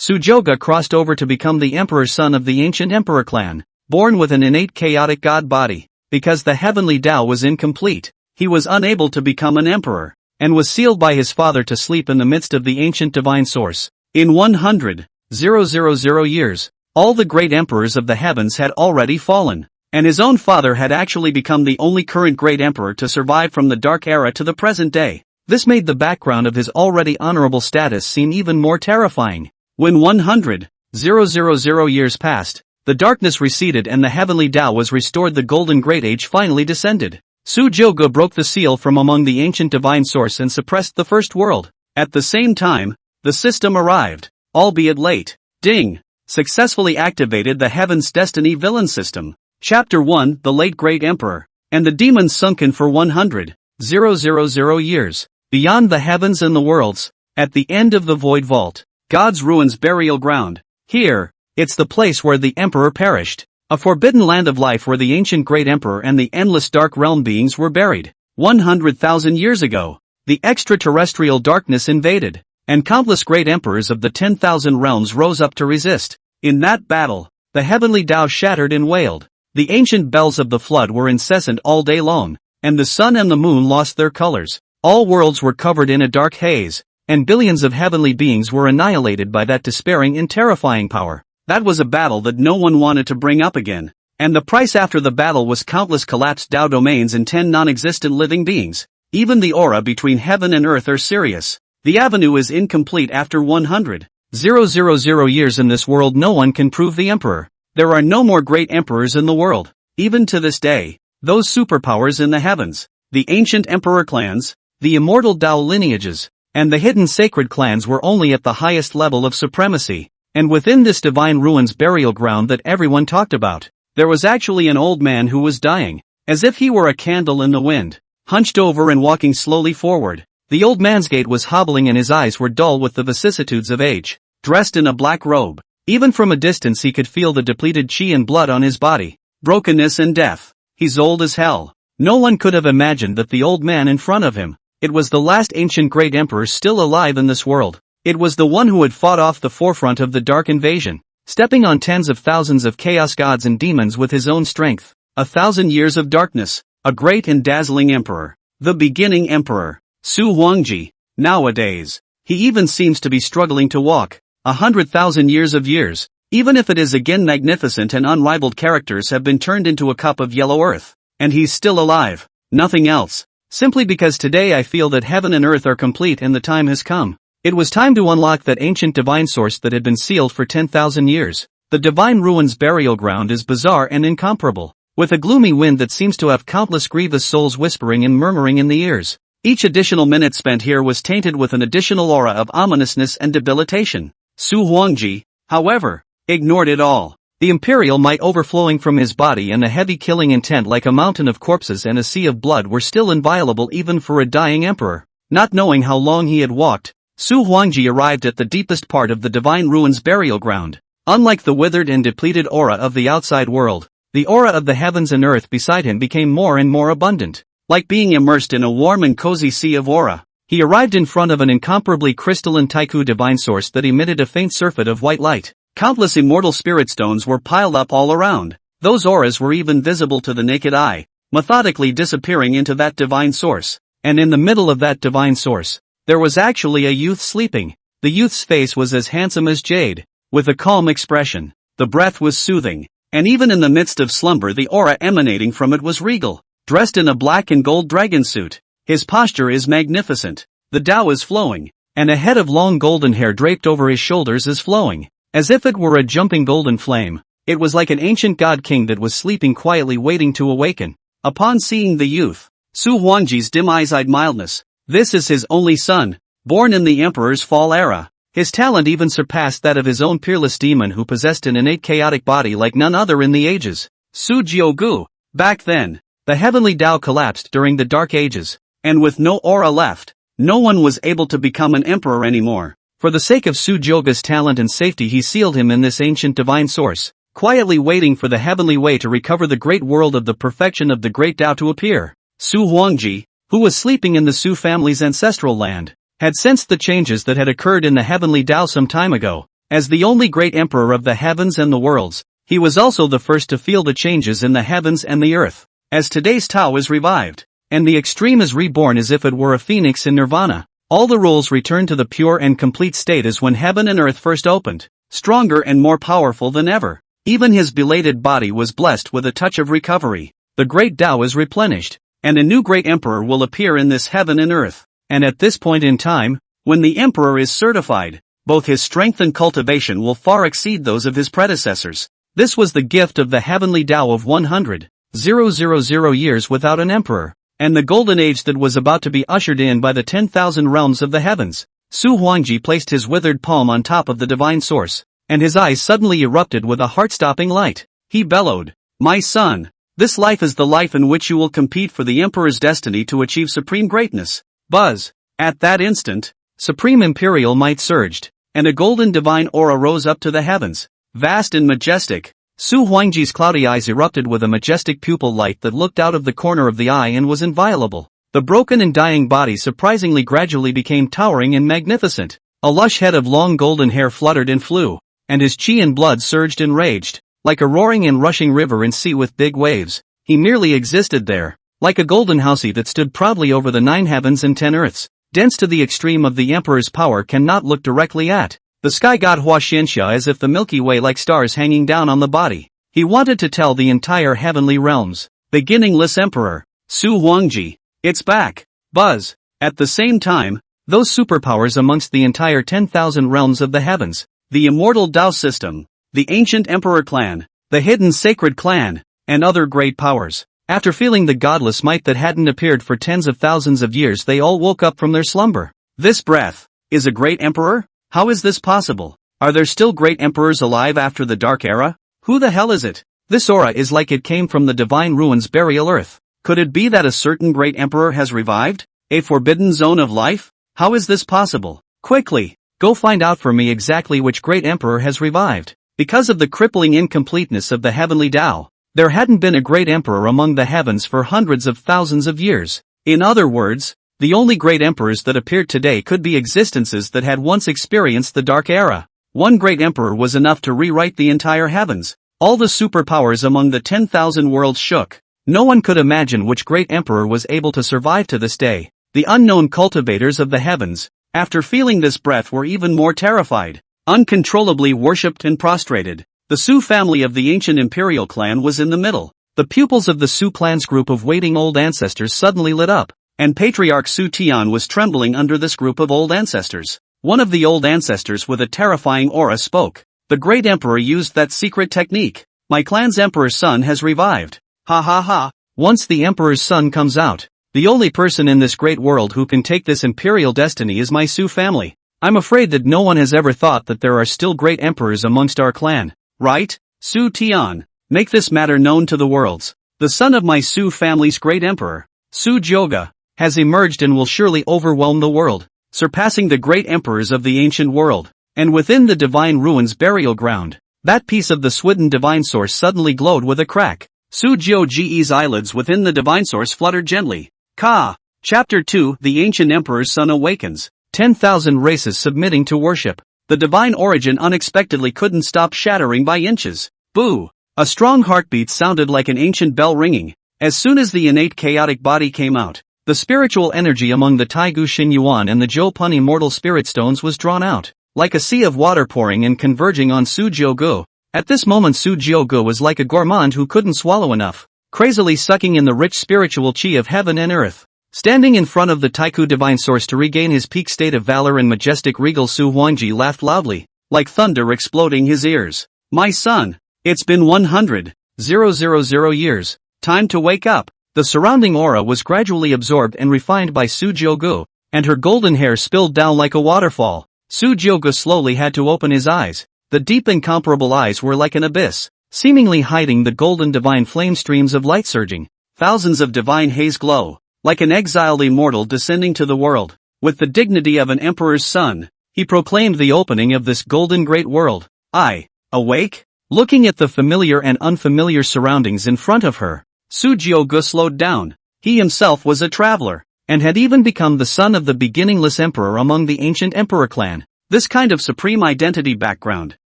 Sujoga crossed over to become the emperor's son of the ancient emperor clan, born with an innate chaotic god body. Because the heavenly Tao was incomplete, he was unable to become an emperor, and was sealed by his father to sleep in the midst of the ancient divine source. In 100,000 years, all the great emperors of the heavens had already fallen, and his own father had actually become the only current great emperor to survive from the dark era to the present day. This made the background of his already honorable status seem even more terrifying. When 100,000 years passed, the darkness receded and the heavenly Tao was restored. The golden great age finally descended. Sujoga broke the seal from among the ancient divine source and suppressed the first world. At the same time, the system arrived, albeit late. Ding! Successfully activated the Heaven's Destiny villain system. Chapter 1: The Late Great Emperor. And the demons sunken for 100,000 years. Beyond the heavens and the worlds, at the end of the void vault, God's ruins burial ground. Here, it's the place where the emperor perished. A forbidden land of life where the ancient great emperor and the endless dark realm beings were buried. 100,000 years ago, the extraterrestrial darkness invaded, and countless great emperors of the 10,000 realms rose up to resist. In that battle, the heavenly Tao shattered and wailed. The ancient bells of the flood were incessant all day long, and the sun and the moon lost their colors. All worlds were covered in a dark haze, and billions of heavenly beings were annihilated by that despairing and terrifying power. That was a battle that no one wanted to bring up again, and the price after the battle was countless collapsed Tao domains and 10 non-existent living beings. Even the aura between heaven and earth are serious. The avenue is incomplete after 100,000 years in this world. No one can prove the emperor. There are no more great emperors in the world. Even to this day, those superpowers in the heavens, the ancient emperor clans, the immortal Tao lineages, and the hidden sacred clans were only at the highest level of supremacy. And within this divine ruins burial ground that everyone talked about, there was actually an old man who was dying, as if he were a candle in the wind, hunched over and walking slowly forward. The old man's gait was hobbling and his eyes were dull with the vicissitudes of age. Dressed in a black robe, even from a distance he could feel the depleted chi and blood on his body, brokenness and death. He's old as hell. No one could have imagined that the old man in front of him, it was the last ancient great emperor still alive in this world. It was the one who had fought off the forefront of the dark invasion, stepping on tens of thousands of chaos gods and demons with his own strength. 1,000 years of darkness, a great and dazzling emperor, the beginning emperor, Su Huangji. Nowadays, he even seems to be struggling to walk. 100,000 years of years, even if it is again magnificent and unrivaled characters have been turned into a cup of yellow earth, and he's still alive, nothing else. Simply because today I feel that heaven and earth are complete and the time has come. It was time to unlock that ancient divine source that had been sealed for 10,000 years. The divine ruins burial ground is bizarre and incomparable, with a gloomy wind that seems to have countless grievous souls whispering and murmuring in the ears. Each additional minute spent here was tainted with an additional aura of ominousness and debilitation. Su Huangji, however, ignored it all. The imperial might overflowing from his body and the heavy killing intent like a mountain of corpses and a sea of blood were still inviolable even for a dying emperor. Not knowing how long he had walked, Su Huangji arrived at the deepest part of the divine ruins burial ground. Unlike the withered and depleted aura of the outside world, the aura of the heavens and earth beside him became more and more abundant. Like being immersed in a warm and cozy sea of aura, he arrived in front of an incomparably crystalline Taiku divine source that emitted a faint surfeit of white light. Countless immortal spirit stones were piled up all around. Those auras were even visible to the naked eye, methodically disappearing into that divine source. And in the middle of that divine source, there was actually a youth sleeping. The youth's face was as handsome as jade, with a calm expression. The breath was soothing, and even in the midst of slumber the aura emanating from it was regal. Dressed in a black and gold dragon suit, his posture is magnificent. The Tao is flowing, and a head of long golden hair draped over his shoulders is flowing, as if it were a jumping golden flame. It was like an ancient god king that was sleeping quietly waiting to awaken. Upon seeing the youth, Su Huangji's dim eyes-eyed mildness, this is his only son, born in the emperor's fall era. His talent even surpassed that of his own peerless demon who possessed an innate chaotic body like none other in the ages. Su Jiugu. Back then, the heavenly Tao collapsed during the Dark Ages, and with no aura left, no one was able to become an emperor anymore. For the sake of Su Jioga's talent and safety he sealed him in this ancient divine source, quietly waiting for the heavenly way to recover the great world of the perfection of the great Tao to appear. Su Huangji, who was sleeping in the Su family's ancestral land, had sensed the changes that had occurred in the heavenly Tao some time ago. As the only great emperor of the heavens and the worlds, he was also the first to feel the changes in the heavens and the earth. As today's Tao is revived, and the extreme is reborn as if it were a phoenix in nirvana, all the rules return to the pure and complete state as when heaven and earth first opened, stronger and more powerful than ever. Even his belated body was blessed with a touch of recovery. The great Tao is replenished, and a new great emperor will appear in this heaven and earth. And at this point in time, when the emperor is certified, both his strength and cultivation will far exceed those of his predecessors. This was the gift of the heavenly Tao of 100,000 years without an emperor, and the golden age that was about to be ushered in by the 10,000 realms of the heavens. Su Huangji placed his withered palm on top of the divine source, and his eyes suddenly erupted with a heart-stopping light. He bellowed, "My son, this life is the life in which you will compete for the emperor's destiny to achieve supreme greatness." Buzz! At that instant, supreme imperial might surged, and a golden divine aura rose up to the heavens. Vast and majestic, Su Huangji's cloudy eyes erupted with a majestic pupil light that looked out of the corner of the eye and was inviolable. The broken and dying body surprisingly gradually became towering and magnificent. A lush head of long golden hair fluttered and flew, and his chi and blood surged and raged, like a roaring and rushing river in sea with big waves. He merely existed there, like a golden housey that stood proudly over the 9 heavens and 10 earths. Dense to the extreme of the emperor's power cannot look directly at the sky god Hua Xianxia as if the Milky Way like stars hanging down on the body. He wanted to tell the entire heavenly realms, beginningless emperor, Su Huangji, it's back. Buzz! At the same time, those superpowers amongst the entire 10,000 realms of the heavens, the immortal Tao system, the ancient emperor clan, the hidden sacred clan, and other great powers. After feeling the godless might that hadn't appeared for tens of thousands of years, they all woke up from their slumber. This breath is a great emperor? How is this possible? Are there still great emperors alive after the Dark Era? Who the hell is it? This aura is like it came from the divine ruins burial earth. Could it be that a certain great emperor has revived? A forbidden zone of life? How is this possible? Quickly, go find out for me exactly which great emperor has revived. Because of the crippling incompleteness of the heavenly Tao, there hadn't been a great emperor among the heavens for hundreds of thousands of years. In other words, the only great emperors that appeared today could be existences that had once experienced the Dark Era. One great emperor was enough to rewrite the entire heavens. All the superpowers among the 10,000 worlds shook. No one could imagine which great emperor was able to survive to this day. The unknown cultivators of the heavens, after feeling this breath, were even more terrified, uncontrollably worshipped and prostrated. The Su family of the ancient imperial clan was in the middle. The pupils of the Su clan's group of waiting old ancestors suddenly lit up, and Patriarch Su Tian was trembling under this group of old ancestors. One of the old ancestors with a terrifying aura spoke. The great emperor used that secret technique. My clan's emperor's son has revived. Ha ha ha. Once the emperor's son comes out, the only person in this great world who can take this imperial destiny is my Su family. I'm afraid that no one has ever thought that there are still great emperors amongst our clan. Right? Su Tian, make this matter known to the worlds. The son of my Su family's great emperor, Su Joga, has emerged and will surely overwhelm the world, surpassing the great emperors of the ancient world. And within the divine ruins burial ground, that piece of the Swidden divine source suddenly glowed with a crack. Su Ge's eyelids within the divine source fluttered gently. Ka! Chapter 2, The Ancient Emperor's Son Awakens. 10,000 races submitting to worship. The divine origin unexpectedly couldn't stop shattering by inches. Boo! A strong heartbeat sounded like an ancient bell ringing. As soon as the innate chaotic body came out, the spiritual energy among the Taigu Xin Yuan and the Zhou Pun immortal spirit stones was drawn out, like a sea of water pouring and converging on Su Jiugu. At this moment Su Jiugu was like a gourmand who couldn't swallow enough, crazily sucking in the rich spiritual chi of heaven and earth. Standing in front of the Taiku divine source to regain his peak state of valor and majestic regal, Su Huangji laughed loudly, like thunder exploding his ears. My son, it's been 100,000 years. Time to wake up. The surrounding aura was gradually absorbed and refined by Su Jiugu, and her golden hair spilled down like a waterfall. Su Jiugu slowly had to open his eyes. The deep incomparable eyes were like an abyss, seemingly hiding the golden divine flame streams of light surging. Thousands of divine haze glow, like an exiled immortal descending to the world. With the dignity of an emperor's son, he proclaimed the opening of this golden great world. I awake? Looking at the familiar and unfamiliar surroundings in front of her, Su Jiugu slowed down. He himself was a traveler, and had even become the son of the beginningless emperor among the ancient emperor clan. This kind of supreme identity background.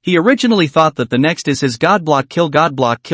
He originally thought that the next is his God block kill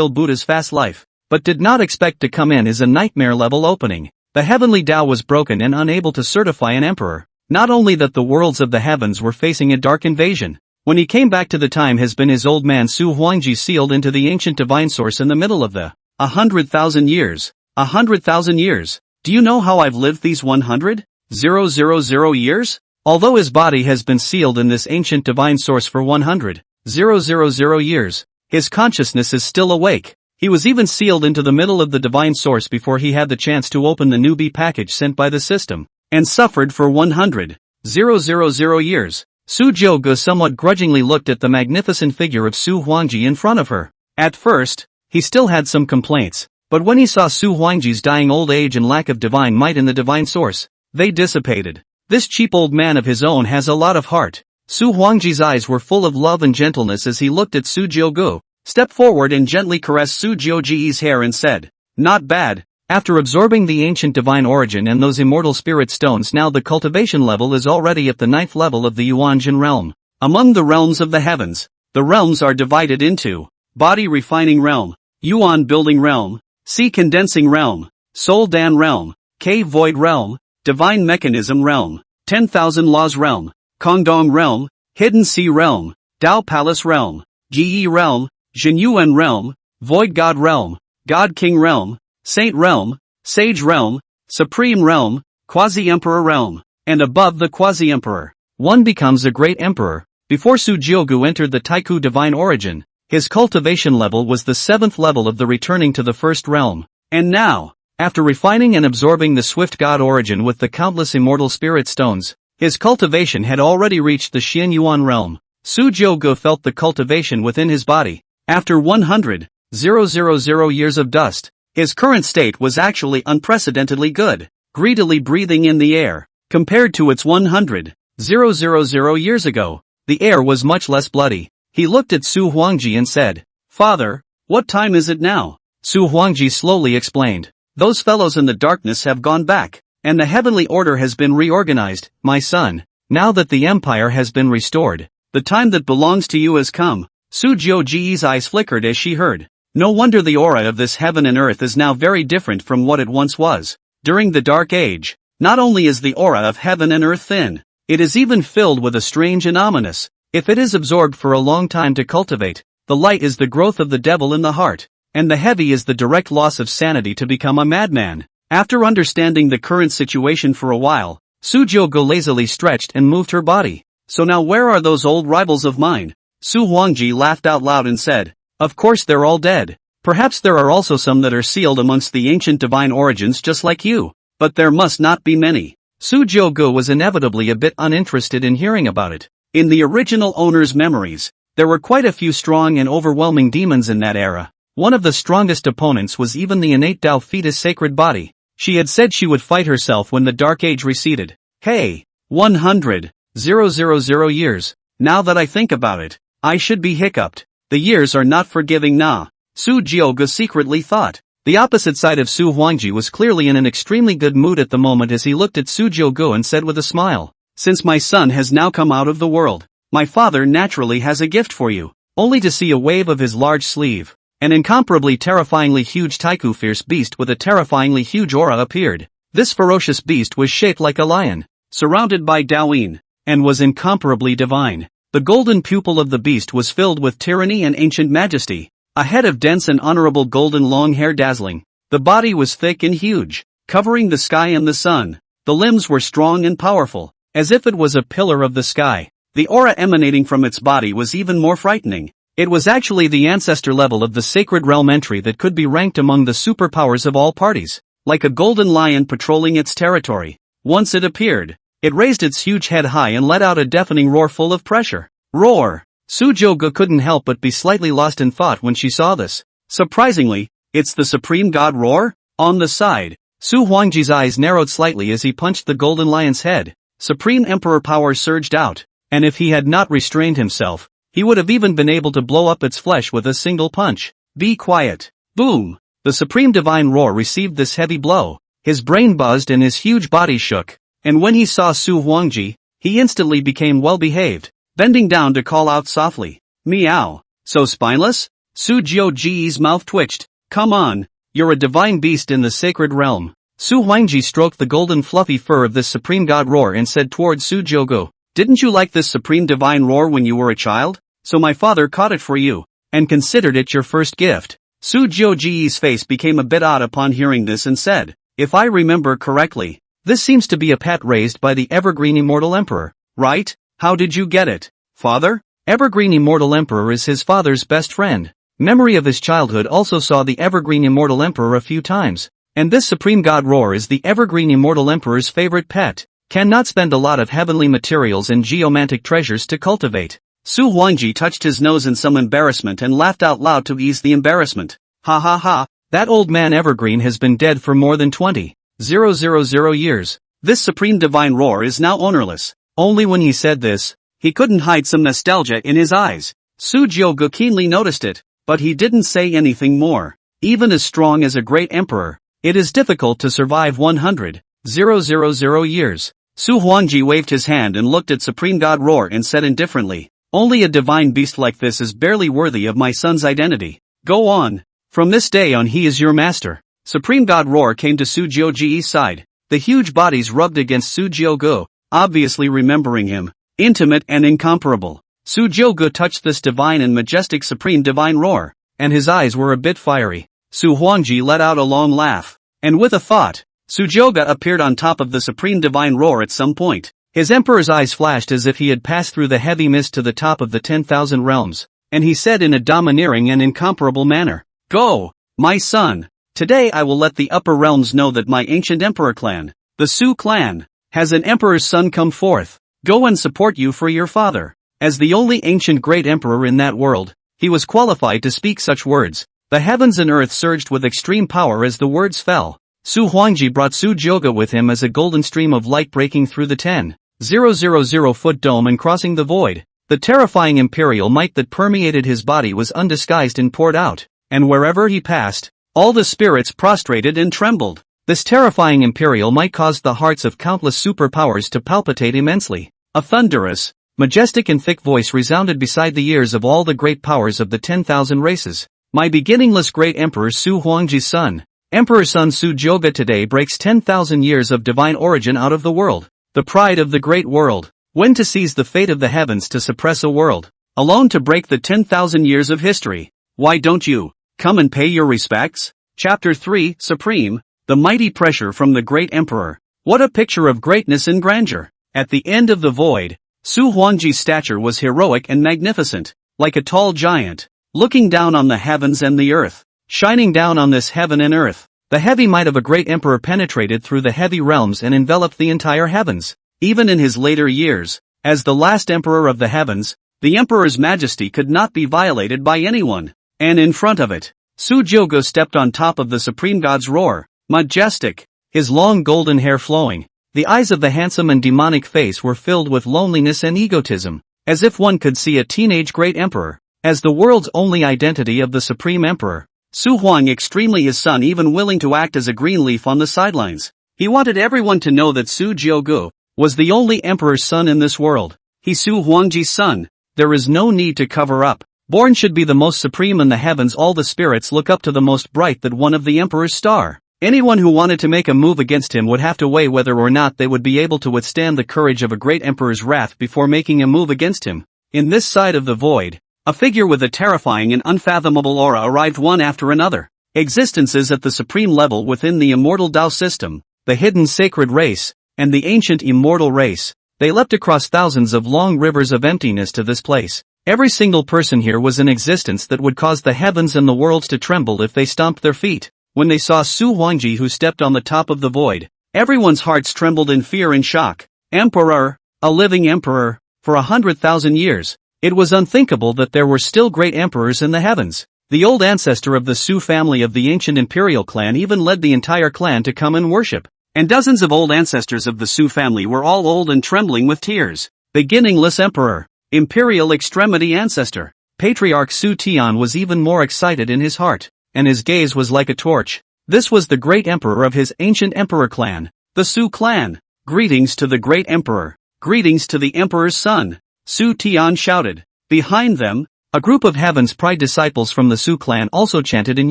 Buddha's fast life, but did not expect to come in as a nightmare level opening. The heavenly Tao was broken and unable to certify an emperor. Not only that the worlds of the heavens were facing a dark invasion. When he came back to the time has been his old man Su Huangji sealed into the ancient divine source in the middle of the 100,000 years. 100,000 years. Do you know how I've lived these 100,000 years? Although his body has been sealed in this ancient divine source for 100,000 years, his consciousness is still awake. He was even sealed into the middle of the divine source before he had the chance to open the newbie package sent by the system, and suffered for 100,000 years. Su Jiuge somewhat grudgingly looked at the magnificent figure of Su Huangji in front of her. At first, he still had some complaints, but when he saw Su Huangji's dying old age and lack of divine might in the divine source, they dissipated. This cheap old man of his own has a lot of heart. Su Huangji's eyes were full of love and gentleness as he looked at Su Jiuge, stepped forward and gently caressed Su Jiuge's hair and said, "Not bad." After absorbing the ancient divine origin and those immortal spirit stones, now the cultivation level is already at the 9th level of the Yuanjin realm. Among the realms of the heavens, the realms are divided into body refining realm, Yuan building realm, sea condensing realm, soul dan realm, cave void realm, divine mechanism realm, 10,000 laws realm, Kongdong realm, hidden sea realm, Dao palace realm, Ji realm, Jinyuan realm, void god realm, god king realm, Saint realm, Sage realm, Supreme realm, Quasi-Emperor realm, and above the Quasi-Emperor, one becomes a great emperor. Before Su Jiuge entered the Taiku divine origin, his cultivation level was the 7th level of the returning to the first realm. And now, after refining and absorbing the swift god origin with the countless immortal spirit stones, his cultivation had already reached the Xian Yuan realm. Su Jiuge felt the cultivation within his body. After 100,000 years of dust, his current state was actually unprecedentedly good. Greedily breathing in the air, compared to its 100,000 years ago, the air was much less bloody. He looked at Su Huangji and said, "Father, what time is it now?" Su Huangji slowly explained, "Those fellows in the darkness have gone back, and the heavenly order has been reorganized, my son. Now that the empire has been restored, the time that belongs to you has come." Su Jiuge's eyes flickered as she heard. No wonder the aura of this heaven and earth is now very different from what it once was. During the Dark Age, not only is the aura of heaven and earth thin, it is even filled with a strange and ominous. If it is absorbed for a long time to cultivate, the light is the growth of the devil in the heart, and the heavy is the direct loss of sanity to become a madman. After understanding the current situation for a while, Su Jiuge lazily stretched and moved her body. "So now where are those old rivals of mine?" Su Huangji laughed out loud and said, "Of course they're all dead. Perhaps there are also some that are sealed amongst the ancient divine origins just like you, but there must not be many." Su Jiuge was inevitably a bit uninterested in hearing about it. In the original owner's memories, there were quite a few strong and overwhelming demons in that era. One of the strongest opponents was even the innate Tao fetus sacred body. She had said she would fight herself when the Dark Age receded. Hey, 100,000 years. Now that I think about it, I should be hiccuped. The years are not forgiving nah. Su Jiuge secretly thought. The opposite side of Su Huangji was clearly in an extremely good mood at the moment as he looked at Su Jiuge and said with a smile, "Since my son has now come out of the world, my father naturally has a gift for you." Only to see a wave of his large sleeve, an incomparably terrifyingly huge Taiku fierce beast with a terrifyingly huge aura appeared. This ferocious beast was shaped like a lion, surrounded by Daoyin, and was incomparably divine. The golden pupil of the beast was filled with tyranny and ancient majesty. A head of dense and honorable golden long hair dazzling. The body was thick and huge, covering the sky and the sun. The limbs were strong and powerful, as if it was a pillar of the sky. The aura emanating from its body was even more frightening. It was actually the ancestor level of the sacred realm entry that could be ranked among the superpowers of all parties. Like a golden lion patrolling its territory. Once it appeared, it raised its huge head high and let out a deafening roar full of pressure. Roar! Su Jiuge couldn't help but be slightly lost in thought when she saw this. Surprisingly, it's the supreme god roar? On the side, Su Huangji's eyes narrowed slightly as he punched the golden lion's head. Supreme emperor power surged out, and if he had not restrained himself, he would have even been able to blow up its flesh with a single punch. Be quiet. Boom! The supreme divine roar received this heavy blow. His brain buzzed and his huge body shook, and when he saw Su Huangji, he instantly became well-behaved, bending down to call out softly, "Meow, so spineless?" Su Jiuji's mouth twitched. "Come on, you're a divine beast in the sacred realm." Su Huangji stroked the golden fluffy fur of this supreme god roar and said toward Su Jiugu, "Didn't you like this supreme divine roar when you were a child? So my father caught it for you, and considered it your first gift." Su Jiuji's face became a bit odd upon hearing this and said, "If I remember correctly, this seems to be a pet raised by the Evergreen Immortal Emperor, right? How did you get it, father?" Evergreen Immortal Emperor is his father's best friend. Memory of his childhood also saw the Evergreen Immortal Emperor a few times, and this supreme god roar is the Evergreen Immortal Emperor's favorite pet. Cannot spend a lot of heavenly materials and geomantic treasures to cultivate. Su Huangji touched his nose in some embarrassment and laughed out loud to ease the embarrassment. "Ha ha ha, that old man Evergreen has been dead for more than 20,000 years. This supreme divine roar is now ownerless." Only when he said this, he couldn't hide some nostalgia in his eyes. Su Jiugu keenly noticed it, but he didn't say anything more. Even as strong as a great emperor, it is difficult to survive 100,000 years. Su Huangji waved his hand and looked at Supreme God Roar and said indifferently, "Only a divine beast like this is barely worthy of my son's identity. Go on. From this day on he is your master." Supreme God Roar came to Su Jiuji's side. The huge bodies rubbed against Su Jiugu, obviously remembering him, intimate and incomparable. Su Jiugu touched this divine and majestic supreme divine roar, and his eyes were a bit fiery. Su Huangji let out a long laugh, and with a thought, Su Jiugu appeared on top of the supreme divine roar at some point. His emperor's eyes flashed as if he had passed through the heavy mist to the top of the 10,000 realms, and he said in a domineering and incomparable manner, "Go, my son. Today I will let the upper realms know that my ancient emperor clan, the Su clan, has an emperor's son come forth. Go and support you for your father." As the only ancient great emperor in that world, he was qualified to speak such words. The heavens and earth surged with extreme power as the words fell. Su Huangji brought Su Jiugu with him as a golden stream of light breaking through the 10,000-foot dome and crossing the void. The terrifying imperial might that permeated his body was undisguised and poured out, and wherever he passed, all the spirits prostrated and trembled. This terrifying imperial might caused the hearts of countless superpowers to palpitate immensely. A thunderous, majestic and thick voice resounded beside the ears of all the great powers of the 10,000 races. "My beginningless great emperor Su Huangji's son, Emperor Sun Su Jiugu today breaks 10,000 years of divine origin out of the world, the pride of the great world, when to seize the fate of the heavens to suppress a world, alone to break the 10,000 years of history. Why don't you come and pay your respects?" Chapter 3, Supreme, the mighty pressure from the great emperor. What a picture of greatness and grandeur. At the end of the void, Su Huangji's stature was heroic and magnificent, like a tall giant, looking down on the heavens and the earth, shining down on this heaven and earth. The heavy might of a great emperor penetrated through the heavy realms and enveloped the entire heavens. Even in his later years, as the last emperor of the heavens, the emperor's majesty could not be violated by anyone. And in front of it, Su Jiugu stepped on top of the supreme god's roar, majestic, his long golden hair flowing. The eyes of the handsome and demonic face were filled with loneliness and egotism, as if one could see a teenage great emperor, as the world's only identity of the supreme emperor. Su Huang extremely his son even willing to act as a green leaf on the sidelines. He wanted everyone to know that Su Jiugu was the only emperor's son in this world. He's Su Huangji's son. There is no need to cover up. Born should be the most supreme in the heavens. All the spirits look up to the most bright that one of the emperor's star. Anyone who wanted to make a move against him would have to weigh whether or not they would be able to withstand the courage of a great emperor's wrath before making a move against him. In this side of the void, a figure with a terrifying and unfathomable aura arrived one after another. Existences at the supreme level within the immortal Tao system, the hidden sacred race, and the ancient immortal race. They leapt across thousands of long rivers of emptiness to this place. Every single person here was an existence that would cause the heavens and the worlds to tremble if they stomped their feet. When they saw Su Huangji who stepped on the top of the void, everyone's hearts trembled in fear and shock. Emperor, a living emperor, for 100,000 years. It was unthinkable that there were still great emperors in the heavens. The old ancestor of the Su family of the ancient imperial clan even led the entire clan to come and worship. And dozens of old ancestors of the Su family were all old and trembling with tears. Beginningless emperor, imperial extremity ancestor. Patriarch Su Tian was even more excited in his heart, and his gaze was like a torch. This was the great emperor of his ancient emperor clan, the Su clan. Greetings to the great emperor. greetings to the Emperor's son, Su Tian shouted. Behind them, a group of Heaven's Pride disciples from the Su clan also chanted in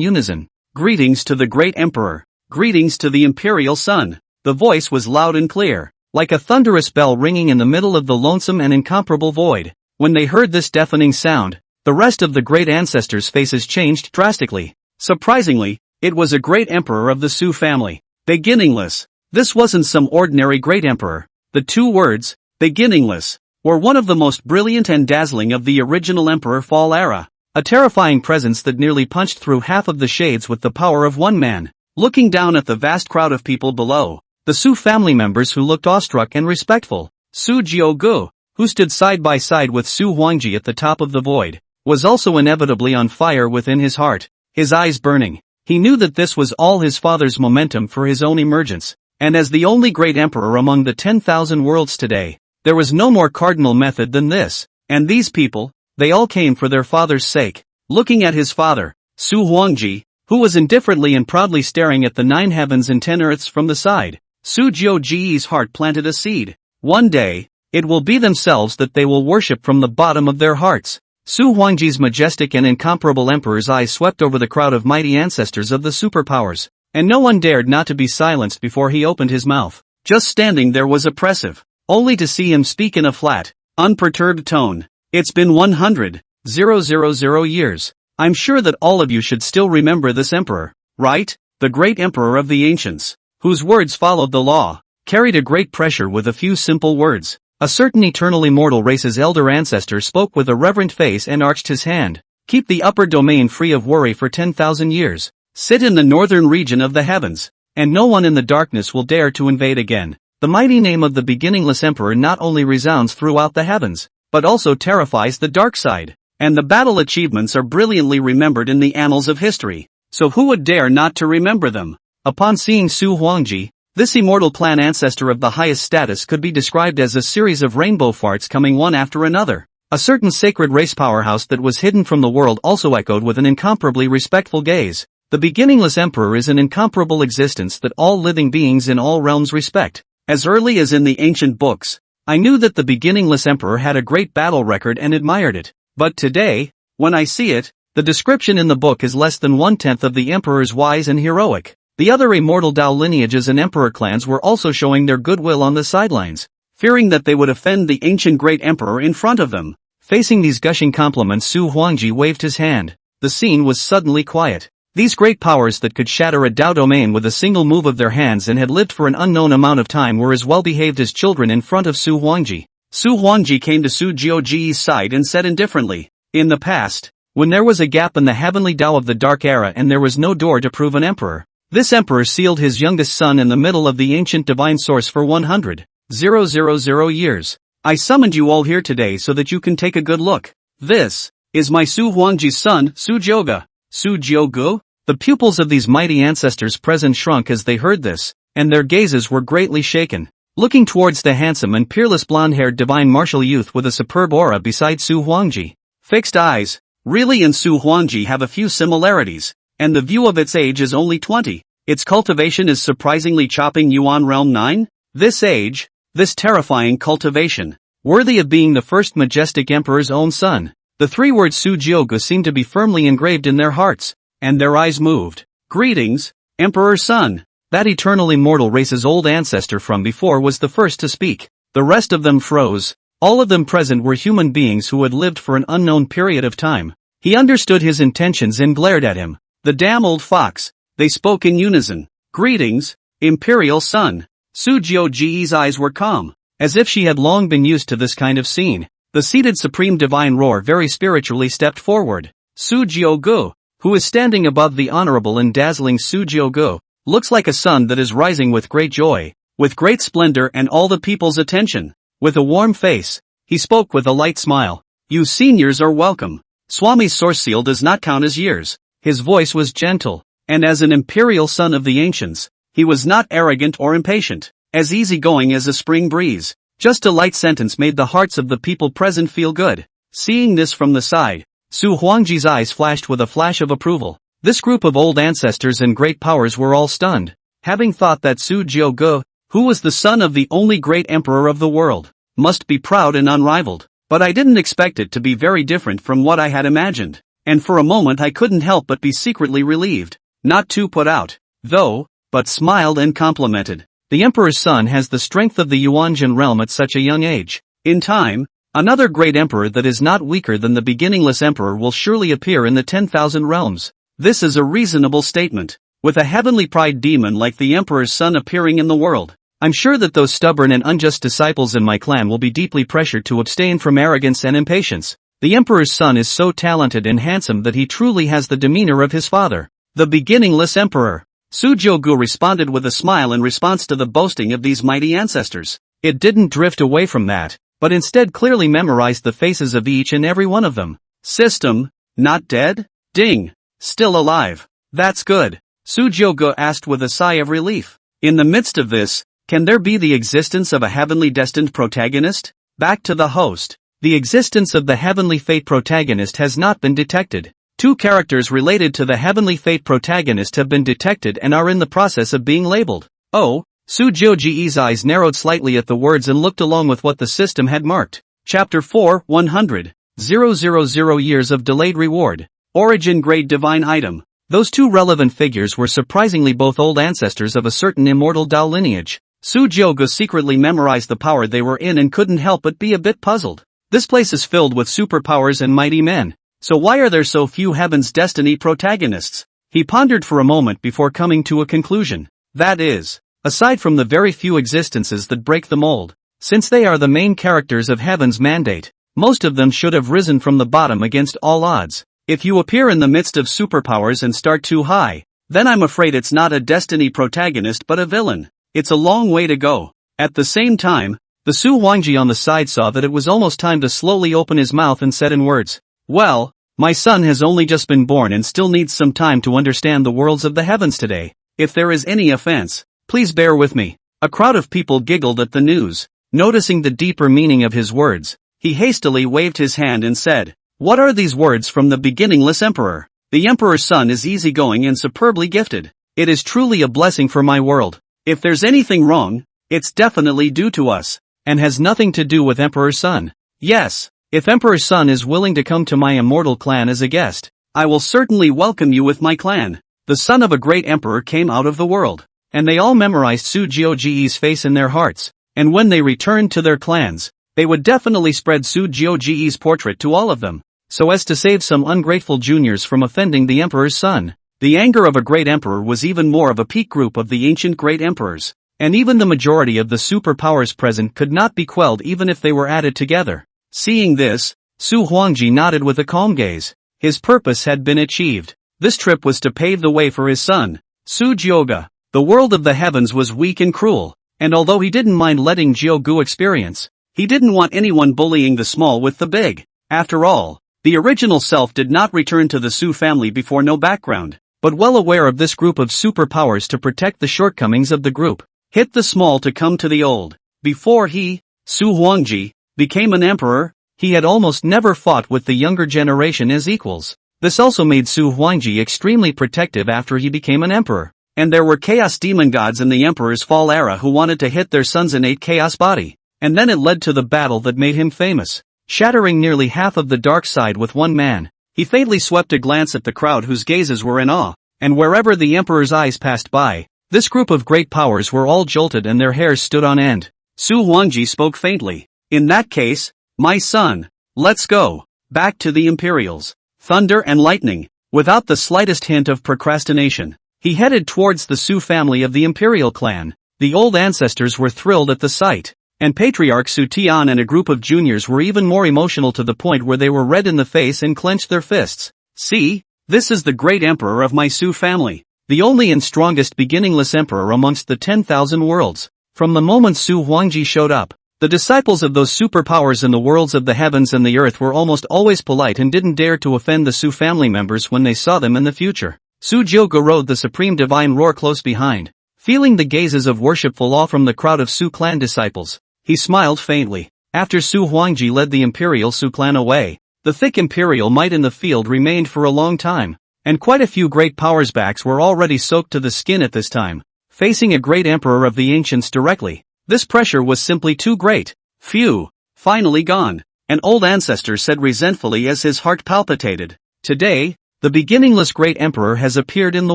unison, greetings to the great Emperor, greetings to the Imperial Son. The voice was loud and clear, like a thunderous bell ringing in the middle of the lonesome and incomparable void. When they heard this deafening sound, the rest of the great ancestors' faces changed drastically. Surprisingly, it was a great emperor of the Su family, beginningless. This wasn't some ordinary great emperor. The two words, beginningless, were one of the most brilliant and dazzling of the original Emperor Fall era, a terrifying presence that nearly punched through half of the shades with the power of one man. Looking down at the vast crowd of people below, the Su family members who looked awestruck and respectful, Su Jiugu, who stood side by side with Su Huangji at the top of the void, was also inevitably on fire within his heart, his eyes burning. He knew that this was all his father's momentum for his own emergence, and as the only great emperor among the 10,000 worlds today, there was no more cardinal method than this. And these people, they all came for their father's sake. Looking at his father, Su Huangji, who was indifferently and proudly staring at the 9 heavens and 10 earths from the side, Su Jiuji's heart planted a seed. One day, it will be themselves that they will worship from the bottom of their hearts. Su Huangji's majestic and incomparable emperor's eyes swept over the crowd of mighty ancestors of the superpowers, and no one dared not to be silenced before he opened his mouth. Just standing there was oppressive, only to see him speak in a flat, unperturbed tone. It's been 100,000 years. I'm sure that all of you should still remember this emperor, right? The great emperor of the ancients, whose words followed the law, carried a great pressure with a few simple words. A certain eternal immortal race's elder ancestor spoke with a reverent face and arched his hand. Keep the upper domain free of worry for 10,000 years. Sit in the northern region of the heavens, and no one in the darkness will dare to invade again. The mighty name of the beginningless emperor not only resounds throughout the heavens, but also terrifies the dark side. And the battle achievements are brilliantly remembered in the annals of history. So who would dare not to remember them? Upon seeing Su Huangji, this immortal clan ancestor of the highest status could be described as a series of rainbow farts coming one after another. A certain sacred race powerhouse that was hidden from the world also echoed with an incomparably respectful gaze. The beginningless emperor is an incomparable existence that all living beings in all realms respect. As early as in the ancient books, I knew that the beginningless emperor had a great battle record and admired it. But today, when I see it, the description in the book is less than 1/10 of the emperor's wise and heroic. The other immortal Dao lineages and emperor clans were also showing their goodwill on the sidelines, fearing that they would offend the ancient great emperor in front of them. Facing these gushing compliments, Su Huangji waved his hand. The scene was suddenly quiet. These great powers that could shatter a Dao domain with a single move of their hands and had lived for an unknown amount of time were as well behaved as children in front of Su Huangji. Su Huangji came to Su Jiuji's side and said indifferently, in the past, when there was a gap in the heavenly Dao of the Dark Era and there was no door to prove an emperor, this emperor sealed his youngest son in the middle of the ancient divine source for 100,000 years. I summoned you all here today so that you can take a good look. This is my Su Huangji's son, Su Jiugu. Su Jiugu? The pupils of these mighty ancestors present shrunk as they heard this, and their gazes were greatly shaken. Looking towards the handsome and peerless blonde-haired divine martial youth with a superb aura beside Su Huangji. Fixed eyes. Really, and Su Huangji have a few similarities, and the view of its age is only 20. Its cultivation is surprisingly chopping Yuan Realm 9. This age, this terrifying cultivation, worthy of being the first majestic emperor's own son. The 3 words Su Jiugu seemed to be firmly engraved in their hearts, and their eyes moved. Greetings, Emperor's son. That eternal immortal race's old ancestor from before was the first to speak. The rest of them froze. All of them present were human beings who had lived for an unknown period of time. He understood his intentions and glared at him. The damn old fox. They spoke in unison. Greetings, Imperial son. Su Jiuji's eyes were calm, as if she had long been used to this kind of scene. The seated supreme divine roar very spiritually stepped forward. Su Jiugu, who is standing above the honorable and dazzling Su Jiugu, looks like a sun that is rising with great joy, with great splendor and all the people's attention. With a warm face, he spoke with a light smile. You seniors are welcome. Swami's source seal does not count as years. His voice was gentle, and as an imperial son of the ancients, he was not arrogant or impatient, as easygoing as a spring breeze. Just a light sentence made the hearts of the people present feel good. Seeing this from the side, Su Huangji's eyes flashed with a flash of approval. This group of old ancestors and great powers were all stunned, having thought that Su Jiugu, who was the son of the only great emperor of the world, must be proud and unrivaled. But I didn't expect it to be very different from what I had imagined. And for a moment I couldn't help but be secretly relieved. Not too put out, though, but smiled and complimented. The Emperor's son has the strength of the Yuanjin realm at such a young age. In time, another great emperor that is not weaker than the beginningless emperor will surely appear in the 10,000 realms. This is a reasonable statement. With a heavenly pride demon like the Emperor's son appearing in the world, I'm sure that those stubborn and unjust disciples in my clan will be deeply pressured to abstain from arrogance and impatience. The Emperor's son is so talented and handsome that he truly has the demeanor of his father, the beginningless emperor. Sujiogu responded with a smile in response to the boasting of these mighty ancestors. It didn't drift away from that, but instead clearly memorized the faces of each and every one of them. System, not dead? Ding. Still alive. That's good. Sujiogu asked with a sigh of relief. In the midst of this, can there be the existence of a heavenly destined protagonist? Back to the host. The existence of the heavenly fate protagonist has not been detected. 2 characters related to the heavenly fate protagonist have been detected and are in the process of being labeled. Oh, Sujiogu's eyes narrowed slightly at the words and looked along with what the system had marked. Chapter 4, 100. 000 years of delayed reward. Origin grade divine item. Those 2 relevant figures were surprisingly both old ancestors of a certain immortal Dao lineage. Sujiogu secretly memorized the power they were in and couldn't help but be a bit puzzled. This place is filled with superpowers and mighty men. So why are there so few Heaven's Destiny protagonists? He pondered for a moment before coming to a conclusion. That is, aside from the very few existences that break the mold, since they are the main characters of Heaven's mandate, most of them should have risen from the bottom against all odds. If you appear in the midst of superpowers and start too high, then I'm afraid it's not a Destiny protagonist but a villain. It's a long way to go. At the same time, the Su Huangji on the side saw that it was almost time to slowly open his mouth and said in words, "Well, my son has only just been born and still needs some time to understand the worlds of the heavens today. If there is any offense, please bear with me." A crowd of people giggled at the news. Noticing the deeper meaning of his words, he hastily waved his hand and said, "What are these words from the beginningless emperor? The emperor's son is easygoing and superbly gifted. It is truly a blessing for my world. If there's anything wrong, it's definitely due to us, and has nothing to do with Emperor's son. Yes, if Emperor's son is willing to come to my immortal clan as a guest, I will certainly welcome you with my clan." The son of a great emperor came out of the world, and they all memorized Sujiogu's face in their hearts, and when they returned to their clans, they would definitely spread Sujiogu's portrait to all of them, so as to save some ungrateful juniors from offending the emperor's son. The anger of a great emperor was even more of a peak group of the ancient great emperors, and even the majority of the superpowers present could not be quelled even if they were added together. Seeing this, Su Huangji nodded with a calm gaze. His purpose had been achieved. This trip was to pave the way for his son, Sujiogu. The world of the heavens was weak and cruel, and although he didn't mind letting Jiogu experience, he didn't want anyone bullying the small with the big. After all, the original self did not return to the Su family before no background, but well aware of this group of superpowers to protect the shortcomings of the group, hit the small to come to the old. Before he, Su Huangji, became an emperor, he had almost never fought with the younger generation as equals. This also made Su Huangji extremely protective after he became an emperor. And there were chaos demon gods in the emperor's fall era who wanted to hit their son's innate chaos body. And then it led to the battle that made him famous, shattering nearly half of the dark side with one man. He fatally swept a glance at the crowd whose gazes were in awe, and wherever the emperor's eyes passed by, this group of great powers were all jolted and their hairs stood on end. Su Huangji spoke faintly. "In that case, my son, let's go. Back to the Imperials." Thunder and lightning. Without the slightest hint of procrastination, he headed towards the Su family of the Imperial clan. The old ancestors were thrilled at the sight, and Patriarch Su Tian and a group of juniors were even more emotional to the point where they were red in the face and clenched their fists. "See, this is the great emperor of my Su family, the only and strongest beginningless emperor amongst the 10,000 worlds." From the moment Su Huangji showed up, the disciples of those superpowers in the worlds of the heavens and the earth were almost always polite and didn't dare to offend the Su family members when they saw them in the future. Sujiogu rode the supreme divine roar close behind, feeling the gazes of worshipful awe from the crowd of Su clan disciples. He smiled faintly. After Su Huangji led the Imperial Su clan away, the thick Imperial might in the field remained for a long time, and quite a few great powers backs were already soaked to the skin at this time. Facing a great emperor of the ancients directly, this pressure was simply too great. Phew, finally gone, an old ancestor said resentfully as his heart palpitated. Today, the beginningless great emperor has appeared in the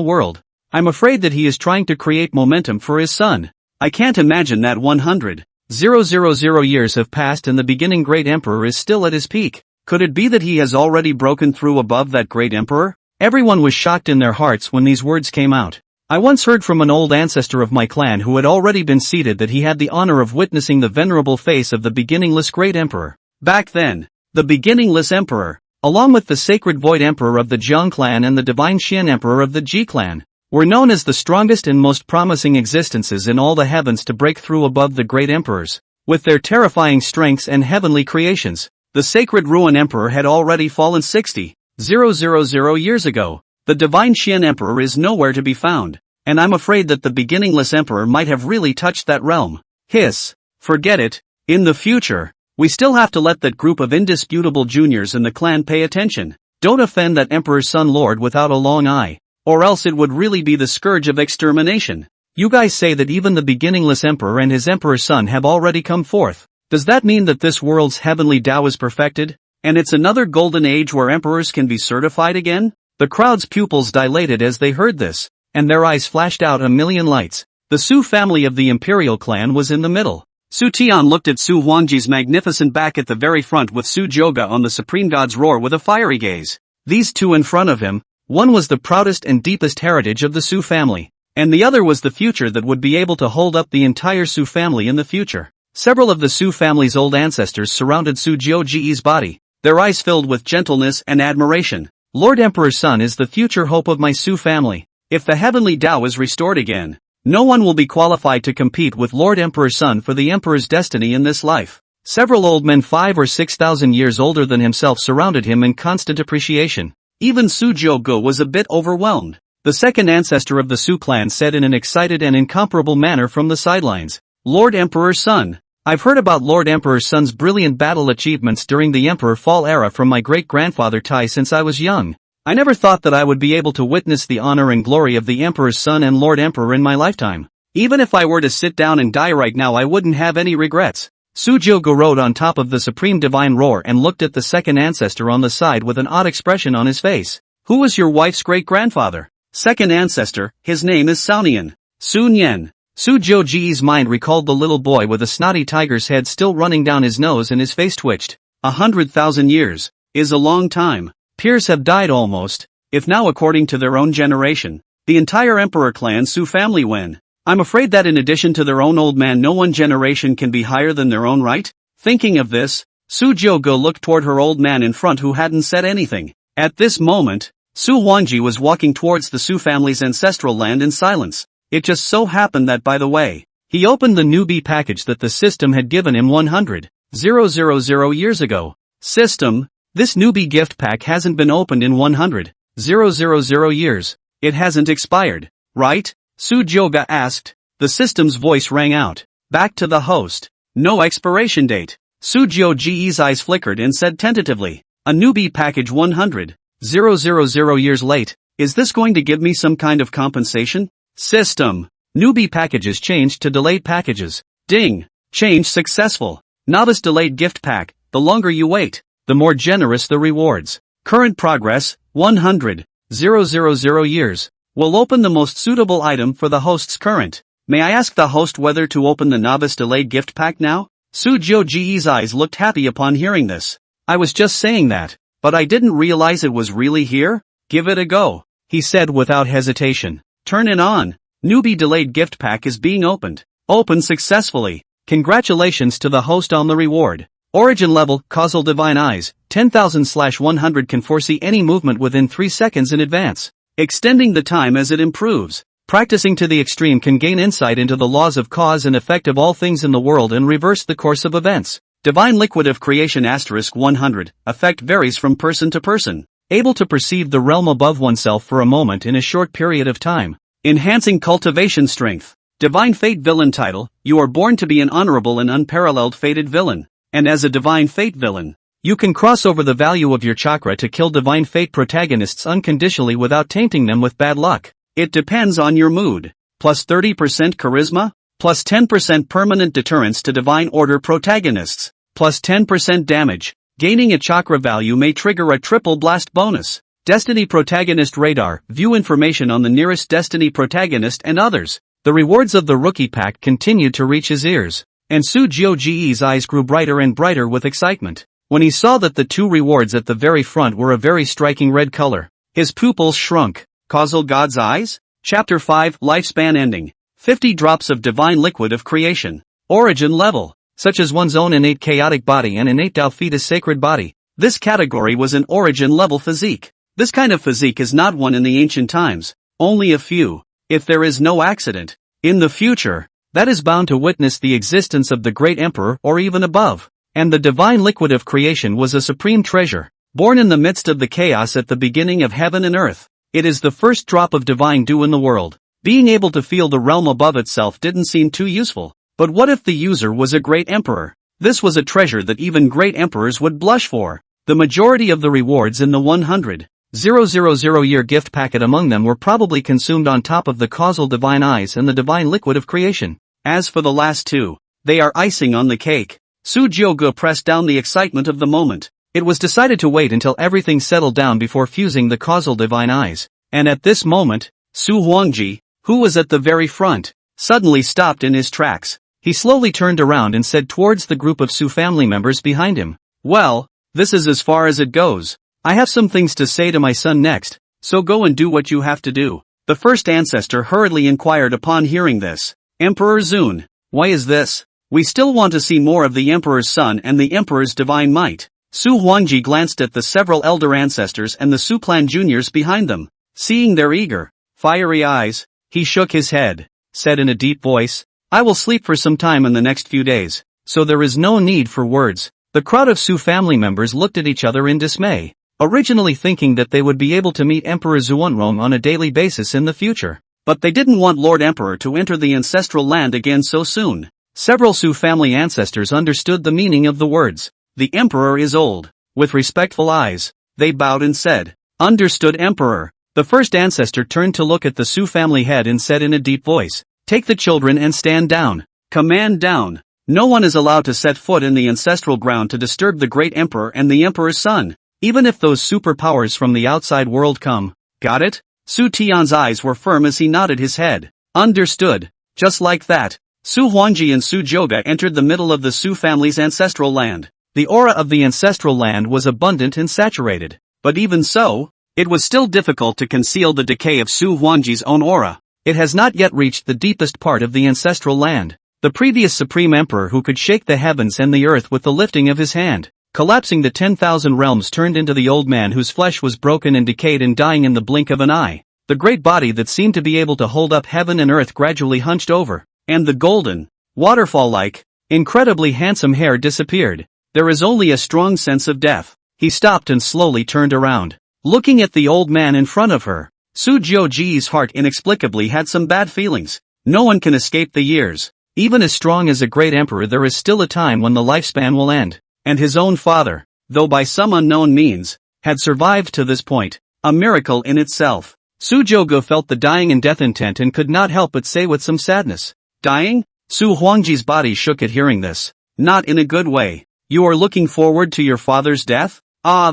world. I'm afraid that he is trying to create momentum for his son. I can't imagine that 100,000 years have passed and the beginning great emperor is still at his peak. Could it be that he has already broken through above that great emperor? Everyone was shocked in their hearts when these words came out. I once heard from an old ancestor of my clan who had already been seated that he had the honor of witnessing the venerable face of the beginningless great emperor. Back then, the beginningless emperor, along with the sacred void emperor of the Jiang clan and the divine Xian emperor of the Ji clan, were known as the strongest and most promising existences in all the heavens to break through above the great emperors. With their terrifying strengths and heavenly creations, the sacred Ruin emperor had already fallen 60,000 years ago. The divine Xian emperor is nowhere to be found, and I'm afraid that the beginningless emperor might have really touched that realm. Hiss. Forget it. In the future, we still have to let that group of indisputable juniors in the clan pay attention. Don't offend that emperor's son lord without a long eye, or else it would really be the scourge of extermination. You guys say that even the beginningless emperor and his emperor's son have already come forth. Does that mean that this world's heavenly Tao is perfected, and it's another golden age where emperors can be certified again? The crowd's pupils dilated as they heard this, and their eyes flashed out a million lights. The Su family of the imperial clan was in the middle. Su Tian looked at Su Huangji's magnificent back at the very front with Su Joga on the supreme god's roar with a fiery gaze. These two in front of him, one was the proudest and deepest heritage of the Su family, and the other was the future that would be able to hold up the entire Su family in the future. Several of the Su family's old ancestors surrounded Su Jiuji's body, their eyes filled with gentleness and admiration. Lord Emperor's son is the future hope of my Su family. If the heavenly Tao is restored again, no one will be qualified to compete with Lord Emperor's son for the Emperor's destiny in this life. Several old men 5,000 or 6,000 years older than himself surrounded him in constant appreciation. Even Su Jiuge was a bit overwhelmed. The second ancestor of the Su clan said in an excited and incomparable manner from the sidelines, Lord Emperor's son. I've heard about Lord Emperor's son's brilliant battle achievements during the Emperor Fall era from my great-grandfather Tai since I was young. I never thought that I would be able to witness the honor and glory of the Emperor's son and Lord Emperor in my lifetime. Even if I were to sit down and die right now I wouldn't have any regrets. Su Jiuge rode on top of the supreme divine roar and looked at the second ancestor on the side with an odd expression on his face. Who was your wife's great-grandfather? Second ancestor, his name is Saonian. Sun Yen. Su Jiuji's mind recalled the little boy with a snotty tiger's head still running down his nose and his face twitched. 100,000 years is a long time. Peers have died almost, if now according to their own generation. The entire emperor clan Su family win. I'm afraid that in addition to their own old man no one generation can be higher than their own right. Thinking of this, Su Jiuge looked toward her old man in front who hadn't said anything. At this moment, Su Huangji was walking towards the Su family's ancestral land in silence. It just so happened that by the way, he opened the newbie package that the system had given him 100,000 years ago. System, this newbie gift pack hasn't been opened in 100,000 years. It hasn't expired, right? Su Jiuge asked. The system's voice rang out. Back to the host. No expiration date. Su Jiuji's eyes flickered and said tentatively, a newbie package 100,000 years late. Is this going to give me some kind of compensation? System. Newbie packages changed to delayed packages. Ding. Change successful. Novice delayed gift pack. The longer you wait, the more generous the rewards. Current progress, 100,000 years. Will open the most suitable item for the host's current. May I ask the host whether to open the novice delayed gift pack now? Su Jiuji's eyes looked happy upon hearing this. I was just saying that, but I didn't realize it was really here. Give it a go, he said without hesitation. Turn it on. Newbie delayed gift pack is being opened. Opened successfully. Congratulations to the host on the reward. Origin level, causal divine eyes, 10,000/100 can foresee any movement within 3 seconds in advance, extending the time as it improves. Practicing to the extreme can gain insight into the laws of cause and effect of all things in the world and reverse the course of events. Divine liquid of creation *100, effect varies from person to person. Able to perceive the realm above oneself for a moment in a short period of time. Enhancing cultivation strength. Divine Fate Villain title, you are born to be an honorable and unparalleled fated villain. And as a Divine Fate villain, you can cross over the value of your chakra to kill Divine Fate protagonists unconditionally without tainting them with bad luck. It depends on your mood. Plus 30% charisma, plus 10% permanent deterrence to Divine Order protagonists, plus 10% damage. Gaining a chakra value may trigger a triple blast bonus. Destiny Protagonist Radar, view information on the nearest Destiny Protagonist and others. The rewards of the rookie pack continued to reach his ears, and Su Jiuji's eyes grew brighter and brighter with excitement. When he saw that the two rewards at the very front were a very striking red color, his pupils shrunk. Causal God's Eyes? Chapter 5, Lifespan Ending. 50 drops of divine liquid of creation. Origin level, such as one's own innate chaotic body and innate Tao fetus sacred body. This category was an origin level physique. This kind of physique is not one in the ancient times, only a few, if there is no accident, in the future, that is bound to witness the existence of the great emperor or even above. And the divine liquid of creation was a supreme treasure, born in the midst of the chaos at the beginning of heaven and earth. It is the first drop of divine dew in the world. Being able to feel the realm above itself didn't seem too useful. But what if the user was a great emperor? This was a treasure that even great emperors would blush for. The majority of the rewards in the 100,000 year gift packet among them were probably consumed on top of the causal divine eyes and the divine liquid of creation. As for the last two, they are icing on the cake. Su Jiuge pressed down the excitement of the moment. It was decided to wait until everything settled down before fusing the causal divine eyes. And at this moment, Su Huangji, who was at the very front, suddenly stopped in his tracks. He slowly turned around and said towards the group of Su family members behind him, "Well, this is as far as it goes. I have some things to say to my son next, so go and do what you have to do." The first ancestor hurriedly inquired upon hearing this. "Emperor Zun, why is this? We still want to see more of the Emperor's son and the Emperor's divine might." Su Huangji glanced at the several elder ancestors and the Su clan juniors behind them. Seeing their eager, fiery eyes, he shook his head, said in a deep voice, "I will sleep for some time in the next few days, so there is no need for words." The crowd of Su family members looked at each other in dismay, originally thinking that they would be able to meet Emperor Zuonrong on a daily basis in the future. But they didn't want Lord Emperor to enter the ancestral land again so soon. Several Su family ancestors understood the meaning of the words. "The Emperor is old." With respectful eyes, they bowed and said, "Understood, Emperor." The first ancestor turned to look at the Su family head and said in a deep voice, "Take the children and stand down. Command down. No one is allowed to set foot in the ancestral ground to disturb the great Emperor and the Emperor's son, even if those superpowers from the outside world come. Got it?" Su Tian's eyes were firm as he nodded his head. "Understood." Just like that, Su Huangji and Su Jiuge entered the middle of the Su family's ancestral land. The aura of the ancestral land was abundant and saturated, but even so, it was still difficult to conceal the decay of Su Huangji's own aura. It has not yet reached the deepest part of the ancestral land. The previous supreme emperor who could shake the heavens and the earth with the lifting of his hand, collapsing the 10,000 realms, turned into the old man whose flesh was broken and decayed and dying in the blink of an eye. The great body that seemed to be able to hold up heaven and earth gradually hunched over, and the golden, waterfall-like, incredibly handsome hair disappeared. There is only a strong sense of death. He stopped and slowly turned around, looking at the old man in front of her. Su Jiuji's heart inexplicably had some bad feelings. No one can escape the years. Even as strong as a great emperor, there is still a time when the lifespan will end. And his own father, though by some unknown means, had survived to this point. A miracle in itself. Su Jiuge felt the dying and death intent and could not help but say with some sadness, "Dying?" Su Huangji's body shook at hearing this. Not in a good way. "You are looking forward to your father's death?"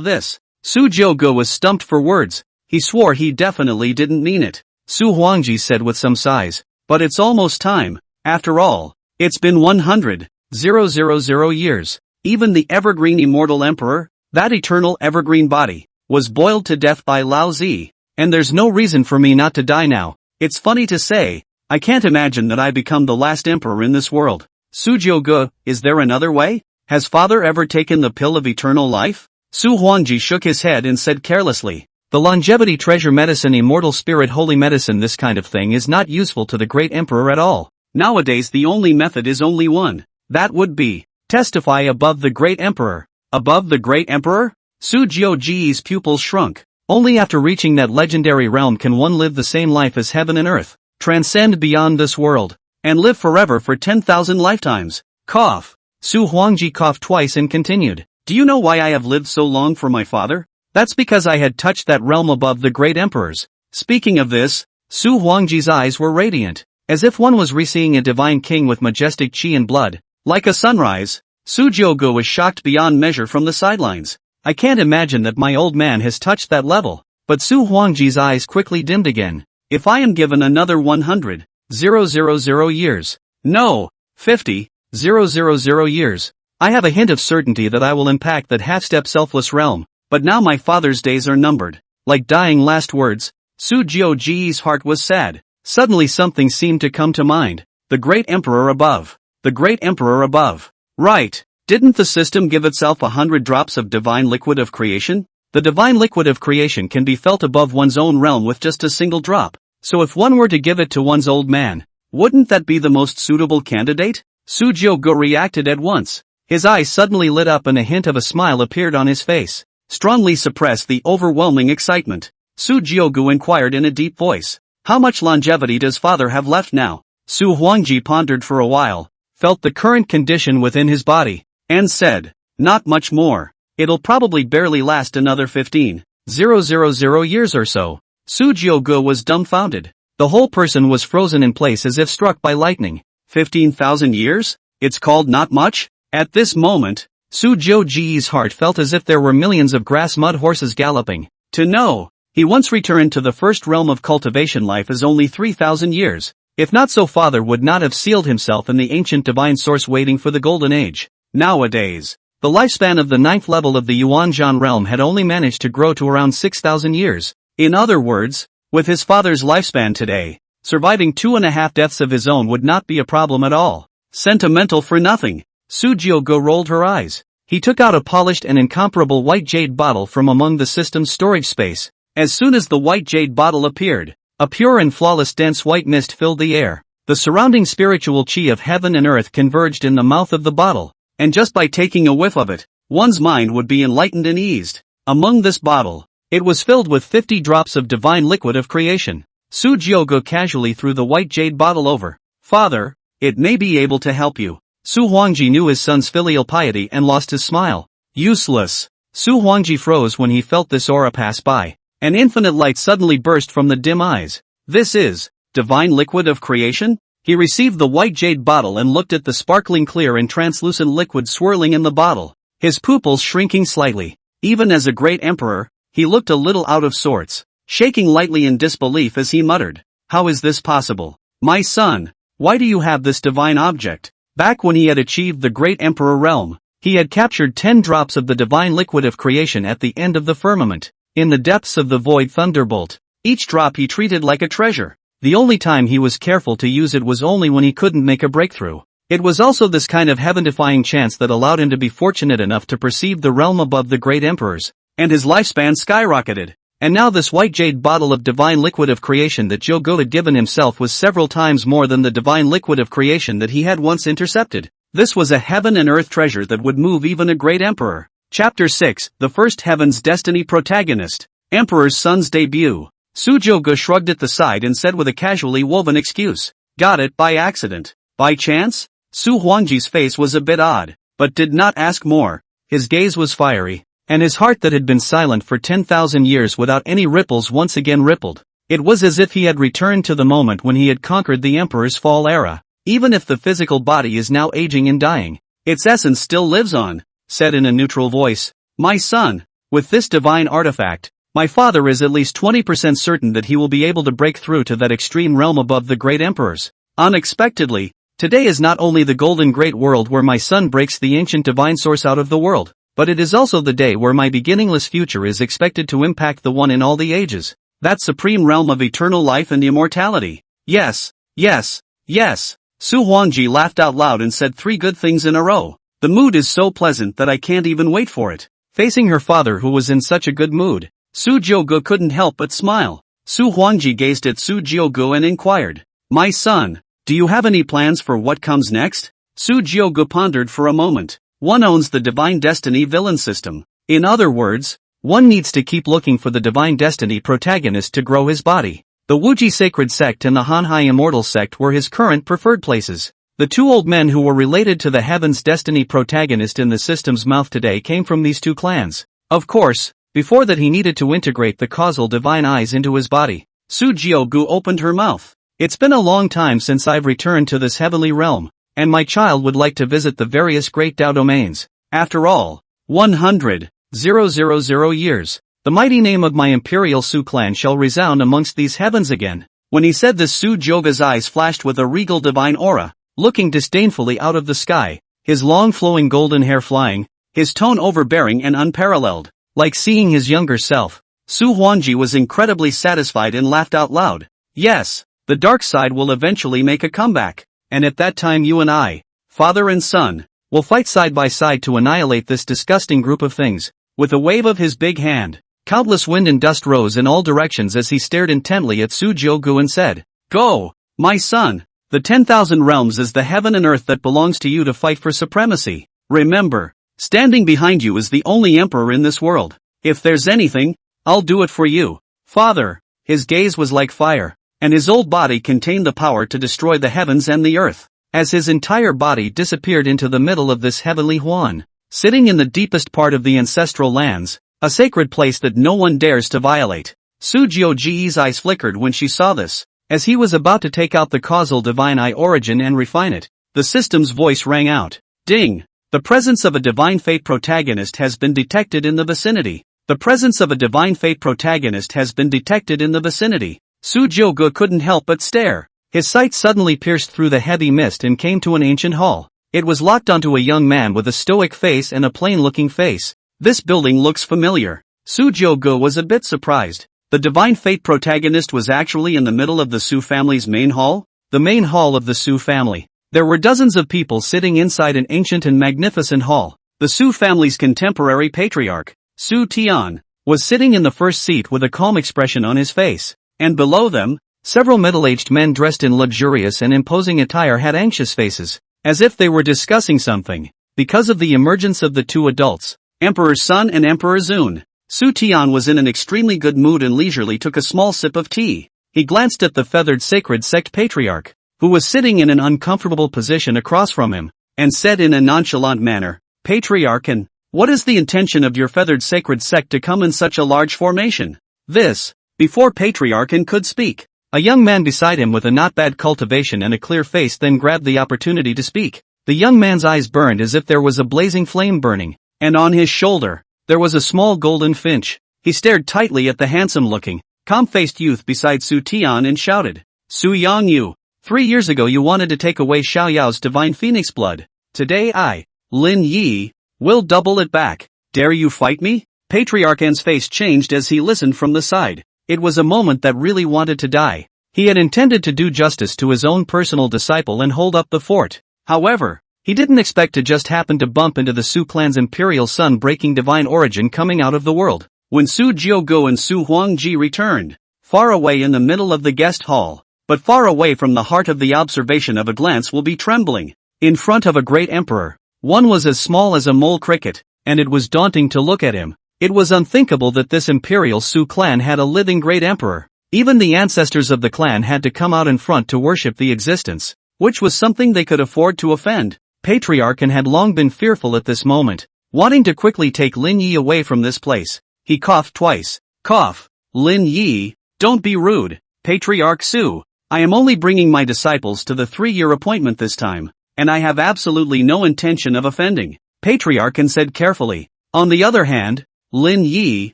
This. Su Jiuge was stumped for words. He swore he definitely didn't mean it. Su Huangji said with some sighs, "But it's almost time. After all, it's been 100,000 years. Even the evergreen immortal emperor, that eternal evergreen body, was boiled to death by Lao Zi. And there's no reason for me not to die now. It's funny to say, I can't imagine that I become the last emperor in this world." Su Jiuge, is there another way? Has father ever taken the pill of eternal life? Su Huangji shook his head and said carelessly, "The longevity treasure medicine, immortal spirit, holy medicine, this kind of thing is not useful to the great emperor at all. Nowadays the only method is only one. That would be, testify above the great emperor." Above the great emperor? Su Jiuji's pupils shrunk. Only after reaching that legendary realm can one live the same life as heaven and earth, transcend beyond this world, and live forever for 10,000 lifetimes. Cough. Su Huangji coughed twice and continued, "Do you know why I have lived so long for my father? That's because I had touched that realm above the great emperors." Speaking of this, Su Huangji's eyes were radiant. as if one was re-seeing a divine king with majestic chi and blood, like a sunrise. Su Jiogu was shocked beyond measure from the sidelines. I can't imagine that my old man has touched that level. But Su Huangji's eyes quickly dimmed again. If I am given another 100,000 years. No, 50,000 years. I have a hint of certainty that I will impact that half-step selfless realm, but now my father's days are numbered. Like dying last words, Su Jioji's heart was sad. Suddenly something seemed to come to mind. The great emperor above. The great emperor above. Right. Didn't the system give itself 100 drops of divine liquid of creation? The divine liquid of creation can be felt above one's own realm with just a single drop. So if one were to give it to one's old man, wouldn't that be the most suitable candidate? Su Jiogu reacted at once. His eyes suddenly lit up and a hint of a smile appeared on his face. Strongly suppressed the overwhelming excitement. Su Jiogu inquired in a deep voice. How much longevity does father have left now? Su Huangji pondered for a while, felt the current condition within his body, and said, not much more. It'll probably barely last another 15,000 years or so. Su Jiogu was dumbfounded. The whole person was frozen in place as if struck by lightning. 15,000 years? It's called not much? At this moment, Su Jioji's heart felt as if there were millions of grass mud horses galloping. To know, he once returned to the first realm of cultivation life as only 3,000 years. If not so, father would not have sealed himself in the ancient divine source waiting for the golden age. Nowadays, the lifespan of the 9th level of the Yuanzhan realm had only managed to grow to around 6,000 years. In other words, with his father's lifespan today, surviving 2.5 deaths of his own would not be a problem at all. Sentimental for nothing. Su Jiogu rolled her eyes. He took out a polished and incomparable white jade bottle from among the system's storage space. As soon as the white jade bottle appeared, a pure and flawless dense white mist filled the air. The surrounding spiritual chi of heaven and earth converged in the mouth of the bottle, and just by taking a whiff of it, one's mind would be enlightened and eased. Among this bottle, it was filled with 50 drops of divine liquid of creation. Su Jiogu casually threw the white jade bottle over. Father, it may be able to help you. Su Huangji knew his son's filial piety and lost his smile. Useless. Su Huangji froze when he felt this aura pass by. An infinite light suddenly burst from the dim eyes. This is divine liquid of creation? He received the white jade bottle and looked at the sparkling clear and translucent liquid swirling in the bottle, his pupils shrinking slightly. Even as a great emperor, he looked a little out of sorts, shaking lightly in disbelief as he muttered, how is this possible? My son, why do you have this divine object? Back when he had achieved the great emperor realm, he had captured 10 drops of the divine liquid of creation at the end of the firmament, in the depths of the void thunderbolt. Each drop he treated like a treasure. The only time he was careful to use it was only when he couldn't make a breakthrough. It was also this kind of heaven-defying chance that allowed him to be fortunate enough to perceive the realm above the great emperors, and his lifespan skyrocketed. And now this white jade bottle of divine liquid of creation that Jiogu had given himself was several times more than the divine liquid of creation that he had once intercepted. This was a heaven and earth treasure that would move even a great emperor. Chapter 6, The First Heaven's Destiny Protagonist. Emperor's Son's Debut. Su Jiogu shrugged at the side and said with a casually woven excuse, got it by accident. By chance? Su Huangji's face was a bit odd, but did not ask more. His gaze was fiery, and his heart that had been silent for 10,000 years without any ripples once again rippled. It was as if he had returned to the moment when he had conquered the Emperor's fall era. Even if the physical body is now aging and dying, its essence still lives on, said in a neutral voice. My son, with this divine artifact, my father is at least 20% certain that he will be able to break through to that extreme realm above the great emperors. Unexpectedly, today is not only the golden great world where my son breaks the ancient divine source out of the world, but it is also the day where my beginningless future is expected to impact the one in all the ages, that supreme realm of eternal life and immortality. Yes, yes, yes. Su Huangji laughed out loud and said 3 good things in a row. The mood is so pleasant that I can't even wait for it. Facing her father who was in such a good mood, Su Jiogu couldn't help but smile. Su Huangji gazed at Su Jiogu and inquired, my son, do you have any plans for what comes next? Su Jiogu pondered for a moment. One owns the Divine Destiny villain system. In other words, one needs to keep looking for the Divine Destiny protagonist to grow his body. The Wuji Sacred Sect and the Hanhai Immortal Sect were his current preferred places. The 2 old men who were related to the Heaven's Destiny protagonist in the system's mouth today came from these 2 clans. Of course, before that he needed to integrate the causal divine eyes into his body. Su Jiogu opened her mouth. It's been a long time since I've returned to this heavenly realm, and my child would like to visit the various great Tao domains. After all, 100,000 years, the mighty name of my imperial Su clan shall resound amongst these heavens again. When he said this, Su Joga's eyes flashed with a regal divine aura, looking disdainfully out of the sky, his long flowing golden hair flying, his tone overbearing and unparalleled, like seeing his younger self. Su Huangji was incredibly satisfied and laughed out loud. Yes, the dark side will eventually make a comeback, and at that time you and I, father and son, will fight side by side to annihilate this disgusting group of things. With a wave of his big hand, countless wind and dust rose in all directions as he stared intently at Su Jogu and said, "Go, my son. The 10,000 realms is the heaven and earth that belongs to you to fight for supremacy. Remember, standing behind you is the only emperor in this world. If there's anything, I'll do it for you, father." His gaze was like fire, and his old body contained the power to destroy the heavens and the earth. As his entire body disappeared into the middle of this heavenly Huan, sitting in the deepest part of the ancestral lands, a sacred place that no one dares to violate. Su Jioji's eyes flickered when she saw this. As he was about to take out the causal divine eye origin and refine it, the system's voice rang out. Ding! The presence of a divine fate protagonist has been detected in the vicinity. The presence of a divine fate protagonist has been detected in the vicinity. Su Jiogu couldn't help but stare. His sight suddenly pierced through the heavy mist and came to an ancient hall. It was locked onto a young man with a stoic face and a plain-looking face. This building looks familiar. Su Jiogu was a bit surprised. The divine fate protagonist was actually in the middle of the Su family's main hall? The main hall of the Su family. There were dozens of people sitting inside an ancient and magnificent hall. The Su family's contemporary patriarch, Su Tian, was sitting in the first seat with a calm expression on his face. And below them, several middle-aged men dressed in luxurious and imposing attire had anxious faces, as if they were discussing something. Because of the emergence of the two adults, Emperor Sun and Emperor Zun, Su Tian was in an extremely good mood and leisurely took a small sip of tea. He glanced at the feathered sacred sect patriarch, who was sitting in an uncomfortable position across from him, and said in a nonchalant manner, "Patriarch, what is the intention of your feathered sacred sect to come in such a large formation?" This, before Patriarch could speak, a young man beside him with a not bad cultivation and a clear face then grabbed the opportunity to speak. The young man's eyes burned as if there was a blazing flame burning, and on his shoulder, there was a small golden finch. He stared tightly at the handsome-looking, calm-faced youth beside Su Tian and shouted, "Su Yangyu, 3 years ago you wanted to take away Xiaoyao's divine phoenix blood. Today I, Lin Yi, will double it back. Dare you fight me?" Patriarch An's face changed as he listened from the side. It was a moment that really wanted to die. He had intended to do justice to his own personal disciple and hold up the fort. However, he didn't expect to just happen to bump into the Su clan's imperial sun breaking divine origin coming out of the world. When Su Jiogu and Su Huangji returned, far away in the middle of the guest hall, but far away from the heart of the observation of a glance will be trembling. In front of a great emperor, one was as small as a mole cricket, and it was daunting to look at him. It was unthinkable that this imperial Su clan had a living great emperor. Even the ancestors of the clan had to come out in front to worship the existence, which was something they could afford to offend. Patriarch had long been fearful at this moment, wanting to quickly take Lin Yi away from this place. He coughed twice. Cough. "Lin Yi, don't be rude. Patriarch Su, I am only bringing my disciples to the 3-year appointment this time, and I have absolutely no intention of offending," Patriarch said carefully. On the other hand, Lin Yi,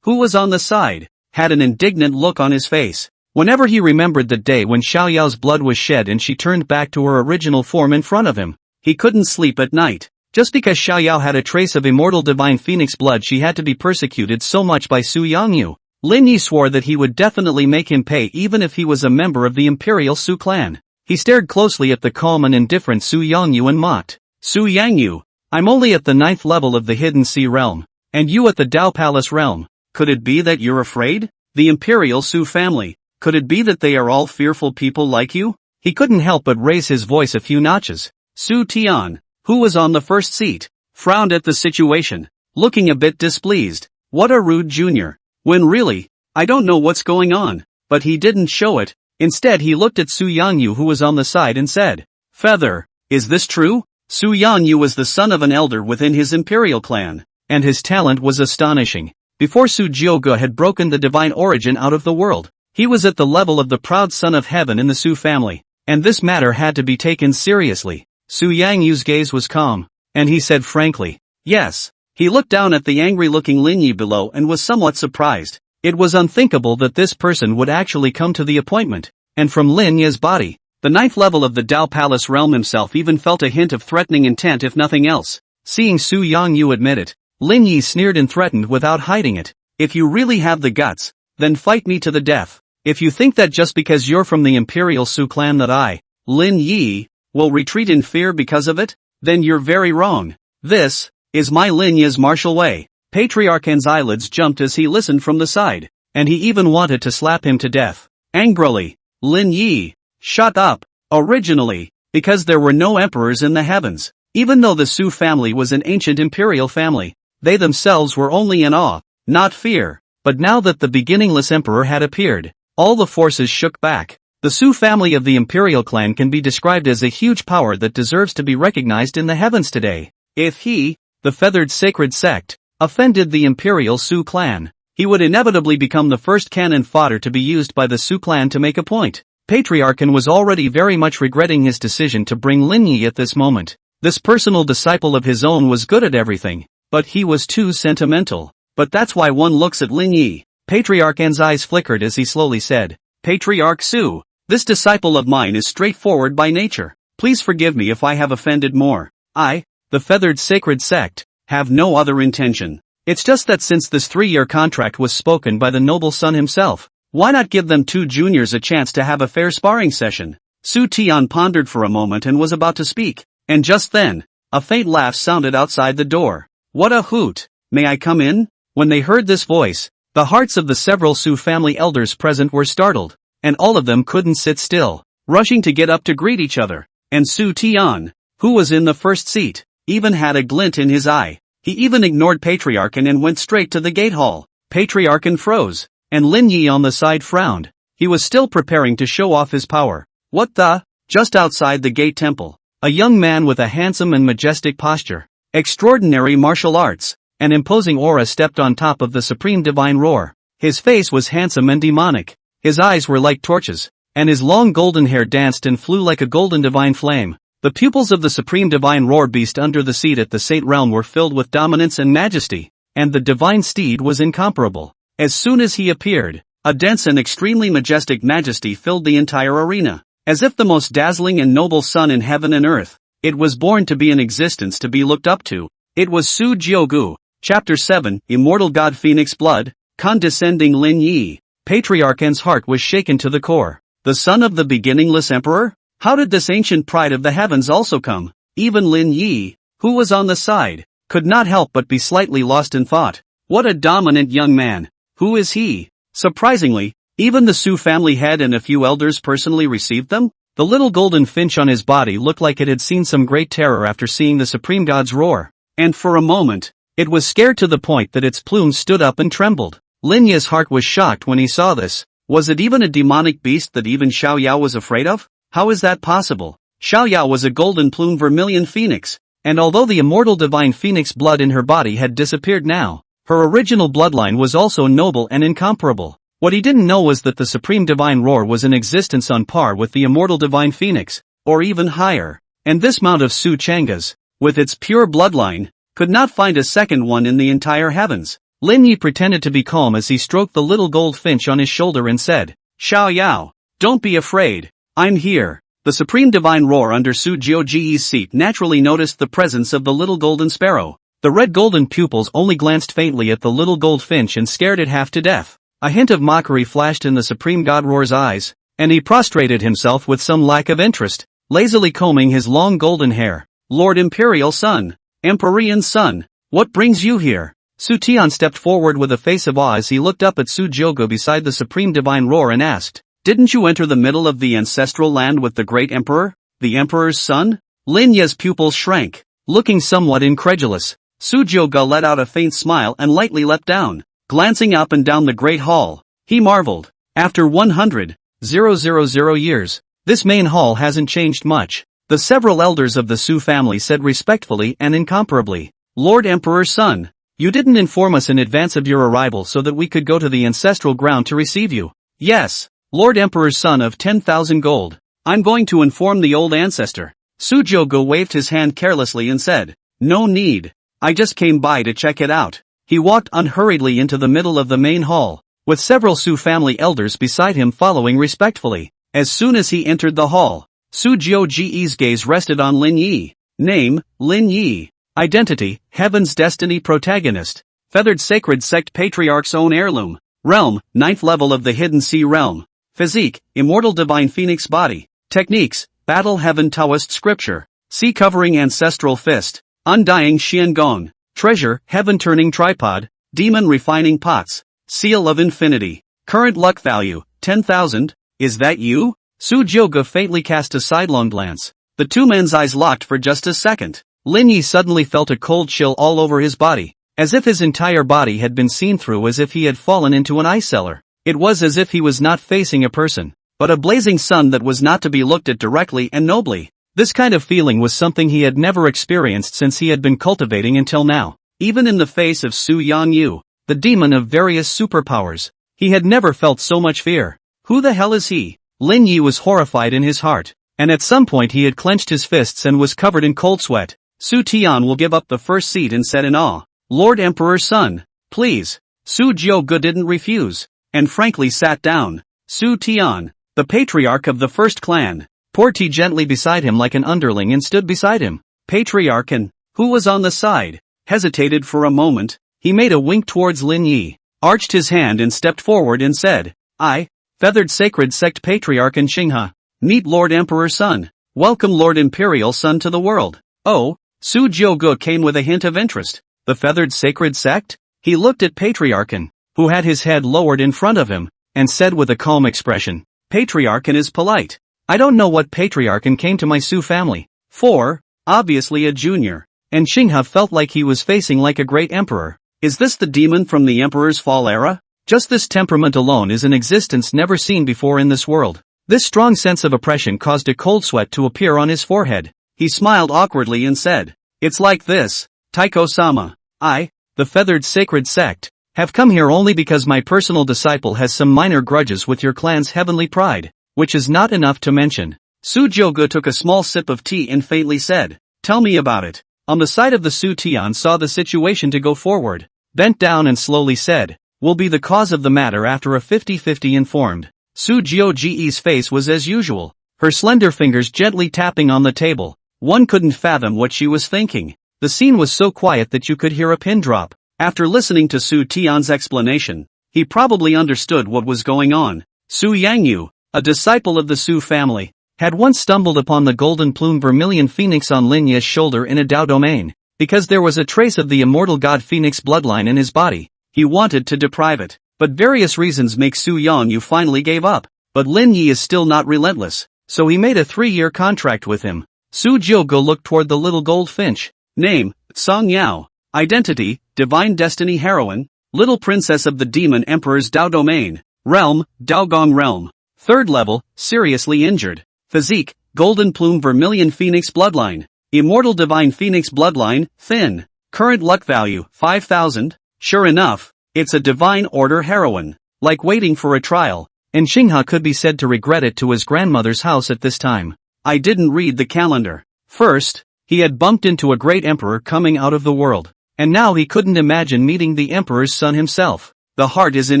who was on the side, had an indignant look on his face. Whenever he remembered the day when Xiaoyao's blood was shed and she turned back to her original form in front of him, he couldn't sleep at night. Just because Xiaoyao had a trace of immortal divine phoenix blood, she had to be persecuted so much by Su Yangyu. Lin Yi swore that he would definitely make him pay even if he was a member of the imperial Su clan. He stared closely at the calm and indifferent Su Yangyu and mocked. "Su Yangyu, I'm only at the 9th level of the Hidden Sea realm, and you at the Dao Palace realm. Could it be that you're afraid? The imperial Su family, could it be that they are all fearful people like you?" He couldn't help but raise his voice a few notches. Su Tian, who was on the first seat, frowned at the situation, looking a bit displeased. What a rude junior. When really, I don't know what's going on. But he didn't show it. Instead he looked at Su Yangyu who was on the side and said, "Feather, is this true?" Su Yangyu was the son of an elder within his imperial clan, and his talent was astonishing. Before Su Jiogu had broken the divine origin out of the world, He was at the level of the proud son of heaven in the Su family, and this matter had to be taken seriously. Su Yangyu's gaze was calm, and he said frankly, yes. He looked down at the angry-looking Lin Yi below and was somewhat surprised. It was unthinkable that this person would actually come to the appointment, and from Lin Yi's body, the ninth level of the Dao Palace realm himself even felt a hint of threatening intent if nothing else. Seeing Su Yangyu admit it, Lin Yi sneered and threatened without hiding it. If you really have the guts, then fight me to the death. If you think that just because you're from the Imperial Su clan that I, Lin Yi, will retreat in fear because of it, then you're very wrong. This is my Lin Yi's martial way. Patriarch An's eyelids jumped as he listened from the side, and he even wanted to slap him to death. Angrily, Lin Yi, shut up. Originally, because there were no emperors in the heavens, even though the Su family was an ancient imperial family, they themselves were only in awe, not fear. But now that the beginningless emperor had appeared, all the forces shook back. The Su family of the imperial clan can be described as a huge power that deserves to be recognized in the heavens today. If he, the feathered sacred sect, offended the imperial Su clan, he would inevitably become the first cannon fodder to be used by the Su clan to make a point. Patriarch An was already very much regretting his decision to bring Lin Yi at this moment. This personal disciple of his own was good at everything, but he was too sentimental. But that's why one looks at Lin Yi. Patriarch An's eyes flickered as he slowly said, Patriarch Su, this disciple of mine is straightforward by nature. Please forgive me if I have offended more. I, the feathered sacred sect, have no other intention. It's just that since this 3-year contract was spoken by the noble son himself, why not give them 2 juniors a chance to have a fair sparring session? Su Tian pondered for a moment and was about to speak, and just then, a faint laugh sounded outside the door. What a hoot! May I come in? When they heard this voice, the hearts of the several Su family elders present were startled, and all of them couldn't sit still, rushing to get up to greet each other. And Su Tian, who was in the first seat, even had a glint in his eye. He even ignored Patriarch An and went straight to the gate hall. Patriarch An froze, and Lin Yi on the side frowned. He was still preparing to show off his power. What the? Just outside the gate temple, a young man with a handsome and majestic posture, extraordinary martial arts, an imposing aura stepped on top of the supreme divine roar. His face was handsome and demonic, his eyes were like torches, and his long golden hair danced and flew like a golden divine flame. The pupils of the supreme divine roar beast under the seat at the Sate realm were filled with dominance and majesty, and the divine steed was incomparable. As soon as he appeared, a dense and extremely majestic majesty filled the entire arena, as if the most dazzling and noble sun in heaven and earth. It was born to be an existence to be looked up to. It was Su Jiugu. Chapter 7, Immortal God Phoenix Blood, Condescending Lin Yi. Patriarch An's heart was shaken to the core. The son of the beginningless emperor? How did this ancient pride of the heavens also come? Even Lin Yi, who was on the side, could not help but be slightly lost in thought. What a dominant young man. Who is he? Surprisingly, even the Su family head and a few elders personally received them. The little golden finch on his body looked like it had seen some great terror after seeing the supreme god's roar. And for a moment, it was scared to the point that its plumes stood up and trembled. Lin Yi's heart was shocked when he saw this. Was it even a demonic beast that even Xiao Yao was afraid of? How is that possible? Xiao Yao was a golden plume vermilion phoenix, and although the immortal divine phoenix blood in her body had disappeared now, her original bloodline was also noble and incomparable. What he didn't know was that the supreme divine roar was in existence on par with the immortal divine phoenix, or even higher. And this mount of Su Changa's, with its pure bloodline, could not find a second one in the entire heavens. Lin Yi pretended to be calm as he stroked the little gold finch on his shoulder and said, Xiao Yao, don't be afraid, I'm here. The supreme divine roar under Su Jiuji's seat naturally noticed the presence of the little golden sparrow. The red golden pupils only glanced faintly at the little gold finch and scared it half to death. A hint of mockery flashed in the supreme god roar's eyes, and he prostrated himself with some lack of interest, lazily combing his long golden hair. Lord Imperial Son, Empyrean Son, what brings you here? Su Tian stepped forward with a face of awe as he looked up at Su Jiugu beside the supreme divine roar and asked, Didn't you enter the middle of the ancestral land with the great emperor, the emperor's son? Lin Yi's pupils shrank, looking somewhat incredulous. Su Jiugu let out a faint smile and lightly leapt down, glancing up and down the great hall. He marveled. After 100,000 years, this main hall hasn't changed much. The several elders of the Su family said respectfully and incomparably, Lord Emperor's son, you didn't inform us in advance of your arrival so that we could go to the ancestral ground to receive you. Yes, Lord Emperor's son of 10,000 gold. I'm going to inform the old ancestor. Sujogo waved his hand carelessly and said, no need. I just came by to check it out. He walked unhurriedly into the middle of the main hall, with several Su family elders beside him following respectfully. As soon as he entered the hall, Sujoge's gaze rested on Lin Yi. Name, Lin Yi. Identity, Heaven's Destiny Protagonist. Feathered Sacred Sect Patriarch's Own Heirloom. Realm, 9th level of the Hidden Sea Realm. Physique, Immortal Divine Phoenix Body. Techniques, Battle Heaven Taoist Scripture. Sea Covering Ancestral Fist. Undying Xian Gong. Treasure, Heaven Turning Tripod. Demon Refining Pots. Seal of Infinity. Current luck value, 10,000. Is that you? Sujogo faintly cast a sidelong glance. The two men's eyes locked for just a second. Lin Yi suddenly felt a cold chill all over his body, as if his entire body had been seen through, as if he had fallen into an ice cellar. It was as if he was not facing a person, but a blazing sun that was not to be looked at directly and nobly. This kind of feeling was something he had never experienced since he had been cultivating until now. Even in the face of Su Yangyu, the demon of various superpowers, he had never felt so much fear. Who the hell is he? Lin Yi was horrified in his heart, and at some point he had clenched his fists and was covered in cold sweat. Su Tian will give up the first seat and said in awe, Lord Emperor's son, please. Su Jioge didn't refuse, and frankly sat down. Su Tian, the patriarch of the first clan, poured tea gently beside him like an underling and stood beside him. Patriarch and, who was on the side, hesitated for a moment. He made a wink towards Lin Yi, arched his hand and stepped forward and said, I, Feathered Sacred Sect Patriarch and Xinghe, meet Lord Emperor's son. Welcome Lord Imperial Son to the world. Oh, Su Jioge came with a hint of interest. The Feathered Sacred Sect? He looked at Patriarchan, who had his head lowered in front of him, and said with a calm expression, Patriarchan is polite. I don't know what Patriarchan came to my Su family for, obviously a junior, and Xinghe felt like he was facing like a great emperor. Is this the demon from the Emperor's Fall era? Just this temperament alone is an existence never seen before in this world. This strong sense of oppression caused a cold sweat to appear on his forehead. He smiled awkwardly and said, it's like this, Taiko-sama. I, the Feathered Sacred Sect, have come here only because my personal disciple has some minor grudges with your clan's heavenly pride, which is not enough to mention. Su Jioge took a small sip of tea and faintly said, tell me about it. On the side of the Su Tian saw the situation to go forward, bent down and slowly said, will be the cause of the matter after a 50-50 informed. Su Jioge's face was as usual, her slender fingers gently tapping on the table. One couldn't fathom what she was thinking. The scene was so quiet that you could hear a pin drop. After listening to Su Tian's explanation, he probably understood what was going on. Su Yangyu, a disciple of the Su family, had once stumbled upon the golden plume vermilion phoenix on Lin Yi's shoulder in a Dao domain. Because there was a trace of the immortal god phoenix bloodline in his body, he wanted to deprive it. But various reasons make Su Yangyu finally gave up. But Lin Yi is still not relentless, so he made a 3-year contract with him. Su Jioge looked toward the little gold finch. Name, Song Yao. Identity, Divine Destiny Heroine, Little Princess of the Demon Emperor's Dao Domain. Realm, Daogong Realm. 3rd level, seriously injured. Physique, Golden Plume Vermilion Phoenix Bloodline. Immortal Divine Phoenix Bloodline, thin. Current luck value, 5,000. Sure enough, it's a Divine Order heroine. Like waiting for a trial. And Xinghe could be said to regret it to his grandmother's house at this time. I didn't read the calendar. First, he had bumped into a great emperor coming out of the world. And now he couldn't imagine meeting the emperor's son himself. The heart is in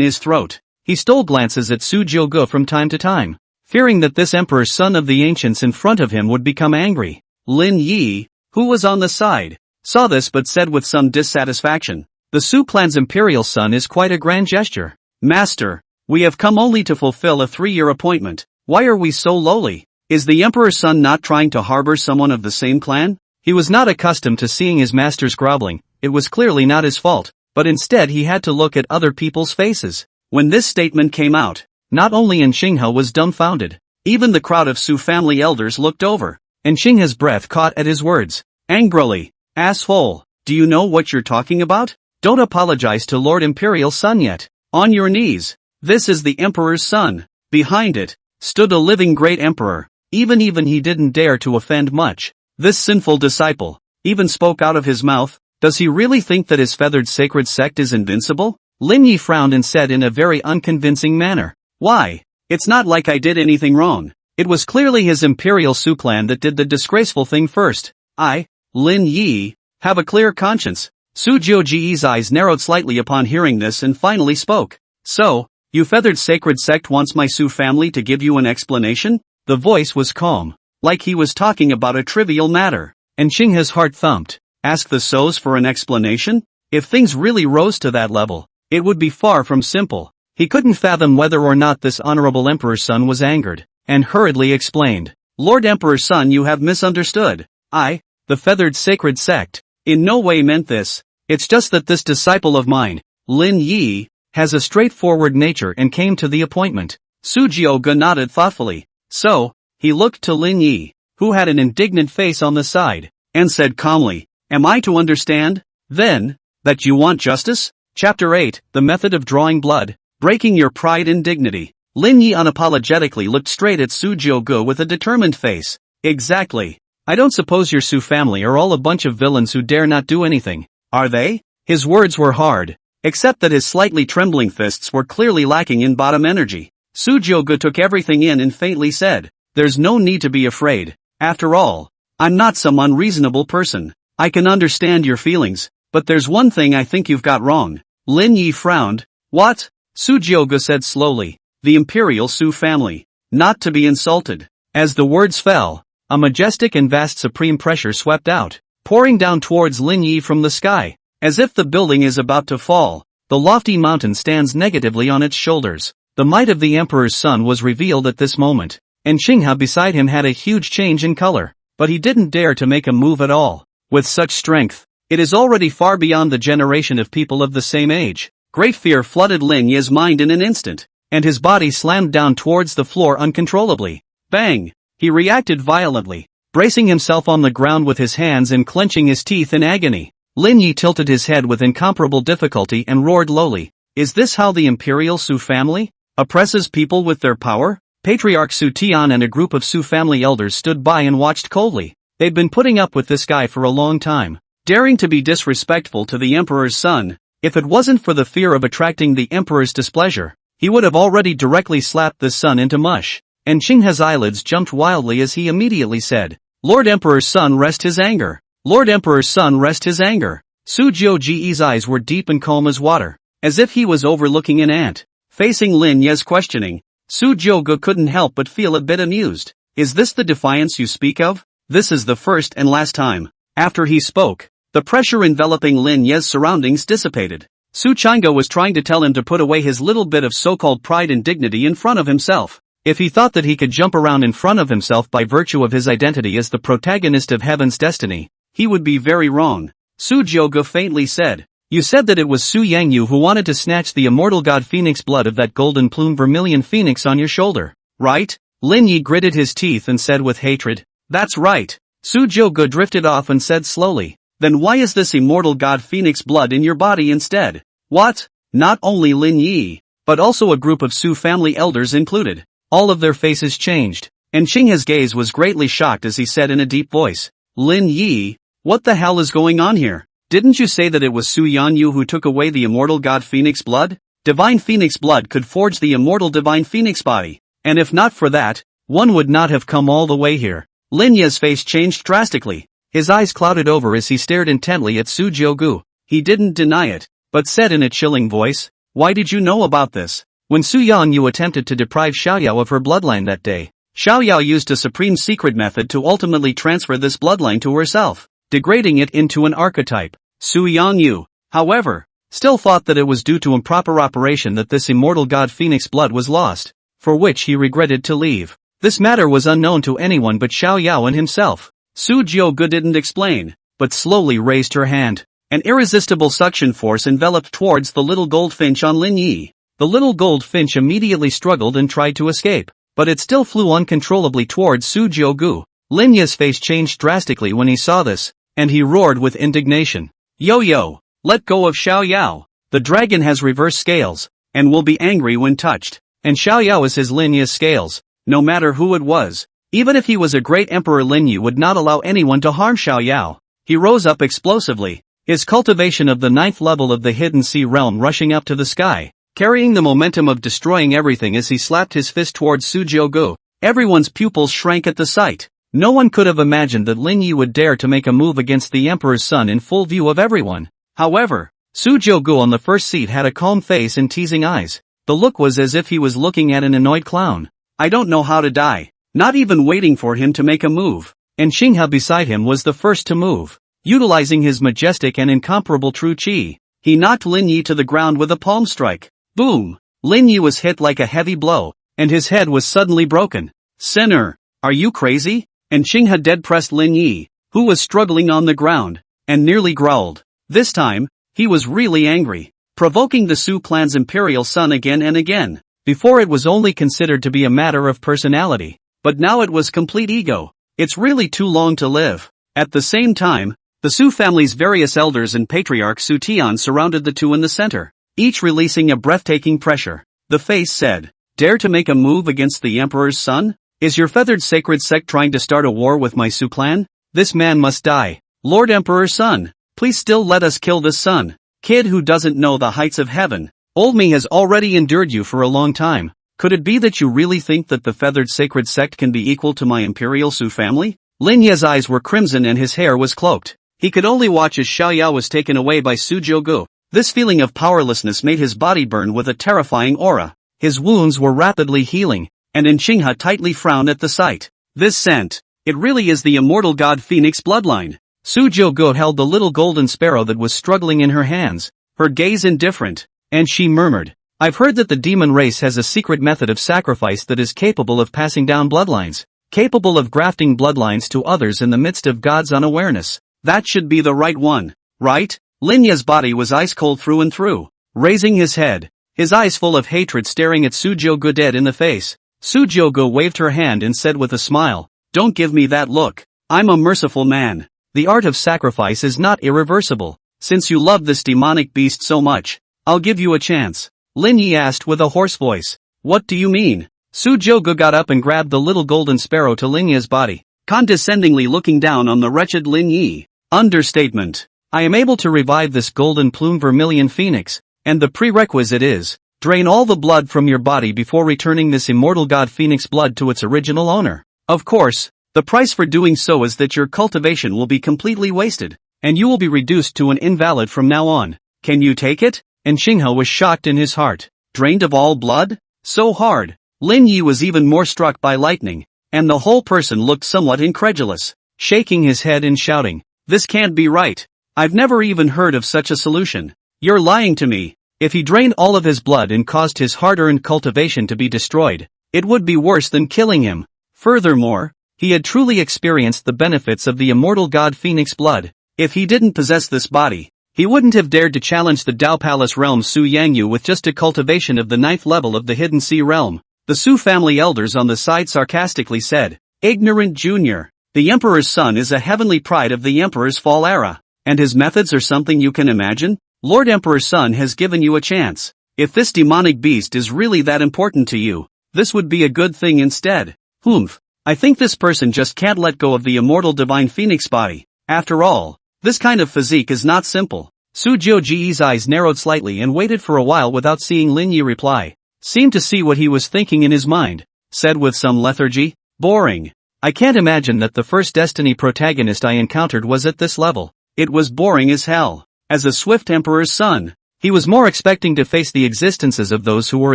his throat. He stole glances at Su Jioge from time to time, fearing that this emperor's son of the ancients in front of him would become angry. Lin Yi, who was on the side, saw this but said with some dissatisfaction, the Su clan's imperial son is quite a grand gesture. Master, we have come only to fulfill a 3-year appointment. Why are we so lowly? Is the emperor's son not trying to harbor someone of the same clan? He was not accustomed to seeing his master's groveling. It was clearly not his fault, but instead he had to look at other people's faces. When this statement came out, not only Xinghe was dumbfounded, even the crowd of Su family elders looked over, and Xinghe's breath caught at his words. Angrily, asshole, do you know what you're talking about? Don't apologize to Lord Imperial Son yet. On your knees. This is the Emperor's son. Behind it, stood a living great emperor. Even he didn't dare to offend much. This sinful disciple, even spoke out of his mouth, does he really think that his feathered sacred sect is invincible? Lin Yi frowned and said in a very unconvincing manner, Why? It's not like I did anything wrong. It was clearly his Imperial Su clan that did the disgraceful thing first. I, Lin Yi, have a clear conscience. Su Jiuji's eyes narrowed slightly upon hearing this and finally spoke. So, you feathered sacred sect wants my Su family to give you an explanation? The voice was calm, like he was talking about a trivial matter. And Qinghe's heart thumped. Ask the Sos for an explanation? If things really rose to that level, it would be far from simple. He couldn't fathom whether or not this honorable Emperor's son was angered, and hurriedly explained. Lord Emperor's son, you have misunderstood. I, the feathered sacred sect, in no way meant this. It's just that this disciple of mine, Lin Yi, has a straightforward nature and came to the appointment. Su Jiuge nodded thoughtfully. So, he looked to Lin Yi, who had an indignant face on the side, and said calmly, am I to understand, then, that you want justice? Chapter 8, The Method of Drawing Blood, Breaking Your Pride and Dignity. Lin Yi unapologetically looked straight at Su Jiuge with a determined face. Exactly. I don't suppose your Su family are all a bunch of villains who dare not do anything, are they? His words were hard, except that his slightly trembling fists were clearly lacking in bottom energy. Su Jiuge took everything in and faintly said, there's no need to be afraid. After all, I'm not some unreasonable person. I can understand your feelings, but there's one thing I think you've got wrong. Lin Yi frowned. What? Su Jiuge said slowly. The Imperial Su family. Not to be insulted. As the words fell, a majestic and vast supreme pressure swept out, pouring down towards Lin Yi from the sky. As if the building is about to fall, the lofty mountain stands negatively on its shoulders. The might of the Emperor's son was revealed at this moment, and Qinghe beside him had a huge change in color, but he didn't dare to make a move at all. With such strength, it is already far beyond the generation of people of the same age. Great fear flooded Lin Yi's mind in an instant, and his body slammed down towards the floor uncontrollably. Bang! He reacted violently, bracing himself on the ground with his hands and clenching his teeth in agony. Lin Yi tilted his head with incomparable difficulty and roared lowly. Is this how the Imperial Su family oppresses people with their power? Patriarch Su Tian and a group of Su family elders stood by and watched coldly. They'd been putting up with this guy for a long time, daring to be disrespectful to the Emperor's son. If it wasn't for the fear of attracting the Emperor's displeasure, he would have already directly slapped this son into mush. And Qinghe's eyelids jumped wildly as he immediately said, Lord Emperor's son, rest his anger. Lord Emperor's son, rest his anger. Su Jiuji's eyes were deep and calm as water, as if he was overlooking an ant. Facing Lin Yi's questioning, Su Jiuge couldn't help but feel a bit amused. Is this the defiance you speak of? This is the first and last time. After he spoke, the pressure enveloping Lin Yi's surroundings dissipated. Su Chang'e was trying to tell him to put away his little bit of so-called pride and dignity in front of himself. If he thought that he could jump around in front of himself by virtue of his identity as the protagonist of Heaven's Destiny, he would be very wrong. Su Jiuge faintly said, you said that it was Su Yangyu who wanted to snatch the immortal god phoenix blood of that golden plume vermilion phoenix on your shoulder, right? Lin Yi gritted his teeth and said with hatred, that's right. Su Jiuge drifted off and said slowly, then why is this immortal god phoenix blood in your body instead? What? Not only Lin Yi, but also a group of Su family elders included. All of their faces changed, and Qinghe's gaze was greatly shocked as he said in a deep voice, Lin Yi, what the hell is going on here? Didn't you say that it was Su Yanyu who took away the immortal god phoenix blood? Divine phoenix blood could forge the immortal divine phoenix body, and if not for that, one would not have come all the way here. Lin Yi's face changed drastically. His eyes clouded over as he stared intently at Su Jiuge. He didn't deny it, but said in a chilling voice, why did you know about this? When Su Yangyu attempted to deprive Xiaoyao of her bloodline that day, Xiaoyao used a supreme secret method to ultimately transfer this bloodline to herself, degrading it into an archetype. Su Yangyu, however, still thought that it was due to improper operation that this immortal god phoenix blood was lost, for which he regretted to leave. This matter was unknown to anyone but Xiaoyao and himself. Su Jiuge didn't explain, but slowly raised her hand. An irresistible suction force enveloped towards the little goldfinch on Lin Yi. The little goldfinch immediately struggled and tried to escape, but it still flew uncontrollably towards Su Jiuge. Lin Yi's face changed drastically when he saw this, and he roared with indignation. Yo, let go of Xiaoyao. The dragon has reverse scales, and will be angry when touched. And Xiaoyao is his Lin Yi's scales, no matter who it was. Even if he was a great emperor, Lin Yi would not allow anyone to harm Xiaoyao. He rose up explosively, his cultivation of the 9th level of the hidden sea realm rushing up to the sky. carrying the momentum of destroying everything as he slapped his fist towards Sujiogu. Everyone's pupils shrank at the sight. No one could have imagined that Lin Yi would dare to make a move against the Emperor's son in full view of everyone. However, Sujiogu on the first seat had a calm face and teasing eyes. The look was as if he was looking at an annoyed clown. I don't know how to die. Not even waiting for him to make a move. And Xinghe beside him was the first to move. Utilizing his majestic and incomparable true chi, he knocked Lin Yi to the ground with a palm strike. Boom! Lin Yi was hit like a heavy blow, and his head was suddenly broken. Sinner! Are you crazy? And Xinghe dead-pressed Lin Yi, who was struggling on the ground, and nearly growled. This time, he was really angry, provoking the Su clan's imperial son again and again. Before it was only considered to be a matter of personality, but now it was complete ego. It's really too long to live. At the same time, the Su family's various elders and patriarch Su Tian surrounded the two in the center, each releasing a breathtaking pressure. The face said, "Dare to make a move against the Emperor's son? Is your feathered sacred sect trying to start a war with my Su clan? This man must die. Lord Emperor's son, please still let us kill this son. Kid who doesn't know the heights of heaven. Old me has already endured you for a long time. Could it be that you really think that the feathered sacred sect can be equal to my imperial Su family?" Lin Ye's eyes were crimson and his hair was cloaked. He could only watch as Xiaoyao was taken away by Sujiogu. This feeling of powerlessness made his body burn with a terrifying aura. His wounds were rapidly healing, and Xinghe tightly frowned at the sight. This scent, it really is the immortal god Phoenix bloodline. Sujiogu held the little golden sparrow that was struggling in her hands, her gaze indifferent, and she murmured, "I've heard that the demon race has a secret method of sacrifice that is capable of passing down bloodlines, capable of grafting bloodlines to others in the midst of God's unawareness. That should be the right one, right?" Lin Ye's body was ice cold through and through. Raising his head, his eyes full of hatred staring at Sujiogu dead in the face, Sujiogu waved her hand and said with a smile, "Don't give me that look. I'm a merciful man. The art of sacrifice is not irreversible. Since you love this demonic beast so much, I'll give you a chance." Lin Yi asked with a hoarse voice. "What do you mean?" Sujiogu got up and grabbed the little golden sparrow to Lin Yi's body, condescendingly looking down on the wretched Lin Yi. Understatement. "I am able to revive this golden plume vermilion phoenix, and the prerequisite is, drain all the blood from your body before returning this immortal god phoenix blood to its original owner. Of course, the price for doing so is that your cultivation will be completely wasted, and you will be reduced to an invalid from now on. Can you take it?" And Xinghe was shocked in his heart. Drained of all blood? So hard. Lin Yi was even more struck by lightning, and the whole person looked somewhat incredulous, shaking his head and shouting, "This can't be right. I've never even heard of such a solution. You're lying to me." If he drained all of his blood and caused his hard-earned cultivation to be destroyed, it would be worse than killing him. Furthermore, he had truly experienced the benefits of the immortal god Phoenix blood. If he didn't possess this body, he wouldn't have dared to challenge the Dao Palace realm's Su Yangyu with just a cultivation of the 9th level of the Hidden Sea realm. The Su family elders on the side sarcastically said, "Ignorant junior. The Emperor's son is a heavenly pride of the Emperor's fall era, and his methods are something you can imagine? Lord Emperor's son has given you a chance. If this demonic beast is really that important to you, this would be a good thing instead. Humph. I think this person just can't let go of the immortal divine phoenix body. After all, this kind of physique is not simple." Sujiogu's eyes narrowed slightly and waited for a while without seeing Lin Yi reply. Seemed to see what he was thinking in his mind. Said with some lethargy, "Boring. I can't imagine that the first Destiny protagonist I encountered was at this level. It was boring as hell. As a swift emperor's son, he was more expecting to face the existences of those who were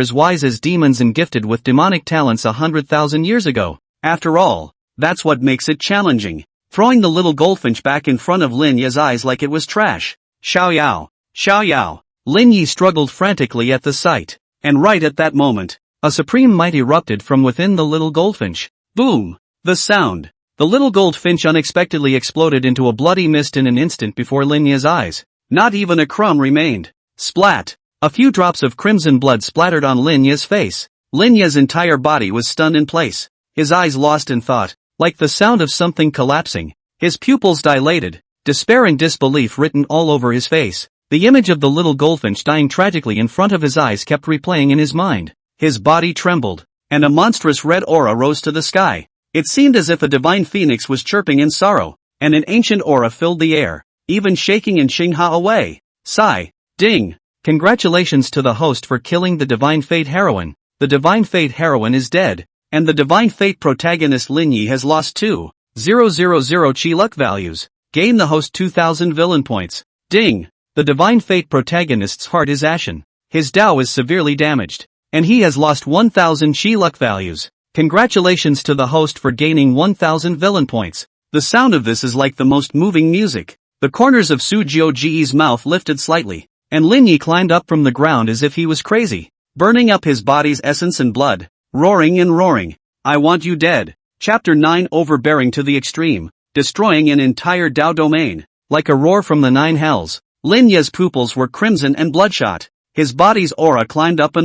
as wise as demons and gifted with demonic talents 100,000 years ago. After all, that's what makes it challenging." Throwing the little goldfinch back in front of Lin Yi's eyes like it was trash. "Xiaoyao, Xiaoyao." Lin Yi struggled frantically at the sight. And right at that moment, a supreme might erupted from within the little goldfinch. Boom! The sound. The little goldfinch unexpectedly exploded into a bloody mist in an instant before Lin Yi's eyes. Not even a crumb remained. Splat! A few drops of crimson blood splattered on Lin Yi's face. Lin Yi's entire body was stunned in place, his eyes lost in thought, like the sound of something collapsing. His pupils dilated, despair and disbelief written all over his face. The image of the little goldfinch dying tragically in front of his eyes kept replaying in his mind. His body trembled, and a monstrous red aura rose to the sky. It seemed as if a divine phoenix was chirping in sorrow, and an ancient aura filled the air, even shaking Xinghe away. Sigh, ding, Congratulations to the host for killing the Divine Fate heroine. The Divine Fate heroine is dead, and the Divine Fate protagonist Lin Yi has lost 2,000 chi luck values. Gain the host 2000 villain points. Ding! The Divine Fate protagonist's heart is ashen. His Dao is severely damaged, and he has lost 1000 chi luck values. Congratulations to the host for gaining 1000 villain points. The sound of this is like the most moving music. The corners of Su Jiuji's mouth lifted slightly, and Lin Yi climbed up from the ground as if he was crazy, burning up his body's essence and blood, roaring and roaring. I want you dead. Chapter 9 Overbearing to the extreme, destroying an entire Dao domain. Like a roar from the 9 hells, Lin Yi's pupils were crimson and bloodshot. His body's aura climbed up,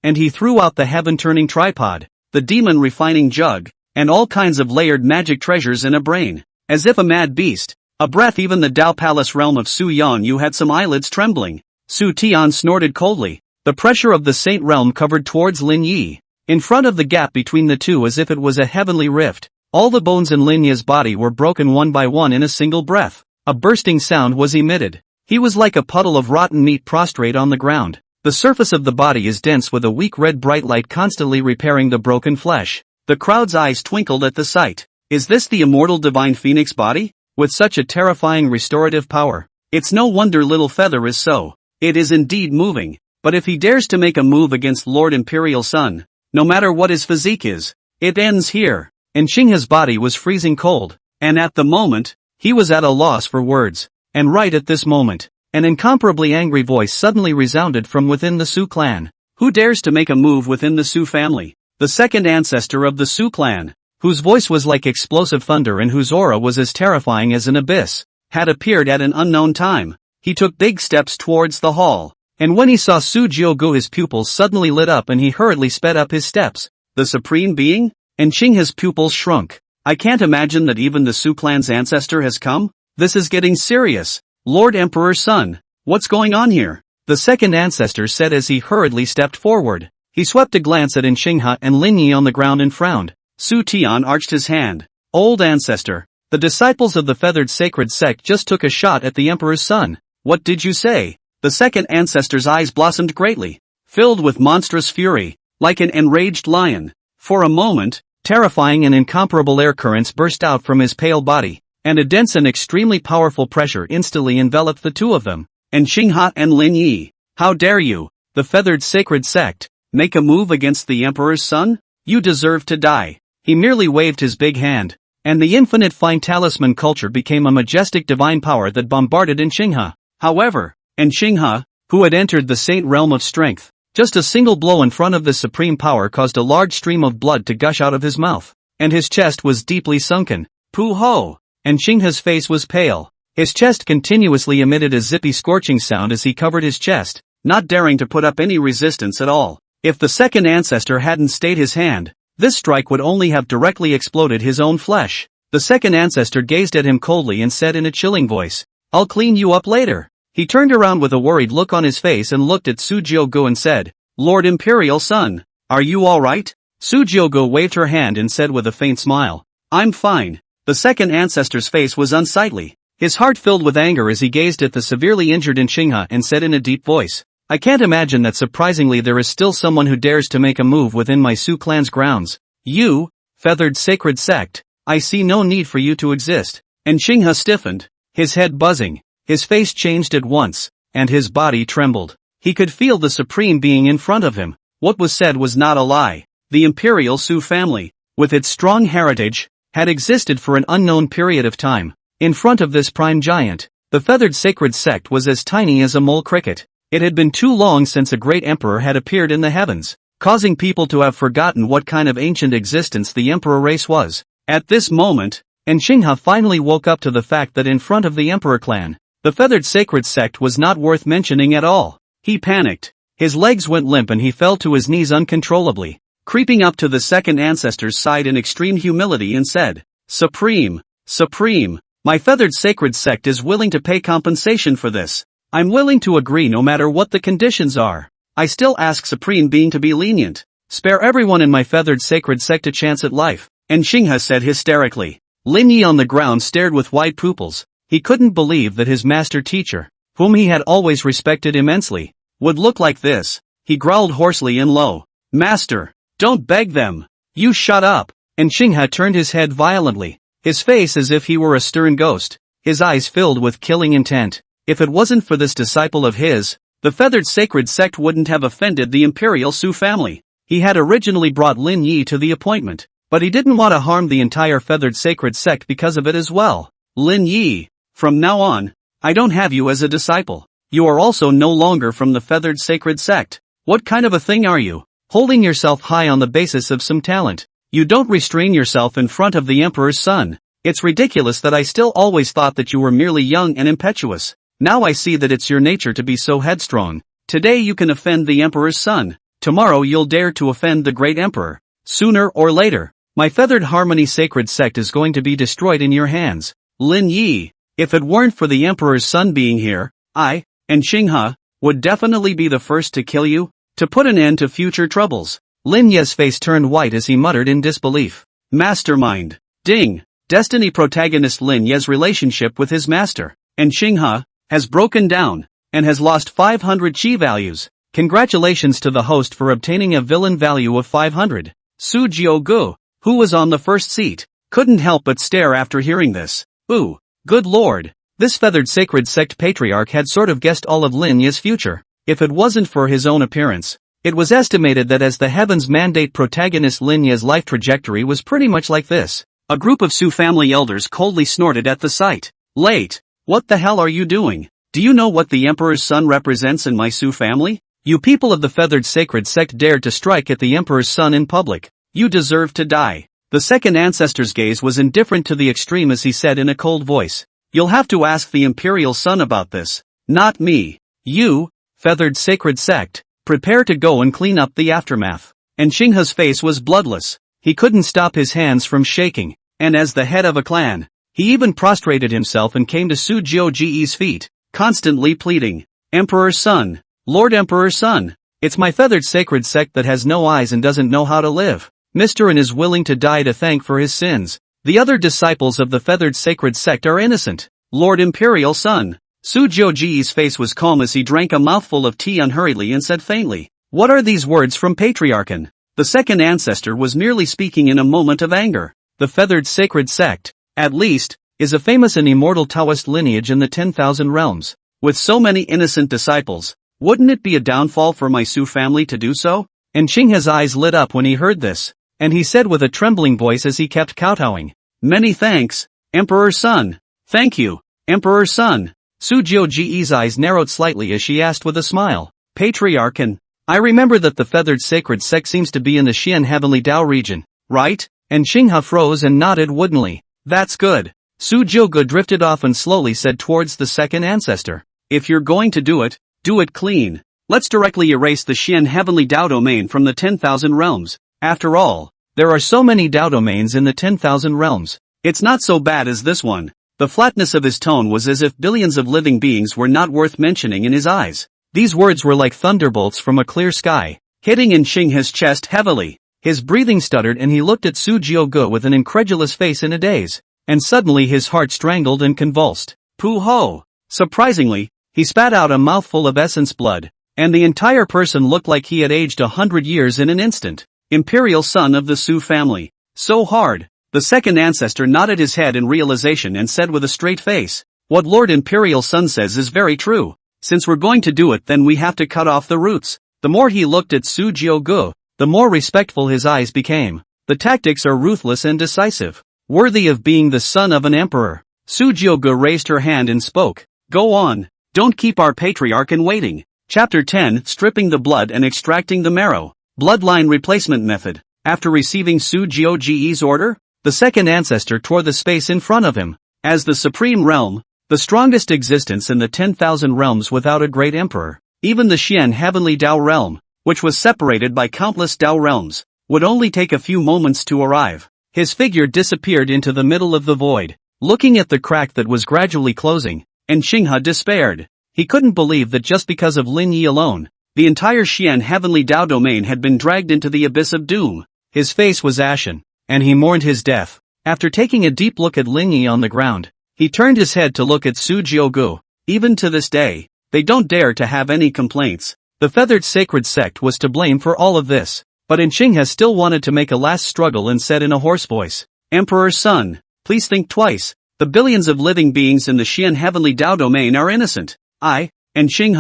and he threw out the heaven-turning tripod, the demon-refining jug, and all kinds of layered magic treasures in a brain. As if a mad beast, a breath. Even the Dao Palace realm of Su Yanyu had some eyelids trembling. Su Tian snorted coldly. The pressure of the Saint realm covered towards Lin Yi, in front of the gap between the two as if it was a heavenly rift. All the bones in Lin Yi's body were broken one by one in a single breath. A bursting sound was emitted. He was like a puddle of rotten meat prostrate on the ground. The surface of the body is dense with a weak red bright light constantly repairing the broken flesh. The crowd's eyes twinkled at the sight. Is this the immortal divine phoenix body? With such a terrifying restorative power, it's no wonder Little Feather is so. It is indeed moving. But if he dares to make a move against Lord Imperial Sun, no matter what his physique is, it ends here. And Xinghe's body was freezing cold, and at the moment, he was at a loss for words. And right at this moment, an incomparably angry voice suddenly resounded from within the Su clan. Who dares to make a move within the Su family? The second ancestor of the Su clan, whose voice was like explosive thunder and whose aura was as terrifying as an abyss, had appeared at an unknown time. He took big steps towards the hall, and when he saw Su Jiugu his pupils suddenly lit up and he hurriedly sped up his steps. The Supreme Being? And Xinghe's pupils shrunk. I can't imagine that even the Su clan's ancestor has come? This is getting serious. Lord Emperor's son, what's going on here? The second ancestor said as he hurriedly stepped forward. He swept a glance at Xinghe and Lin Yi on the ground and frowned. Su Tian arched his hand. Old ancestor, the disciples of the feathered sacred sect just took a shot at the emperor's son. What did you say? The second ancestor's eyes blossomed greatly, filled with monstrous fury, like an enraged lion. For a moment, terrifying and incomparable air currents burst out from his pale body, and a dense and extremely powerful pressure instantly enveloped the two of them. And Xinghe and Lin Yi, how dare you, the feathered sacred sect, make a move against the emperor's son? You deserve to die. He merely waved his big hand, and the infinite fine talisman culture became a majestic divine power that bombarded in Xinghe. However, and Xinghe, who had entered the saint realm of strength, just a single blow in front of the supreme power caused a large stream of blood to gush out of his mouth, and his chest was deeply sunken. Pooh-ho! And Xinghe's face was pale. His chest continuously emitted a zippy scorching sound as he covered his chest, not daring to put up any resistance at all. If the second ancestor hadn't stayed his hand, this strike would only have directly exploded his own flesh. The second ancestor gazed at him coldly and said in a chilling voice, I'll clean you up later. He turned around with a worried look on his face and looked at Su Jiugu and said, Lord Imperial Son, are you alright? Su Jiugu waved her hand and said with a faint smile, I'm fine. The second ancestor's face was unsightly, his heart filled with anger as he gazed at the severely injured Xinghe and said in a deep voice, I can't imagine that surprisingly there is still someone who dares to make a move within my Su clan's grounds. You, feathered sacred sect, I see no need for you to exist. And Xinghe stiffened, his head buzzing, his face changed at once, and his body trembled. He could feel the supreme being in front of him. What was said was not a lie. The imperial Su family, with its strong heritage, had existed for an unknown period of time. In front of this prime giant, the feathered sacred sect was as tiny as a mole cricket. It had been too long since a great emperor had appeared in the heavens, causing people to have forgotten what kind of ancient existence the emperor race was. At this moment, Xinghe finally woke up to the fact that in front of the emperor clan, the feathered sacred sect was not worth mentioning at all. He panicked. His legs went limp and he fell to his knees uncontrollably, creeping up to the second ancestor's side in extreme humility and said, Supreme, Supreme, my feathered sacred sect is willing to pay compensation for this. I'm willing to agree no matter what the conditions are. I still ask Supreme Being to be lenient. Spare everyone in my feathered sacred sect a chance at life. And Xinghe said hysterically. Lin Yi on the ground stared with wide pupils. He couldn't believe that his master teacher, whom he had always respected immensely, would look like this. He growled hoarsely and low. Master, don't beg them. You shut up. And Xinghe turned his head violently, his face as if he were a stern ghost, his eyes filled with killing intent. If it wasn't for this disciple of his, the feathered sacred sect wouldn't have offended the imperial Su family. He had originally brought Lin Yi to the appointment, but he didn't want to harm the entire feathered sacred sect because of it as well. Lin Yi, from now on, I don't have you as a disciple. You are also no longer from the feathered sacred sect. What kind of a thing are you? Holding yourself high on the basis of some talent. You don't restrain yourself in front of the emperor's son. It's ridiculous that I still always thought that you were merely young and impetuous. Now I see that it's your nature to be so headstrong. Today you can offend the emperor's son. Tomorrow you'll dare to offend the great emperor. Sooner or later, my feathered harmony sacred sect is going to be destroyed in your hands. Lin Yi, if it weren't for the emperor's son being here, I, and Xinghe, would definitely be the first to kill you, to put an end to future troubles. Lin Ye's face turned white as he muttered in disbelief. Mastermind. Ding. Destiny protagonist Lin Ye's relationship with his master, and Xinghe, has broken down, and has lost 500 chi values. Congratulations to the host for obtaining a villain value of 500. Su Jiaogu, who was on the first seat, couldn't help but stare after hearing this. Ooh, good lord. This feathered sacred sect patriarch had sort of guessed all of Lin Ye's future. If it wasn't for his own appearance, it was estimated that as the heavens mandate protagonist Lin Ye's life trajectory was pretty much like this. A group of Su family elders coldly snorted at the sight. Late. What the hell are you doing? Do you know what the emperor's son represents in my Su family? You people of the feathered sacred sect dared to strike at the emperor's son in public. You deserve to die. The second ancestor's gaze was indifferent to the extreme as he said in a cold voice. You'll have to ask the imperial son about this. Not me. You, feathered sacred sect, prepare to go and clean up the aftermath. And Xinghe's face was bloodless. He couldn't stop his hands from shaking, and as the head of a clan, he even prostrated himself and came to Su Jiaoji's feet, constantly pleading. Emperor's son, Lord Emperor's son, it's my feathered sacred sect that has no eyes and doesn't know how to live. Mr. and is willing to die to thank for his sins. The other disciples of the feathered sacred sect are innocent. Lord Imperial son. Su Jiaoji's face was calm as he drank a mouthful of tea unhurriedly and said faintly, what are these words from Patriarchan? The second ancestor was merely speaking in a moment of anger. The feathered sacred sect, at least, is a famous and immortal Taoist lineage in the 10,000 realms. With so many innocent disciples, wouldn't it be a downfall for my Su family to do so? And Xinghe's eyes lit up when he heard this, and he said with a trembling voice as he kept kowtowing, many thanks, Emperor's son. Thank you, Emperor's son. Su Jiaoji's eyes narrowed slightly as she asked with a smile, Patriarchan, I remember that the feathered sacred sect seems to be in the Xian Heavenly Dao region, right? And Xinghe froze and nodded woodenly. That's good. Su Jiaogu drifted off and slowly said towards the second ancestor, if you're going to do it clean. Let's directly erase the Xian Heavenly Dao domain from the 10,000 realms. After all, there are so many Dao domains in the 10,000 realms. It's not so bad as this one. The flatness of his tone was as if billions of living beings were not worth mentioning in his eyes. These words were like thunderbolts from a clear sky, hitting in Xinghe's chest heavily. His breathing stuttered and he looked at Su Jiaogu with an incredulous face in a daze. And suddenly his heart strangled and convulsed. Pooh-ho! Surprisingly, he spat out a mouthful of essence blood, and the entire person looked like he had aged 100 years in an instant. Imperial son of the Su family. So hard. The second ancestor nodded his head in realization and said with a straight face, what Lord Imperial son says is very true. Since we're going to do it, then we have to cut off the roots. The more he looked at Su Jiaogu, the more respectful his eyes became. The tactics are ruthless and decisive, worthy of being the son of an emperor. Su Jiaogu raised her hand and spoke. Go on. Don't keep our patriarchan waiting. Chapter 10, Stripping the Blood and Extracting the Marrow. Bloodline Replacement Method. After receiving Su Jiaoji's order, the second ancestor tore the space in front of him. As the supreme realm, the strongest existence in the 10,000 realms without a great emperor, even the Xian Heavenly Dao realm, which was separated by countless Dao realms, would only take a few moments to arrive. His figure disappeared into the middle of the void, looking at the crack that was gradually closing, and Xinghe despaired. He couldn't believe that just because of Lin Yi alone, the entire Xian Heavenly Dao domain had been dragged into the abyss of doom. His face was ashen, and he mourned his death. After taking a deep look at Lin Yi on the ground, he turned his head to look at Su Jiaogu. Even to this day, they don't dare to have any complaints. The feathered sacred sect was to blame for all of this. But Inching still wanted to make a last struggle and said in a hoarse voice, "Emperor's son, please think twice. The billions of living beings in the Xian heavenly Dao domain are innocent. I, Inching,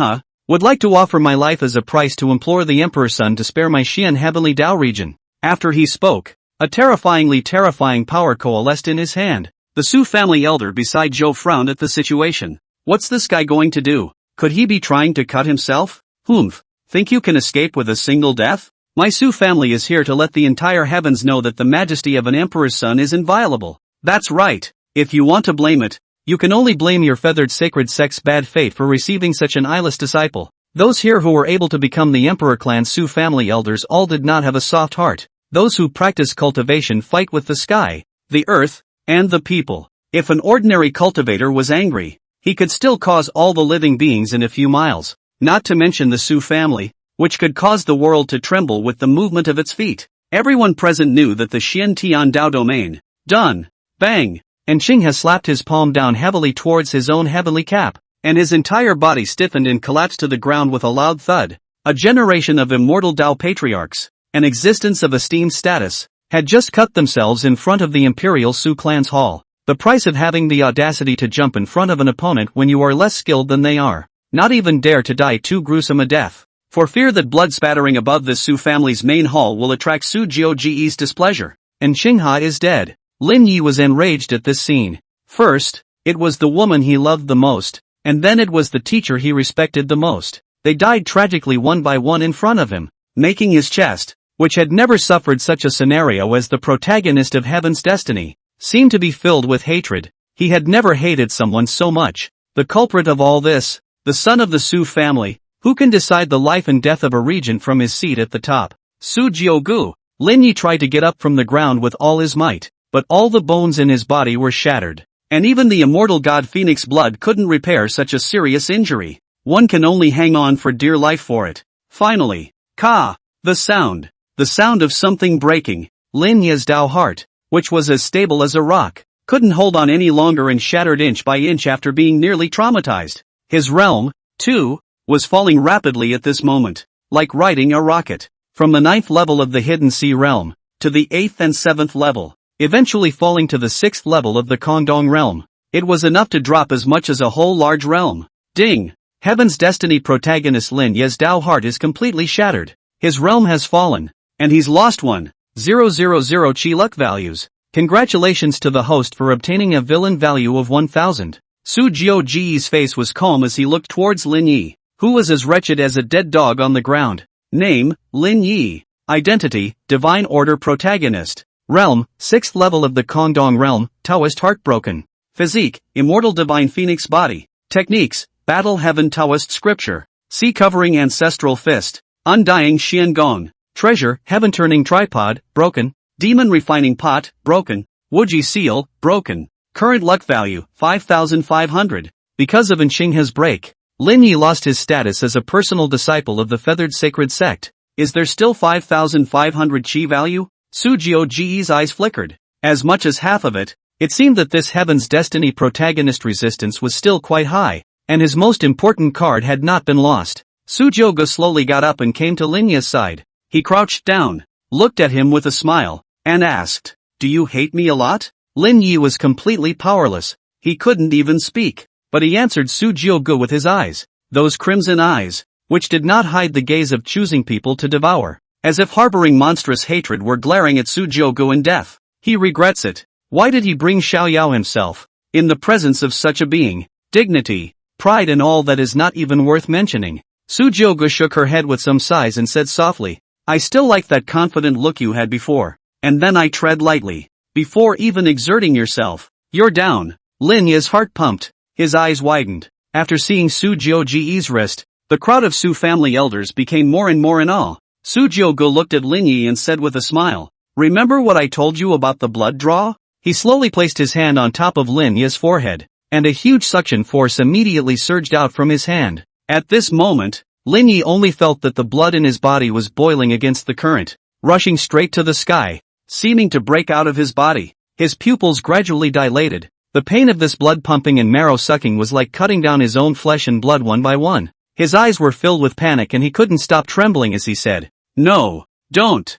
would like to offer my life as a price to implore the Emperor's son to spare my Xian heavenly Dao region." After he spoke, a terrifying power coalesced in his hand. The Su family elder beside Zhou frowned at the situation. What's this guy going to do? Could he be trying to cut himself? Humph, think you can escape with a single death? My Su family is here to let the entire heavens know that the majesty of an emperor's son is inviolable. That's right. If you want to blame it, you can only blame your feathered sacred sect's bad fate for receiving such an eyeless disciple. Those here who were able to become the Emperor clan Su family elders all did not have a soft heart. Those who practice cultivation fight with the sky, the earth, and the people. If an ordinary cultivator was angry, he could still cause all the living beings in a few miles, not to mention the Su family, which could cause the world to tremble with the movement of its feet. Everyone present knew that the Xian Tian Dao domain, done, bang, and Qing has slapped his palm down heavily towards his own heavenly cap, and his entire body stiffened and collapsed to the ground with a loud thud. A generation of immortal Dao patriarchs, an existence of esteemed status, had just cut themselves in front of the Imperial Su clan's hall. The price of having the audacity to jump in front of an opponent when you are less skilled than they are, not even dare to die too gruesome a death. For fear that blood spattering above the Su family's main hall will attract Su Jiuji's displeasure. And Qinghe is dead. Lin Yi was enraged at this scene. First, it was the woman he loved the most, and then it was the teacher he respected the most. They died tragically one by one in front of him, making his chest, which had never suffered such a scenario as the protagonist of Heaven's Destiny, seem to be filled with hatred. He had never hated someone so much. The culprit of all this, the son of the Su family, who can decide the life and death of a region from his seat at the top? Su Jiugu. Lin Yi tried to get up from the ground with all his might, but all the bones in his body were shattered. And even the immortal god Phoenix blood couldn't repair such a serious injury. One can only hang on for dear life for it. Finally, Ka! The sound of something breaking. Lin Yi's Dao heart, which was as stable as a rock, couldn't hold on any longer and shattered inch by inch after being nearly traumatized. His realm, too, was falling rapidly at this moment, like riding a rocket, from the 9th level of the Hidden Sea realm, to the 8th and 7th level, eventually falling to the 6th level of the Kongdong realm. It was enough to drop as much as a whole large realm. Ding! Heaven's Destiny protagonist Lin Yi's Dao heart is completely shattered. His realm has fallen, and he's lost 1,000 chi luck values. Congratulations to the host for obtaining a villain value of 1,000. Su Jiuji's face was calm as he looked towards Lin Yi, who was as wretched as a dead dog on the ground. Name, Lin Yi. Identity, Divine Order Protagonist. Realm, 6th level of the Kongdong realm, Taoist Heartbroken. Physique, Immortal Divine Phoenix Body. Techniques, Battle Heaven Taoist Scripture. Sea Covering Ancestral Fist. Undying Xian Gong. Treasure, Heaven Turning Tripod, broken. Demon Refining Pot, broken. Wuji Seal, broken. Current luck value, 5,500. Because of Inchinghe's break, Lin Yi lost his status as a personal disciple of the Feathered Sacred Sect. Is there still 5,500 chi value? Su Jiuji's eyes flickered. As much as half of it, it seemed that this Heaven's Destiny protagonist resistance was still quite high, and his most important card had not been lost. Su Jiugu slowly got up and came to Lin Yi's side. He crouched down, looked at him with a smile, and asked, "Do you hate me a lot?" Lin Yi was completely powerless. He couldn't even speak. But he answered Su Jiugu with his eyes, those crimson eyes, which did not hide the gaze of choosing people to devour, as if harboring monstrous hatred were glaring at Su Jiugu in death. He regrets it. Why did he bring Xiaoyao himself? In the presence of such a being, dignity, pride and all that is not even worth mentioning. Su Jiugu shook her head with some sighs and said softly, "I still like that confident look you had before. And then I tread lightly. Before even exerting yourself. You're down." Lin Yi's heart pumped. His eyes widened. After seeing Su Jiuji's wrist, the crowd of Su family elders became more and more in awe. Su Jiugu looked at Lin Yi and said with a smile, "Remember what I told you about the blood draw?" He slowly placed his hand on top of Lin Yi's forehead, and a huge suction force immediately surged out from his hand. At this moment, Lin Yi only felt that the blood in his body was boiling against the current, rushing straight to the sky, seeming to break out of his body. His pupils gradually dilated. The pain of this blood pumping and marrow sucking was like cutting down his own flesh and blood one by one. His eyes were filled with panic and he couldn't stop trembling as he said, "No, don't.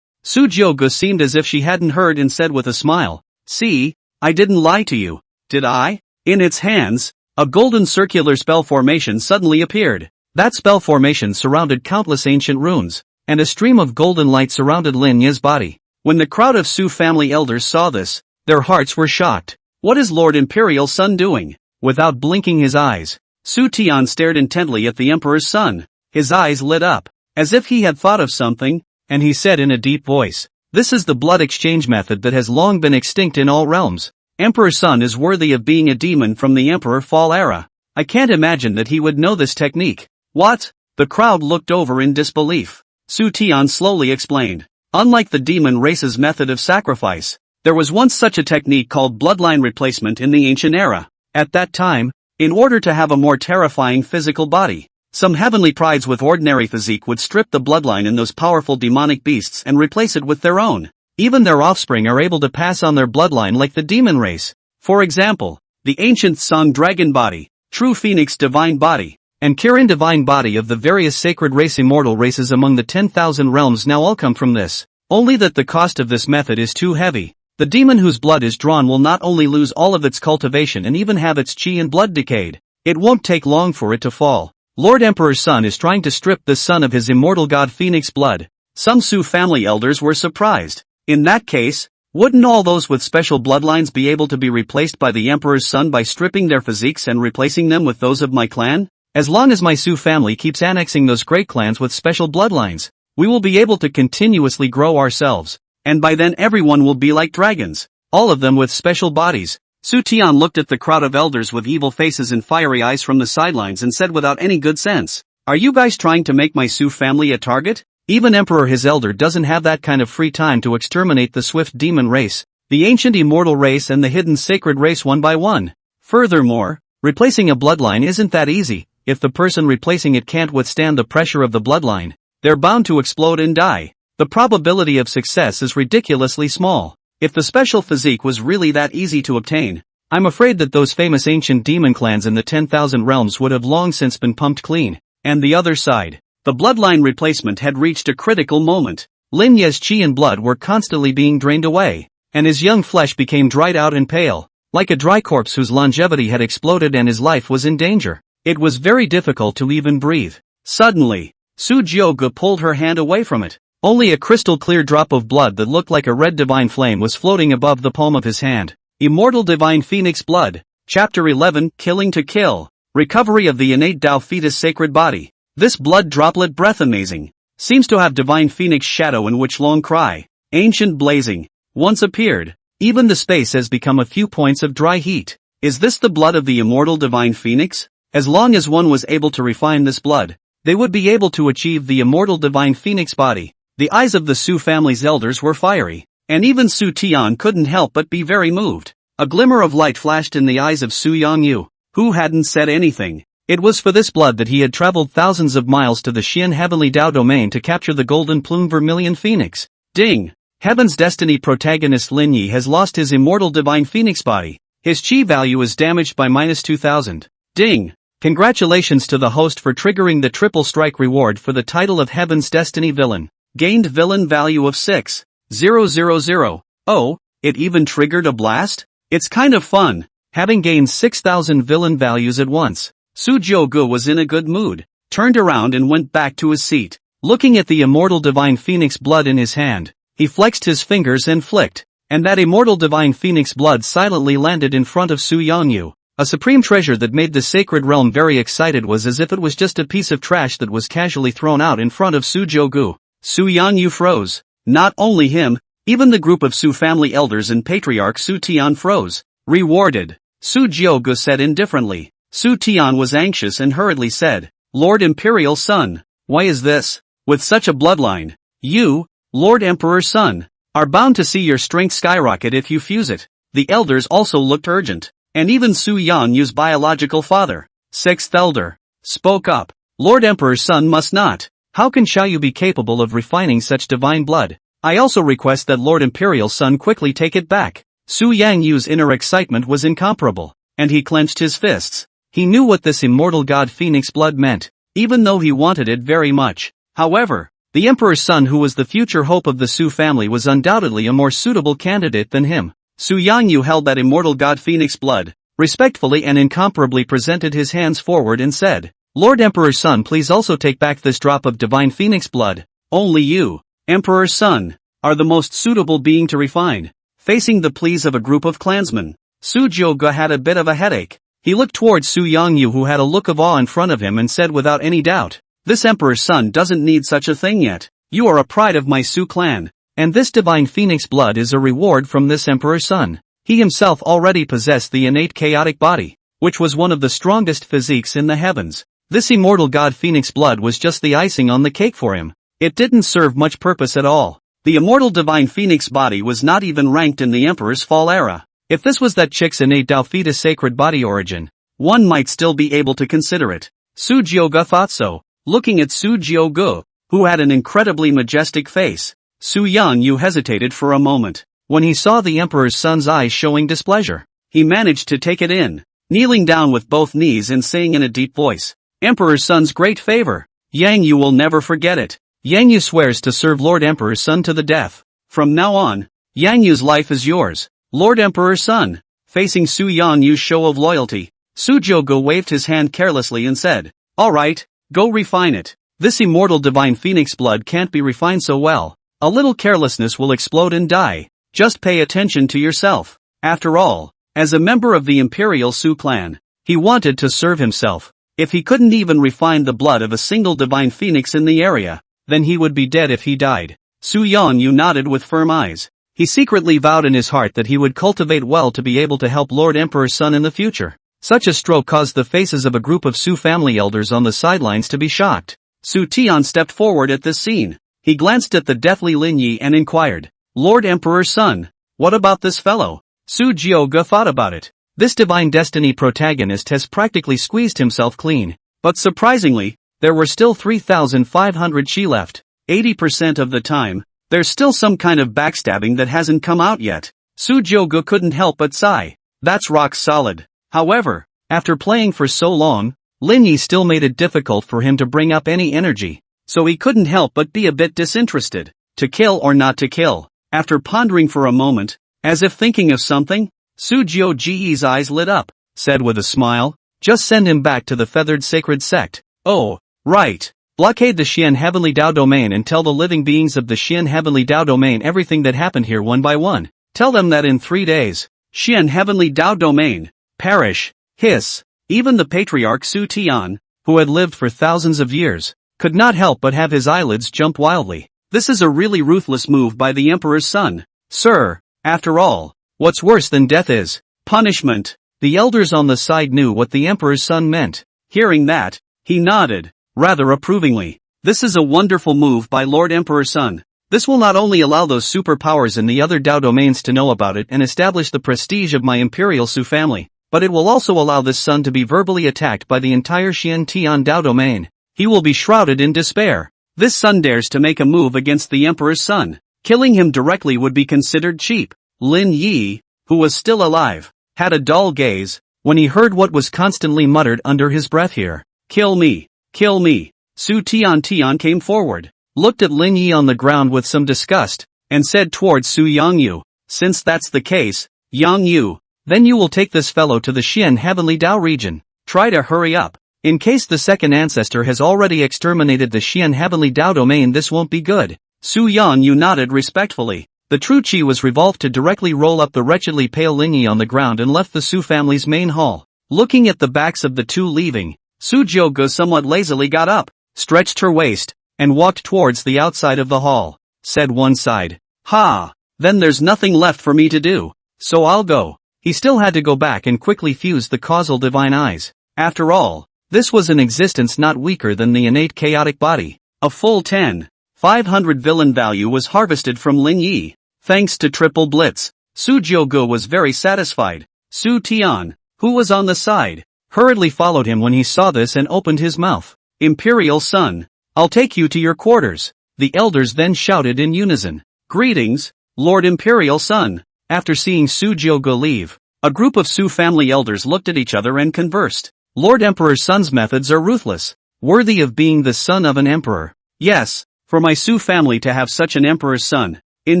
Su Jiogu seemed as if she hadn't heard and said with a smile, "See, I didn't lie to you, did I?" In its hands, a golden circular spell formation suddenly appeared. That spell formation surrounded countless ancient runes, and a stream of golden light surrounded Lin Ye's body. When the crowd of Su family elders saw this, their hearts were shocked. What is Lord Imperial Son doing? Without blinking his eyes, Su Tian stared intently at the Emperor's son. His eyes lit up, as if he had thought of something, and he said in a deep voice, "This is the blood exchange method that has long been extinct in all realms. Emperor Sun is worthy of being a demon from the Emperor Fall era. I can't imagine that he would know this technique." What? The crowd looked over in disbelief. Su Tian slowly explained. Unlike the demon race's method of sacrifice, there was once such a technique called bloodline replacement in the ancient era. At that time, in order to have a more terrifying physical body, some heavenly prides with ordinary physique would strip the bloodline in those powerful demonic beasts and replace it with their own. Even their offspring are able to pass on their bloodline like the demon race. For example, the ancient Song dragon body, true phoenix divine body, and Kirin divine body of the various sacred race immortal races among the 10,000 realms now all come from this. Only that the cost of this method is too heavy. The demon whose blood is drawn will not only lose all of its cultivation and even have its chi and blood decayed. It won't take long for it to fall. Lord Emperor's son is trying to strip the son of his immortal god Phoenix blood. Some Su family elders were surprised. In that case, wouldn't all those with special bloodlines be able to be replaced by the Emperor's son by stripping their physiques and replacing them with those of my clan? As long as my Su family keeps annexing those great clans with special bloodlines, we will be able to continuously grow ourselves, and by then everyone will be like dragons, all of them with special bodies. Su Tian looked at the crowd of elders with evil faces and fiery eyes from the sidelines and said without any good sense, "Are you guys trying to make my Su family a target? Even Emperor his elder doesn't have that kind of free time to exterminate the swift demon race, the ancient immortal race and the hidden sacred race one by one. Furthermore, replacing a bloodline isn't that easy. If the person replacing it can't withstand the pressure of the bloodline, they're bound to explode and die. The probability of success is ridiculously small. If the special physique was really that easy to obtain, I'm afraid that those famous ancient demon clans in the 10,000 realms would have long since been pumped clean." And the other side, the bloodline replacement had reached a critical moment. Lin Ye's chi and blood were constantly being drained away, and his young flesh became dried out and pale, like a dry corpse whose longevity had exploded and his life was in danger. It was very difficult to even breathe. Suddenly, Su Jiogu pulled her hand away from it. Only a crystal-clear drop of blood that looked like a red divine flame was floating above the palm of his hand. Immortal Divine Phoenix Blood. Chapter 11, Killing to Kill. Recovery of the innate Tao fetus sacred body. This blood droplet breath amazing. Seems to have divine phoenix shadow in which long cry. Ancient blazing. Once appeared. Even the space has become a few points of dry heat. Is this the blood of the immortal divine phoenix? As long as one was able to refine this blood, they would be able to achieve the immortal divine phoenix body. The eyes of the Su family's elders were fiery, and even Su Tian couldn't help but be very moved. A glimmer of light flashed in the eyes of Su Yongyu, who hadn't said anything. It was for this blood that he had traveled thousands of miles to the Xian Heavenly Dao domain to capture the golden plume vermilion phoenix. Ding! Heaven's Destiny protagonist Lin Yi has lost his immortal divine phoenix body. His chi value is damaged by -2000. Ding! Congratulations to the host for triggering the triple strike reward for the title of Heaven's Destiny villain. Gained villain value of 6,000. Oh, it even triggered a blast? It's kind of fun, having gained 6,000 villain values at once. Su Jiogu was in a good mood, turned around and went back to his seat. Looking at the immortal divine phoenix blood in his hand, he flexed his fingers and flicked, and that immortal divine phoenix blood silently landed in front of Su Yongyu. A supreme treasure that made the sacred realm very excited was as if it was just a piece of trash that was casually thrown out in front of Su Jiogu. Su Yongyu froze. Not only him, even the group of Su family elders and patriarch Su Tian froze. Rewarded. Su Jiogu said indifferently. Su Tian was anxious and hurriedly said, "Lord Imperial Son, why is this? With such a bloodline, you, Lord Emperor's son, are bound to see your strength skyrocket if you fuse it." The elders also looked urgent, and even Su Yangyu's biological father, sixth elder, spoke up. "Lord Emperor's son must not. How can Xiaoyu be capable of refining such divine blood? I also request that Lord Imperial Son quickly take it back." Su Yangyu's inner excitement was incomparable, and he clenched his fists. He knew what this immortal god phoenix blood meant, even though he wanted it very much. However, the emperor's son, who was the future hope of the Su family, was undoubtedly a more suitable candidate than him. Su Yangyu held that immortal god phoenix blood, respectfully and incomparably presented his hands forward and said, "Lord Emperor's son, please also take back this drop of divine phoenix blood. Only you, Emperor's son, are the most suitable being to refine." Facing the pleas of a group of clansmen, Su Jioge had a bit of a headache. He looked towards Su Yangyu, who had a look of awe in front of him, and said without any doubt, "This Emperor's son doesn't need such a thing yet. You are a pride of my Su clan, and this divine phoenix blood is a reward from this Emperor's son." He himself already possessed the innate chaotic body, which was one of the strongest physiques in the heavens. This immortal god phoenix blood was just the icing on the cake for him. It didn't serve much purpose at all. The immortal divine phoenix body was not even ranked in the Emperor's fall era. If this was that chick's innate Dao fetus sacred body origin, one might still be able to consider it. Su Jioge thought so, looking at Su Jioge, who had an incredibly majestic face. Su Yangyu hesitated for a moment. When he saw the Emperor's son's eyes showing displeasure, he managed to take it in, kneeling down with both knees and saying in a deep voice, "Emperor's son's great favor. Yangyu will never forget it. Yangyu swears to serve Lord Emperor's son to the death. From now on, Yangyu's life is yours, Lord Emperor's son." Facing Su Yangyu's show of loyalty, Su Jioge waved his hand carelessly and said, "All right, go refine it. This immortal divine phoenix blood can't be refined so well. A little carelessness will explode and die. Just pay attention to yourself." After all, as a member of the Imperial Su clan, he wanted to serve himself. If he couldn't even refine the blood of a single divine phoenix in the area, then he would be dead if he died. Su Yangyu nodded with firm eyes. He secretly vowed in his heart that he would cultivate well to be able to help Lord Emperor's son in the future. Such a stroke caused the faces of a group of Su family elders on the sidelines to be shocked. Su Tian stepped forward at this scene. He glanced at the deathly Lin Yi and inquired, "Lord Emperor's son, what about this fellow?" Su Jioge thought about it. This divine destiny protagonist has practically squeezed himself clean. But surprisingly, there were still 3,500 Shi left. 80% of the time, there's still some kind of backstabbing that hasn't come out yet. Su Jioge couldn't help but sigh. That's rock solid. However, after playing for so long, Lin Yi still made it difficult for him to bring up any energy, so he couldn't help but be a bit disinterested. To kill or not to kill? After pondering for a moment, as if thinking of something, Su Jioge's eyes lit up, said with a smile, "Just send him back to the feathered sacred sect." "Oh, right. Blockade the Xian Heavenly Dao Domain and tell the living beings of the Xian Heavenly Dao Domain everything that happened here one by one. Tell them that in 3 days, Xian Heavenly Dao Domain, perish." Hiss. Even the patriarch Su Tian, who had lived for thousands of years, could not help but have his eyelids jump wildly. This is a really ruthless move by the Emperor's son. Sir, after all, what's worse than death is punishment. The elders on the side knew what the Emperor's son meant. Hearing that, he nodded, rather approvingly. This is a wonderful move by Lord Emperor's son. This will not only allow those superpowers in the other Dao domains to know about it and establish the prestige of my Imperial Su family, but it will also allow this son to be verbally attacked by the entire Xian Tian Dao domain. He will be shrouded in despair. This son dares to make a move against the Emperor's son. Killing him directly would be considered cheap. Lin Yi, who was still alive, had a dull gaze when he heard what was constantly muttered under his breath here. "Kill me, kill me." Su Tian came forward, looked at Lin Yi on the ground with some disgust, and said towards Su Yangyu, "Since that's the case, Yangyu, then you will take this fellow to the Xian Heavenly Dao region. Try to hurry up. In case the second ancestor has already exterminated the Xian Heavenly Dao domain, this won't be good." Su Yangyu nodded respectfully. The true Qi was revolved to directly roll up the wretchedly pale Lin Yi on the ground and left the Su family's main hall. Looking at the backs of the two leaving, Su Jioge somewhat lazily got up, stretched her waist, and walked towards the outside of the hall. Said one side, "Ha! Then there's nothing left for me to do, so I'll go." He still had to go back and quickly fuse the causal divine eyes. After all, this was an existence not weaker than the innate chaotic body. A full 10,500 villain value was harvested from Lin Yi. Thanks to triple blitz, Su Jioge was very satisfied. Su Tian, who was on the side, hurriedly followed him when he saw this and opened his mouth. "Imperial son, I'll take you to your quarters." The elders then shouted in unison, "Greetings, Lord Imperial son." After seeing Su Jioge leave, a group of Su family elders looked at each other and conversed. Lord Emperor Sun's methods are ruthless, worthy of being the son of an emperor. Yes, for my Su family to have such an emperor's son. In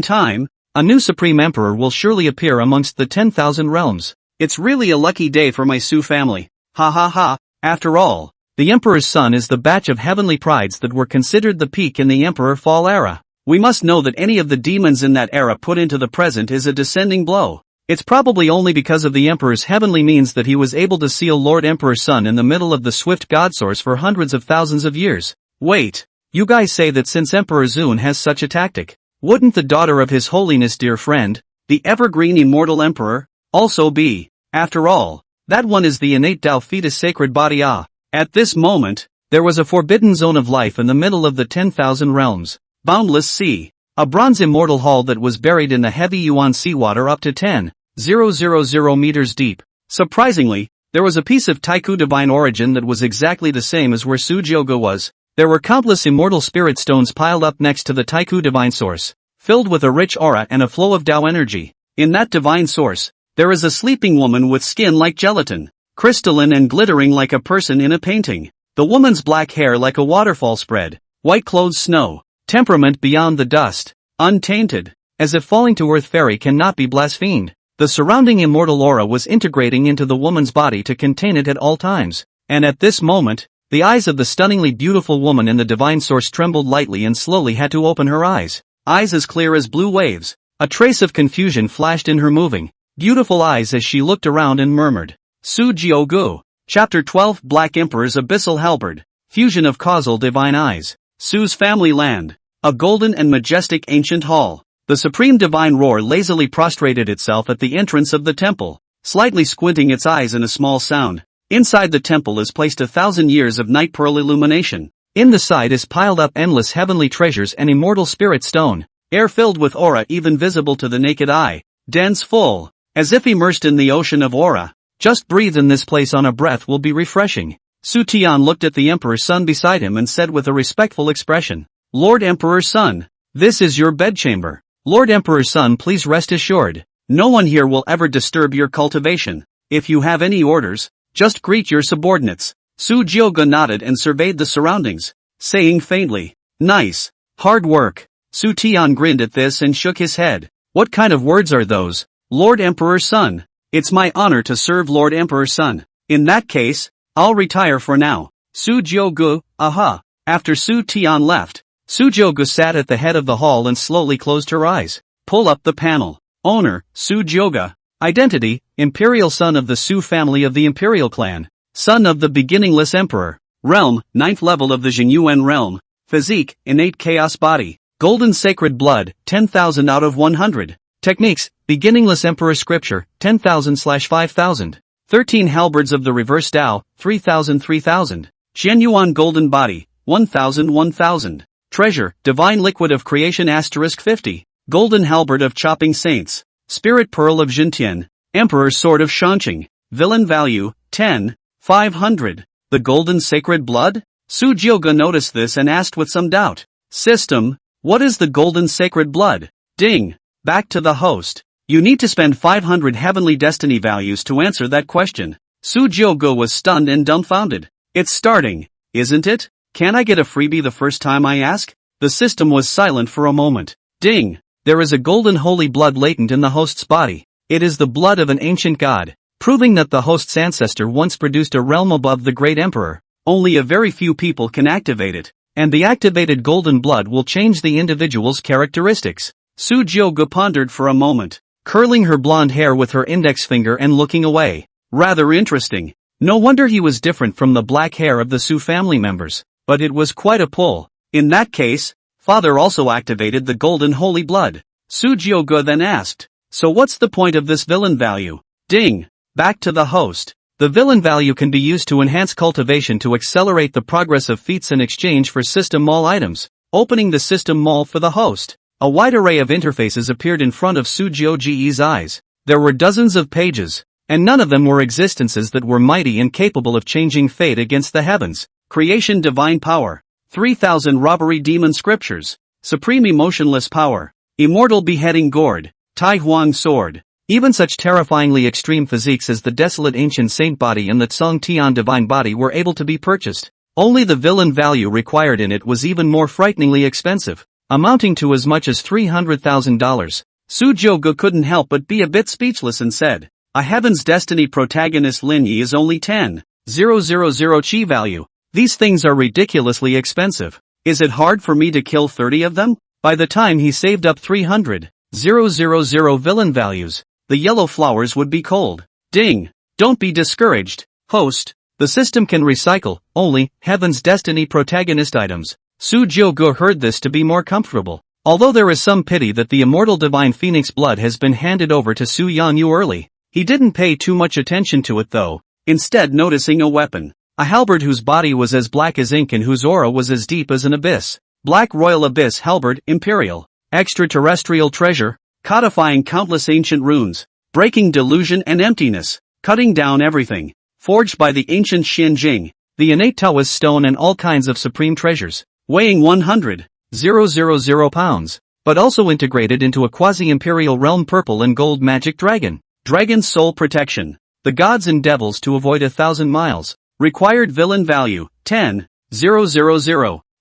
time, a new supreme emperor will surely appear amongst the 10,000 realms. It's really a lucky day for my Su family. Ha ha ha. After all, the emperor's son is the batch of heavenly prides that were considered the peak in the emperor fall era. We must know that any of the demons in that era put into the present is a descending blow. It's probably only because of the emperor's heavenly means that he was able to seal Lord Emperor Sun in the middle of the swift god source for hundreds of thousands of years. Wait, you guys say that since Emperor Zun has such a tactic, wouldn't the daughter of his holiness dear friend, the evergreen immortal emperor, also be? After all, that one is the innate Tao fetus sacred body At this moment, there was a forbidden zone of life in the middle of the 10,000 realms. Boundless sea. A bronze immortal hall that was buried in the heavy Yuan seawater up to 10,000 meters deep. Surprisingly, there was a piece of Taiku divine origin that was exactly the same as where Sujioga was. There were countless immortal spirit stones piled up next to the Taiku divine source, filled with a rich aura and a flow of Tao energy. In that divine source, there is a sleeping woman with skin like gelatin, crystalline and glittering like a person in a painting. The woman's black hair like a waterfall spread, white clothes snow, temperament beyond the dust, untainted, as if falling to earth fairy cannot be blasphemed. The surrounding immortal aura was integrating into the woman's body to contain it at all times, and at this moment, the eyes of the stunningly beautiful woman in the divine source trembled lightly and slowly had to open her eyes as clear as blue waves. A trace of confusion flashed in her moving, beautiful eyes as she looked around and murmured, Su Jiogu. Chapter 12 Black Emperor's Abyssal Halberd, Fusion of Causal Divine Eyes. Su's family land. A golden and majestic ancient hall. The supreme divine roar lazily prostrated itself at the entrance of the temple, slightly squinting its eyes in a small sound. Inside the temple is placed 1,000 years of night pearl illumination. In the side is piled up endless heavenly treasures and immortal spirit stone. Air filled with aura even visible to the naked eye. Dense full, as if immersed in the ocean of aura. Just breathe in this place on a breath will be refreshing. Su Tian looked at the Emperor's son beside him and said with a respectful expression, Lord Emperor's son, this is your bedchamber. Lord Emperor's son, please rest assured, no one here will ever disturb your cultivation. If you have any orders, just greet your subordinates. Su Jioga nodded and surveyed the surroundings, saying faintly, nice, hard work. Su Tian grinned at this and shook his head. What kind of words are those, Lord Emperor's son? It's my honor to serve Lord Emperor's son. In that case, I'll retire for now. Su Jiogu, aha. After Su Tian left, Su Jiogu sat at the head of the hall and slowly closed her eyes. Pull up the panel. Owner, Su Jioga. Identity, Imperial son of the Su family of the Imperial clan. Son of the beginningless emperor. Realm, 9th level of the Jinyuan realm. Physique, innate chaos body. Golden sacred blood, 10,000 out of 100. Techniques, beginningless emperor scripture, 10,000/5000. 13 halberds of the reverse Tao, 3,000. Genuine golden body, 1,000. Treasure, divine liquid of creation *50. Golden halberd of chopping saints. Spirit pearl of Jintian. Emperor's sword of Shanqing. Villain value, 10,500. The golden sacred blood? Su Jioga noticed this and asked with some doubt. System, what is the golden sacred blood? Ding. Back to the host. You need to spend 500 heavenly destiny values to answer that question. Su Jioga was stunned and dumbfounded. It's starting, isn't it? Can I get a freebie the first time I ask? The system was silent for a moment. Ding. There is a golden holy blood latent in the host's body. It is the blood of an ancient god, proving that the host's ancestor once produced a realm above the great emperor. Only a very few people can activate it, and the activated golden blood will change the individual's characteristics. Su Jioga pondered for a moment, curling her blonde hair with her index finger and looking away. Rather interesting. No wonder he was different from the black hair of the Su family members, but it was quite a pull. In that case, father also activated the golden holy blood. Su Jioga then asked, so what's the point of this villain value? Ding. Back to the host. The villain value can be used to enhance cultivation to accelerate the progress of feats in exchange for system mall items. Opening the system mall for the host. A wide array of interfaces appeared in front of Su Jioge's eyes. There were dozens of pages, and none of them were existences that were mighty and capable of changing fate against the heavens. Creation divine power. 3,000 robbery demon scriptures. Supreme emotionless power. Immortal beheading gourd. Tai Huang sword. Even such terrifyingly extreme physiques as the desolate ancient saint body and the Tsong Tian divine body were able to be purchased. Only the villain value required in it was even more frighteningly expensive, amounting to as much as $300,000. Su Jiuge couldn't help but be a bit speechless and said, "A Heaven's Destiny Protagonist Linyi is only 10,000 chi value. These things are ridiculously expensive. Is it hard for me to kill 30 of them?" By the time he saved up 300,000 villain values, the yellow flowers would be cold. Ding! Don't be discouraged, host. The system can recycle only Heaven's Destiny Protagonist items. Su Jiuge heard this to be more comfortable. Although there is some pity that the immortal divine phoenix blood has been handed over to Su Yanyu early, he didn't pay too much attention to it though, instead noticing a weapon. A halberd whose body was as black as ink and whose aura was as deep as an abyss. Black Royal Abyss Halberd, Imperial. Extraterrestrial treasure, codifying countless ancient runes, breaking delusion and emptiness, cutting down everything. Forged by the ancient Xinjing, the innate Taoist stone and all kinds of supreme treasures, weighing 100,000 pounds, but also integrated into a quasi-imperial realm purple and gold magic dragon. Dragon's soul protection. The gods and devils to avoid 1,000 miles. Required villain value, 10,000.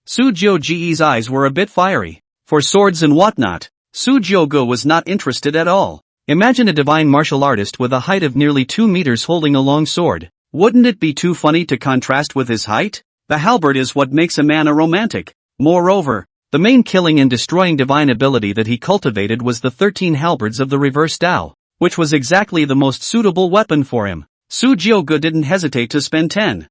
Su Jiuge's eyes were a bit fiery. For swords and whatnot, Su Jiuge was not interested at all. Imagine a divine martial artist with a height of nearly 2 meters holding a long sword. Wouldn't it be too funny to contrast with his height? The halberd is what makes a man a romantic. Moreover, the main killing and destroying divine ability that he cultivated was the 13 halberds of the reverse Tao, which was exactly the most suitable weapon for him. Su Jiuge didn't hesitate to spend 10,000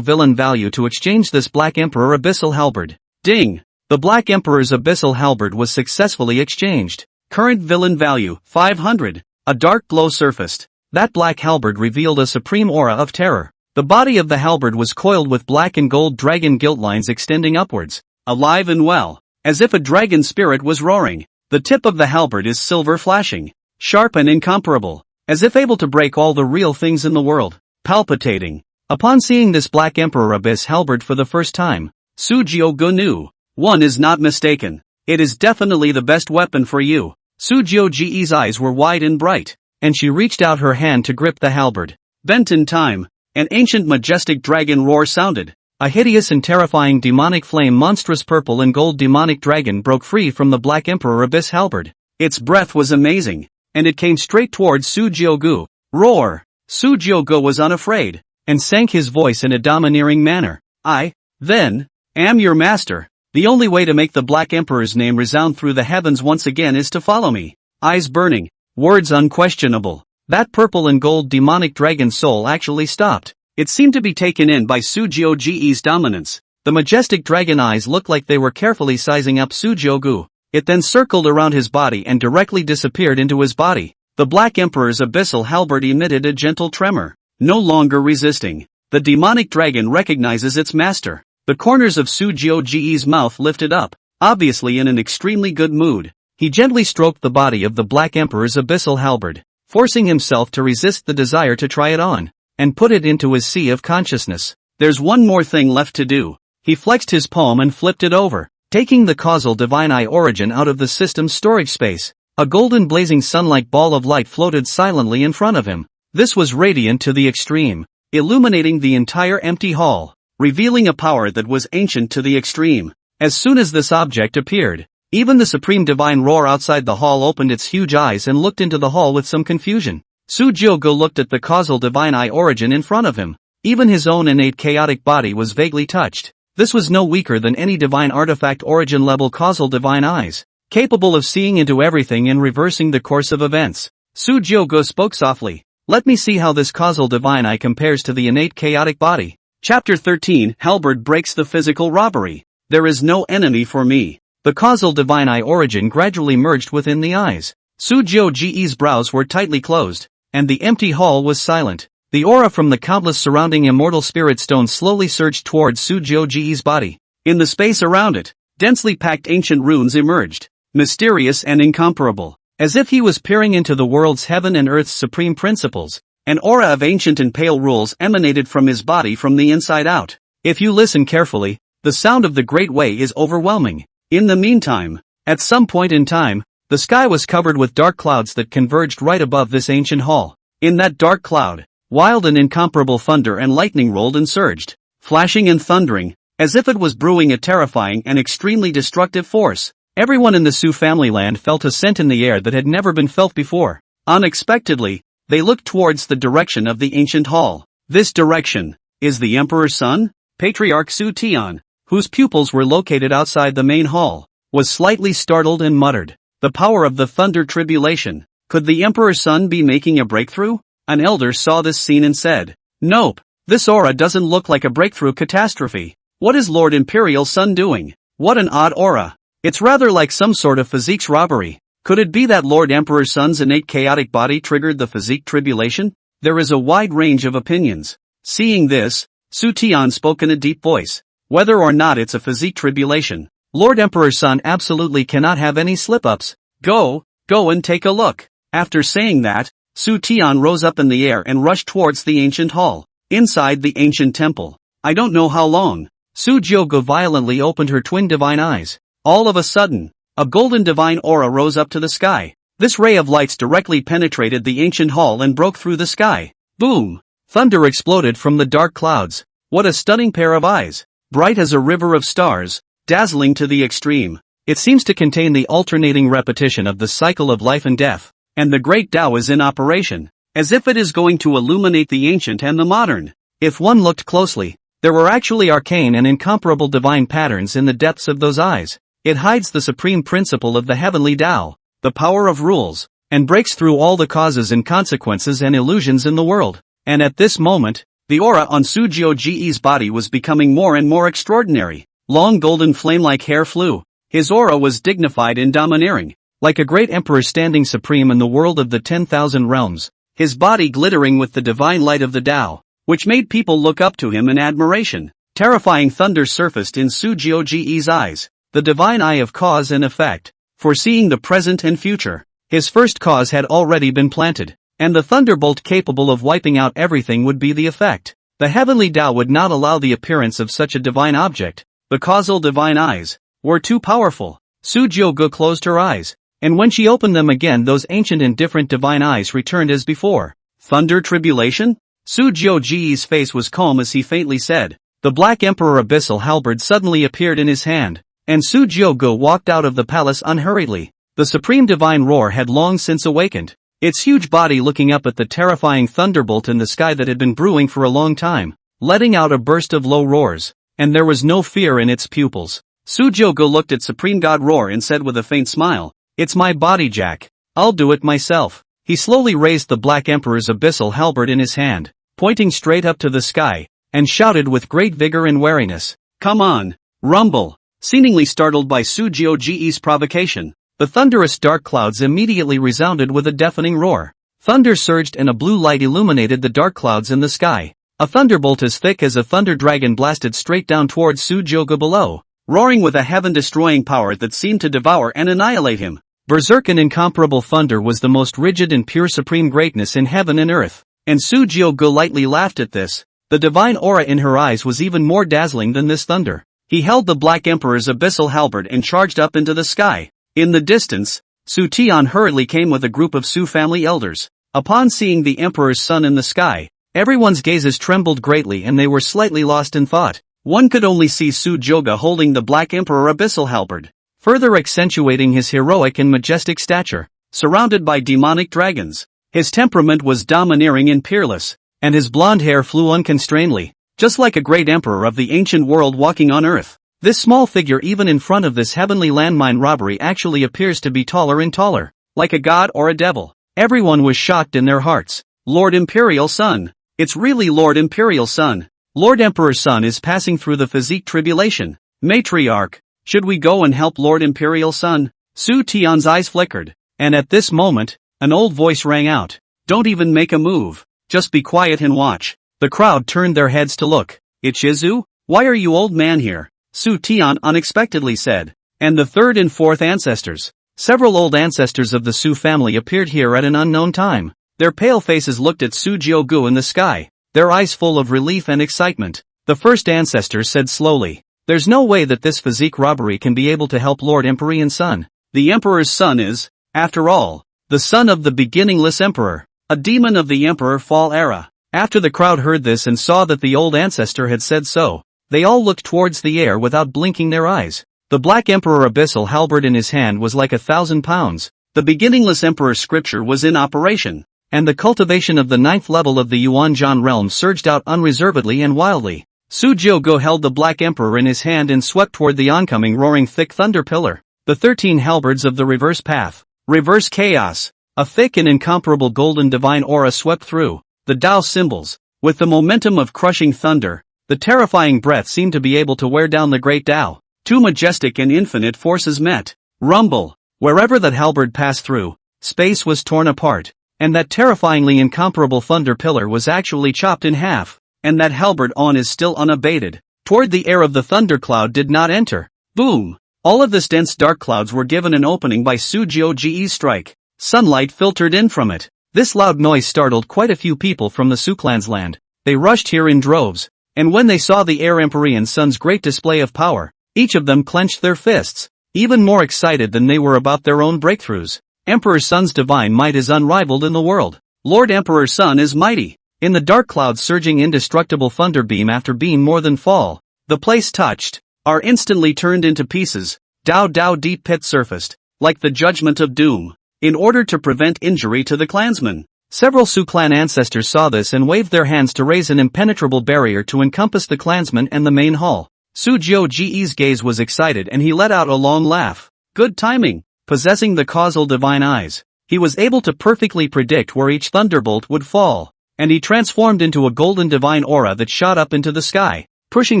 villain value to exchange this Black Emperor Abyssal Halberd. Ding! The Black Emperor's Abyssal Halberd was successfully exchanged. Current villain value, 500. A dark glow surfaced. That black halberd revealed a supreme aura of terror. The body of the halberd was coiled with black and gold dragon gilt lines extending upwards, alive and well, as if a dragon spirit was roaring. The tip of the halberd is silver flashing, sharp and incomparable, as if able to break all the real things in the world. Palpitating. Upon seeing this Black Emperor Abyss halberd for the first time, Su Jiuge knew. One is not mistaken. It is definitely the best weapon for you. Su Jiuge's eyes were wide and bright, and she reached out her hand to grip the halberd. Bent in time, an ancient majestic dragon roar sounded. A hideous and terrifying demonic flame monstrous purple and gold demonic dragon broke free from the Black Emperor Abyss halberd. Its breath was amazing, and it came straight towards Su Jiuge. Roar! Su Jiuge was unafraid, and sank his voice in a domineering manner. I, then, am your master. The only way to make the Black Emperor's name resound through the heavens once again is to follow me. Eyes burning, words unquestionable. That purple and gold demonic dragon soul actually stopped. It seemed to be taken in by Su Jiuge's dominance. The majestic dragon eyes looked like they were carefully sizing up Su Jiuge. It then circled around his body and directly disappeared into his body. The Black Emperor's abyssal halberd emitted a gentle tremor. No longer resisting, the demonic dragon recognizes its master. The corners of Su Jiuge's mouth lifted up, obviously in an extremely good mood. He gently stroked the body of the Black Emperor's abyssal halberd, forcing himself to resist the desire to try it on, and put it into his sea of consciousness. There's one more thing left to do. He flexed his palm and flipped it over, taking the causal divine eye origin out of the system's storage space. A golden blazing sun-like ball of light floated silently in front of him. This was radiant to the extreme, illuminating the entire empty hall, revealing a power that was ancient to the extreme. As soon as this object appeared, even the supreme divine roar outside the hall opened its huge eyes and looked into the hall with some confusion. Su Jiuge looked at the causal divine eye origin in front of him. Even his own innate chaotic body was vaguely touched. This was no weaker than any divine artifact origin level causal divine eyes, capable of seeing into everything and reversing the course of events. Su Jiuge spoke softly. Let me see how this causal divine eye compares to the innate chaotic body. Chapter 13 Halberd breaks the physical robbery. There is no enemy for me. The causal divine eye origin gradually merged within the eyes. Su Jiuge's brows were tightly closed, and the empty hall was silent. The aura from the countless surrounding immortal spirit stones slowly surged towards Su Jiuge's body. In the space around it, densely packed ancient runes emerged, mysterious and incomparable, as if he was peering into the world's heaven and earth's supreme principles. An aura of ancient and pale rules emanated from his body from the inside out. If you listen carefully, the sound of the Great Way is overwhelming. In the meantime, at some point in time, The sky was covered with dark clouds that converged right above this ancient hall. In that dark cloud, wild and incomparable thunder and lightning rolled and surged, flashing and thundering, as if it was brewing a terrifying and extremely destructive force. Everyone in the Su family land felt a scent in the air that had never been felt before. Unexpectedly, they looked towards the direction of the ancient hall. This direction is the Emperor's son? Patriarch Su Tian, whose pupils were located outside the main hall, was slightly startled and muttered, "The power of the thunder tribulation. Could the Emperor's son be making a breakthrough?" An elder saw this scene and said, "Nope, this aura doesn't look like a breakthrough catastrophe. What is Lord Imperial's son doing? What an odd aura. It's rather like some sort of physiques robbery. Could it be that Lord Emperor's son's innate chaotic body triggered the physique tribulation?" There is a wide range of opinions. Seeing this, Su Tian spoke in a deep voice. "Whether or not it's a physique tribulation, Lord Emperor's son absolutely cannot have any slip-ups. Go and take a look." After saying that, Su Tian rose up in the air and rushed towards the ancient hall. Inside the ancient temple, I don't know how long, Su Jiogu violently opened her twin divine eyes. All of a sudden, a golden divine aura rose up to the sky. This ray of lights directly penetrated the ancient hall and broke through the sky. Boom! Thunder exploded from the dark clouds. What a stunning pair of eyes! Bright as a river of stars, dazzling to the extreme. It seems to contain the alternating repetition of the cycle of life and death, and the great Tao is in operation, as if it is going to illuminate the ancient and the modern. If one looked closely, there were actually arcane and incomparable divine patterns in the depths of those eyes. It hides the supreme principle of the heavenly Tao, the power of rules, and breaks through all the causes and consequences and illusions in the world. And at this moment, the aura on Su Jiogu's body was becoming more and more extraordinary. Long golden flame-like hair flew. His aura was dignified and domineering, like a great emperor standing supreme in the world of the 10,000 realms. His body glittering with the divine light of the Tao, which made people look up to him in admiration. Terrifying thunder surfaced in Su Jiogu's eyes, the divine eye of cause and effect, foreseeing the present and future. His first cause had already been planted, and the thunderbolt capable of wiping out everything would be the effect. The heavenly Tao would not allow the appearance of such a divine object. The causal divine eyes were too powerful. Su Jiogu closed her eyes, and when she opened them again, those ancient and different divine eyes returned as before. Thunder tribulation? Su Jiogu's face was calm as he faintly said. The Black Emperor abyssal halberd suddenly appeared in his hand, and Su Jiogu walked out of the palace unhurriedly. The supreme divine roar had long since awakened, its huge body looking up at the terrifying thunderbolt in the sky that had been brewing for a long time, letting out a burst of low roars, and there was no fear in its pupils. Su Jiogu looked at Supreme God Roar and said with a faint smile, "It's my body, Jack. I'll do it myself." He slowly raised the Black Emperor's abyssal halberd in his hand, pointing straight up to the sky, and shouted with great vigor and wariness, "Come on, rumble!" Seemingly startled by Su Jiogu's provocation, the thunderous dark clouds immediately resounded with a deafening roar. Thunder surged and a blue light illuminated the dark clouds in the sky. A thunderbolt as thick as a thunder dragon blasted straight down towards Su Jiogu below, roaring with a heaven-destroying power that seemed to devour and annihilate him. Berserk and incomparable thunder was the most rigid and pure supreme greatness in heaven and earth, and Su Jiogu lightly laughed at this. The divine aura in her eyes was even more dazzling than this thunder. He held the Black Emperor's abyssal halberd and charged up into the sky. In the distance, Su Tian hurriedly came with a group of Su family elders. Upon seeing the Emperor's son in the sky, everyone's gazes trembled greatly and they were slightly lost in thought. One could only see Su Jiogu holding the Black Emperor abyssal halberd, further accentuating his heroic and majestic stature, surrounded by demonic dragons. His temperament was domineering and peerless, and his blonde hair flew unconstrainedly, just like a great emperor of the ancient world walking on earth. This small figure even in front of this heavenly landmine robbery actually appears to be taller and taller, like a god or a devil. Everyone was shocked in their hearts. Lord Imperial Son. It's really Lord Imperial Son. Lord Emperor's son is passing through the physique tribulation. Matriarch, should we go and help Lord Imperial Son? Su Tian's eyes flickered, and at this moment, an old voice rang out. Don't even make a move. Just be quiet and watch. The crowd turned their heads to look. Ichizu? Why are you old man here? Su Tian unexpectedly said. And the third and fourth ancestors. Several old ancestors of the Su family appeared here at an unknown time. Their pale faces looked at Su Jiogu in the sky, their eyes full of relief and excitement. The first ancestor said slowly, "There's no way that this physique robbery can be able to help Lord Emperor's son. The Emperor's son is After all, the son of the beginningless emperor, a demon of the emperor fall era. After the crowd heard this and saw that the old ancestor had said so, they all looked towards the air without blinking their eyes. The Black Emperor abyssal halberd in his hand was like 1,000 pounds. The beginningless emperor's scripture was in operation, and the cultivation of the 9th level of the Yuanzhan realm surged out unreservedly and wildly. Su Jiuge held the Black Emperor in his hand and swept toward the oncoming roaring thick thunder pillar. The 13 halberds of the reverse path. Reverse chaos. A thick and incomparable golden divine aura swept through the Tao symbols. With the momentum of crushing thunder, the terrifying breath seemed to be able to wear down the great Tao. Two majestic and infinite forces met. Rumble. Wherever that halberd passed through, space was torn apart, and that terrifyingly incomparable thunder pillar was actually chopped in half, and that halberd on is still unabated. Toward the air of the thundercloud did not enter. Boom! All of this dense dark clouds were given an opening by Su Jiuge's strike. Sunlight filtered in from it. This loud noise startled quite a few people from the Su clan's land. They rushed here in droves, and when they saw the heir Emperor's son's great display of power, each of them clenched their fists, even more excited than they were about their own breakthroughs. Emperor's son's divine might is unrivaled in the world. Lord Emperor's son is mighty. In the dark clouds surging indestructible thunder beam after beam more than fall, the place touched, are instantly turned into pieces. Dao deep pit surfaced, like the judgment of doom, in order to prevent injury to the clansmen. Several Su clan ancestors saw this and waved their hands to raise an impenetrable barrier to encompass the clansmen and the main hall. Su Jiuge's gaze was excited and he let out a long laugh. Good timing. Possessing the causal divine eyes, he was able to perfectly predict where each thunderbolt would fall, and he transformed into a golden divine aura that shot up into the sky, pushing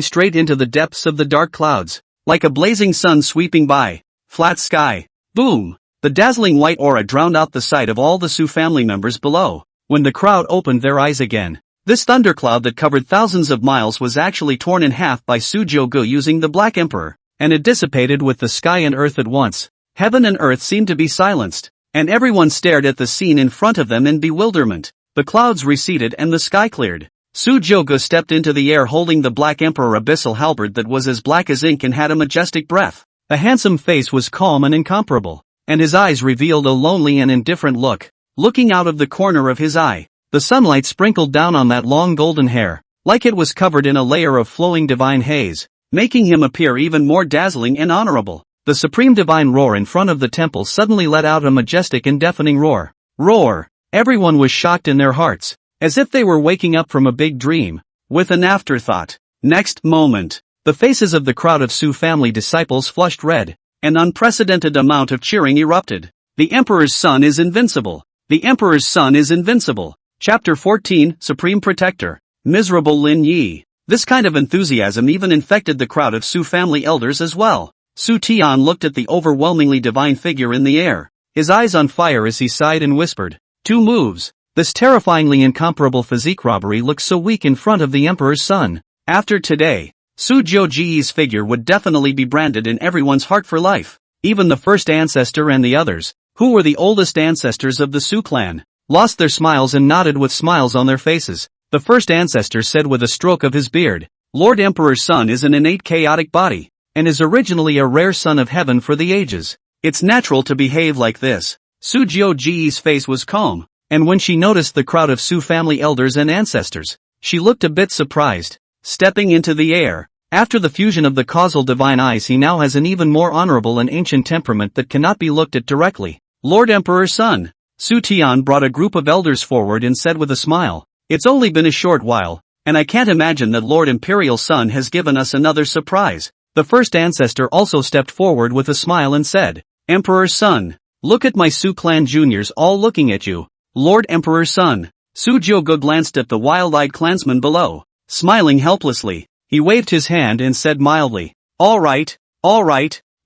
straight into the depths of the dark clouds, like a blazing sun sweeping by. Flat sky. Boom! The dazzling white aura drowned out the sight of all the Su family members below. When the crowd opened their eyes again, this thundercloud that covered thousands of miles was actually torn in half by Su Jiuge using the Black Emperor, and it dissipated with the sky and earth at once. Heaven and earth seemed to be silenced, and everyone stared at the scene in front of them in bewilderment. The clouds receded and the sky cleared. Su Jiuge stepped into the air holding the Black Emperor abyssal halberd that was as black as ink and had a majestic breath. The handsome face was calm and incomparable, and his eyes revealed a lonely and indifferent look. Looking out of the corner of his eye, the sunlight sprinkled down on that long golden hair, like it was covered in a layer of flowing divine haze, making him appear even more dazzling and honorable. The supreme divine roar in front of the temple suddenly let out a majestic and deafening roar. Roar! Everyone was shocked in their hearts, as if they were waking up from a big dream, with an afterthought. Next moment, the faces of the crowd of Su family disciples flushed red. An unprecedented amount of cheering erupted. The Emperor's son is invincible. The Emperor's son is invincible. Chapter 14, Supreme Protector. Miserable Lin Yi. This kind of enthusiasm even infected the crowd of Su family elders as well. Su Tian looked at the overwhelmingly divine figure in the air, his eyes on fire as he sighed and whispered, 2 moves. This terrifyingly incomparable physique robbery looks so weak in front of the Emperor's son. After today, Su Jiuge's figure would definitely be branded in everyone's heart for life. Even the first ancestor and the others, who were the oldest ancestors of the Su clan, lost their smiles and nodded with smiles on their faces. The first ancestor said with a stroke of his beard, Lord Emperor's son is an innate chaotic body, and is originally a rare son of heaven for the ages. It's natural to behave like this. Su Jiuge's face was calm, and when she noticed the crowd of Su family elders and ancestors, she looked a bit surprised. Stepping into the air, after the fusion of the causal divine eyes, he now has an even more honorable and ancient temperament that cannot be looked at directly. Lord Emperor's son. Su Tian brought a group of elders forward and said with a smile, it's only been a short while, and I can't imagine that Lord Imperial Son has given us another surprise. The first ancestor also stepped forward with a smile and said, Emperor's son, look at my Su clan juniors all looking at you. Lord Emperor's son. Su Jiuge glanced at the wild-eyed clansman below. Smiling helplessly, he waved his hand and said mildly, all right,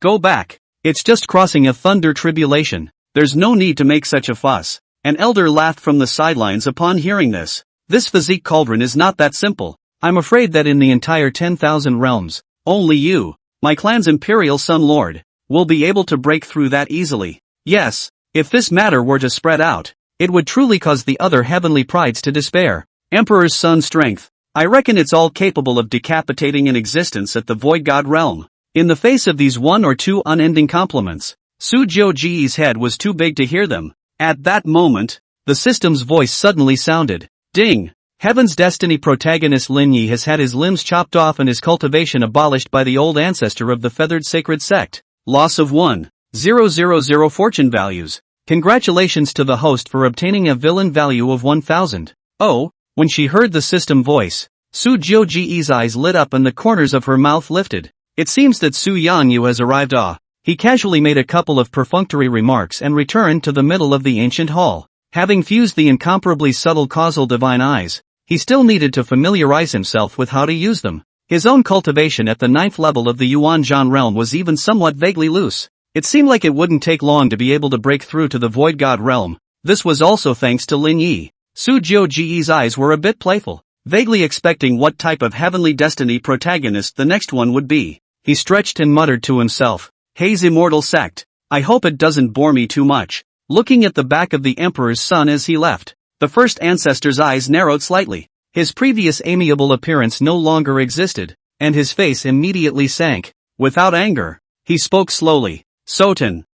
go back. It's just crossing a thunder tribulation. There's no need to make such a fuss. An elder laughed from the sidelines upon hearing this. This physique cauldron is not that simple. I'm afraid that in the entire 10,000 realms, only you, my clan's imperial son lord, will be able to break through that easily. Yes, if this matter were to spread out, it would truly cause the other heavenly prides to despair. Emperor's son strength. I reckon it's all capable of decapitating an existence at the void god realm. In the face of these 1 or 2 unending compliments, Su Jiuji's head was too big to hear them. At that moment, the system's voice suddenly sounded. Ding! Heaven's Destiny protagonist Lin Yi has had his limbs chopped off and his cultivation abolished by the old ancestor of the feathered sacred sect. Loss of 1,000 fortune values. Congratulations to the host for obtaining a villain value of 1,000. Oh, when she heard the system voice, Su Jiuji's eyes lit up and the corners of her mouth lifted. It seems that Su Yanyu has arrived. He casually made a couple of perfunctory remarks and returned to the middle of the ancient hall. Having fused the incomparably subtle causal divine eyes, he still needed to familiarize himself with how to use them. His own cultivation at the 9th level of the Yuan-Zhan realm was even somewhat vaguely loose. It seemed like it wouldn't take long to be able to break through to the Void God realm. This was also thanks to Lin Yi. Su Jiuji's eyes were a bit playful, vaguely expecting what type of heavenly destiny protagonist the next one would be. He stretched and muttered to himself, Hayes Immortal Sect. I hope it doesn't bore me too much. Looking at the back of the Emperor's son as he left, the first ancestor's eyes narrowed slightly. His previous amiable appearance no longer existed, and his face immediately sank. Without anger, he spoke slowly. Soten,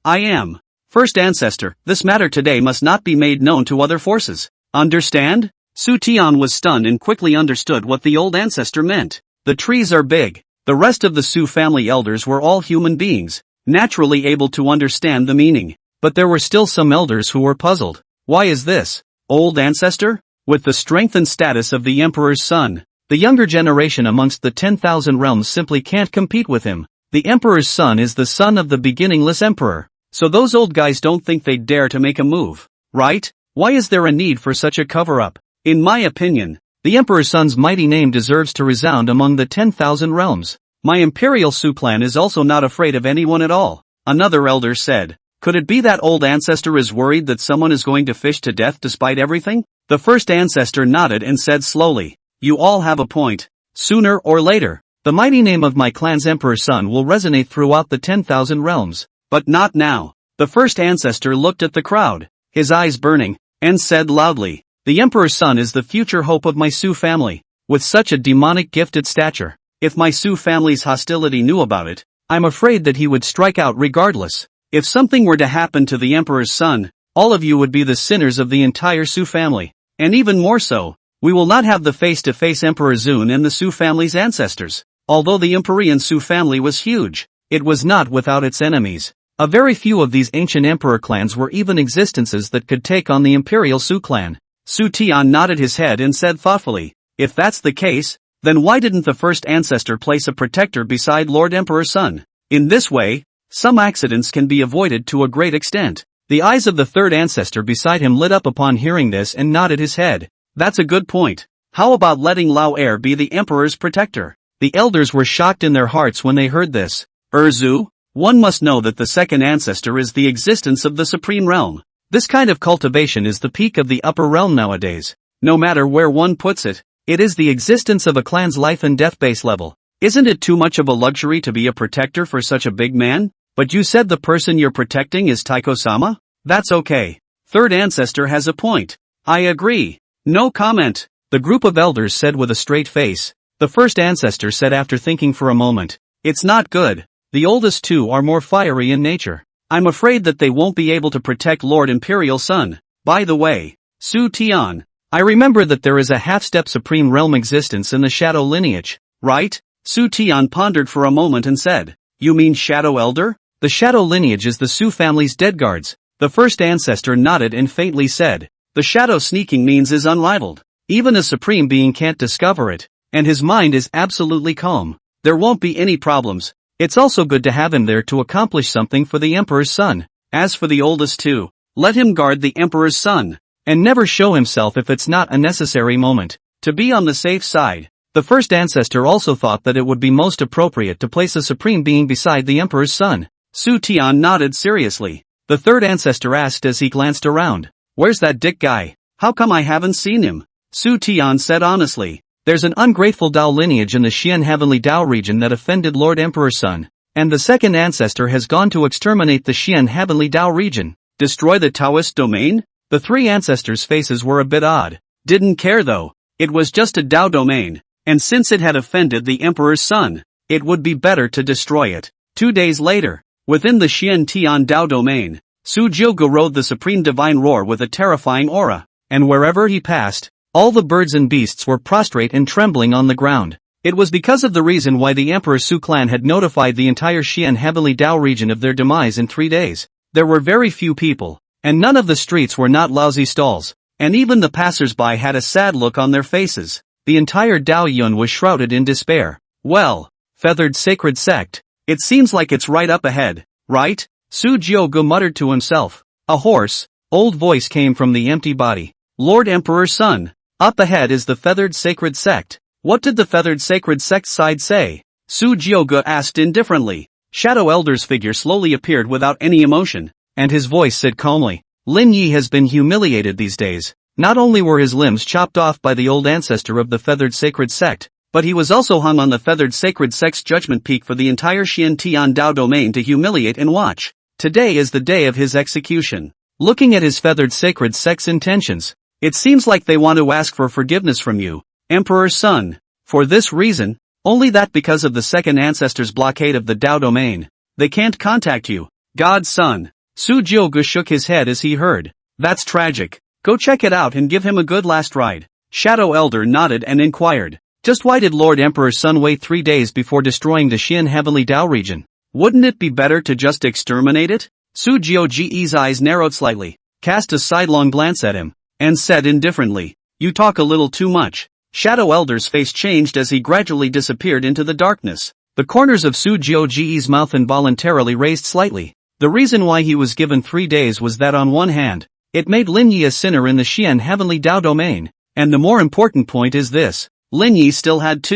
I am. First ancestor, this matter today must not be made known to other forces. Understand? Su Tian was stunned and quickly understood what the old ancestor meant. The trees are big. The rest of the Su family elders were all human beings, naturally able to understand the meaning. But there were still some elders who were puzzled. Why is this? Old ancestor? With the strength and status of the Emperor's son, the younger generation amongst the 10,000 realms simply can't compete with him. The Emperor's son is the son of the beginningless emperor, so those old guys don't think they'd dare to make a move, right? Why is there a need for such a cover-up? In my opinion, the Emperor's son's mighty name deserves to resound among the 10,000 realms. My Imperial Su clan is also not afraid of anyone at all, another elder said. Could it be that old ancestor is worried that someone is going to fish to death despite everything? The first ancestor nodded and said slowly, You all have a point. Sooner or later, the mighty name of my clan's Emperor's son will resonate throughout the 10,000 realms. But not now. The first ancestor looked at the crowd, his eyes burning, and said loudly, The Emperor's son is the future hope of my Su family. With such a demonic gifted stature, if my Su family's hostility knew about it, I'm afraid that he would strike out regardless. If something were to happen to the Emperor's son, all of you would be the sinners of the entire Su family. And even more so, we will not have the face-to-face Emperor Zun and the Su family's ancestors. Although the Empyrean Su family was huge, it was not without its enemies. A very few of these ancient emperor clans were even existences that could take on the Imperial Su clan. Su Tian nodded his head and said thoughtfully, If that's the case, then why didn't the first ancestor place a protector beside Lord Emperor's son? In this way, some accidents can be avoided to a great extent. The eyes of the third ancestor beside him lit up upon hearing this and nodded his head. That's a good point. How about letting Lao Er be the Emperor's protector? The elders were shocked in their hearts when they heard this. Erzu, one must know that the second ancestor is the existence of the supreme realm. This kind of cultivation is the peak of the upper realm nowadays. No matter where one puts it, it is the existence of a clan's life and death base level. Isn't it too much of a luxury to be a protector for such a big man? But you said the person you're protecting is Taiko-sama? That's okay. Third ancestor has a point. I agree. No comment. The group of elders said with a straight face. The first ancestor said after thinking for a moment. It's not good. The oldest two are more fiery in nature. I'm afraid that they won't be able to protect Lord Imperial Sun. By the way, Su Tian, I remember that there is a half-step supreme realm existence in the Shadow lineage, right? Su Tian pondered for a moment and said, You mean Shadow Elder? The Shadow lineage is the Su family's dead guards. The first ancestor nodded and faintly said, The Shadow sneaking means is unrivaled. Even a supreme being can't discover it, and his mind is absolutely calm. There won't be any problems. It's also good to have him there to accomplish something for the Emperor's son. As for the oldest two, let him guard the Emperor's son, and never show himself if it's not a necessary moment. To be on the safe side, the first ancestor also thought that it would be most appropriate to place a supreme being beside the Emperor's son. Su Tian nodded seriously. The third ancestor asked as he glanced around, Where's that dick guy? How come I haven't seen him? Su Tian said honestly, There's an ungrateful Dao lineage in the Xian Heavenly Dao region that offended Lord Emperor's son, and the second ancestor has gone to exterminate the Xian Heavenly Dao region. Destroy the Taoist domain? The three ancestors' faces were a bit odd. Didn't care though. It was just a Dao domain, and since it had offended the Emperor's son, it would be better to destroy it. 2 days later, Within the Xian Tian Dao domain, Su Jiugu rode the supreme divine roar with a terrifying aura, and wherever he passed, all the birds and beasts were prostrate and trembling on the ground. It was because of the reason why the Emperor Su clan had notified the entire Xian Heavenly Dao region of their demise in 3 days. There were very few people, and none of the streets were not lousy stalls, and even the passers-by had a sad look on their faces. The entire Dao Yun was shrouded in despair. Well, feathered sacred sect, it seems like it's right up ahead, right? Su Jiugu muttered to himself. A hoarse, old voice came from the empty body. Lord Emperor's son, up ahead is the feathered sacred sect. What did the feathered sacred sect side say? Su Jiugu asked indifferently. Shadow Elder's figure slowly appeared without any emotion, and his voice said calmly, Lin Yi has been humiliated these days. Not only were his limbs chopped off by the old ancestor of the feathered sacred sect, but he was also hung on the feathered sacred sect's judgment peak for the entire Xian Tian Dao domain to humiliate and watch. Today is the day of his execution. Looking at his feathered sacred sect's intentions, it seems like they want to ask for forgiveness from you, Emperor's son. For this reason, only that because of the second ancestor's blockade of the Dao domain, they can't contact you, God's son. Su Jiugu shook his head as he heard. That's tragic. Go check it out and give him a good last ride. Shadow Elder nodded and inquired. Just why did Lord Emperor's son wait 3 days before destroying the Xian Heavenly Dao region? Wouldn't it be better to just exterminate it? Su Jiugu's eyes narrowed slightly, cast a sidelong glance at him, and said indifferently, You talk a little too much. Shadow Elder's face changed as he gradually disappeared into the darkness. The corners of Su Jiugu's mouth involuntarily raised slightly. The reason why he was given 3 days was that on one hand, it made Lin Yi a sinner in the Xian Heavenly Dao domain, and the more important point is this, Lin Yi still had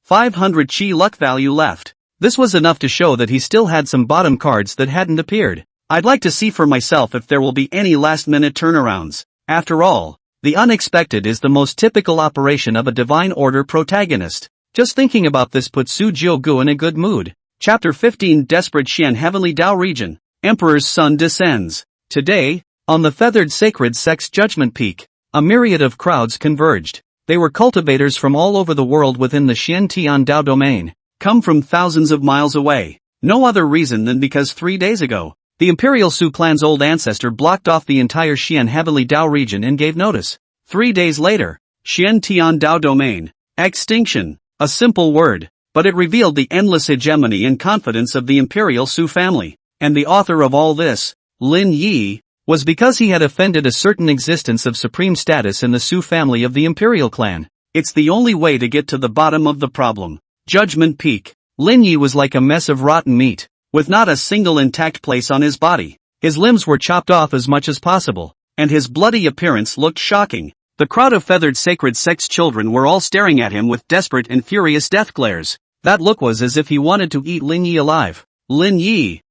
500 chi luck value left. This was enough to show that he still had some bottom cards that hadn't appeared. I'd like to see for myself if there will be any last-minute turnarounds. After all, the unexpected is the most typical operation of a divine order protagonist. Just thinking about this put Su Jiugu in a good mood. Chapter 15 Desperate Xian Heavenly Dao Region. Emperor's Son descends. Today, on the feathered sacred sect's judgment peak, a myriad of crowds converged. They were cultivators from all over the world within the Xian Tian Dao domain, come from thousands of miles away. No other reason than because 3 days ago, the Imperial Su clan's old ancestor blocked off the entire Xian Heavenly Dao region and gave notice. 3 days later, Xian Tian Dao domain. Extinction. A simple word, but it revealed the endless hegemony and confidence of the Imperial Su family. And the author of all this, Lin Yi, was because he had offended a certain existence of supreme status in the Su family of the Imperial clan. It's the only way to get to the bottom of the problem. Judgment Peak. Lin Yi was like a mess of rotten meat, with not a single intact place on his body. His limbs were chopped off as much as possible, and his bloody appearance looked shocking. The crowd of feathered sacred sect's children were all staring at him with desperate and furious death glares. That look was as if he wanted to eat Lin Yi alive. Lin Yi,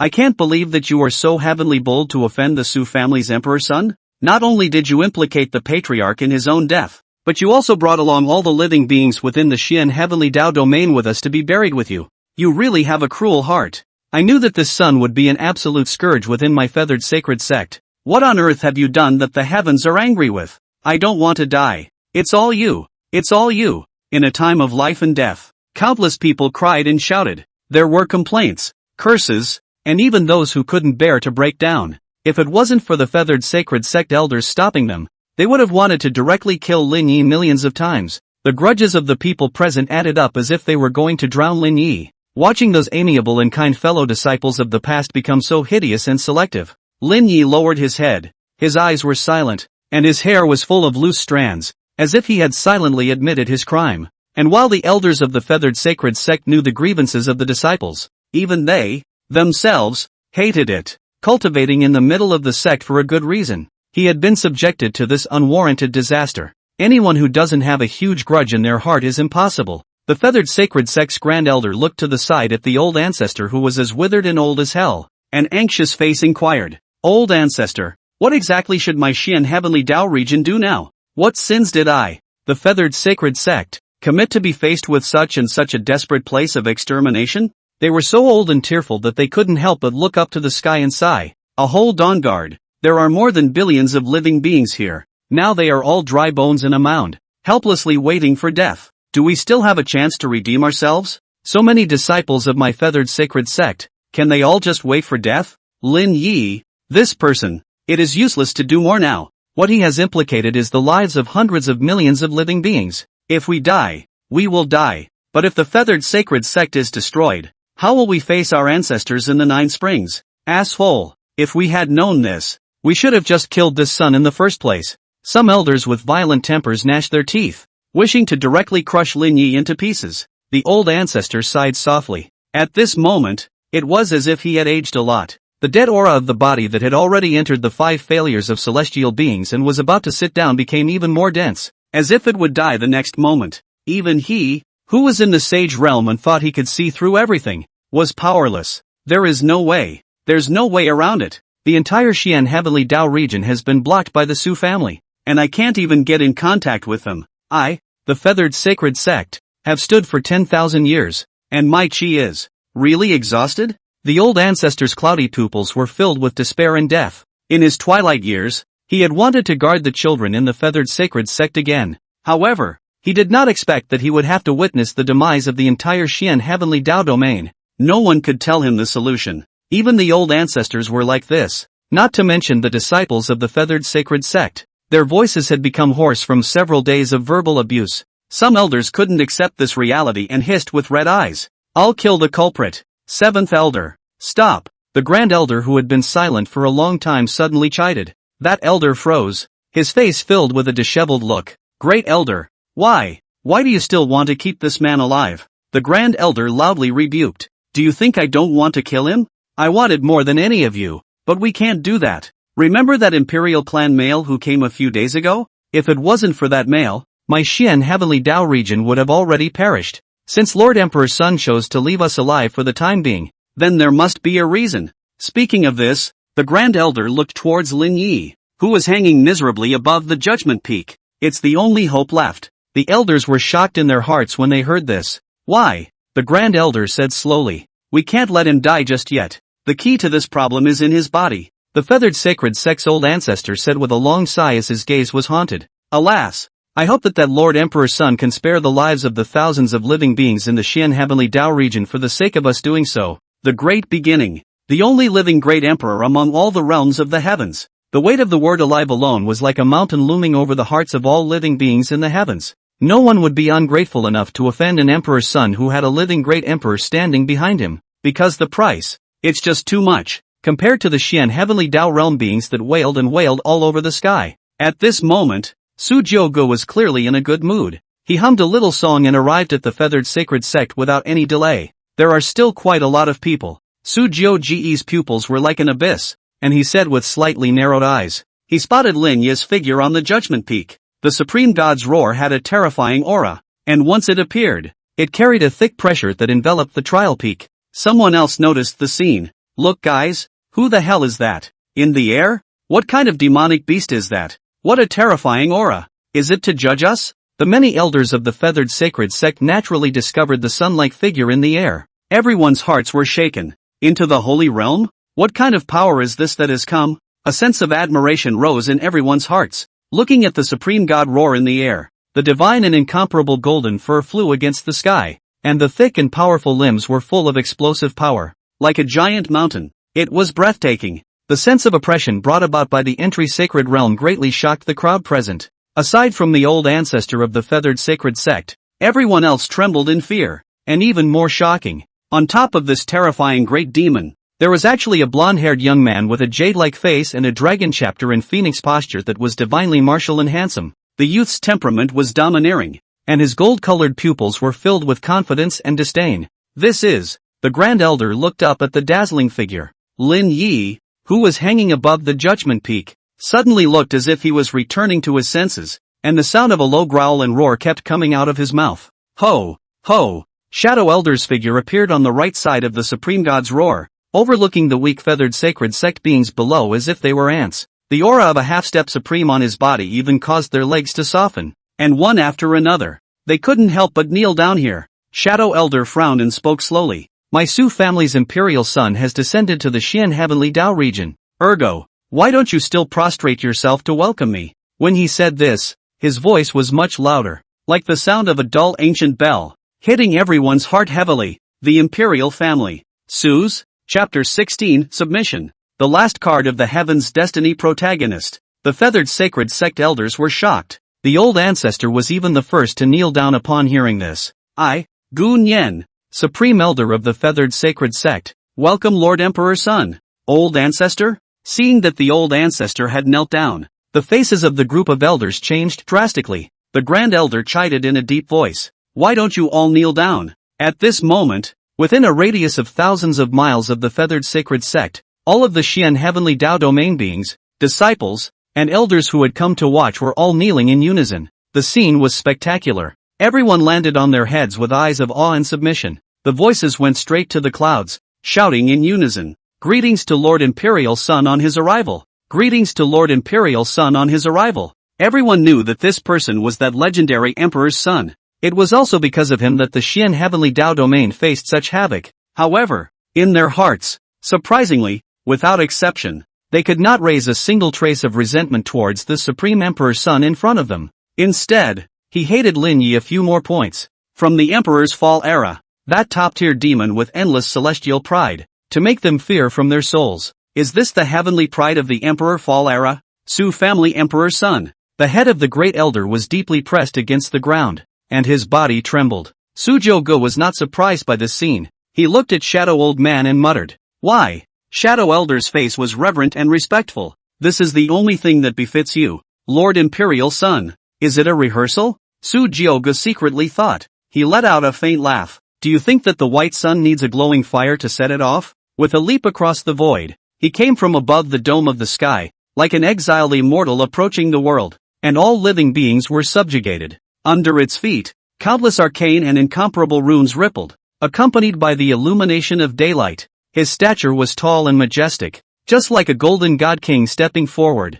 I can't believe that you are so heavenly bold to offend the Su family's emperor son. Not only did you implicate the patriarch in his own death, but you also brought along all the living beings within the Xian Heavenly Dao domain with us to be buried with you. You really have a cruel heart. I knew that this son would be an absolute scourge within my feathered sacred sect. What on earth have you done that the heavens are angry with? I don't want to die. It's all you. It's all you. In a time of life and death, countless people cried and shouted. There were complaints, curses, and even those who couldn't bear to break down. If it wasn't for the feathered sacred sect elders stopping them, they would have wanted to directly kill Lin Yi millions of times. The grudges of the people present added up as if they were going to drown Lin Yi. Watching those amiable and kind fellow disciples of the past become so hideous and selective, Lin Yi lowered his head, his eyes were silent, and his hair was full of loose strands, as if he had silently admitted his crime. And while the elders of the feathered sacred sect knew the grievances of the disciples, even they, themselves, hated it. Cultivating in the middle of the sect for a good reason. He had been subjected to this unwarranted disaster. Anyone who doesn't have a huge grudge in their heart is impossible. The feathered sacred sect's grand elder looked to the side at the old ancestor who was as withered and old as hell. An anxious face inquired, Old ancestor, what exactly should my Xian Heavenly Dao region do now? What sins did I, the feathered sacred sect, commit to be faced with such and such a desperate place of extermination? They were so old and tearful that they couldn't help but look up to the sky and sigh. Hold on guard. There are more than billions of living beings here. Now they are all dry bones in a mound, helplessly waiting for death. Do we still have a chance to redeem ourselves? So many disciples of my feathered sacred sect, Can they all just wait for death? Lin Yi, this person. It is useless to do more now. What he has implicated is the lives of hundreds of millions of living beings. If we die, we will die. But if the feathered sacred sect is destroyed, how will we face our ancestors in the 9 springs? Asshole. If we had known this, we should have just killed this son in the first place. Some elders with violent tempers gnashed their teeth, wishing to directly crush Lin Yi into pieces. The old ancestor sighed softly. At this moment, it was as if he had aged a lot. The dead aura of the body that had already entered the 5 failures of celestial beings and was about to sit down became even more dense, as if it would die the next moment. Even he, who was in the sage realm and thought he could see through everything, was powerless. There is no way. There's no way around it. The entire Xian Heavenly Dao region has been blocked by the Su family, and I can't even get in contact with them. I, the feathered sacred sect, have stood for 10,000 years, and my chi is really exhausted? The old ancestor's cloudy pupils were filled with despair and death. In his twilight years, he had wanted to guard the children in the feathered sacred sect again. However, he did not expect that he would have to witness the demise of the entire Xian Heavenly Dao domain. No one could tell him the solution. Even the old ancestors were like this, not to mention the disciples of the feathered sacred sect. Their voices had become hoarse from several days of verbal abuse. Some elders couldn't accept this reality and hissed with red eyes. I'll kill the culprit. 7th elder. Stop. The grand elder who had been silent for a long time suddenly chided. That elder froze, his face filled with a disheveled look. Great elder. Why do you still want to keep this man alive? The grand elder loudly rebuked. Do you think I don't want to kill him? I want it more than any of you, but we can't do that. Remember that Imperial clan male who came a few days ago? If it wasn't for that male, my Xian Heavenly Dao region would have already perished. Since Lord Emperor's son chose to leave us alive for the time being, then there must be a reason. Speaking of this, the Grand Elder looked towards Lin Yi, who was hanging miserably above the judgment peak. It's the only hope left. The elders were shocked in their hearts when they heard this. Why? The Grand Elder said slowly. We can't let him die just yet. The key to this problem is in his body. The feathered sacred sect's old ancestor said with a long sigh as his gaze was haunted. Alas! I hope that Lord Emperor's son can spare the lives of the thousands of living beings in the Xian Heavenly Dao region for the sake of us doing so. The Great Beginning. The only living great emperor among all the realms of the heavens. The weight of the word alive alone was like a mountain looming over the hearts of all living beings in the heavens. No one would be ungrateful enough to offend an emperor's son who had a living great emperor standing behind him, because the price, it's just too much, compared to the Xian Heavenly Dao realm beings that wailed and wailed all over the sky. At this moment, Su Jiuge was clearly in a good mood. He hummed a little song and arrived at the feathered sacred sect without any delay. There are still quite a lot of people. Su Jiuge's pupils were like an abyss, and he said with slightly narrowed eyes. He spotted Lin Yi's figure on the judgment peak. The supreme god's roar had a terrifying aura, and once it appeared, it carried a thick pressure that enveloped the trial peak. Someone else noticed the scene. Look guys, who the hell is that? In the air? What kind of demonic beast is that? What a terrifying aura. Is it to judge us? The many elders of the feathered sacred sect naturally discovered the sun-like figure in the air. Everyone's hearts were shaken. Into the holy realm? What kind of power is this that has come? A sense of admiration rose in everyone's hearts. Looking at the supreme god roar in the air, the divine and incomparable golden fur flew against the sky, and the thick and powerful limbs were full of explosive power. Like a giant mountain, it was breathtaking. The sense of oppression brought about by the entry sacred realm greatly shocked the crowd present. Aside from the old ancestor of the feathered sacred sect, everyone else trembled in fear. And even more shocking, on top of this terrifying great demon, there was actually a blonde-haired young man with a jade-like face and a dragon chapter and phoenix posture that was divinely martial and handsome. The youth's temperament was domineering, and his gold-colored pupils were filled with confidence and disdain. This is, the Grand Elder looked up at the dazzling figure. Lin Yi, who was hanging above the judgment peak, suddenly looked as if he was returning to his senses, and the sound of a low growl and roar kept coming out of his mouth. Ho! Ho! Shadow Elder's figure appeared on the right side of the supreme god's roar, overlooking the weak feathered sacred sect beings below as if they were ants. The aura of a half-step supreme on his body even caused their legs to soften, and one after another, they couldn't help but kneel down here. Shadow Elder frowned and spoke slowly. My Su family's imperial son has descended to the Xian Heavenly Dao region. Ergo, why don't you still prostrate yourself to welcome me? When he said this, his voice was much louder, like the sound of a dull ancient bell, hitting everyone's heart heavily. The imperial family. Su's? Chapter 16, Submission. The last card of the Heaven's Destiny Protagonist. The feathered sacred sect elders were shocked. The old ancestor was even the first to kneel down upon hearing this. I, Gu Nyen, Supreme Elder of the feathered sacred sect, welcome Lord Emperor's son. Old ancestor? Seeing that the old ancestor had knelt down, the faces of the group of elders changed drastically. The grand elder chided in a deep voice. Why don't you all kneel down? At this moment, within a radius of thousands of miles of the feathered sacred sect, all of the Xian heavenly Tao domain beings, disciples, and elders who had come to watch were all kneeling in unison. The scene was spectacular. Everyone landed on their heads with eyes of awe and submission. The voices went straight to the clouds, shouting in unison, "Greetings to Lord Imperial Son on his arrival! Greetings to Lord Imperial Son on his arrival!" Everyone knew that this person was that legendary Emperor's son. It was also because of him that the Xian heavenly Tao domain faced such havoc. However, in their hearts, surprisingly, without exception, they could not raise a single trace of resentment towards the Supreme Emperor's son in front of them. Instead, he hated Lin Yi a few more points. From the Emperor's fall era, that top-tier demon with endless celestial pride, to make them fear from their souls. Is this the heavenly pride of the Emperor fall era? Su family Emperor's son. The head of the great elder was deeply pressed against the ground, and his body trembled. Su Jiuge was not surprised by this scene. He looked at Shadow Old Man and muttered, "Why?" Shadow Elder's face was reverent and respectful. "This is the only thing that befits you, Lord Imperial Son. Is it a rehearsal?" Su Jiuge secretly thought. He let out a faint laugh. "Do you think that the white sun needs a glowing fire to set it off?" With a leap across the void, he came from above the dome of the sky, like an exiled immortal approaching the world, and all living beings were subjugated. Under its feet, countless arcane and incomparable runes rippled, accompanied by the illumination of daylight. His stature was tall and majestic, just like a golden god king stepping forward.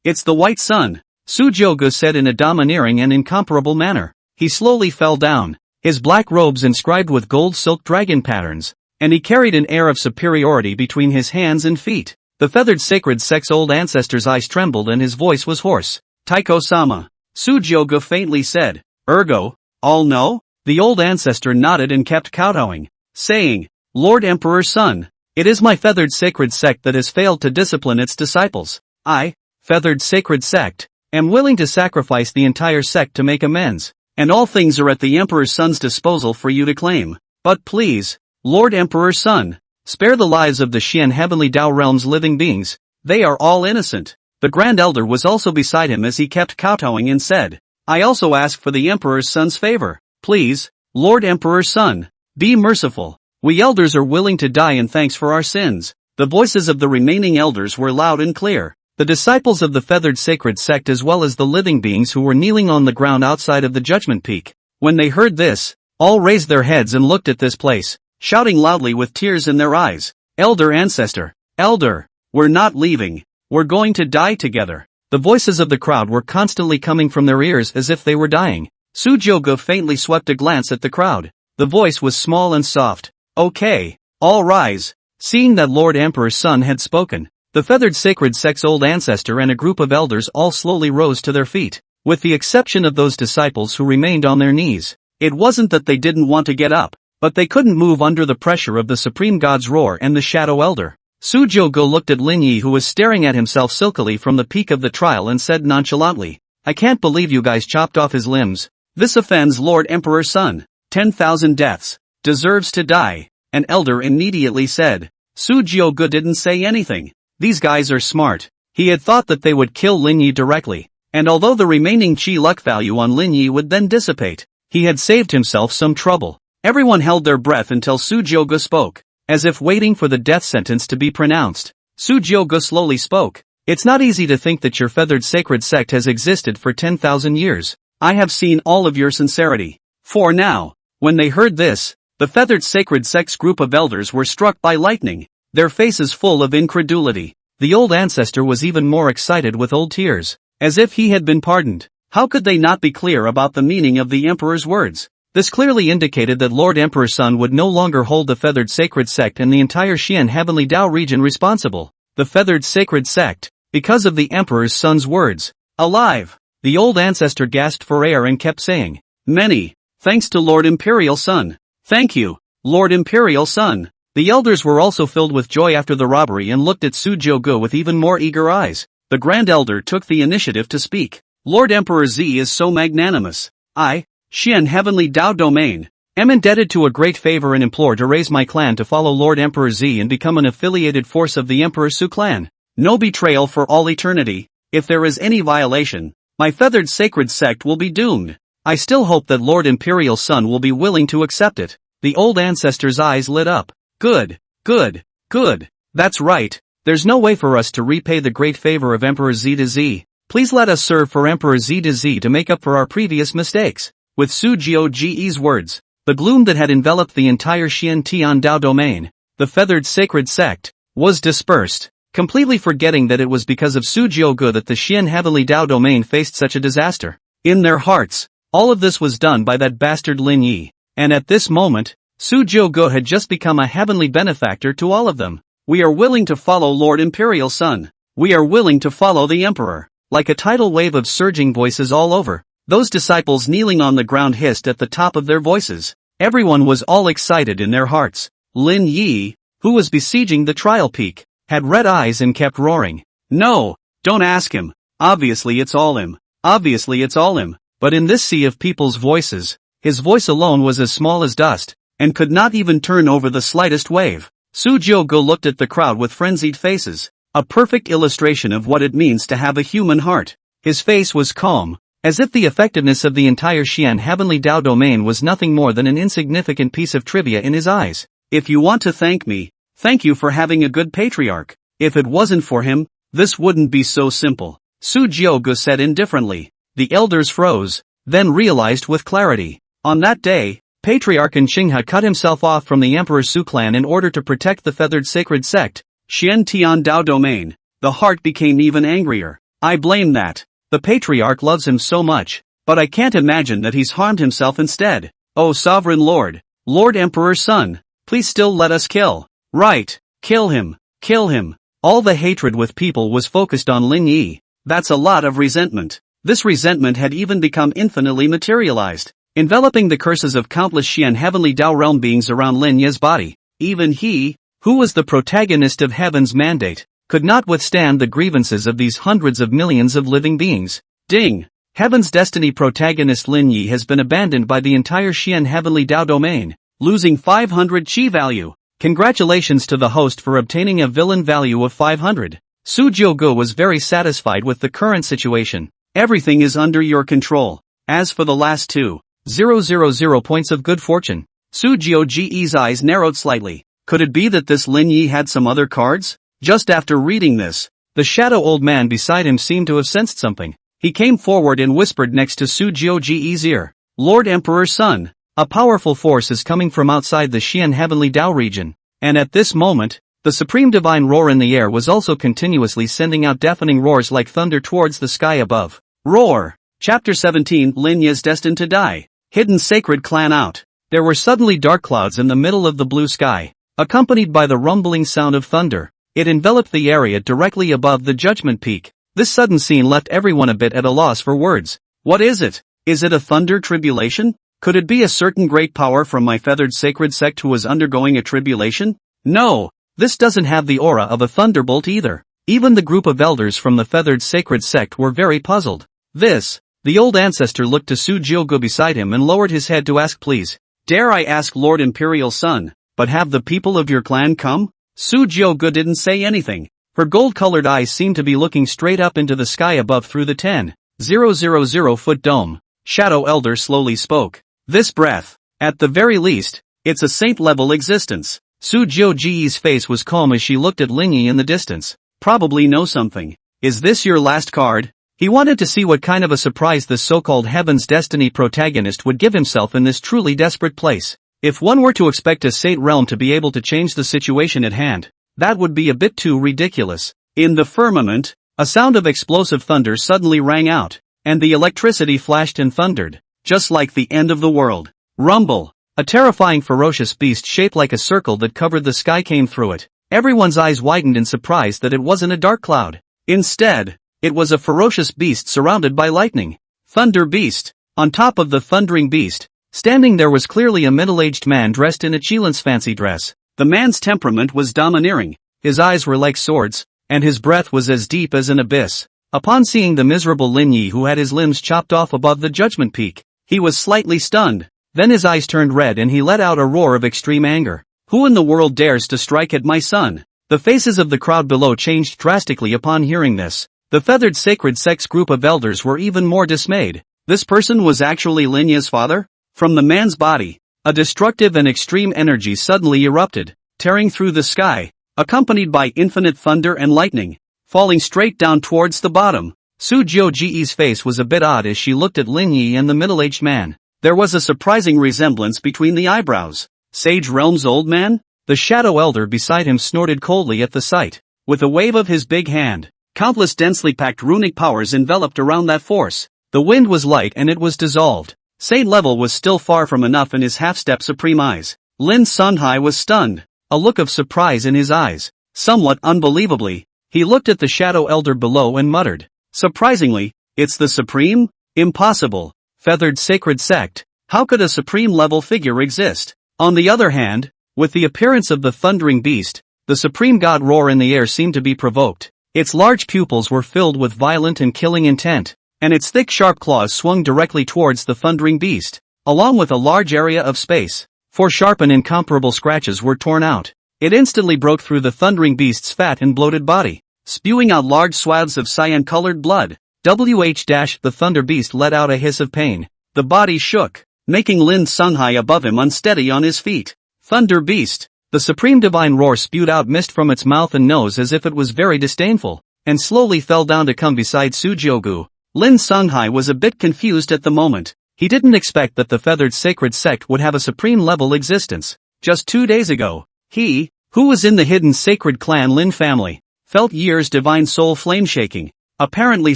It's the white sun," Su Jiuge said in a domineering and incomparable manner. He slowly fell down, his black robes inscribed with gold silk dragon patterns, and he carried an air of superiority between his hands and feet. The feathered sacred sect's old ancestor's eyes trembled and his voice was hoarse. "Taiko-sama," Su Jiuge faintly said. "Ergo, all know?" The old ancestor nodded and kept kowtowing, saying, "Lord Emperor's son, it is my feathered sacred sect that has failed to discipline its disciples. I, feathered sacred sect, am willing to sacrifice the entire sect to make amends, and all things are at the Emperor's son's disposal for you to claim. But please, Lord Emperor's son, spare the lives of the Xian heavenly Tao realm's living beings. They are all innocent." The Grand Elder was also beside him as he kept kowtowing and said, "I also ask for the Emperor's son's favor. Please, Lord Emperor's son, be merciful. We elders are willing to die in thanks for our sins." The voices of the remaining elders were loud and clear. The disciples of the feathered sacred sect as well as the living beings who were kneeling on the ground outside of the judgment peak. When they heard this, all raised their heads and looked at this place, shouting loudly with tears in their eyes, "Elder ancestor, elder, we're not leaving. We're going to die together." The voices of the crowd were constantly coming from their ears as if they were dying. Su Jiuge faintly swept a glance at the crowd. The voice was small and soft. "Okay, all rise." Seeing that Lord Emperor's son had spoken, the feathered sacred sect's old ancestor and a group of elders all slowly rose to their feet, with the exception of those disciples who remained on their knees. It wasn't that they didn't want to get up, but they couldn't move under the pressure of the Supreme God's roar and the Shadow Elder. Su Jiuge looked at Lin Yi who was staring at himself silkily from the peak of the trial and said nonchalantly, "I can't believe you guys chopped off his limbs. This offends Lord Emperor's son. 10,000 deaths. Deserves to die." An elder immediately said. Su Jiuge didn't say anything. These guys are smart. He had thought that they would kill Lin Yi directly, and although the remaining chi luck value on Lin Yi would then dissipate, he had saved himself some trouble. Everyone held their breath until Su Jiuge spoke, as if waiting for the death sentence to be pronounced. Su Jiuge slowly spoke. "It's not easy to think that your feathered sacred sect has existed for 10,000 years. I have seen all of your sincerity." For now, when they heard this, the feathered sacred sect's group of elders were struck by lightning, their faces full of incredulity. The old ancestor was even more excited with old tears, as if he had been pardoned. How could they not be clear about the meaning of the emperor's words? This clearly indicated that Lord Emperor's son would no longer hold the feathered sacred sect and the entire Xian heavenly Tao region responsible. The feathered sacred sect, because of the emperor's son's words. Alive! The old ancestor gasped for air and kept saying, "Many thanks to Lord Imperial Son. Thank you, Lord Imperial Son." The elders were also filled with joy after the robbery and looked at Sujiogu with even more eager eyes. The Grand Elder took the initiative to speak. Lord Emperor Z is so magnanimous. I, Xian Heavenly Dao Domain, am indebted to a great favor and implore to raise my clan to follow Lord Emperor Z and become an affiliated force of the Emperor Su clan. No betrayal for all eternity. If there is any violation, my feathered sacred sect will be doomed. I still hope that Lord Imperial Sun will be willing to accept it. The old ancestor's eyes lit up. Good, good, good. That's right. There's no way for us to repay the great favor of Emperor Z to Z. Please let us serve for Emperor Z to Z to make up for our previous mistakes. With Sujio Ge's words, the gloom that had enveloped the entire Xian Tian Dao domain, the feathered sacred sect, was dispersed, completely forgetting that it was because of Sujiogu that the Xian Heavenly Dao domain faced such a disaster. In their hearts, all of this was done by that bastard Lin Yi, and at this moment, Sujiogu had just become a heavenly benefactor to all of them. We are willing to follow Lord Imperial Sun. We are willing to follow the Emperor. Like a tidal wave of surging voices all over, those disciples kneeling on the ground hissed at the top of their voices. Everyone was all excited in their hearts. Lin Yi, who was besieging the trial peak, had red eyes and kept roaring. No, don't ask him. Obviously it's all him. Obviously it's all him. But in this sea of people's voices, his voice alone was as small as dust, and could not even turn over the slightest wave. Sujiogu looked at the crowd with frenzied faces, a perfect illustration of what it means to have a human heart. His face was calm, as if the effectiveness of the entire Xian Heavenly Dao domain was nothing more than an insignificant piece of trivia in his eyes. If you want to thank me, thank you for having a good patriarch. If it wasn't for him, this wouldn't be so simple. Sujiogu said indifferently. The elders froze, then realized with clarity. On that day, Patriarch Nqingha cut himself off from the Emperor Su clan in order to protect the feathered sacred sect, Xian Tian Dao domain. The heart became even angrier. I blame that. The Patriarch loves him so much, but I can't imagine that he's harmed himself instead. Oh Sovereign Lord, Lord Emperor Sun, please still let us kill. Right, kill him, kill him. All the hatred with people was focused on Lin Yi. That's a lot of resentment. This resentment had even become infinitely materialized, enveloping the curses of countless Xian Heavenly Dao realm beings around Lin Yi's body. Even he, who was the protagonist of Heaven's mandate, could not withstand the grievances of these hundreds of millions of living beings. Ding! Heaven's destiny protagonist Lin Yi has been abandoned by the entire Xian Heavenly Dao domain, losing 500 chi value. Congratulations to the host for obtaining a villain value of 500. Sujiogu was very satisfied with the current situation. Everything is under your control. As for the last 2,000 points of good fortune, Sujiogu's eyes narrowed slightly. Could it be that this Lin Yi had some other cards? Just after reading this, the shadow old man beside him seemed to have sensed something. He came forward and whispered next to Sujiogu's ear. Lord Emperor Sun, a powerful force is coming from outside the Xian Heavenly Dao region, and at this moment, the supreme divine roar in the air was also continuously sending out deafening roars like thunder towards the sky above. Roar! Chapter 17 Lin Yi is destined to die. Hidden sacred clan out. There were suddenly dark clouds in the middle of the blue sky, accompanied by the rumbling sound of thunder. It enveloped the area directly above the judgment peak. This sudden scene left everyone a bit at a loss for words. What is it? Is it a thunder tribulation? Could it be a certain great power from my feathered sacred sect who is undergoing a tribulation? No, this doesn't have the aura of a thunderbolt either. Even the group of elders from the feathered sacred sect were very puzzled. The old ancestor looked to Sujiogu beside him and lowered his head to ask, please, dare I ask Lord Imperial Sun, but have the people of your clan come? Sujiogu didn't say anything. Her gold-colored eyes seemed to be looking straight up into the sky above through the 10,000-foot dome. Shadow Elder slowly spoke. This breath, at the very least, it's a saint-level existence. Sujiogu's face was calm as she looked at Lin Yi in the distance. Probably know something. Is this your last card? He wanted to see what kind of a surprise this so-called Heaven's Destiny protagonist would give himself in this truly desperate place. If one were to expect a Saint realm to be able to change the situation at hand, that would be a bit too ridiculous. In the firmament, a sound of explosive thunder suddenly rang out, and the electricity flashed and thundered, just like the end of the world. Rumble! A terrifying ferocious beast shaped like a circle that covered the sky came through it. Everyone's eyes widened in surprise that it wasn't a dark cloud. Instead, it was a ferocious beast surrounded by lightning. Thunder Beast. On top of the thundering beast, standing there was clearly a middle-aged man dressed in a Chilan's fancy dress. The man's temperament was domineering, his eyes were like swords, and his breath was as deep as an abyss. Upon seeing the miserable Lin Yi who had his limbs chopped off above the judgment peak, he was slightly stunned. Then his eyes turned red and he let out a roar of extreme anger. Who in the world dares to strike at my son? The faces of the crowd below changed drastically upon hearing this. The feathered sacred sex group of elders were even more dismayed. This person was actually Lin Yi's father? From the man's body, a destructive and extreme energy suddenly erupted, tearing through the sky, accompanied by infinite thunder and lightning, falling straight down towards the bottom. Su Jiuji's face was a bit odd as she looked at Lin Yi and the middle-aged man. There was a surprising resemblance between the eyebrows. Sage Realm's old man? The shadow elder beside him snorted coldly at the sight. With a wave of his big hand, countless densely packed runic powers enveloped around that force. The wind was light and it was dissolved. Saint level was still far from enough in his half-step supreme eyes. Lin Sunhai was stunned, a look of surprise in his eyes. Somewhat unbelievably, he looked at the shadow elder below and muttered, "Surprisingly, it's the supreme? Impossible. Feathered sacred sect. How could a supreme level figure exist?" On the other hand, with the appearance of the thundering beast, the supreme god roar in the air seemed to be provoked. Its large pupils were filled with violent and killing intent, and its thick sharp claws swung directly towards the thundering beast, along with a large area of space. 4 sharp and incomparable scratches were torn out. It instantly broke through the thundering beast's fat and bloated body, spewing out large swaths of cyan-colored blood. The thunder beast let out a hiss of pain. The body shook, making Lin Sunhai above him unsteady on his feet. Thunder beast. The supreme divine roar spewed out mist from its mouth and nose as if it was very disdainful, and slowly fell down to come beside Sujiogu. Lin Sunhai was a bit confused at the moment. He didn't expect that the feathered sacred sect would have a supreme level existence. Just 2 days ago, he, who was in the hidden sacred clan Lin family, felt Year's divine soul flame shaking, apparently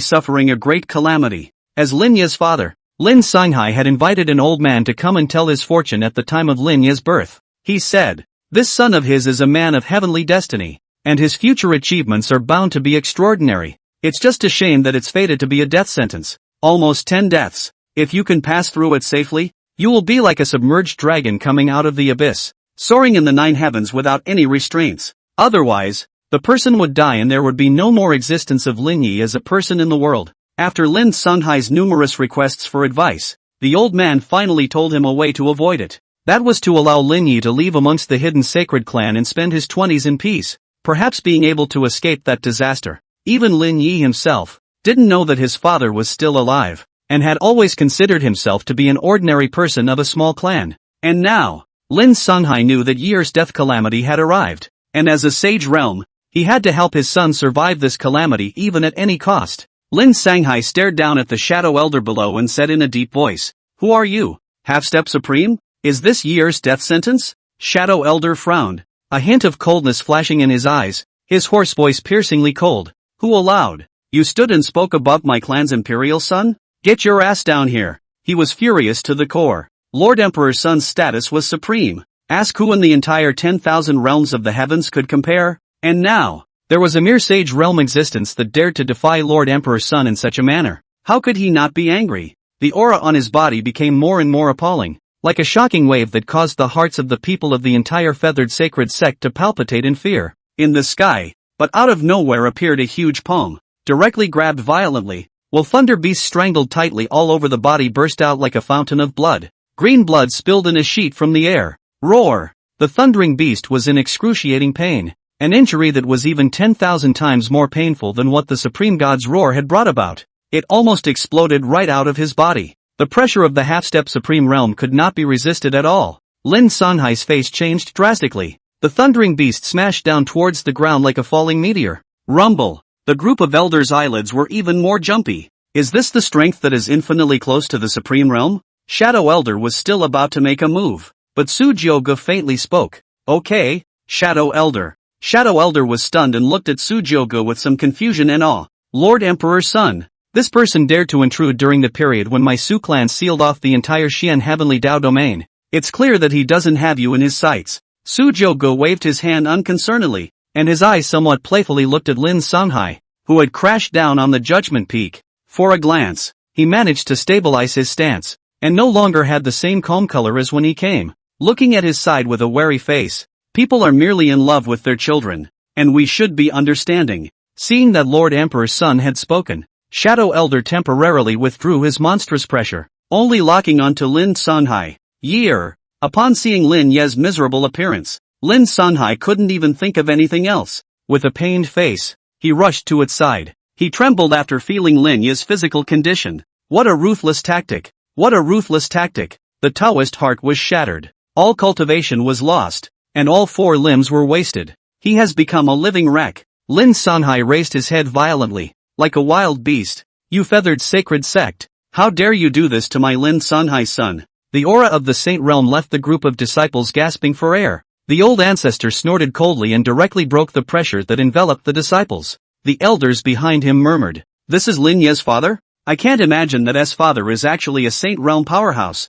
suffering a great calamity. As Lin Yi's father, Lin Sunhai had invited an old man to come and tell his fortune at the time of Lin Yi's birth. He said, "This son of his is a man of heavenly destiny, and his future achievements are bound to be extraordinary. It's just a shame that it's fated to be a death sentence. Almost 10 deaths. If you can pass through it safely, you will be like a submerged dragon coming out of the abyss, soaring in the 9 heavens without any restraints. Otherwise, the person would die and there would be no more existence of Lin Yi as a person in the world." After Lin Sunhai's numerous requests for advice, the old man finally told him a way to avoid it. That was to allow Lin Yi to leave amongst the hidden sacred clan and spend his 20s in peace, perhaps being able to escape that disaster. Even Lin Yi himself didn't know that his father was still alive, and had always considered himself to be an ordinary person of a small clan. And now, Lin Sunhai knew that Year's death calamity had arrived, and as a sage realm, he had to help his son survive this calamity even at any cost. Lin Sunhai stared down at the shadow elder below and said in a deep voice, "Who are you? Half-step supreme? Is this Year's death sentence?" Shadow elder frowned, a hint of coldness flashing in his eyes, his hoarse voice piercingly cold. "Who allowed? You stood and spoke above my clan's imperial son? Get your ass down here." He was furious to the core. Lord Emperor's son's status was supreme. Ask who in the entire 10,000 realms of the heavens could compare? And now, there was a mere sage realm existence that dared to defy Lord Emperor's son in such a manner. How could he not be angry? The aura on his body became more and more appalling, like a shocking wave that caused the hearts of the people of the entire feathered sacred sect to palpitate in fear. In the sky, but out of nowhere appeared a huge palm, directly grabbed violently, while thunder beasts strangled tightly all over the body burst out like a fountain of blood. Green blood spilled in a sheet from the air. Roar! The thundering beast was in excruciating pain, an injury that was even 10,000 times more painful than what the supreme god's roar had brought about. It almost exploded right out of his body. The pressure of the half-step supreme realm could not be resisted at all. Lin Sunhai's face changed drastically. The thundering beast smashed down towards the ground like a falling meteor. Rumble! The group of elders' eyelids were even more jumpy. Is this the strength that is infinitely close to the supreme realm? Shadow Elder was still about to make a move, but Sujiogu faintly spoke. "Okay, Shadow Elder." Shadow Elder was stunned and looked at Sujiogu with some confusion and awe. "Lord Emperor's son. This person dared to intrude during the period when my Su clan sealed off the entire Xian Heavenly Dao domain. It's clear that he doesn't have you in his sights." Sujiogu waved his hand unconcernedly, and his eyes somewhat playfully looked at Lin Sunhai, who had crashed down on the judgment peak. For a glance, he managed to stabilize his stance, and no longer had the same calm color as when he came. Looking at his side with a wary face, People are merely in love with their children, and we should be understanding. Seeing that Lord Emperor's son had spoken, Shadow Elder temporarily withdrew his monstrous pressure, only locking onto Lin Songhai. Year. Upon seeing Lin Ye's miserable appearance, Lin Songhai couldn't even think of anything else. With a pained face, he rushed to its side. He trembled after feeling Lin Ye's physical condition. What a ruthless tactic! What a ruthless tactic! The Taoist heart was shattered. All cultivation was lost, and all 4 limbs were wasted. He has become a living wreck. Lin Songhai raised his head violently, like a wild beast. You feathered sacred sect! How dare you do this to my Lin Songhai's son? The aura of the Saint Realm left the group of disciples gasping for air. The old ancestor snorted coldly and directly broke the pressure that enveloped the disciples. The elders behind him murmured, "This is Lin Ye's father? I can't imagine that his father is actually a Saint Realm powerhouse."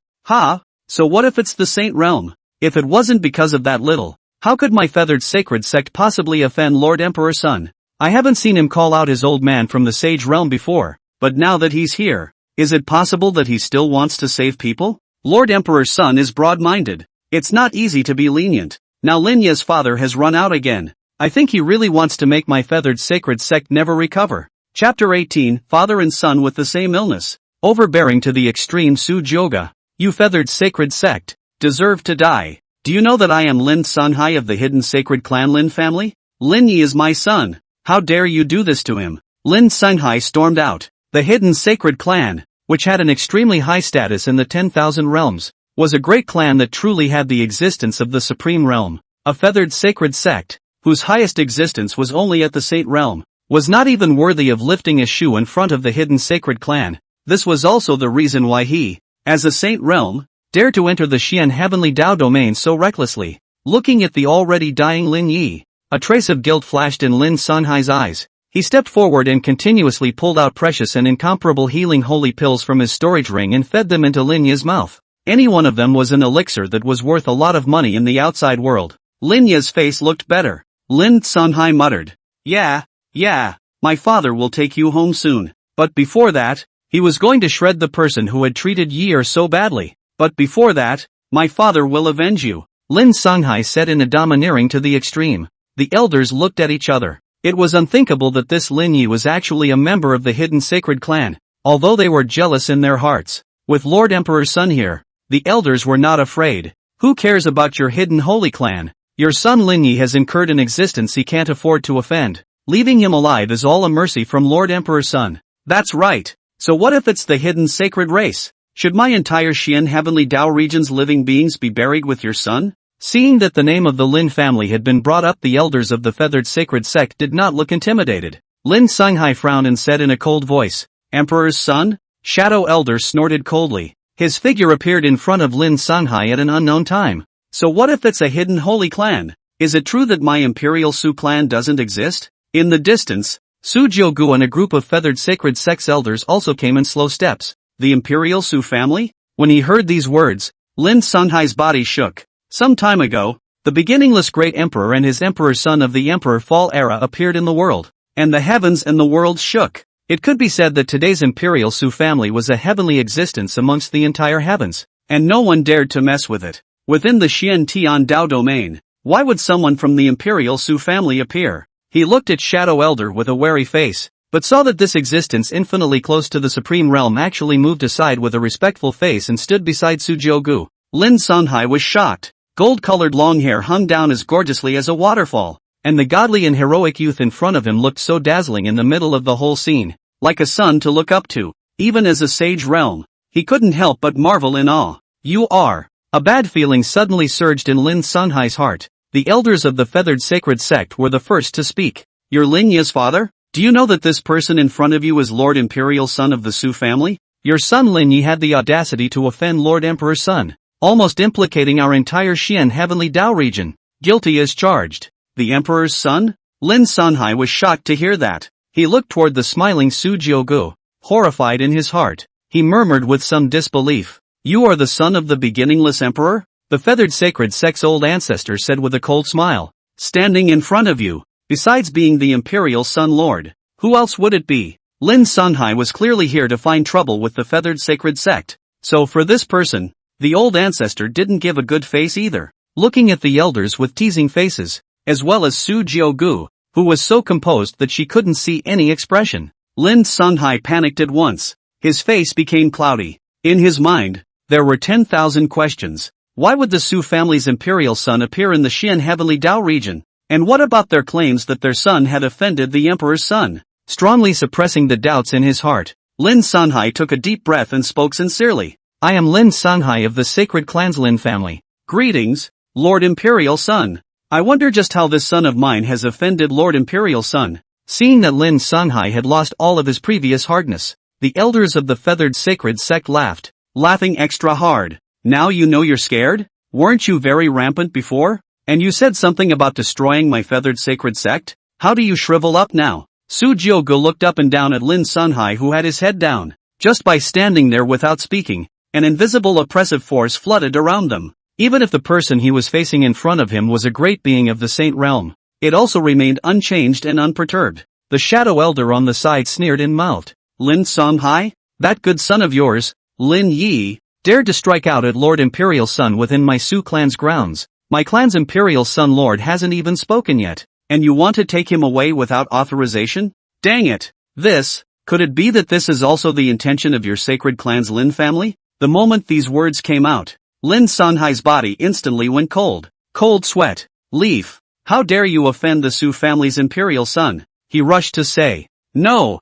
So what if it's the Saint Realm? If it wasn't because of that little, how could my feathered sacred sect possibly offend Lord Emperor's son? I haven't seen him call out his old man from the Sage Realm before, but now that he's here, is it possible that he still wants to save people? Lord Emperor's son is broad-minded. It's not easy to be lenient. Now Lin Ye's father has run out again. I think he really wants to make my feathered sacred sect never recover. Chapter 18, Father and Son with the Same Illness. Overbearing to the extreme Sujyoga. You feathered sacred sect, deserve to die. Do you know that I am Lin Songhai of the hidden sacred clan Lin family? Lin Yi is my son. How dare you do this to him? Lin Songhai stormed out. The hidden sacred clan, which had an extremely high status in the 10,000 realms, was a great clan that truly had the existence of the supreme realm. A feathered sacred sect, whose highest existence was only at the Saint Realm, was not even worthy of lifting a shoe in front of the hidden sacred clan. This was also the reason why he, as a Saint Realm, dared to enter the Xian Heavenly Dao domain so recklessly. Looking at the already dying Lin Yi, a trace of guilt flashed in Lin Songhai's eyes. He stepped forward and continuously pulled out precious and incomparable healing holy pills from his storage ring and fed them into Lin Ye's mouth. Any one of them was an elixir that was worth a lot of money in the outside world. Lin Ye's face looked better. Lin Songhai muttered, Yeah, my father will take you home soon. But before that, he was going to shred the person who had treated Yi so badly. But before that, my father will avenge you. Lin Songhai said in a domineering to the extreme. The elders looked at each other. It was unthinkable that this Lin Yi was actually a member of the hidden sacred clan, although they were jealous in their hearts. With Lord Emperor's son here, the elders were not afraid. Who cares about your hidden holy clan? Your son Lin Yi has incurred an existence he can't afford to offend. Leaving him alive is all a mercy from Lord Emperor's son. That's right. So what if it's the hidden sacred race? Should my entire Xian Heavenly Dao region's living beings be buried with your son? Seeing that the name of the Lin family had been brought up, the elders of the feathered sacred sect did not look intimidated. Lin Songhai frowned and said in a cold voice, Emperor's son? Shadow Elder snorted coldly. His figure appeared in front of Lin Songhai at an unknown time. So what if it's a hidden holy clan? Is it true that my Imperial Su clan doesn't exist? In the distance, Su Jiugu and a group of feathered sacred sect's elders also came in slow steps. The Imperial Su family? When he heard these words, Lin Songhai's body shook. Some time ago, the beginningless great emperor and his emperor son of the Emperor Fall era appeared in the world, and the heavens and the world shook. It could be said that today's Imperial Su family was a heavenly existence amongst the entire heavens, and no one dared to mess with it. Within the Xian Tian Dao domain, why would someone from the Imperial Su family appear? He looked at Shadow Elder with a wary face, but saw that this existence infinitely close to the Supreme Realm actually moved aside with a respectful face and stood beside Su Jiugu. Lin Songhai was shocked. Gold-colored long hair hung down as gorgeously as a waterfall, and the godly and heroic youth in front of him looked so dazzling in the middle of the whole scene, like a sun to look up to. Even as a sage realm, he couldn't help but marvel in awe. You are. A bad feeling suddenly surged in Lin Songhai's heart. The elders of the feathered sacred sect were the first to speak. You're Lin Ye's father? Do you know that this person in front of you is Lord Imperial Son of the Su family? Your son Lin Yi had the audacity to offend Lord Emperor's son, almost implicating our entire Xian Heavenly Dao region. Guilty as charged. The Emperor's son? Lin Songhai was shocked to hear that. He looked toward the smiling Su Jiugu, horrified in his heart. He murmured with some disbelief, You are the son of the beginningless emperor? The feathered sacred sect's old ancestor said with a cold smile. Standing in front of you, besides being the Imperial Sun Lord, who else would it be? Lin Songhai was clearly here to find trouble with the feathered sacred sect. So for this person, the old ancestor didn't give a good face either. looking at the elders with teasing faces, as well as Su Jiu-gu, who was so composed that she couldn't see any expression. Lin Sunghai panicked at once. His face became cloudy. In his mind, there were 10,000 questions. Why would the Su family's imperial son appear in the Xian Heavenly Dao region? And what about their claims that their son had offended the emperor's son? Strongly suppressing the doubts in his heart, Lin Sunghai took a deep breath and spoke sincerely. I am Lin Sunghai of the sacred clan's Lin family. Greetings, Lord Imperial Son. I wonder just how this son of mine has offended Lord Imperial Son. Seeing that Lin Sunghai had lost all of his previous hardness, the elders of the feathered sacred sect laughed, laughing extra hard. Now you know you're scared? Weren't you very rampant before? And you said something about destroying my feathered sacred sect? How do you shrivel up now? Su Jiugu looked up and down at Lin Sunghai, who had his head down. Just by standing there without speaking, an invisible oppressive force flooded around them. Even if the person he was facing in front of him was a great being of the Saint Realm, it also remained unchanged and unperturbed. The shadow elder on the side sneered and mouthed, Lin Sunghai? That good son of yours, Lin Yi, dared to strike out at Lord Imperial Son within my Su clan's grounds. My clan's Imperial Son Lord hasn't even spoken yet, and you want to take him away without authorization? Dang it! Could it be that this is also the intention of your sacred clan's Lin family? The moment these words came out, Lin Sunghai's body instantly went cold. Cold sweat. Leaf, how dare you offend the Su family's Imperial Son? He rushed to say. No,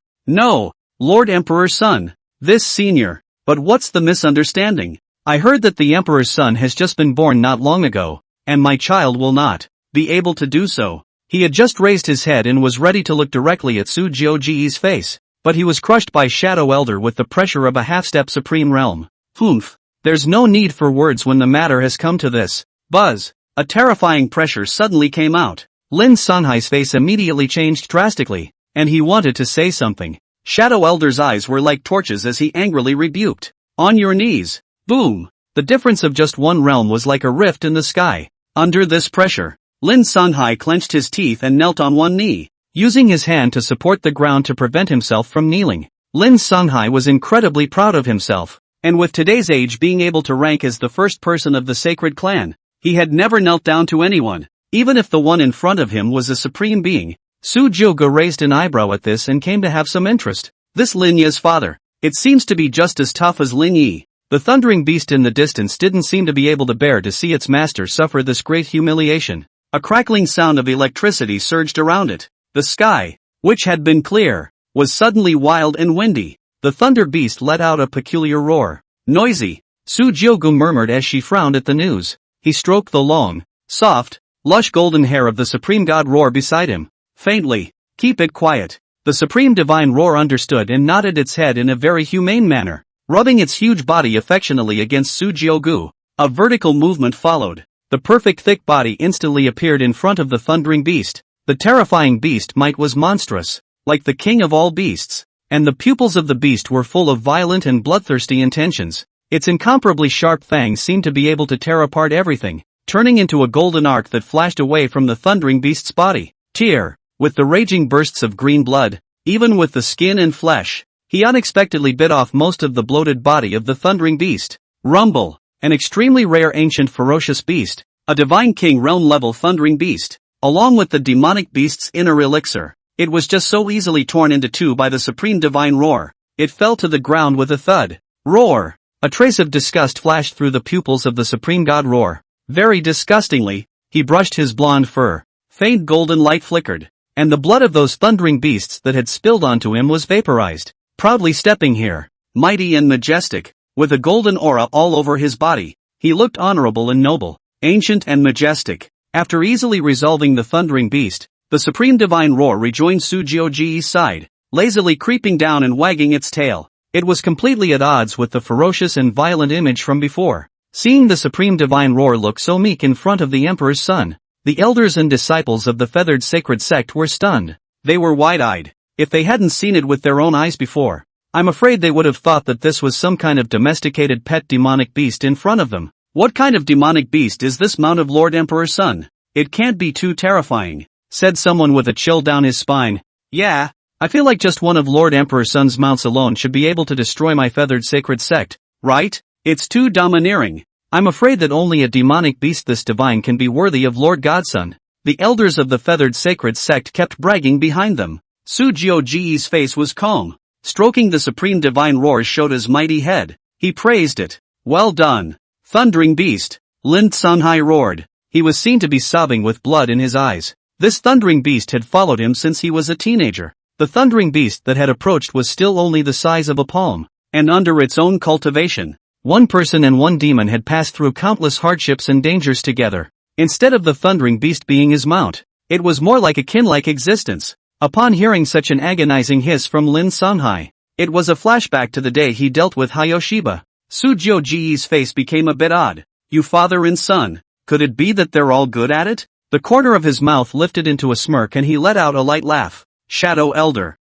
Lord Emperor's Son. This senior. But what's the misunderstanding? I heard that the Emperor's son has just been born not long ago, and my child will not be able to do so. He had just raised his head and was ready to look directly at Su Jiuji's face, but he was crushed by Shadow Elder with the pressure of a half-step Supreme Realm. Humph. There's no need for words when the matter has come to this. Buzz. A terrifying pressure suddenly came out. Lin Sunghai's face immediately changed drastically, and he wanted to say something. Shadow Elder's eyes were like torches as he angrily rebuked. On your knees. Boom. The difference of just one realm was like a rift in the sky. Under this pressure, Lin Sunghai clenched his teeth and knelt on one knee, using his hand to support the ground to prevent himself from kneeling. Lin Sunghai was incredibly proud of himself, and with today's age being able to rank as the first person of the sacred clan, he had never knelt down to anyone, even if the one in front of him was a supreme being. Su Jiugu raised an eyebrow at this and came to have some interest. This Lin Yi's father, it seems to be just as tough as Lin Yi. The thundering beast in the distance didn't seem to be able to bear to see its master suffer this great humiliation. A crackling sound of electricity surged around it. The sky, which had been clear, was suddenly wild and windy. The thunder beast let out a peculiar roar. Noisy, Su Jiugu murmured as she frowned at the news. He stroked the long, soft, lush golden hair of the supreme god roar beside him. Faintly, keep it quiet. The supreme divine roar understood and nodded its head in a very humane manner, rubbing its huge body affectionately against Su Jiugu. A vertical movement followed. The perfect thick body instantly appeared in front of the thundering beast. The terrifying beast might was monstrous, like the king of all beasts, and the pupils of the beast were full of violent and bloodthirsty intentions. Its incomparably sharp fangs seemed to be able to tear apart everything, turning into a golden arc that flashed away from the thundering beast's body. Tear, with the raging bursts of green blood, even with the skin and flesh, he unexpectedly bit off most of the bloated body of the thundering beast. Rumble, an extremely rare ancient ferocious beast, a divine king realm level thundering beast, along with the demonic beast's inner elixir. It was just so easily torn into two by the supreme divine roar. It fell to the ground with a thud. Roar! A trace of disgust flashed through the pupils of the supreme god roar. Very disgustingly, he brushed his blonde fur. Faint golden light flickered, and the blood of those thundering beasts that had spilled onto him was vaporized. Proudly stepping here, mighty and majestic, with a golden aura all over his body, he looked honorable and noble, ancient and majestic. After easily resolving the thundering beast, the supreme divine roar rejoined Su Jiuji's side, lazily creeping down and wagging its tail. It was completely at odds with the ferocious and violent image from before. Seeing the supreme divine roar look so meek in front of the emperor's son, the elders and disciples of the feathered sacred sect were stunned. They were wide-eyed. If they hadn't seen it with their own eyes before, I'm afraid they would have thought that this was some kind of domesticated pet demonic beast in front of them. What kind of demonic beast is this mount of Lord Emperor's son? It can't be too terrifying, said someone with a chill down his spine. Yeah, I feel like just one of Lord Emperor's son's mounts alone should be able to destroy my feathered sacred sect, right? It's too domineering. I'm afraid that only a demonic beast this divine can be worthy of Lord Godson. The elders of the feathered sacred sect kept bragging behind them. Sujioji's face was calm. Stroking the supreme divine roars showed his mighty head. He praised it. Well done, thundering beast. Lin Sunhai roared. He was seen to be sobbing with blood in his eyes. This thundering beast had followed him since he was a teenager. The thundering beast that had approached was still only the size of a palm, and under its own cultivation. One person and one demon had passed through countless hardships and dangers together. Instead of the thundering beast being his mount, it was more like a kin-like existence. Upon hearing such an agonizing hiss from Lin Sunhai, it was a flashback to the day he dealt with Hayoshiba. Sujioji's face became a bit odd. You father and son, could it be that they're all good at it? The corner of his mouth lifted into a smirk and he let out a light laugh. Shadow Elder,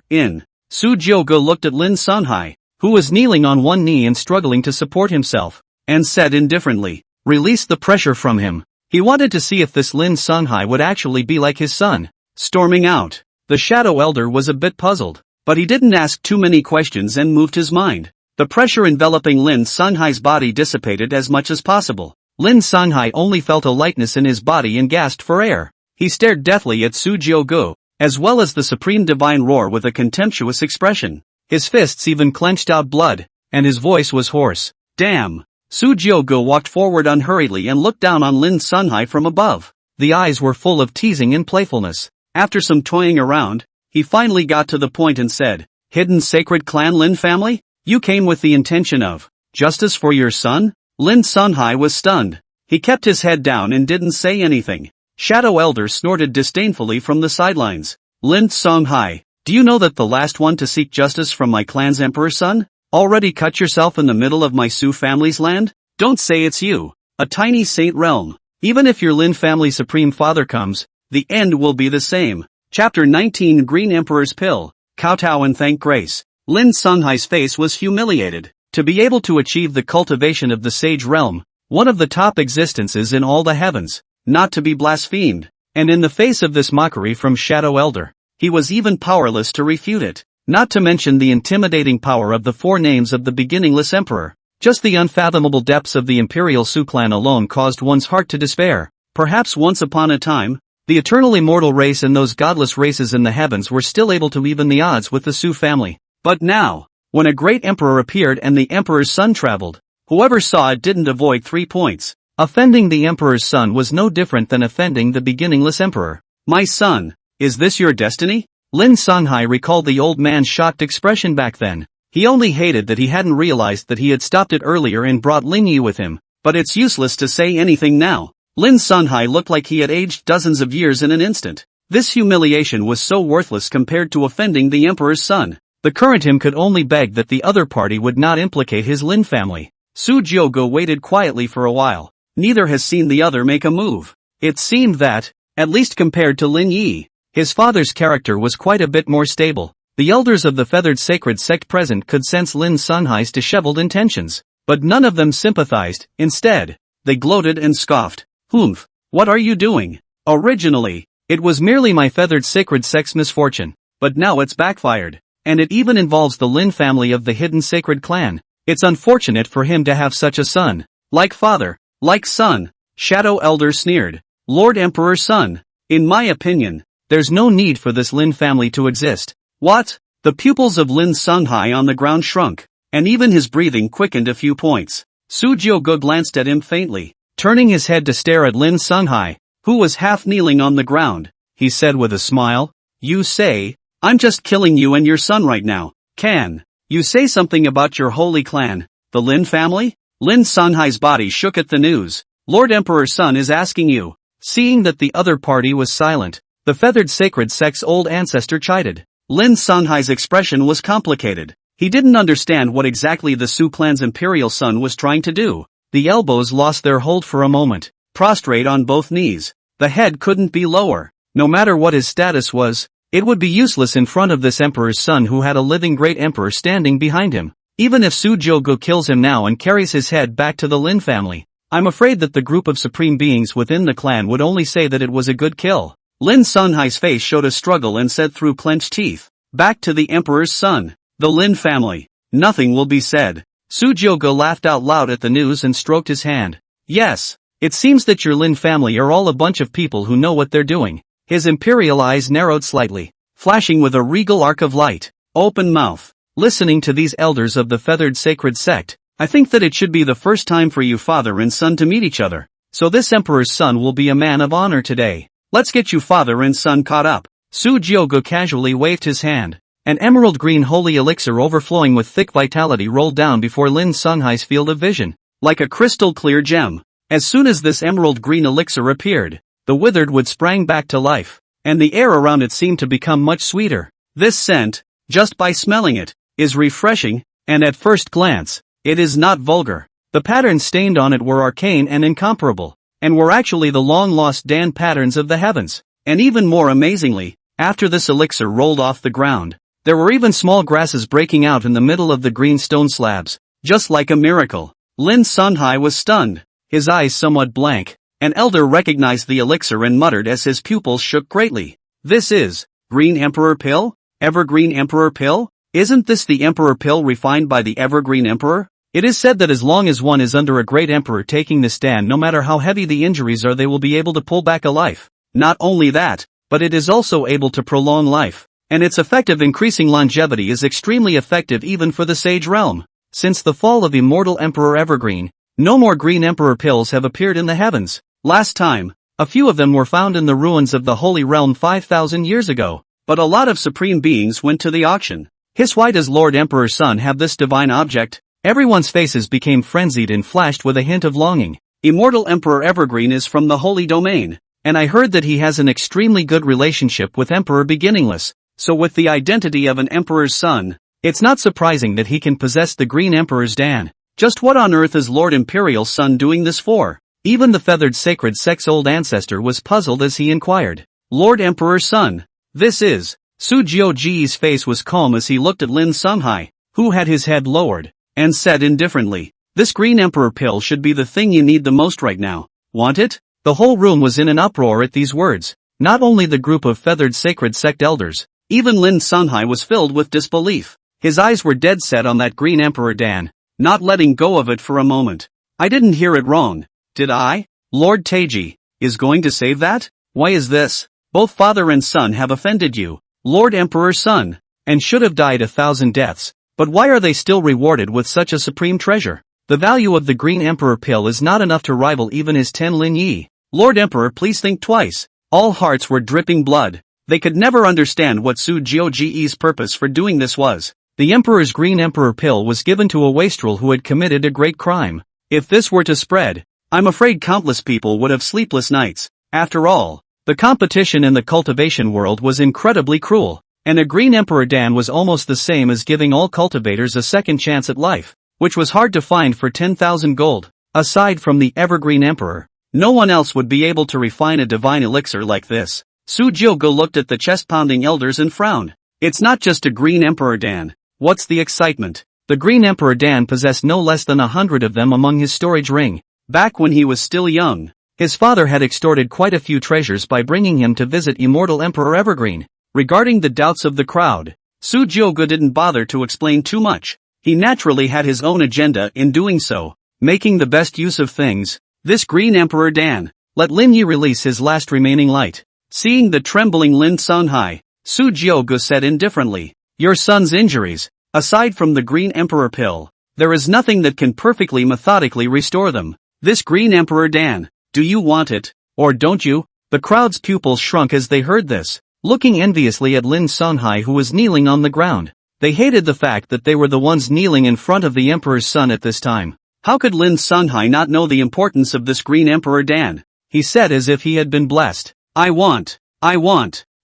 in. Sujiogo looked at Lin Sunhai, who was kneeling on one knee and struggling to support himself, and said indifferently, release the pressure from him. He wanted to see if this Lin Sunhai would actually be like his son. Storming out, the Shadow Elder was a bit puzzled, but he didn't ask too many questions and moved his mind. The pressure enveloping Lin Sunhai's body dissipated as much as possible. Lin Sunhai only felt a lightness in his body and gasped for air. He stared deathly at Sujiogo, as well as the supreme divine roar with a contemptuous expression. His fists even clenched out blood, and his voice was hoarse. Damn! Sujiogo walked forward unhurriedly and looked down on Lin Sunhai from above. The eyes were full of teasing and playfulness. After some toying around, he finally got to the point and said, Hidden Sacred Clan Lin family? You came with the intention of justice for your son? Lin Sunhai was stunned. He kept his head down and didn't say anything. Shadow Elder snorted disdainfully from the sidelines. Lin Sunhai, do you know that the last one to seek justice from my clan's emperor's son? Already cut yourself in the middle of my Su family's land? Don't say it's you. A tiny saint realm. Even if your Lin family supreme father comes, the end will be the same. Chapter 19 Green Emperor's Pill. Kowtow and thank grace. Lin Sunhai's face was humiliated. To be able to achieve the cultivation of the sage realm, one of the top existences in all the heavens, not to be blasphemed, and in the face of this mockery from Shadow Elder, he was even powerless to refute it, not to mention the intimidating power of the four names of the beginningless emperor. Just the unfathomable depths of the imperial Su clan alone caused one's heart to despair. Perhaps once upon a time, the eternal immortal race and those godless races in the heavens were still able to even the odds with the Su family. But now, when a great emperor appeared and the emperor's son traveled, whoever saw it didn't avoid 3 points. Offending the emperor's son was no different than offending the beginningless emperor. My son, is this your destiny? Lin Sunhai recalled the old man's shocked expression back then. He only hated that he hadn't realized that he had stopped it earlier and brought Lin Yi with him, but it's useless to say anything now. Lin Sunhai looked like he had aged dozens of years in an instant. This humiliation was so worthless compared to offending the emperor's son. The current him could only beg that the other party would not implicate his Lin family. Sujiogo waited quietly for a while. Neither has seen the other make a move. It seemed that, at least compared to Lin Yi, his father's character was quite a bit more stable. The elders of the feathered sacred sect present could sense Lin Sunhai's disheveled intentions, but none of them sympathized. Instead, they gloated and scoffed. Humph, what are you doing? Originally, it was merely my feathered sacred sect's misfortune, but now it's backfired, and it even involves the Lin family of the hidden sacred clan. It's unfortunate for him to have such a son. Like father, like son, Shadow Elder sneered. Lord Emperor's son. In my opinion, there's no need for this Lin family to exist. What? The pupils of Lin Sunhai on the ground shrunk, and even his breathing quickened a few points. Sujiogo glanced at him faintly. Turning his head to stare at Lin Sunhai, who was half kneeling on the ground, he said with a smile, You say, I'm just killing you and your son right now. Can you say something about your holy clan, the Lin family? Lin Sunhai's body shook at the news. Lord Emperor's son is asking you. Seeing that the other party was silent, the feathered sacred sect's old ancestor chided. Lin Sunhai's expression was complicated. He didn't understand what exactly the Su clan's imperial son was trying to do. The elbows lost their hold for a moment. Prostrate on both knees, the head couldn't be lower. No matter what his status was, it would be useless in front of this emperor's son who had a living great emperor standing behind him. Even if Sujiogo kills him now and carries his head back to the Lin family, I'm afraid that the group of supreme beings within the clan would only say that it was a good kill. Lin Sunhai's face showed a struggle and said through clenched teeth, Back to the emperor's son, the Lin family. Nothing will be said. Su Jioge laughed out loud at the news and stroked his hand. Yes. It seems that your Lin family are all a bunch of people who know what they're doing. His imperial eyes narrowed slightly, flashing with a regal arc of light. Open mouth. Listening to these elders of the feathered sacred sect, I think that it should be the first time for you father and son to meet each other. So this emperor's son will be a man of honor today. Let's get you father and son caught up. Su Jioge casually waved his hand. An emerald green holy elixir overflowing with thick vitality rolled down before Lin Songhai's field of vision, like a crystal clear gem. As soon as this emerald green elixir appeared, the withered wood sprang back to life, and the air around it seemed to become much sweeter. This scent, just by smelling it, is refreshing, and at first glance, it is not vulgar. The patterns stained on it were arcane and incomparable, and were actually the long-lost Dan patterns of the heavens. And even more amazingly, after this elixir rolled off the ground, there were even small grasses breaking out in the middle of the green stone slabs, just like a miracle. Lin Songhai was stunned. His eyes somewhat blank. An elder recognized the elixir and muttered as his pupils shook greatly. This is Green Emperor Pill? Evergreen Emperor Pill? Isn't this the Emperor Pill refined by the Evergreen Emperor? It is said that as long as one is under a great emperor taking this stand, no matter how heavy the injuries are, they will be able to pull back a life. Not only that, but it is also able to prolong life. And its effective increasing longevity is extremely effective even for the Sage Realm. Since the fall of Immortal Emperor Evergreen, no more Green Emperor pills have appeared in the heavens. Last time, a few of them were found in the ruins of the Holy Realm 5,000 years ago, but a lot of supreme beings went to the auction. Why does Lord Emperor's son have this divine object? Everyone's faces became frenzied and flashed with a hint of longing. Immortal Emperor Evergreen is from the Holy Domain, and I heard that he has an extremely good relationship with Emperor Beginningless, so with the identity of an Emperor's son, it's not surprising that he can possess the Green Emperor's Dan. Just what on earth is Lord Imperial's son doing this for? Even the feathered sacred sect's old ancestor was puzzled as he inquired. Lord Emperor's son. This is. Su Jioge's face was calm as he looked at Lin Songhai, who had his head lowered, and said indifferently, this Green Emperor pill should be the thing you need the most right now. Want it? The whole room was in an uproar at these words. Not only the group of feathered sacred sect elders, even Lin Songhai was filled with disbelief. His eyes were dead set on that Green Emperor Dan, not letting go of it for a moment. I didn't hear it wrong, did I? Lord Taiji is going to save that? Why is this? Both father and son have offended you, Lord Emperor's son, and should have died 1,000 deaths, but why are they still rewarded with such a supreme treasure? The value of the Green Emperor pill is not enough to rival even his 10 Lin Yi. Lord Emperor, please think twice. All hearts were dripping blood. They could never understand what Su Jioge's purpose for doing this was. The Emperor's Green Emperor pill was given to a wastrel who had committed a great crime. If this were to spread, I'm afraid countless people would have sleepless nights. After all, the competition in the cultivation world was incredibly cruel, and a Green Emperor Dan was almost the same as giving all cultivators a second chance at life, which was hard to find for 10,000 gold. Aside from the Evergreen Emperor, no one else would be able to refine a divine elixir like this. Su Jioge looked at the chest-pounding elders and frowned. It's not just a Green Emperor Dan. What's the excitement? The Green Emperor Dan possessed no less than 100 of them among his storage ring. Back when he was still young, his father had extorted quite a few treasures by bringing him to visit Immortal Emperor Evergreen. Regarding the doubts of the crowd, Su Jioge didn't bother to explain too much. He naturally had his own agenda in doing so, making the best use of things. This Green Emperor Dan, let Lin Yi release his last remaining light. Seeing the trembling Lin Songhai, Su Jioge said indifferently, your son's injuries, aside from the Green Emperor pill, there is nothing that can perfectly methodically restore them. This Green Emperor Dan, do you want it, or don't you? The crowd's pupils shrunk as they heard this, looking enviously at Lin Songhai who was kneeling on the ground. They hated the fact that they were the ones kneeling in front of the Emperor's son at this time. How could Lin Songhai not know the importance of this Green Emperor Dan? He said as if he had been blessed. I want.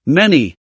Many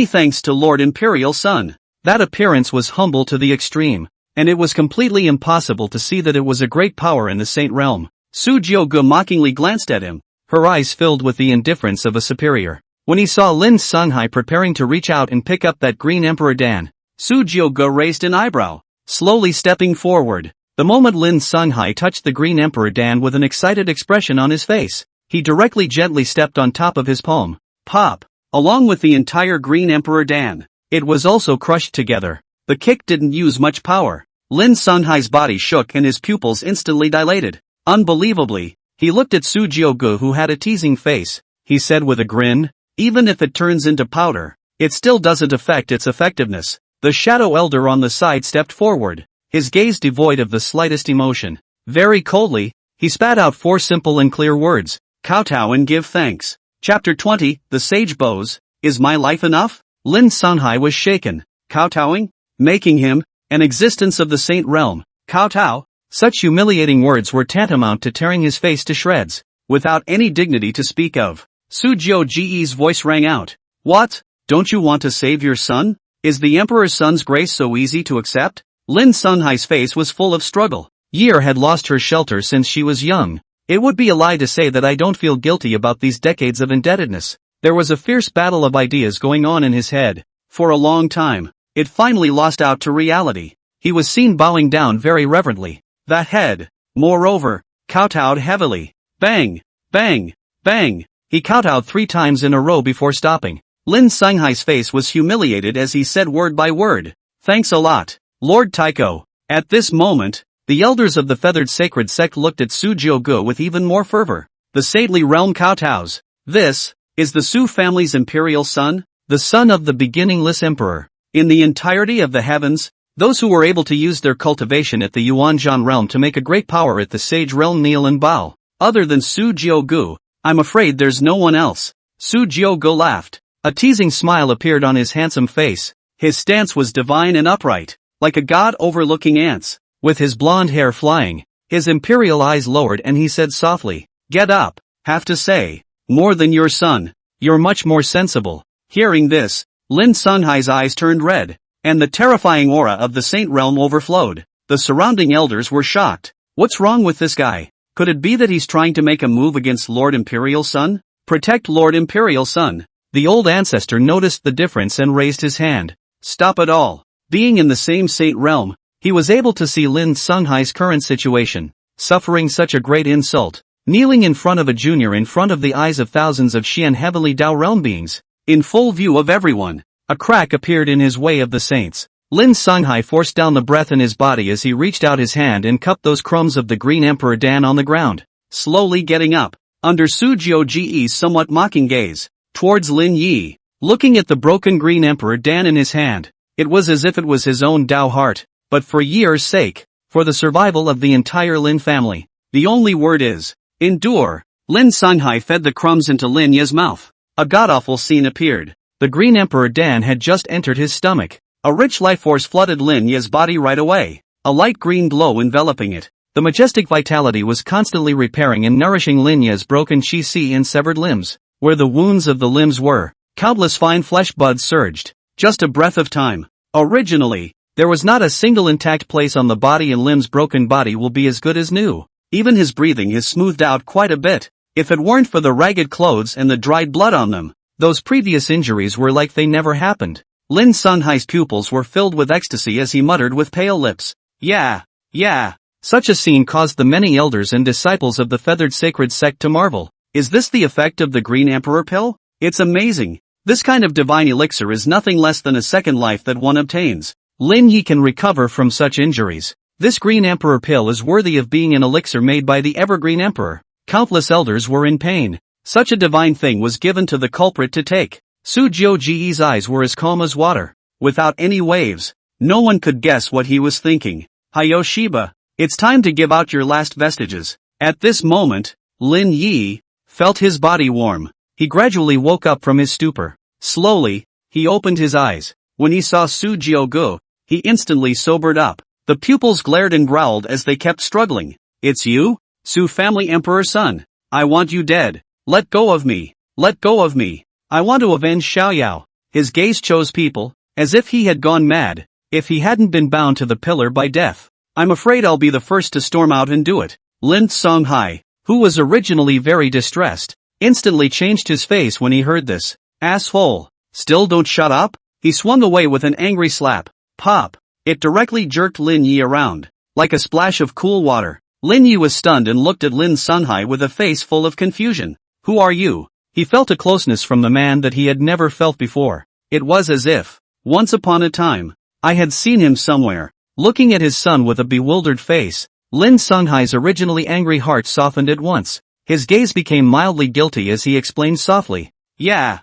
thanks to Lord Imperial Son. That appearance was humble to the extreme, and it was completely impossible to see that it was a great power in the Saint Realm. Su Jioge mockingly glanced at him, her eyes filled with the indifference of a superior. When he saw Lin Songhai preparing to reach out and pick up that Green Emperor Dan, Su Jioge raised an eyebrow, slowly stepping forward. The moment Lin Songhai touched the Green Emperor Dan with an excited expression on his face, he directly gently stepped on top of his palm. Pop! Along with the entire Green Emperor Dan, it was also crushed together. The kick didn't use much power. Lin Sunhai's body shook and his pupils instantly dilated. Unbelievably, he looked at Su Jiugu, who had a teasing face. He said with a grin, "Even if it turns into powder, it still doesn't affect its effectiveness." The shadow elder on the side stepped forward, his gaze devoid of the slightest emotion. Very coldly, he spat out 4 simple and clear words: kowtow and give thanks. Chapter 20, The Sage Bows. Is my life enough? Lin Sunhai was shaken. Kowtowing? Making him an existence of the saint realm. Kowtow? Such humiliating words were tantamount to tearing his face to shreds. Without any dignity to speak of, Su Jiuji's voice rang out. What? Don't you want to save your son? Is the emperor's son's grace so easy to accept? Lin Sunhai's face was full of struggle. Year had lost her shelter since she was young. It would be a lie to say that I don't feel guilty about these decades of indebtedness. There was a fierce battle of ideas going on in his head. For a long time, it finally lost out to reality. He was seen bowing down very reverently. The head, moreover, kowtowed heavily. Bang! Bang! Bang! He kowtowed 3 times in a row before stopping. Lin Sunhai's face was humiliated as he said word by word, "Thanks a lot, Lord Taiko." At this moment, the elders of the feathered sacred sect looked at Su Jiugu with even more fervor. The saintly realm kowtows. This is the Su family's imperial son, the son of the beginningless emperor. In the entirety of the heavens, those who were able to use their cultivation at the Yuanzhan realm to make a great power at the sage realm kneel and bow. Other than Su Jiugu, I'm afraid there's no one else. Su Jiugu laughed. A teasing smile appeared on his handsome face. His stance was divine and upright, like a god overlooking ants. With his blonde hair flying, his imperial eyes lowered, and he said softly, "Get up. Have to say, more than your son, you're much more sensible." Hearing this, Lin Sunhai's eyes turned red, and the terrifying aura of the saint realm overflowed. The surrounding elders were shocked. What's wrong with this guy? Could it be that he's trying to make a move against Lord Imperial Sun? Protect Lord Imperial Sun. The old ancestor noticed the difference and raised his hand. Stop it all. Being in the same saint realm, he was able to see Lin Sunhai's current situation. Suffering such a great insult, kneeling in front of a junior in front of the eyes of thousands of Xian heavenly Dao realm beings, in full view of everyone. A crack appeared in his way of the saints. Lin Sunhai forced down the breath in his body as he reached out his hand and cupped those crumbs of the green emperor Dan on the ground. Slowly getting up, under Su Jiuji's somewhat mocking gaze, towards Lin Yi, looking at the broken green emperor Dan in his hand, it was as if it was his own Dao heart. But for Year's sake, for the survival of the entire Lin family, the only word is, endure. Lin Sunhai fed the crumbs into Lin Yi's mouth. A god-awful scene appeared. The green emperor Dan had just entered his stomach. A rich life force flooded Lin Yi's body right away, a light green glow enveloping it. The majestic vitality was constantly repairing and nourishing Lin Yi's broken chi and severed limbs. Where the wounds of the limbs were, countless fine flesh buds surged. Just a breath of time. Originally, there was not a single intact place on the body, and Lim's broken body will be as good as new. Even his breathing is smoothed out quite a bit. If it weren't for the ragged clothes and the dried blood on them, those previous injuries were like they never happened. Lin Sunhai's pupils were filled with ecstasy as he muttered with pale lips, "Yeah, yeah." Such a scene caused the many elders and disciples of the feathered sacred sect to marvel. Is this the effect of the Green Emperor pill? It's amazing. This kind of divine elixir is nothing less than a second life that one obtains. Lin Yi can recover from such injuries. This Green Emperor pill is worthy of being an elixir made by the Evergreen Emperor. Countless elders were in pain. Such a divine thing was given to the culprit to take. Su Jiuji's eyes were as calm as water, without any waves. No one could guess what he was thinking. Hayoshiba, it's time to give out your last vestiges. At this moment, Lin Yi felt his body warm. He gradually woke up from his stupor. Slowly, he opened his eyes. When he saw Su Jiugu, he instantly sobered up. The pupils glared and growled as they kept struggling. "It's you? Su family emperor son. I want you dead. Let go of me. Let go of me. I want to avenge Xiaoyao." His gaze chose people, as if he had gone mad. If he hadn't been bound to the pillar by death, I'm afraid I'll be the first to storm out and do it. Lin Sunhai, who was originally very distressed, instantly changed his face when he heard this. "Asshole. Still don't shut up?" He swung away with an angry slap. Pop! It directly jerked Lin Yi around, like a splash of cool water. Lin Yi was stunned and looked at Lin Sunhai with a face full of confusion. "Who are you?" He felt a closeness from the man that he had never felt before. It was as if, once upon a time, I had seen him somewhere. Looking at his son with a bewildered face, Lin Songhai's originally angry heart softened at once. His gaze became mildly guilty as he explained softly. Yeah,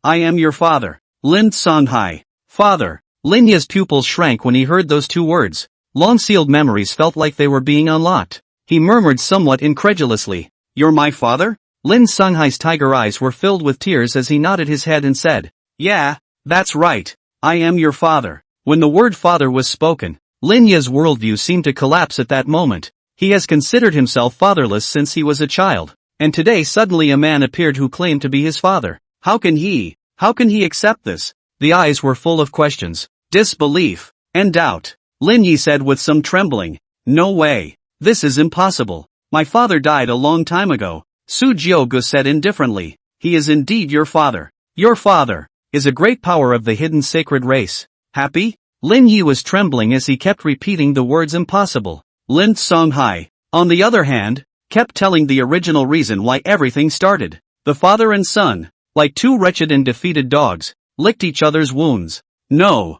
I am your father. Lin Songhai. Father. Lin Ye's pupils shrank when he heard those two words. Long-sealed memories felt like they were being unlocked. He murmured somewhat incredulously. You're my father? Lin Songhai's tiger eyes were filled with tears as he nodded his head and said, yeah, that's right. I am your father. When the word father was spoken, Lin Ye's worldview seemed to collapse at that moment. He has considered himself fatherless since he was a child, and today suddenly a man appeared who claimed to be his father. How can he accept this? The eyes were full of questions, disbelief, and doubt. Lin Yi said with some trembling, no way. This is impossible. My father died a long time ago. Su Jiugu said indifferently. He is indeed your father. Your father is a great power of the hidden sacred race. Happy? Lin Yi was trembling as he kept repeating the words impossible. Lin Songhai, on the other hand, kept telling the original reason why everything started. The father and son, like two wretched and defeated dogs, licked each other's wounds. No.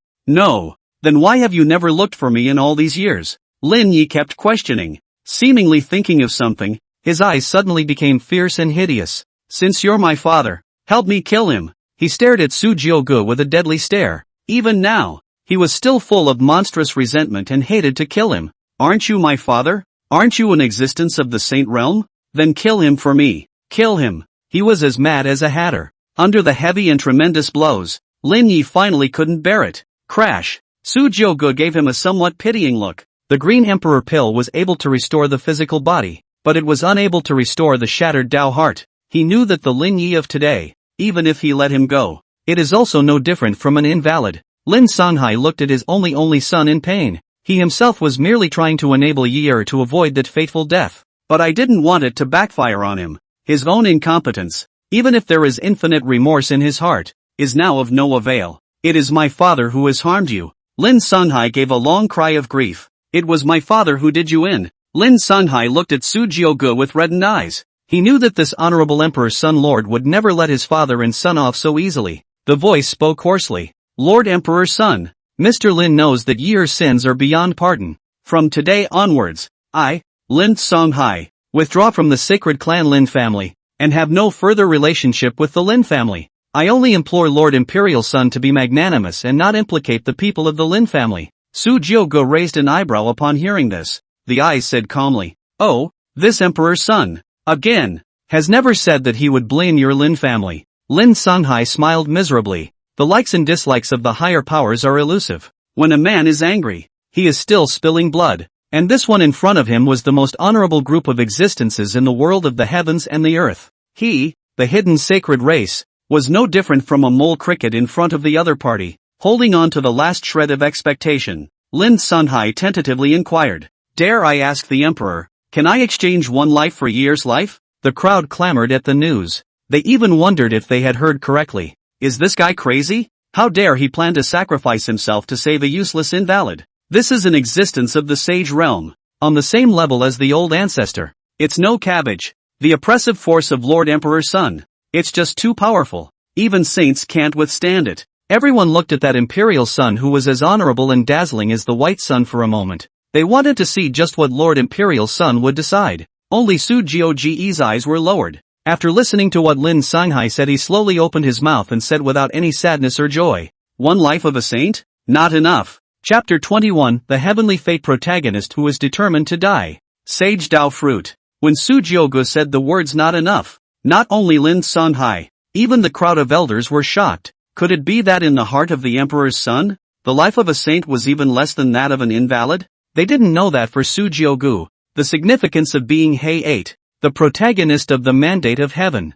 Then why have you never looked for me in all these years? Lin Yi kept questioning, seemingly thinking of something. His eyes suddenly became fierce and hideous. Since you're my father, help me kill him. He stared at Su Jiugu with a deadly stare. Even now, he was still full of monstrous resentment and hated to kill him. Aren't you my father? Aren't you an existence of the saint realm? Then kill him for me. Kill him. He was as mad as a hatter. Under the heavy and tremendous blows, Lin Yi finally couldn't bear it. Crash. Su Jiugu gave him a somewhat pitying look. The Green Emperor pill was able to restore the physical body, but it was unable to restore the shattered Tao heart. He knew that the Lin Yi of today, even if he let him go, it is also no different from an invalid. Lin Songhai looked at his only son in pain. He himself was merely trying to enable Yi to avoid that fateful death. But I didn't want it to backfire on him. His own incompetence, even if there is infinite remorse in his heart, is now of no avail. It is my father who has harmed you. Lin Songhai gave a long cry of grief. It was my father who did you in. Lin Songhai looked at Su Jiugu with reddened eyes. He knew that this honorable emperor's son lord would never let his father and son off so easily. The voice spoke hoarsely. Lord Emperor's son, Mr. Lin knows that Yi's sins are beyond pardon. From today onwards, I, Lin Songhai, withdraw from the sacred clan Lin family, and have no further relationship with the Lin family. I only implore Lord Imperial Son to be magnanimous and not implicate the people of the Lin family. Su Jiugu raised an eyebrow upon hearing this. The eyes said calmly, oh, this Emperor's son, again, has never said that he would blame your Lin family. Lin Songhai smiled miserably. The likes and dislikes of the higher powers are elusive. When a man is angry, he is still spilling blood. And this one in front of him was the most honorable group of existences in the world of the heavens and the earth. He, the hidden sacred race, was no different from a mole cricket in front of the other party, holding on to the last shred of expectation. Lin Songhai tentatively inquired, dare I ask the emperor, can I exchange one life for Yi's life? The crowd clamored at the news. They even wondered if they had heard correctly. Is this guy crazy? How dare he plan to sacrifice himself to save a useless invalid? This is an existence of the sage realm, on the same level as the old ancestor. It's no cabbage. The oppressive force of Lord Emperor's son. It's just too powerful. Even saints can't withstand it. Everyone looked at that imperial son who was as honorable and dazzling as the white sun for a moment. They wanted to see just what Lord Imperial Son would decide. Only Su Jiugu's eyes were lowered. After listening to what Lin Songhai said, he slowly opened his mouth and said without any sadness or joy, one life of a saint? Not enough. Chapter 21, The Heavenly Fate Protagonist Who is Determined to Die. Sage Dao Fruit. When Su Jiugu said the words not enough, not only Lin Songhai, even the crowd of elders were shocked. Could it be that in the heart of the emperor's son, the life of a saint was even less than that of an invalid? They didn't know that for Su Jiugu, the significance of being He-8, the protagonist of the mandate of heaven.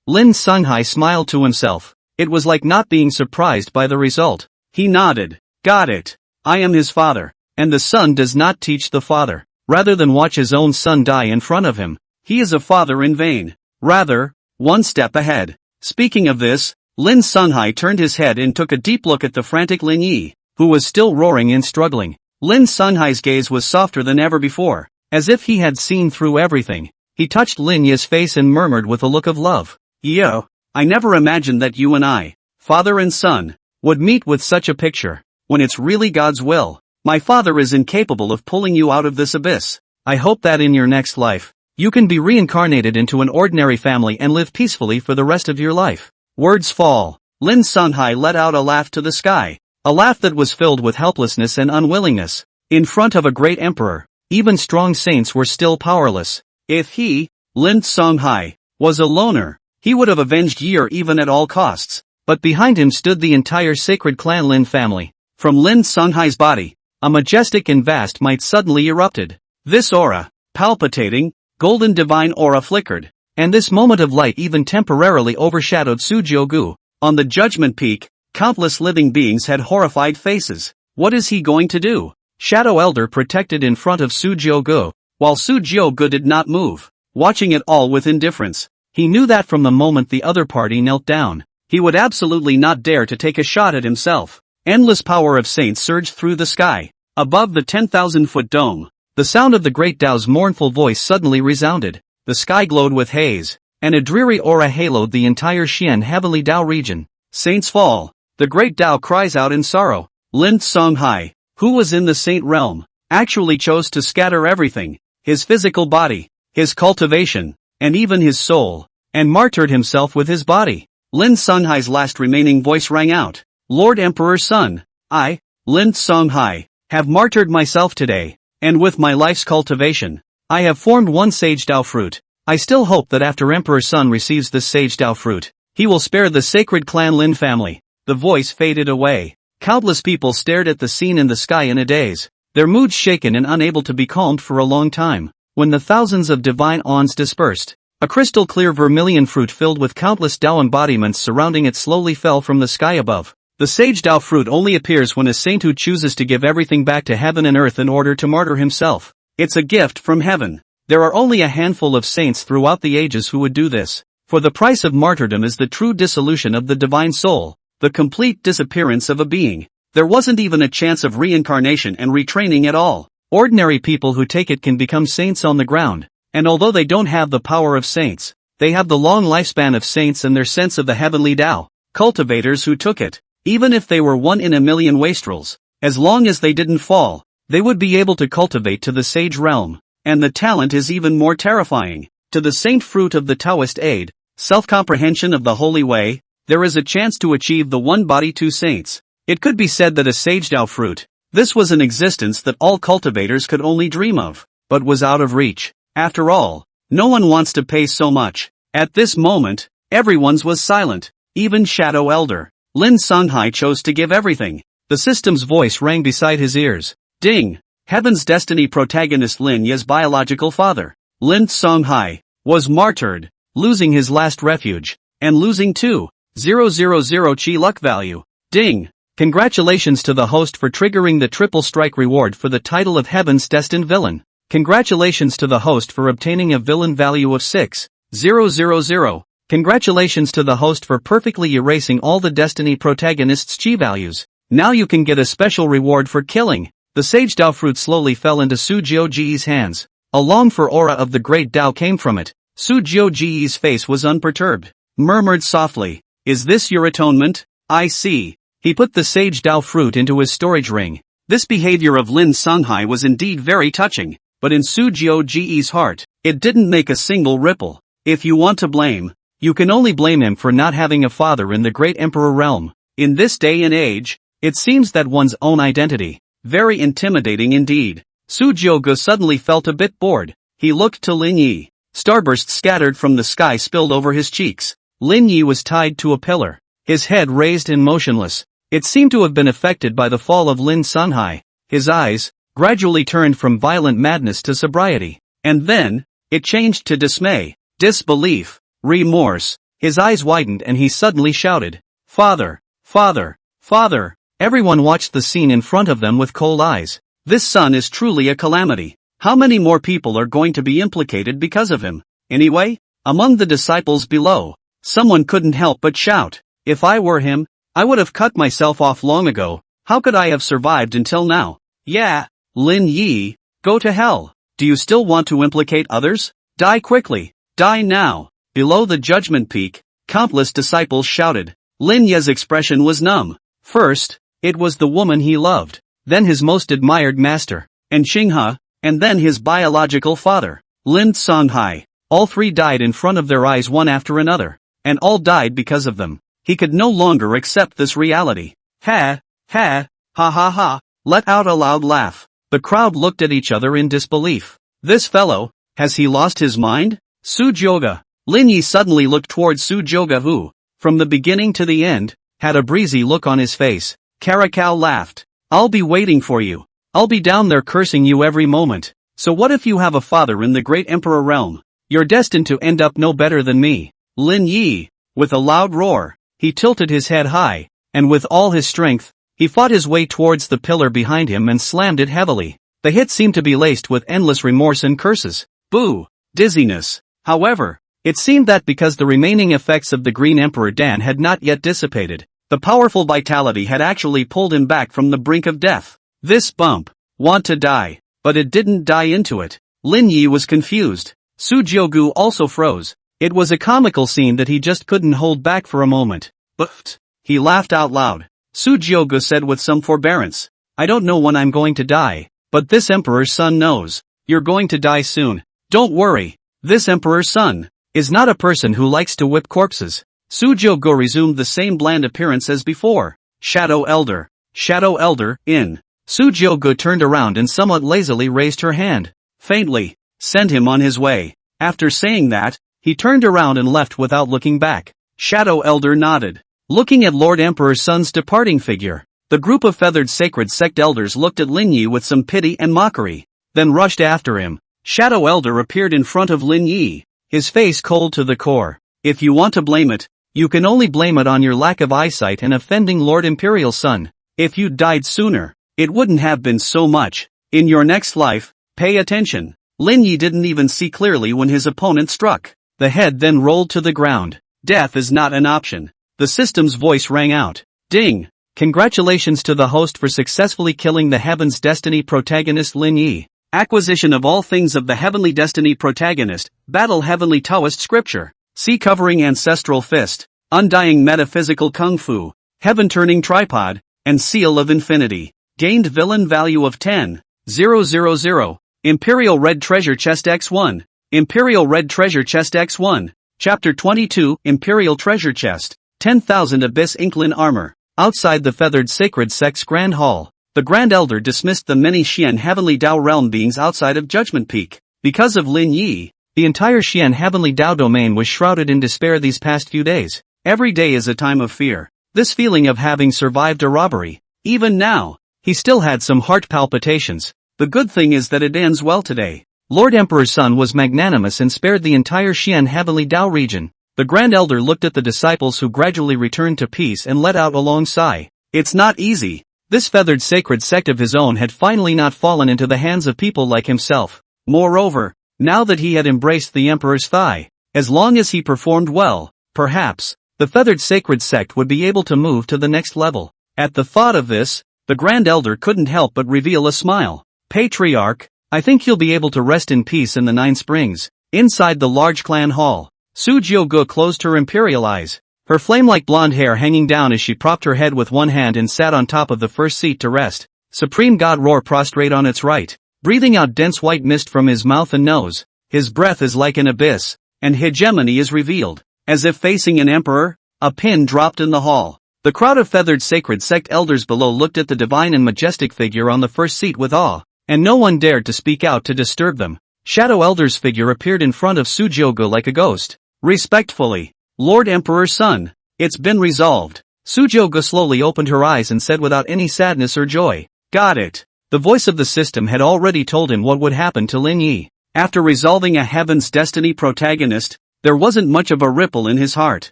Lin Songhai smiled to himself. It was like not being surprised by the result. He nodded. Got it. I am his father, and the son does not teach the father. Rather than watch his own son die in front of him, he is a father in vain. Rather, one step ahead. Speaking of this, Lin Songhai turned his head and took a deep look at the frantic Lin Yi, who was still roaring and struggling. Lin Songhai's gaze was softer than ever before, as if he had seen through everything. He touched Lin Yi's face and murmured with a look of love, Yo, I never imagined that you and I, father and son, would meet with such a picture. When it's really God's will, My father is incapable of pulling you out of this abyss. I hope that in your next life, you can be reincarnated into an ordinary family and live peacefully for the rest of your life. Words fall. Lin Songhai let out a laugh to the sky. A laugh that was filled with helplessness and unwillingness. In front of a great emperor, even strong saints were still powerless. If he, Lin Songhai, was a loner, he would have avenged Yi even at all costs. But behind him stood the entire sacred clan Lin family. From Lin Songhai's body, a majestic and vast might suddenly erupted. This aura, palpitating, golden divine aura flickered, and this moment of light even temporarily overshadowed Sujiogu. On the judgment peak, countless living beings had horrified faces. What is he going to do? Shadow Elder protected in front of Sujiogu, while Sujiogu did not move, watching it all with indifference. He knew that from the moment the other party knelt down, he would absolutely not dare to take a shot at himself. Endless power of saints surged through the sky. Above the 10,000-foot dome, the sound of the great Tao's mournful voice suddenly resounded. The sky glowed with haze, and a dreary aura haloed the entire Xian heavenly Tao region. Saints fall. The great Tao cries out in sorrow. Lin Songhai, who was in the saint realm, actually chose to scatter everything, his physical body, his cultivation, and even his soul, and martyred himself with his body. Lin Songhai's last remaining voice rang out. Lord Emperor's son, I, Lin Songhai, have martyred myself today, and with my life's cultivation, I have formed one sage Tao fruit. I still hope that after Emperor's son receives this sage Tao fruit, he will spare the sacred clan Lin family. The voice faded away. Countless people stared at the scene in the sky in a daze, their moods shaken and unable to be calmed for a long time. When the thousands of divine awns dispersed, a crystal-clear vermilion fruit filled with countless Tao embodiments surrounding it slowly fell from the sky above. The sage Tao fruit only appears when a saint who chooses to give everything back to heaven and earth in order to martyr himself. It's a gift from heaven. There are only a handful of saints throughout the ages who would do this. For the price of martyrdom is the true dissolution of the divine soul, the complete disappearance of a being. There wasn't even a chance of reincarnation and retraining at all. Ordinary people who take it can become saints on the ground, and although they don't have the power of saints, they have the long lifespan of saints and their sense of the heavenly Tao. Cultivators who took it, even if they were 1 in a million wastrels, as long as they didn't fall, they would be able to cultivate to the sage realm. And the talent is even more terrifying. To the saint fruit of the Taoist aid, self-comprehension of the holy way, there is a chance to achieve the one body two saints. It could be said that a sage Tao fruit, this was an existence that all cultivators could only dream of, but was out of reach. After all, no one wants to pay so much. At this moment, everyone's was silent, even Shadow Elder. Lin Songhai chose to give everything. The system's voice rang beside his ears. Ding! Heaven's destiny protagonist Lin Ye's biological father, Lin Songhai, was martyred, losing his last refuge, and losing 2,000 chi luck value. Ding! Congratulations to the host for triggering the triple strike reward for the title of Heaven's destined villain. Congratulations to the host for obtaining a villain value of 6,000. Congratulations to the host for perfectly erasing all the destiny protagonist's chi values. Now you can get a special reward for killing. The sage Tao fruit slowly fell into Sujiogu's hands. A longed-for aura of the great Tao came from it. Sujiogu's face was unperturbed, murmured softly, "Is this your atonement? I see." He put the sage Tao fruit into his storage ring. This behavior of Lin Songhai was indeed very touching, but in Sujiogu's heart, it didn't make a single ripple. If you want to blame, you can only blame him for not having a father in the great emperor realm. In this day and age, it seems that one's own identity, very intimidating indeed. Sujiogu suddenly felt a bit bored. He looked to Lin Yi. Starbursts scattered from the sky spilled over his cheeks. Lin Yi was tied to a pillar, his head raised and motionless. It seemed to have been affected by the fall of Lin Songhai. His eyes gradually turned from violent madness to sobriety, and then it changed to dismay, disbelief, remorse. His eyes widened and he suddenly shouted, "Father! Father! Father!" Everyone watched the scene in front of them with cold eyes. This son is truly a calamity. How many more people are going to be implicated because of him? Anyway, among the disciples below, someone couldn't help but shout, "If I were him, I would have cut myself off long ago. How could I have survived until now?" Yeah, Lin Yi, go to hell. Do you still want to implicate others? Die quickly. Die now. Below the judgment peak, countless disciples shouted. Lin Ye's expression was numb. First, it was the woman he loved. then his most admired master, and Xinghe, and then his biological father, Lin Songhai. All three died in front of their eyes one after another, and all died because of them. He could no longer accept this reality. Ha, ha, ha ha ha, let out a loud laugh. The crowd looked at each other in disbelief. This fellow, has he lost his mind? Sujioga. Lin Yi suddenly looked towards Sujioga who, from the beginning to the end, had a breezy look on his face. Karakau laughed. I'll be waiting for you. I'll be down there cursing you every moment. So what if you have a father in the great emperor realm? You're destined to end up no better than me. Lin Yi, with a loud roar, he tilted his head high, and with all his strength, he fought his way towards the pillar behind him and slammed it heavily. The hit seemed to be laced with endless remorse and curses. Boo! Dizziness. However, it seemed that because the remaining effects of the Green Emperor Dan had not yet dissipated, the powerful vitality had actually pulled him back from the brink of death. This bump, want to die, but it didn't die into it. Lin Yi was confused. Sujiogu also froze. It was a comical scene that he just couldn't hold back for a moment. But he laughed out loud. Sujiogu said with some forbearance, I don't know when I'm going to die, but this emperor's son knows. You're going to die soon. Don't worry. This emperor's son is not a person who likes to whip corpses. Sujiogu resumed the same bland appearance as before. Shadow Elder. Shadow Elder, in. Sujiogu turned around and somewhat lazily raised her hand. Faintly. Send him on his way. After saying that, he turned around and left without looking back. Shadow Elder nodded. Looking at Lord Emperor's son's departing figure, the group of feathered sacred sect elders looked at Lin Yi with some pity and mockery, then rushed after him. Shadow Elder appeared in front of Lin Yi, his face cold to the core. If you want to blame it, you can only blame it on your lack of eyesight and offending Lord Imperial's son. If you'd died sooner, it wouldn't have been so much. In your next life, pay attention. Lin Yi didn't even see clearly when his opponent struck. The head then rolled to the ground. Death is not an option. The system's voice rang out. Ding! Congratulations to the host for successfully killing the Heaven's Destiny protagonist Lin Yi. Acquisition of all things of the Heavenly Destiny protagonist, Battle Heavenly Taoist Scripture, Sea Covering Ancestral Fist, Undying Metaphysical Kung Fu, Heaven Turning Tripod, and Seal of Infinity. Gained Villain Value of 10,000. Imperial Red Treasure Chest X1. Imperial Red Treasure Chest X1. Chapter 22 Imperial Treasure Chest. 10,000 Abyss Inklin Armor. Outside the Feathered Sacred Sect's Grand Hall, the Grand Elder dismissed the many Xian Heavenly Dao realm beings outside of Judgment Peak. Because of Lin Yi, the entire Xian Heavenly Dao domain was shrouded in despair these past few days. Every day is a time of fear. This feeling of having survived a robbery. Even now, he still had some heart palpitations. The good thing is that it ends well today. Lord Emperor's son was magnanimous and spared the entire Xian Heavenly Dao region. The Grand Elder looked at the disciples who gradually returned to peace and let out a long sigh. It's not easy. This feathered sacred sect of his own had finally not fallen into the hands of people like himself. Moreover, now that he had embraced the Emperor's thigh, as long as he performed well, perhaps, the feathered sacred sect would be able to move to the next level. At the thought of this, the Grand Elder couldn't help but reveal a smile. Patriarch, I think you'll be able to rest in peace in the Nine Springs. Inside the large clan hall, Sujiogu closed her imperial eyes, her flame-like blonde hair hanging down as she propped her head with one hand and sat on top of the first seat to rest. Supreme God roar prostrate on its right, breathing out dense white mist from his mouth and nose. His breath is like an abyss, and hegemony is revealed. As if facing an emperor, a pin dropped in the hall. The crowd of feathered sacred sect elders below looked at the divine and majestic figure on the first seat with awe, and no one dared to speak out to disturb them. Shadow Elder's figure appeared in front of Sujiogu like a ghost. Respectfully, Lord Emperor's son, it's been resolved. Sujiogu slowly opened her eyes and said without any sadness or joy, got it. The voice of the system had already told him what would happen to Lin Yi. After resolving a Heaven's Destiny protagonist, there wasn't much of a ripple in his heart.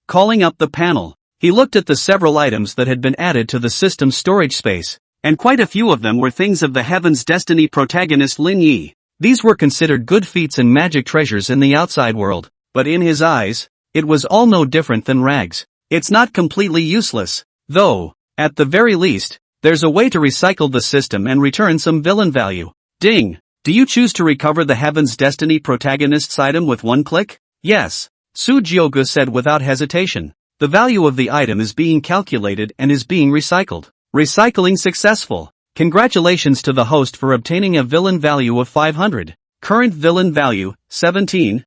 Calling up the panel, he looked at the several items that had been added to the system's storage space, and quite a few of them were things of the Heaven's Destiny protagonist Lin Yi. These were considered good feats and magic treasures in the outside world, but in his eyes, it was all no different than rags. It's not completely useless, though, at the very least, there's a way to recycle the system and return some villain value. Ding! Do you choose to recover the Heaven's Destiny protagonist's item with one click? Yes, Sujiogu said without hesitation. The value of the item is being calculated and is being recycled. Recycling successful. Congratulations to the host for obtaining a villain value of 500. Current villain value, 17,000.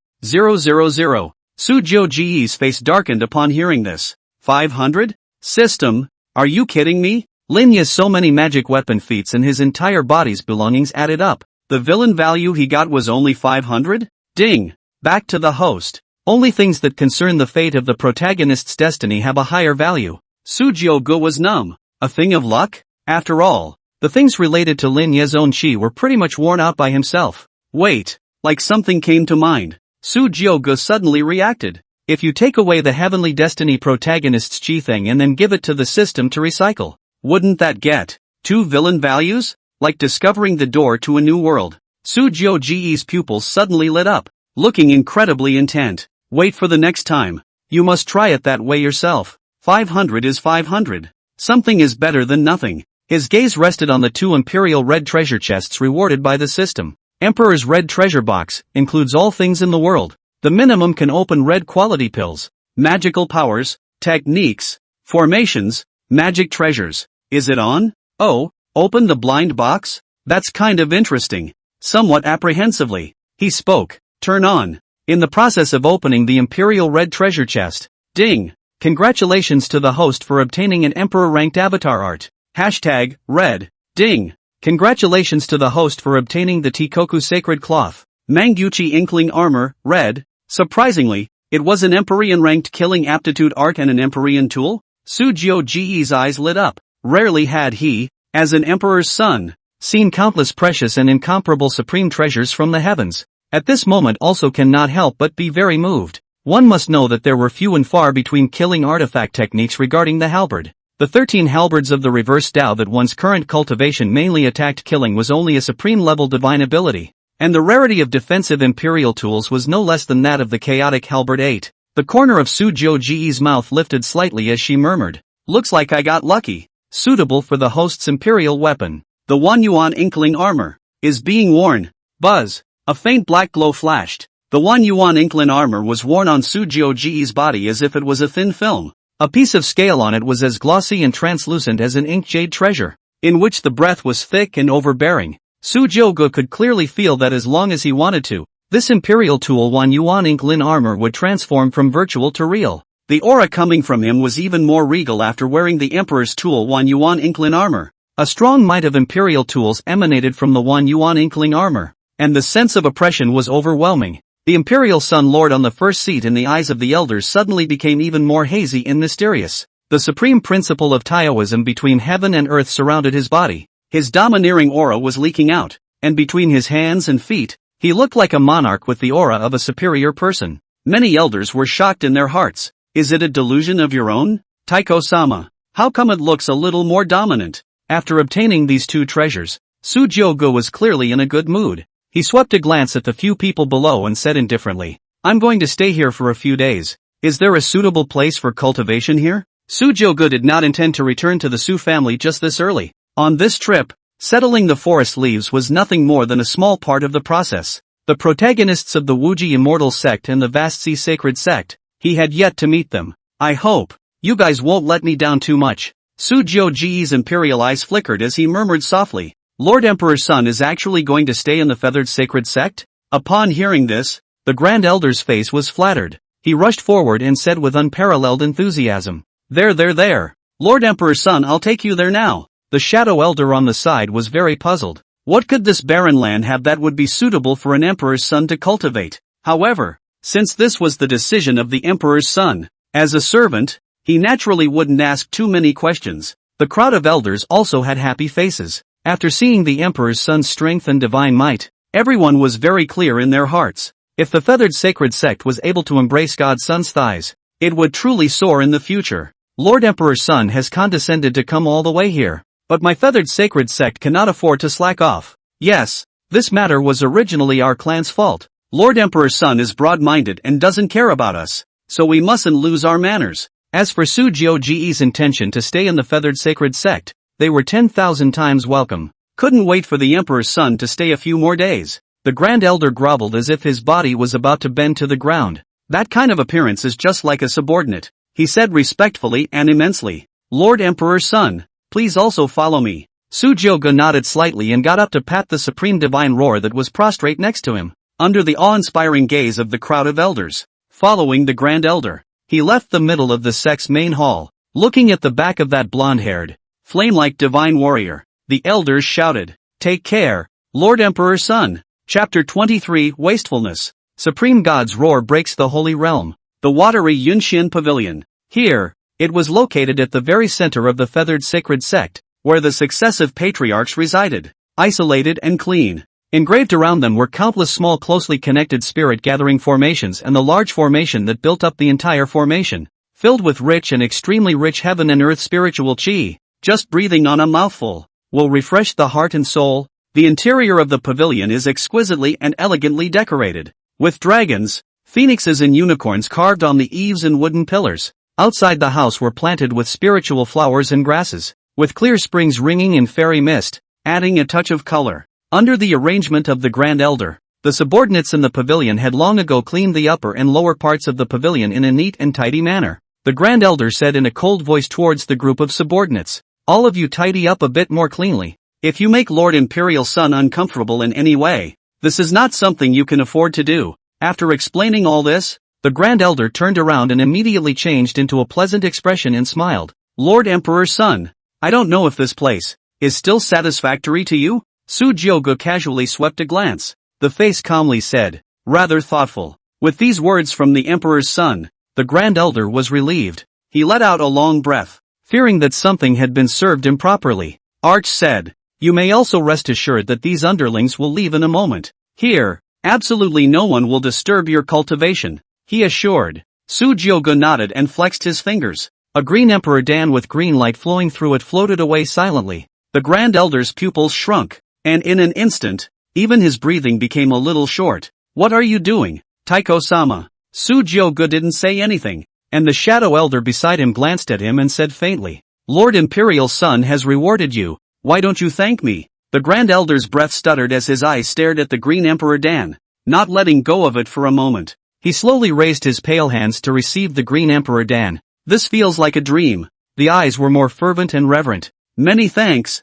Sujio Ge's face darkened upon hearing this. 500? System? Are you kidding me? Linya's so many magic weapon feats and his entire body's belongings added up. The villain value he got was only 500? Ding! Back to the host. Only things that concern the fate of the protagonist's destiny have a higher value. Sujio was numb. A thing of luck? After all, the things related to Linya's own chi were pretty much worn out by himself. Wait, like something came to mind. Sujio suddenly reacted. If you take away the heavenly destiny protagonist's chi thing and then give it to the system to recycle, wouldn't that get 2 villain values? Like discovering the door to a new world. Sujio Ge's pupils suddenly lit up, looking incredibly intent. Wait for the next time. You must try it that way yourself. 500 is 500. Something is better than nothing. His gaze rested on the 2 imperial red treasure chests rewarded by the system. Emperor's red treasure box includes all things in the world. The minimum can open red quality pills, magical powers, techniques, formations, magic treasures. Is it on? Oh, open the blind box? That's kind of interesting. Somewhat apprehensively, he spoke. Turn on. In the process of opening the imperial red treasure chest. Ding! Congratulations to the host for obtaining an emperor-ranked avatar art. Hashtag, red. Ding! Congratulations to the host for obtaining the Tikoku sacred cloth. Manguchi inkling armor, red. Surprisingly, it was an Empyrean-ranked killing aptitude art and an Empyrean tool? Sujio Ge's eyes lit up. Rarely had he, as an emperor's son, seen countless precious and incomparable supreme treasures from the heavens. At this moment also cannot help but be very moved. One must know that there were few and far between killing artifact techniques regarding the halberd. The 13 halberds of the reverse Tao that one's current cultivation mainly attacked killing was only a supreme level divine ability. And the rarity of defensive imperial tools was no less than that of the chaotic halberd 8. The corner of Sujio Ge's mouth lifted slightly as she murmured, "Looks like I got lucky." Suitable for the host's imperial weapon. The 1 yuan inkling armor is being worn. Buzz. A faint black glow flashed. The 1 yuan inkling armor was worn on Sujio Ge's body as if it was a thin film. A piece of scale on it was as glossy and translucent as an ink jade treasure, in which the breath was thick and overbearing. Sujio could clearly feel that as long as he wanted to, this imperial tool 1 yuan inkling armor would transform from virtual to real. The aura coming from him was even more regal after wearing the Emperor's tool 1 yuan inkling armor. A strong might of imperial tools emanated from the 1 yuan inkling armor, and the sense of oppression was overwhelming. The imperial sun lord on the first seat in the eyes of the elders suddenly became even more hazy and mysterious. The supreme principle of Taoism between heaven and earth surrounded his body. His domineering aura was leaking out, and between his hands and feet, he looked like a monarch with the aura of a superior person. Many elders were shocked in their hearts. Is it a delusion of your own, Taiko-sama? How come it looks a little more dominant? After obtaining these 2 treasures, Sujio was clearly in a good mood. He swept a glance at the few people below and said indifferently, "I'm going to stay here for a few days. Is there a suitable place for cultivation here?" Sujio did not intend to return to the Su family just this early. On this trip, settling the forest leaves was nothing more than a small part of the process. The protagonists of the Wuji Immortal Sect and the Vastsi Sacred Sect, he had yet to meet them. "I hope you guys won't let me down too much." Sujio Ge's imperial eyes flickered as he murmured softly, "Lord Emperor's son is actually going to stay in the Feathered Sacred Sect?" Upon hearing this, the Grand Elder's face was flattered. He rushed forward and said with unparalleled enthusiasm, There. Lord Emperor's son, I'll take you there now." The Shadow Elder on the side was very puzzled. What could this barren land have that would be suitable for an Emperor's son to cultivate? However, since this was the decision of the Emperor's son, as a servant, he naturally wouldn't ask too many questions. The crowd of elders also had happy faces. After seeing the Emperor's son's strength and divine might, everyone was very clear in their hearts. If the Feathered Sacred Sect was able to embrace God's son's thighs, it would truly soar in the future. Lord Emperor's son has condescended to come all the way here, but my Feathered Sacred Sect cannot afford to slack off. Yes, this matter was originally our clan's fault. Lord Emperor's son is broad-minded and doesn't care about us, so we mustn't lose our manners. As for Sujio Ge's intention to stay in the Feathered Sacred Sect, they were 10,000 times welcome. Couldn't wait for the Emperor's son to stay a few more days. The Grand Elder groveled as if his body was about to bend to the ground. "That kind of appearance is just like a subordinate," he said respectfully and immensely. "Lord Emperor's son, please also follow me." Su Jioge nodded slightly and got up to pat the supreme divine roar that was prostrate next to him. Under the awe-inspiring gaze of the crowd of elders, following the Grand Elder, he left the middle of the sect's main hall. Looking at the back of that blonde-haired, flame-like divine warrior, the elders shouted, "Take care, Lord Emperor's son!" Chapter 23 Wastefulness. Supreme God's roar breaks the holy realm. The watery Yunxian Pavilion. Here, it was located at the very center of the feathered sacred sect, where the successive patriarchs resided, isolated and clean. Engraved around them were countless small closely connected spirit-gathering formations and the large formation that built up the entire formation, filled with rich and extremely rich heaven and earth spiritual chi. Just breathing on a mouthful will refresh the heart and soul. The interior of the pavilion is exquisitely and elegantly decorated, with dragons, phoenixes and unicorns carved on the eaves and wooden pillars. Outside the house were planted with spiritual flowers and grasses, with clear springs ringing in fairy mist, adding a touch of color. Under the arrangement of the Grand Elder, the subordinates in the pavilion had long ago cleaned the upper and lower parts of the pavilion in a neat and tidy manner. The Grand Elder said in a cold voice towards the group of subordinates, "All of you tidy up a bit more cleanly. If you make Lord Imperial Son uncomfortable in any way, this is not something you can afford to do." After explaining all this, the Grand Elder turned around and immediately changed into a pleasant expression and smiled. "Lord Emperor's son, I don't know if this place is still satisfactory to you?" Su Jioge casually swept a glance. The face calmly said, rather thoughtful. With these words from the Emperor's son, the Grand Elder was relieved. He let out a long breath, fearing that something had been served improperly. Arch said, "You may also rest assured that these underlings will leave in a moment. Here, absolutely no one will disturb your cultivation," he assured. Su Jioge nodded and flexed his fingers. A green Emperor Dan with green light flowing through it floated away silently. The Grand Elder's pupils shrunk, and in an instant, even his breathing became a little short. "What are you doing, Taiko-sama?" Su Jioge didn't say anything, and the Shadow Elder beside him glanced at him and said faintly, "Lord Imperial Son has rewarded you, why don't you thank me?" The Grand Elder's breath stuttered as his eyes stared at the Green Emperor Dan, not letting go of it for a moment. He slowly raised his pale hands to receive the Green Emperor Dan. "This feels like a dream." The eyes were more fervent and reverent. Many thanks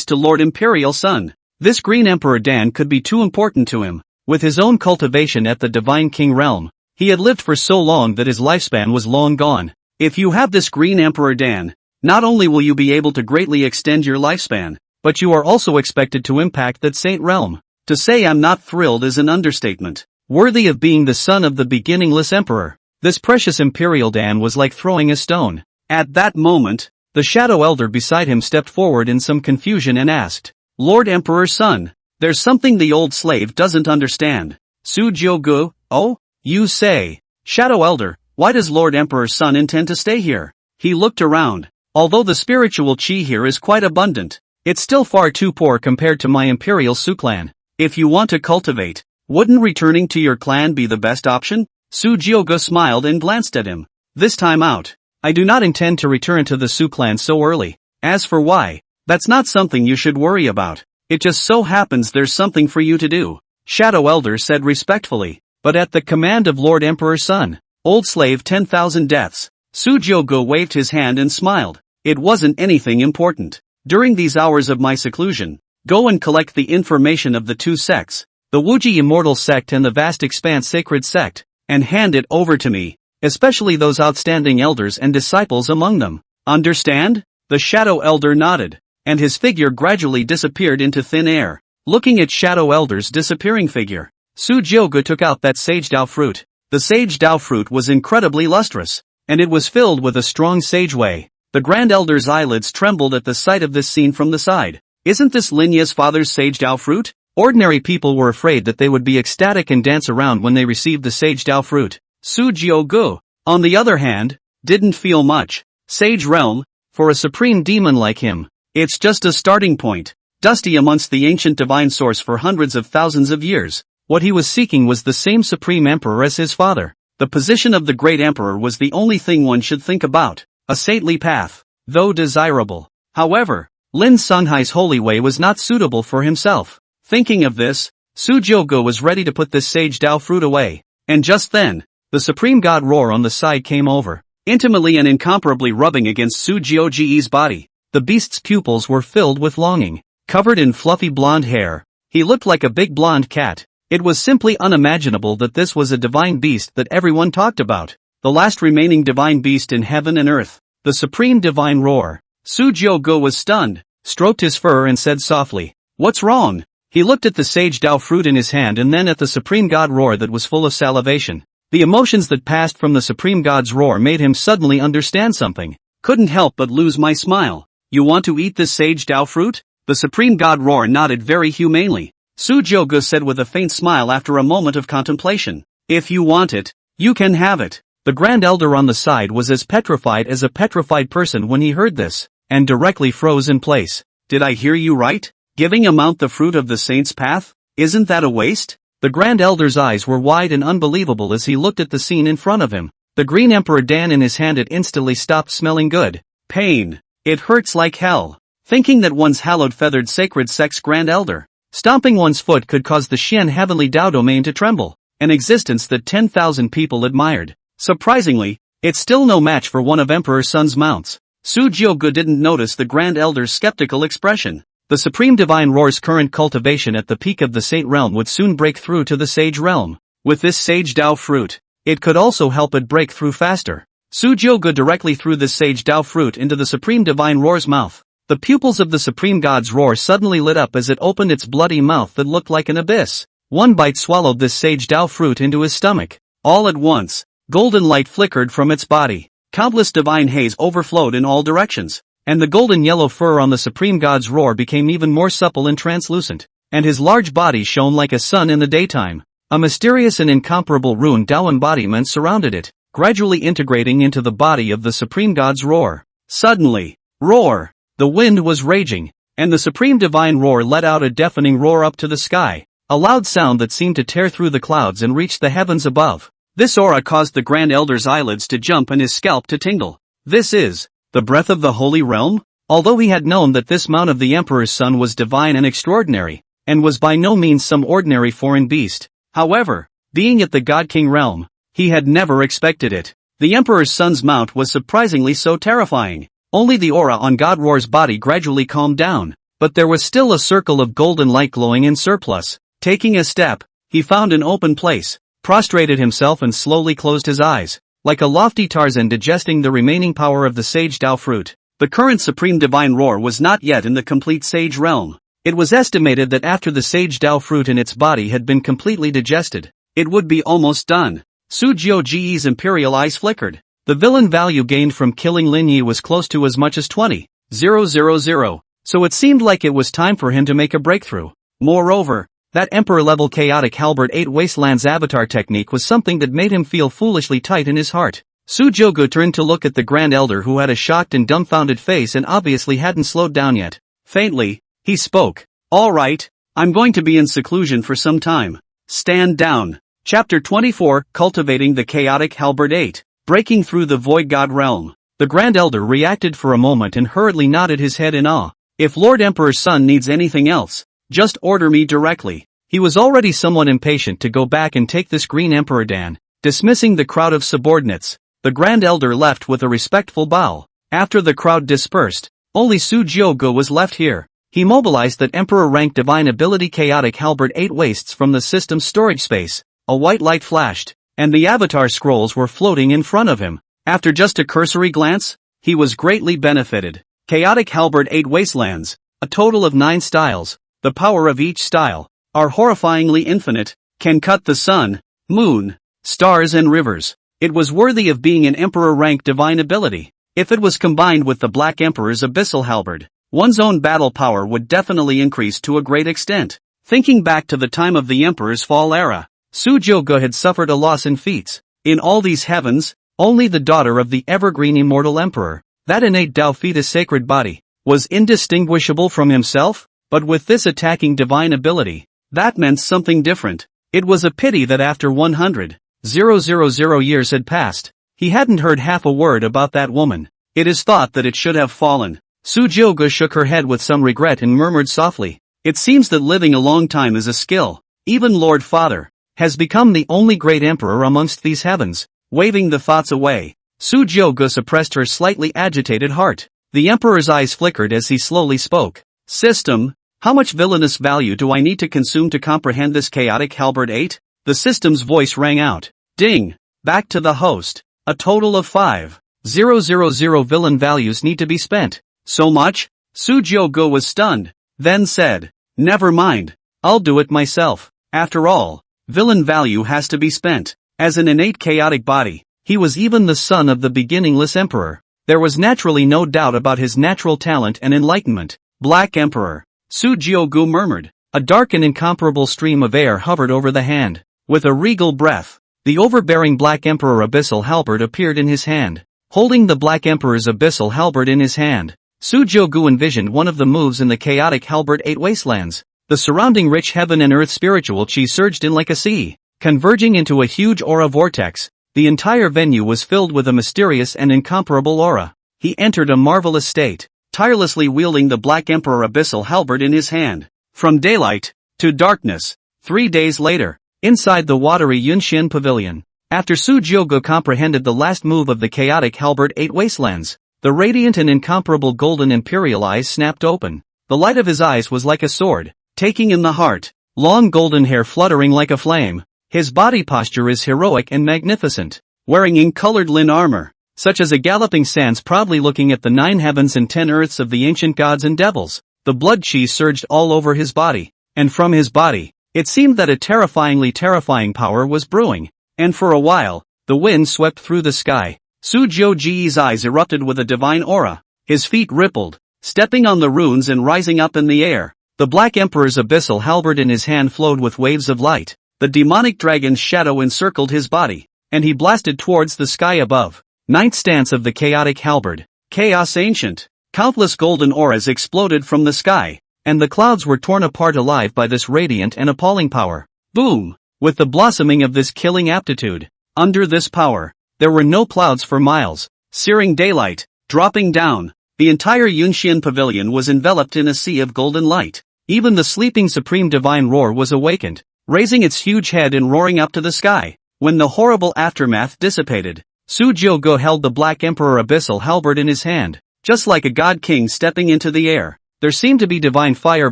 to Lord Imperial Son." This Green Emperor Dan could be too important to him. With his own cultivation at the Divine King realm, he had lived for so long that his lifespan was long gone. If you have this Green Emperor Dan, not only will you be able to greatly extend your lifespan, but you are also expected to impact that saint realm. To say I'm not thrilled is an understatement. Worthy of being the son of the beginningless emperor, this precious Imperial Dan was like throwing a stone. At that moment, the Shadow Elder beside him stepped forward in some confusion and asked, "Lord Emperor's son, there's something the old slave doesn't understand." Su Jioge, "Oh, you say, Shadow Elder, why does Lord Emperor's son intend to stay here?" He looked around. "Although the spiritual chi here is quite abundant, it's still far too poor compared to my Imperial Su clan. If you want to cultivate, wouldn't returning to your clan be the best option?" Su Jioge smiled and glanced at him. "This time out, I do not intend to return to the Su clan so early. As for why, that's not something you should worry about. It just so happens there's something for you to do," Shadow Elder said respectfully. "But at the command of Lord Emperor's son, old slave 10,000 deaths." Su Jioge waved his hand and smiled. "It wasn't anything important. During these hours of my seclusion, go and collect the information of the two sects, the Wuji Immortal Sect and the Vast Expanse Sacred Sect, and hand it over to me, especially those outstanding elders and disciples among them. Understand?" The Shadow Elder nodded, and his figure gradually disappeared into thin air. Looking at Shadow Elder's disappearing figure, Su Jioge took out that sage dao fruit. The sage dao fruit was incredibly lustrous, and it was filled with a strong sage whey. The Grand Elder's eyelids trembled at the sight of this scene from the side. "Isn't this Linya's father's sage dao fruit?" Ordinary people were afraid that they would be ecstatic and dance around when they received the sage dao fruit. Su Jioge, on the other hand, didn't feel much. Sage realm, for a supreme demon like him, it's just a starting point. Dusty amongst the ancient divine source for hundreds of thousands of years, what he was seeking was the same supreme emperor as his father. The position of the great emperor was the only thing one should think about. A saintly path, though desirable. However, Lin Sunghai's holy way was not suitable for himself. Thinking of this, Su Jioge was ready to put this sage dao fruit away. And just then, the supreme god roar on the side came over, intimately and incomparably rubbing against Su Jioge's body. The beast's pupils were filled with longing. Covered in fluffy blonde hair, he looked like a big blonde cat. It was simply unimaginable that this was a divine beast that everyone talked about. The last remaining divine beast in heaven and earth. The supreme divine roar. Sujiogo was stunned, stroked his fur and said softly, "What's wrong?" He looked at the sage Dao fruit in his hand and then at the supreme god roar that was full of salivation. The emotions that passed from the supreme god's roar made him suddenly understand something. Couldn't help but lose my smile. "You want to eat this sage Dao fruit?" The supreme god roar nodded very humanely. Sujiogo said with a faint smile after a moment of contemplation, "If you want it, you can have it." The Grand Elder on the side was as petrified as a petrified person when he heard this, and directly froze in place. "Did I hear you right? Giving a mount the fruit of the saint's path? Isn't that a waste?" The Grand Elder's eyes were wide and unbelievable as he looked at the scene in front of him. The Green Emperor Dan in his hand had instantly stopped smelling good. Pain. It hurts like hell. Thinking that one's hallowed feathered sacred sex Grand Elder. Stomping one's foot could cause the Xian heavenly Dao domain to tremble. An existence that 10,000 people admired. Surprisingly, it's still no match for one of Emperor Sun's mounts. Sujiogo didn't notice the Grand Elder's skeptical expression. The Supreme Divine Roar's current cultivation at the peak of the Saint Realm would soon break through to the Sage Realm. With this Sage Dao fruit, it could also help it break through faster. Sujiogo directly threw this Sage Dao fruit into the Supreme Divine Roar's mouth. The pupils of the Supreme God's roar suddenly lit up as it opened its bloody mouth that looked like an abyss. One bite swallowed this Sage Dao fruit into his stomach. All at once, golden light flickered from its body. Countless divine haze overflowed in all directions, and the golden yellow fur on the Supreme God's roar became even more supple and translucent, and his large body shone like a sun in the daytime. A mysterious and incomparable rune Dao embodiment surrounded it, gradually integrating into the body of the Supreme God's roar. Suddenly, roar! The wind was raging, and the Supreme Divine Roar let out a deafening roar up to the sky, a loud sound that seemed to tear through the clouds and reach the heavens above. This aura caused the Grand Elder's eyelids to jump and his scalp to tingle. This is the breath of the Holy Realm? Although he had known that this mount of the Emperor's son was divine and extraordinary, and was by no means some ordinary foreign beast, however, being at the God King realm, he had never expected it. The Emperor's son's mount was surprisingly so terrifying. Only the aura on God Roar's body gradually calmed down, but there was still a circle of golden light glowing in surplus. Taking a step, he found an open place, prostrated himself and slowly closed his eyes, like a lofty Tarzan digesting the remaining power of the Sage Dao fruit. The current Supreme Divine Roar was not yet in the complete Sage realm. It was estimated that after the Sage Dao fruit in its body had been completely digested, it would be almost done. Sujiogo's imperial eyes flickered. The villain value gained from killing Lin Yi was close to as much as 20,000, so it seemed like it was time for him to make a breakthrough. Moreover, that Emperor-level chaotic halberd 8 Wastelands avatar technique was something that made him feel foolishly tight in his heart. Sujiogo turned to look at the Grand Elder who had a shocked and dumbfounded face and obviously hadn't slowed down yet. Faintly, he spoke. "All right, I'm going to be in seclusion for some time. Stand down." Chapter 24, Cultivating the Chaotic Halberd 8. Breaking through the Void God realm. The Grand Elder reacted for a moment and hurriedly nodded his head in awe. "If Lord Emperor's son needs anything else, just order me directly." He was already somewhat impatient to go back and take this Green Emperor Dan. Dismissing the crowd of subordinates, the Grand Elder left with a respectful bow. After the crowd dispersed, only Sujiogo was left here. He mobilized that Emperor-rank divine ability Chaotic Halberd 8 wastes from the system's storage space. A white light flashed, and the avatar scrolls were floating in front of him. After just a cursory glance, he was greatly benefited. Chaotic Halberd 8 Wastelands, a total of 9 styles. The power of each style are horrifyingly infinite, can cut the sun, moon, stars and rivers. It was worthy of being an Emperor-rank divine ability. If it was combined with the Black Emperor's Abyssal Halberd, one's own battle power would definitely increase to a great extent. Thinking back to the time of the Emperor's fall era, Sujiogo had suffered a loss in feats. In all these heavens, only the daughter of the evergreen immortal emperor, that innate Dao fetus sacred body, was indistinguishable from himself, but with this attacking divine ability, that meant something different. It was a pity that after 100,000 years had passed, he hadn't heard half a word about that woman. It is thought that it should have fallen. Sujiogo shook her head with some regret and murmured softly, "It seems that living a long time is a skill. Even Lord Father has become the only great emperor amongst these heavens." Waving the thoughts away, Sujiogo suppressed her slightly agitated heart. The Emperor's eyes flickered as he slowly spoke. System, how much villainous value do I need to consume to comprehend this chaotic halberd 8? The system's voice rang out. Ding! Back to the host. A total of 5,000 villain values need to be spent. So much? Sujiogo was stunned, then said, never mind. I'll do it myself. After all, villain value has to be spent. As an innate chaotic body, he was even the son of the beginningless emperor. There was naturally no doubt about his natural talent and enlightenment. Black Emperor. Sujiogo murmured. A dark and incomparable stream of air hovered over the hand. With a regal breath, the overbearing Black Emperor abyssal halberd appeared in his hand. Holding the Black Emperor's abyssal halberd in his hand, Sujiogo envisioned one of the moves in the chaotic halberd 8 wastelands. The surrounding rich heaven and earth spiritual chi surged in like a sea, converging into a huge aura vortex. The entire venue was filled with a mysterious and incomparable aura. He entered a marvelous state, tirelessly wielding the Black Emperor abyssal halberd in his hand. From daylight to darkness. 3 days later, inside the watery Yunxian Pavilion, after Sujiogo comprehended the last move of the chaotic halberd 8 wastelands, the radiant and incomparable golden imperial eyes snapped open. The light of his eyes was like a sword, taking in the heart. Long golden hair fluttering like a flame. His body posture is heroic and magnificent, wearing ink-colored lin armor, such as a galloping sans proudly looking at the 9 heavens and 10 earths of the ancient gods and devils. The blood chi surged all over his body, and from his body, it seemed that a terrifying power was brewing. And for a while, the wind swept through the sky. Sujiogo's eyes erupted with a divine aura. His feet rippled, stepping on the runes and rising up in the air. The Black Emperor's abyssal halberd in his hand flowed with waves of light. The demonic dragon's shadow encircled his body, and he blasted towards the sky above. Ninth stance of the chaotic halberd. Chaos ancient. Countless golden auras exploded from the sky, and the clouds were torn apart alive by this radiant and appalling power. Boom! With the blossoming of this killing aptitude, under this power, there were no clouds for miles. Searing daylight, dropping down, the entire Yunxian Pavilion was enveloped in a sea of golden light. Even the sleeping supreme divine roar was awakened, raising its huge head and roaring up to the sky. When the horrible aftermath dissipated, Sujiogo held the Black Emperor abyssal halberd in his hand, just like a god king stepping into the air. There seemed to be divine fire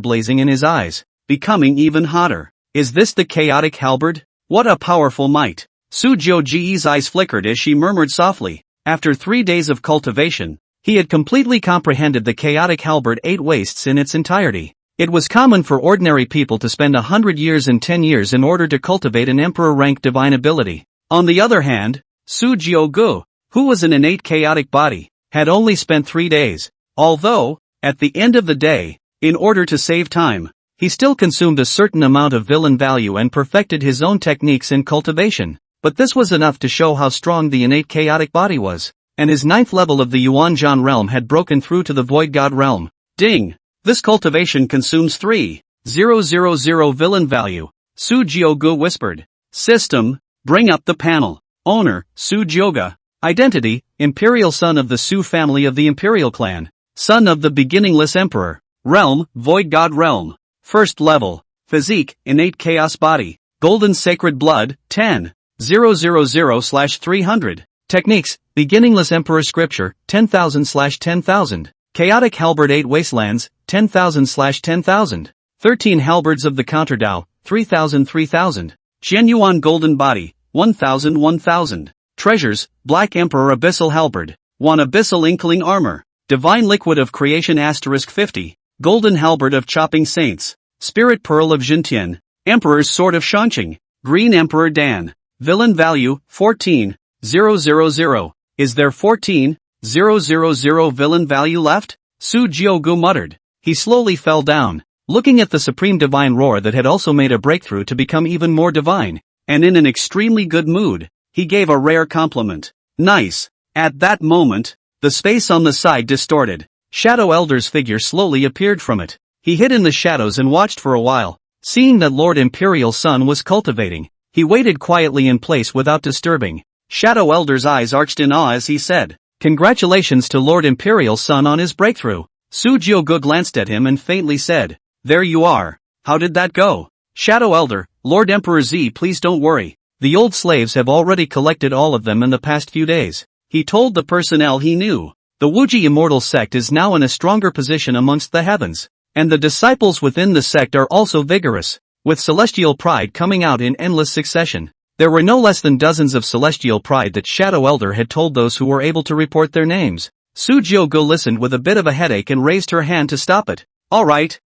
blazing in his eyes, becoming even hotter. Is this the chaotic halberd? What a powerful might! Sujiogo's eyes flickered as she murmured softly. After 3 days of cultivation, he had completely comprehended the chaotic halberd 8 wastes in its entirety. It was common for ordinary people to spend 100 years and 10 years in order to cultivate an emperor-rank divine ability. On the other hand, Sujiogo, who was an innate chaotic body, had only spent 3 days. Although, at the end of the day, in order to save time, he still consumed a certain amount of villain value and perfected his own techniques in cultivation. But this was enough to show how strong the innate chaotic body was, and his 9th level of the Yuanzhan realm had broken through to the void god realm. Ding! This cultivation consumes 3,000 villain value. Sujiogo whispered. System, bring up the panel. Owner, Sujioga. Identity, Imperial son of the Su family of the Imperial clan. Son of the beginningless emperor. Realm, void god realm. First level. Physique, innate chaos body. Golden sacred blood, 10,000/300. Techniques, beginningless emperor scripture, 10,000/10,000. Chaotic halberd 8 wastelands, 10,000/10,000. 13 halberds of the counterdao, 3,000/3,000. Genuine golden body, 1,000/1,000. Treasures, Black Emperor abyssal halberd. 1 abyssal inkling armor. Divine liquid of creation *50. Golden halberd of chopping saints. Spirit pearl of Jintian. Emperor's sword of Shanqing. Green Emperor Dan. Villain value, 14,000. Is there 14,000 villain value left? Sujiogo muttered. He slowly fell down, looking at the supreme divine roar that had also made a breakthrough to become even more divine, and in an extremely good mood, he gave a rare compliment. Nice. At that moment, the space on the side distorted. Shadow Elder's figure slowly appeared from it. He hid in the shadows and watched for a while. Seeing that Lord Imperial Sun was cultivating, he waited quietly in place without disturbing. Shadow Elder's eyes arched in awe as he said, "Congratulations to Lord Imperial Sun on his breakthrough." Sujiogo glanced at him and faintly said, "There you are. How did that go?" Shadow Elder, Lord Emperor Z, please don't worry. The old slaves have already collected all of them in the past few days. He told the personnel he knew. The Wuji immortal sect is now in a stronger position amongst the heavens, and the disciples within the sect are also vigorous, with celestial pride coming out in endless succession. There were no less than dozens of celestial pride that Shadow Elder had told those who were able to report their names. Sujiogo listened with a bit of a headache and raised her hand to stop it. Alright,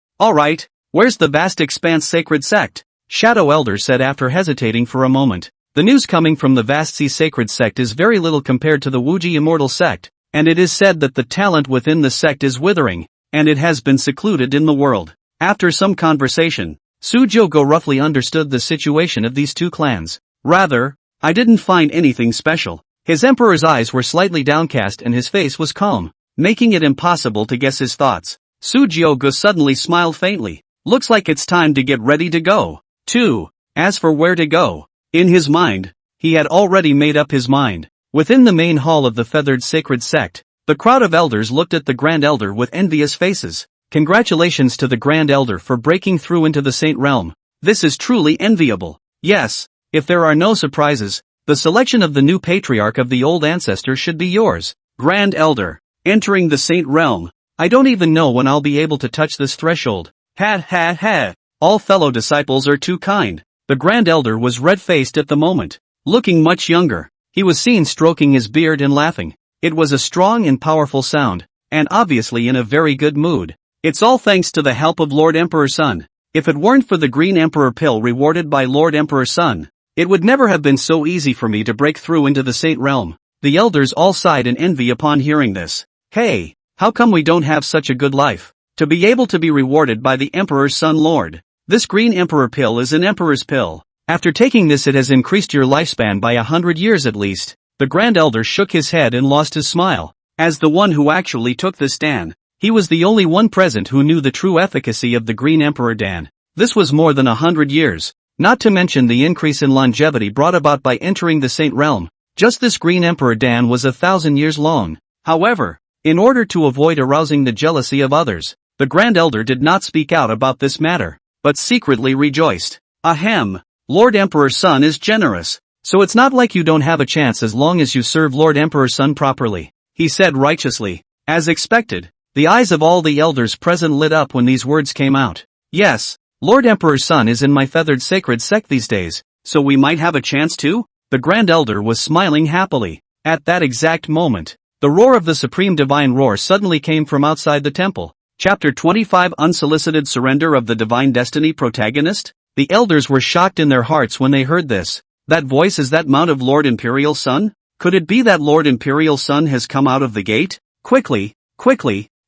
where's the vast expanse sacred sect? Shadow Elder said after hesitating for a moment. The news coming from the vast sea sacred sect is very little compared to the Wuji immortal sect, and it is said that the talent within the sect is withering, and it has been secluded in the world. After some conversation, Sujiogo roughly understood the situation of these two clans. Rather, I didn't find anything special. His emperor's eyes were slightly downcast and his face was calm, making it impossible to guess his thoughts. Sujiogo suddenly smiled faintly. Looks like it's time to get ready to go. 2. As for where to go, in his mind, he had already made up his mind. Within the main hall of the feathered sacred sect, the crowd of elders looked at the Grand Elder with envious faces. Congratulations to the Grand Elder for breaking through into the Saint Realm. This is truly enviable. Yes, if there are no surprises, the selection of the new patriarch of the old ancestor should be yours. Grand Elder, entering the Saint Realm. I don't even know when I'll be able to touch this threshold. Ha. All fellow disciples are too kind. The Grand Elder was red-faced at the moment, looking much younger. He was seen stroking his beard and laughing. It was a strong and powerful sound, and obviously in a very good mood. It's all thanks to the help of Lord Emperor Sun. If it weren't for the Green Emperor pill rewarded by Lord Emperor Sun, it would never have been so easy for me to break through into the Saint Realm. The elders all sighed in envy upon hearing this. Hey, how come we don't have such a good life? To be able to be rewarded by the Emperor's Son Lord. This Green Emperor pill is an Emperor's pill. After taking this it has increased your lifespan by 100 years at least. The Grand Elder shook his head and lost his smile. As the one who actually took this Dan, he was the only one present who knew the true efficacy of the Green Emperor Dan. This was more than 100 years. Not to mention the increase in longevity brought about by entering the Saint Realm. Just this Green Emperor Dan was 1,000 years long. However, in order to avoid arousing the jealousy of others, the Grand Elder did not speak out about this matter, but secretly rejoiced. Ahem, Lord Emperor Sun is generous, so it's not like you don't have a chance as long as you serve Lord Emperor Sun properly, he said righteously. As expected, the eyes of all the elders present lit up when these words came out. Yes, Lord Emperor Sun is in my feathered sacred sect these days, so we might have a chance too? The Grand Elder was smiling happily. At that exact moment, the roar of the Supreme Divine Roar suddenly came from outside the temple. Chapter 25 Unsolicited Surrender of the Divine Destiny Protagonist? The elders were shocked in their hearts when they heard this. That voice, is that Mount of Lord Imperial Sun? Could it be that Lord Imperial Sun has come out of the gate? Quickly,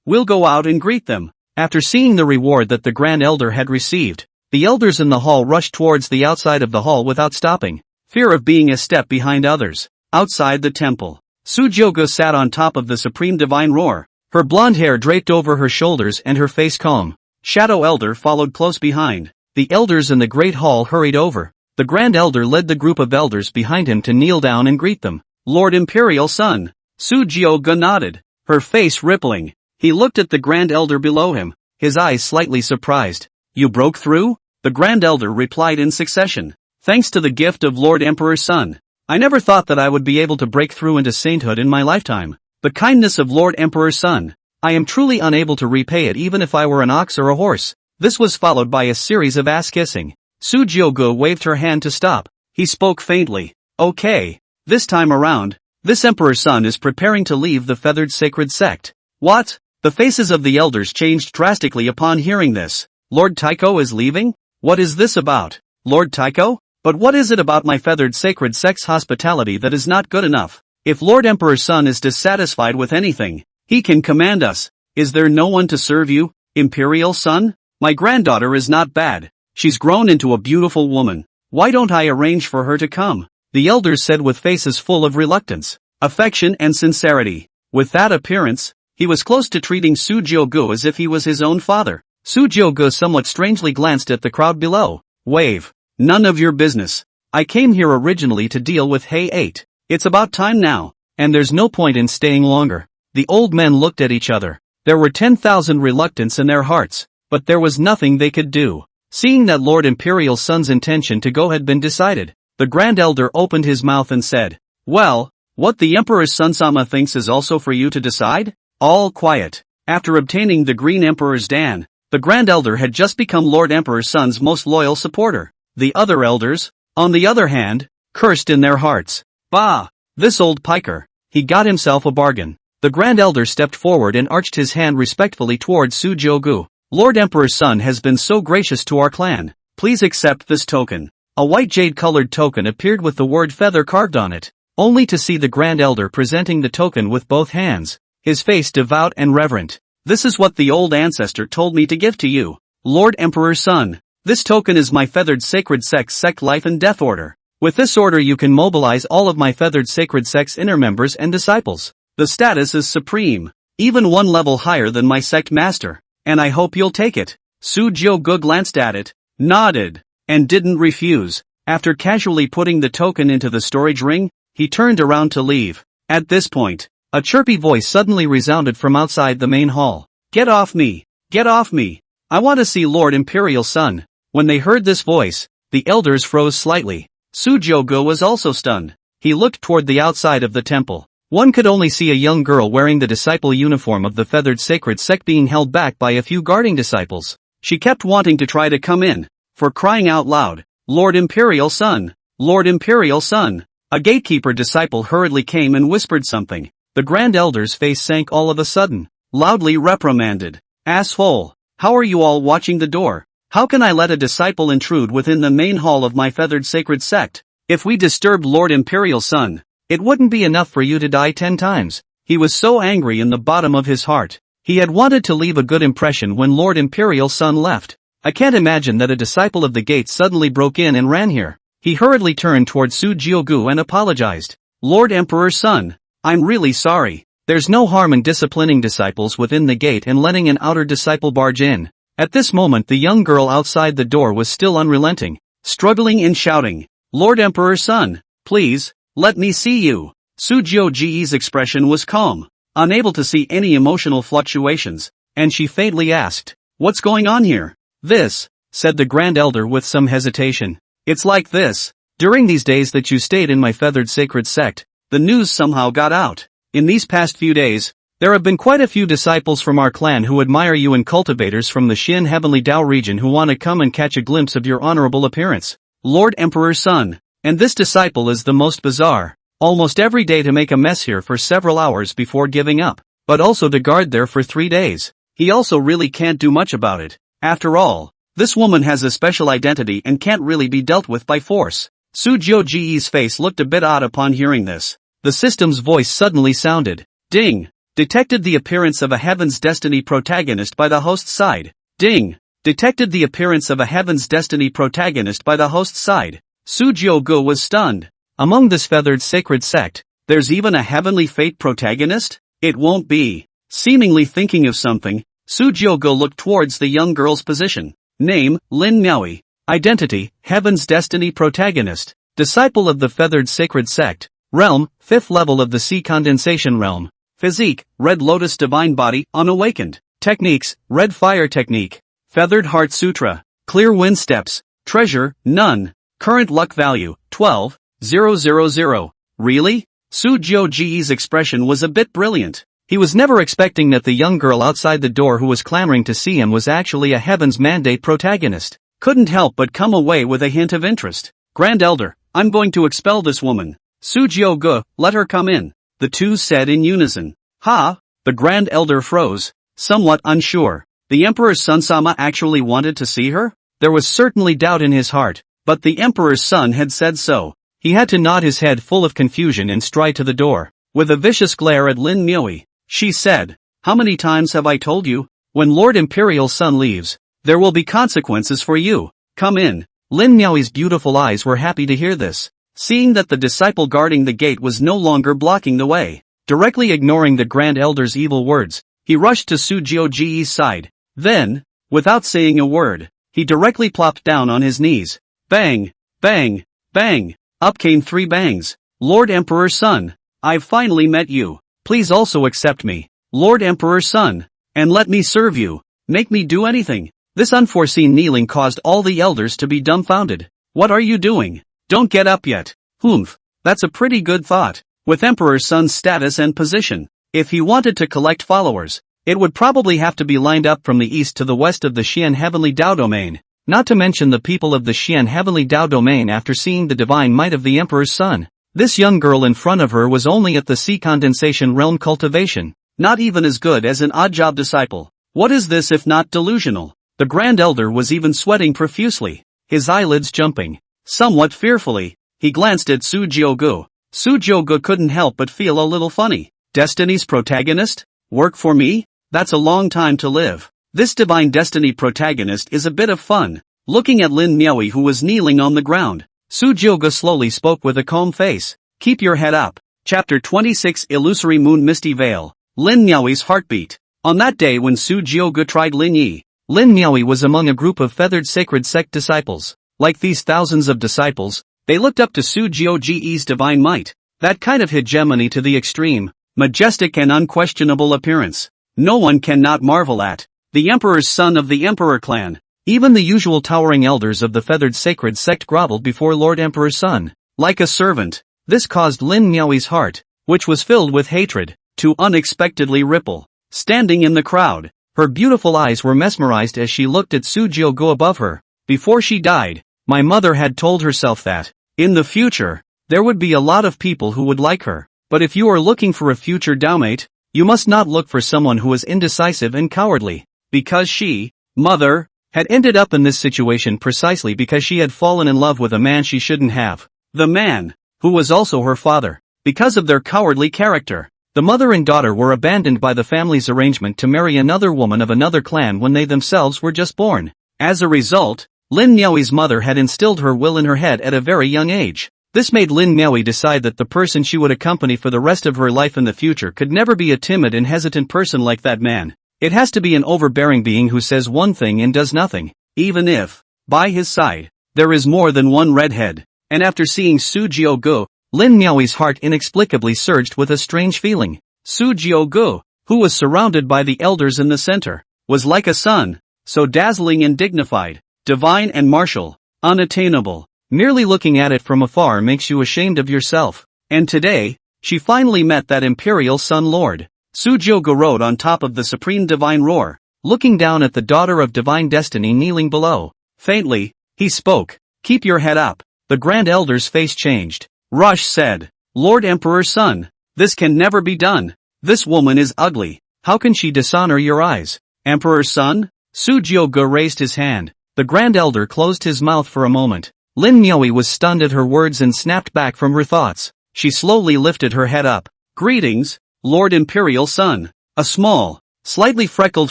we'll go out and greet them. After seeing the reward that the Grand Elder had received, the elders in the hall rushed towards the outside of the hall without stopping, fear of being a step behind others. Outside the temple, Sujiogo sat on top of the Supreme Divine Roar, her blonde hair draped over her shoulders and her face calm. Shadow Elder followed close behind. The elders in the Great Hall hurried over. The Grand Elder led the group of elders behind him to kneel down and greet them. Lord Imperial Sun. Sujiogo nodded, her face rippling. He looked at the Grand Elder below him, his eyes slightly surprised. You broke through? The Grand Elder replied in succession. Thanks to the gift of Lord Emperor Sun. I never thought that I would be able to break through into sainthood in my lifetime. The kindness of Lord Emperor Sun. I am truly unable to repay it even if I were an ox or a horse. This was followed by a series of ass-kissing. Sujiogo waved her hand to stop. He spoke faintly. Okay. This time around, this Emperor Sun is preparing to leave the feathered sacred sect. What? The faces of the elders changed drastically upon hearing this. Lord Tycho is leaving? What is this about? Lord Tycho? But what is it about my feathered sacred sect's hospitality that is not good enough? If Lord Emperor Sun is dissatisfied with anything, he can command us. Is there no one to serve you, Imperial Sun? My granddaughter is not bad. She's grown into a beautiful woman. Why don't I arrange for her to come? The elders said with faces full of reluctance, affection and sincerity. With that appearance, he was close to treating Sujiogo as if he was his own father. Sujiogo somewhat strangely glanced at the crowd below. Wave. None of your business. I came here originally to deal with Hey 8. It's about time now, and there's no point in staying longer. The old men looked at each other. There were 10,000 reluctance in their hearts, but there was nothing they could do. Seeing that Lord Imperial Sun's intention to go had been decided, the Grand Elder opened his mouth and said, well, What the Emperor's son-sama thinks is also for you to decide? All quiet. After obtaining the Green Emperor's Dan, the Grand Elder had just become Lord Emperor's son's most loyal supporter. The other elders, on the other hand, cursed in their hearts. Bah! This old piker. He got himself a bargain. The Grand Elder stepped forward and arched his hand respectfully towards Sujiogu. Lord Emperor's son has been so gracious to our clan. Please accept this token. A white jade-colored token appeared with the word feather carved on it, only to see the Grand Elder presenting the token with both hands, his face devout and reverent. This is what the old ancestor told me to give to you, Lord Emperor's son. This token is my feathered sacred sect life and death order. With this order you can mobilize all of my feathered sacred sect's inner members and disciples. The status is supreme, even one level higher than my sect master, and I hope you'll take it. Sujiogu glanced at it, nodded, and didn't refuse. After casually putting the token into the storage ring, he turned around to leave. At this point, a chirpy voice suddenly resounded from outside the main hall. Get off me! Get off me! I want to see Lord Imperial Son. When they heard this voice, the elders froze slightly. Sujiogu was also stunned. He looked toward the outside of the temple. One could only see a young girl wearing the disciple uniform of the feathered sacred sect being held back by a few guarding disciples. She kept wanting to try to come in. For crying out loud, Lord Imperial Son! Lord Imperial Son! A gatekeeper disciple hurriedly came and whispered something. The Grand Elder's face sank all of a sudden, loudly reprimanded. Asshole! How are you all watching the door? How can I let a disciple intrude within the main hall of my feathered sacred sect? If we disturbed Lord Imperial Son, it wouldn't be enough for you to die 10 times. He was so angry in the bottom of his heart. He had wanted to leave a good impression when Lord Imperial Son left. I can't imagine that a disciple of the gate suddenly broke in and ran here. He hurriedly turned toward Sujiogu and apologized. Lord Emperor's Son, I'm really sorry. There's no harm in disciplining disciples within the gate and letting an outer disciple barge in. At this moment the young girl outside the door was still unrelenting, struggling and shouting, Lord Emperor's Son, please, let me see you. Sujiogu's expression was calm, unable to see any emotional fluctuations, and she faintly asked, what's going on here? This, said the Grand Elder with some hesitation. It's like this. During these days that you stayed in my feathered sacred sect, the news somehow got out. In these past few days, there have been quite a few disciples from our clan who admire you and cultivators from the Xin Heavenly Dao region who want to come and catch a glimpse of your honorable appearance, Lord Emperor's Son. And this disciple is the most bizarre. Almost every day to make a mess here for several hours before giving up, but also to guard there for 3 days. He also really can't do much about it. After all, this woman has a special identity and can't really be dealt with by force. Sujiogu's face looked a bit odd upon hearing this. The system's voice suddenly sounded. Ding! Detected the appearance of a Heaven's Destiny protagonist by the host's side. Ding! Detected the appearance of a Heaven's Destiny protagonist by the host's side. Sujiogu was stunned. Among this feathered sacred sect, there's even a heavenly fate protagonist? It won't be. Seemingly thinking of something, Sujiogu looked towards the young girl's position. Name, Lin Miaoi. Identity, Heaven's Destiny protagonist. Disciple of the feathered sacred sect. Realm, 5th level of the sea condensation realm. Physique, Red Lotus Divine Body, unawakened. Techniques, Red Fire Technique. Feathered Heart Sutra. Clear Wind Steps. Treasure, none. Current luck value, 12,000. Really? Sujiogu's expression was a bit brilliant. He was never expecting that the young girl outside the door who was clamoring to see him was actually a Heaven's Mandate protagonist. Couldn't help but come away with a hint of interest. Grand Elder, I'm going to expel this woman. Sujiogu, let her come in. The two said in unison. Ha! The Grand Elder froze, somewhat unsure. The Emperor's son-sama actually wanted to see her? There was certainly doubt in his heart, but the Emperor's son had said so. He had to nod his head full of confusion and stride to the door. With a vicious glare at Lin Miaoi, she said, how many times have I told you? When Lord Imperial Son leaves, there will be consequences for you. Come in. Lin Miaoi's beautiful eyes were happy to hear this. Seeing that the disciple guarding the gate was no longer blocking the way, directly ignoring the Grand Elder's evil words, he rushed to Sujiogu's side. Then, without saying a word, he directly plopped down on his knees. Bang! Bang! Bang! Up came 3 bangs. Lord Emperor's Son, I've finally met you. Please also accept me, Lord Emperor's Son, and let me serve you. Make me do anything. This unforeseen kneeling caused all the elders to be dumbfounded. What are you doing? Don't get up yet. Humph, that's a pretty good thought. with Emperor Sun's status and position. If he wanted to collect followers, it would probably have to be lined up from the east to the west of the Xian Heavenly Dao domain, not to mention the people of the Xian Heavenly Dao domain after seeing the divine might of the Emperor's son. This young girl in front of her was only at the sea condensation realm cultivation, not even as good as an odd-job disciple. What is this if not delusional? The Grand Elder was even sweating profusely, his eyelids jumping. Somewhat fearfully, he glanced at Su Jiugu. Su Jiugu couldn't help but feel a little funny. Destiny's protagonist? Work for me? That's a long time to live. This divine destiny protagonist is a bit of fun. Looking at Lin Miaoyi who was kneeling on the ground, Su Jiugu slowly spoke with a calm face. Keep your head up. Chapter 26 Illusory Moon Misty Veil. Lin Miaoyi's heartbeat. On that day when Su Jiugu tried Lin Yi, Lin Miaoyi was among a group of feathered sacred sect disciples. Like these thousands of disciples, they looked up to Su Jiugu's divine might. That kind of hegemony to the extreme, majestic and unquestionable appearance. No one can not marvel at. The Emperor's son of the Emperor clan. Even the usual towering elders of the feathered sacred sect groveled before Lord Emperor's son, like a servant. This caused Lin Miaoyi's heart, which was filled with hatred, to unexpectedly ripple. Standing in the crowd, her beautiful eyes were mesmerized as she looked at Su Jiugu above her. Before she died, my mother had told herself that, in the future, there would be a lot of people who would like her. But if you are looking for a future Daomate, you must not look for someone who is indecisive and cowardly. Because she, mother, had ended up in this situation precisely because she had fallen in love with a man she shouldn't have. The man, who was also her father. Because of their cowardly character, the mother and daughter were abandoned by the family's arrangement to marry another woman of another clan when they themselves were just born. As a result, Lin Miaoyi's mother had instilled her will in her head at a very young age. This made Lin Miaoyi decide that the person she would accompany for the rest of her life in the future could never be a timid and hesitant person like that man. It has to be an overbearing being who says one thing and does nothing, even if, by his side, there is more than one redhead. And after seeing Su Jiugu, Lin Miaoyi's heart inexplicably surged with a strange feeling. Su Jiugu, who was surrounded by the elders in the center, was like a sun, so dazzling and dignified, divine and martial, unattainable. Merely looking at it from afar makes you ashamed of yourself. And today, she finally met that imperial sun lord. Su Jiugu rode on top of the supreme divine roar, looking down at the daughter of divine destiny kneeling below. Faintly, he spoke. Keep your head up. The Grand Elder's face changed. Rush said, Lord Emperor's son, this can never be done. This woman is ugly. How can she dishonor your eyes? Emperor's son? Su Jiugu raised his hand. The Grand Elder closed his mouth for a moment. Lin Miaoyi was stunned at her words and snapped back from her thoughts. She slowly lifted her head up. Greetings, Lord Imperial Son. A small, slightly freckled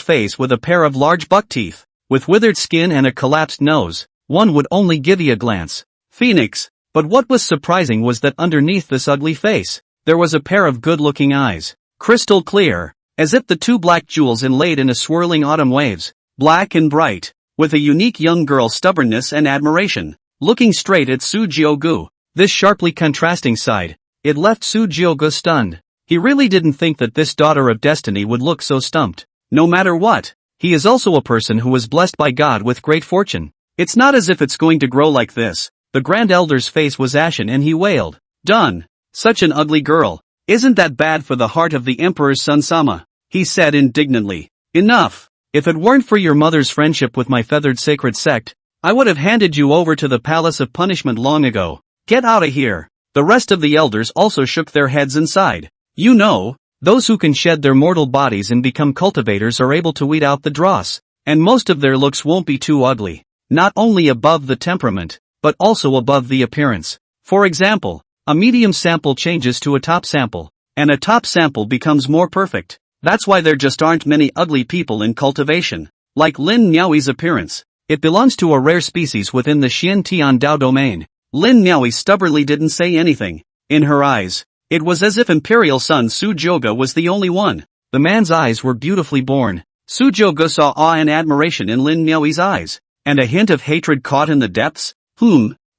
face with a pair of large buck teeth, with withered skin and a collapsed nose. One would only give you a glance. Phoenix. But what was surprising was that underneath this ugly face, there was a pair of good-looking eyes. Crystal clear, as if the two black jewels inlaid in a swirling autumn waves. Black and bright, with a unique young girl's stubbornness and admiration. Looking straight at Su Jiugu, this sharply contrasting side, it left Su Jiugu stunned. He really didn't think that this daughter of destiny would look so stumped. No matter what, he is also a person who was blessed by God with great fortune. It's not as if it's going to grow like this. The Grand Elder's face was ashen and he wailed. Done. Such an ugly girl. Isn't that bad for the heart of the Emperor's son Sama? He said indignantly. Enough. If it weren't for your mother's friendship with my feathered sacred sect, I would have handed you over to the palace of punishment long ago. Get out of here. The rest of the elders also shook their heads and sighed. You know, those who can shed their mortal bodies and become cultivators are able to weed out the dross, and most of their looks won't be too ugly. Not only above the temperament, but also above the appearance. For example, a medium sample changes to a top sample, and a top sample becomes more perfect. That's why there just aren't many ugly people in cultivation. Like Lin Miaoyi's appearance. It belongs to a rare species within the Xian Tian Dao domain. Lin Miaoyi stubbornly didn't say anything. In her eyes, it was as if Imperial Son Su Jiugu was the only one. The man's eyes were beautifully born. Su Jiugu saw awe and admiration in Lin Miaoyi's eyes, and a hint of hatred caught in the depths.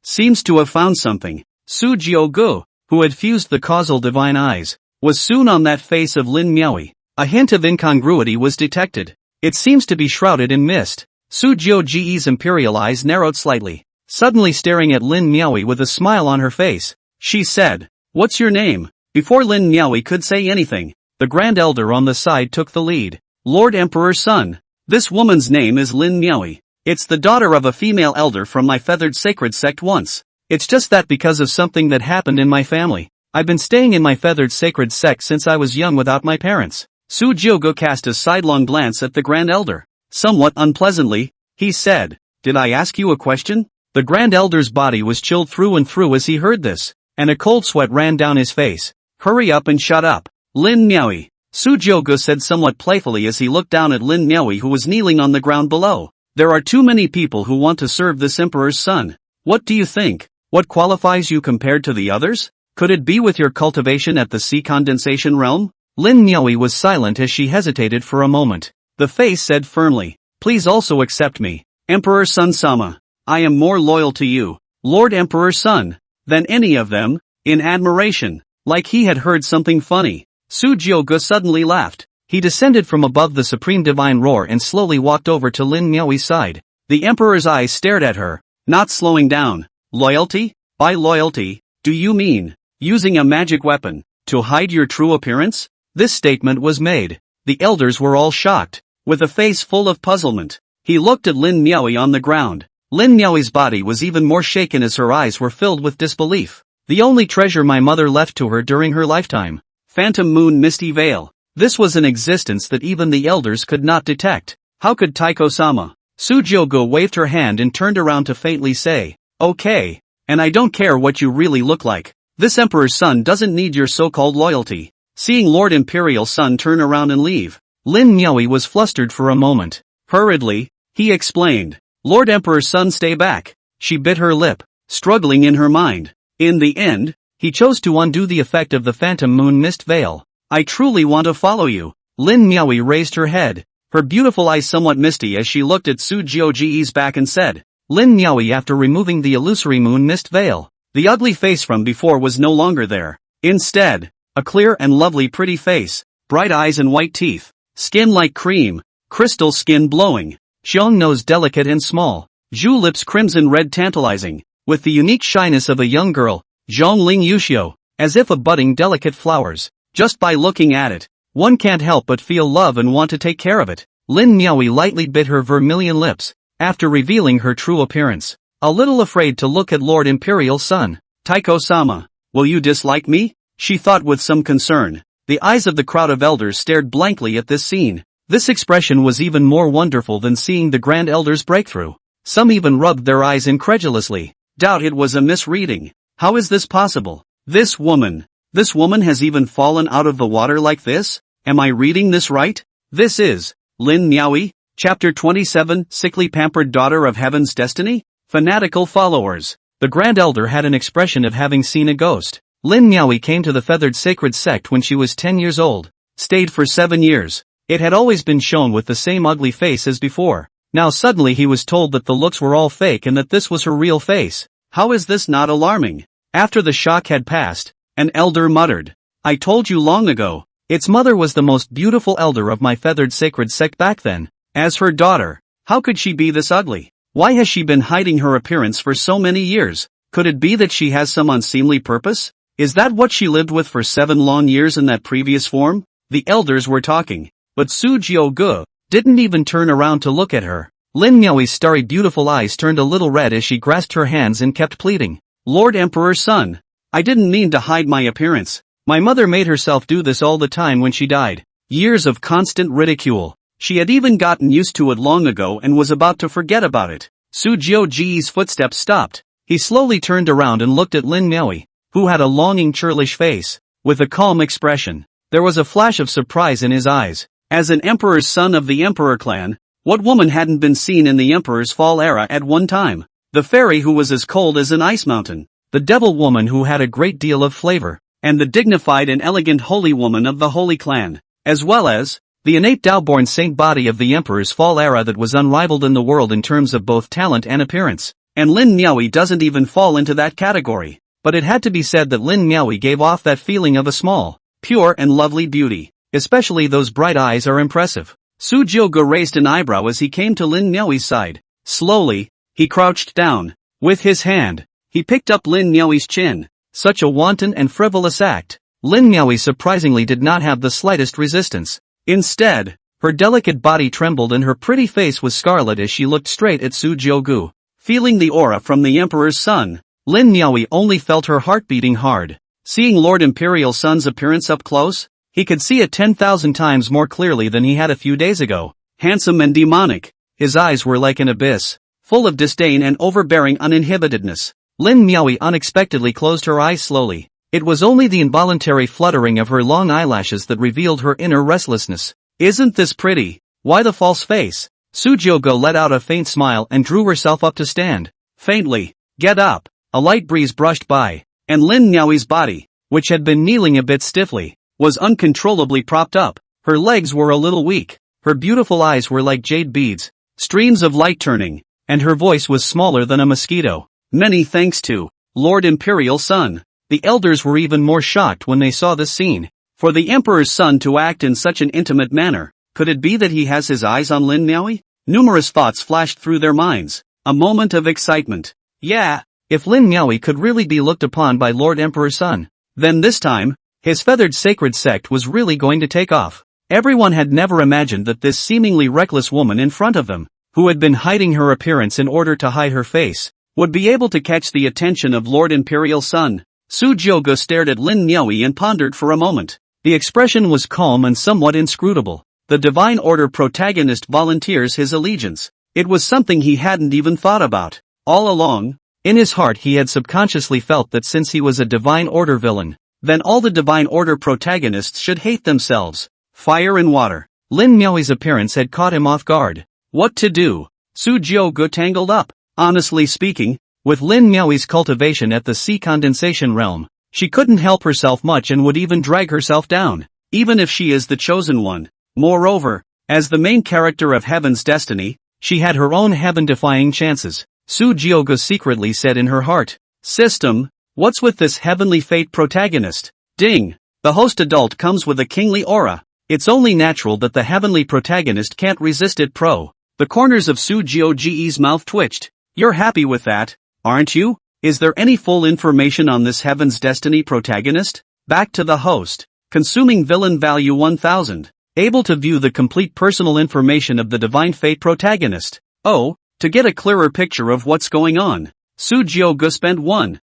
Seems to have found something. Su Jiugu, who had fused the causal divine eyes, was soon on that face of Lin Miaoyi. A hint of incongruity was detected. It seems to be shrouded in mist. Su Jiugu's imperial eyes narrowed slightly. Suddenly staring at Lin Miaoyi with a smile on her face, she said, What's your name? Before Lin Miaoyi could say anything, the Grand Elder on the side took the lead. Lord Emperor's son. This woman's name is Lin Miaoyi. It's the daughter of a female elder from my feathered sacred sect once. It's just that because of something that happened in my family, I've been staying in my feathered sacred sect since I was young without my parents. Su Jiuge cast a sidelong glance at the Grand Elder. Somewhat unpleasantly, he said, "Did I ask you a question?" The Grand Elder's body was chilled through and through as he heard this, and a cold sweat ran down his face. "Hurry up and shut up, Lin Miaoyi," Su Jiuge said somewhat playfully as he looked down at Lin Miaoyi who was kneeling on the ground below. "There are too many people who want to serve this emperor's son. What do you think? What qualifies you compared to the others? Could it be with your cultivation at the sea condensation realm?" Lin Miaoyi was silent as she hesitated for a moment. The face said firmly, "Please also accept me, Emperor Sun Sama. I am more loyal to you, Lord Emperor's son, than any of them." In admiration, like he had heard something funny, Su Jiuge suddenly laughed. He descended from above the supreme divine roar and slowly walked over to Lin Miaoyi's side. The emperor's eyes stared at her, not slowing down. "Loyalty? By loyalty, do you mean using a magic weapon to hide your true appearance?" This statement was made. The elders were all shocked. With a face full of puzzlement, he looked at Lin Miaoyi on the ground. Lin Miaoyi's body was even more shaken as her eyes were filled with disbelief. "The only treasure my mother left to her during her lifetime. Phantom Moon Misty Veil. This was an existence that even the elders could not detect. How could Taiko-sama?" Su Jiuge waved her hand and turned around to faintly say, "Okay. And I don't care what you really look like. This emperor's son doesn't need your so-called loyalty." Seeing Lord Imperial Son turn around and leave, Lin Miaoyi was flustered for a moment. Hurriedly, he explained, "Lord Emperor's son, stay back." She bit her lip, struggling in her mind. In the end, he chose to undo the effect of the Phantom Moon Mist Veil. "I truly want to follow you." Lin Miaoyi raised her head, her beautiful eyes somewhat misty as she looked at Su Jiuge's back and said, Lin Miaoyi after removing the illusory moon mist veil. The ugly face from before was no longer there. Instead, a clear and lovely pretty face, bright eyes and white teeth, skin like cream, crystal skin blowing, Xiong nose delicate and small, Zhu lips crimson red tantalizing, with the unique shyness of a young girl, Zhong Ling Yuxiu, as if a budding delicate flowers. Just by looking at it, one can't help but feel love and want to take care of it. Lin Miaoyi lightly bit her vermilion lips, after revealing her true appearance. A little afraid to look at Lord Imperial Son. "Taiko-sama, will you dislike me?" she thought with some concern. The eyes of the crowd of elders stared blankly at this scene. This expression was even more wonderful than seeing the Grand Elder's breakthrough. Some even rubbed their eyes incredulously. Doubt it was a misreading. How is this possible? This woman has even fallen out of the water like this? Am I reading this right? This is Lin Miaoyi, Chapter 27, Sickly Pampered Daughter of Heaven's Destiny? Fanatical followers. The Grand Elder had an expression of having seen a ghost. Lin Miaoyi came to the Feathered Sacred Sect when she was 10 years old. Stayed for 7 years. It had always been shown with the same ugly face as before. Now suddenly he was told that the looks were all fake and that this was her real face. How is this not alarming? After the shock had passed, an elder muttered, "I told you long ago. Its mother was the most beautiful elder of my Feathered Sacred Sect back then. As her daughter, how could she be this ugly? Why has she been hiding her appearance for so many years? Could it be that she has some unseemly purpose? Is that what she lived with for 7 long years in that previous form?" The elders were talking, but Su Jiuge didn't even turn around to look at her. Lin Miaoyi's starry beautiful eyes turned a little red as she grasped her hands and kept pleading. "Lord Emperor's son, I didn't mean to hide my appearance. My mother made herself do this all the time when she died. Years of constant ridicule. She had even gotten used to it long ago and was about to forget about it." Su Jiuge's footsteps stopped. He slowly turned around and looked at Lin Miaoyi, who had a longing churlish face, with a calm expression. There was a flash of surprise in his eyes. As an emperor's son of the Emperor clan, what woman hadn't been seen in the Emperor's Fall era at one time? The fairy who was as cold as an ice mountain, the devil woman who had a great deal of flavor, and the dignified and elegant holy woman of the Holy Clan, as well as the innate Tao-born saint body of the Emperor's Fall era that was unrivaled in the world in terms of both talent and appearance. And Lin Miaoyi doesn't even fall into that category. But it had to be said that Lin Miaoyi gave off that feeling of a small, pure and lovely beauty. Especially those bright eyes are impressive. Su Jiuge raised an eyebrow as he came to Lin Miaoyi's side. Slowly, he crouched down. With his hand, he picked up Lin Miaoyi's chin. Such a wanton and frivolous act. Lin Miaoyi surprisingly did not have the slightest resistance. Instead, her delicate body trembled and her pretty face was scarlet as she looked straight at Su Jiugu. Feeling the aura from the Emperor's son, Lin Miaoyi only felt her heart beating hard. Seeing Lord Imperial Sun's appearance up close, he could see it 10,000 times more clearly than he had a few days ago. Handsome and demonic, his eyes were like an abyss, full of disdain and overbearing uninhibitedness. Lin Miaoyi unexpectedly closed her eyes slowly. It was only the involuntary fluttering of her long eyelashes that revealed her inner restlessness. Isn't this pretty? Why the false face? Su Jiugu let out a faint smile and drew herself up to stand. Faintly, get up. A light breeze brushed by, and Lin Miaoyi's body, which had been kneeling a bit stiffly, was uncontrollably propped up. Her legs were a little weak, her beautiful eyes were like jade beads, streams of light turning, and her voice was smaller than a mosquito. Many thanks to Lord Imperial Sun. The elders were even more shocked when they saw this scene. For the Emperor's son to act in such an intimate manner, could it be that he has his eyes on Lin Miaoyi? Numerous thoughts flashed through their minds. A moment of excitement. Yeah, if Lin Miaoyi could really be looked upon by Lord Emperor's son, then this time, his feathered sacred sect was really going to take off. Everyone had never imagined that this seemingly reckless woman in front of them, who had been hiding her appearance in order to hide her face, would be able to catch the attention of Lord Imperial Sun. Su Jiugu stared at Lin Miaoyi and pondered for a moment. The expression was calm and somewhat inscrutable. The Divine Order Protagonist volunteers his allegiance. It was something he hadn't even thought about. All along, in his heart he had subconsciously felt that since he was a Divine Order villain, then all the Divine Order protagonists should hate themselves. Fire and water. Lin Miaoyi's appearance had caught him off guard. What to do? Su Jiugu tangled up. Honestly speaking, with Lin Miaoyi's cultivation at the sea condensation realm, she couldn't help herself much and would even drag herself down, even if she is the chosen one. Moreover, as the main character of Heaven's Destiny, she had her own heaven-defying chances. Su Jiugu secretly said in her heart, "System, what's with this heavenly fate protagonist? Ding! The host adult comes with a kingly aura. It's only natural that the heavenly protagonist can't resist it." The corners of Su Jiugu's mouth twitched. You're happy with that, aren't you? Is there any full information on this Heaven's Destiny protagonist? Back to the host. Consuming villain value 1000. Able to view the complete personal information of the Divine Fate protagonist. Oh, to get a clearer picture of what's going on, Su Jiugu spent 1000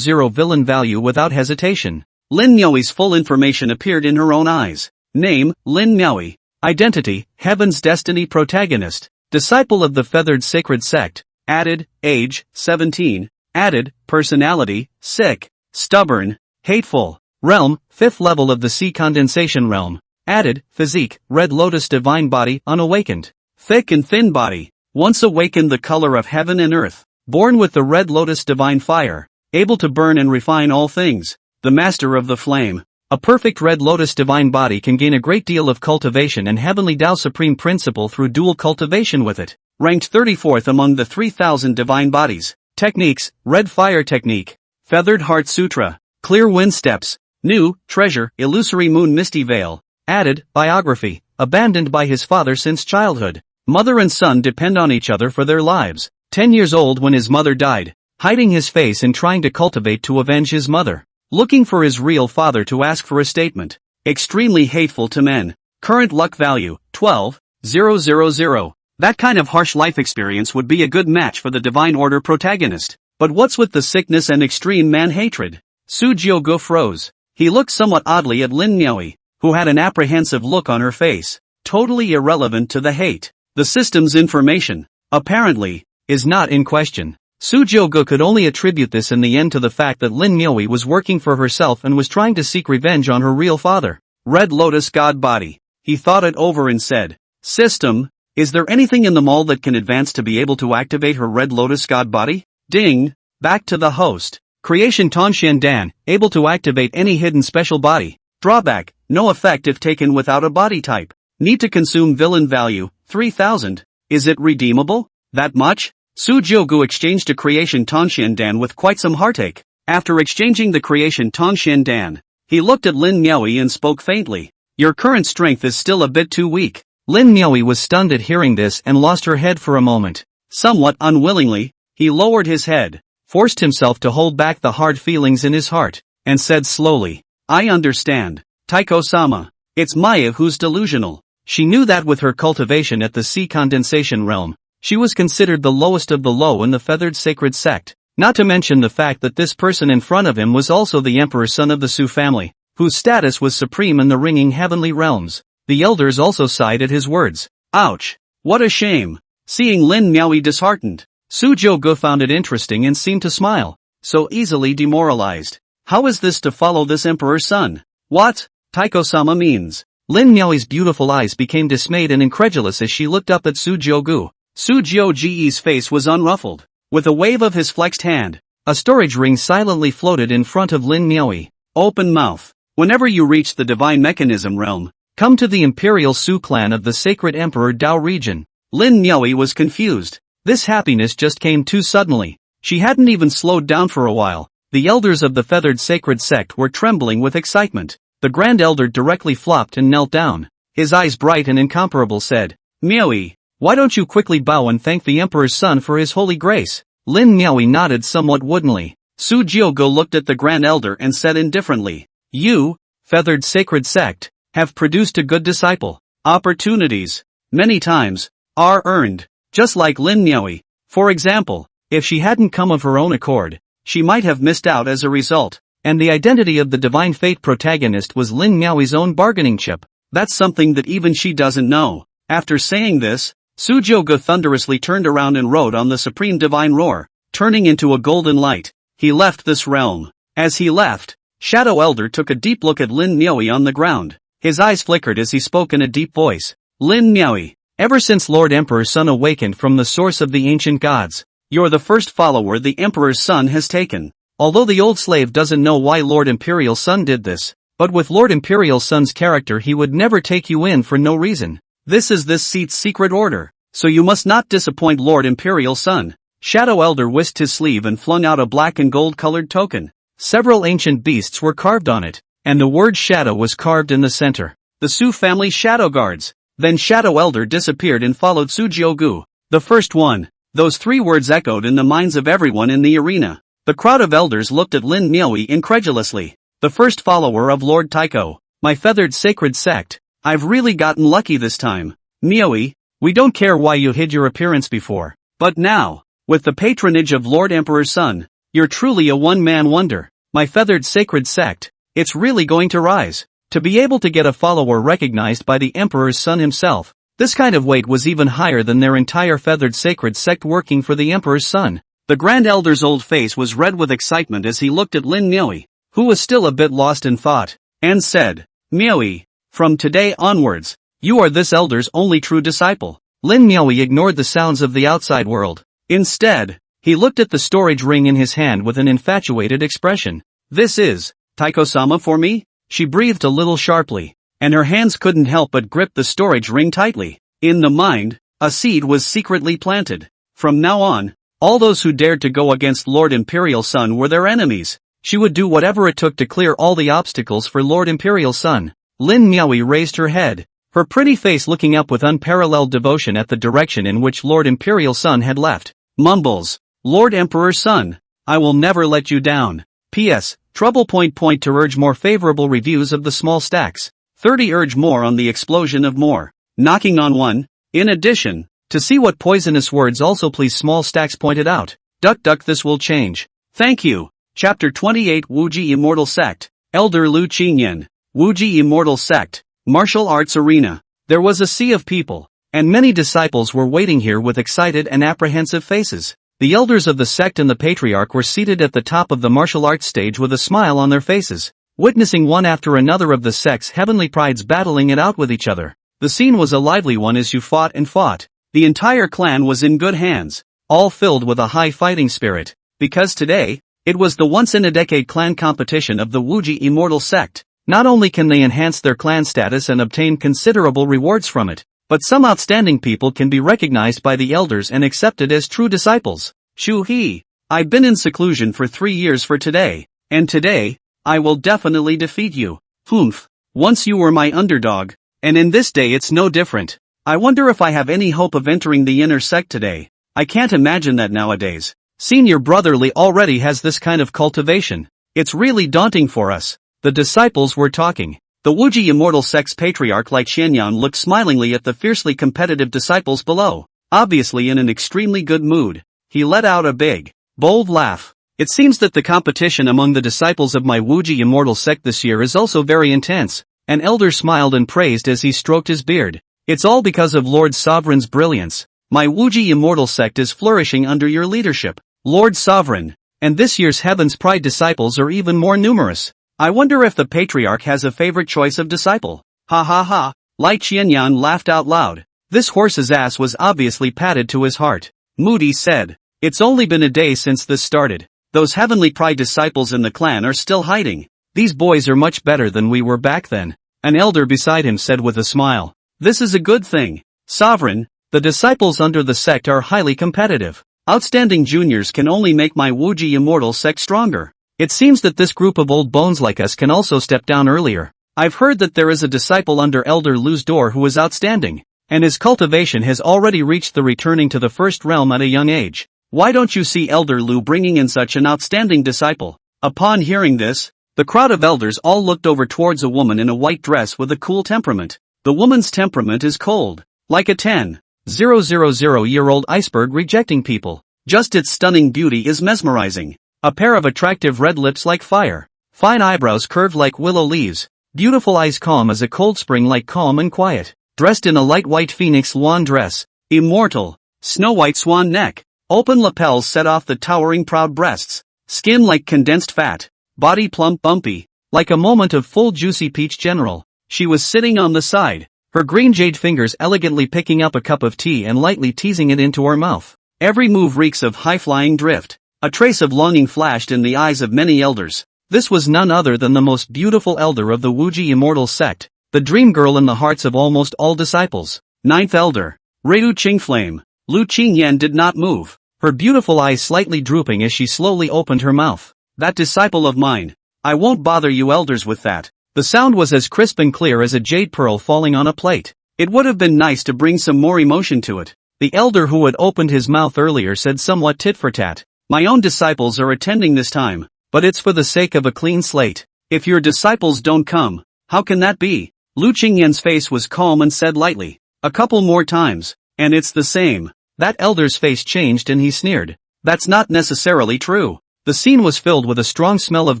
villain value without hesitation. Lin Miaoyi's full information appeared in her own eyes. Name, Lin Miaoyi. Identity, Heaven's Destiny protagonist. Disciple of the Feathered Sacred Sect. Added, age, 17. Added, personality, sick, stubborn, hateful. Realm, 5th level of the sea condensation realm. Added, physique, red lotus divine body, unawakened. Thick and thin body. Once awakened the color of heaven and earth. Born with the red lotus divine fire. Able to burn and refine all things. The master of the flame. A perfect red lotus divine body can gain a great deal of cultivation and heavenly Tao supreme principle through dual cultivation with it. Ranked 34th among the 3000 divine bodies. Techniques, red fire technique. Feathered heart sutra. Clear wind steps. New, treasure, illusory moon misty veil. Added, biography. Abandoned by his father since childhood. Mother and son depend on each other for their lives. 10 years old when his mother died. Hiding his face and trying to cultivate to avenge his mother. Looking for his real father to ask for a statement. Extremely hateful to men. Current luck value, 12,000. That kind of harsh life experience would be a good match for the Divine Order protagonist. But what's with the sickness and extreme man-hatred? Su Jiugu froze. He looked somewhat oddly at Lin Miaoyi, who had an apprehensive look on her face. Totally irrelevant to the hate. The system's information, apparently, is not in question. Su Jiugu could only attribute this in the end to the fact that Lin Miaoyi was working for herself and was trying to seek revenge on her real father. Red Lotus God Body. He thought it over and said, System, is there anything in the mall that can advance to be able to activate her Red Lotus God Body? Ding! Back to the host. Creation Tongxian Dan, able to activate any hidden special body. Drawback, no effect if taken without a body type. Need to consume villain value, 3000. Is it redeemable? That much? Su Jiugu exchanged a Creation Tongxian Dan with quite some heartache. After exchanging the Creation Tongxian Dan, he looked at Lin Miaoyi and spoke faintly. Your current strength is still a bit too weak. Lin Miaoyi was stunned at hearing this and lost her head for a moment. Somewhat unwillingly, he lowered his head, forced himself to hold back the hard feelings in his heart, and said slowly, I understand. Taiko-sama. It's Maya who's delusional. She knew that with her cultivation at the sea condensation realm, she was considered the lowest of the low in the feathered sacred sect, not to mention the fact that this person in front of him was also the emperor's son of the Su family, whose status was supreme in the ringing heavenly realms. The elders also sighed at his words. Ouch! What a shame! Seeing Lin Miaoyi disheartened, Su Jogo found it interesting and seemed to smile. So easily demoralized. How is this to follow this emperor's son? What? Taiko-sama means. Lin Miaoyi's beautiful eyes became dismayed and incredulous as she looked up at Su Jogu. Su Jogi's face was unruffled. With a wave of his flexed hand, a storage ring silently floated in front of Lin Miaoyi. Open mouth. Whenever you reach the divine mechanism realm, come to the Imperial Su clan of the Sacred Emperor Dao region. Lin Miaoyi was confused. This happiness just came too suddenly. She hadn't even slowed down for a while. The elders of the feathered sacred sect were trembling with excitement. The Grand Elder directly flopped and knelt down. His eyes bright and incomparable said, Miaoyi, why don't you quickly bow and thank the Emperor's son for his holy grace? Lin Miaoyi nodded somewhat woodenly. Su Jiogo looked at the Grand Elder and said indifferently, You, feathered sacred sect, have produced a good disciple. Opportunities, many times, are earned, just like Lin Miaoyi. For example, if she hadn't come of her own accord, she might have missed out as a result. And the identity of the divine fate protagonist was Lin Miaoyi's own bargaining chip. That's something that even she doesn't know. After saying this, Su Jogo thunderously turned around and rode on the supreme divine roar, turning into a golden light. He left this realm. As he left, Shadow Elder took a deep look at Lin Miaoyi on the ground. His eyes flickered as he spoke in a deep voice. Lin Miaoyi, ever since Lord Emperor's son awakened from the source of the ancient gods, you're the first follower the Emperor's son has taken. Although the old slave doesn't know why Lord Imperial Son did this, but with Lord Imperial Son's character he would never take you in for no reason. This is this seat's secret order, so you must not disappoint Lord Imperial Son. Shadow Elder whisked his sleeve and flung out a black and gold colored token. Several ancient beasts were carved on it, and the word shadow was carved in the center. The Su family shadow guards. Then Shadow Elder disappeared and followed Su Jiogu. The first one. Those three words echoed in the minds of everyone in the arena. The crowd of elders looked at Lin Miaoyi incredulously. The first follower of Lord Taiko, my feathered sacred sect. I've really gotten lucky this time. Miaoyi, we don't care why you hid your appearance before, but now, with the patronage of Lord Emperor's son, you're truly a one-man wonder. My feathered sacred sect, it's really going to rise. To be able to get a follower recognized by the Emperor's son himself, this kind of weight was even higher than their entire feathered sacred sect working for the Emperor's son. The Grand Elder's old face was red with excitement as he looked at Lin Miaoyi, who was still a bit lost in thought, and said, Miaoyi, from today onwards, you are this elder's only true disciple. Lin Miaoyi ignored the sounds of the outside world. Instead, he looked at the storage ring in his hand with an infatuated expression. This is, Taiko-sama for me? She breathed a little sharply, and her hands couldn't help but grip the storage ring tightly. In the mind, a seed was secretly planted. From now on, all those who dared to go against Lord Imperial Son were their enemies. She would do whatever it took to clear all the obstacles for Lord Imperial Son. Lin Miaoyi raised her head, her pretty face looking up with unparalleled devotion at the direction in which Lord Imperial Son had left. Mumbles, Lord Emperor Son, I will never let you down. P.S. Trouble to urge more favorable reviews of the small stacks. 30 urge more on the explosion of more. Knocking on one. In addition, to see what poisonous words also please small stacks pointed out. Duck this will change. Thank you. Chapter 28 Wuji Immortal Sect. Elder Lu Qingyan. Wuji Immortal Sect. Martial Arts Arena. There was a sea of people, and many disciples were waiting here with excited and apprehensive faces. The elders of the sect and the patriarch were seated at the top of the martial arts stage with a smile on their faces, witnessing one after another of the sect's heavenly prides battling it out with each other. The scene was a lively one as you fought and fought. The entire clan was in good hands, all filled with a high fighting spirit, because today, it was the once-in-a-decade clan competition of the Wuji Immortal Sect. Not only can they enhance their clan status and obtain considerable rewards from it, but some outstanding people can be recognized by the elders and accepted as true disciples. Shu He, I've been in seclusion for 3 years for today, and today, I will definitely defeat you. Humph, once you were my underdog, and in this day it's no different. I wonder if I have any hope of entering the inner sect today. I can't imagine that nowadays. Senior Brotherly already has this kind of cultivation. It's really daunting for us. The disciples were talking. The Wuji immortal sect's patriarch Li Qianyan looked smilingly at the fiercely competitive disciples below, obviously in an extremely good mood. He let out a big, bold laugh. It seems that the competition among the disciples of my Wuji immortal sect this year is also very intense. An elder smiled and praised as he stroked his beard. It's all because of Lord Sovereign's brilliance. My Wuji immortal sect is flourishing under your leadership, Lord Sovereign. And this year's Heaven's Pride disciples are even more numerous. I wonder if the patriarch has a favorite choice of disciple. Ha ha ha, Li Qianyan laughed out loud. This horse's ass was obviously patted to his heart. Moody said, "It's only been a day since this started. Those Heavenly Pride disciples in the clan are still hiding. These boys are much better than we were back then." An elder beside him said with a smile, "This is a good thing. Sovereign, the disciples under the sect are highly competitive. Outstanding juniors can only make my Wuji immortal sect stronger. It seems that this group of old bones like us can also step down earlier. I've heard that there is a disciple under Elder Lu's door who is outstanding, and his cultivation has already reached the returning to the first realm at a young age. Why don't you see Elder Lu bringing in such an outstanding disciple?" Upon hearing this, the crowd of elders all looked over towards a woman in a white dress with a cool temperament. The woman's temperament is cold, like a 10,000-year-old iceberg rejecting people. Just its stunning beauty is mesmerizing. A pair of attractive red lips like fire, fine eyebrows curved like willow leaves, beautiful eyes calm as a cold spring like calm and quiet, dressed in a light white phoenix lawn dress, immortal, snow-white swan neck, open lapels set off the towering proud breasts, skin like condensed fat, body plump bumpy, like a moment of full juicy peach general. She was sitting on the side, her green jade fingers elegantly picking up a cup of tea and lightly teasing it into her mouth. Every move reeks of high-flying drift. A trace of longing flashed in the eyes of many elders. This was none other than the most beautiful elder of the Wuji immortal sect, the dream girl in the hearts of almost all disciples. Ninth elder, Reu Qingflame. Lu Qingyan did not move, her beautiful eyes slightly drooping as she slowly opened her mouth. "That disciple of mine. I won't bother you elders with that." The sound was as crisp and clear as a jade pearl falling on a plate. It would have been nice to bring some more emotion to it. The elder who had opened his mouth earlier said somewhat tit for tat. "My own disciples are attending this time, but it's for the sake of a clean slate. If your disciples don't come, how can that be?" Lu Qingyan's face was calm and said lightly, "A couple more times, and it's the same." That elder's face changed and he sneered. "That's not necessarily true." The scene was filled with a strong smell of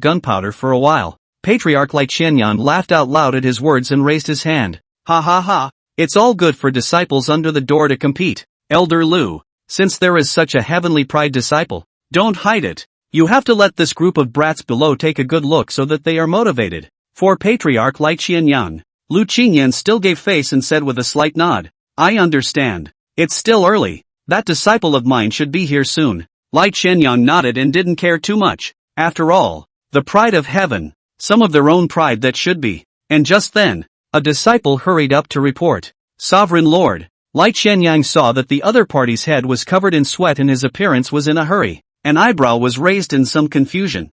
gunpowder for a while. Patriarch Li Qianyan laughed out loud at his words and raised his hand. "Ha ha ha, it's all good for disciples under the door to compete. Elder Lu, since there is such a Heavenly Pride disciple, don't hide it. You have to let this group of brats below take a good look so that they are motivated." For Patriarch Li Qianyan, Lu Qingyan still gave face and said with a slight nod, "I understand. It's still early. That disciple of mine should be here soon." Li Qianyan nodded and didn't care too much. After all, the pride of heaven, some of their own pride that should be. And just then, a disciple hurried up to report. "Sovereign Lord." Li Qianyan saw that the other party's head was covered in sweat and his appearance was in a hurry. An eyebrow was raised in some confusion.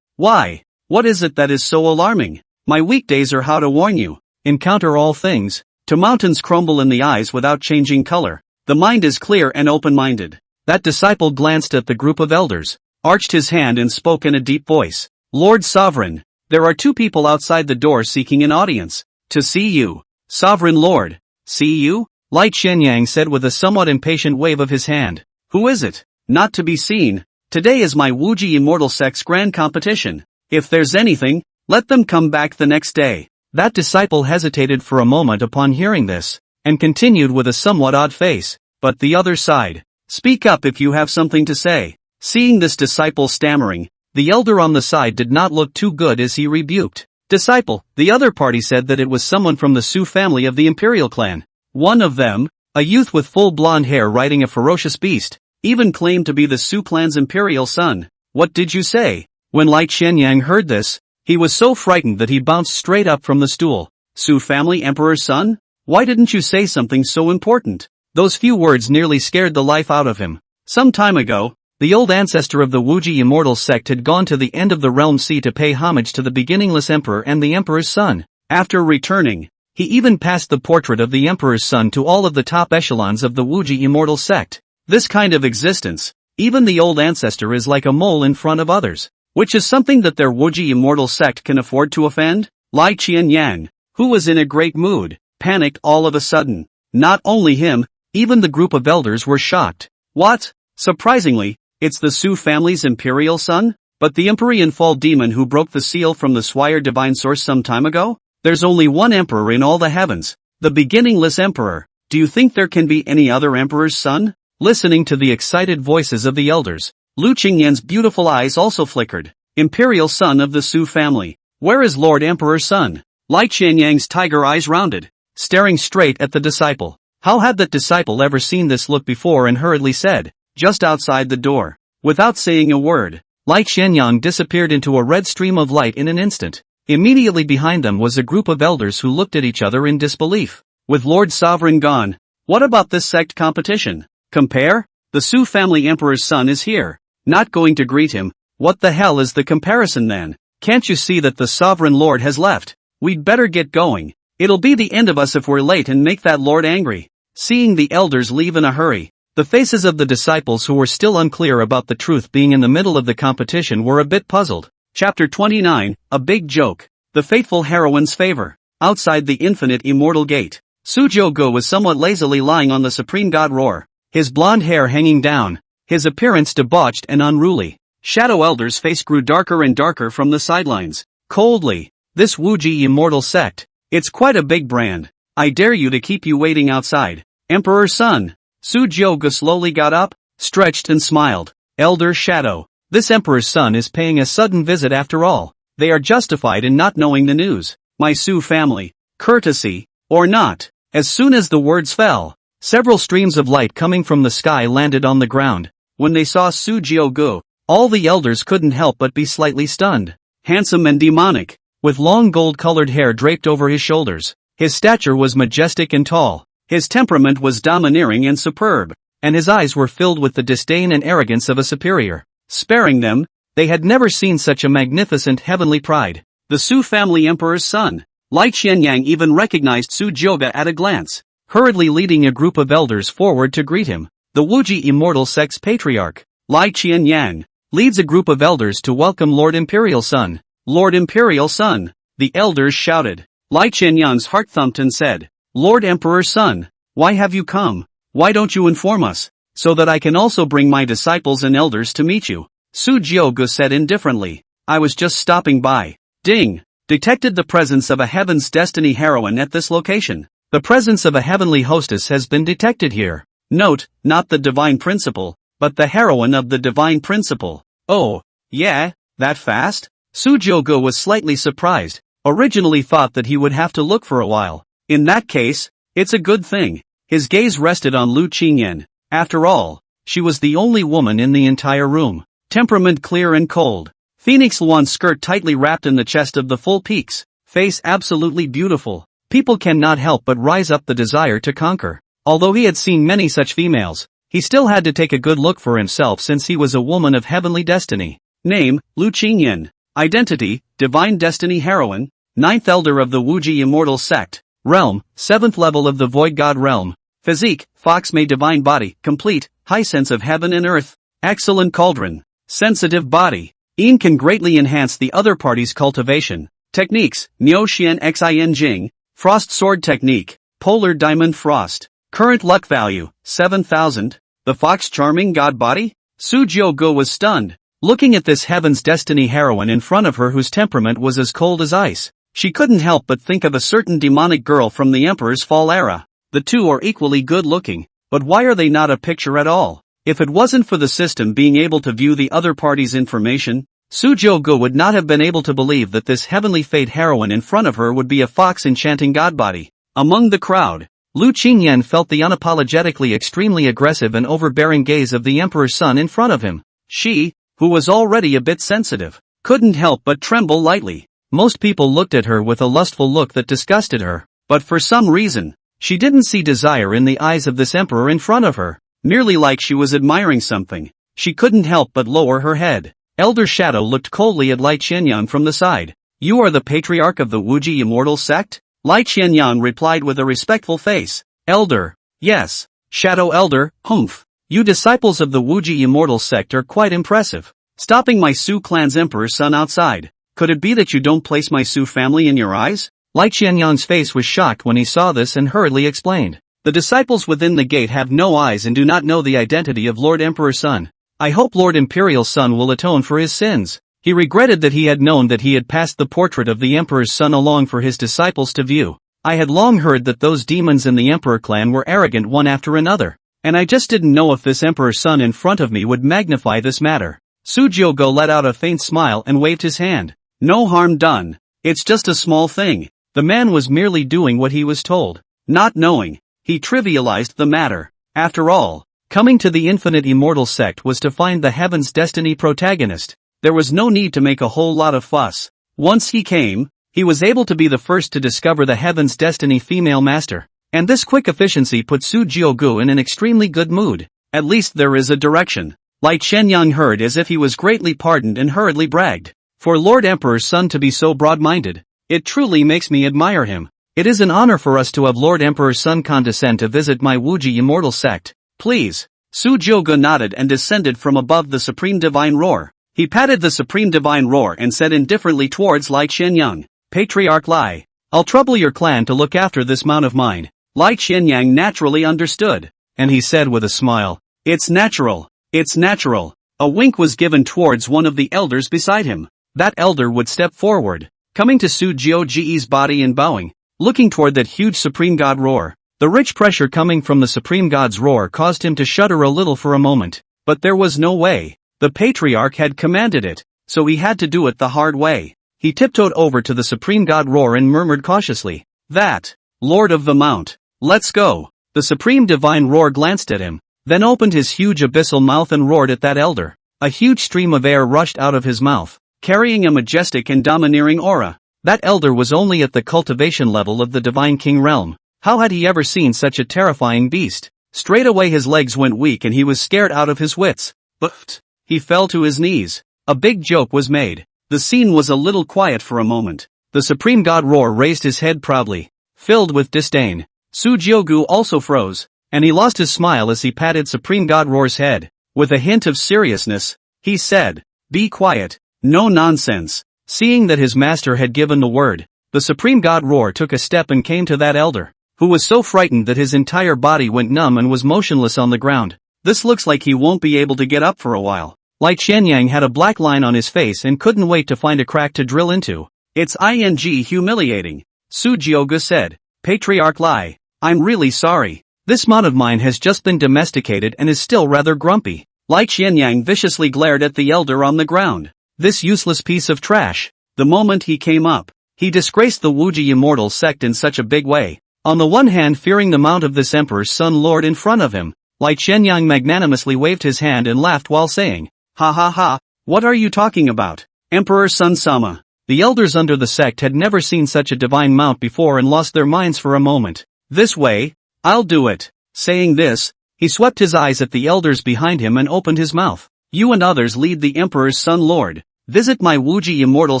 Why? What is it that is so alarming? My weekdays are how to warn you. Encounter all things. To mountains crumble in the eyes without changing color. The mind is clear and open-minded. That disciple glanced at the group of elders, arched his hand and spoke in a deep voice. "Lord Sovereign, there are 2 people outside the door seeking an audience. To see you. Sovereign Lord." "See you?" Li Qianyan said with a somewhat impatient wave of his hand. "Who is it?" "Not to be seen. Today is my Wuji immortal sect's grand competition. If there's anything, let them come back the next day." That disciple hesitated for a moment upon hearing this, and continued with a somewhat odd face, "But the other side. Speak up if you have something to say." Seeing this disciple stammering, the elder on the side did not look too good as he rebuked. "Disciple." The other party said that it was someone from the Su family of the Imperial clan. One of them, a youth with full blonde hair riding a ferocious beast, even claimed to be the Su clan's imperial son. "What did you say?" When Li Qianyan heard this, he was so frightened that he bounced straight up from the stool. "Su family emperor's son? Why didn't you say something so important?" Those few words nearly scared the life out of him. Some time ago, the old ancestor of the Wuji immortal sect had gone to the end of the realm sea to pay homage to the beginningless emperor and the emperor's son. After returning, he even passed the portrait of the emperor's son to all of the top echelons of the Wuji immortal sect. This kind of existence, even the old ancestor is like a mole in front of others. which is something that their Wuji immortal sect can afford to offend? Lai Qianyang, who was in a great mood, panicked all of a sudden. Not only him, even the group of elders were shocked. What? Surprisingly, it's the Su family's imperial son? But the Empyrean Fall demon who broke the seal from the Swire divine source some time ago? There's only one emperor in all the heavens, the beginningless emperor. Do you think there can be any other emperor's son? Listening to the excited voices of the elders, Lu Qingyan's beautiful eyes also flickered. Imperial son of the Su family. Where is Lord Emperor's son? Lai Qianyang's tiger eyes rounded, staring straight at the disciple. How had that disciple ever seen this look before, and hurriedly said, just outside the door. Without saying a word, Lai Qianyang disappeared into a red stream of light in an instant. Immediately behind them was a group of elders who looked at each other in disbelief. With Lord Sovereign gone, what about this sect competition? Compare? The Su family emperor's son is here. Not going to greet him. What the hell is the comparison then? Can't you see that the sovereign lord has left? We'd better get going. It'll be the end of us if we're late and make that lord angry. Seeing the elders leave in a hurry, the faces of the disciples who were still unclear about the truth being in the middle of the competition were a bit puzzled. Chapter 29, A Big Joke. The Fateful Heroine's Favor. Outside the infinite immortal gate, Su Jiuge was somewhat lazily lying on the supreme god roar, his blonde hair hanging down, his appearance debauched and unruly. Shadow Elder's face grew darker and darker from the sidelines. Coldly, this Wuji immortal sect, it's quite a big brand. I dare you to keep you waiting outside. Emperor's son. Su Jiuge slowly got up, stretched and smiled. Elder Shadow, this emperor's son is paying a sudden visit after all. They are justified in not knowing the news. My Su family, courtesy, or not. As soon as the words fell, several streams of light coming from the sky landed on the ground. When they saw Su Jiuge, all the elders couldn't help but be slightly stunned. Handsome and demonic, with long gold-colored hair draped over his shoulders. His stature was majestic and tall. His temperament was domineering and superb, and his eyes were filled with the disdain and arrogance of a superior. Sparing them, they had never seen such a magnificent heavenly pride. The Su family emperor's son. Lai Qianyang even recognized Su Jiuge at a glance, hurriedly leading a group of elders forward to greet him. The Wuji immortal sect's patriarch, Lai Qianyang, leads a group of elders to welcome Lord Imperial Son. Lord Imperial Son, the elders shouted. Lai Qianyang's heart thumped and said, Lord Emperor's son, why have you come? Why don't you inform us, so that I can also bring my disciples and elders to meet you? Su Jiuge said indifferently, I was just stopping by. Ding! Detected the presence of a Heaven's Destiny heroine at this location. The presence of a heavenly hostess has been detected here. Note, not the divine principle, but the heroine of the divine principle. Oh, yeah, that fast? Su Jiuge was slightly surprised, originally thought that he would have to look for a while. In that case, it's a good thing. His gaze rested on Lu Qingyan. After all, she was the only woman in the entire room. Temperament clear and cold. Phoenix Luan's skirt tightly wrapped in the chest of the full peaks. Face absolutely beautiful. People cannot help but rise up the desire to conquer. Although he had seen many such females, he still had to take a good look for himself since he was a woman of heavenly destiny. Name, Lu Qingyan. Identity, Divine Destiny Heroine, 9th Elder of the Wuji Immortal Sect. Realm, 7th level of the Void God Realm. Physique, Fox May Divine Body, complete, high sense of heaven and earth. Excellent Cauldron. Sensitive Body. Yin can greatly enhance the other party's cultivation. Techniques, Niu Xian Xin Jing, Frost Sword Technique, Polar Diamond Frost. Current luck value, 7,000. The Fox Charming God Body? Su Jiuge was stunned, looking at this Heaven's Destiny heroine in front of her whose temperament was as cold as ice. She couldn't help but think of a certain demonic girl from the Emperor's Fall era. The two are equally good-looking, but why are they not a picture at all? If it wasn't for the system being able to view the other party's information, Su Jiuge would not have been able to believe that this heavenly fate heroine in front of her would be a fox enchanting godbody. Among the crowd, Lu Qingyan felt the unapologetically extremely aggressive and overbearing gaze of the Emperor's son in front of him. She, who was already a bit sensitive, couldn't help but tremble lightly. Most people looked at her with a lustful look that disgusted her, but for some reason, she didn't see desire in the eyes of this emperor in front of her, merely like she was admiring something. She couldn't help but lower her head. Elder Shadow looked coldly at Lai Qianyang from the side. You are the patriarch of the Wuji Immortal Sect? Lai Qianyang replied with a respectful face. Elder, yes. Shadow Elder, humph. You disciples of the Wuji Immortal Sect are quite impressive. stopping my Su clan's emperor's son outside. Could it be that you don't place my Su family in your eyes? Lai Qianyang's face was shocked when he saw this and hurriedly explained. The disciples within the gate have no eyes and do not know the identity of Lord Emperor's son. I hope Lord Imperial's son will atone for his sins. He regretted that he had known that he had passed the portrait of the Emperor's son along for his disciples to view. I had long heard that those demons in the Emperor clan were arrogant one after another, and I just didn't know if this Emperor's son in front of me would magnify this matter. Su Jiogo let out a faint smile and waved his hand. No harm done. It's just a small thing. The man was merely doing what he was told. Not knowing, he trivialized the matter. After all, coming to the infinite immortal sect was to find the Heaven's Destiny protagonist. There was no need to make a whole lot of fuss. Once he came, he was able to be the first to discover the Heaven's Destiny female master. And this quick efficiency put Su Jiogu in an extremely good mood. At least there is a direction. Lai Qianyang heard as if he was greatly pardoned and hurriedly bragged. For Lord Emperor's son to be so broad-minded, it truly makes me admire him. It is an honor for us to have Lord Emperor's son condescend to visit my Wuji immortal sect. Please. Su Jiogu nodded and descended from above the Supreme Divine Roar. He patted the Supreme Divine Roar and said indifferently towards Lai Qianyang, Patriarch Lai, I'll trouble your clan to look after this mount of mine. Lai Qianyang naturally understood, and he said with a smile, It's natural. It's natural. A wink was given towards one of the elders beside him. That elder would step forward, coming to Su Jioge's body and bowing, looking toward that huge Supreme God roar. The rich pressure coming from the Supreme God's roar caused him to shudder a little for a moment, but there was no way. The Patriarch had commanded it, so he had to do it the hard way. He tiptoed over to the Supreme God roar and murmured cautiously, That, Lord of the Mount, let's go. The Supreme Divine Roar glanced at him, then opened his huge abyssal mouth and roared at that elder. A huge stream of air rushed out of his mouth, carrying a majestic and domineering aura. That elder was only at the cultivation level of the Divine King realm. How had he ever seen such a terrifying beast? Straight away his legs went weak and he was scared out of his wits. But he fell to his knees. A big joke was made. The scene was a little quiet for a moment. The Supreme God Roar raised his head proudly, filled with disdain. Su Jiogu also froze, and he lost his smile as he patted Supreme God Roar's head. With a hint of seriousness, he said, Be quiet, no nonsense. Seeing that his master had given the word, the Supreme God Roar took a step and came to that elder, who was so frightened that his entire body went numb and was motionless on the ground. This looks like he won't be able to get up for a while. Lai Qianyang had a black line on his face and couldn't wait to find a crack to drill into. It's humiliating. Su Jiogu said, Patriarch Lai, I'm really sorry. This mon of mine has just been domesticated and is still rather grumpy. Lai Qianyang viciously glared at the elder on the ground. This useless piece of trash. The moment he came up, he disgraced the Wuji immortal sect in such a big way. On the one hand fearing the mount of this emperor's son lord in front of him, Lai Qianyang magnanimously waved his hand and laughed while saying, Ha ha ha, what are you talking about? Emperor Sun Sama. The elders under the sect had never seen such a divine mount before and lost their minds for a moment. This way, I'll do it. Saying this, he swept his eyes at the elders behind him and opened his mouth. You and others lead the Emperor's son lord. Visit my Wuji immortal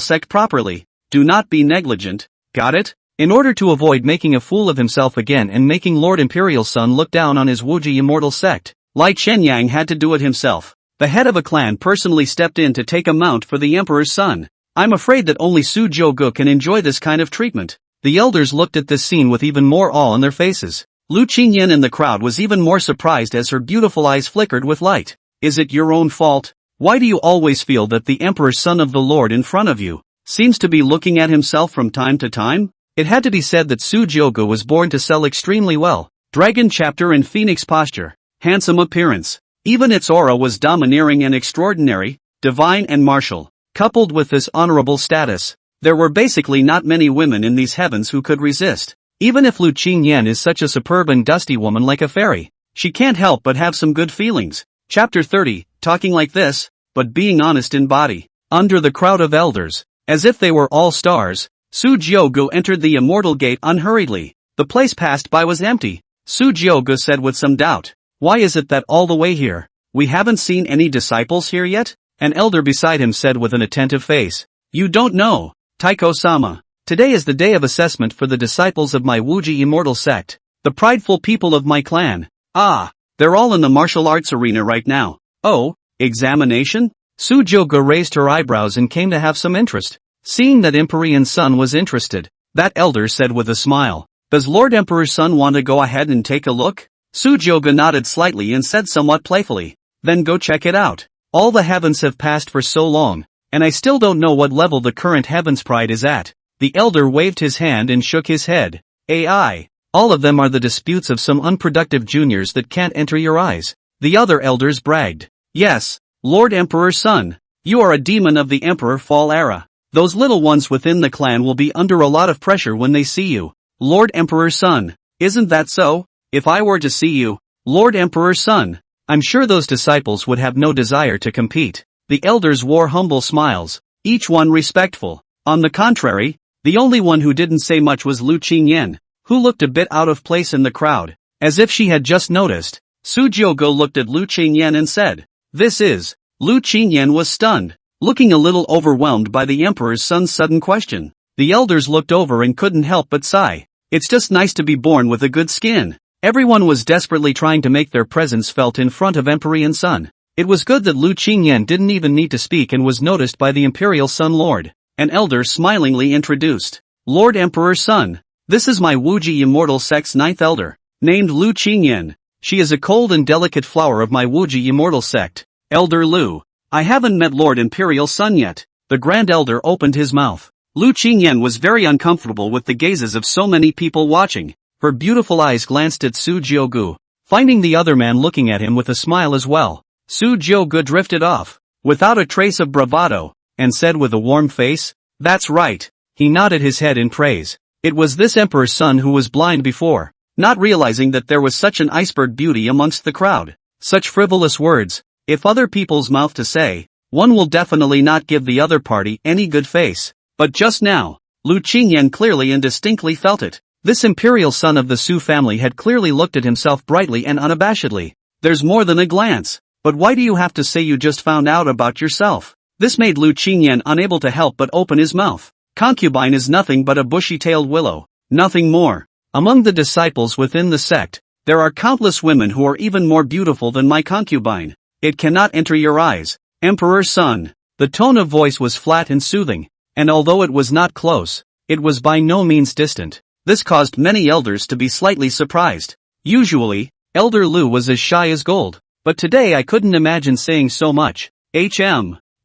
sect properly. Do not be negligent, got it? In order to avoid making a fool of himself again and making Lord Imperial's son look down on his Wuji immortal sect, Lai Qianyang had to do it himself. The head of a clan personally stepped in to take a mount for the Emperor's son. I'm afraid that only Su Jiogu can enjoy this kind of treatment. The elders looked at this scene with even more awe on their faces. Lu Qingyan in the crowd was even more surprised as her beautiful eyes flickered with light. Is it your own fault? Why do you always feel that the Emperor's son of the Lord in front of you seems to be looking at himself from time to time? It had to be said that Su Jiogu was born to sell extremely well. Dragon chapter and phoenix posture, handsome appearance. Even its aura was domineering and extraordinary, divine and martial. Coupled with this honorable status, there were basically not many women in these heavens who could resist. Even if Lu Qingyan is such a superb and dusty woman like a fairy, she can't help but have some good feelings. Chapter 30, talking like this, but being honest in body. Under the crowd of elders, as if they were all stars, Su Jiogu entered the immortal gate unhurriedly. The place passed by was empty. Su Jiogu said with some doubt, Why is it that all the way here, we haven't seen any disciples here yet? An elder beside him said with an attentive face, You don't know, Taiko-sama. Today is the day of assessment for the disciples of my Wuji immortal sect, the prideful people of my clan. Ah, they're all in the martial arts arena right now. Oh, examination? Su Jioge raised her eyebrows and came to have some interest. Seeing that Emperor's son was interested, that elder said with a smile, "Does Lord Emperor's son want to go ahead and take a look?" Su Jioge nodded slightly and said somewhat playfully, "Then go check it out. All the heavens have passed for so long, and I still don't know what level the current heavens pride is at." The elder waved his hand and shook his head. "AI. All of them are the disputes of some unproductive juniors that can't enter your eyes." The other elders bragged. "Yes, Lord Emperor's son. You are a demon of the Emperor Fall era. Those little ones within the clan will be under a lot of pressure when they see you, Lord Emperor's son. Isn't that so? If I were to see you, Lord Emperor's son, I'm sure those disciples would have no desire to compete." The elders wore humble smiles, each one respectful. On the contrary, the only one who didn't say much was Lu Qingyan, who looked a bit out of place in the crowd, as if she had just noticed. Su Jioge looked at Lu Qingyan and said, "This is." Lu Qingyan was stunned, looking a little overwhelmed by the Emperor's son's sudden question. The elders looked over and couldn't help but sigh. It's just nice to be born with a good skin. Everyone was desperately trying to make their presence felt in front of Emperor's son. It was good that Lu Qingyan didn't even need to speak and was noticed by the Imperial Sun Lord. An elder smilingly introduced, "Lord Emperor's son, this is my Wuji immortal sect's ninth elder, named Lu Qingyan. She is a cold and delicate flower of my Wuji immortal sect. Elder Lu. I haven't met Lord Imperial Sun yet." The Grand Elder opened his mouth. Lu Qingyan was very uncomfortable with the gazes of so many people watching. Her beautiful eyes glanced at Su Jioge, finding the other man looking at him with a smile as well. Su Jioge drifted off, without a trace of bravado, and said with a warm face, "That's right." He nodded his head in praise. It was this Emperor's son who was blind before, not realizing that there was such an iceberg beauty amongst the crowd. Such frivolous words, if other people's mouth to say, one will definitely not give the other party any good face. But just now, Lu Qingyan clearly and distinctly felt it. This imperial son of the Su family had clearly looked at himself brightly and unabashedly. "There's more than a glance. But why do you have to say you just found out about yourself?" This made Lu Qingyan unable to help but open his mouth. Concubine is nothing but a bushy-tailed willow, nothing more. Among the disciples within the sect, there are countless women who are even more beautiful than my concubine. It cannot enter your eyes, Emperor's son. The tone of voice was flat and soothing, and although it was not close, it was by no means distant. This caused many elders to be slightly surprised. Usually, Elder Lu was as shy as gold, but today I couldn't imagine saying so much.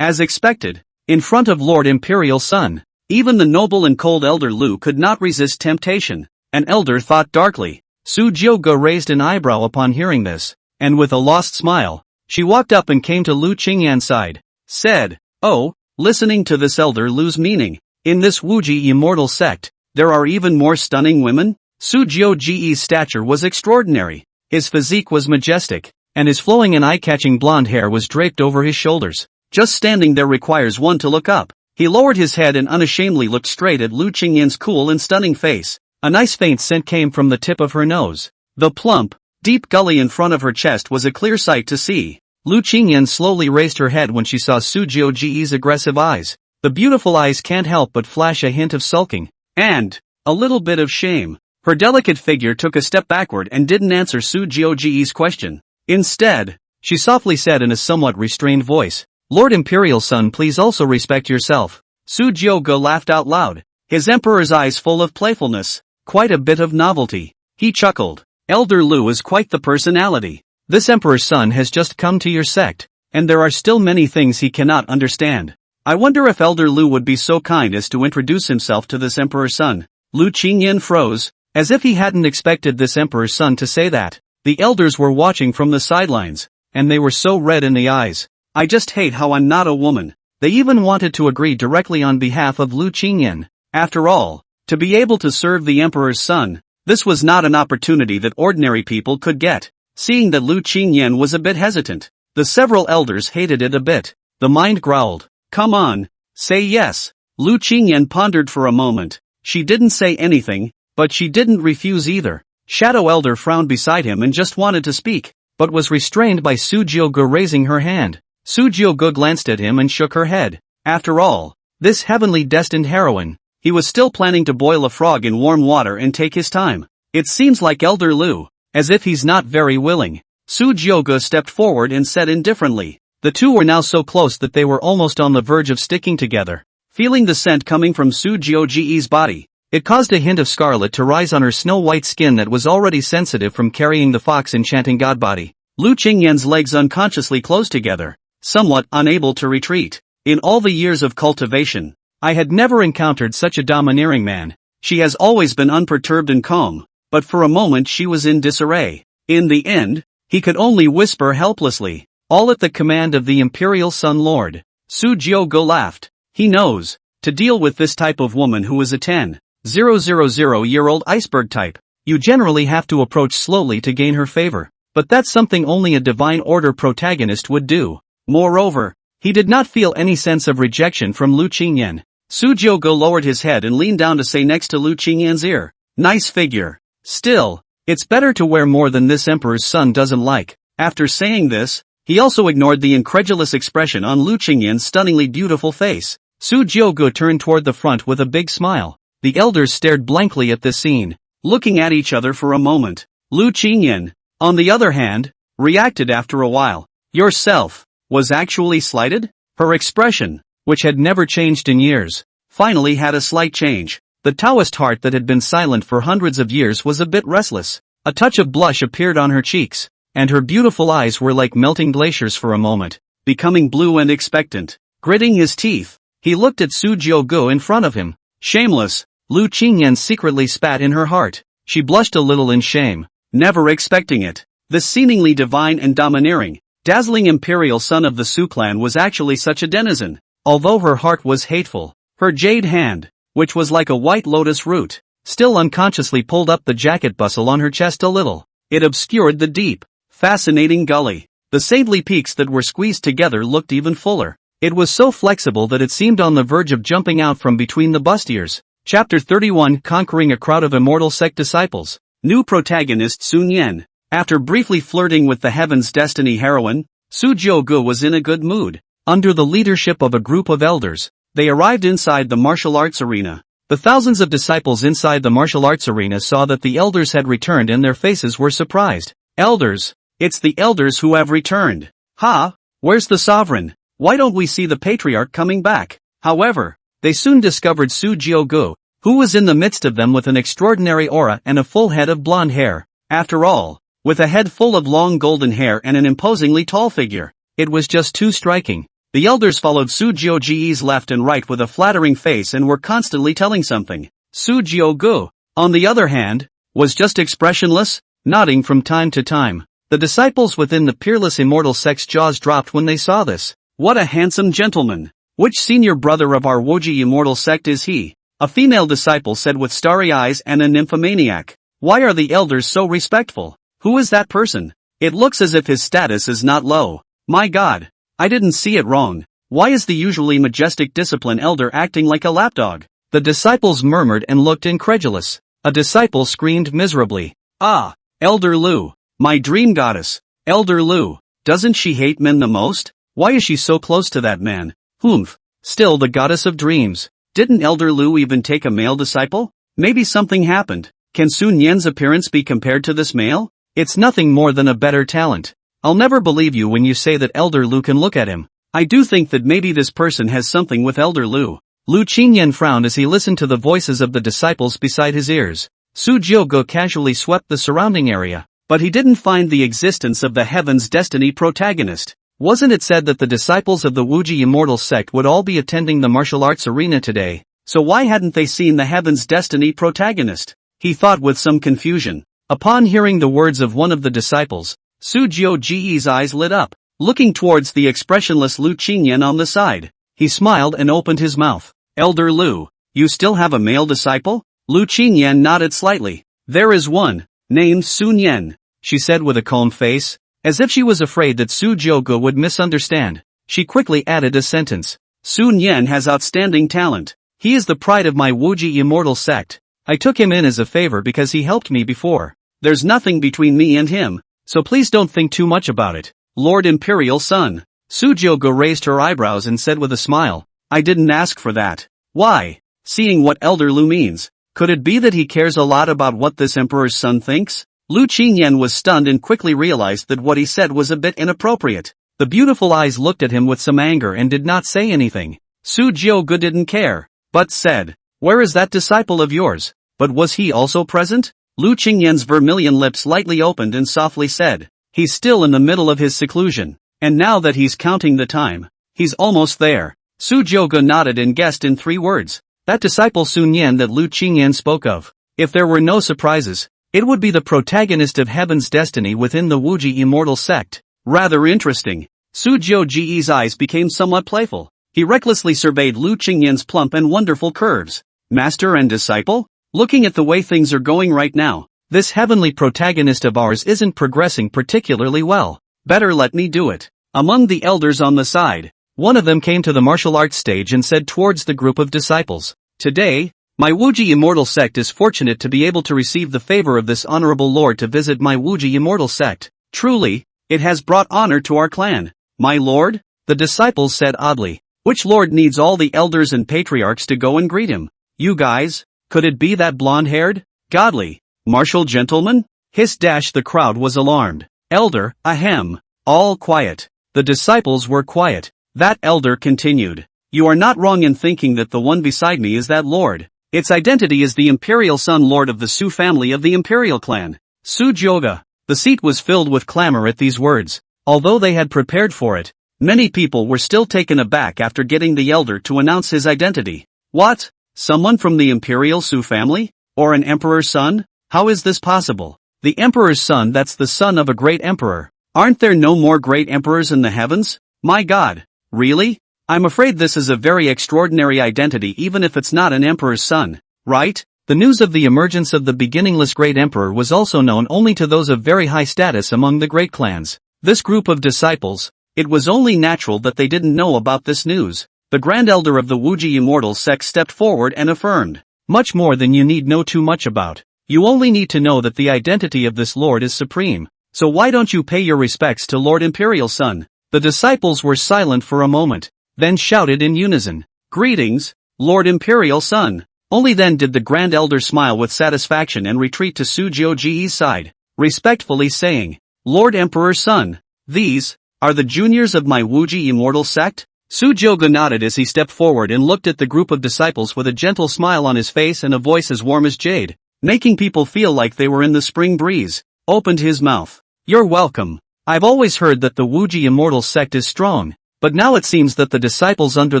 As expected, in front of Lord Imperial Sun, even the noble and cold Elder Lu could not resist temptation. An elder thought darkly. Su Jioge raised an eyebrow upon hearing this, and with a lost smile, she walked up and came to Lu Qingyan's side, said, "Oh, listening to this Elder Lu's meaning, in this Wuji immortal sect, there are even more stunning women?" Su Jioge's stature was extraordinary, his physique was majestic, and his flowing and eye-catching blonde hair was draped over his shoulders. Just standing there requires one to look up. He lowered his head and unashamedly looked straight at Lu Qingyan's cool and stunning face. A nice faint scent came from the tip of her nose. The plump, deep gully in front of her chest was a clear sight to see. Lu Qingyan slowly raised her head when she saw Su Jioge's aggressive eyes. The beautiful eyes can't help but flash a hint of sulking, and a little bit of shame. Her delicate figure took a step backward and didn't answer Su Jioge's question. Instead, she softly said in a somewhat restrained voice, "Lord Imperial Son, please also respect yourself." Su Jioge laughed out loud, his emperor's eyes full of playfulness, quite a bit of novelty. He chuckled. Elder Lu is quite the personality. This emperor's son has just come to your sect, and there are still many things he cannot understand. I wonder if Elder Lu would be so kind as to introduce himself to this emperor's son. Lu Qingyan froze, as if he hadn't expected this emperor's son to say that. The elders were watching from the sidelines, and they were so red in the eyes. "I just hate how I'm not a woman." They even wanted to agree directly on behalf of Lu Qingyan. After all, to be able to serve the emperor's son, this was not an opportunity that ordinary people could get. Seeing that Lu Qingyan was a bit hesitant, the several elders hated it a bit. The mind growled, "Come on, say yes." Lu Qingyan pondered for a moment. She didn't say anything, but she didn't refuse either. Shadow Elder frowned beside him and just wanted to speak, but was restrained by Su Jioge raising her hand. Su Jioge glanced at him and shook her head. After all, this heavenly destined heroine, he was still planning to boil a frog in warm water and take his time. It seems like Elder Lu, as if he's not very willing. Su Jioge stepped forward and said indifferently, The two were now so close that they were almost on the verge of sticking together. Feeling the scent coming from Su Jioji's body, it caused a hint of scarlet to rise on her snow-white skin that was already sensitive from carrying the fox enchanting god body. Lu Qingyan's legs unconsciously closed together, somewhat unable to retreat. In all the years of cultivation, I had never encountered such a domineering man. She has always been unperturbed and calm, but for a moment she was in disarray. In the end, he could only whisper helplessly, all at the command of the Imperial Sun Lord. Su Jiogo laughed. He knows, to deal with this type of woman who is a 10,000-year-old iceberg type, you generally have to approach slowly to gain her favor, but that's something only a divine order protagonist would do. Moreover, he did not feel any sense of rejection from Lu Qingyan. Su Jiogo lowered his head and leaned down to say next to Lu Qingyan's ear, "Nice figure. Still, it's better to wear more than this emperor's son doesn't like." After saying this, he also ignored the incredulous expression on Lu Qingyan's stunningly beautiful face. Su Jiogo turned toward the front with a big smile. The elders stared blankly at this scene, looking at each other for a moment. Lu Qingyan, on the other hand, reacted after a while. "Yourself was actually slighted?" Her expression, which had never changed in years, finally had a slight change. The Taoist heart that had been silent for hundreds of years was a bit restless. A touch of blush appeared on her cheeks, and her beautiful eyes were like melting glaciers for a moment, becoming blue and expectant. Gritting his teeth, he looked at Su Jiogo in front of him. Shameless, Lu Qingyan secretly spat in her heart. She blushed a little in shame, never expecting it. The seemingly divine and domineering, dazzling imperial son of the Su clan was actually such a denizen. Although her heart was hateful, her jade hand, which was like a white lotus root, still unconsciously pulled up the jacket bustle on her chest a little. It obscured the deep, fascinating gully. The saintly peaks that were squeezed together looked even fuller. It was so flexible that it seemed on the verge of jumping out from between the bustiers. Chapter 31 Conquering a Crowd of Immortal Sect Disciples. New protagonist Sun Yan. After briefly flirting with the Heaven's Destiny heroine, Su Jiogo was in a good mood. Under the leadership of a group of elders, they arrived inside the martial arts arena. The thousands of disciples inside the martial arts arena saw that the elders had returned and their faces were surprised. "Elders, it's the elders who have returned. Ha, where's the sovereign? Why don't we see the patriarch coming back?" However, they soon discovered Su Jiogo, who was in the midst of them with an extraordinary aura and a full head of blonde hair. After all, with a head full of long golden hair and an imposingly tall figure, it was just too striking. The elders followed Su Jioji's left and right with a flattering face and were constantly telling something. Su Jiogo, on the other hand, was just expressionless, nodding from time to time. The disciples within the peerless immortal sect's jaws dropped when they saw this. "What a handsome gentleman! Which senior brother of our Woji immortal sect is he?" a female disciple said with starry eyes and a nymphomaniac. "Why are the elders so respectful? Who is that person? It looks as if his status is not low. My God, I didn't see it wrong. Why is the usually majestic discipline elder acting like a lapdog?" The disciples murmured and looked incredulous. A disciple screamed miserably. "Ah, Elder Lu, my dream goddess. Elder Lu, doesn't she hate men the most? Why is she so close to that man? Humph, still the goddess of dreams. Didn't Elder Lu even take a male disciple? Maybe something happened. Can Sun Yan's appearance be compared to this male? It's nothing more than a better talent. I'll never believe you when you say that Elder Lu can look at him. I do think that maybe this person has something with Elder Lu." Lu Qingyan frowned as he listened to the voices of the disciples beside his ears. Su Jiogo casually swept the surrounding area, but he didn't find the existence of the Heaven's Destiny protagonist. Wasn't it said that the disciples of the Wuji Immortal Sect would all be attending the martial arts arena today? So why hadn't they seen the Heaven's Destiny protagonist? He thought with some confusion. Upon hearing the words of one of the disciples, Su Jioji's eyes lit up. Looking towards the expressionless Lu Qingyan on the side, he smiled and opened his mouth. "Elder Lu, you still have a male disciple?" Lu Qingyan nodded slightly. "There is one, named Sun Yan," she said with a calm face. As if she was afraid that Su Jiogo would misunderstand, she quickly added a sentence. "Sun Yan has outstanding talent. He is the pride of my Wuji Immortal Sect. I took him in as a favor because he helped me before. There's nothing between me and him, so please don't think too much about it, Lord Imperial Son." Su Jiogo raised her eyebrows and said with a smile, "I didn't ask for that." "Why? Seeing what Elder Lu means, could it be that he cares a lot about what this Emperor's son thinks?" Lu Qingyan was stunned and quickly realized that what he said was a bit inappropriate. The beautiful eyes looked at him with some anger and did not say anything. Su Jioge didn't care, but said, "Where is that disciple of yours?" But was he also present? Lu Qingyan's vermilion lips lightly opened and softly said, "He's still in the middle of his seclusion. And now that he's counting the time, he's almost there." Su Jioge nodded and guessed in 3 words. That disciple Sun Yan that Lu Qingyan spoke of. If there were no surprises, it would be the protagonist of Heaven's Destiny within the Wuji immortal sect. Rather interesting. Su Jioge's eyes became somewhat playful. He recklessly surveyed Lu Qingyan's plump and wonderful curves. Master and disciple? Looking at the way things are going right now, this heavenly protagonist of ours isn't progressing particularly well. Better let me do it. Among the elders on the side, one of them came to the martial arts stage and said towards the group of disciples, "Today, my Wuji immortal sect is fortunate to be able to receive the favor of this honorable lord to visit my Wuji immortal sect. Truly, it has brought honor to our clan." "My lord?" the disciples said oddly. "Which lord needs all the elders and patriarchs to go and greet him? You guys? Could it be that blonde-haired, godly, martial gentleman?" The crowd was alarmed. "Elder, ahem. All quiet." The disciples were quiet. That elder continued, "You are not wrong in thinking that the one beside me is that lord. Its identity is the imperial son lord of the Su family of the imperial clan, Su Jioge." The seat was filled with clamor at these words. Although they had prepared for it, many people were still taken aback after getting the elder to announce his identity. What? Someone from the imperial Su family? Or an emperor's son? How is this possible? The emperor's son, that's the son of a great emperor. Aren't there no more great emperors in the heavens? My god. Really? I'm afraid this is a very extraordinary identity even if it's not an emperor's son, right? The news of the emergence of the beginningless great emperor was also known only to those of very high status among the great clans. This group of disciples, it was only natural that they didn't know about this news. The Grand Elder of the Wuji immortal sect stepped forward and affirmed, "Much more than you need know too much about. You only need to know that the identity of this lord is supreme. So why don't you pay your respects to Lord Imperial Son?" The disciples were silent for a moment, then shouted in unison, "Greetings, Lord Imperial Son." Only then did the Grand Elder smile with satisfaction and retreat to Su Jioge's side, respectfully saying, "Lord Emperor's Son, these are the juniors of my Wuji immortal sect?" Su Jioge nodded as he stepped forward and looked at the group of disciples with a gentle smile on his face and a voice as warm as jade, making people feel like they were in the spring breeze. Opened his mouth. "You're welcome. I've always heard that the Wuji immortal sect is strong, but now it seems that the disciples under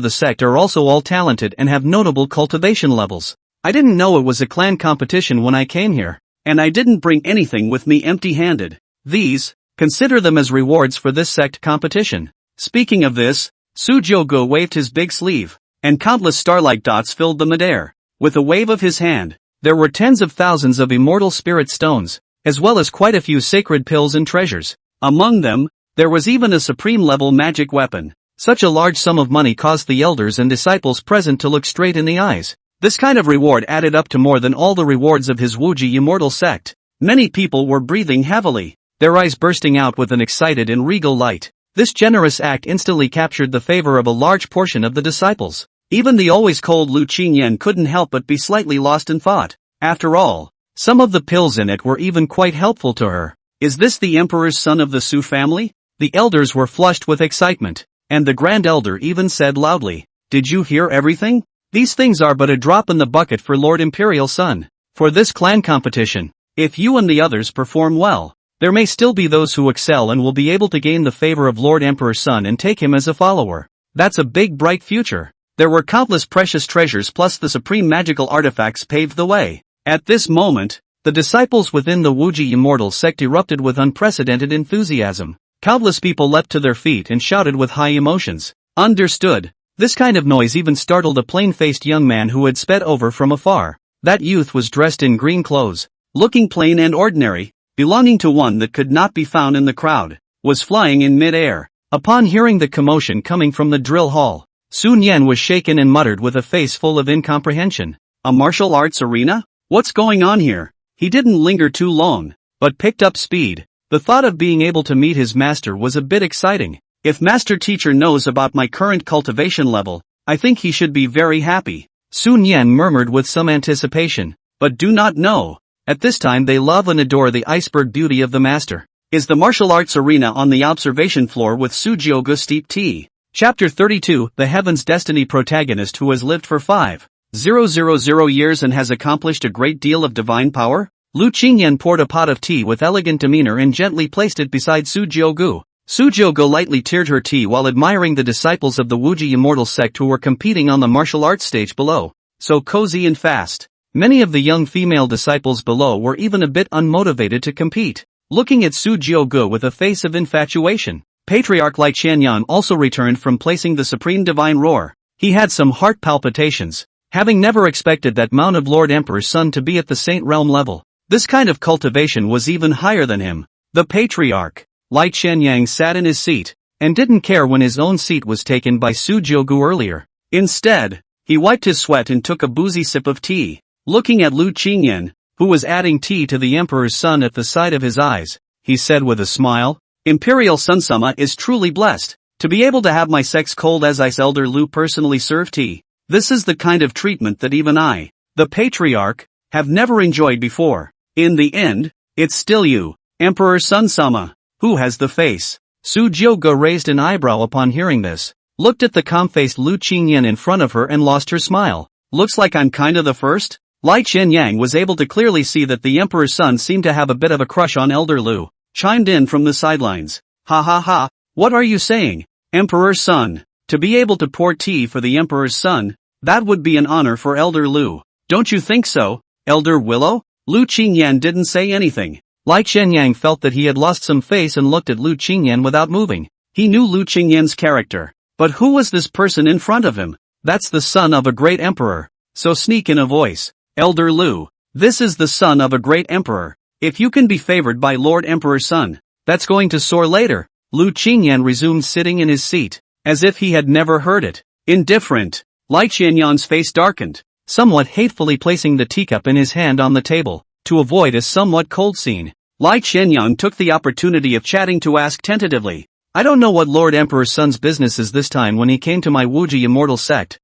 the sect are also all talented and have notable cultivation levels. I didn't know it was a clan competition when I came here, and I didn't bring anything with me empty-handed. These, consider them as rewards for this sect competition." Speaking of this, Su Jioge waved his big sleeve, and countless starlight dots filled the midair. With a wave of his hand, there were tens of thousands of immortal spirit stones, as well as quite a few sacred pills and treasures. Among them, there was even a supreme-level magic weapon. Such a large sum of money caused the elders and disciples present to look straight in the eyes. This kind of reward added up to more than all the rewards of his Wuji immortal sect. Many people were breathing heavily, their eyes bursting out with an excited and regal light. This generous act instantly captured the favor of a large portion of the disciples. Even the always cold Lu Qingyan couldn't help but be slightly lost in thought. After all, some of the pills in it were even quite helpful to her. Is this the emperor's son of the Su family? The elders were flushed with excitement, and the Grand Elder even said loudly, "Did you hear everything? These things are but a drop in the bucket for Lord Imperial Son. For this clan competition, if you and the others perform well, there may still be those who excel and will be able to gain the favor of Lord Emperor's Son and take him as a follower. That's a big bright future." There were countless precious treasures plus the supreme magical artifacts paved the way. At this moment, the disciples within the Wuji immortal sect erupted with unprecedented enthusiasm. Countless people leapt to their feet and shouted with high emotions. Understood. This kind of noise even startled a plain-faced young man who had sped over from afar. That youth was dressed in green clothes, looking plain and ordinary, belonging to one that could not be found in the crowd, was flying in mid-air. Upon hearing the commotion coming from the drill hall, Sun Yan was shaken and muttered with a face full of incomprehension. A martial arts arena? What's going on here? He didn't linger too long, but picked up speed. The thought of being able to meet his master was a bit exciting. If Master Teacher knows about my current cultivation level, I think he should be very happy. Sun Yan murmured with some anticipation, but do not know. At this time they love and adore the iceberg beauty of the master. is the martial arts arena on the observation floor with Sujioga Steep T. Chapter 32, The Heaven's Destiny Protagonist who has lived for 5,000 years and has accomplished a great deal of divine power? Lu Qingyan poured a pot of tea with elegant demeanor and gently placed it beside Sujiogu. Sujiogu lightly tiered her tea while admiring the disciples of the Wuji immortal sect who were competing on the martial arts stage below. So cozy and fast. Many of the young female disciples below were even a bit unmotivated to compete, looking at Sujiogu with a face of infatuation. Patriarch Lai Qianyan also returned from placing the supreme divine roar. He had some heart palpitations, having never expected that Mount of Lord Emperor's son to be at the Saint Realm level. This kind of cultivation was even higher than him. The patriarch, Lai Qianyang, sat in his seat, and didn't care when his own seat was taken by Sujiogu earlier. Instead, he wiped his sweat and took a boozy sip of tea. Looking at Lu Qingyan, who was adding tea to the Emperor's son at the side of his eyes, he said with a smile, Imperial Sunsama is truly blessed to be able to have my sex cold as Ice Elder Lu personally serve tea. This is the kind of treatment that even I, the patriarch, have never enjoyed before. In the end, it's still you, Emperor Sunsama, who has the face. Sujioga raised an eyebrow upon hearing this, looked at the calm-faced Lu Qingyan in front of her and lost her smile. Looks like I'm kinda the first? Lai Qianyang was able to clearly see that the Emperor's son seemed to have a bit of a crush on Elder Lu, chimed in from the sidelines. Ha ha ha, what are you saying, Emperor's son? To be able to pour tea for the Emperor's son, that would be an honor for Elder Lu. Don't you think so, Elder Willow? Lu Qingyan didn't say anything. Lai Qianyang felt that he had lost some face and looked at Lu Qingyan without moving. He knew Lu Qingyan's character. But who was this person in front of him? That's the son of a great emperor. So sneak in a voice. Elder Lu, this is the son of a great emperor. If you can be favored by Lord Emperor's son, that's going to soar later. Lu Qingyan resumed sitting in his seat, as if he had never heard it. Indifferent. Lai Qianyan's face darkened, somewhat hatefully placing the teacup in his hand on the table, to avoid a somewhat cold scene. Lai Qianyan took the opportunity of chatting to ask tentatively, I don't know what Lord Emperor's son's business is this time when he came to my Wuji immortal sect.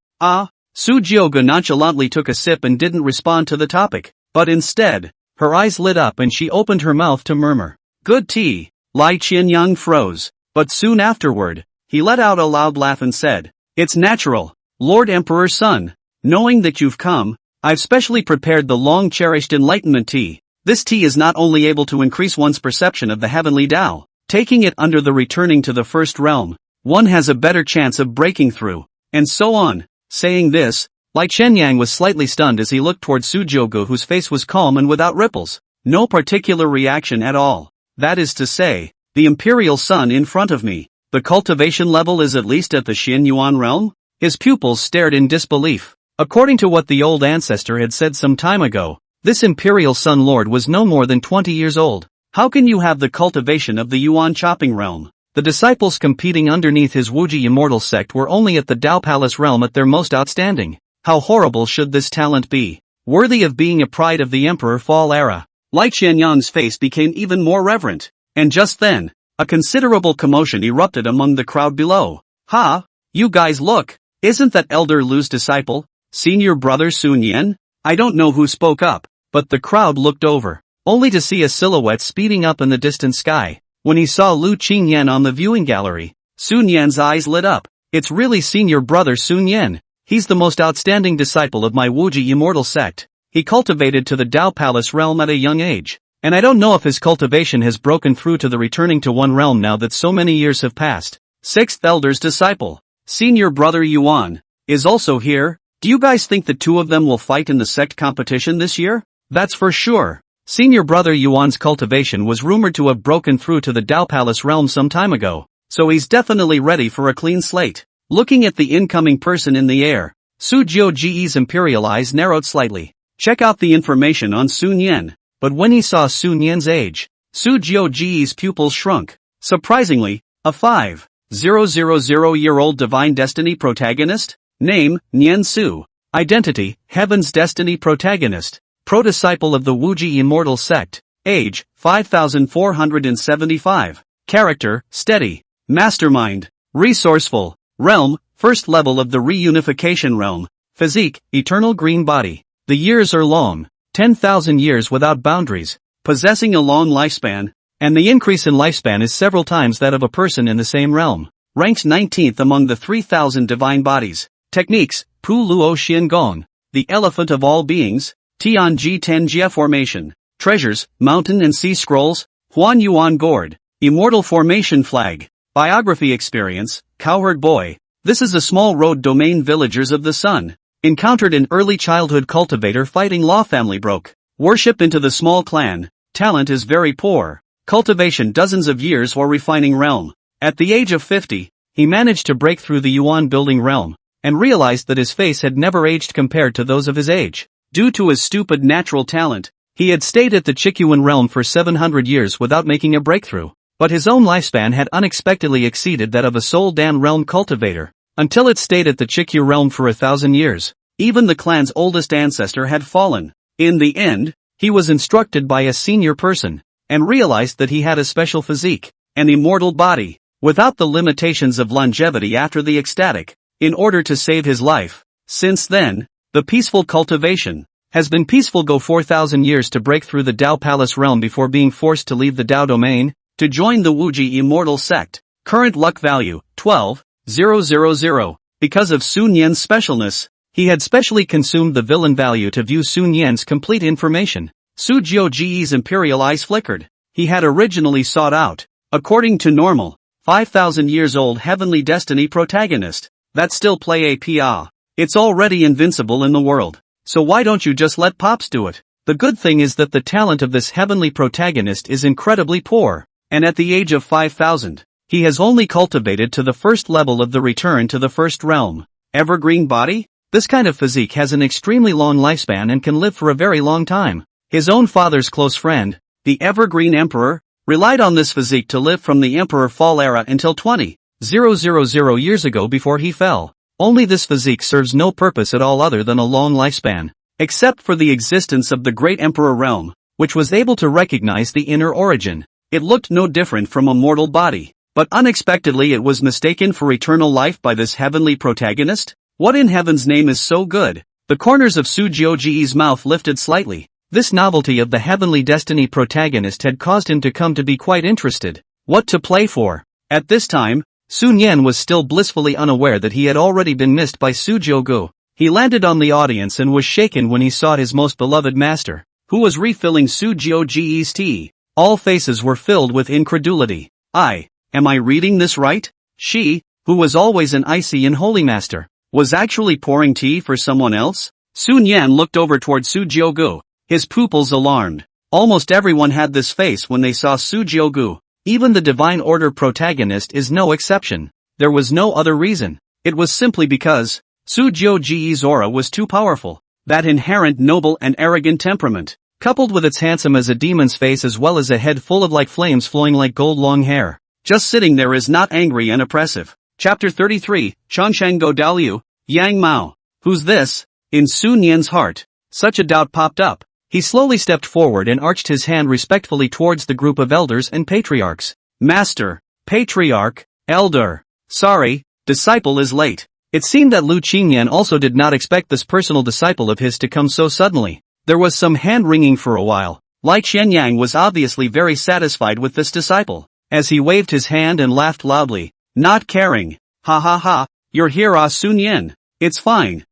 Sujioga nonchalantly took a sip and didn't respond to the topic, but instead, her eyes lit up and she opened her mouth to murmur, good tea. Lai Qianyang froze, but soon afterward, he let out a loud laugh and said, it's natural, Lord Emperor's son. Knowing that you've come, I've specially prepared the long-cherished enlightenment tea. This tea is not only able to increase one's perception of the heavenly Tao, taking it under the returning to the first realm, one has a better chance of breaking through, and so on. Saying this, Lai Qianyang was slightly stunned as he looked toward Sujioga whose face was calm and without ripples. No particular reaction at all. That is to say, the imperial son in front of me. The cultivation level is at least at the Xin Yuan realm? His pupils stared in disbelief. According to what the old ancestor had said some time ago, this imperial sun lord was no more than 20 years old. How can you have the cultivation of the Yuan chopping realm? The disciples competing underneath his Wuji immortal sect were only at the Dao Palace realm at their most outstanding. How horrible should this talent be? Worthy of being a pride of the Emperor Fall era. Lai Qianyang's face became even more reverent. And just then, a considerable commotion erupted among the crowd below. Ha! You guys look! Isn't that Elder Lu's disciple, Senior Brother Sun Yan? I don't know who spoke up, but the crowd looked over, only to see a silhouette speeding up in the distant sky. When he saw Lu Qingyan on the viewing gallery, Sun Yan's eyes lit up. It's really Senior Brother Sun Yan. He's the most outstanding disciple of my Wuji immortal sect. He cultivated to the Dao Palace realm at a young age, and I don't know if his cultivation has broken through to the returning to one realm now that so many years have passed. Sixth Elder's disciple, Senior Brother Yuan, is also here. Do you guys think the two of them will fight in the sect competition this year? That's for sure. Senior Brother Yuan's cultivation was rumored to have broken through to the Dao Palace realm some time ago, so he's definitely ready for a clean slate. Looking at the incoming person in the air, Sujioji's imperial eyes narrowed slightly. Check out the information on Sun Yan. But when he saw Sun Yan's age, Sujioji's pupils shrunk. Surprisingly, a 5,000-year-old divine destiny protagonist? Name, Nian Su. Identity, Heaven's Destiny Protagonist. Pro-disciple of the Wuji Immortal Sect. Age, 5,475. Character, steady. Mastermind. Resourceful. Realm, first level of the reunification realm. Physique, eternal green body. The years are long. 10,000 years without boundaries. Possessing a long lifespan. and the increase in lifespan is several times that of a person in the same realm. Ranked 19th among the 3,000 divine bodies. Techniques: Pu Luo Xin Gong, the elephant of all beings, Tianji Tenjia formation. Treasures: mountain and sea scrolls, Huan Yuan gourd, immortal formation flag. Biography experience: cowherd boy. This is a small road domain villagers of the sun. Encountered in early childhood cultivator fighting law family broke. Worship into the small clan. Talent is very poor. Cultivation dozens of years or refining realm. At the age of 50, he managed to break through the Yuan building realm, and realized that his face had never aged compared to those of his age. Due to his stupid natural talent, he had stayed at the Chikyuan realm for 700 years without making a breakthrough. But his own lifespan had unexpectedly exceeded that of a Soul Dan realm cultivator, until it stayed at the Chikyu realm for 1,000 years. Even the clan's oldest ancestor had fallen. In the end, he was instructed by a senior person, and realized that he had a special physique, an immortal body, without the limitations of longevity after the ecstatic, in order to save his life. Since then, the peaceful cultivation has been peaceful go 4,000 years to break through the Dao Palace realm before being forced to leave the Dao domain, to join the Wuji immortal sect. Current luck value, 12,000. Because of Sun Yan's specialness, he had specially consumed the villain value to view Sun Yan's complete information. Su Jiuji's imperial eyes flickered. He had originally sought out, according to normal, 5,000 years old heavenly destiny protagonist. That still play APA. It's already invincible in the world. So why don't you just let Pops do it? The good thing is that the talent of this heavenly protagonist is incredibly poor. And at the age of 5,000, he has only cultivated to the first level of the return to the first realm. Evergreen body? This kind of physique has an extremely long lifespan and can live for a very long time. His own father's close friend, the Evergreen Emperor, relied on this physique to live from the Emperor Fall era until 20,000 years ago before he fell. Only this physique serves no purpose at all other than a long lifespan, except for the existence of the Great Emperor realm, which was able to recognize the inner origin. It looked no different from a mortal body, but unexpectedly it was mistaken for eternal life by this heavenly protagonist? What in heaven's name is so good? The corners of Su Jiuji's mouth lifted slightly. This novelty of the heavenly destiny protagonist had caused him to come to be quite interested. What to play for? At this time, Sun Yan was still blissfully unaware that he had already been missed by Su Jiugu. He landed on the audience and was shaken when he saw his most beloved master, who was refilling Su Jiuji's tea. All faces were filled with incredulity. Am I reading this right? She, who was always an icy and holy master, was actually pouring tea for someone else? Sun Yan looked over toward Su Jiugu, his pupils alarmed. Almost everyone had this face when they saw Su Jiugu. Even the Divine Order protagonist is no exception. There was no other reason. It was simply because Su Jiuji's aura was too powerful. That inherent noble and arrogant temperament, coupled with its handsome as a demon's face as well as a head full of like flames flowing like gold long hair, just sitting there is not angry and oppressive. Chapter 33, Chanshango Daoliu, Yang Mao. Who's this? In Sun Yan's heart, such a doubt popped up. He slowly stepped forward and arched his hand respectfully towards the group of elders and patriarchs. Master, patriarch, elder. Sorry, disciple is late. It seemed that Lu Qingyan also did not expect this personal disciple of his to come so suddenly. There was some hand-wringing for a while. Lai Qianyang was obviously very satisfied with this disciple, as he waved his hand and laughed loudly, not caring. Ha ha ha, you're here, Sun Yan. It's fine.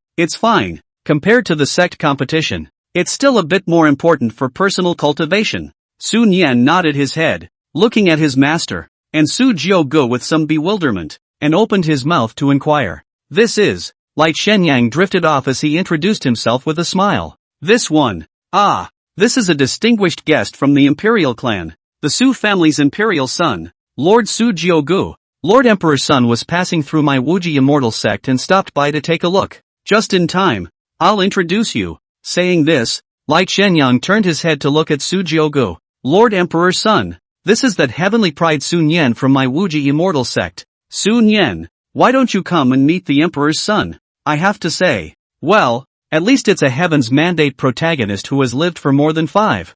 Compared to the sect competition, it's still a bit more important for personal cultivation. Sun Yan nodded his head, looking at his master, and Su Jiugu with some bewilderment, and opened his mouth to inquire. This is, Lai Shenyang drifted off as he introduced himself with a smile. This one. This is a distinguished guest from the Imperial clan, the Su family's imperial son, Lord Su Jiugu. Lord Emperor's son was passing through my Wuji immortal sect and stopped by to take a look. Just in time. I'll introduce you. Saying this, Lai Shenyang turned his head to look at Su Jiugu. Lord Emperor's son. This is that heavenly pride Sun Yan from my Wuji immortal sect. Sun Yan, why don't you come and meet the Emperor's son? I have to say, well, at least it's a heaven's mandate protagonist who has lived for more than 5,000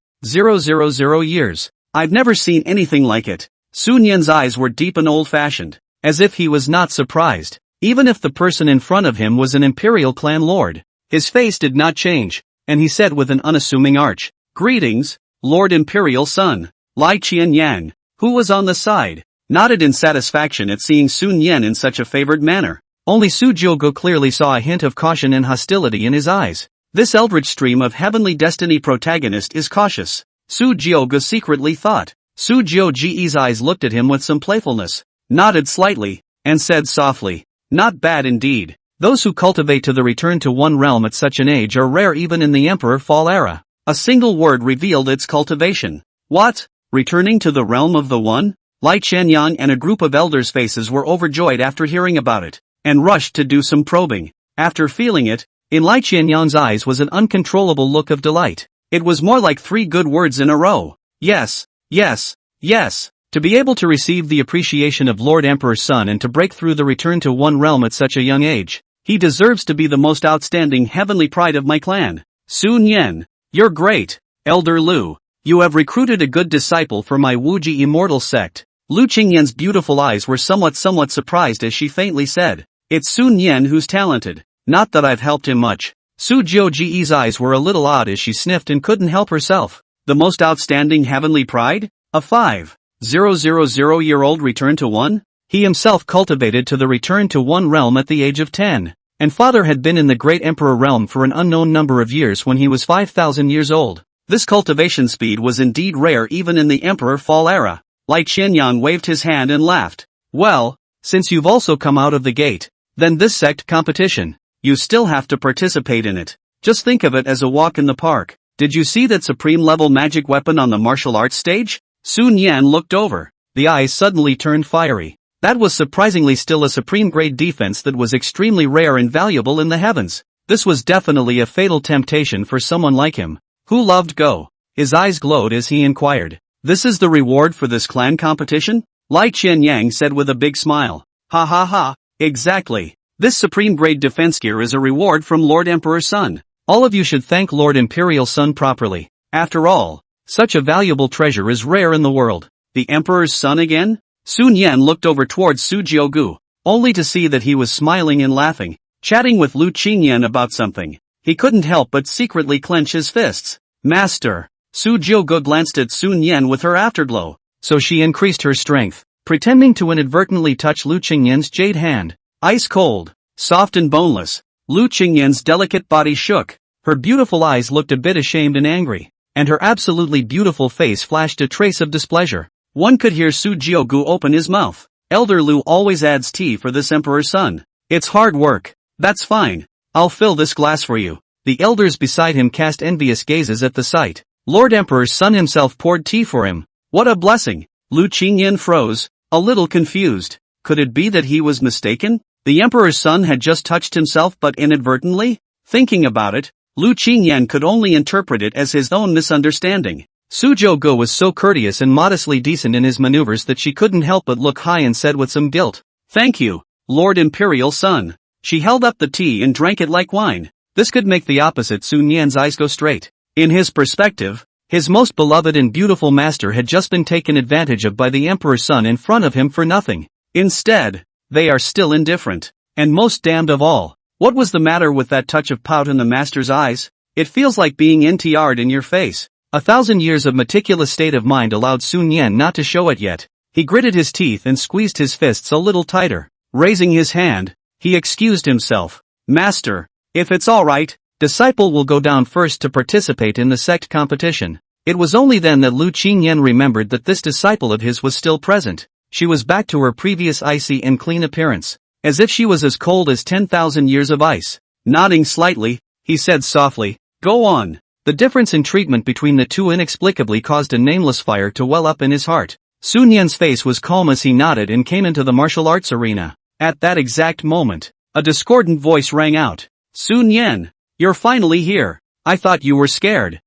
years. I've never seen anything like it. Sun Yan's eyes were deep and old-fashioned, as if he was not surprised. Even if the person in front of him was an imperial clan lord, his face did not change, and he said with an unassuming arch, Greetings, Lord Imperial son. Lai Qianyang, who was on the side, nodded in satisfaction at seeing Sun Yan in such a favored manner. Only Su Jiugu clearly saw a hint of caution and hostility in his eyes. This eldritch stream of heavenly destiny protagonist is cautious, Su Jiugu secretly thought. Su Jiugu's eyes looked at him with some playfulness, nodded slightly, and said softly, "Not bad indeed. Those who cultivate to the return to one realm at such an age are rare even in the Emperor Fall era." A single word revealed its cultivation. What? Returning to the realm of the One? Lai Qianyang and a group of elders' faces were overjoyed after hearing about it, and rushed to do some probing. After feeling it, in Lai Qianyang's eyes was an uncontrollable look of delight. It was more like 3 good words in a row. Yes, yes, yes. To be able to receive the appreciation of Lord Emperor's son and to break through the return to one realm at such a young age. He deserves to be the most outstanding heavenly pride of my clan. Sun Yan, you're great. Elder Lu, you have recruited a good disciple for my Wuji immortal sect. Lu Qingyan's beautiful eyes were somewhat surprised as she faintly said, "It's Sun Yan who's talented. Not that I've helped him much." Su Jiugu's eyes were a little odd as she sniffed and couldn't help herself. The most outstanding heavenly pride? A 5,000-year-old return to one? He himself cultivated to the return to one realm at the age of 10. And father had been in the great emperor realm for an unknown number of years when he was 5,000 years old. This cultivation speed was indeed rare even in the Emperor Fall era. Lai Qianyang waved his hand and laughed. "Well, since you've also come out of the gate, then this sect competition, you still have to participate in it. Just think of it as a walk in the park. Did you see that supreme level magic weapon on the martial arts stage?" Sun Yan looked over. The eyes suddenly turned fiery. That was surprisingly still a supreme grade defense that was extremely rare and valuable in the heavens. This was definitely a fatal temptation for someone like him, who loved Go. His eyes glowed as he inquired, "This is the reward for this clan competition?" Lai Qianyang said with a big smile. "Ha ha ha, exactly. This supreme grade defense gear is a reward from Lord Emperor's son. All of you should thank Lord Imperial Son properly. After all, such a valuable treasure is rare in the world." The Emperor's son again? Sun Yan looked over towards Su Jiugu, only to see that he was smiling and laughing, chatting with Lu Qingyan about something. He couldn't help but secretly clench his fists. "Master." Su Jiugu glanced at Sun Yan with her afterglow, so she increased her strength, pretending to inadvertently touch Lu Qingyan's jade hand. Ice cold, soft and boneless, Lu Qingyan's delicate body shook. Her beautiful eyes looked a bit ashamed and angry, and her absolutely beautiful face flashed a trace of displeasure. One could hear Su Jiugu open his mouth. "Elder Lu always adds tea for this emperor's son. It's hard work." "That's fine. I'll fill this glass for you." The elders beside him cast envious gazes at the sight. Lord Emperor's son himself poured tea for him. What a blessing! Lu Qingyan froze, a little confused. Could it be that he was mistaken? The emperor's son had just touched himself but inadvertently? Thinking about it, Lu Qingyan could only interpret it as his own misunderstanding. Su Jiugu was so courteous and modestly decent in his maneuvers that she couldn't help but look high and said with some guilt, "Thank you, Lord Imperial Son." She held up the tea and drank it like wine. This could make the opposite Sun Yan's eyes go straight. In his perspective, his most beloved and beautiful master had just been taken advantage of by the Emperor's son in front of him for nothing. Instead, they are still indifferent. And most damned of all, what was the matter with that touch of pout in the master's eyes? "It feels like being NTR'd in your face." 1,000 years of meticulous state of mind allowed Sun Yan not to show it yet. He gritted his teeth and squeezed his fists a little tighter. Raising his hand, he excused himself. "Master, if it's alright, disciple will go down first to participate in the sect competition." It was only then that Lu Qingyan remembered that this disciple of his was still present. She was back to her previous icy and clean appearance, as if she was as cold as 10,000 years of ice. Nodding slightly, he said softly, "Go on." The difference in treatment between the two inexplicably caused a nameless fire to well up in his heart. Sun Yan's face was calm as he nodded and came into the martial arts arena. At that exact moment, a discordant voice rang out. "Sun Yan, you're finally here. I thought you were scared.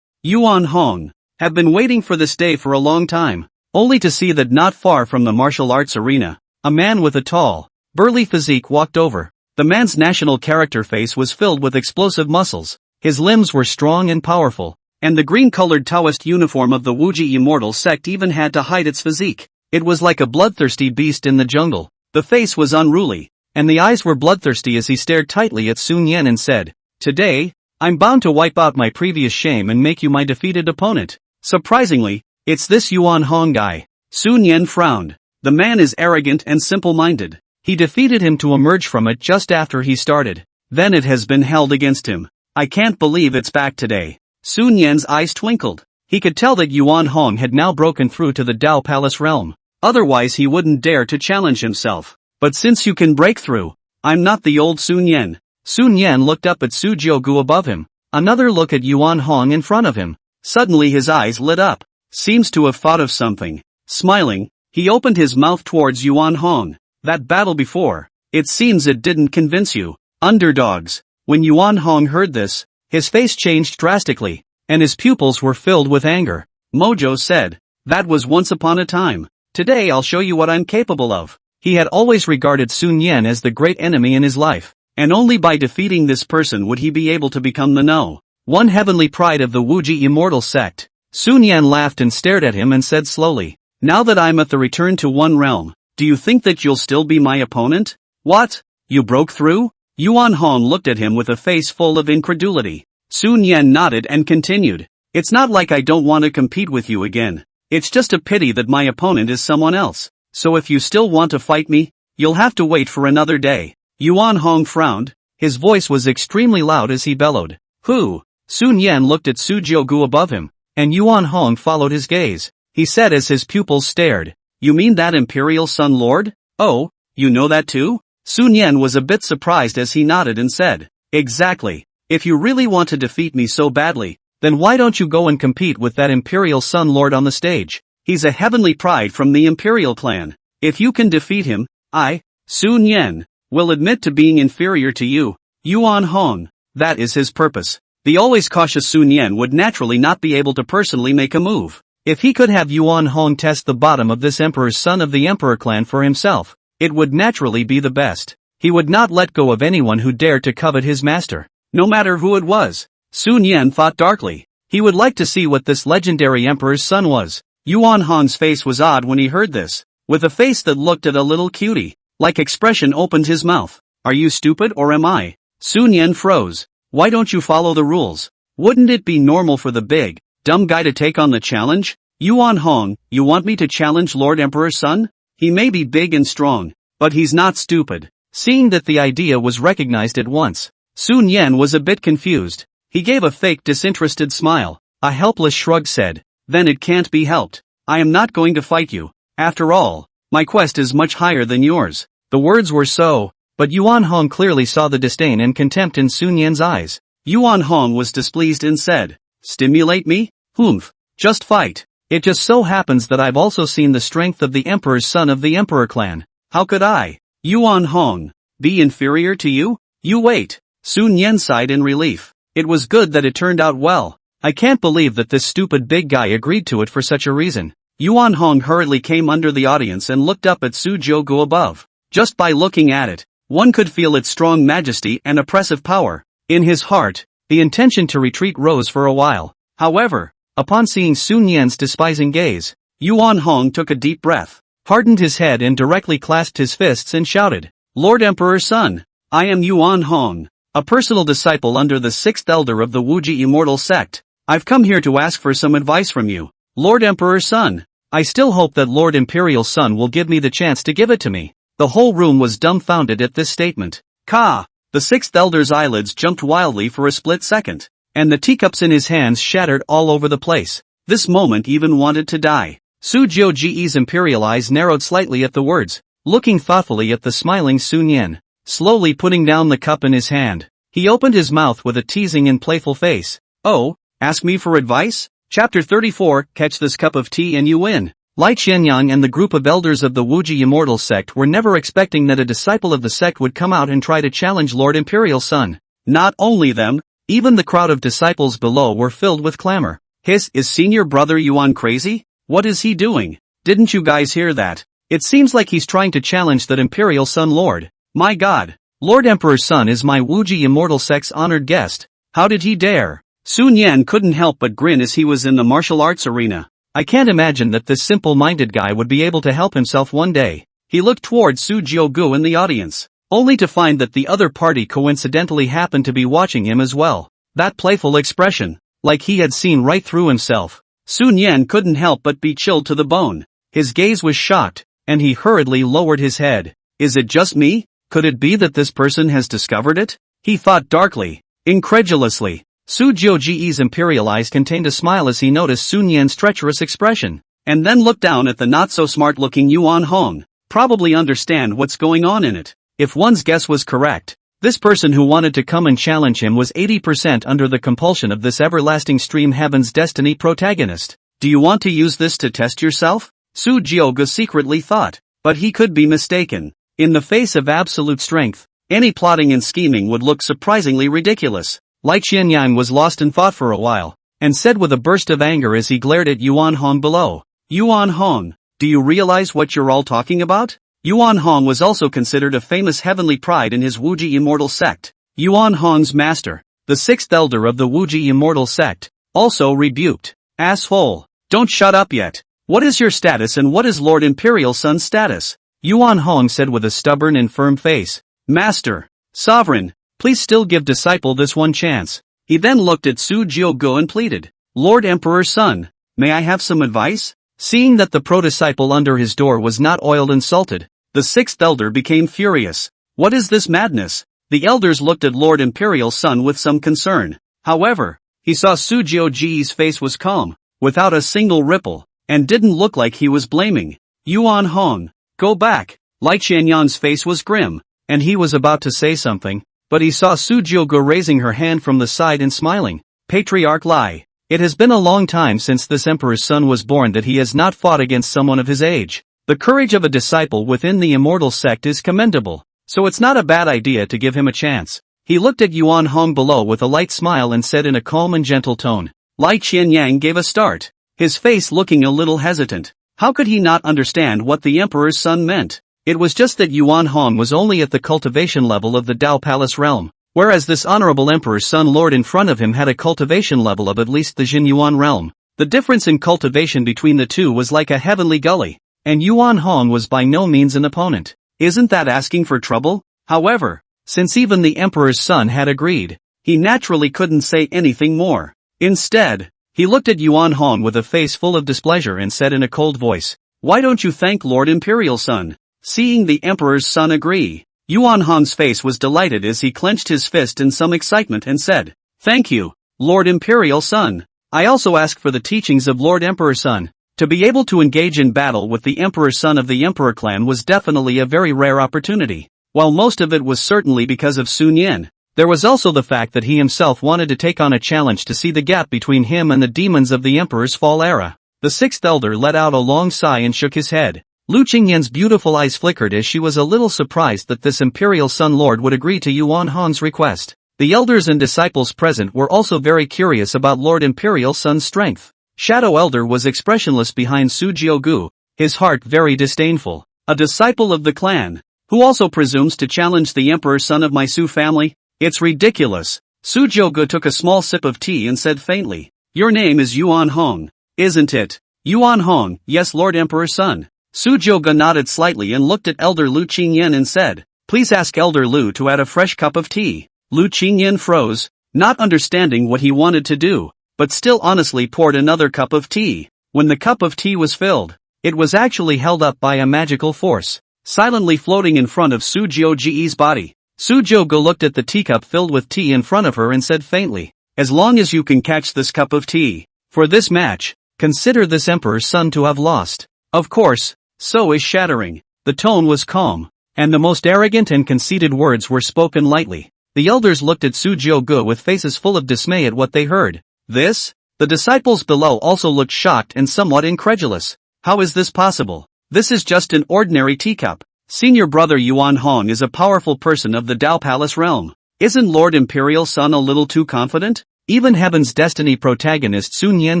Yuan Hong, have been waiting for this day for a long time." Only to see that not far from the martial arts arena, a man with a tall, burly physique walked over. The man's national character face was filled with explosive muscles. His limbs were strong and powerful, and the green-colored Taoist uniform of the Wuji immortal sect even had to hide its physique. It was like a bloodthirsty beast in the jungle. The face was unruly, and the eyes were bloodthirsty as he stared tightly at Sun Yan and said, "Today, I'm bound to wipe out my previous shame and make you my defeated opponent." Surprisingly, It's this Yuan Hong guy. Sun Yan frowned. The man is arrogant and simple-minded. He defeated him to emerge from it just after he started. Then it has been held against him. I can't believe it's back today. Sun Yan's eyes twinkled. He could tell that Yuan Hong had now broken through to the Dao Palace realm. Otherwise he wouldn't dare to challenge himself. But since you can break through, I'm not the old Sun Yan. Sun Yan looked up at Su Jiugu above him. Another look at Yuan Hong in front of him. Suddenly his eyes lit up. Seems to have thought of something. Smiling, he opened his mouth towards Yuan Hong. That battle before, it seems it didn't convince you. Underdogs. When Yuan Hong heard this, his face changed drastically, and his pupils were filled with anger. Mojo said, that was once upon a time. Today I'll show you what I'm capable of. He had always regarded Sun Yan as the great enemy in his life, and only by defeating this person would he be able to become the No. 1 heavenly pride of the Wuji immortal sect. Sun Yan laughed and stared at him and said slowly, now that I'm at the return to one realm, do you think that you'll still be my opponent? What? You broke through? Yuan Hong looked at him with a face full of incredulity. Sun Yan nodded and continued, it's not like I don't want to compete with you again. It's just a pity that my opponent is someone else. So if you still want to fight me, you'll have to wait for another day. Yuan Hong frowned. His voice was extremely loud as he bellowed. Who? Sun Yan looked at Su Jiugu above him, and Yuan Hong followed his gaze. He said as his pupils stared, you mean that Imperial Sun Lord? Oh, you know that too? Sun Yan was a bit surprised as he nodded and said, exactly. If you really want to defeat me so badly, then why don't you go and compete with that Imperial Sun Lord on the stage? He's a heavenly pride from the Imperial clan. If you can defeat him, I, Sun Yan, will admit to being inferior to you, Yuan Hong. That is his purpose. The always cautious Sun Yan would naturally not be able to personally make a move. If he could have Yuan Hong test the bottom of this Emperor's son of the Emperor clan for himself, it would naturally be the best. He would not let go of anyone who dared to covet his master, no matter who it was. Sun Yan thought darkly. He would like to see what this legendary Emperor's son was. Yuan Hong's face was odd when he heard this. With a face that looked at a little cutie-like expression opened his mouth. Are you stupid or am I? Sun Yan froze. Why don't you follow the rules? Wouldn't it be normal for the big, dumb guy to take on the challenge? Yuan Hong, you want me to challenge Lord Emperor's son? He may be big and strong, but he's not stupid. Seeing that the idea was recognized at once, Sun Yan was a bit confused. He gave a fake disinterested smile. A helpless shrug said, then it can't be helped. I am not going to fight you. After all, my quest is much higher than yours. The words were so, but Yuan Hong clearly saw the disdain and contempt in Sun Yan's eyes. Yuan Hong was displeased and said, stimulate me? Humph. Just fight. It just so happens that I've also seen the strength of the Emperor's son of the Emperor clan. How could I, Yuan Hong, be inferior to you? You wait. Sun Yan sighed in relief. It was good that it turned out well. I can't believe that this stupid big guy agreed to it for such a reason. Yuan Hong hurriedly came under the audience and looked up at Su Jiugu above. Just by looking at it, one could feel its strong majesty and oppressive power. In his heart, the intention to retreat rose for a while. However, upon seeing Sun Yan's despising gaze, Yuan Hong took a deep breath, hardened his head and directly clasped his fists and shouted, Lord Emperor's son, I am Yuan Hong, a personal disciple under the 6th elder of the Wuji immortal sect. I've come here to ask for some advice from you, Lord Emperor's son. I still hope that Lord Imperial Sun will give me the chance to give it to me. The whole room was dumbfounded at this statement. Ka! The 6th elder's eyelids jumped wildly for a split second, and the teacups in his hands shattered all over the place. This moment even wanted to die. Su Jiuji's imperial eyes narrowed slightly at the words, looking thoughtfully at the smiling Sun Yan. Slowly putting down the cup in his hand, he opened his mouth with a teasing and playful face. Oh, ask me for advice? Chapter 34, Catch this cup of tea and you win. Lai Qianyang and the group of elders of the Wuji immortal sect were never expecting that a disciple of the sect would come out and try to challenge Lord Imperial Sun. Not only them, even the crowd of disciples below were filled with clamor. Is senior brother Yuan crazy? What is he doing? Didn't you guys hear that? It seems like he's trying to challenge that Imperial Sun Lord. My God, Lord Emperor's son is my Wuji immortal sect's honored guest. How did he dare? Sun Yan couldn't help but grin as he was in the martial arts arena. I can't imagine that this simple-minded guy would be able to help himself one day. He looked toward Su Jiugu in the audience, only to find that the other party coincidentally happened to be watching him as well. That playful expression, like he had seen right through himself. Sun Yan couldn't help but be chilled to the bone. His gaze was shocked, and he hurriedly lowered his head. Is it just me? Could it be that this person has discovered it? He thought darkly, incredulously. Su Jiuji's imperial eyes contained a smile as he noticed Sun Yan's treacherous expression, and then looked down at the not-so-smart-looking Yuan Hong. Probably understand what's going on in it. If one's guess was correct, this person who wanted to come and challenge him was 80% under the compulsion of this everlasting stream heaven's destiny protagonist. Do you want to use this to test yourself? Su Jioge secretly thought, but he could be mistaken. In the face of absolute strength, any plotting and scheming would look surprisingly ridiculous. Lai Qianyang was lost in thought for a while, and said with a burst of anger as he glared at Yuan Hong below. Yuan Hong, do you realize what you're all talking about? Yuan Hong was also considered a famous heavenly pride in his Wuji immortal sect. Yuan Hong's master, the sixth elder of the Wuji immortal sect, also rebuked. Asshole, don't shut up yet. What is your status and what is Lord Imperial Sun's status? Yuan Hong said with a stubborn and firm face. Master, Sovereign, please still give disciple this one chance. He then looked at Su Jioge and pleaded. Lord Emperor's son, may I have some advice? Seeing that the pro-disciple under his door was not oiled and salted, the sixth elder became furious. What is this madness? The elders looked at Lord Imperial's son with some concern. However, he saw Su Jioji's face was calm, without a single ripple, and didn't look like he was blaming. Yuan Hong, go back. Lai Qianyang's face was grim, and he was about to say something, but he saw Su Jioge raising her hand from the side and smiling. Patriarch Lai. It has been a long time since this emperor's son was born that he has not fought against someone of his age. The courage of a disciple within the immortal sect is commendable, so it's not a bad idea to give him a chance. He looked at Yuan Hong below with a light smile and said in a calm and gentle tone. Lai Qianyang gave a start, his face looking a little hesitant. How could he not understand what the emperor's son meant? It was just that Yuan Hong was only at the cultivation level of the Dao Palace realm, whereas this honorable emperor's son lord in front of him had a cultivation level of at least the Jin Yuan realm. The difference in cultivation between the two was like a heavenly gully, and Yuan Hong was by no means an opponent. Isn't that asking for trouble? However, since even the emperor's son had agreed, he naturally couldn't say anything more. Instead, he looked at Yuan Hong with a face full of displeasure and said in a cold voice, why don't you thank Lord Imperial Son? Seeing the emperor's son agree, Yuan Hong's face was delighted as he clenched his fist in some excitement and said, thank you, Lord Imperial Son. I also ask for the teachings of Lord Emperor Son. To be able to engage in battle with the Emperor's son of the Emperor clan was definitely a very rare opportunity. While most of it was certainly because of Sun Yan, there was also the fact that he himself wanted to take on a challenge to see the gap between him and the demons of the Emperor's fall era. The sixth elder let out a long sigh and shook his head. Lu Qingyan's beautiful eyes flickered as she was a little surprised that this Imperial Sun Lord would agree to Yuan Hong's request. The elders and disciples present were also very curious about Lord Imperial Sun's strength. Shadow Elder was expressionless behind Su Jioge, his heart very disdainful. A disciple of the clan, who also presumes to challenge the Emperor's son of my Su family? It's ridiculous. Su Jioge took a small sip of tea and said faintly, your name is Yuan Hong, isn't it? Yuan Hong, yes Lord Emperor's son. Su Jioge nodded slightly and looked at Elder Lu Qingyan and said, please ask Elder Lu to add a fresh cup of tea. Lu Qingyan froze, not understanding what he wanted to do, but still honestly poured another cup of tea. When the cup of tea was filled, it was actually held up by a magical force, silently floating in front of Su Jioge's body. Su Jioge looked at the teacup filled with tea in front of her and said faintly, as long as you can catch this cup of tea, for this match, consider this Emperor's son to have lost. Of course, so is shattering. The tone was calm, and the most arrogant and conceited words were spoken lightly. The elders looked at Su Jioge with faces full of dismay at what they heard. This? The disciples below also looked shocked and somewhat incredulous. How is this possible? This is just an ordinary teacup. Senior brother Yuan Hong is a powerful person of the Dao Palace realm. Isn't Lord Imperial Sun a little too confident? Even Heaven's Destiny protagonist Sun Yan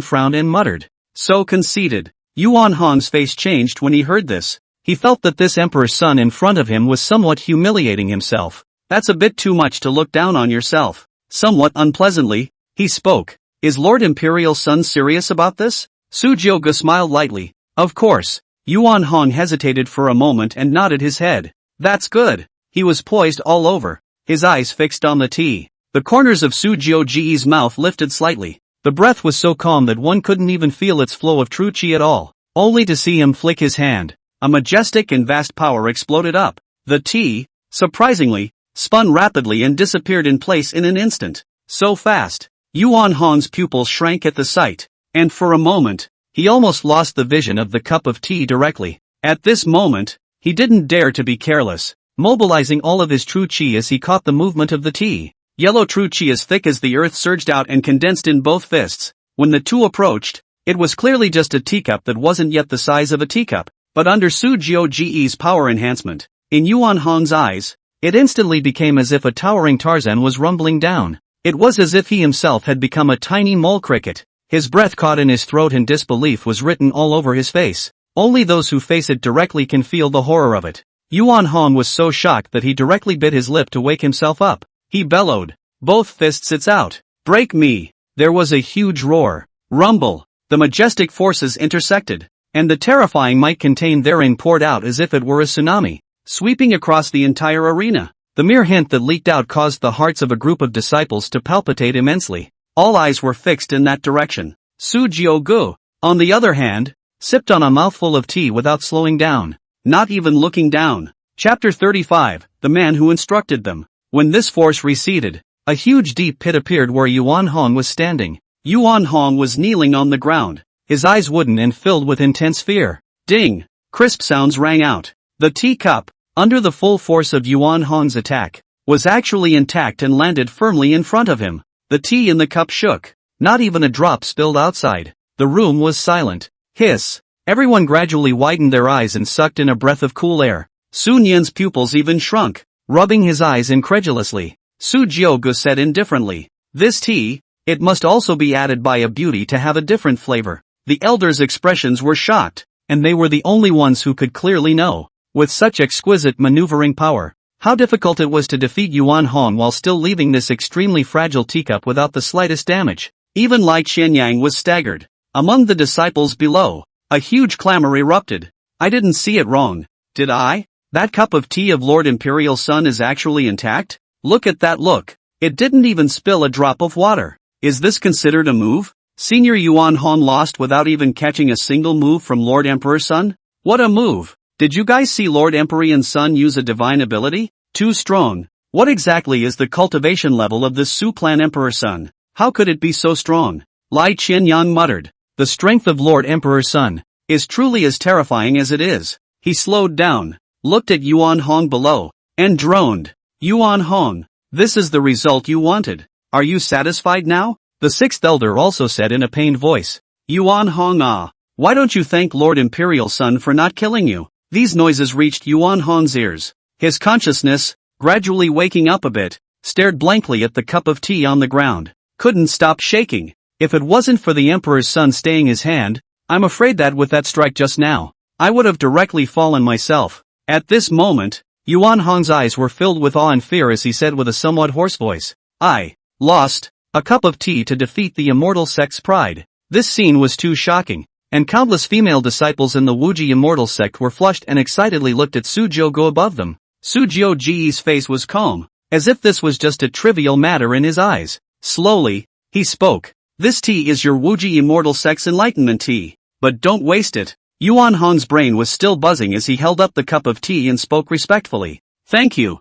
frowned and muttered. So conceited. Yuan Hong's face changed when he heard this. He felt that this Emperor's son in front of him was somewhat humiliating himself. That's a bit too much to look down on yourself. Somewhat unpleasantly, he spoke. Is Lord Imperial Sun serious about this? Su Jioge smiled lightly. Of course. Yuan Hong hesitated for a moment and nodded his head. That's good. He was poised all over, his eyes fixed on the tea. The corners of Su Jioge's mouth lifted slightly. The breath was so calm that one couldn't even feel its flow of true chi at all, only to see him flick his hand. A majestic and vast power exploded up. The tea, surprisingly, spun rapidly and disappeared in place in an instant. So fast. Yuan Hong's pupils shrank at the sight, and for a moment, he almost lost the vision of the cup of tea directly. At this moment, he didn't dare to be careless, mobilizing all of his true chi as he caught the movement of the tea. Yellow true chi as thick as the earth surged out and condensed in both fists. When the two approached, it was clearly just a teacup that wasn't yet the size of a teacup, but under Su Jiao Ji's power enhancement, in Yuan Hong's eyes, it instantly became as if a towering Tarzan was rumbling down. It was as if he himself had become a tiny mole cricket. His breath caught in his throat and disbelief was written all over his face. Only those who face it directly can feel the horror of it. Yuan Hong was so shocked that he directly bit his lip to wake himself up. He bellowed, both fists it's out. Break me. There was a huge roar. Rumble. The majestic forces intersected, and the terrifying might contained therein poured out as if it were a tsunami, sweeping across the entire arena. The mere hint that leaked out caused the hearts of a group of disciples to palpitate immensely. All eyes were fixed in that direction. Su Jiao, on the other hand, sipped on a mouthful of tea without slowing down, not even looking down. Chapter 35, The Man Who Instructed Them. When this force receded, a huge deep pit appeared where Yuan Hong was standing. Yuan Hong was kneeling on the ground, his eyes wooden and filled with intense fear. Ding! Crisp sounds rang out. The teacup, under the full force of Yuan Hong's attack, was actually intact and landed firmly in front of him. The tea in the cup shook. Not even a drop spilled outside. The room was silent. Hiss! Everyone gradually widened their eyes and sucked in a breath of cool air. Sun Yan's pupils even shrunk, rubbing his eyes incredulously. Su Jiao said indifferently, "This tea, it must also be added by a beauty to have a different flavor." The elders' expressions were shocked, and they were the only ones who could clearly know, with such exquisite maneuvering power, how difficult it was to defeat Yuan Hong while still leaving this extremely fragile teacup without the slightest damage. Even Lai Qianyang was staggered. Among the disciples below, a huge clamor erupted. "I didn't see it wrong, did I? That cup of tea of Lord Imperial's son is actually intact? Look at that look. It didn't even spill a drop of water. Is this considered a move? Senior Yuan Hong lost without even catching a single move from Lord Emperor's son? What a move! Did you guys see Lord Emperor's son use a divine ability? Too strong. What exactly is the cultivation level of this Su clan Emperor's son? How could it be so strong?" Lai Qianyang muttered. "The strength of Lord Emperor's son is truly as terrifying as it is." He slowed down, looked at Yuan Hong below, and droned. "Yuan Hong, this is the result you wanted. Are you satisfied now?" The sixth elder also said in a pained voice. "Yuan Hong, why don't you thank Lord Imperial's son for not killing you?" These noises reached Yuan Hong's ears. His consciousness, gradually waking up a bit, stared blankly at the cup of tea on the ground. Couldn't stop shaking. If it wasn't for the Emperor's son staying his hand, I'm afraid that with that strike just now, I would have directly fallen myself. At this moment, Yuan Hong's eyes were filled with awe and fear as he said with a somewhat hoarse voice, "I lost a cup of tea to defeat the immortal sect's pride." This scene was too shocking, and countless female disciples in the Wuji immortal sect were flushed and excitedly looked at Su Jiao above them. Su Jiao Ji's face was calm, as if this was just a trivial matter in his eyes. Slowly, he spoke. "This tea is your Wuji immortal sect's enlightenment tea, but don't waste it." Yuan Hong's brain was still buzzing as he held up the cup of tea and spoke respectfully. Thank you,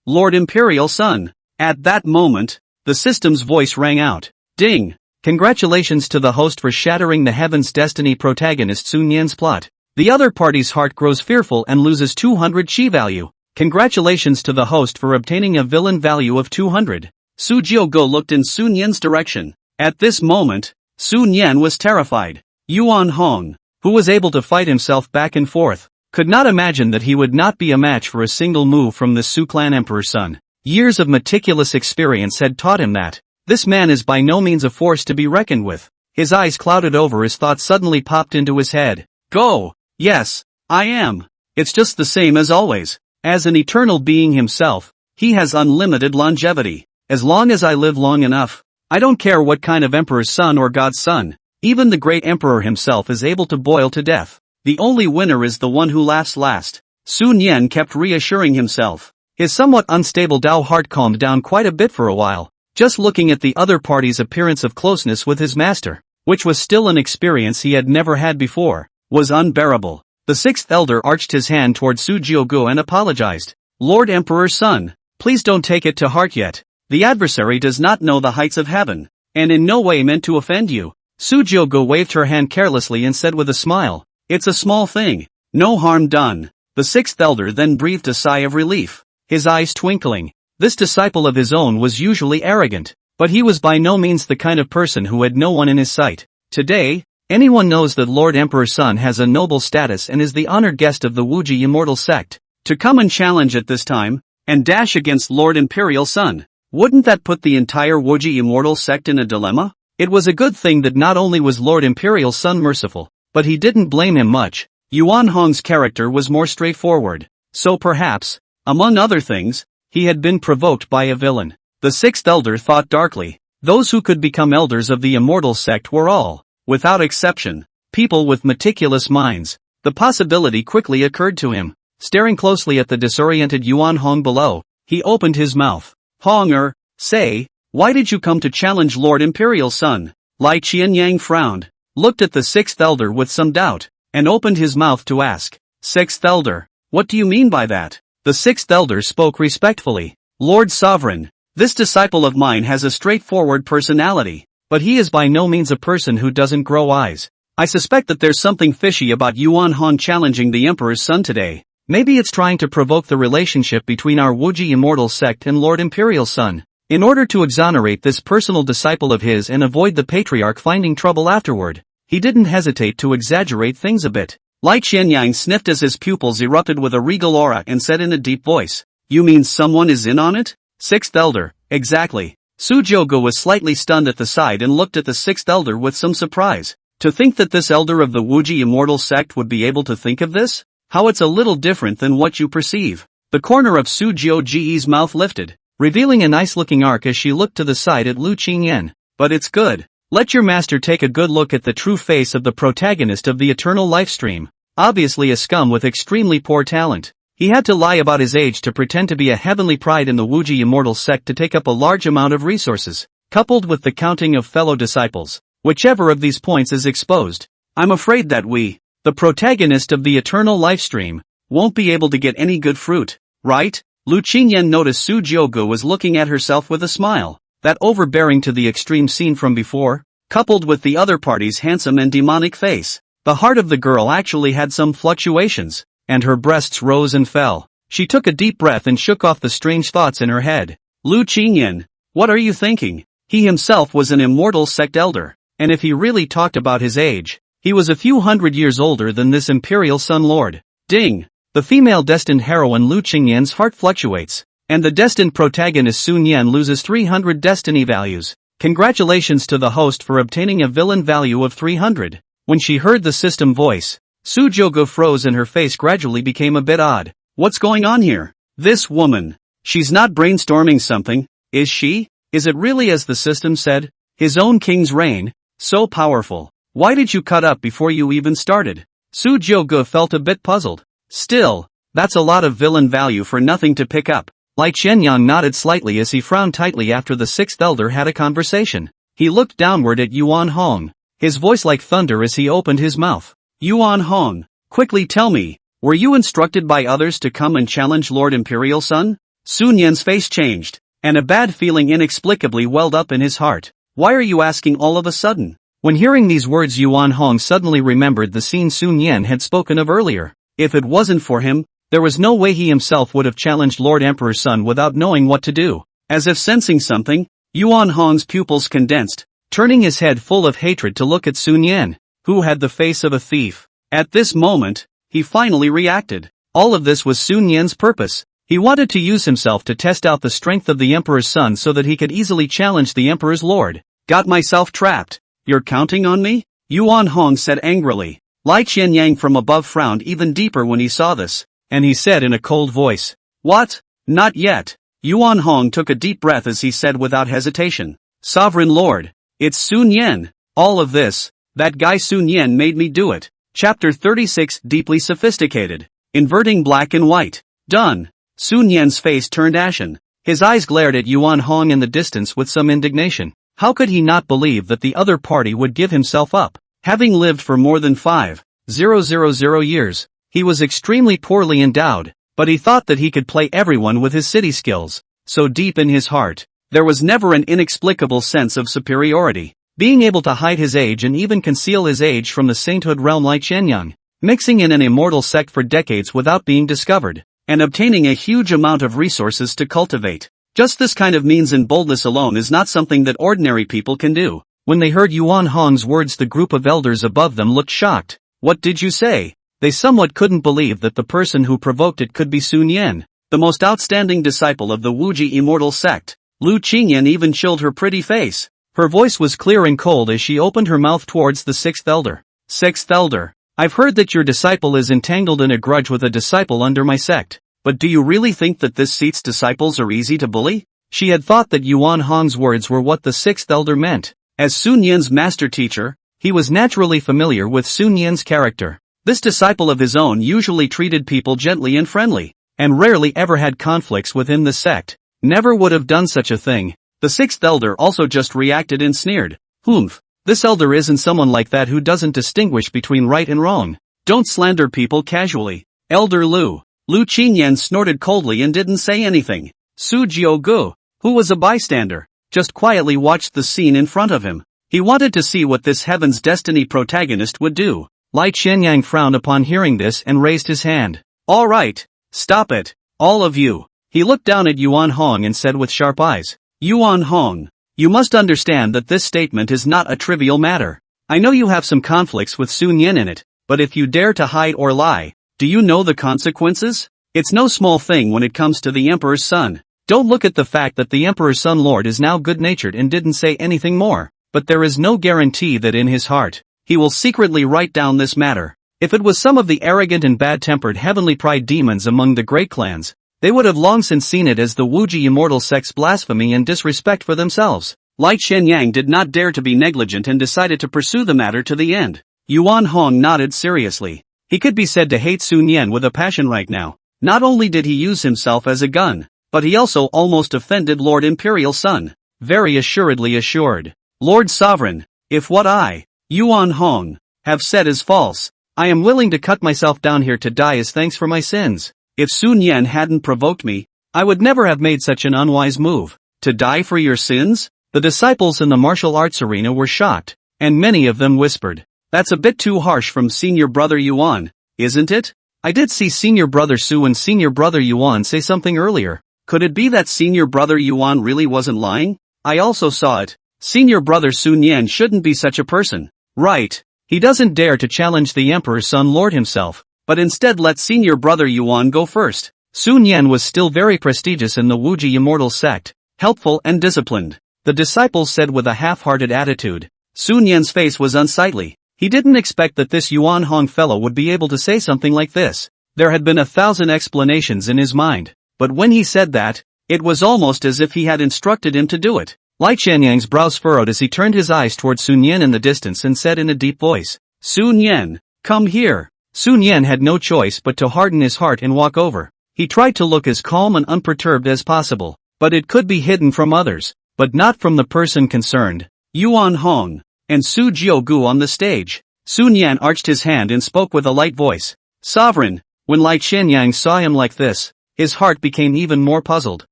Lord Imperial son." At that moment, the system's voice rang out. Ding! Congratulations to the host for shattering the Heaven's Destiny protagonist Sun Yan's plot. The other party's heart grows fearful and loses 200 chi value. Congratulations to the host for obtaining a villain value of 200. Su Jiao looked in Sun Yan's direction. At this moment, Sun Yan was terrified. Yuan Hong, who was able to fight himself back and forth, could not imagine that he would not be a match for a single move from the Su clan Emperor's son. Years of meticulous experience had taught him that this man is by no means a force to be reckoned with. His eyes clouded over as thought suddenly popped into his head. Go! Yes, I am. It's just the same as always. As an eternal being himself, he has unlimited longevity. As long as I live long enough, I don't care what kind of emperor's son or god's son. Even the great emperor himself is able to boil to death. The only winner is the one who laughs last. Sun Yan kept reassuring himself. His somewhat unstable Dao heart calmed down quite a bit for a while. Just looking at the other party's appearance of closeness with his master, which was still an experience he had never had before, was unbearable. The sixth elder arched his hand toward Sujiogo and apologized. Lord Emperor's son, please don't take it to heart yet. The adversary does not know the heights of heaven, and in no way meant to offend you. Sujiogo waved her hand carelessly and said with a smile, it's a small thing, no harm done. The sixth elder then breathed a sigh of relief, his eyes twinkling. This disciple of his own was usually arrogant, but he was by no means the kind of person who had no one in his sight. Today, anyone knows that Lord Emperor's son has a noble status and is the honored guest of the Wuji immortal sect. To come and challenge at this time, and dash against Lord Imperial Sun, wouldn't that put the entire Wuji immortal sect in a dilemma? It was a good thing that not only was Lord Imperial Sun merciful, but he didn't blame him much. Yuan Hong's character was more straightforward, so perhaps, among other things, he had been provoked by a villain. The sixth elder thought darkly. Those who could become elders of the immortal sect were all, without exception, people with meticulous minds. The possibility quickly occurred to him. Staring closely at the disoriented Yuan Hong below, he opened his mouth. Honger, say, why did you come to challenge Lord Imperial Sun? Lai Qianyang frowned, looked at the sixth elder with some doubt, and opened his mouth to ask. Sixth elder, what do you mean by that? The sixth elder spoke respectfully. Lord Sovereign, this disciple of mine has a straightforward personality, but he is by no means a person who doesn't grow eyes. I suspect that there's something fishy about Yuan Hong challenging the Emperor's son today. Maybe it's trying to provoke the relationship between our Wuji immortal sect and Lord Imperial Sun. In order to exonerate this personal disciple of his and avoid the patriarch finding trouble afterward, he didn't hesitate to exaggerate things a bit. Lai Qianyang sniffed as his pupils erupted with a regal aura and said in a deep voice, you mean someone is in on it? Sixth elder, exactly. Sujiogo was slightly stunned at the sight and looked at the sixth elder with some surprise. To think that this elder of the Wuji immortal sect would be able to think of this? How it's a little different than what you perceive. The corner of Sujiogo's mouth lifted, revealing a nice-looking arc as she looked to the side at Lu Qingyan. But it's good. Let your master take a good look at the true face of the protagonist of the eternal life stream. Obviously a scum with extremely poor talent. He had to lie about his age to pretend to be a heavenly pride in the Wuji immortal sect to take up a large amount of resources, coupled with the counting of fellow disciples. Whichever of these points is exposed, I'm afraid that we, the protagonist of the eternal life stream, won't be able to get any good fruit, right? Lu Qingyan noticed Sujiogo was looking at herself with a smile, that overbearing to the extreme scene from before, coupled with the other party's handsome and demonic face. The heart of the girl actually had some fluctuations, and her breasts rose and fell. She took a deep breath and shook off the strange thoughts in her head. Lu Qingyan, what are you thinking? He himself was an immortal sect elder, and if he really talked about his age, he was a few hundred years older than this Imperial Sun Lord. Ding! The female destined heroine Lu Qingyan's heart fluctuates, and the destined protagonist Sun Yan loses 300 destiny values. Congratulations to the host for obtaining a villain value of 300. When she heard the system voice, Sujiogo froze and her face gradually became a bit odd. What's going on here? This woman. She's not brainstorming something, is she? Is it really as the system said? His own king's reign? So powerful. Why did you cut up before you even started? Sujiogo felt a bit puzzled. Still, that's a lot of villain value for nothing to pick up. Lai Qianyang nodded slightly as he frowned tightly after the sixth elder had a conversation. He looked downward at Yuan Hong, his voice like thunder as he opened his mouth. Yuan Hong, quickly tell me, were you instructed by others to come and challenge Lord Imperial Sun? Sun Yan's face changed, and a bad feeling inexplicably welled up in his heart. Why are you asking all of a sudden? When hearing these words, Yuan Hong suddenly remembered the scene Sun Yan had spoken of earlier. If it wasn't for him, there was no way he himself would have challenged Lord Emperor's son without knowing what to do. As if sensing something, Yuan Hong's pupils condensed, turning his head full of hatred to look at Sun Yan, who had the face of a thief. At this moment, he finally reacted. All of this was Sun Yan's purpose. He wanted to use himself to test out the strength of the Emperor's son so that he could easily challenge the Emperor's lord. Got myself trapped. You're counting on me? Yuan Hong said angrily. Lai Qianyang from above frowned even deeper when he saw this, and he said in a cold voice, what? Not yet. Yuan Hong took a deep breath as he said without hesitation, Sovereign Lord, it's Sun Yan. All of this, that guy Sun Yan made me do it. Chapter 36 Deeply Sophisticated. Inverting black and white. Done. Sun Yan's face turned ashen. His eyes glared at Yuan Hong in the distance with some indignation. How could he not believe that the other party would give himself up? Having lived for more than 5,000 years, he was extremely poorly endowed, but he thought that he could play everyone with his city skills. So deep in his heart, there was never an inexplicable sense of superiority. Being able to hide his age and even conceal his age from the sainthood realm like Shenyang, mixing in an immortal sect for decades without being discovered, and obtaining a huge amount of resources to cultivate. Just this kind of means and boldness alone is not something that ordinary people can do. When they heard Yuan Hong's words, the group of elders above them looked shocked. What did you say? They somewhat couldn't believe that the person who provoked it could be Sun Yan, the most outstanding disciple of the Wuji immortal sect. Lu Qingyan even chilled her pretty face. Her voice was clear and cold as she opened her mouth towards the sixth elder. Sixth elder, I've heard that your disciple is entangled in a grudge with a disciple under my sect, but do you really think that this seat's disciples are easy to bully? She had thought that Yuan Hong's words were what the sixth elder meant. As Sun Yan's master teacher, he was naturally familiar with Sun Yan's character. This disciple of his own usually treated people gently and friendly, and rarely ever had conflicts within the sect. Never would have done such a thing. The sixth elder also just reacted and sneered. Humph, this elder isn't someone like that who doesn't distinguish between right and wrong. Don't slander people casually. Elder Lu. Lu Qingyan snorted coldly and didn't say anything. Su Jiaogu, who was a bystander, just quietly watched the scene in front of him. He wanted to see what this Heaven's Destiny protagonist would do. Lai Qianyang frowned upon hearing this and raised his hand. All right, stop it, all of you. He looked down at Yuan Hong and said with sharp eyes, Yuan Hong, you must understand that this statement is not a trivial matter. I know you have some conflicts with Sun Yan in it, but if you dare to hide or lie, do you know the consequences? It's no small thing when it comes to the Emperor's son. Don't look at the fact that the Emperor's son Lord is now good-natured and didn't say anything more, but there is no guarantee that in his heart, he will secretly write down this matter. If it was some of the arrogant and bad-tempered heavenly pride demons among the great clans, they would have long since seen it as the Wuji immortal sect's blasphemy and disrespect for themselves. Lai Shenyang did not dare to be negligent and decided to pursue the matter to the end. Yuan Hong nodded seriously. He could be said to hate Sun Yan with a passion right now. Not only did he use himself as a gun, but he also almost offended Lord Imperial Sun. Very assuredly assured. Lord Sovereign, if what I, Yuan Hong, have said is false, I am willing to cut myself down here to die as thanks for my sins. If Sun Yan hadn't provoked me, I would never have made such an unwise move. To die for your sins? The disciples in the martial arts arena were shocked, and many of them whispered, that's a bit too harsh from Senior Brother Yuan, isn't it? I did see Senior Brother Su and Senior Brother Yuan say something earlier. Could it be that Senior Brother Yuan really wasn't lying? I also saw it. Senior Brother Sun Yan shouldn't be such a person. Right. He doesn't dare to challenge the Emperor's son Lord himself, but instead let Senior Brother Yuan go first. Sun Yan was still very prestigious in the Wuji immortal sect, helpful and disciplined. The disciples said with a half-hearted attitude. Sun Yan's face was unsightly. He didn't expect that this Yuan Hong fellow would be able to say something like this. There had been 1,000 explanations in his mind, but when he said that, it was almost as if he had instructed him to do it. Lai Qianyang's brows furrowed as he turned his eyes toward Sun Yan in the distance and said in a deep voice, Sun Yan, come here. Sun Yan had no choice but to harden his heart and walk over. He tried to look as calm and unperturbed as possible, but it could be hidden from others, but not from the person concerned. Yuan Hong and Su Jiaogu on the stage. Sun Yan arched his hand and spoke with a light voice. Sovereign. When Lai Qianyang saw him like this, his heart became even more puzzled.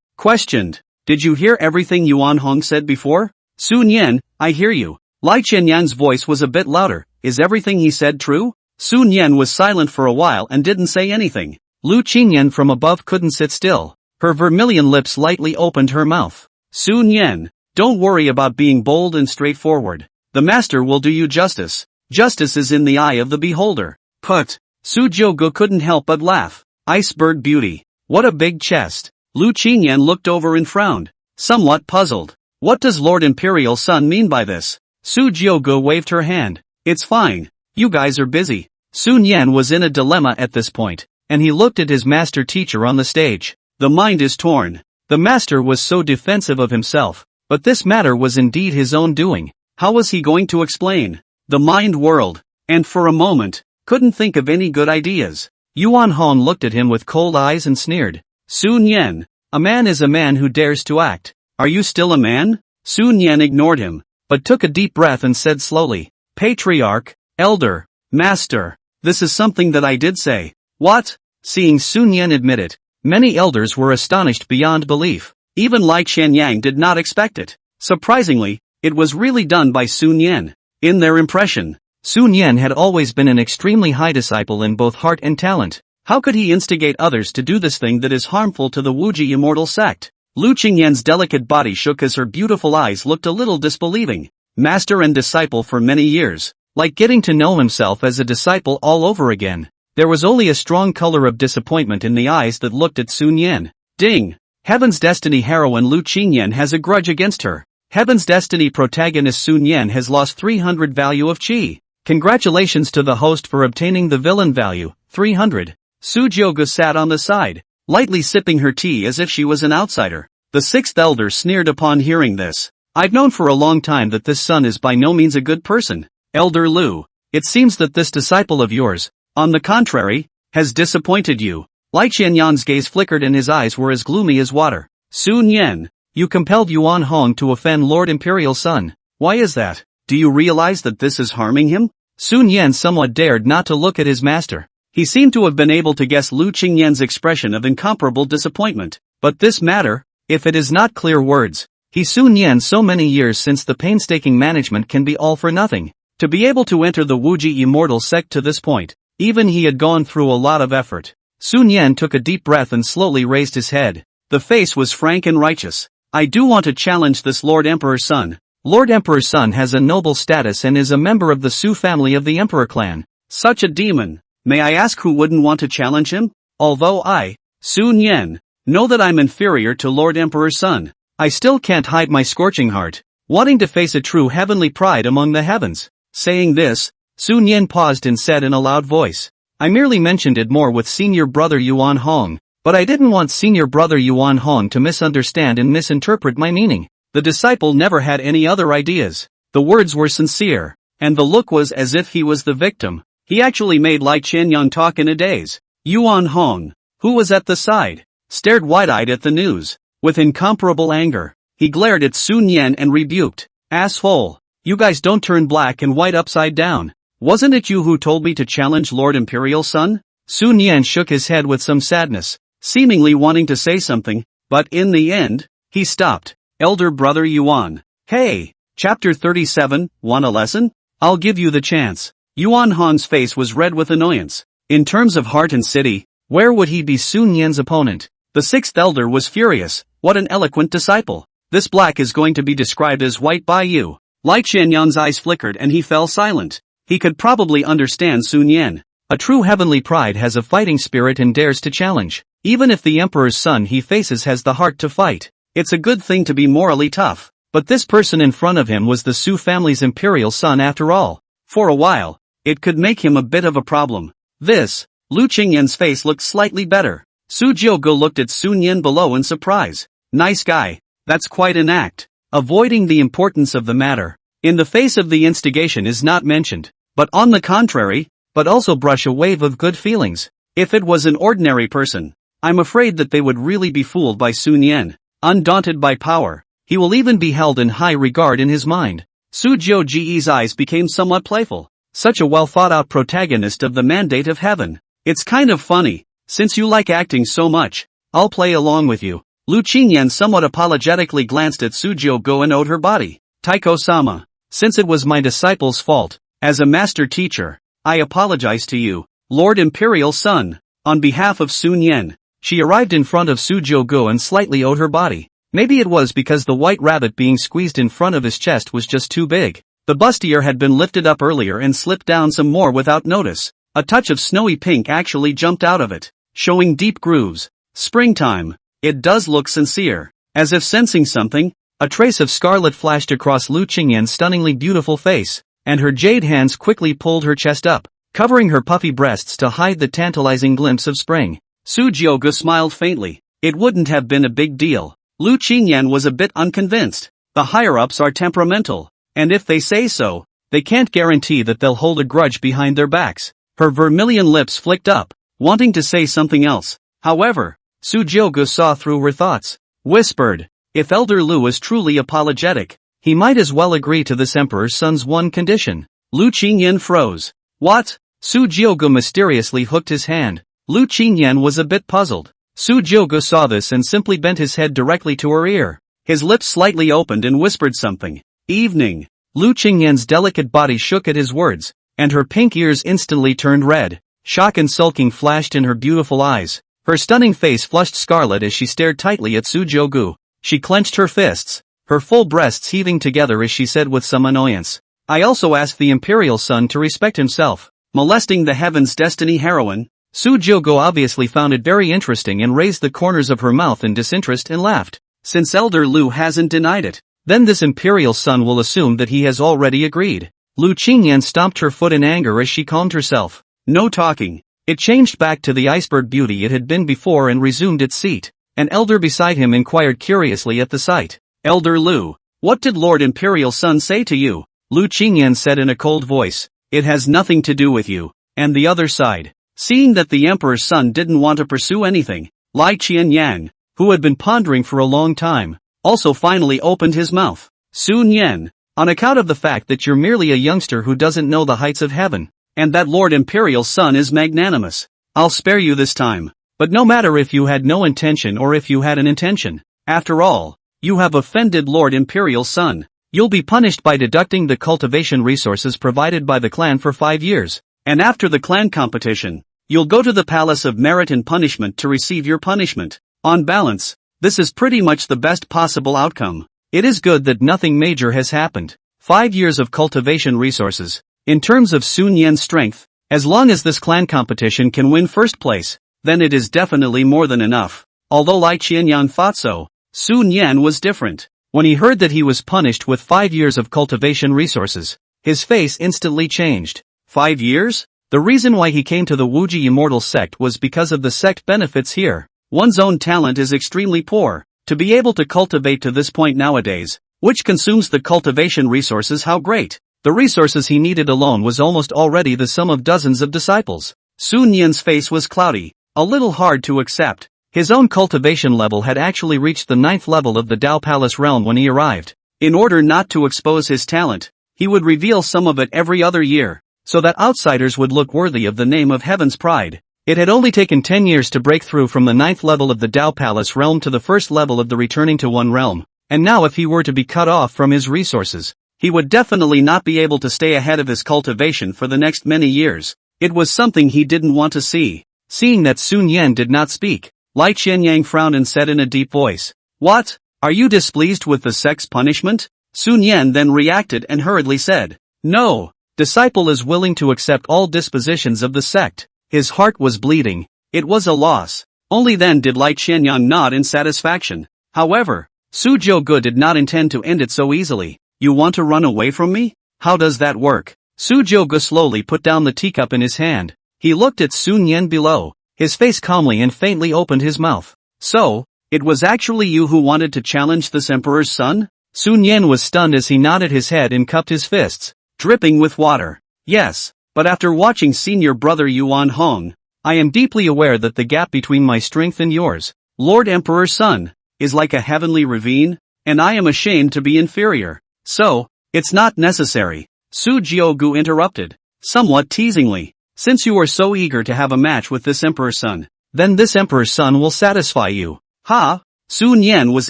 Questioned. Did you hear everything Yuan Hong said before? Sun Yan, I hear you. Lai Qianyang's voice was a bit louder. Is everything he said true? Sun Yan was silent for a while and didn't say anything. Lu Qingyan from above couldn't sit still. Her vermilion lips lightly opened her mouth. Sun Yan, don't worry about being bold and straightforward. The master will do you justice. Justice is in the eye of the beholder. Put. Su Jiaogu couldn't help but laugh. Iceberg beauty. What a big chest. Lu Qingyan looked over and frowned, somewhat puzzled. What does Lord Imperial Sun mean by this? Su Jiaogu waved her hand. It's fine. You guys are busy. Sun Yan was in a dilemma at this point, and he looked at his master teacher on the stage. The mind is torn. The master was so defensive of himself, but this matter was indeed his own doing. How was he going to explain? The mind whirled, and for a moment, couldn't think of any good ideas. Yuan Hong looked at him with cold eyes and sneered. Sun Yan, A man is a man who dares to act. Are you still a man? Sun Yan ignored him, but took a deep breath and said slowly, Patriarch, Elder, Master, this is something that I did say. What? Seeing Sun Yan admit it, many elders were astonished beyond belief. Even Lai Qianyang did not expect it. Surprisingly, it was really done by Sun Yan. In their impression, Sun Yan had always been an extremely high disciple in both heart and talent. How could he instigate others to do this thing that is harmful to the Wuji immortal sect? Lu Qingyan's delicate body shook as her beautiful eyes looked a little disbelieving. Master and disciple for many years, like getting to know himself as a disciple all over again. There was only a strong color of disappointment in the eyes that looked at Sun Yan. Ding! Heaven's Destiny heroine Lu Qingyan has a grudge against her. Heaven's Destiny protagonist Sun Yan has lost 300 value of chi. Congratulations to the host for obtaining the villain value, 300. Su Jiogu sat on the side, lightly sipping her tea as if she was an outsider. The sixth elder sneered upon hearing this. I've known for a long time that this son is by no means a good person. Elder Lu, it seems that this disciple of yours, on the contrary, has disappointed you. Lai Qianyan's gaze flickered and his eyes were as gloomy as water. Sun Yan, you compelled Yuan Hong to offend Lord Imperial Sun. Why is that? Do you realize that this is harming him? Sun Yan somewhat dared not to look at his master. He seemed to have been able to guess Lu Qingyan's expression of incomparable disappointment. But this matter, if it is not clear words, he Sun Yan so many years since the painstaking management can be all for nothing. To be able to enter the Wuji immortal sect to this point, even he had gone through a lot of effort. Sun Yan took a deep breath and slowly raised his head. The face was frank and righteous. I do want to challenge this Lord Emperor's son. Lord Emperor's son has a noble status and is a member of the Su family of the Emperor clan. Such a demon. May I ask who wouldn't want to challenge him? Although I, Sun Yan, know that I'm inferior to Lord Emperor's son, I still can't hide my scorching heart, wanting to face a true heavenly pride among the heavens. Saying this, Sun Yan paused and said in a loud voice, I merely mentioned it more with senior brother Yuan Hong, but I didn't want senior brother Yuan Hong to misunderstand and misinterpret my meaning. The disciple never had any other ideas. The words were sincere, and the look was as if he was the victim. He actually made Lai Qianyang talk in a daze. Yuan Hong, who was at the side, stared wide-eyed at the news. With incomparable anger, he glared at Sun Yan and rebuked, Asshole, you guys don't turn black and white upside down. Wasn't it you who told me to challenge Lord Imperial Sun? Sun Yan shook his head with some sadness, seemingly wanting to say something, but in the end, he stopped. Elder brother Yuan. Hey, chapter 37, want a lesson? I'll give you the chance. Yuan Hong's face was red with annoyance. In terms of heart and city, where would he be Sun Yan's opponent? The sixth elder was furious. What an eloquent disciple. This black is going to be described as white by you. Lai Qianyan's eyes flickered and he fell silent. He could probably understand Sun Yan. A true heavenly pride has a fighting spirit and dares to challenge. Even if the emperor's son he faces has the heart to fight, it's a good thing to be morally tough. But this person in front of him was the Su family's imperial son after all. For a while, it could make him a bit of a problem. This, Lu Qingyan's face looked slightly better. Su Jiogu looked at Sun Yan below in surprise. Nice guy. That's quite an act. Avoiding the importance of the matter, in the face of the instigation is not mentioned, but on the contrary, but also brush a wave of good feelings. If it was an ordinary person, I'm afraid that they would really be fooled by Sun Yan. Undaunted by power, he will even be held in high regard in his mind. Su Jiogu's eyes became somewhat playful. Such a well-thought-out protagonist of the mandate of heaven. It's kind of funny, since you like acting so much, I'll play along with you. Lu Qingyan somewhat apologetically glanced at Su Jiogu and owed her body. Taiko-sama, since it was my disciple's fault, as a master teacher, I apologize to you, Lord Imperial Sun. On behalf of Sun Yan, she arrived in front of Su Jiogu and slightly owed her body. Maybe it was because the white rabbit being squeezed in front of his chest was just too big. The bustier had been lifted up earlier and slipped down some more without notice. A touch of snowy pink actually jumped out of it, showing deep grooves. Springtime. It does look sincere. As if sensing something, a trace of scarlet flashed across Lu Qingyan's stunningly beautiful face, and her jade hands quickly pulled her chest up, covering her puffy breasts to hide the tantalizing glimpse of spring. Su Jiogu smiled faintly. It wouldn't have been a big deal. Lu Qingyan was a bit unconvinced. The higher-ups are temperamental. And if they say so, they can't guarantee that they'll hold a grudge behind their backs. Her vermilion lips flicked up, wanting to say something else. However, Sujiogu saw through her thoughts. Whispered, if Elder Lu is truly apologetic, he might as well agree to this emperor's son's one condition. Lu Qingyan froze. What? Sujiogu mysteriously hooked his hand. Lu Qingyan was a bit puzzled. Sujiogu saw this and simply bent his head directly to her ear. His lips slightly opened and whispered something. Evening. Lu Qingyan's delicate body shook at his words, and her pink ears instantly turned red. Shock and sulking flashed in her beautiful eyes. Her stunning face flushed scarlet as she stared tightly at Sujiogu. She clenched her fists, her full breasts heaving together as she said with some annoyance. I also asked the imperial son to respect himself. Molesting the heavens' destiny heroine. Sujiogu obviously found it very interesting and raised the corners of her mouth in disinterest and laughed. Since Elder Lu hasn't denied it, then this imperial son will assume that he has already agreed. Lu Qingyan stomped her foot in anger as she calmed herself. No talking. It changed back to the iceberg beauty it had been before and resumed its seat. An elder beside him inquired curiously at the sight. Elder Lu, what did Lord Imperial Son say to you? Lu Qingyan said in a cold voice. It has nothing to do with you. And the other side. Seeing that the emperor's son didn't want to pursue anything, Lai Qianyang, who had been pondering for a long time, also finally opened his mouth. Sun Yen, on account of the fact that you're merely a youngster who doesn't know the heights of heaven, and that Lord Imperial's son is magnanimous, I'll spare you this time. But no matter if you had no intention or if you had an intention, after all, you have offended Lord Imperial's son. You'll be punished by deducting the cultivation resources provided by the clan for 5 years. And after the clan competition, you'll go to the Palace of Merit and Punishment to receive your punishment. On balance, this is pretty much the best possible outcome. It is good that nothing major has happened. 5 years of cultivation resources. In terms of Sun Yan's strength, as long as this clan competition can win first place, then it is definitely more than enough. Although Lai Qianyang thought so, Sun Yan was different. When he heard that he was punished with 5 years of cultivation resources, his face instantly changed. 5 years? The reason why he came to the Wuji Immortal sect was because of the sect benefits here. One's own talent is extremely poor. To be able to cultivate to this point nowadays, which consumes the cultivation resources, how great. The resources he needed alone was almost already the sum of dozens of disciples. Sun Yan's face was cloudy, a little hard to accept. His own cultivation level had actually reached the 9th level of the Dao Palace realm when he arrived. In order not to expose his talent, he would reveal some of it every other year, so that outsiders would look worthy of the name of Heaven's Pride. It had only taken 10 years to break through from the 9th level of the Dao Palace realm to the 1st level of the Returning to One realm, and now if he were to be cut off from his resources, he would definitely not be able to stay ahead of his cultivation for the next many years. It was something he didn't want to see. Seeing that Sun Yan did not speak, Lai Qianyang frowned and said in a deep voice, What? Are you displeased with the sect's punishment? Sun Yan then reacted and hurriedly said, No. Disciple is willing to accept all dispositions of the sect. His heart was bleeding. It was a loss. Only then did Lai Qianyang nod in satisfaction. However, Sujiogu did not intend to end it so easily. You want to run away from me? How does that work? Sujiogu slowly put down the teacup in his hand. He looked at Sun Yan below, his face calmly, and faintly opened his mouth. So, it was actually you who wanted to challenge this emperor's son? Sun Yan was stunned as he nodded his head and cupped his fists, dripping with water. Yes, but after watching senior brother Yuan Hong, I am deeply aware that the gap between my strength and yours, Lord Emperor's son, is like a heavenly ravine, and I am ashamed to be inferior. So, it's not necessary. Sujiogu interrupted, somewhat teasingly. Since you are so eager to have a match with this emperor's son, then this emperor's son will satisfy you. Ha! Sun Yan was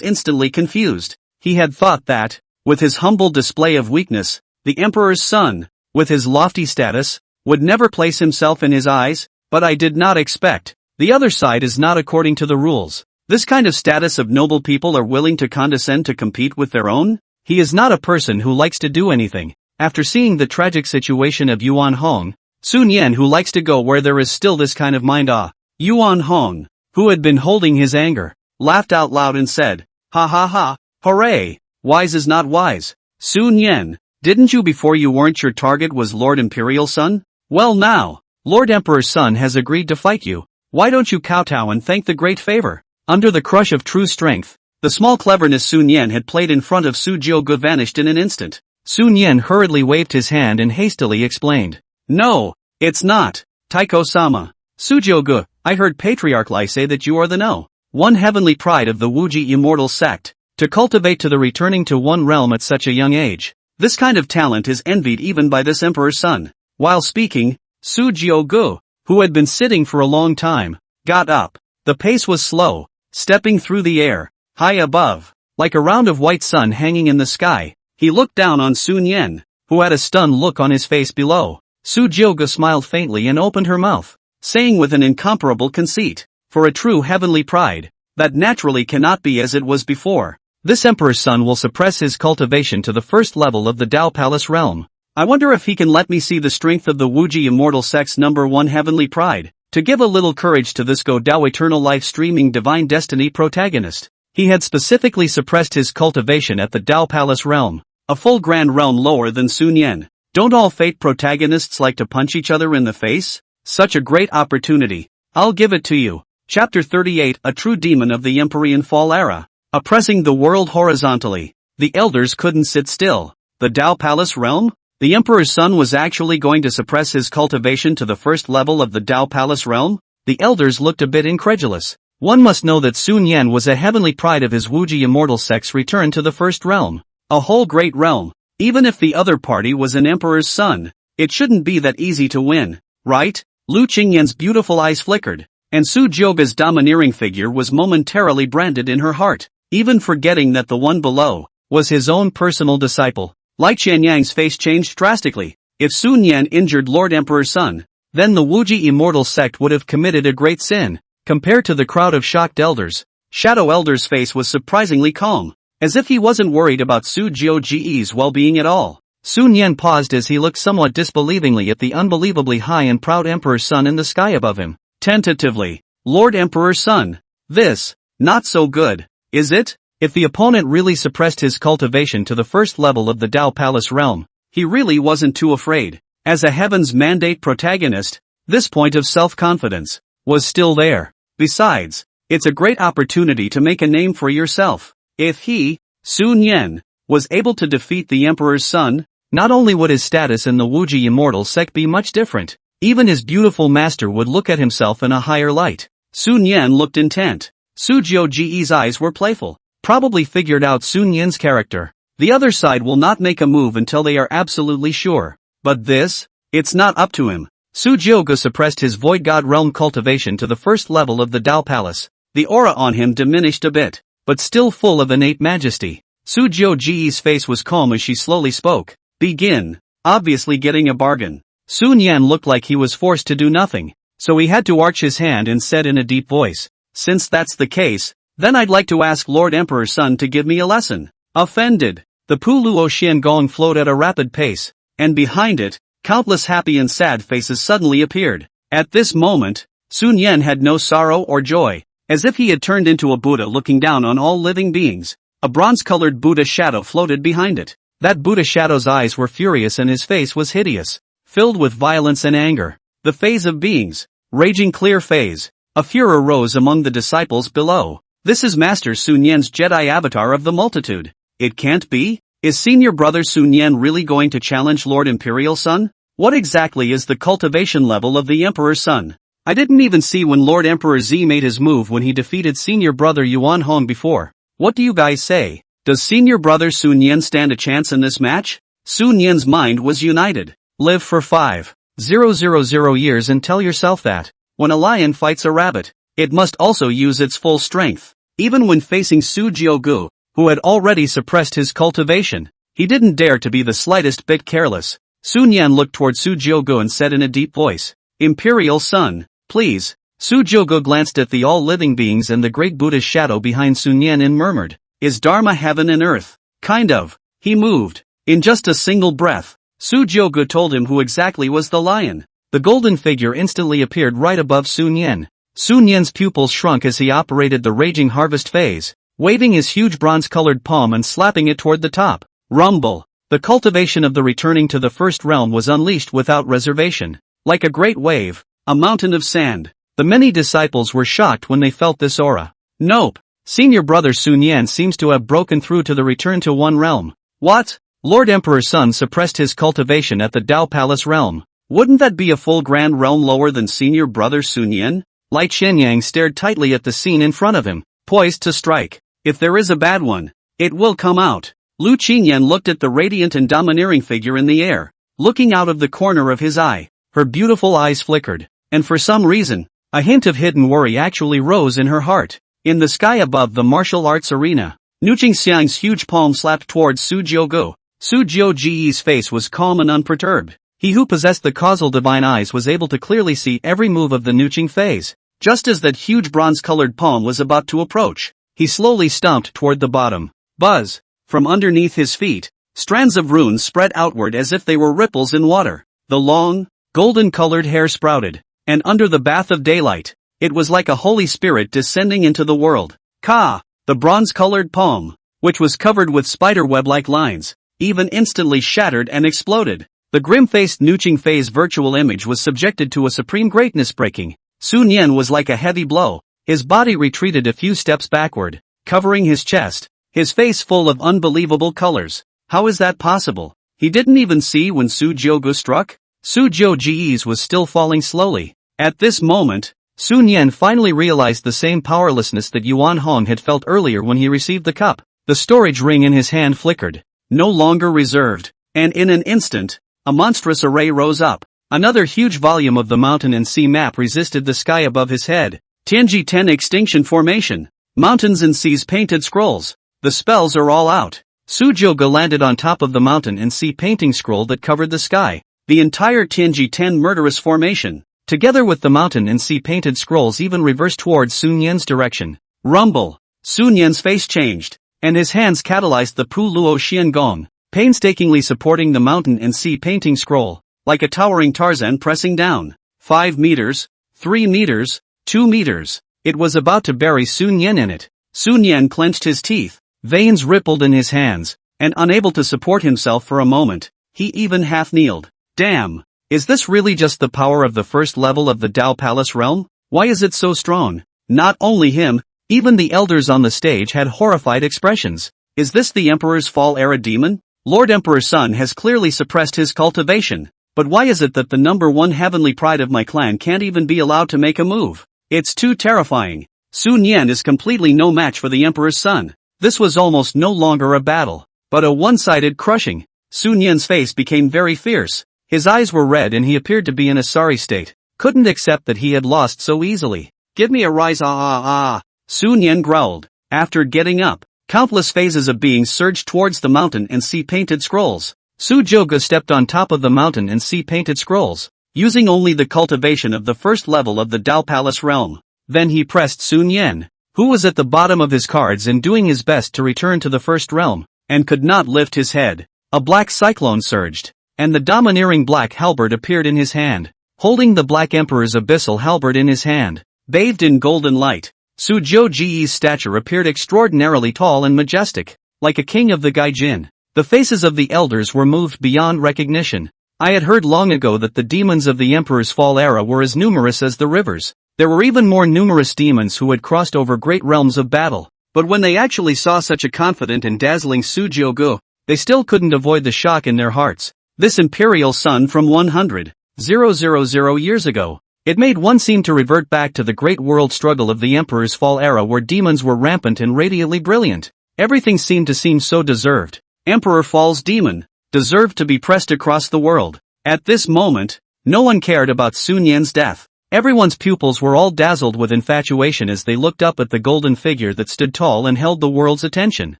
instantly confused. He had thought that, with his humble display of weakness, the emperor's son, with his lofty status, would never place himself in his eyes, but I did not expect. The other side is not according to the rules. This kind of status of noble people are willing to condescend to compete with their own? He is not a person who likes to do anything. After seeing the tragic situation of Yuan Hong, Sun Yan, who likes to go where there is still this kind of mind, Yuan Hong, who had been holding his anger, laughed out loud and said, Ha ha ha, hooray, wise is not wise. Sun Yan, didn't you before you weren't your target was Lord Imperial Son? Well now, Lord Emperor's son has agreed to fight you. Why don't you kowtow and thank the great favor? Under the crush of true strength, the small cleverness Sun Yan had played in front of Sujiogu vanished in an instant. Sun Yan hurriedly waved his hand and hastily explained. No, it's not, Taiko-sama. Sujiogu, I heard Patriarch Lai say that you are the no. one heavenly pride of the Wuji immortal sect, to cultivate to the returning to one realm at such a young age. This kind of talent is envied even by this emperor's son. While speaking, Su Jiu-gu, who had been sitting for a long time, got up. The pace was slow, stepping through the air, high above, like a round of white sun hanging in the sky. He looked down on Sun Yen, who had a stunned look on his face below. Su Jiu-gu smiled faintly and opened her mouth, saying with an incomparable conceit, "For a true heavenly pride, that naturally cannot be as it was before. This emperor's son will suppress his cultivation to the first level of the Dao Palace realm. I wonder if he can let me see the strength of the Wuji immortal sect's #1 heavenly pride, to give a little courage to this Go Dao eternal life streaming divine destiny protagonist." He had specifically suppressed his cultivation at the Dao Palace realm, a full grand realm lower than Sun Yen. Don't all fate protagonists like to punch each other in the face? Such a great opportunity. I'll give it to you. Chapter 38, A True Demon of the Empyrean Fall Era. Oppressing the world horizontally. The elders couldn't sit still. The Dao Palace realm? The emperor's son was actually going to suppress his cultivation to the first level of the Dao Palace realm? The elders looked a bit incredulous. One must know that Sun Yen was a heavenly pride of his Wuji immortal sect's return to the first realm. A whole great realm. Even if the other party was an emperor's son, it shouldn't be that easy to win, right? Lu Qingyan's beautiful eyes flickered, and Su Jiugu's domineering figure was momentarily branded in her heart, even forgetting that the one below was his own personal disciple. Lai Qianyang's face changed drastically. If Sun Yen injured Lord Emperor's son, then the Wuji immortal sect would have committed a great sin. Compared to the crowd of shocked elders, Shadow Elder's face was surprisingly calm, as if he wasn't worried about Su Jiugu's well-being at all. Sun Yen paused as he looked somewhat disbelievingly at the unbelievably high and proud Emperor's son in the sky above him. Tentatively, Lord Emperor's son. This, not so good, is it? If the opponent really suppressed his cultivation to the first level of the Dao Palace realm, he really wasn't too afraid. As a Heaven's Mandate protagonist, this point of self-confidence was still there. Besides, it's a great opportunity to make a name for yourself. If he, Sun Yen, was able to defeat the Emperor's son, not only would his status in the Wuji immortal sect be much different, even his beautiful master would look at himself in a higher light. Sun Yen looked intent. Su Jiugu's eyes were playful. Probably figured out Sun Yen's character. The other side will not make a move until they are absolutely sure. But this? It's not up to him. Su Jiugu suppressed his Void God realm cultivation to the first level of the Dao Palace. The aura on him diminished a bit, but still full of innate majesty. Su Jiugu's face was calm as she slowly spoke. Begin. Obviously getting a bargain. Sun Yen looked like he was forced to do nothing, so he had to arch his hand and said in a deep voice, "Since that's the case, then I'd like to ask Lord Emperor's son to give me a lesson." Offended. The Puluo Xian Gong flowed at a rapid pace, and behind it, countless happy and sad faces suddenly appeared. At this moment, Sun Yen had no sorrow or joy, as if he had turned into a Buddha looking down on all living beings. A bronze-colored Buddha shadow floated behind it. That Buddha shadow's eyes were furious and his face was hideous, filled with violence and anger. The phase of beings, raging clear phase. A furor rose among the disciples below. This is Master Sun Yen's Jedi avatar of the multitude. It can't be? Is senior brother Sun Yen really going to challenge Lord Imperial Son? What exactly is the cultivation level of the Emperor's son? I didn't even see when Lord Emperor Z made his move when he defeated senior brother Yuan Hong before. What do you guys say? Does senior brother Sun Yen stand a chance in this match? Sun Yen's mind was united. Live for 5,000 years and tell yourself that, when a lion fights a rabbit, it must also use its full strength. Even when facing Su Jiugu, who had already suppressed his cultivation, he didn't dare to be the slightest bit careless. Sun Yen looked toward Su Jiugu and said in a deep voice, "Imperial son, please." Su Jiugu glanced at the all-living beings and the great Buddha's shadow behind Sun Yen and murmured, "Is Dharma heaven and earth?" Kind of. He moved. In just a single breath, Su Jiugu told him who exactly was the lion. The golden figure instantly appeared right above Sun Yen. Sun Yen's pupils shrunk as he operated the raging harvest phase, waving his huge bronze-colored palm and slapping it toward the top. Rumble. The cultivation of the returning to the first realm was unleashed without reservation. Like a great wave, a mountain of sand. The many disciples were shocked when they felt this aura. Nope. Senior brother Sun Yen seems to have broken through to the return to one realm. What? Lord Emperor's son suppressed his cultivation at the Dao Palace realm. Wouldn't that be a full grand realm lower than senior brother Sun Yen? Lai Qianyang stared tightly at the scene in front of him, poised to strike. If there is a bad one, it will come out. Lu Qinyan looked at the radiant and domineering figure in the air, looking out of the corner of his eye. Her beautiful eyes flickered, and for some reason, a hint of hidden worry actually rose in her heart. In the sky above the martial arts arena, Nu Qingxiang's huge palm slapped towards Su Jiugu. Su Jiuji's face was calm and unperturbed. He who possessed the causal divine eyes was able to clearly see every move of the Nuqing phase. Just as that huge bronze-colored palm was about to approach, he slowly stomped toward the bottom. Buzz! From underneath his feet, strands of runes spread outward as if they were ripples in water. The long, golden-colored hair sprouted, and under the bath of daylight, it was like a holy spirit descending into the world. Ka! The bronze-colored palm, which was covered with spider-web-like lines, even instantly shattered and exploded. The grim-faced Nuqing phase virtual image was subjected to a supreme greatness breaking. Sun Yan was like a heavy blow. His body retreated a few steps backward, covering his chest, his face full of unbelievable colors. How is that possible? He didn't even see when Su Jiugu struck? Su Jiuji's was still falling slowly. At this moment, Sun Yan finally realized the same powerlessness that Yuan Hong had felt earlier when he received the cup. The storage ring in his hand flickered, no longer reserved, and in an instant, a monstrous array rose up. Another huge volume of the mountain and sea map resisted the sky above his head. Tianji 10 Extinction Formation. Mountains and seas painted scrolls. The spells are all out. Su Jiugu landed on top of the mountain and sea painting scroll that covered the sky. The entire Tianji 10 murderous formation, together with the mountain and sea painted scrolls, even reversed towards Sun Yan's direction. Rumble! Sun Yan's face changed, and his hands catalyzed the Pu Luo Xian Gong, painstakingly supporting the mountain and sea painting scroll, like a towering Tarzan pressing down. 5 meters, 3 meters, 2 meters. It was about to bury Sun Yan in it. Sun Yan clenched his teeth, veins rippled in his hands, and unable to support himself for a moment, he even half-kneeled. Damn! Is this really just the power of the first level of the Dao Palace realm? Why is it so strong? Not only him, even the elders on the stage had horrified expressions. Is this the Emperor's Fall era demon? Lord Emperor's son has clearly suppressed his cultivation. But why is it that the number one heavenly pride of my clan can't even be allowed to make a move? It's too terrifying. Sun Yan is completely no match for the Emperor's son. This was almost no longer a battle, but a one-sided crushing. Sun Yan's face became very fierce. His eyes were red and he appeared to be in a sorry state. Couldn't accept that he had lost so easily. Give me a rise, Sun Yan growled. After getting up, countless phases of beings surged towards the mountain and sea painted scrolls. Su Jiugu stepped on top of the mountain and sea painted scrolls, using only the cultivation of the first level of the Dao Palace realm. Then he pressed Sun Yan, who was at the bottom of his cards and doing his best to return to the first realm, and could not lift his head. A black cyclone surged, and the domineering black halberd appeared in his hand, holding the Black Emperor's abyssal halberd in his hand. Bathed in golden light, Su Jiuji's stature appeared extraordinarily tall and majestic, like a king of the Gaijin. The faces of the elders were moved beyond recognition. I had heard long ago that the demons of the Emperor's Fall era were as numerous as the rivers. There were even more numerous demons who had crossed over great realms of battle. But when they actually saw such a confident and dazzling Su Jiugu, they still couldn't avoid the shock in their hearts. This imperial sun from 100,000 years ago. It made one seem to revert back to the great world struggle of the Emperor's Fall era where demons were rampant and radiantly brilliant. Everything seemed to seem so deserved. Emperor Fall's demon, deserved to be pressed across the world. At this moment, no one cared about Sun Yan's death. Everyone's pupils were all dazzled with infatuation as they looked up at the golden figure that stood tall and held the world's attention.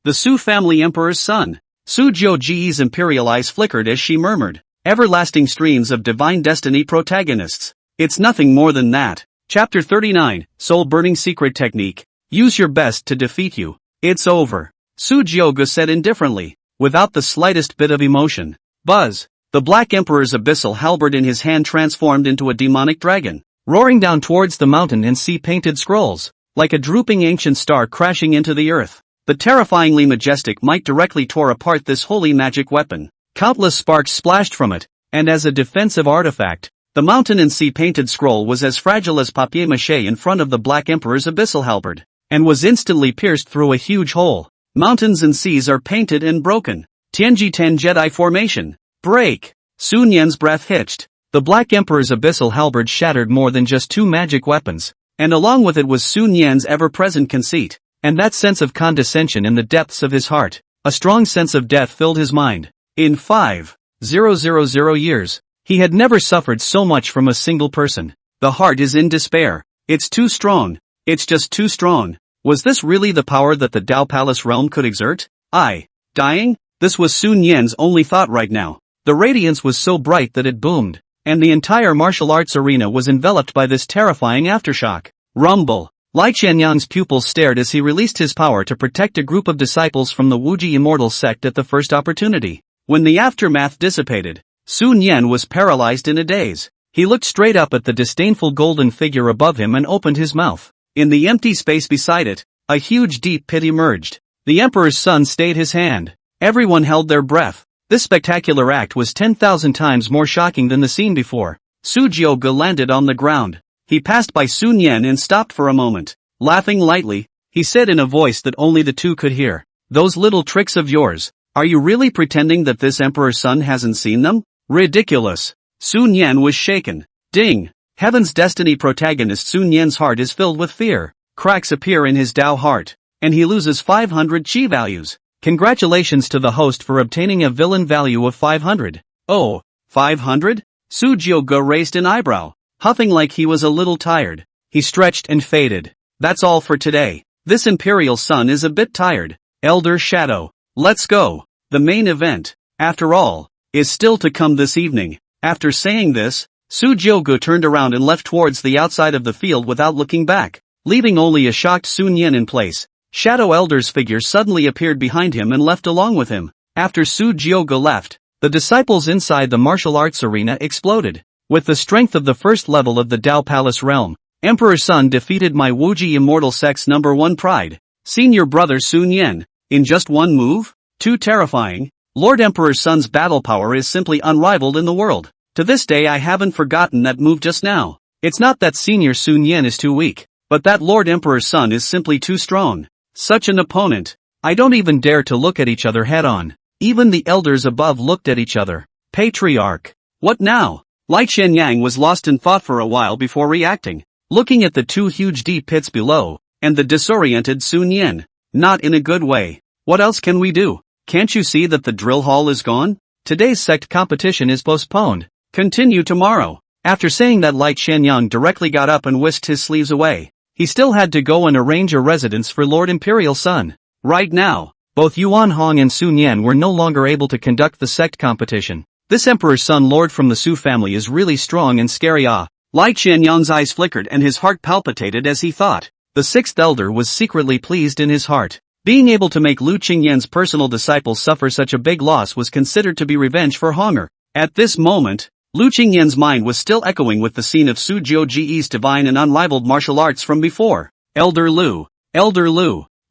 The Su family emperor's son. Su Jiuji's imperial eyes flickered as she murmured, "Everlasting streams of divine destiny protagonists. It's nothing more than that." Chapter 39, Soul Burning Secret Technique. Use your best to defeat you. It's over. Su Jiugu said indifferently, without the slightest bit of emotion. Buzz! The Black Emperor's abyssal halberd in his hand transformed into a demonic dragon, roaring down towards the mountain and sea-painted scrolls, like a drooping ancient star crashing into the earth. The terrifyingly majestic might directly tore apart this holy magic weapon. Countless sparks splashed from it, and as a defensive artifact, the mountain and sea-painted scroll was as fragile as papier-mâché in front of the Black Emperor's abyssal halberd, and was instantly pierced through a huge hole. Mountains and seas are painted and broken. Tianji 10 Jedi Formation. Break! Sun Yan's breath hitched. The Black Emperor's abyssal halberd shattered more than just two magic weapons, and along with it was Sun Yan's ever-present conceit, and that sense of condescension in the depths of his heart. A strong sense of death filled his mind. In 5,000 years, he had never suffered so much from a single person. The heart is in despair. It's too strong. It's just too strong. Was this really the power that the Tao Palace realm could exert? Dying? This was Sun Yan's only thought right now. The radiance was so bright that it boomed, and the entire martial arts arena was enveloped by this terrifying aftershock. Rumble. Li Qianyang's pupils stared as he released his power to protect a group of disciples from the Wuji immortal sect at the first opportunity. When the aftermath dissipated, Sun Yan was paralyzed in a daze. He looked straight up at the disdainful golden figure above him and opened his mouth. In the empty space beside it, a huge deep pit emerged. The Emperor's son stayed his hand. Everyone held their breath. This spectacular act was 10,000 times more shocking than the scene before. Su Jiuge landed on the ground. He passed by Sun Yan and stopped for a moment. Laughing lightly, he said in a voice that only the two could hear, "Those little tricks of yours, are you really pretending that this Emperor's son hasn't seen them? Ridiculous." Sun Yan was shaken. Ding! Heaven's destiny protagonist Sun Yan's heart is filled with fear. Cracks appear in his Tao heart, and he loses 500 chi values. Congratulations to the host for obtaining a villain value of 500. Oh, 500? Su Jiuge raised an eyebrow, huffing like he was a little tired. He stretched and faded. That's all for today. This Imperial Son is a bit tired. Elder Shadow, let's go. The main event, after all, is still to come this evening. After saying this, Su Jiuge turned around and left towards the outside of the field without looking back, leaving only a shocked Sun Yan in place. Shadow Elder's figure suddenly appeared behind him and left along with him. After Su Jiuge left, the disciples inside the martial arts arena exploded. With the strength of the first level of the Tao Palace realm, Emperor Sun defeated my Wuji immortal sect's #1 pride, senior brother Sun Yan, in just one move? Too terrifying. Lord Emperor Sun's battle power is simply unrivaled in the world. To this day I haven't forgotten that move just now. It's not that senior Sun Yan is too weak, but that Lord Emperor Sun is simply too strong. Such an opponent. I don't even dare to look at each other head on. Even the elders above looked at each other. Patriarch. What now? Li Qianyang was lost in thought for a while before reacting, looking at the two huge deep pits below, and the disoriented Sun Yan. Not in a good way. What else can we do? Can't you see that the drill hall is gone? Today's sect competition is postponed. Continue tomorrow. After saying that, Li Qianyang directly got up and whisked his sleeves away. He still had to go and arrange a residence for Lord Imperial Sun. Right now, both Yuan Hong and Sun Yan were no longer able to conduct the sect competition. This Emperor's Son Lord from the Su family is really strong and scary. Li Qianyang's eyes flickered and his heart palpitated as he thought. The sixth elder was secretly pleased in his heart. Being able to make Lu Qingyan's personal disciples suffer such a big loss was considered to be revenge for Honger. At this moment, Lu Qingyan's mind was still echoing with the scene of Su Jiuge's divine and unrivaled martial arts from before. Elder Lu,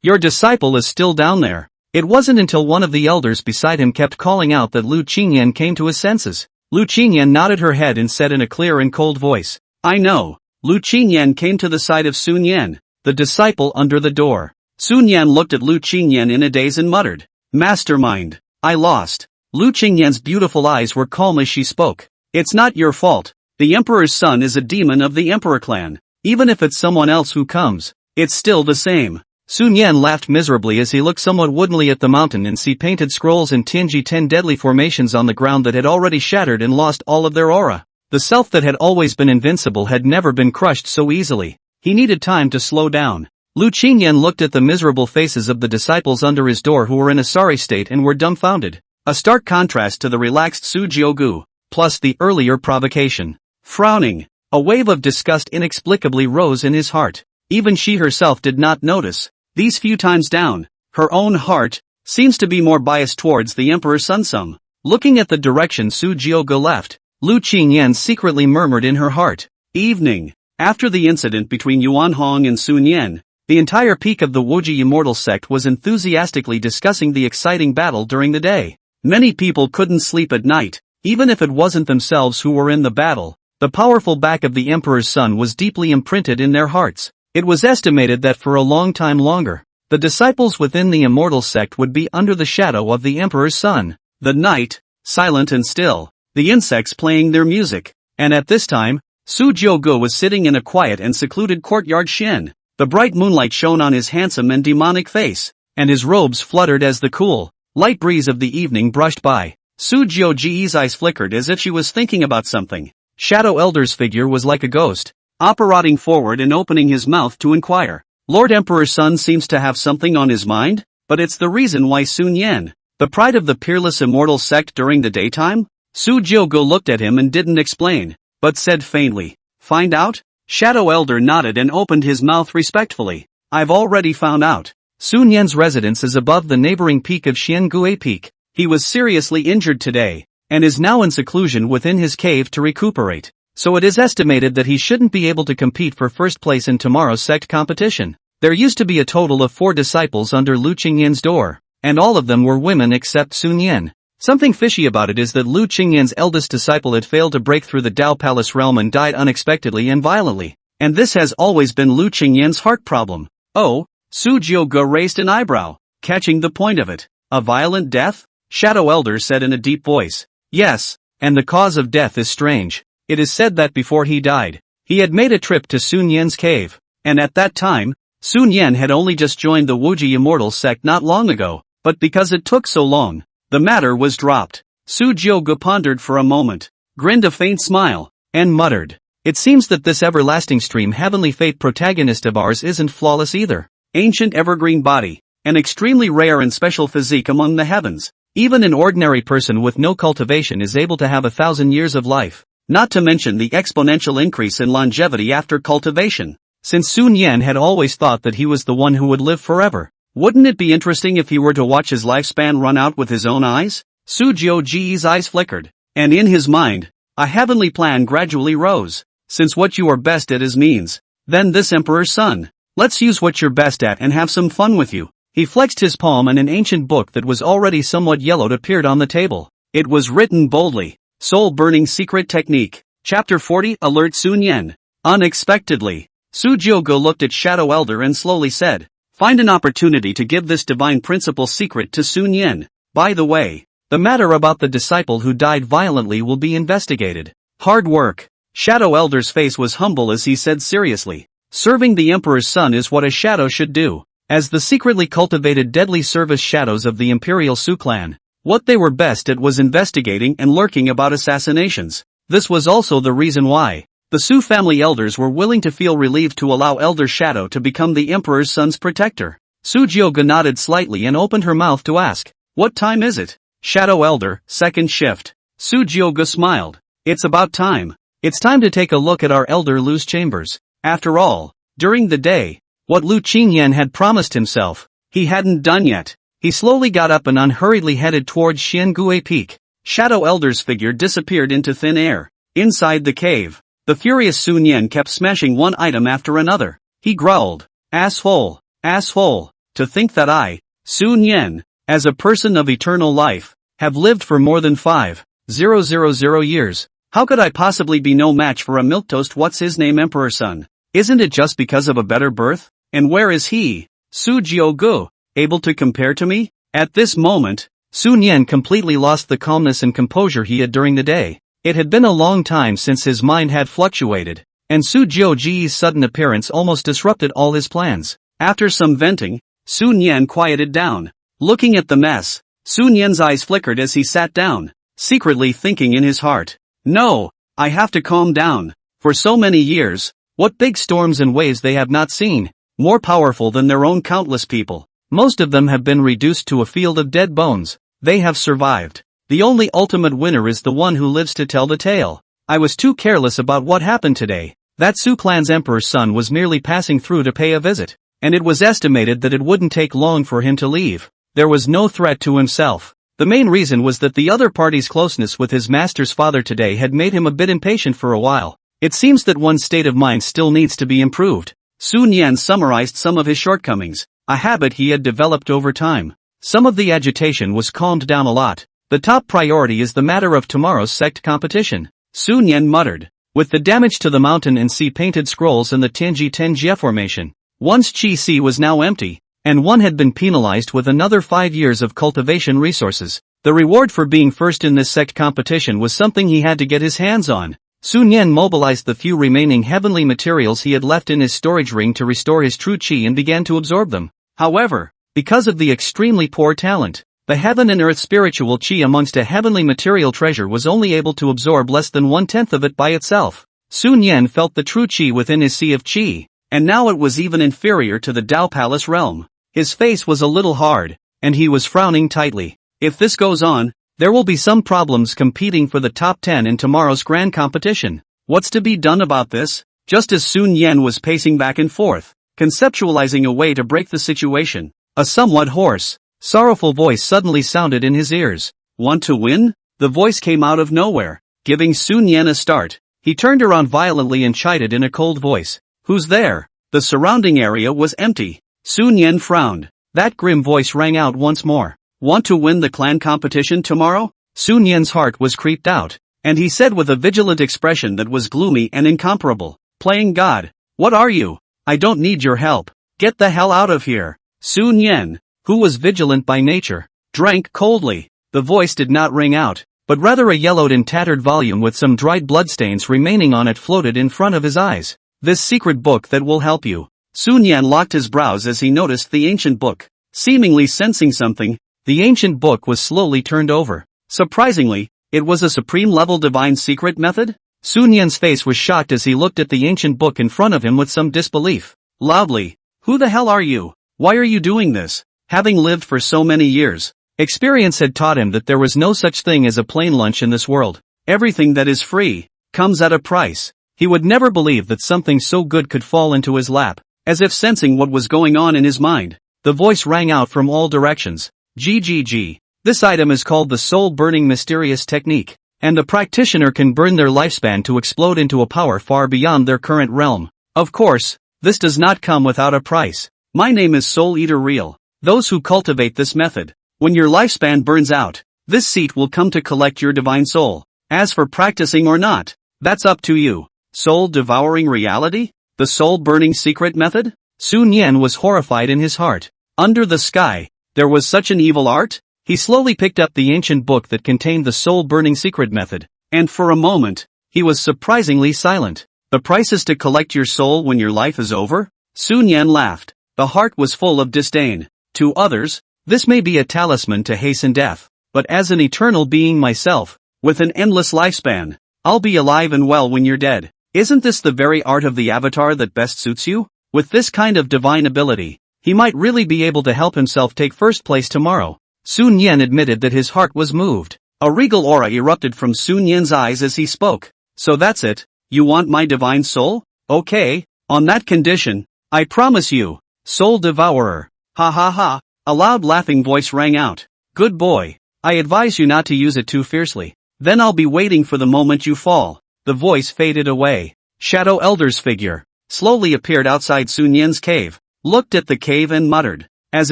your disciple is still down there. It wasn't until one of the elders beside him kept calling out that Lu Qingyan came to his senses. Lu Qingyan nodded her head and said in a clear and cold voice, "I know." Lu Qingyan came to the side of Sun Yan, the disciple under the door. Sun Yan looked at Lu Qingyan in a daze and muttered, "Mastermind, I lost." Lu Qingyan's beautiful eyes were calm as she spoke. "It's not your fault. The Emperor's son is a demon of the Emperor clan. Even if it's someone else who comes, it's still the same." Sun Yan laughed miserably as he looked somewhat woodenly at the mountain and see painted scrolls and Tianji 10 deadly formations on the ground that had already shattered and lost all of their aura. The self that had always been invincible had never been crushed so easily. He needed time to slow down. Lu Qingyan looked at the miserable faces of the disciples under his door who were in a sorry state and were dumbfounded. A stark contrast to the relaxed Su Jiuge, plus the earlier provocation. Frowning, a wave of disgust inexplicably rose in his heart. Even she herself did not notice. These few times down, her own heart seems to be more biased towards the Emperor Sunsum. Looking at the direction Su Jiuge left, Lu Qingyan secretly murmured in her heart. Evening. After the incident between Yuan Hong and Sun Yan, the entire peak of the Wuji immortal sect was enthusiastically discussing the exciting battle during the day. Many people couldn't sleep at night, even if it wasn't themselves who were in the battle. The powerful back of the Emperor's son was deeply imprinted in their hearts. It was estimated that for a long time longer, the disciples within the immortal sect would be under the shadow of the Emperor's son. The night, silent and still, the insects playing their music, And at this time, Su Jiuge was sitting in a quiet and secluded courtyard Xin. The bright moonlight shone on his handsome and demonic face, and his robes fluttered as the cool, light breeze of the evening brushed by. Su Jiuge's eyes flickered as if she was thinking about something. Shadow Elder's figure was like a ghost, apparating forward and opening his mouth to inquire. Lord Emperor's son seems to have something on his mind, but it's the reason why Sun Yan, the pride of the peerless immortal sect during the daytime? Su Jiuge looked at him and didn't explain, but said faintly, "Find out?" Shadow Elder nodded and opened his mouth respectfully. "I've already found out. Sun Yan's residence is above the neighboring peak of Xiangue Peak. He was seriously injured today, and is now in seclusion within his cave to recuperate. So it is estimated that he shouldn't be able to compete for first place in tomorrow's sect competition. There used to be a total of 4 disciples under Lu Qingyan's door, and all of them were women except Sun Yan. Something fishy about it is that Lu Qingyan's eldest disciple had failed to break through the Dao Palace realm and died unexpectedly and violently. And this has always been Lu Qingyan's heart problem." "Oh?" Su Jiuge raised an eyebrow, catching the point of it. "A violent death?" Shadow Elder said in a deep voice. "Yes, and the cause of death is strange. It is said that before he died, he had made a trip to Sun Yan's cave, and at that time, Sun Yan had only just joined the Wuji Immortal sect not long ago, but because it took so long, the matter was dropped." Su Jiuge pondered for a moment, grinned a faint smile, and muttered, "It seems that this everlasting stream heavenly fate protagonist of ours isn't flawless either. Ancient evergreen body, an extremely rare and special physique among the heavens. Even an ordinary person with no cultivation is able to have 1,000 years of life, not to mention the exponential increase in longevity after cultivation. Since Sun Yan had always thought that he was the one who would live forever, wouldn't it be interesting if he were to watch his lifespan run out with his own eyes?" Su Jiuge's eyes flickered, and in his mind, a heavenly plan gradually rose. "Since what you are best at is means, then this Emperor's son, let's use what you're best at and have some fun with you." He flexed his palm and an ancient book that was already somewhat yellowed appeared on the table. It was written boldly, "Soul-Burning Secret Technique, Chapter 40, Alert Sun Yan." Unexpectedly, Su Jiuge looked at Shadow Elder and slowly said, "Find an opportunity to give this divine principle secret to Sun Yan. By the way, the matter about the disciple who died violently will be investigated. Hard work." Shadow Elder's face was humble as he said seriously, "Serving the Emperor's son is what a shadow should do." As the secretly cultivated deadly service shadows of the Imperial Su clan, what they were best at was investigating and lurking about assassinations. This was also the reason why the Su family elders were willing to feel relieved to allow Elder Shadow to become the Emperor's son's protector. Su Jiuge nodded slightly and opened her mouth to ask, "What time is it?" "Shadow Elder, second shift." Su Jiuge smiled. "It's about time. It's time to take a look at our Elder Lu's chambers. After all, during the day, what Lu Qingyan had promised himself, he hadn't done yet." He slowly got up and unhurriedly headed towards Xiangue Peak. Shadow Elder's figure disappeared into thin air. Inside the cave, the furious Sun Yan kept smashing one item after another. He growled, "Asshole, asshole, to think that I, Sun Yan, as a person of eternal life, have lived for more than 5,000 years. How could I possibly be no match for a milquetoast what's-his-name Emperor son? Isn't it just because of a better birth? And where is he, Su Jiuge, able to compare to me?" At this moment, Sun Yan completely lost the calmness and composure he had during the day. It had been a long time since his mind had fluctuated, and Su Jiuge's sudden appearance almost disrupted all his plans. After some venting, Sun Yan quieted down. Looking at the mess, Sun Yan's eyes flickered as he sat down, secretly thinking in his heart, "No, I have to calm down. For so many years, what big storms and waves they have not seen, more powerful than their own countless people. Most of them have been reduced to a field of dead bones. They have survived. The only ultimate winner is the one who lives to tell the tale. I was too careless about what happened today. That Su clan's Emperor's son was merely passing through to pay a visit, and it was estimated that it wouldn't take long for him to leave. There was no threat to himself. The main reason was that the other party's closeness with his master's father today had made him a bit impatient for a while. It seems that one's state of mind still needs to be improved." Sun Yan summarized some of his shortcomings, a habit he had developed over time. Some of the agitation was calmed down a lot. "The top priority is the matter of tomorrow's sect competition," Sun Yan muttered. With the damage to the mountain and sea painted scrolls in the Tenjie formation, one's Qi was now empty, and one had been penalized with another 5 years of cultivation resources. The reward for being first in this sect competition was something he had to get his hands on. Sun Yan mobilized the few remaining heavenly materials he had left in his storage ring to restore his true chi and began to absorb them. However, because of the extremely poor talent, the heaven and earth spiritual chi amongst a heavenly material treasure was only able to absorb less than 1/10 of it by itself. Sun Yan felt the true chi within his sea of chi, and now it was even inferior to the Tao Palace realm. His face was a little hard, and he was frowning tightly. If this goes on, there will be some problems competing for the top 10 in tomorrow's grand competition. What's to be done about this? Just as Sun Yan was pacing back and forth, conceptualizing a way to break the situation, a somewhat hoarse, sorrowful voice suddenly sounded in his ears. Want to win? The voice came out of nowhere, giving Sun Yan a start. He turned around violently and chided in a cold voice. Who's there? The surrounding area was empty. Sun Yan frowned. That grim voice rang out once more. Want to win the clan competition tomorrow? Sun Yan's heart was creeped out, and he said with a vigilant expression that was gloomy and incomparable, Playing God. What are you? I don't need your help. Get the hell out of here. Sun Yan, who was vigilant by nature, drank coldly. The voice did not ring out, but rather a yellowed and tattered volume with some dried bloodstains remaining on it floated in front of his eyes. This secret book that will help you. Sun Yan locked his brows as he noticed the ancient book. Seemingly sensing something, the ancient book was slowly turned over. Surprisingly, it was a supreme-level divine secret method? Sun Yan's face was shocked as he looked at the ancient book in front of him with some disbelief. Loudly, who the hell are you? Why are you doing this? Having lived for so many years, experience had taught him that there was no such thing as a plain lunch in this world. Everything that is free comes at a price. He would never believe that something so good could fall into his lap. As if sensing what was going on in his mind, the voice rang out from all directions. GGG. This item is called the soul-burning mysterious technique, and the practitioner can burn their lifespan to explode into a power far beyond their current realm. Of course, this does not come without a price. My name is Soul Eater Real. Those who cultivate this method, when your lifespan burns out, this seat will come to collect your divine soul. As for practicing or not, that's up to you. Soul devouring reality? The soul-burning secret method? Sun Yan was horrified in his heart. Under the sky, there was such an evil art? He slowly picked up the ancient book that contained the soul-burning secret method, and for a moment, he was surprisingly silent. The price is to collect your soul when your life is over? Sun Yan laughed. The heart was full of disdain. To others, this may be a talisman to hasten death, but as an eternal being myself, with an endless lifespan, I'll be alive and well when you're dead. Isn't this the very art of the avatar that best suits you? With this kind of divine ability, he might really be able to help himself take first place tomorrow. Sun Yan admitted that his heart was moved. A regal aura erupted from Sun Yan's eyes as he spoke. So that's it, you want my divine soul? Okay, on that condition, I promise you. Soul devourer. Ha ha ha, a loud laughing voice rang out. Good boy. I advise you not to use it too fiercely. Then I'll be waiting for the moment you fall. The voice faded away. Shadow Elder's figure slowly appeared outside Sun Yan's cave, looked at the cave and muttered. As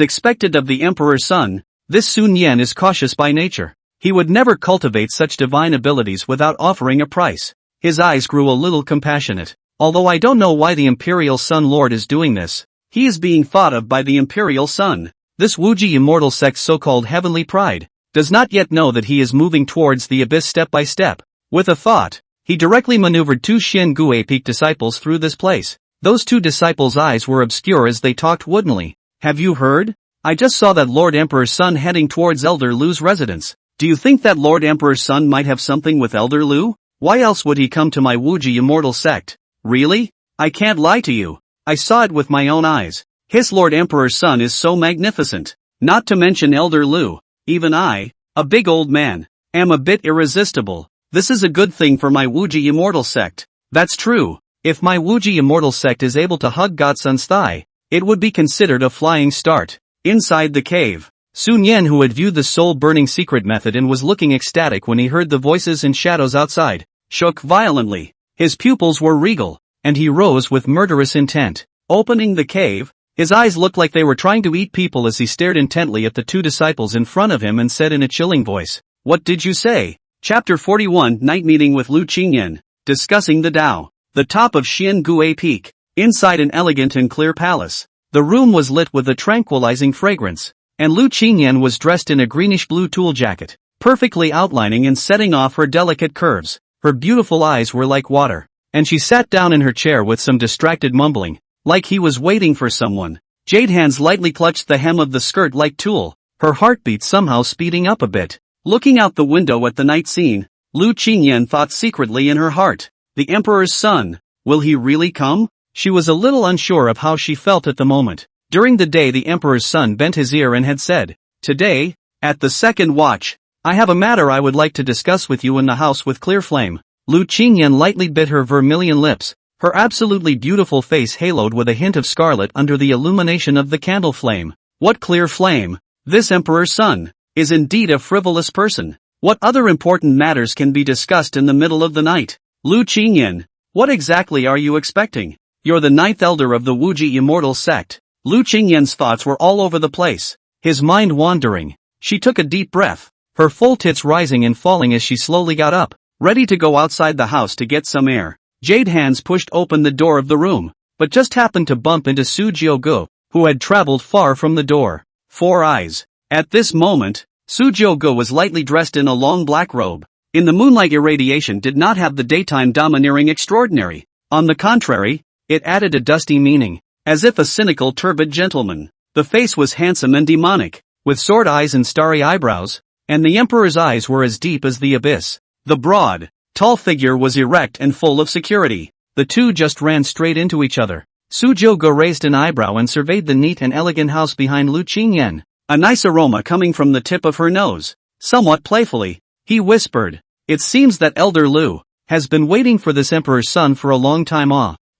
expected of the Emperor's son, this Sun Yan is cautious by nature. He would never cultivate such divine abilities without offering a price. His eyes grew a little compassionate. Although I don't know why the Imperial Sun Lord is doing this, he is being thought of by the Imperial Sun. This Wuji immortal sect's so-called heavenly pride does not yet know that he is moving towards the abyss step by step. With a thought, he directly maneuvered two Xian Gue Peak disciples through this place. Those two disciples' eyes were obscure as they talked woodenly. Have you heard? I just saw that Lord Emperor's son heading towards Elder Lu's residence. Do you think that Lord Emperor's son might have something with Elder Lu? Why else would he come to my Wuji immortal sect? Really? I can't lie to you. I saw it with my own eyes. His Lord Emperor's son is so magnificent. Not to mention Elder Lu. Even I, a big old man, am a bit irresistible. This is a good thing for my Wuji immortal sect. That's true. If my Wuji immortal sect is able to hug Godson's thigh, it would be considered a flying start. Inside the cave, Sun Yan, who had viewed the soul-burning secret method and was looking ecstatic when he heard the voices and shadows outside, shook violently. His pupils were regal, and he rose with murderous intent. Opening the cave, his eyes looked like they were trying to eat people as he stared intently at the two disciples in front of him and said in a chilling voice, "What did you say?" Chapter 41 Night Meeting with Lu Qingyan, discussing the Tao. The top of Xian Gue Peak, inside an elegant and clear palace. The room was lit with a tranquilizing fragrance, and Lu Qingyan was dressed in a greenish-blue tulle jacket, perfectly outlining and setting off her delicate curves. her beautiful eyes were like water. And she sat down in her chair with some distracted mumbling, like he was waiting for someone. Jade hands lightly clutched the hem of the skirt like tulle, her heartbeat somehow speeding up a bit. Looking out the window at the night scene, Lu Qingyan thought secretly in her heart, the Emperor's son, will he really come? She was a little unsure of how she felt at the moment. During the day the Emperor's son bent his ear and had said, today, at the second watch, I have a matter I would like to discuss with you in the house with clear flame. Lu Qingyan lightly bit her vermilion lips, her absolutely beautiful face haloed with a hint of scarlet under the illumination of the candle flame. What clear flame? This Emperor's son is indeed a frivolous person. What other important matters can be discussed in the middle of the night? Lu Qingyan, what exactly are you expecting? You're the ninth elder of the Wuji immortal sect. Lu Qingyan's thoughts were all over the place, his mind wandering. She took a deep breath, her full tits rising and falling as she slowly got up, ready to go outside the house to get some air. Jade hands pushed open the door of the room, but just happened to bump into Su Jiugu, who had traveled far from the door. Four eyes. At this moment, Su Jiugu was lightly dressed in a long black robe. In the moonlight irradiation did not have the daytime domineering extraordinary. On the contrary, it added a dusty meaning, as if a cynical turbid gentleman. The face was handsome and demonic, with sword eyes and starry eyebrows, and the Emperor's eyes were as deep as the abyss. The broad, tall figure was erect and full of security. The two just ran straight into each other. Su Jiugu raised an eyebrow and surveyed the neat and elegant house behind Lu Qingyan. A nice aroma coming from the tip of her nose. Somewhat playfully, he whispered, it seems that Elder Lu has been waiting for this Emperor's son for a long time.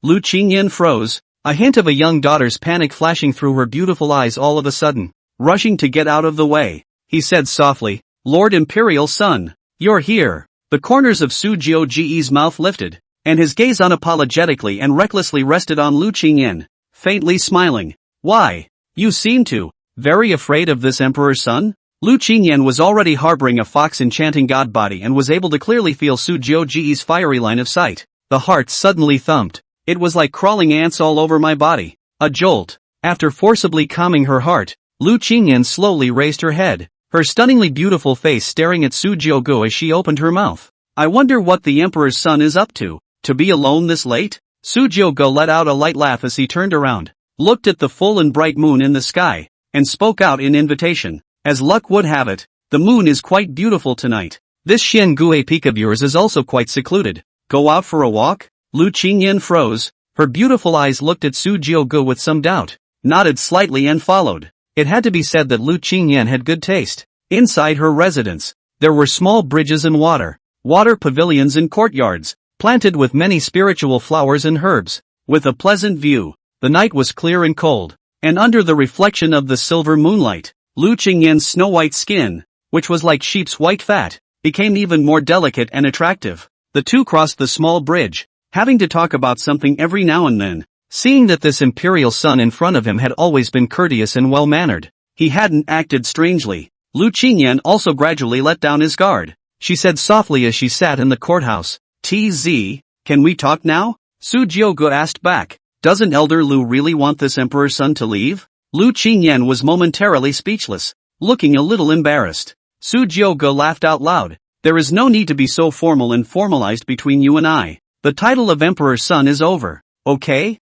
Lu Qingyan froze, a hint of a young daughter's panic flashing through her beautiful eyes all of a sudden. Rushing to get out of the way, he said softly, Lord Imperial Son, you're here. The corners of Su Jiugu's mouth lifted, and his gaze unapologetically and recklessly rested on Lu Qingyan, faintly smiling. Why? You seem to very afraid of this Emperor's son? Lu Qingyan was already harboring a fox-enchanting god body and was able to clearly feel Su Jiugu's fiery line of sight. The heart suddenly thumped. It was like crawling ants all over my body. A jolt. After forcibly calming her heart, Lu Qingyan slowly raised her head, her stunningly beautiful face staring at Su Jiugu as she opened her mouth. I wonder what the Emperor's son is up to be alone this late? Su Jiugu let out a light laugh as he turned around, looked at the full and bright moon in the sky, and spoke out in invitation. As luck would have it, the moon is quite beautiful tonight. This Xiangui peak of yours is also quite secluded. Go out for a walk? Lu Qingyan froze, her beautiful eyes looked at Su Jiugu with some doubt, nodded slightly and followed. It had to be said that Lu Qingyan had good taste. Inside her residence, there were small bridges and water pavilions and courtyards, planted with many spiritual flowers and herbs, with a pleasant view. The night was clear and cold, and under the reflection of the silver moonlight, Lu Qingyan's snow-white skin, which was like sheep's white fat, became even more delicate and attractive. The two crossed the small bridge, having to talk about something every now and then. Seeing that this imperial son in front of him had always been courteous and well-mannered, he hadn't acted strangely. Lu Qingyan also gradually let down his guard. She said softly as she sat in the courthouse, "TZ, can we talk now?" Su Jiugu asked back, "Doesn't Elder Lu really want this emperor's son to leave?" Lu Qingyan was momentarily speechless, looking a little embarrassed. Su Jiugu laughed out loud. "There is no need to be so formal and formalized between you and I. The title of emperor's son is over, okay?"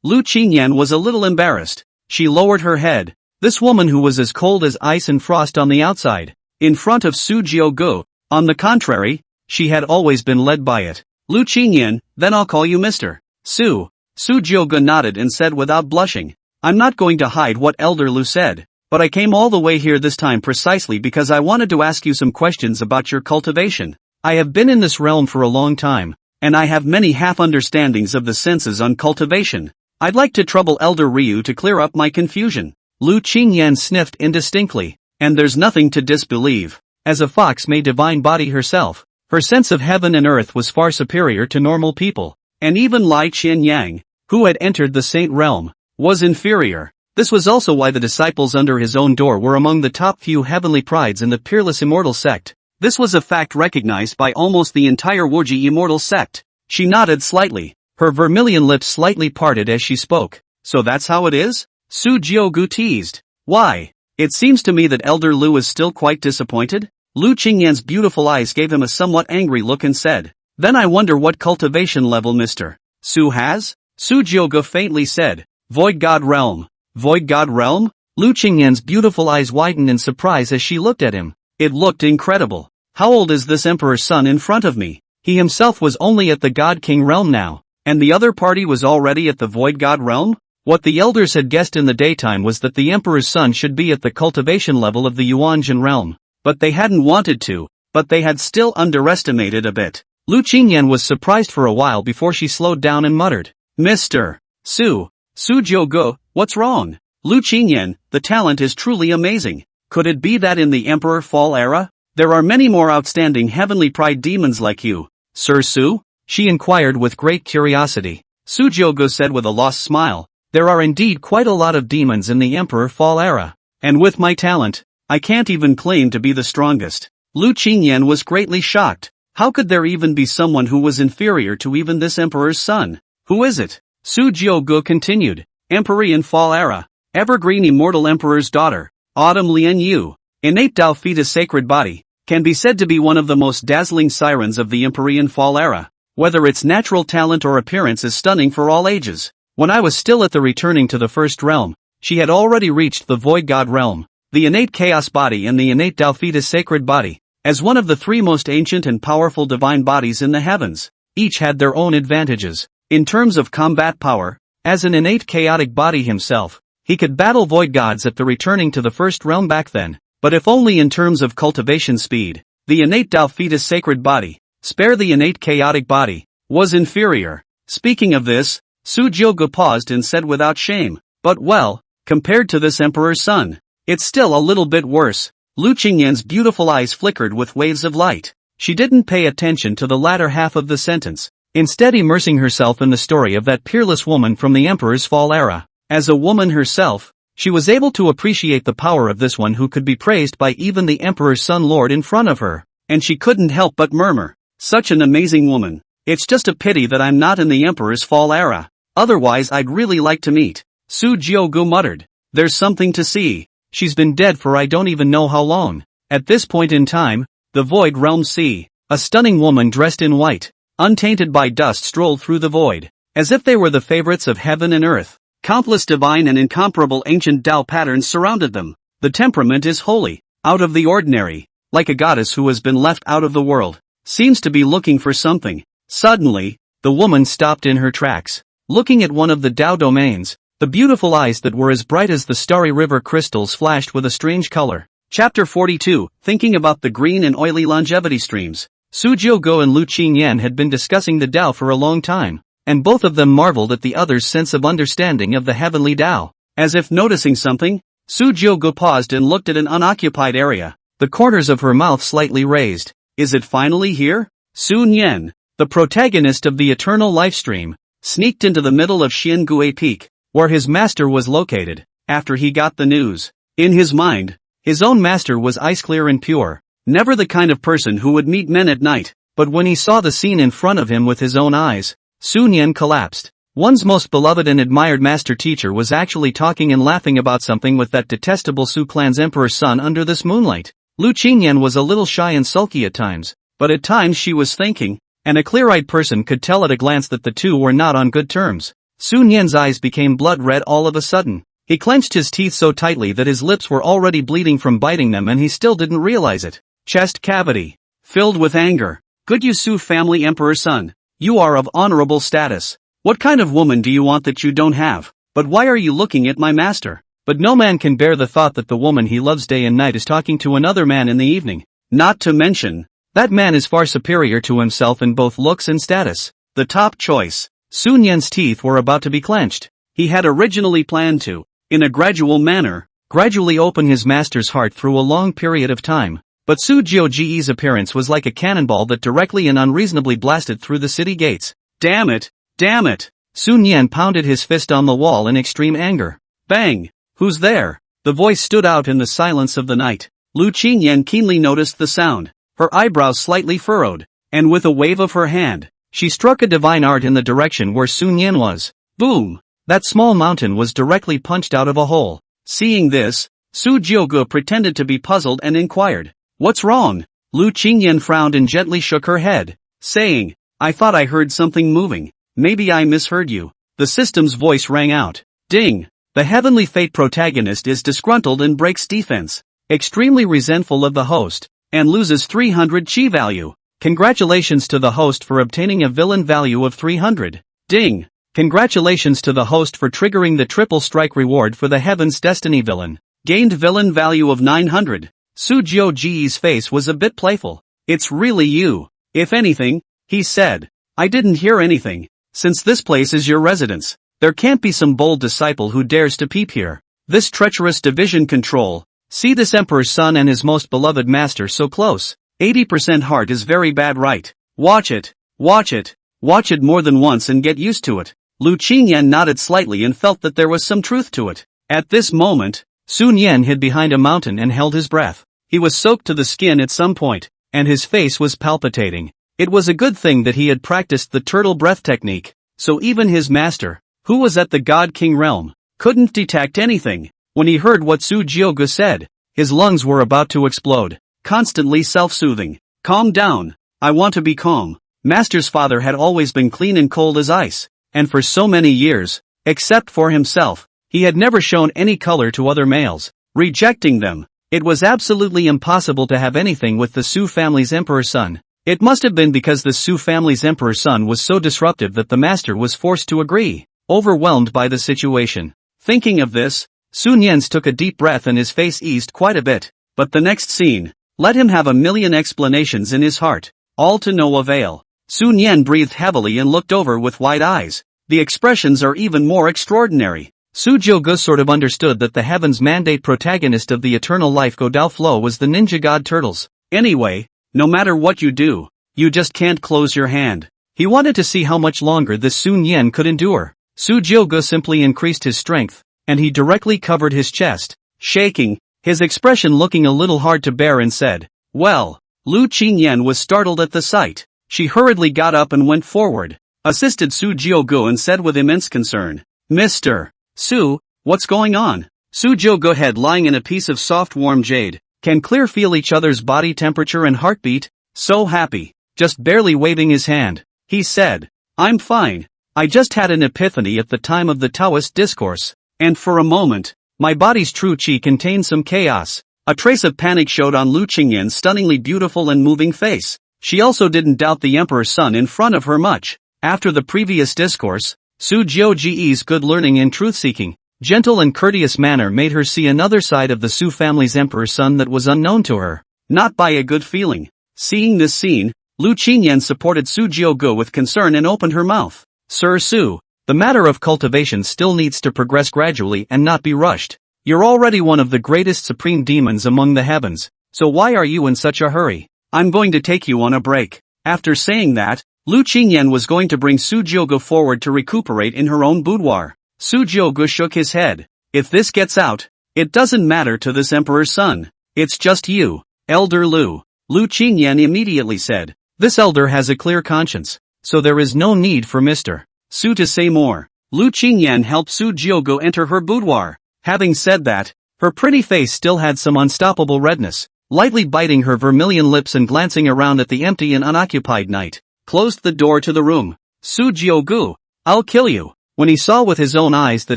Lu Qingyan was a little embarrassed. She lowered her head. This woman who was as cold as ice and frost on the outside, in front of Su Jiugu, on the contrary, she had always been led by it. "Lu Qingyan, then I'll call you Mr. Su." Su Jiugu nodded and said without blushing, "I'm not going to hide what Elder Lu said, but I came all the way here this time precisely because I wanted to ask you some questions about your cultivation. I have been in this realm for a long time, and I have many half-understandings of the senses on cultivation. I'd like to trouble Elder Ryu to clear up my confusion." Lu Qingyan sniffed indistinctly, "And there's nothing to disbelieve. As a fox may divine body herself, her sense of heaven and earth was far superior to normal people, and even Lai Qianyang, who had entered the saint realm, was inferior. This was also why the disciples under his own door were among the top few heavenly prides in the peerless immortal sect. This was a fact recognized by almost the entire Wuji immortal sect." She nodded slightly, her vermilion lips slightly parted as she spoke. "So that's how it is?" Su Jiugu teased. "Why, it seems to me that Elder Lu is still quite disappointed." Lu Qingyan's beautiful eyes gave him a somewhat angry look and said, "Then I wonder what cultivation level Mr. Su has?" Su Jioge faintly said, "Void God Realm." Void God Realm? Lu Qingyan's beautiful eyes widened in surprise as she looked at him. It looked incredible. How old is this Emperor's son in front of me? He himself was only at the God King realm now, and the other party was already at the Void God Realm? What the elders had guessed in the daytime was that the Emperor's son should be at the cultivation level of the Yuanjin realm, but they hadn't wanted to, but they had still underestimated a bit. Lu Qingyan was surprised for a while before she slowed down and muttered, "Mr. Su Jioge, what's wrong?" Lu Qingyan, the talent is truly amazing. Could it be that in the Emperor Fall era, there are many more outstanding heavenly pride demons like you, Sir Su? She inquired with great curiosity. Su Jioge said with a lost smile, "There are indeed quite a lot of demons in the Emperor Fall era, and with my talent, I can't even claim to be the strongest." Lu Qingyan was greatly shocked. How could there even be someone who was inferior to even this Emperor's son? Who is it? Su Jioge continued, "Emperor in Fall era, Evergreen Immortal Emperor's daughter, Autumn Lian Yu, innate Tao fetus sacred body, can be said to be one of the most dazzling sirens of the Empyrean Fall era. Whether its natural talent or appearance is stunning for all ages. When I was still at the returning to the first realm, she had already reached the Void God realm, the innate chaos body and the innate Tao fetus sacred body, as one of the three most ancient and powerful divine bodies in the heavens. Each had their own advantages. In terms of combat power, as an innate chaotic body himself, he could battle void gods at the returning to the first realm back then, but if only in terms of cultivation speed. The innate Tao fetus sacred body, spare the innate chaotic body, was inferior. Speaking of this, Su Jioge paused and said without shame, "But well, compared to this Emperor's son, it's still a little bit worse." Lu Qingyan's beautiful eyes flickered with waves of light. She didn't pay attention to the latter half of the sentence, instead immersing herself in the story of that peerless woman from the Emperor's Fall era. As a woman herself, she was able to appreciate the power of this one who could be praised by even the Emperor's son lord in front of her, and she couldn't help but murmur, "Such an amazing woman. It's just a pity that I'm not in the Emperor's Fall era. Otherwise I'd really like to meet." Su Jioge muttered, "There's something to see. She's been dead for I don't even know how long." At this point in time, the Void Realm Sea, a stunning woman dressed in white, untainted by dust strolled through the void, as if they were the favorites of heaven and earth. Countless divine and incomparable ancient Tao patterns surrounded them. The temperament is holy, out of the ordinary, like a goddess who has been left out of the world, seems to be looking for something. Suddenly, the woman stopped in her tracks, looking at one of the Tao domains. The beautiful eyes that were as bright as the starry river crystals flashed with a strange color. Chapter 42, Thinking about the green and oily longevity streams. Su Jioge and Lu Qingyan had been discussing the Tao for a long time, and both of them marveled at the other's sense of understanding of the heavenly Tao. As if noticing something, Su Jioge paused and looked at an unoccupied area, the corners of her mouth slightly raised. "Is it finally here?" Sun Yan, the protagonist of the eternal lifestream, sneaked into the middle of Xiangui Peak, where his master was located, after he got the news. In his mind, his own master was ice-clear and pure, never the kind of person who would meet men at night, but when he saw the scene in front of him with his own eyes, Sun Yan collapsed. One's most beloved and admired master teacher was actually talking and laughing about something with that detestable Su clan's emperor's son under this moonlight. Lu Qingyan was a little shy and sulky at times, but at times she was thinking, and a clear-eyed person could tell at a glance that the two were not on good terms. Sun Yan's eyes became blood red all of a sudden. He clenched his teeth so tightly that his lips were already bleeding from biting them and he still didn't realize it. Chest cavity, filled with anger. "Good you Su family emperor's son. You are of honorable status. What kind of woman do you want that you don't have? But why are you looking at my master?" But no man can bear the thought that the woman he loves day and night is talking to another man in the evening. Not to mention, that man is far superior to himself in both looks and status. The top choice. Sun Yan's teeth were about to be clenched. He had originally planned to, in a gradual manner, gradually open his master's heart through a long period of time. But Su Jioge's appearance was like a cannonball that directly and unreasonably blasted through the city gates. Damn it! Damn it! Sun Yan pounded his fist on the wall in extreme anger. Bang! "Who's there?" The voice stood out in the silence of the night. Lu Qingyan keenly noticed the sound, her eyebrows slightly furrowed, and with a wave of her hand, she struck a divine art in the direction where Sun Yan was. Boom! That small mountain was directly punched out of a hole. Seeing this, Su Jioge pretended to be puzzled and inquired, What's wrong? Lu Qingyan frowned and gently shook her head, saying, I thought I heard something moving. Maybe I misheard you. The system's voice rang out. Ding! The heavenly fate protagonist is disgruntled and breaks defense, extremely resentful of the host, and loses 300 chi value. Congratulations to the host for obtaining a villain value of 300. Ding! Congratulations to the host for triggering the triple strike reward for the Heaven's Destiny villain. Gained villain value of 900. Su Jiuji's face was a bit playful. It's really you. If anything, he said. I didn't hear anything. Since this place is your residence, there can't be some bold disciple who dares to peep here. This treacherous division control. See this emperor's son and his most beloved master so close. 80% heart is very bad, right? Watch it. Watch it. Watch it more than once and get used to it. Lu Qingyan nodded slightly and felt that there was some truth to it. At this moment, Sun Yan hid behind a mountain and held his breath. He was soaked to the skin at some point, and his face was palpitating. It was a good thing that he had practiced the turtle breath technique, so even his master, who was at the God King realm, couldn't detect anything. When he heard what Su Jiogu said, his lungs were about to explode. Constantly self-soothing. Calm down. I want to be calm. Master's father had always been clean and cold as ice, and for so many years, except for himself, he had never shown any color to other males, rejecting them. It was absolutely impossible to have anything with the Su family's emperor son. It must have been because the Su family's emperor son was so disruptive that the master was forced to agree, overwhelmed by the situation. Thinking of this, Sun Yan's took a deep breath and his face eased quite a bit. But the next scene, let him have a million explanations in his heart, all to no avail. Sun Yan breathed heavily and looked over with wide eyes. The expressions are even more extraordinary. Su Jiogu sort of understood that the heavens mandate protagonist of the eternal life Go Dao flow was the ninja god turtles. Anyway, no matter what you do, you just can't close your hand. He wanted to see how much longer this Sun Yan could endure. Su Jiogu simply increased his strength, and he directly covered his chest, shaking, his expression looking a little hard to bear, and said, well, Lu Qingyan was startled at the sight. She hurriedly got up and went forward, assisted Su Jiogu, and said with immense concern, Mr. Su, what's going on? Su Jiogu head lying in a piece of soft warm jade, can clear feel each other's body temperature and heartbeat, so happy, just barely waving his hand. He said, I'm fine. I just had an epiphany at the time of the Taoist discourse, and for a moment, my body's true chi contained some chaos. A trace of panic showed on Lu Qingyan's stunningly beautiful and moving face. She also didn't doubt the emperor's son in front of her much. After the previous discourse, Su Jiuji's good learning and truth-seeking, gentle and courteous manner made her see another side of the Su family's emperor's son that was unknown to her. Not by a good feeling. Seeing this scene, Lu Qingyan supported Su Jiogu with concern and opened her mouth. Sir Su, the matter of cultivation still needs to progress gradually and not be rushed. You're already one of the greatest supreme demons among the heavens, so why are you in such a hurry? I'm going to take you on a break. After saying that, Lu Qingyan was going to bring Su Jiogu forward to recuperate in her own boudoir. Su Jiogu shook his head. If this gets out, it doesn't matter to this emperor's son. It's just you, Elder Lu. Lu Qingyan immediately said. This elder has a clear conscience, so there is no need for Mr. Su to say more. Lu Qingyan helped Su Jiogu enter her boudoir. Having said that, her pretty face still had some unstoppable redness. Lightly biting her vermilion lips and glancing around at the empty and unoccupied night, closed the door to the room. Su Jiogu, I'll kill you. When he saw with his own eyes that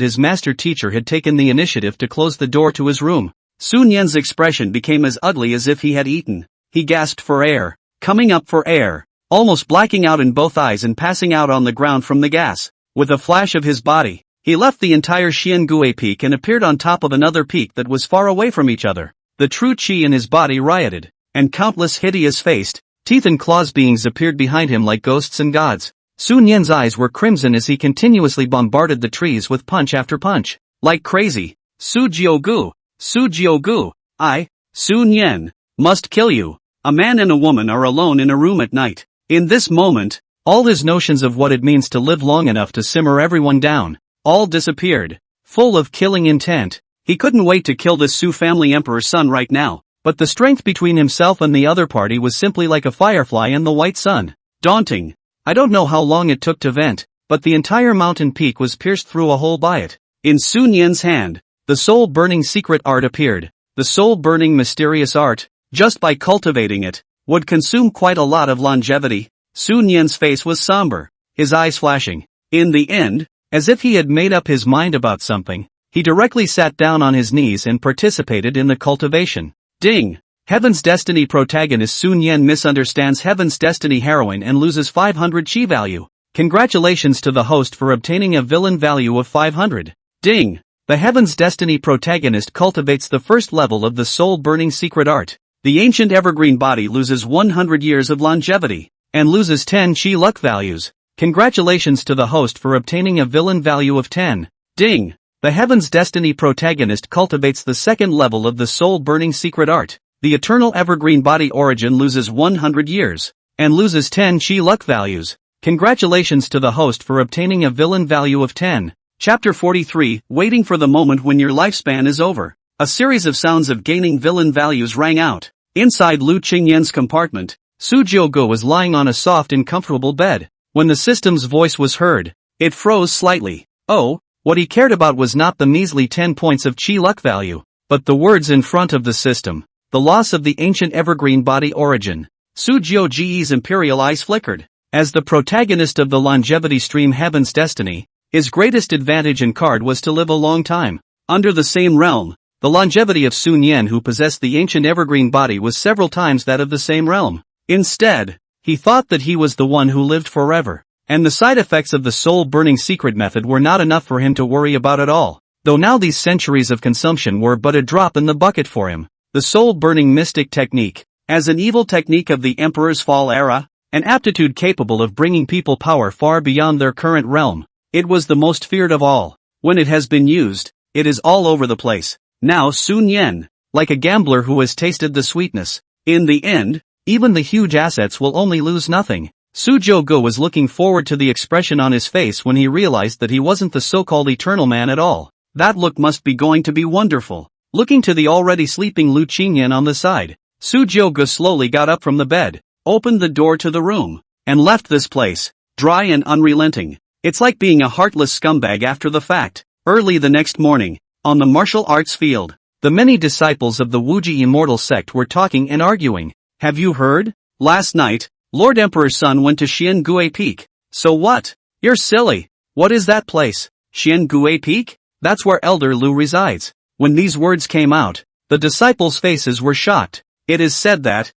his master teacher had taken the initiative to close the door to his room, Sun Yan's expression became as ugly as if he had eaten. He gasped for air, coming up for air, almost blacking out in both eyes and passing out on the ground from the gas. With a flash of his body, he left the entire Xiangui peak and appeared on top of another peak that was far away from each other. The true chi in his body rioted, and countless hideous-faced, teeth and claws beings appeared behind him like ghosts and gods. Sun Yan's eyes were crimson as he continuously bombarded the trees with punch after punch. Like crazy. Su Jiogu, I, Sun Yan, must kill you. A man and a woman are alone in a room at night. In this moment, all his notions of what it means to live long enough to simmer everyone down, all disappeared. Full of killing intent, he couldn't wait to kill this Su family emperor's son right now. But the strength between himself and the other party was simply like a firefly in the white sun. Daunting. I don't know how long it took to vent, but the entire mountain peak was pierced through a hole by it. In Sun Yan's hand, the soul-burning secret art appeared. The soul-burning mysterious art, just by cultivating it, would consume quite a lot of longevity. Sun Yan's face was somber, his eyes flashing. In the end, as if he had made up his mind about something, he directly sat down on his knees and participated in the cultivation. Ding! Heaven's Destiny protagonist Sun Yan misunderstands Heaven's Destiny heroine and loses 500 chi value. Congratulations to the host for obtaining a villain value of 500. Ding! The Heaven's Destiny protagonist cultivates the first level of the soul-burning secret art. The ancient evergreen body loses 100 years of longevity, and loses 10 chi luck values. Congratulations to the host for obtaining a villain value of 10. Ding! The Heaven's Destiny protagonist cultivates the second level of the soul-burning secret art. The eternal evergreen body origin loses 100 years, and loses 10 chi luck values. Congratulations to the host for obtaining a villain value of 10. Chapter 43, Waiting for the moment when your lifespan is over. A series of sounds of gaining villain values rang out. Inside Lu Qingyan's compartment, Su Jiuge was lying on a soft and comfortable bed. When the system's voice was heard, it froze slightly. Oh, what he cared about was not the measly 10 points of chi luck value, but the words in front of the system. The loss of the ancient evergreen body origin. Su Jiuge's imperial eyes flickered. As the protagonist of the longevity stream Heaven's Destiny, his greatest advantage and card was to live a long time. Under the same realm, the longevity of Sun Yan who possessed the ancient evergreen body was several times that of the same realm. Instead, he thought that he was the one who lived forever, and the side effects of the soul-burning secret method were not enough for him to worry about at all, though now these centuries of consumption were but a drop in the bucket for him. The soul-burning mystic technique, as an evil technique of the Emperor's Fall era, an aptitude capable of bringing people power far beyond their current realm. It was the most feared of all. When it has been used, it is all over the place. Now Sun Yan, like a gambler who has tasted the sweetness. In the end, even the huge assets will only lose nothing. Su Jiuge was looking forward to the expression on his face when he realized that he wasn't the so-called eternal man at all. That look must be going to be wonderful. Looking to the already sleeping Lu Qingyan on the side, Su Jiuge slowly got up from the bed, opened the door to the room, and left this place, dry and unrelenting. It's like being a heartless scumbag after the fact. Early the next morning, on the martial arts field, the many disciples of the Wuji immortal sect were talking and arguing. Have you heard? Last night, Lord Emperor's son went to Xiangui Peak. So what? You're silly. What is that place? Xiangui Peak? That's where Elder Lu resides. When these words came out, the disciples' faces were shocked. It is said that,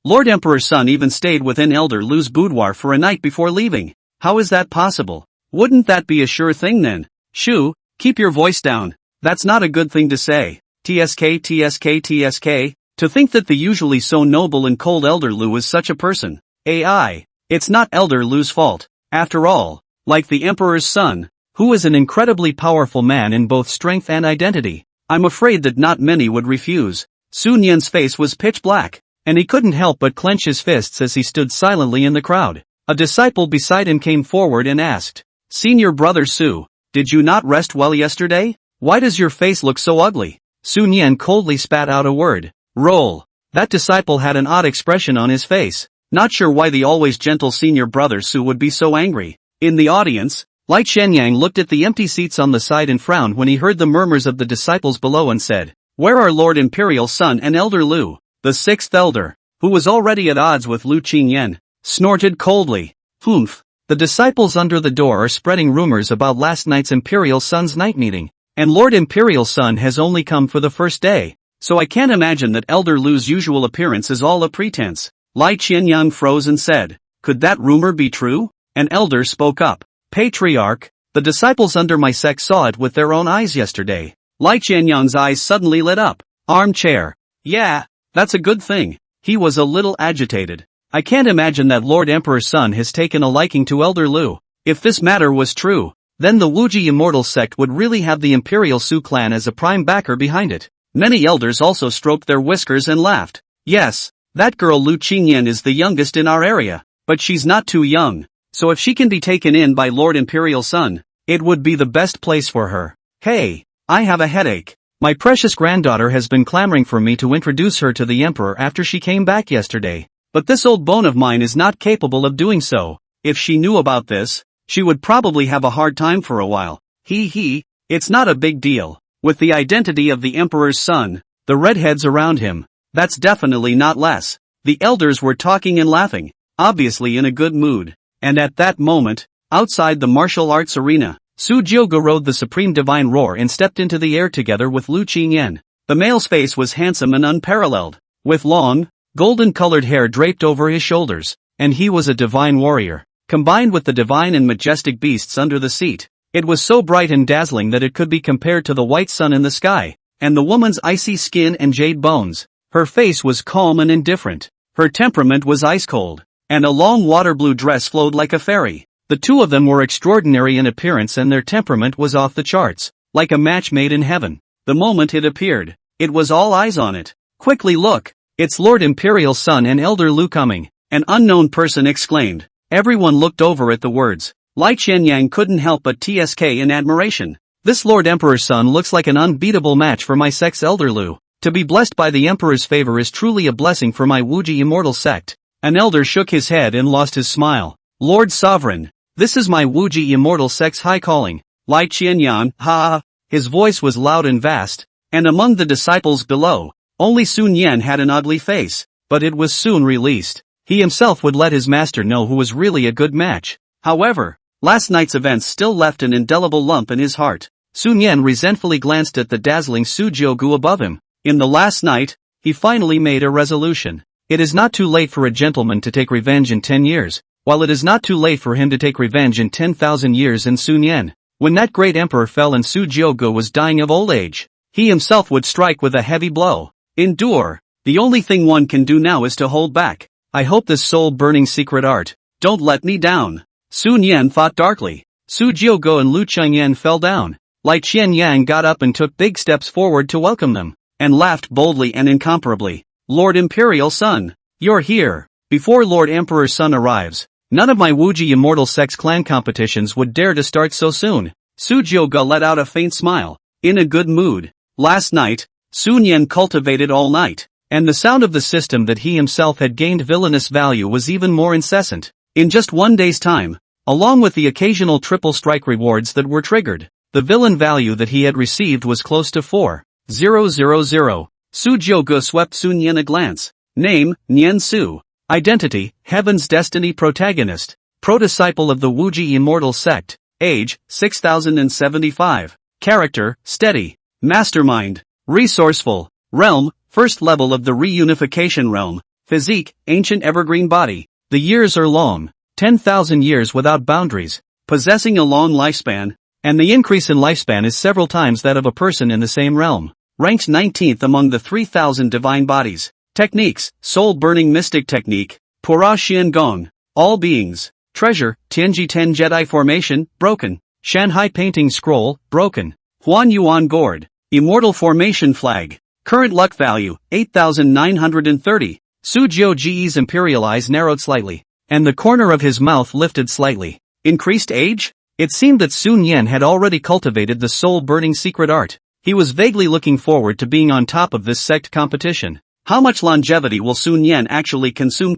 Lord Emperor's son even stayed within Elder Lu's boudoir for a night before leaving. How is that possible? Wouldn't that be a sure thing then? Shoo, keep your voice down. That's not a good thing to say. TSK. To think that the usually so noble and cold Elder Lu is such a person. AI. It's not Elder Lu's fault. After all, like the Emperor's son, who is an incredibly powerful man in both strength and identity, I'm afraid that not many would refuse. Sun Yan's face was pitch black, and he couldn't help but clench his fists as he stood silently in the crowd. A disciple beside him came forward and asked, Senior Brother Su, did you not rest well yesterday? Why does your face look so ugly? Sun Yan coldly spat out a word. Roll. That disciple had an odd expression on his face, not sure why the always gentle Senior Brother Su would be so angry. In the audience, Light Shenyang looked at the empty seats on the side and frowned when he heard the murmurs of the disciples below and said, Where are Lord Imperial's son and Elder Lu? The sixth elder, who was already at odds with Lu Qingyan, snorted coldly. Humph. The disciples under the door are spreading rumors about last night's Imperial Son's night meeting, and Lord Imperial's son has only come for the first day, so I can't imagine that Elder Lu's usual appearance is all a pretense. Lai Qianyang froze and said, Could that rumor be true? An elder spoke up. Patriarch, the disciples under my sect saw it with their own eyes yesterday. Lai Qianyang's eyes suddenly lit up. Armchair. Yeah, that's a good thing. He was a little agitated. I can't imagine that Lord Emperor's son has taken a liking to Elder Lu. If this matter was true, then the Wuji immortal sect would really have the Imperial Su clan as a prime backer behind it. Many elders also stroked their whiskers and laughed. Yes, that girl Lu Qingyan is the youngest in our area, but she's not too young, so if she can be taken in by Lord Imperial son, it would be the best place for her. Hey, I have a headache. My precious granddaughter has been clamoring for me to introduce her to the Emperor after she came back yesterday. But this old bone of mine is not capable of doing so. If she knew about this, she would probably have a hard time for a while. It's not a big deal. With the identity of the Emperor's son, the redheads around him, That's definitely not less. The elders were talking and laughing, obviously in a good mood. And at that moment, outside the martial arts arena, Su Jioge rode the supreme divine roar and stepped into the air together with Lu Qingyan. The male's face was handsome and unparalleled, with long, golden-colored hair draped over his shoulders, and he was a divine warrior, combined with the divine and majestic beasts under the seat. It was so bright and dazzling that it could be compared to the white sun in the sky, and the woman's icy skin and jade bones. Her face was calm and indifferent. Her temperament was ice-cold, and a long water-blue dress flowed like a fairy. The two of them were extraordinary in appearance and their temperament was off the charts, like a match made in heaven. The moment it appeared, it was all eyes on it. Quickly look, it's Lord Imperial Son and Elder Lu coming, an unknown person exclaimed. Everyone looked over at the words. Lai Qianyang couldn't help but tsk in admiration. This Lord Emperor's son looks like an unbeatable match for my sect's Elder Lu. To be blessed by the Emperor's favor is truly a blessing for my Wuji immortal sect. An elder shook his head and lost his smile. Lord Sovereign, this is my Wuji immortal sect's high calling. Lai Qianyan, ha! His voice was loud and vast, and among the disciples below, only Sun Yan had an ugly face, but it was soon released. He himself would let his master know who was really a good match. However, last night's events still left an indelible lump in his heart. Sun Yan resentfully glanced at the dazzling Su Jioge above him. In the last night, he finally made a resolution. It is not too late for a gentleman to take revenge in 10 years, while it is not too late for him to take revenge in 10,000 years. In Sun Yan, when that great emperor fell and Su Jioge was dying of old age, he himself would strike with a heavy blow. Endure. The only thing one can do now is to hold back. I hope this soul-burning secret art, don't let me down. Sun Yan thought darkly. Su Jioge and Lu Qingyan fell down. Lai Qianyang got up and took big steps forward to welcome them, and laughed boldly and incomparably. Lord Imperial Son, you're here. Before Lord Emperor's son arrives, none of my Wuji immortal sect's clan competitions would dare to start so soon. Su Jioge let out a faint smile, in a good mood. Last night, Sun Yan cultivated all night, and the sound of the system that he himself had gained villainous value was even more incessant. In just 1 day's time, along with the occasional triple strike rewards that were triggered, the villain value that he had received was close to 4,000. Su Jioge swept Sun Yan a glance. Name, Nian Su. Identity, Heaven's Destiny Protagonist. Pro-disciple of the Wuji Immortal Sect. Age, 6075. Character, steady. Mastermind. Resourceful. Realm, first level of the reunification realm. Physique, ancient evergreen body. The years are long. 10,000 years without boundaries. Possessing a long lifespan. And the increase in lifespan is several times that of a person in the same realm. Ranked 19th among the 3,000 divine bodies. Techniques, soul-burning mystic technique, Pura Xian Gong, all beings. Treasure, Tianji Ten Jedi formation, broken. Shanghai painting scroll, broken. Huan Yuan gourd, immortal formation flag. Current luck value, 8,930. Su Jioge's imperial eyes narrowed slightly, and the corner of his mouth lifted slightly. Increased age? It seemed that Sun Yan had already cultivated the soul-burning secret art. He was vaguely looking forward to being on top of this sect competition. How much longevity will Sun Yan actually consume?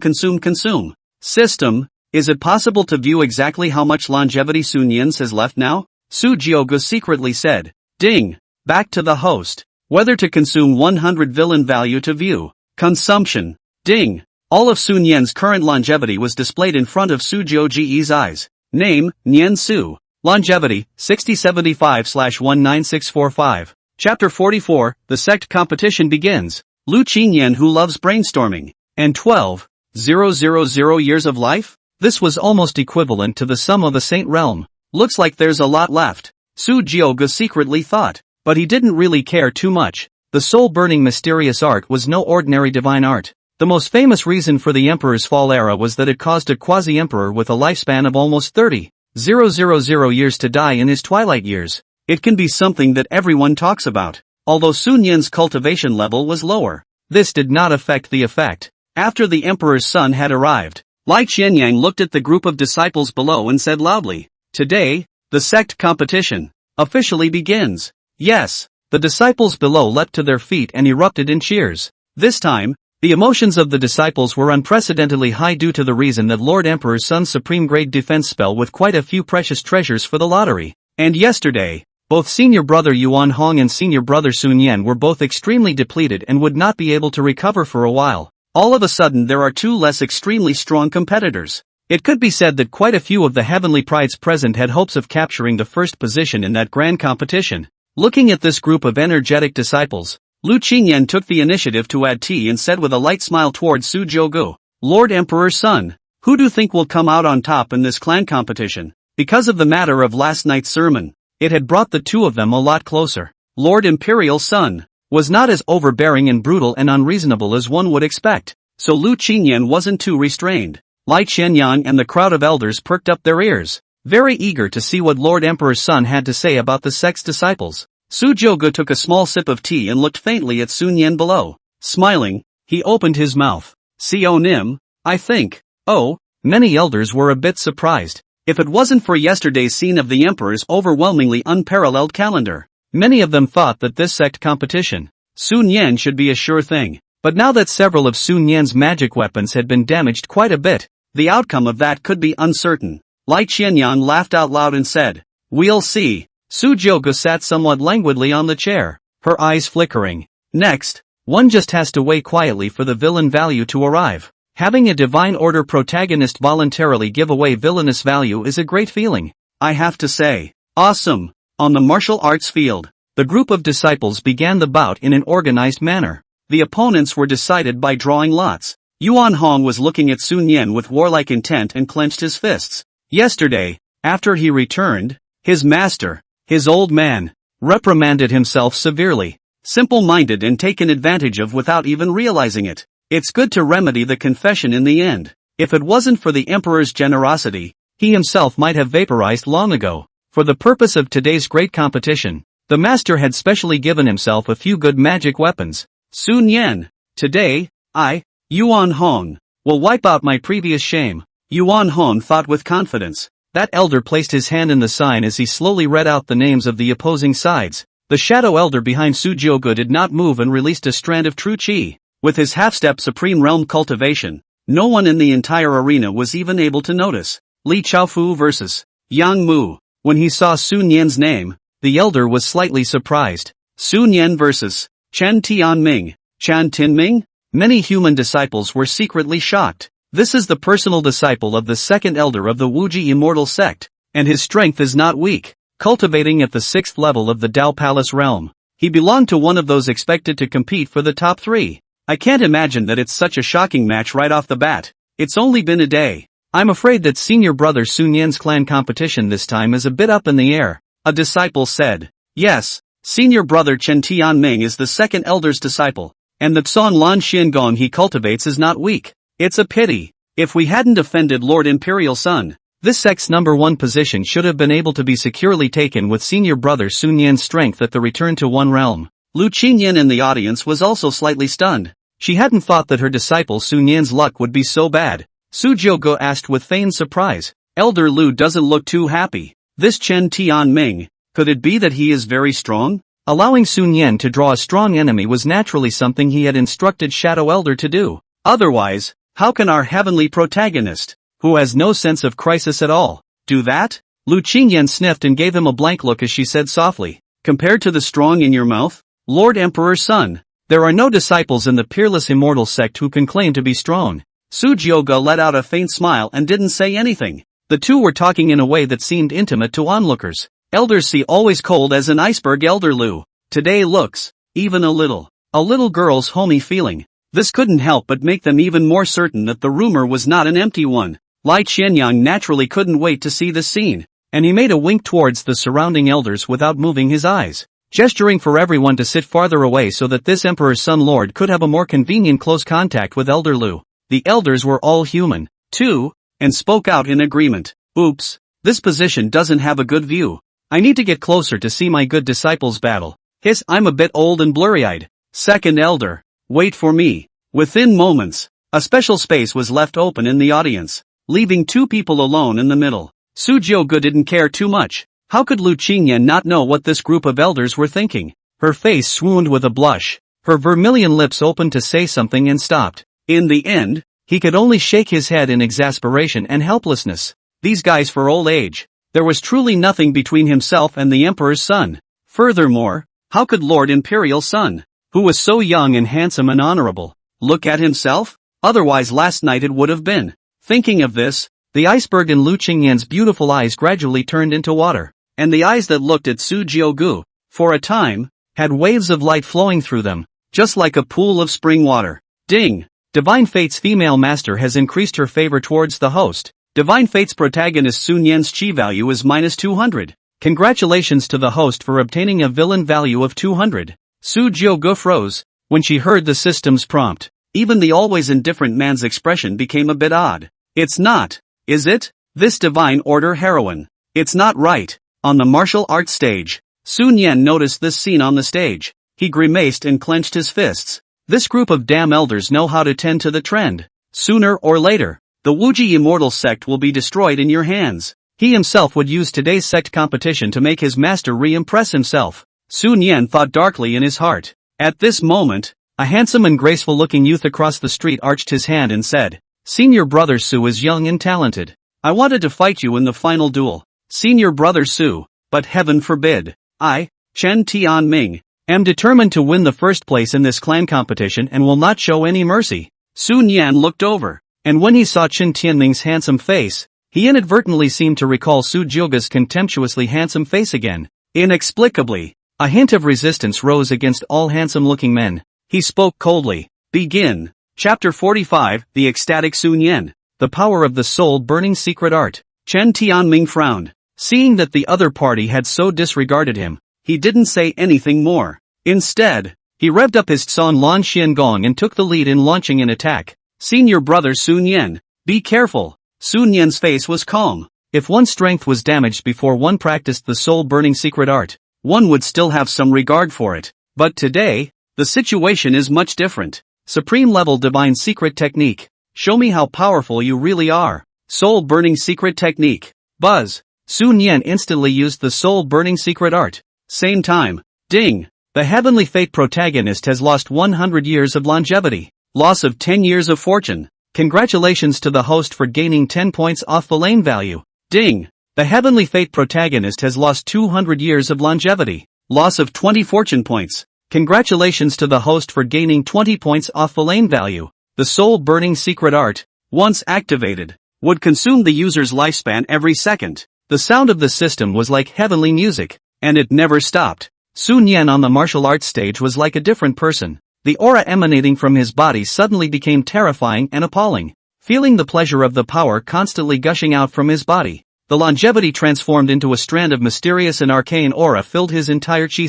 System, is it possible to view exactly how much longevity Sun Yan's has left now? Su Jioge secretly said. Ding. Back to the host. Whether to consume 100 villain value to view. Consumption. Ding. All of Sun Yan's current longevity was displayed in front of Su Jioge's eyes. Name, Nian Su. Longevity, 6075/19645. Chapter 44, The Sect Competition Begins. Lu Qingyan who loves brainstorming. And 12,000 years of life? This was almost equivalent to the sum of the Saint Realm. Looks like there's a lot left. Su Jioge secretly thought. But he didn't really care too much. The soul-burning mysterious art was no ordinary divine art. The most famous reason for the Emperor's fall era was that it caused a quasi-emperor with a lifespan of almost 30,000 years to die in his twilight years. It can be something that everyone talks about. Although Sun Yan's cultivation level was lower, this did not affect the effect. After the Emperor's son had arrived, Lai Qianyang looked at the group of disciples below and said loudly, Today, the sect competition officially begins. Yes, the disciples below leapt to their feet and erupted in cheers. This time, the emotions of the disciples were unprecedentedly high due to the reason that Lord Emperor's son's supreme grade defense spell with quite a few precious treasures for the lottery. And yesterday, Both senior brother Yuan Hong and senior brother Sun Yan were both extremely depleted and would not be able to recover for a while. All of a sudden there are two less extremely strong competitors. It could be said that quite a few of the heavenly prides present had hopes of capturing the first position in that grand competition. Looking at this group of energetic disciples, Lu Qingyan took the initiative to add tea and said with a light smile towards Su Jiugu, "Lord Emperor's son, who do you think will come out on top in this clan competition?" Because of the matter of last night's sermon, it had brought the two of them a lot closer. Lord Imperial's son was not as overbearing and brutal and unreasonable as one would expect, so Lu Qingyan wasn't too restrained. Lai Qianyang and the crowd of elders perked up their ears, very eager to see what Lord Emperor's son had to say about the sect's disciples. Su Jiugu took a small sip of tea and looked faintly at Sun Yan below. Smiling, he opened his mouth. "Co Nim, I think." Oh, many elders were a bit surprised. If it wasn't for yesterday's scene of the Emperor's overwhelmingly unparalleled calendar, many of them thought that this sect competition, Sun Yan, should be a sure thing. But now that several of Sun Yan's magic weapons had been damaged quite a bit, the outcome of that could be uncertain. Lai Qianyang laughed out loud and said, "We'll see." Su Jiugu sat somewhat languidly on the chair, her eyes flickering. Next, one just has to wait quietly for the villain value to arrive. Having a divine order protagonist voluntarily give away villainous value is a great feeling. I have to say, awesome. On the martial arts field, the group of disciples began the bout in an organized manner. The opponents were decided by drawing lots. Yuan Hong was looking at Sun Yan with warlike intent and clenched his fists. Yesterday, after he returned, his master, his old man, reprimanded himself severely. Simple-minded and taken advantage of without even realizing it. It's good to remedy the confession in the end. If it wasn't for the Emperor's generosity, he himself might have vaporized long ago. For the purpose of today's great competition, the master had specially given himself a few good magic weapons. Sun Yan, today, I, Yuan Hong, will wipe out my previous shame. Yuan Hong thought with confidence. That elder placed his hand in the sign as he slowly read out the names of the opposing sides. The shadow elder behind Su Jiugu did not move and released a strand of true qi. With his half-step supreme realm cultivation, no one in the entire arena was even able to notice. Li Chaofu versus Yang Mu. When he saw Sun Yan's name, the elder was slightly surprised. Sun Yan versus Chen Tianming. Chen Tinming? Many human disciples were secretly shocked. This is the personal disciple of the second elder of the Wuji immortal sect, and his strength is not weak. Cultivating at the 6th level of the Dao Palace realm, he belonged to one of those expected to compete for the top 3. I can't imagine that it's such a shocking match right off the bat. It's only been a day. I'm afraid that senior brother Sun Yan's clan competition this time is a bit up in the air, a disciple said. Yes, senior brother Chen Tianming is the second elder's disciple, and the Tsong Lan Xiangong he cultivates is not weak. It's a pity. If we hadn't offended Lord Imperial Sun, this sect's number 1 position should have been able to be securely taken with senior brother Sun Yan's strength at the return to one realm. Lu Qingyan in the audience was also slightly stunned. She hadn't thought that her disciple Sun Yan's luck would be so bad. Su Jiugu asked with feigned surprise. Elder Lu doesn't look too happy. This Chen Tianming, could it be that he is very strong? Allowing Sun Yan to draw a strong enemy was naturally something he had instructed Shadow Elder to do. Otherwise, how can our heavenly protagonist, who has no sense of crisis at all, do that? Lu Qingyan sniffed and gave him a blank look as she said softly, "Compared to the strong in your mouth, Lord Emperor's son, there are no disciples in the peerless immortal sect who can claim to be strong." Su Jiugu let out a faint smile and didn't say anything. The two were talking in a way that seemed intimate to onlookers. Elders see always cold as an iceberg. Elder Lu today looks, even a little girl's homey feeling. This couldn't help but make them even more certain that the rumor was not an empty one. Lai Qianyang naturally couldn't wait to see this scene, and he made a wink towards the surrounding elders without moving his eyes, gesturing for everyone to sit farther away so that this Emperor's son Lord could have a more convenient close contact with Elder Lu. The elders were all human, too, and spoke out in agreement. Oops, this position doesn't have a good view. I need to get closer to see my good disciples battle. Hiss, I'm a bit old and blurry-eyed. Second elder, wait for me. Within moments, a special space was left open in the audience, leaving two people alone in the middle. Su Jiugu didn't care too much. How could Lu Qingyan not know what this group of elders were thinking? Her face swooned with a blush. Her vermilion lips opened to say something and stopped. In the end, he could only shake his head in exasperation and helplessness. These guys for old age. There was truly nothing between himself and the Emperor's son. Furthermore, how could Lord Imperial's son, who was so young and handsome and honorable, look at himself? Otherwise last night it would have been. Thinking of this, the iceberg in Lu Qingyan's beautiful eyes gradually turned into water, and the eyes that looked at Su Jiugu, for a time, had waves of light flowing through them, just like a pool of spring water. Ding! Divine Fate's female master has increased her favor towards the host. Divine Fate's protagonist Sun Yan's chi value is minus 200. Congratulations to the host for obtaining a villain value of 200. Su Jiugu froze when she heard the system's prompt. Even the always indifferent man's expression became a bit odd. It's not, is it? This divine order heroine. It's not right. On the martial arts stage, Sun Yan noticed this scene on the stage. He grimaced and clenched his fists. This group of damn elders know how to tend to the trend. Sooner or later, the Wuji immortal sect will be destroyed in your hands. He himself would use today's sect competition to make his master re-impress himself. Sun Yan thought darkly in his heart. At this moment, a handsome and graceful-looking youth across the street arched his hand and said, "Senior brother Su is young and talented. I wanted to fight you in the final duel. Senior brother Su, but heaven forbid. I, Chen Tianming, am determined to win the first place in this clan competition and will not show any mercy." Sun Yan looked over, and when he saw Chen Tianming's handsome face, he inadvertently seemed to recall Su Jiugu's contemptuously handsome face again. Inexplicably, a hint of resistance rose against all handsome-looking men. He spoke coldly. Begin. Chapter 45, The Ecstatic Sun Yan. The Power of the Soul-Burning Secret Art. Chen Tianming frowned. Seeing that the other party had so disregarded him, he didn't say anything more. Instead, he revved up his Tsan Lan Xian Gong and took the lead in launching an attack. Senior brother Sun Yan, be careful. Sun Yan's face was calm. If one's strength was damaged before one practiced the soul-burning secret art, one would still have some regard for it. But today, the situation is much different. Supreme-level divine secret technique. Show me how powerful you really are. Soul-burning secret technique. Buzz. Sun Yan instantly used the soul-burning secret art. Same time. Ding. The heavenly fate protagonist has lost 100 years of longevity. Loss of 10 years of fortune. Congratulations to the host for gaining 10 points off the lane value. Ding. The heavenly fate protagonist has lost 200 years of longevity. Loss of 20 fortune points. Congratulations to the host for gaining 20 points off the lane value. The soul-burning secret art, once activated, would consume the user's lifespan every second. The sound of the system was like heavenly music, and it never stopped. Sun Yan on the martial arts stage was like a different person. The aura emanating from his body suddenly became terrifying and appalling. Feeling the pleasure of the power constantly gushing out from his body, the longevity transformed into a strand of mysterious and arcane aura filled his entire chi.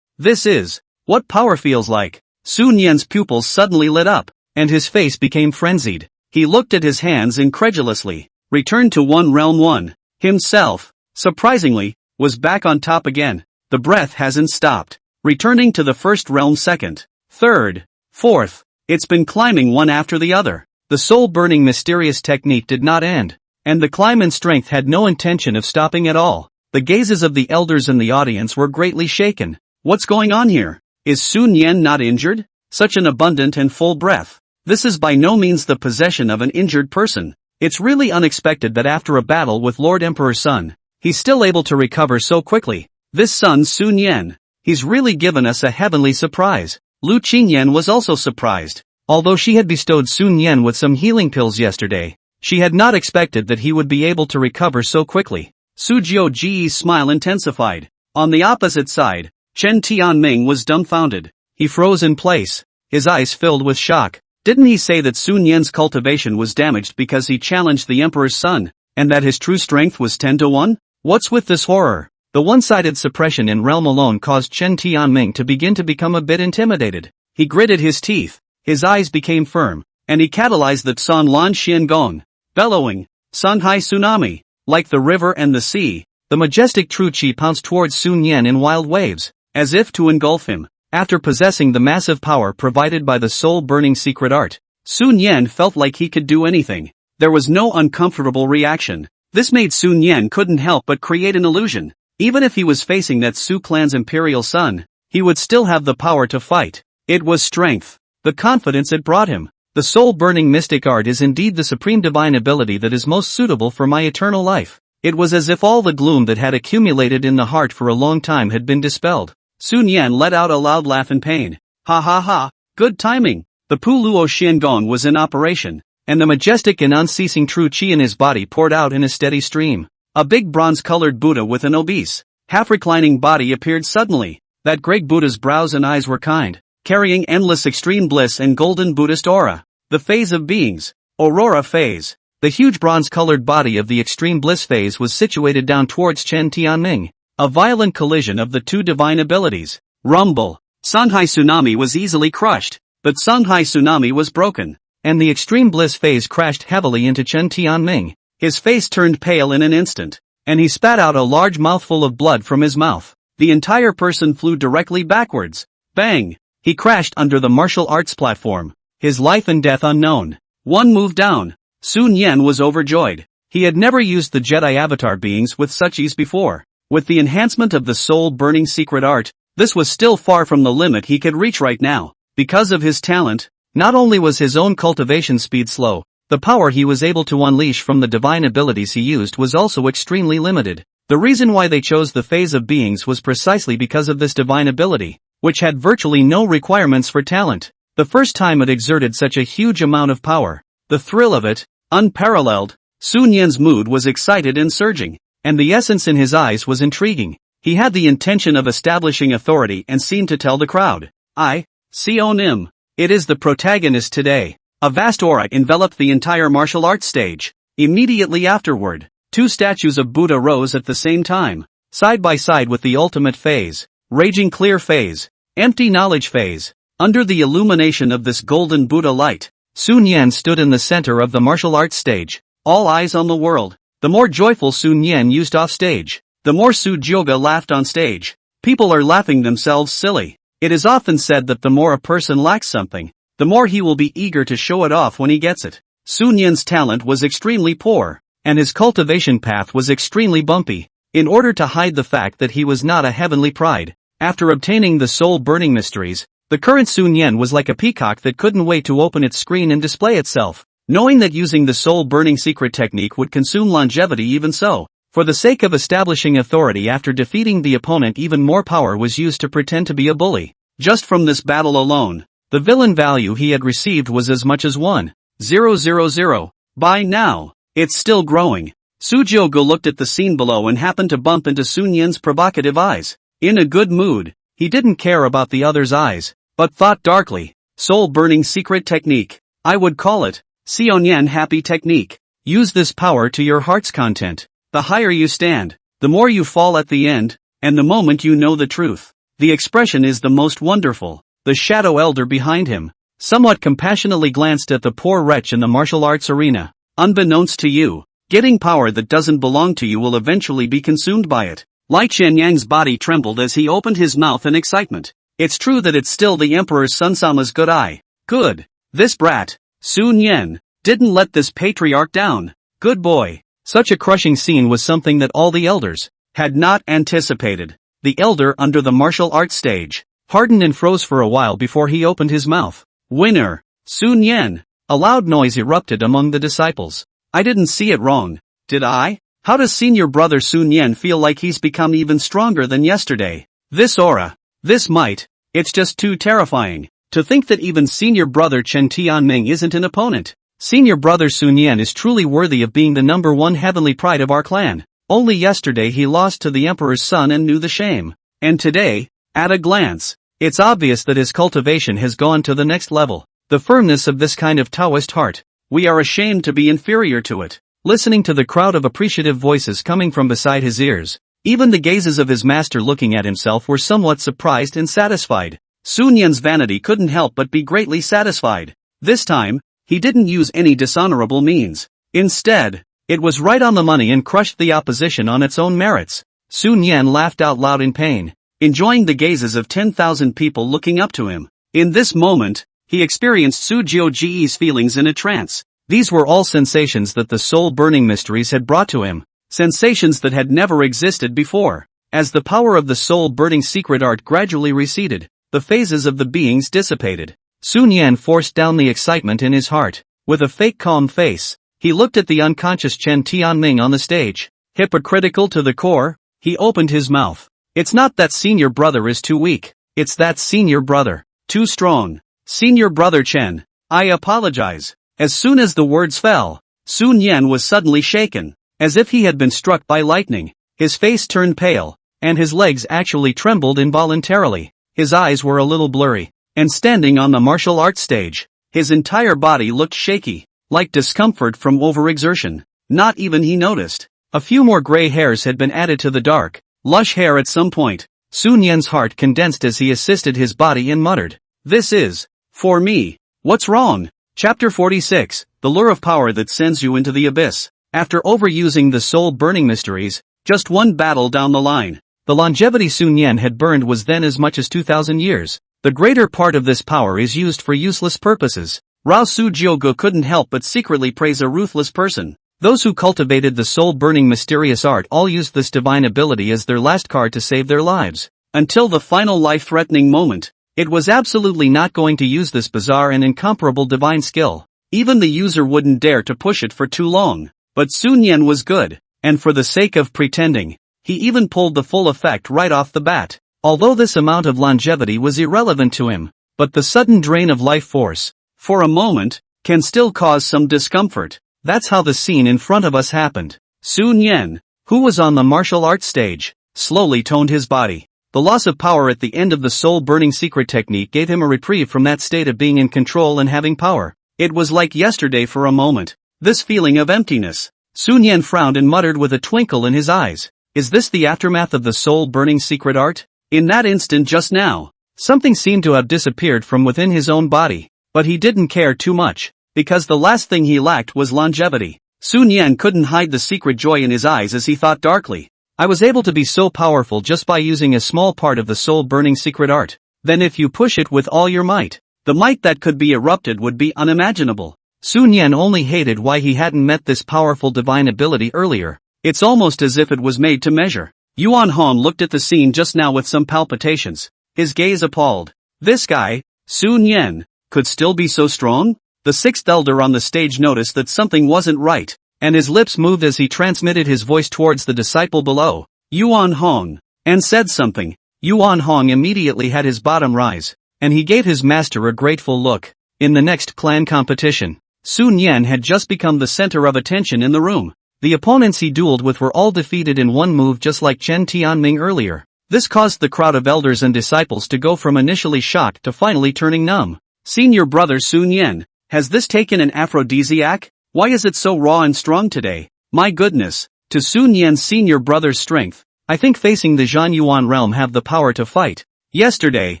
This is what power feels like. Sun Yan's pupils suddenly lit up, and his face became frenzied. He looked at his hands incredulously. Returned to one realm one. Himself, surprisingly, was back on top again. The breath hasn't stopped. Returning to the first realm second. Third, fourth, it's been climbing one after the other. The soul-burning mysterious technique did not end, and the climb in strength had no intention of stopping at all. The gazes of the elders in the audience were greatly shaken. What's going on here? Is Sun Yan not injured? Such an abundant and full breath. This is by no means the possession of an injured person. It's really unexpected that after a battle with Lord Emperor's son, he's still able to recover so quickly. This son Sun Yan, he's really given us a heavenly surprise. Lu Qingyan was also surprised. Although she had bestowed Sun Yan with some healing pills yesterday, she had not expected that he would be able to recover so quickly. Su Jiuji's smile intensified. On the opposite side, Chen Tianming was dumbfounded. He froze in place, his eyes filled with shock. Didn't he say that Sun Yan's cultivation was damaged because he challenged the Emperor's son, and that his true strength was 10-1? What's with this horror? The one-sided suppression in realm alone caused Chen Tianming to begin to become a bit intimidated. He gritted his teeth, his eyes became firm, and he catalyzed the Tsan Lan Xian Gong. Bellowing, Sanhai tsunami, like the river and the sea, the majestic true qi pounced towards Sun Yan in wild waves, as if to engulf him. After possessing the massive power provided by the soul-burning secret art, Sun Yan felt like he could do anything. There was no uncomfortable reaction. This made Sun Yan couldn't help but create an illusion. Even if he was facing that Su clan's imperial son, he would still have the power to fight. It was strength, the confidence it brought him. The soul-burning mystic art is indeed the supreme divine ability that is most suitable for my eternal life. It was as if all the gloom that had accumulated in the heart for a long time had been dispelled. Sun Yan let out a loud laugh in pain. Ha ha ha, good timing. The Pu Luo Xian Gong was in operation, and the majestic and unceasing true qi in his body poured out in a steady stream. A big bronze-colored Buddha with an obese, half-reclining body appeared suddenly. That great Buddha's brows and eyes were kind, carrying endless extreme bliss and golden Buddhist aura. The phase of beings. Aurora phase. The huge bronze-colored body of the extreme bliss phase was situated down towards Chen Tianming. A violent collision of the two divine abilities. Rumble. Songhai Tsunami was easily crushed, but Songhai Tsunami was broken, and the extreme bliss phase crashed heavily into Chen Tianming. His face turned pale in an instant, and he spat out a large mouthful of blood from his mouth. The entire person flew directly backwards. Bang! He crashed under the martial arts platform, his life and death unknown. One move down. Sun Yan was overjoyed. He had never used the Jedi avatar beings with such ease before. With the enhancement of the soul-burning secret art, this was still far from the limit he could reach right now. Because of his talent, not only was his own cultivation speed slow, the power he was able to unleash from the divine abilities he used was also extremely limited. The reason why they chose the phase of beings was precisely because of this divine ability, which had virtually no requirements for talent. The first time it exerted such a huge amount of power. The thrill of it, unparalleled. Sun Yan's mood was excited and surging, and the essence in his eyes was intriguing. He had the intention of establishing authority and seemed to tell the crowd, I, Sionim. It is the protagonist today. A vast aura enveloped the entire martial arts stage. Immediately afterward, two statues of Buddha rose at the same time, side by side with the ultimate phase, raging clear phase, empty knowledge phase. Under the illumination of this golden Buddha light, Sun Yan stood in the center of the martial arts stage, all eyes on the world. The more joyful Sun Yan used off stage, the more Su Jioga laughed on stage. People are laughing themselves silly. It is often said that the more a person lacks something, the more he will be eager to show it off when he gets it. Sun Yan's talent was extremely poor, and his cultivation path was extremely bumpy. In order to hide the fact that he was not a heavenly pride, after obtaining the soul-burning mysteries, the current Sun Yan was like a peacock that couldn't wait to open its screen and display itself. Knowing that using the soul-burning secret technique would consume longevity even so, for the sake of establishing authority after defeating the opponent, even more power was used to pretend to be a bully. Just from this battle alone, the villain value he had received was as much as 1,000. By now, it's still growing. Su Jioga looked at the scene below and happened to bump into Sun Yan's provocative eyes. In a good mood, he didn't care about the other's eyes, but thought darkly, soul-burning secret technique. I would call it Xianyan happy technique. Use this power to your heart's content. The higher you stand, the more you fall at the end, and the moment you know the truth. The expression is the most wonderful. The shadow elder behind him, somewhat compassionately glanced at the poor wretch in the martial arts arena. Unbeknownst to you, getting power that doesn't belong to you will eventually be consumed by it. Lai Qianyang's body trembled as he opened his mouth in excitement. It's true that it's still the Emperor's Sunsama's good eye. Good. This brat, Sun Yan, didn't let this patriarch down. Good boy. Such a crushing scene was something that all the elders had not anticipated. The elder under the martial arts stage hardened and froze for a while before he opened his mouth. Winner, Sun Yan. A loud noise erupted among the disciples. I didn't see it wrong, did I? How does senior brother Sun Yan feel like he's become even stronger than yesterday? This aura, this might, it's just too terrifying. To think that even senior brother Chen Tianming isn't an opponent. Senior brother Sun Yan is truly worthy of being the #1 heavenly pride of our clan. Only yesterday he lost to the Emperor's son and knew the shame. And today, at a glance, it's obvious that his cultivation has gone to the next level. The firmness of this kind of Taoist heart, we are ashamed to be inferior to it. Listening to the crowd of appreciative voices coming from beside his ears, even the gazes of his master looking at himself were somewhat surprised and satisfied. Sun Yan's vanity couldn't help but be greatly satisfied. This time, he didn't use any dishonorable means. Instead, it was right on the money and crushed the opposition on its own merits. Sun Yan laughed out loud in pain, enjoying the gazes of 10,000 people looking up to him. In this moment, he experienced Su Jioji's feelings in a trance. These were all sensations that the soul-burning mysteries had brought to him, sensations that had never existed before. As the power of the soul-burning secret art gradually receded, the phases of the beings dissipated. Sun Yan forced down the excitement in his heart. With a fake calm face, he looked at the unconscious Chen Tianming on the stage. Hypocritical to the core, he opened his mouth. It's not that senior brother is too weak, it's that senior brother, too strong. Senior brother Chen, I apologize. As soon as the words fell, Sun Yan was suddenly shaken, as if he had been struck by lightning. His face turned pale, and his legs actually trembled involuntarily. His eyes were a little blurry, and standing on the martial arts stage, his entire body looked shaky, like discomfort from overexertion. Not even he noticed. A few more gray hairs had been added to the dark, lush hair at some point. Sun Yan's heart condensed as he assisted his body and muttered, "This is, for me. What's wrong?" Chapter 46, The Lure of Power That Sends You Into the Abyss. After overusing the soul-burning mysteries, just one battle down the line, the longevity Sun Yan had burned was then as much as 2,000 years. The greater part of this power is used for useless purposes. Rao Su Jiogu couldn't help but secretly praise a ruthless person. Those who cultivated the soul-burning mysterious art all used this divine ability as their last card to save their lives. Until the final life-threatening moment, it was absolutely not going to use this bizarre and incomparable divine skill. Even the user wouldn't dare to push it for too long. But Sun Yan was good, and for the sake of pretending, he even pulled the full effect right off the bat. Although this amount of longevity was irrelevant to him, but the sudden drain of life force, for a moment, can still cause some discomfort. That's how the scene in front of us happened. Sun Yan, who was on the martial arts stage, slowly toned his body. The loss of power at the end of the soul-burning secret technique gave him a reprieve from that state of being in control and having power. It was like yesterday for a moment. This feeling of emptiness. Sun Yan frowned and muttered with a twinkle in his eyes. Is this the aftermath of the soul-burning secret art? In that instant just now, something seemed to have disappeared from within his own body. But he didn't care too much, because the last thing he lacked was longevity. Sun Yan couldn't hide the secret joy in his eyes as he thought darkly. I was able to be so powerful just by using a small part of the soul-burning secret art. Then if you push it with all your might, the might that could be erupted would be unimaginable. Sun Yan only hated why he hadn't met this powerful divine ability earlier. It's almost as if it was made to measure. Yuan Hong looked at the scene just now with some palpitations, his gaze appalled. This guy, Sun Yan, could still be so strong? The sixth elder on the stage noticed that something wasn't right, and his lips moved as he transmitted his voice towards the disciple below, Yuan Hong, and said something. Yuan Hong immediately had his bottom rise, and he gave his master a grateful look. In the next clan competition, Sun Yan had just become the center of attention in the room. The opponents he dueled with were all defeated in one move just like Chen Tianming earlier. This caused the crowd of elders and disciples to go from initially shocked to finally turning numb. Senior brother Sun Yan, has this taken an aphrodisiac? Why is it so raw and strong today? My goodness. To Sun Yan's senior brother's strength, I think facing the Zhan Yuan realm have the power to fight. Yesterday,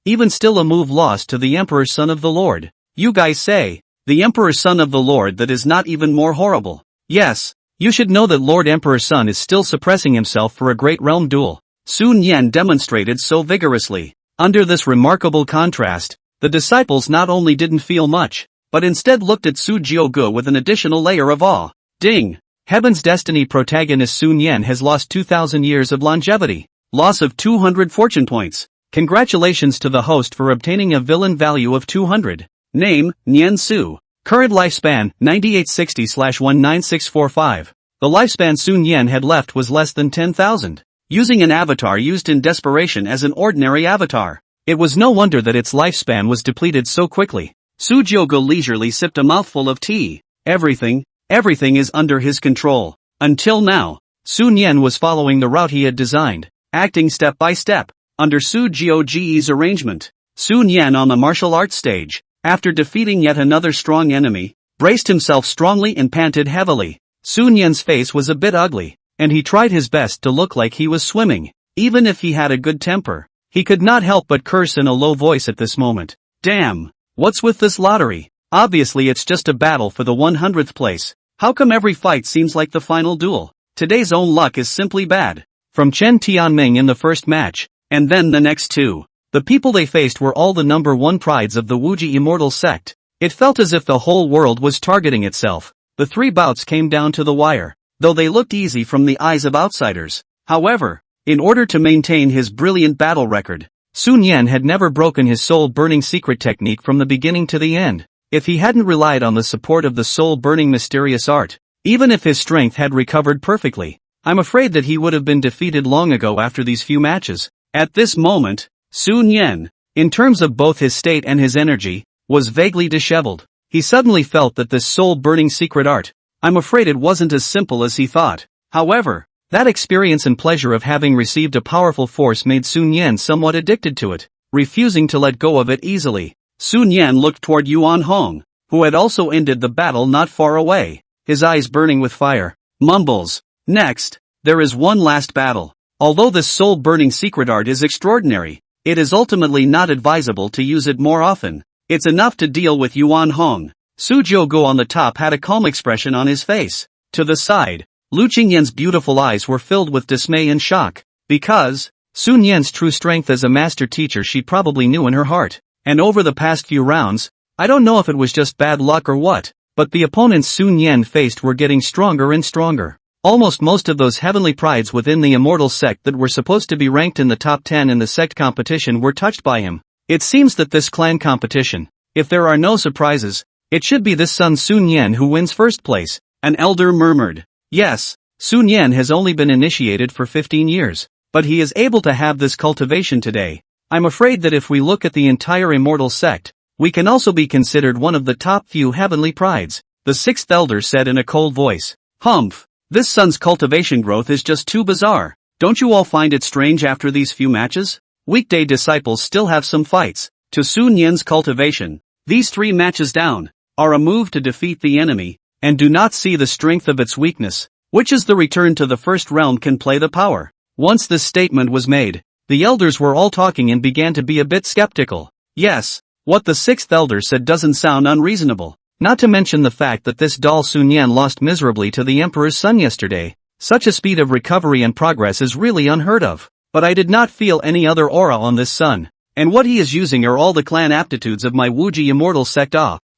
even still a move lost to the Emperor's Son of the Lord. You guys say, the Emperor's Son of the Lord, that is not even more horrible. Yes, you should know that Lord Emperor's Son is still suppressing himself for a great realm duel. Sun Yan demonstrated so vigorously. Under this remarkable contrast, the disciples not only didn't feel much, but instead looked at Su Jiogu with an additional layer of awe. Ding! Heaven's Destiny protagonist Sun Yan has lost 2,000 years of longevity. Loss of 200 fortune points. Congratulations to the host for obtaining a villain value of 200. Name, Nian Su. Current lifespan, 9860/19645. The lifespan Sun Yan had left was less than 10,000. Using an avatar used in desperation as an ordinary avatar. It was no wonder that its lifespan was depleted so quickly. Su Jiogu leisurely sipped a mouthful of tea. Everything is under his control. Until now, Sun Yan was following the route he had designed, acting step by step, under Su Jiogu's arrangement. Sun Yan on the martial arts stage, after defeating yet another strong enemy, braced himself strongly and panted heavily. Sun Yan's face was a bit ugly, and he tried his best to look like he was swimming. Even if he had a good temper, he could not help but curse in a low voice at this moment. Damn! What's with this lottery? Obviously it's just a battle for the 100th place. How come every fight seems like the final duel? Today's own luck is simply bad. From Chen Tianming in the first match, and then the next two. The people they faced were all the number one prides of the Wuji immortal sect. It felt as if the whole world was targeting itself. The three bouts came down to the wire, though they looked easy from the eyes of outsiders. However, in order to maintain his brilliant battle record, Sun Yan had never broken his soul-burning secret technique from the beginning to the end. If he hadn't relied on the support of the soul-burning mysterious art, even if his strength had recovered perfectly, I'm afraid that he would have been defeated long ago after these few matches. At this moment, Sun Yan, in terms of both his state and his energy, was vaguely disheveled. He suddenly felt that this soul-burning secret art, I'm afraid it wasn't as simple as he thought. However, that experience and pleasure of having received a powerful force made Sun Yan somewhat addicted to it, refusing to let go of it easily. Sun Yan looked toward Yuan Hong, who had also ended the battle not far away, his eyes burning with fire. Mumbles. Next, there is one last battle. Although this soul-burning secret art is extraordinary, it is ultimately not advisable to use it more often. It's enough to deal with Yuan Hong. Su Jiugu on the top had a calm expression on his face. To the side, Lu Qingyan's beautiful eyes were filled with dismay and shock, because Sun Yan's true strength as a master teacher she probably knew in her heart. And over the past few rounds, I don't know if it was just bad luck or what, but the opponents Sun Yan faced were getting stronger and stronger. Almost most of those heavenly prides within the immortal sect that were supposed to be ranked in the top 10 in the sect competition were touched by him. It seems that this clan competition, if there are no surprises, it should be this son Sun Yan who wins first place, an elder murmured. Yes, Sun Yan has only been initiated for 15 years, but he is able to have this cultivation today. I'm afraid that if we look at the entire immortal sect, we can also be considered one of the top few heavenly prides, the sixth elder said in a cold voice. Humph, this son's cultivation growth is just too bizarre. Don't you all find it strange after these few matches? Weekday disciples still have some fights. To Sun Yan's cultivation, these 3 matches down are a move to defeat the enemy, and do not see the strength of its weakness, which is the return to the first realm can play the power. Once this statement was made, the elders were all talking and began to be a bit skeptical. Yes, what the sixth elder said doesn't sound unreasonable, not to mention the fact that this doll Sun Yan lost miserably to the Emperor's son yesterday. Such a speed of recovery and progress is really unheard of, but I did not feel any other aura on this son, and what he is using are all the clan aptitudes of my Wuji immortal sect.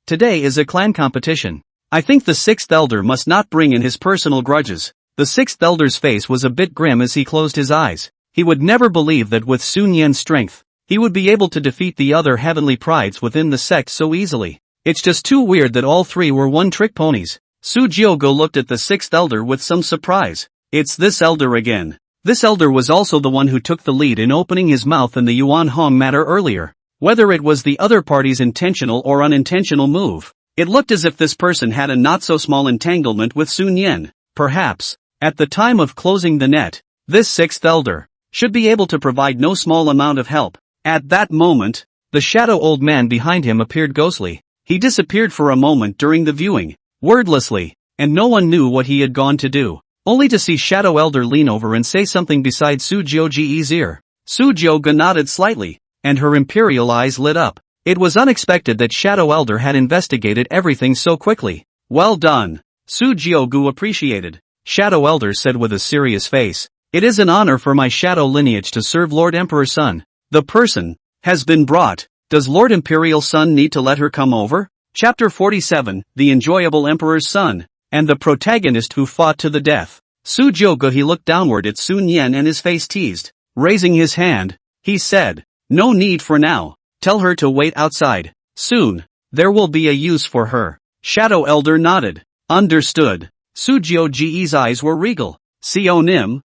Today is a clan competition. I think the sixth elder must not bring in his personal grudges. The sixth elder's face was a bit grim as he closed his eyes. He would never believe that with Sun Yan's strength, he would be able to defeat the other heavenly prides within the sect so easily. It's just too weird that all 3 were one-trick ponies. Su Jiugu looked at the sixth elder with some surprise. It's this elder again. This elder was also the one who took the lead in opening his mouth in the Yuan Hong matter earlier. Whether it was the other party's intentional or unintentional move, it looked as if this person had a not-so-small entanglement with Sun Yan. Perhaps, at the time of closing the net, this sixth elder should be able to provide no small amount of help. At that moment, the shadow old man behind him appeared ghostly. He disappeared for a moment during the viewing, wordlessly, and no one knew what he had gone to do, only to see Shadow Elder lean over and say something beside Su Jiugu's ear. Su Jiugu nodded slightly, and her imperial eyes lit up. It was unexpected that Shadow Elder had investigated everything so quickly. Well done. Su Jiugu appreciated. Shadow Elder said with a serious face. It is an honor for my shadow lineage to serve Lord Emperor's son. The person has been brought. Does Lord Imperial's son need to let her come over? Chapter 47, The Enjoyable Emperor's Son, and the Protagonist Who Fought to the Death. Su Jiugu he looked downward at Sun Yan and his face teased. Raising his hand, he said, no need for now. Tell her to wait outside. Soon, there will be a use for her. Shadow Elder nodded. Understood. Su Jiugu's eyes were regal. Sionim.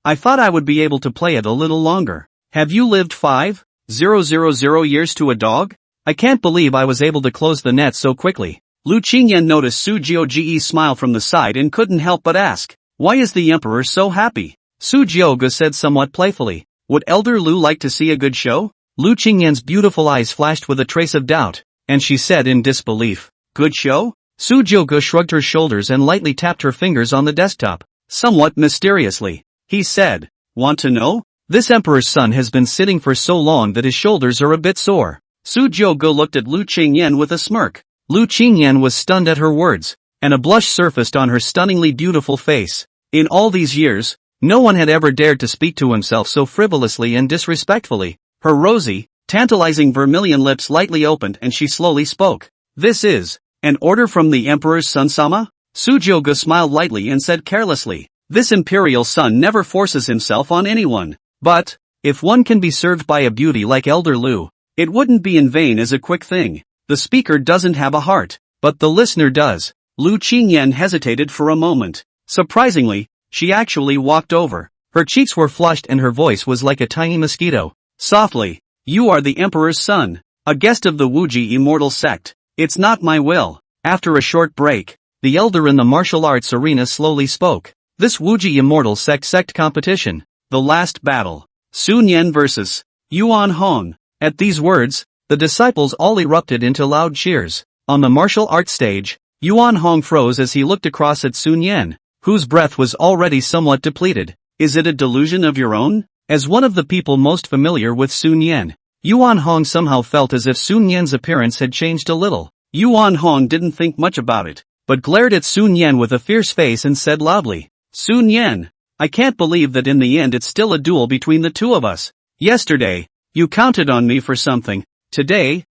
I thought I would be able to play it a little longer. Have you lived 5,000 years to a dog? I can't believe I was able to close the net so quickly. Lu Qingyan noticed Su Jiugu's smile from the side and couldn't help but ask, why is the Emperor so happy? Su Jiugu said somewhat playfully, would Elder Lu like to see a good show? Lu Qingyan's beautiful eyes flashed with a trace of doubt, and she said in disbelief, good show? Su Jiugu shrugged her shoulders and lightly tapped her fingers on the desktop. Somewhat mysteriously, he said, want to know? This Emperor's son has been sitting for so long that his shoulders are a bit sore. Su Jiugu looked at Lu Qingyan with a smirk. Lu Qingyan was stunned at her words, and a blush surfaced on her stunningly beautiful face. In all these years, no one had ever dared to speak to himself so frivolously and disrespectfully. Her rosy, tantalizing vermilion lips lightly opened and she slowly spoke. This is an order from the Emperor's son Sama? Su Jiugu smiled lightly and said carelessly, this imperial son never forces himself on anyone. But, if one can be served by a beauty like Elder Lu, it wouldn't be in vain as a quick thing. The speaker doesn't have a heart, but the listener does. Lu Qingyan hesitated for a moment. Surprisingly, she actually walked over. Her cheeks were flushed and her voice was like a tiny mosquito. Softly, "You are the Emperor's son, a guest of the Wuji immortal sect. It's not my will." After a short break, the elder in the martial arts arena slowly spoke. "This Wuji immortal sect competition. The last battle. Sun Yen vs. Yuan Hong." At these words, the disciples all erupted into loud cheers. On the martial arts stage, Yuan Hong froze as he looked across at Sun Yen, whose breath was already somewhat depleted. "Is it a delusion of your own?" As one of the people most familiar with Sun Yen, Yuan Hong somehow felt as if Sun Yen's appearance had changed a little. Yuan Hong didn't think much about it, but glared at Sun Yen with a fierce face and said loudly, "Sun Yen, I can't believe that in the end it's still a duel between the two of us. Yesterday, you counted on me for something. Today,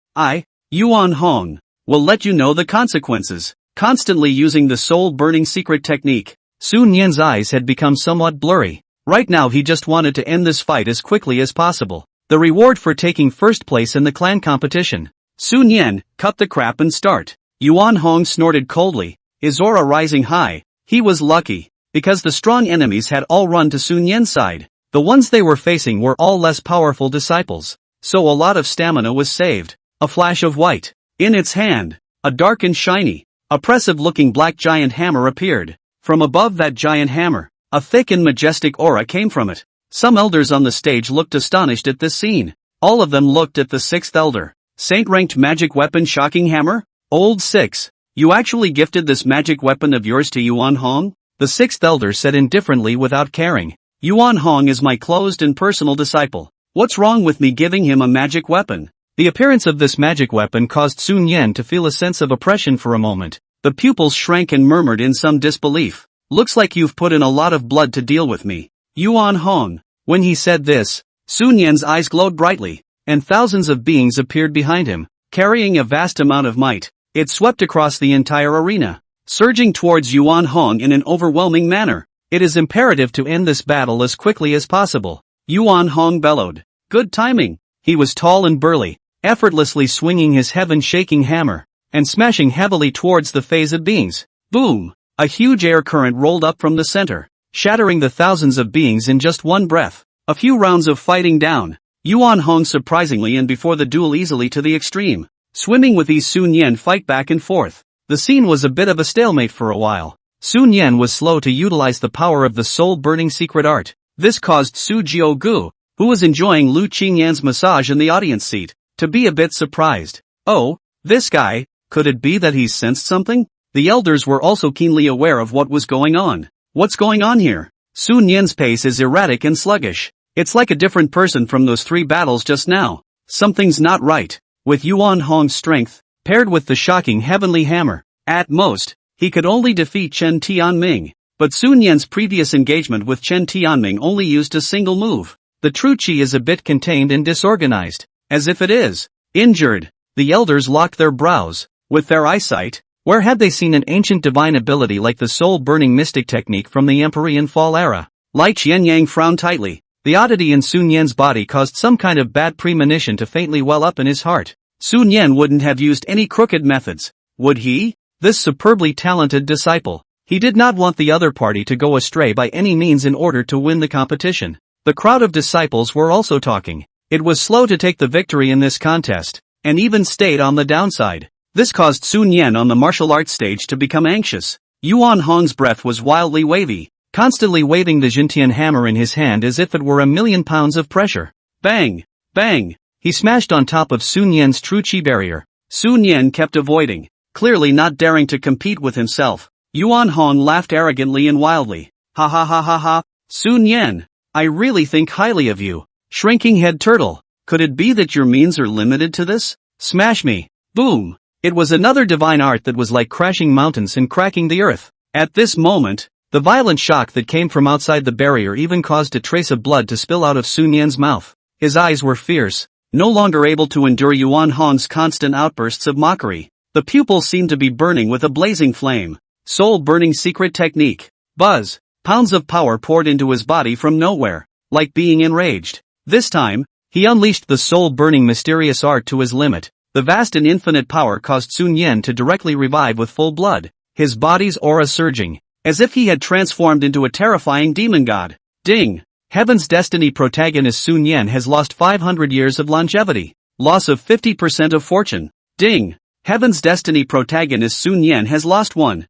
Yuan Hong, will let you know the consequences." Constantly using the soul-burning secret technique, Sun Yen's eyes had become somewhat blurry. Right now he just wanted to end this fight as quickly as possible. The reward for taking first place in the clan competition. "Sun Yen, cut the crap and start." Yuan Hong snorted coldly, his aura rising high. He was lucky, because the strong enemies had all run to Sun Yen's side. The ones they were facing were all less powerful disciples, so a lot of stamina was saved. A flash of white. In its hand, a dark and shiny, oppressive-looking black giant hammer appeared. From above that giant hammer, a thick and majestic aura came from it. Some elders on the stage looked astonished at this scene. All of them looked at the sixth elder. "Saint-ranked magic weapon shocking hammer? Old Six, you actually gifted this magic weapon of yours to Yuan Hong?" The sixth elder said indifferently without caring. "Yuan Hong is my closed and personal disciple. What's wrong with me giving him a magic weapon?" The appearance of this magic weapon caused Sun Yen to feel a sense of oppression for a moment. The pupils shrank and murmured in some disbelief. "Looks like you've put in a lot of blood to deal with me, Yuan Hong." When he said this, Sun Yen's eyes glowed brightly, and thousands of beings appeared behind him, carrying a vast amount of might. It swept across the entire arena, surging towards Yuan Hong in an overwhelming manner. "It is imperative to end this battle as quickly as possible," Yuan Hong bellowed. "Good timing." He was tall and burly, effortlessly swinging his heaven-shaking hammer, and smashing heavily towards the phase of beings. Boom! A huge air current rolled up from the center, shattering the thousands of beings in just one breath. A few rounds of fighting down, Yuan Hong surprisingly and before the duel easily to the extreme. Swimming with ease, Sun Yen fight back and forth. The scene was a bit of a stalemate for a while. Sun Yen was slow to utilize the power of the soul-burning secret art. This caused Su Jiaogu, who was enjoying Lu Qingyan's massage in the audience seat, to be a bit surprised. "Oh, this guy, could it be that he's sensed something?" The elders were also keenly aware of what was going on. "What's going on here?" Sun Yen's pace is erratic and sluggish. It's like a different person from those 3 battles just now. Something's not right. With Yuan Hong's strength, paired with the shocking heavenly hammer, at most, he could only defeat Chen Tianming. But Sun Yen's previous engagement with Chen Tianming only used a single move. The true chi is a bit contained and disorganized, as if it is injured. The elders locked their brows. With their eyesight, where had they seen an ancient divine ability like the soul-burning mystic technique from the Empyrean Fall era? Lai Qianyang frowned tightly. The oddity in Sun Yen's body caused some kind of bad premonition to faintly well up in his heart. Sun Yen wouldn't have used any crooked methods, would he? This superbly talented disciple. He did not want the other party to go astray by any means in order to win the competition. The crowd of disciples were also talking. It was slow to take the victory in this contest, and even stayed on the downside. This caused Sun Yen on the martial arts stage to become anxious. Yuan Hong's breath was wildly wavy, constantly waving the Jintian hammer in his hand as if it were 1,000,000 pounds of pressure. Bang! Bang! He smashed on top of Sun Yen's true chi barrier. Sun Yen kept avoiding, clearly not daring to compete with himself. Yuan Hong laughed arrogantly and wildly. "Ha ha ha ha ha, Sun Yen, I really think highly of you. Shrinking head turtle, could it be that your means are limited to this? Smash me." Boom! It was another divine art that was like crashing mountains and cracking the earth. At this moment, the violent shock that came from outside the barrier even caused a trace of blood to spill out of Sun Yen's mouth. His eyes were fierce, no longer able to endure Yuan Hong's constant outbursts of mockery. The pupils seemed to be burning with a blazing flame. Soul-burning secret technique. Buzz. Pounds of power poured into his body from nowhere, like being enraged. This time, he unleashed the soul-burning mysterious art to his limit. The vast and infinite power caused Sun Yen to directly revive with full blood, his body's aura surging, as if he had transformed into a terrifying demon god. Ding! Heaven's Destiny protagonist Sun Yen has lost 500 years of longevity. Loss of 50% of fortune. Ding! Heaven's Destiny protagonist Sun Yen has lost 1,000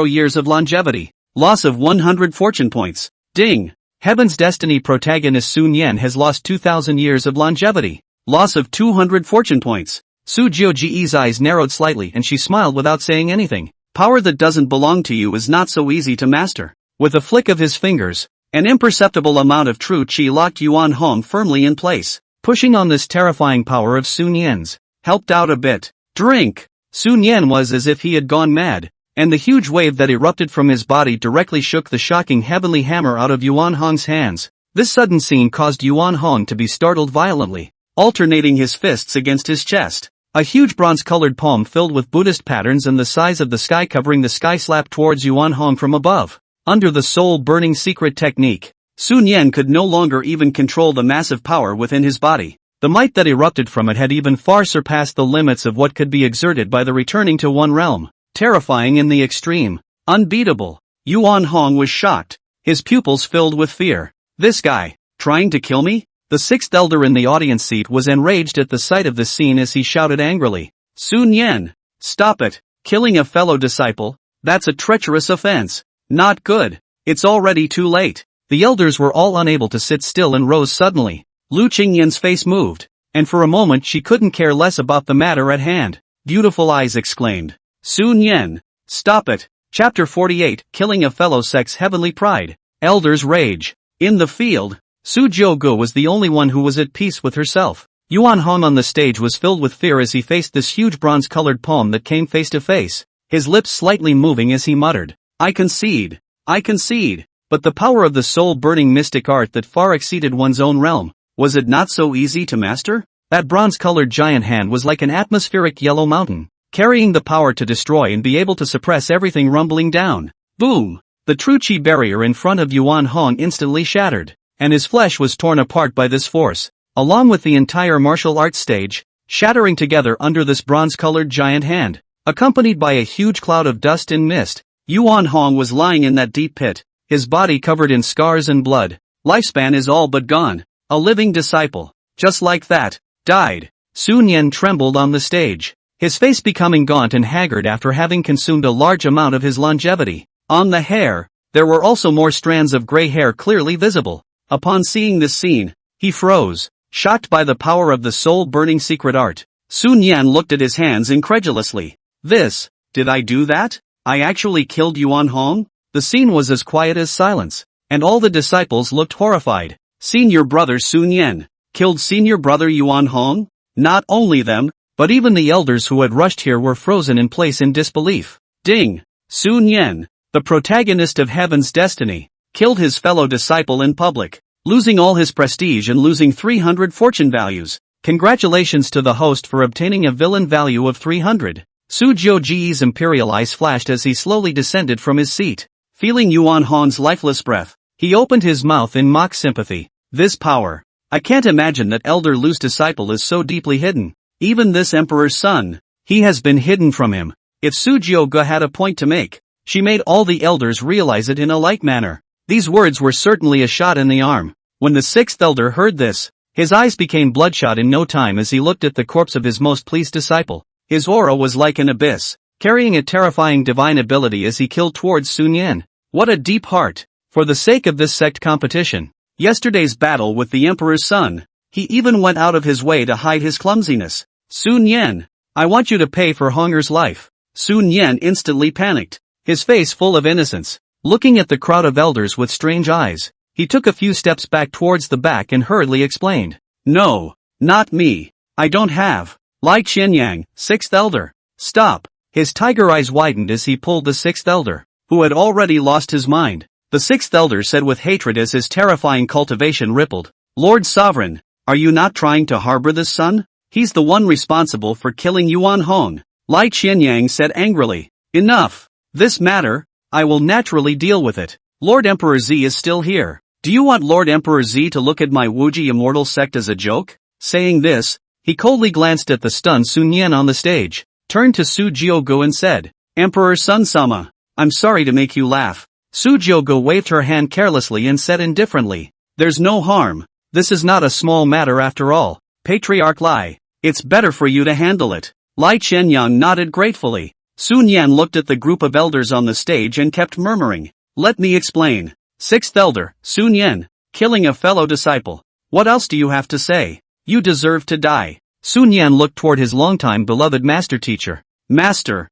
years of longevity. Loss of 100 fortune points. Ding! Heaven's Destiny protagonist Sun Yen has lost 2,000 years of longevity. Loss of 200 fortune points. Su Jiuji's eyes narrowed slightly and she smiled without saying anything. Power that doesn't belong to you is not so easy to master. With a flick of his fingers, an imperceptible amount of true qi locked Yuan Hong firmly in place. Pushing on this terrifying power of Sun Yen's helped out a bit. Drink! Sun Yen was as if he had gone mad, and the huge wave that erupted from his body directly shook the shocking heavenly hammer out of Yuan Hong's hands. This sudden scene caused Yuan Hong to be startled violently, alternating his fists against his chest. A huge bronze-colored palm filled with Buddhist patterns and the size of the sky covering the sky slapped towards Yuan Hong from above. Under the soul-burning secret technique, Sun Yen could no longer even control the massive power within his body. The might that erupted from it had even far surpassed the limits of what could be exerted by the returning to one realm. Terrifying in the extreme. Unbeatable. Yuan Hong was shocked, his pupils filled with fear. This guy, trying to kill me? The sixth elder in the audience seat was enraged at the sight of the scene as he shouted angrily. Sun Yen! Stop it! Killing a fellow disciple? That's a treacherous offense. Not good. It's already too late. The elders were all unable to sit still and rose suddenly. Lu Qingyan's face moved, and for a moment she couldn't care less about the matter at hand. Beautiful eyes exclaimed. Sun Yen! Stop it! Chapter 48, Killing a Fellow Sex Heavenly Pride. Elders rage. In the field, Su Jiugu was the only one who was at peace with herself. Yuan Hong on the stage was filled with fear as he faced this huge bronze-colored palm that came face to face, his lips slightly moving as he muttered, I concede. But the power of the soul-burning mystic art that far exceeded one's own realm, was it not so easy to master? That bronze-colored giant hand was like an atmospheric yellow mountain, carrying the power to destroy and be able to suppress everything rumbling down. Boom! The true qi barrier in front of Yuan Hong instantly shattered, and his flesh was torn apart by this force, along with the entire martial arts stage, shattering together under this bronze-colored giant hand. Accompanied by a huge cloud of dust and mist, Yuan Hong was lying in that deep pit, his body covered in scars and blood. Lifespan is all but gone. A living disciple, just like that, died. Sun Yen trembled on the stage, his face becoming gaunt and haggard after having consumed a large amount of his longevity. On the hair, there were also more strands of gray hair clearly visible. Upon seeing this scene, he froze, shocked by the power of the soul-burning secret art. Sun Yen looked at his hands incredulously. Did I do that? I actually killed Yuan Hong? The scene was as quiet as silence, and all the disciples looked horrified. Senior brother Sun Yen killed senior brother Yuan Hong? Not only them, but even the elders who had rushed here were frozen in place in disbelief. Ding! Sun Yen, the protagonist of Heaven's Destiny, killed his fellow disciple in public, losing all his prestige and losing 300 fortune values. Congratulations to the host for obtaining a villain value of 300. Su Jiuji's imperial eyes flashed as he slowly descended from his seat. Feeling Yuan Hong's lifeless breath, he opened his mouth in mock sympathy. This power. I can't imagine that Elder Lu's disciple is so deeply hidden. Even this emperor's son. He has been hidden from him. If Su Jiugu had a point to make, she made all the elders realize it in a like manner. These words were certainly a shot in the arm. When the sixth elder heard this, his eyes became bloodshot in no time as he looked at the corpse of his most pleased disciple. His aura was like an abyss, carrying a terrifying divine ability as he killed towards Sun Yen. What a deep heart. For the sake of this sect competition, yesterday's battle with the emperor's son, he even went out of his way to hide his clumsiness. Sun Yen, I want you to pay for Honger's life. Sun Yen instantly panicked, his face full of innocence. Looking at the crowd of elders with strange eyes, he took a few steps back towards the back and hurriedly explained. No, not me. I don't have. Lai Qianyang, sixth elder. Stop. His tiger eyes widened as he pulled the sixth elder, who had already lost his mind. The sixth elder said with hatred as his terrifying cultivation rippled. Lord Sovereign, are you not trying to harbor this son? He's the one responsible for killing Yuan Hong. Lai Qianyang said angrily. Enough. This matter, I will naturally deal with it. Lord Emperor Z is still here. Do you want Lord Emperor Z to look at my Wuji immortal sect as a joke? Saying this, he coldly glanced at the stunned Sun Yen on the stage, turned to Su Jiugu and said, Emperor Sun-sama, I'm sorry to make you laugh. Su Jiogu waved her hand carelessly and said indifferently. There's no harm. This is not a small matter after all. Patriarch Lai. It's better for you to handle it. Lai Qianyang nodded gratefully. Sun Yan looked at the group of elders on the stage and kept murmuring. Let me explain. Sixth elder, Sun Yan. Killing a fellow disciple. What else do you have to say? You deserve to die. Sun Yan looked toward his longtime beloved master teacher. Master.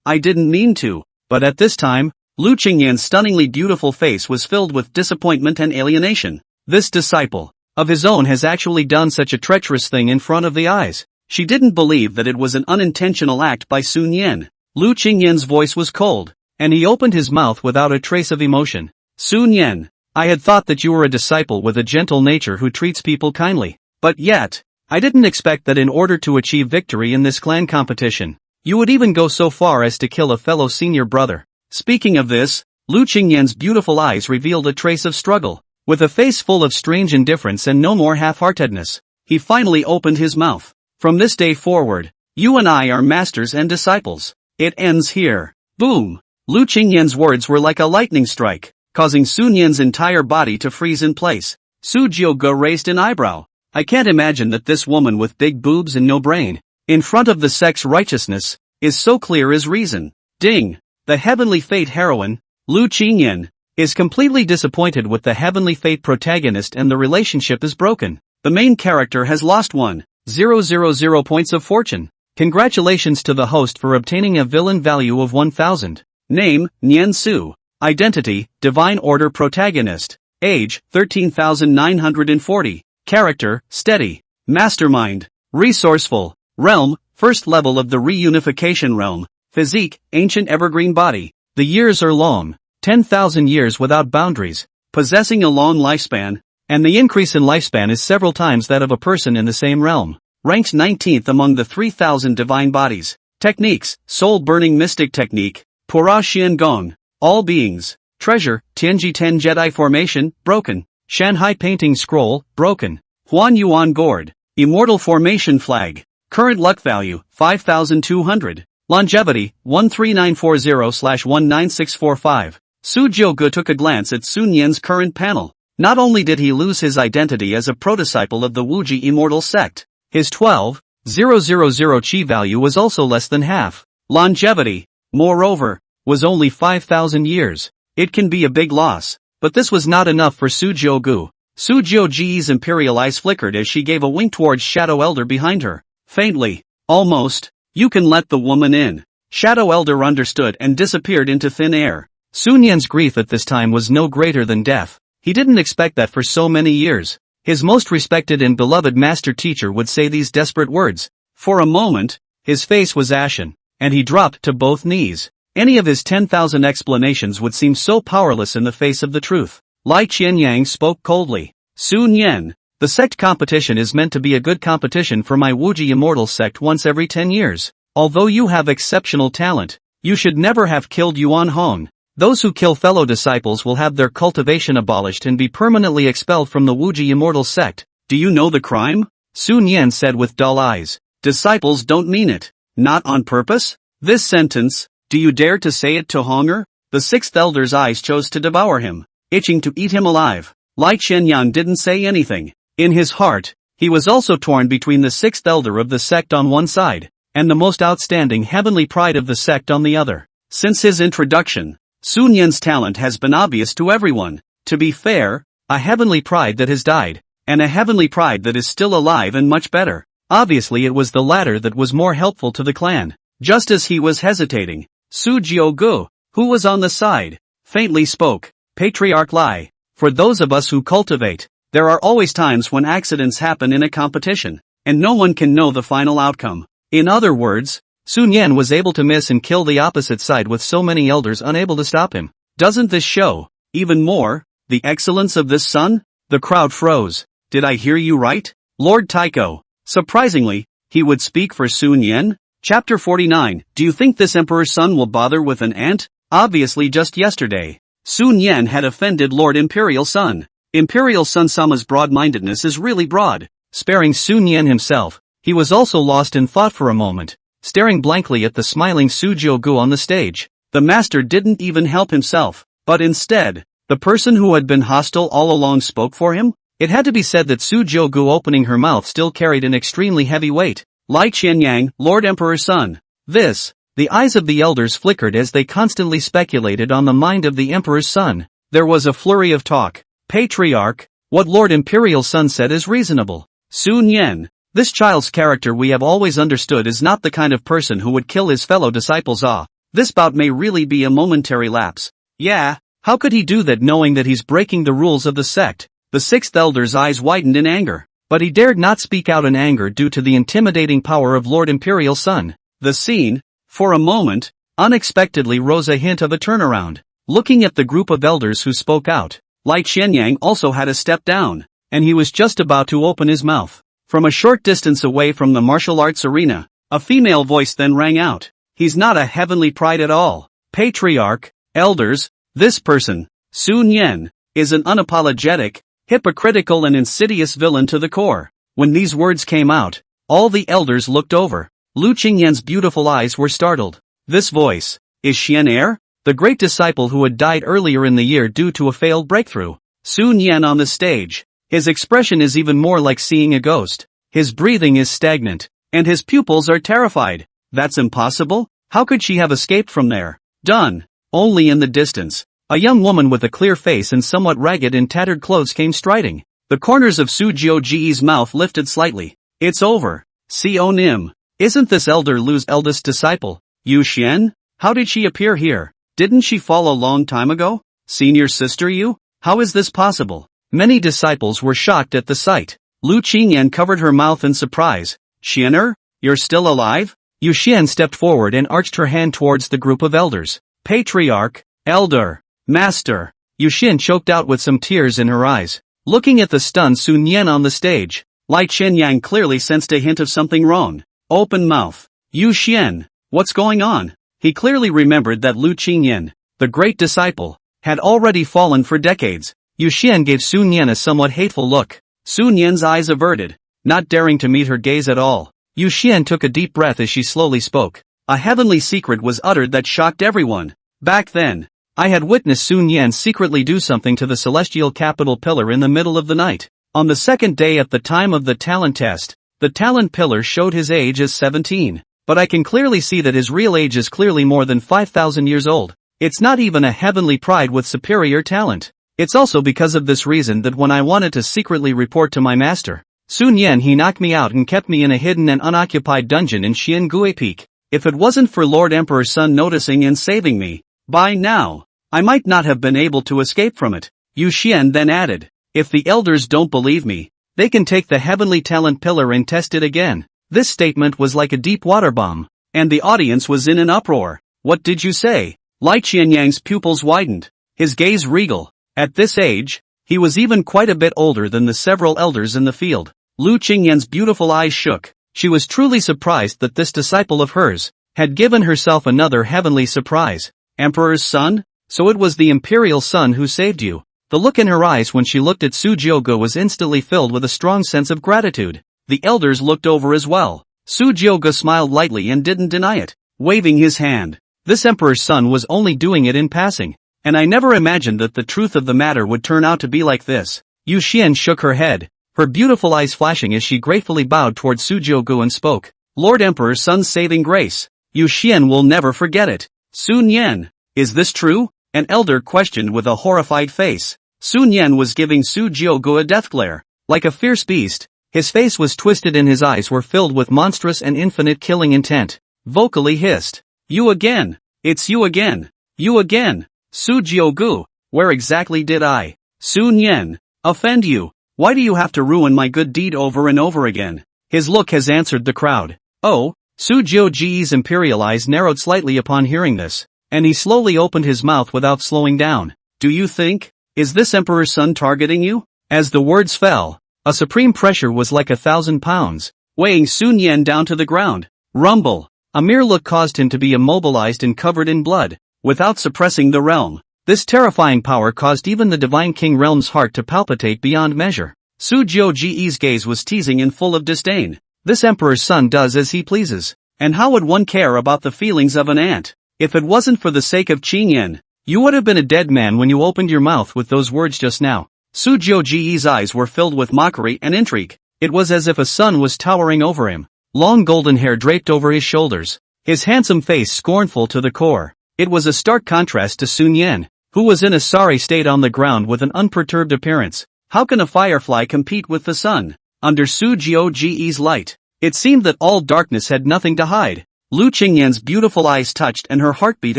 I didn't mean to. But at this time, Lu Qingyan's stunningly beautiful face was filled with disappointment and alienation. This disciple of his own has actually done such a treacherous thing in front of the eyes. She didn't believe that it was an unintentional act by Sun Yan. Lu Qingyan's voice was cold, and he opened his mouth without a trace of emotion. Sun Yan, I had thought that you were a disciple with a gentle nature who treats people kindly. But yet, I didn't expect that in order to achieve victory in this clan competition, you would even go so far as to kill a fellow senior brother. Speaking of this, Lu Qingyan's beautiful eyes revealed a trace of struggle. With a face full of strange indifference and no more half-heartedness, he finally opened his mouth. From this day forward, you and I are masters and disciples. It ends here. Boom! Lu Qingyan's words were like a lightning strike, causing Sun Yan's entire body to freeze in place. Su Jiogu raised an eyebrow. I can't imagine that this woman with big boobs and no brain, in front of the sex righteousness, is so clear as reason. Ding! The heavenly fate heroine, Lu Qingyan, is completely disappointed with the heavenly fate protagonist and the relationship is broken. The main character has lost 1,000 points of fortune. Congratulations to the host for obtaining a villain value of 1000. Name, Nian Su. Identity, Divine Order Protagonist. Age, 13,940. Character, steady. Mastermind, resourceful. Realm, first level of the reunification realm. Physique, ancient evergreen body. The years are long. 10,000 years without boundaries. Possessing a long lifespan. And the increase in lifespan is several times that of a person in the same realm. Ranked 19th among the 3,000 divine bodies. Techniques, soul-burning mystic technique. Pura Xian Gong. All beings. Treasure, Tianji Ten Jedi formation, broken. Shanghai painting scroll, broken. Huan Yuan gourd. Immortal formation flag. Current luck value, 5,200. Longevity, 13940/19645. Su Jiogu took a glance at Sun Yan's current panel. Not only did he lose his identity as a prodisciple of the Wuji immortal sect, his 12,000 chi value was also less than half. Longevity, moreover, was only 5,000 years. It can be a big loss, but this was not enough for Su Jiogu. Su Jiogu's imperial eyes flickered as she gave a wink towards Shadow Elder behind her. Faintly, almost, you can let the woman in. Shadow Elder understood and disappeared into thin air. Sun Yan's grief at this time was no greater than death. He didn't expect that for so many years. His most respected and beloved master teacher would say these desperate words. For a moment, his face was ashen, and he dropped to both knees. Any of his 10,000 explanations would seem so powerless in the face of the truth. Lai Qianyang spoke coldly. Sun Yan, the sect competition is meant to be a good competition for my Wuji immortal sect once every 10 years. Although you have exceptional talent, you should never have killed Yuan Hong. Those who kill fellow disciples will have their cultivation abolished and be permanently expelled from the Wuji immortal sect. Do you know the crime? Sun Yan said with dull eyes. Disciples don't mean it. Not on purpose? This sentence, do you dare to say it to Honger? The sixth elder's eyes chose to devour him, itching to eat him alive. Lai Qianyang didn't say anything. In his heart, he was also torn between the sixth elder of the sect on one side, and the most outstanding heavenly pride of the sect on the other. Since his introduction, Sun Yan's talent has been obvious to everyone. To be fair, a heavenly pride that has died, and a heavenly pride that is still alive and much better. Obviously it was the latter that was more helpful to the clan. Just as he was hesitating, Su Jiogu, who was on the side, faintly spoke. Patriarch Lai, for those of us who cultivate, there are always times when accidents happen in a competition, and no one can know the final outcome. In other words, Sun Yan was able to miss and kill the opposite side with so many elders unable to stop him. Doesn't this show, even more, the excellence of this son? The crowd froze. Did I hear you right? Lord Tycho. Surprisingly, he would speak for Sun Yan? Chapter 49. Do you think this emperor's son will bother with an ant? Obviously just yesterday, Sun Yan had offended Lord Imperial Sun. Imperial Sun Sama's broad-mindedness is really broad. Sparing Sun Yan himself, he was also lost in thought for a moment, staring blankly at the smiling Su Jiogu on the stage. The master didn't even help himself, but instead, the person who had been hostile all along spoke for him? It had to be said that Su Jiogu opening her mouth still carried an extremely heavy weight. Lai Qianyang, Lord Emperor's son. The eyes of the elders flickered as they constantly speculated on the mind of the Emperor's son. There was a flurry of talk. Patriarch, what Lord Imperial Son said is reasonable. Sun Yen, this child's character we have always understood is not the kind of person who would kill his fellow disciples. This bout may really be a momentary lapse. Yeah, how could he do that knowing that he's breaking the rules of the sect? The sixth elder's eyes widened in anger, but he dared not speak out in anger due to the intimidating power of Lord Imperial Son. The scene, for a moment, unexpectedly rose a hint of a turnaround. Looking at the group of elders who spoke out, Lai Qianyang also had a step down, and he was just about to open his mouth. From a short distance away from the martial arts arena, a female voice then rang out. He's not a heavenly pride at all. Patriarch, elders, this person, Sun Yen, is an unapologetic, hypocritical and insidious villain to the core. When these words came out, all the elders looked over. Lu Qingyan's beautiful eyes were startled. This voice, is she an heir? The great disciple who had died earlier in the year due to a failed breakthrough. Sun Yen on the stage. His expression is even more like seeing a ghost. His breathing is stagnant, and his pupils are terrified. That's impossible? How could she have escaped from there? Done. Only in the distance, a young woman with a clear face and somewhat ragged and tattered clothes came striding. The corners of Su Jioji's mouth lifted slightly. It's over. Co Nim. Isn't this Elder Lu's eldest disciple? Yu Xian? How did she appear here? Didn't she fall a long time ago? Senior sister Yu? How is this possible? Many disciples were shocked at the sight. Lu Qingyan covered her mouth in surprise. Xianer? You're still alive? Yu Xian stepped forward and arched her hand towards the group of elders. Patriarch, elder, master. Yu Xian choked out with some tears in her eyes. Looking at the stunned Sun Yen on the stage, Lai Qianyang clearly sensed a hint of something wrong. Open mouth. Yu Xian, what's going on? He clearly remembered that Lu Qingyan, the great disciple, had already fallen for decades. Yu Xian gave Sun Yen a somewhat hateful look. Sun Yen's eyes averted, not daring to meet her gaze at all. Yu Xian took a deep breath as she slowly spoke. A heavenly secret was uttered that shocked everyone. Back then, I had witnessed Sun Yen secretly do something to the celestial capital pillar in the middle of the night. On the second day at the time of the talent test, the talent pillar showed his age as 17. But I can clearly see that his real age is clearly more than 5,000 years old. It's not even a heavenly pride with superior talent. It's also because of this reason that when I wanted to secretly report to my master, Sun Yen, he knocked me out and kept me in a hidden and unoccupied dungeon in Xiangui Peak. If it wasn't for Lord Emperor's son noticing and saving me, by now, I might not have been able to escape from it. Yu Xian then added, if the elders don't believe me, they can take the heavenly talent pillar and test it again. This statement was like a deep water bomb, and the audience was in an uproar. What did you say? Lai Qianyang's pupils widened, his gaze regal. At this age, he was even quite a bit older than the several elders in the field. Lu Qingyan's beautiful eyes shook. She was truly surprised that this disciple of hers had given herself another heavenly surprise. Emperor's son? So it was the imperial son who saved you. The look in her eyes when she looked at Su Jiogu was instantly filled with a strong sense of gratitude. The elders looked over as well. Su Jiogu smiled lightly and didn't deny it, waving his hand. This emperor's son was only doing it in passing, and I never imagined that the truth of the matter would turn out to be like this. Yu Xian shook her head, her beautiful eyes flashing as she gratefully bowed towards Su Jiogu and spoke. Lord Emperor's son's saving grace. Yu Xian will never forget it. Sun Yen, is this true? An elder questioned with a horrified face. Sun Yen was giving Su Jiogu a death glare. Like a fierce beast, his face was twisted and his eyes were filled with monstrous and infinite killing intent. Vocally hissed. You again. It's you again. You again. Su Jiogu, where exactly did I, Sun Yen, offend you? Why do you have to ruin my good deed over and over again? His look has answered the crowd. Oh, Su Jioji's imperial eyes narrowed slightly upon hearing this, and he slowly opened his mouth without slowing down. Do you think, is this emperor's son targeting you? As the words fell, a supreme pressure was like 1,000 pounds, weighing Sun Yen down to the ground. Rumble. A mere look caused him to be immobilized and covered in blood, without suppressing the realm. This terrifying power caused even the Divine King Realm's heart to palpitate beyond measure. Su Jioji's gaze was teasing and full of disdain. This emperor's son does as he pleases, and how would one care about the feelings of an ant? If it wasn't for the sake of Qing Yan, you would have been a dead man when you opened your mouth with those words just now. Su Jiuji's eyes were filled with mockery and intrigue. It was as if a sun was towering over him. Long golden hair draped over his shoulders. His handsome face scornful to the core. It was a stark contrast to Sun Yan, who was in a sorry state on the ground with an unperturbed appearance. How can a firefly compete with the sun? Under Su Jiuji's light, it seemed that all darkness had nothing to hide. Lu Qingyan's beautiful eyes touched and her heartbeat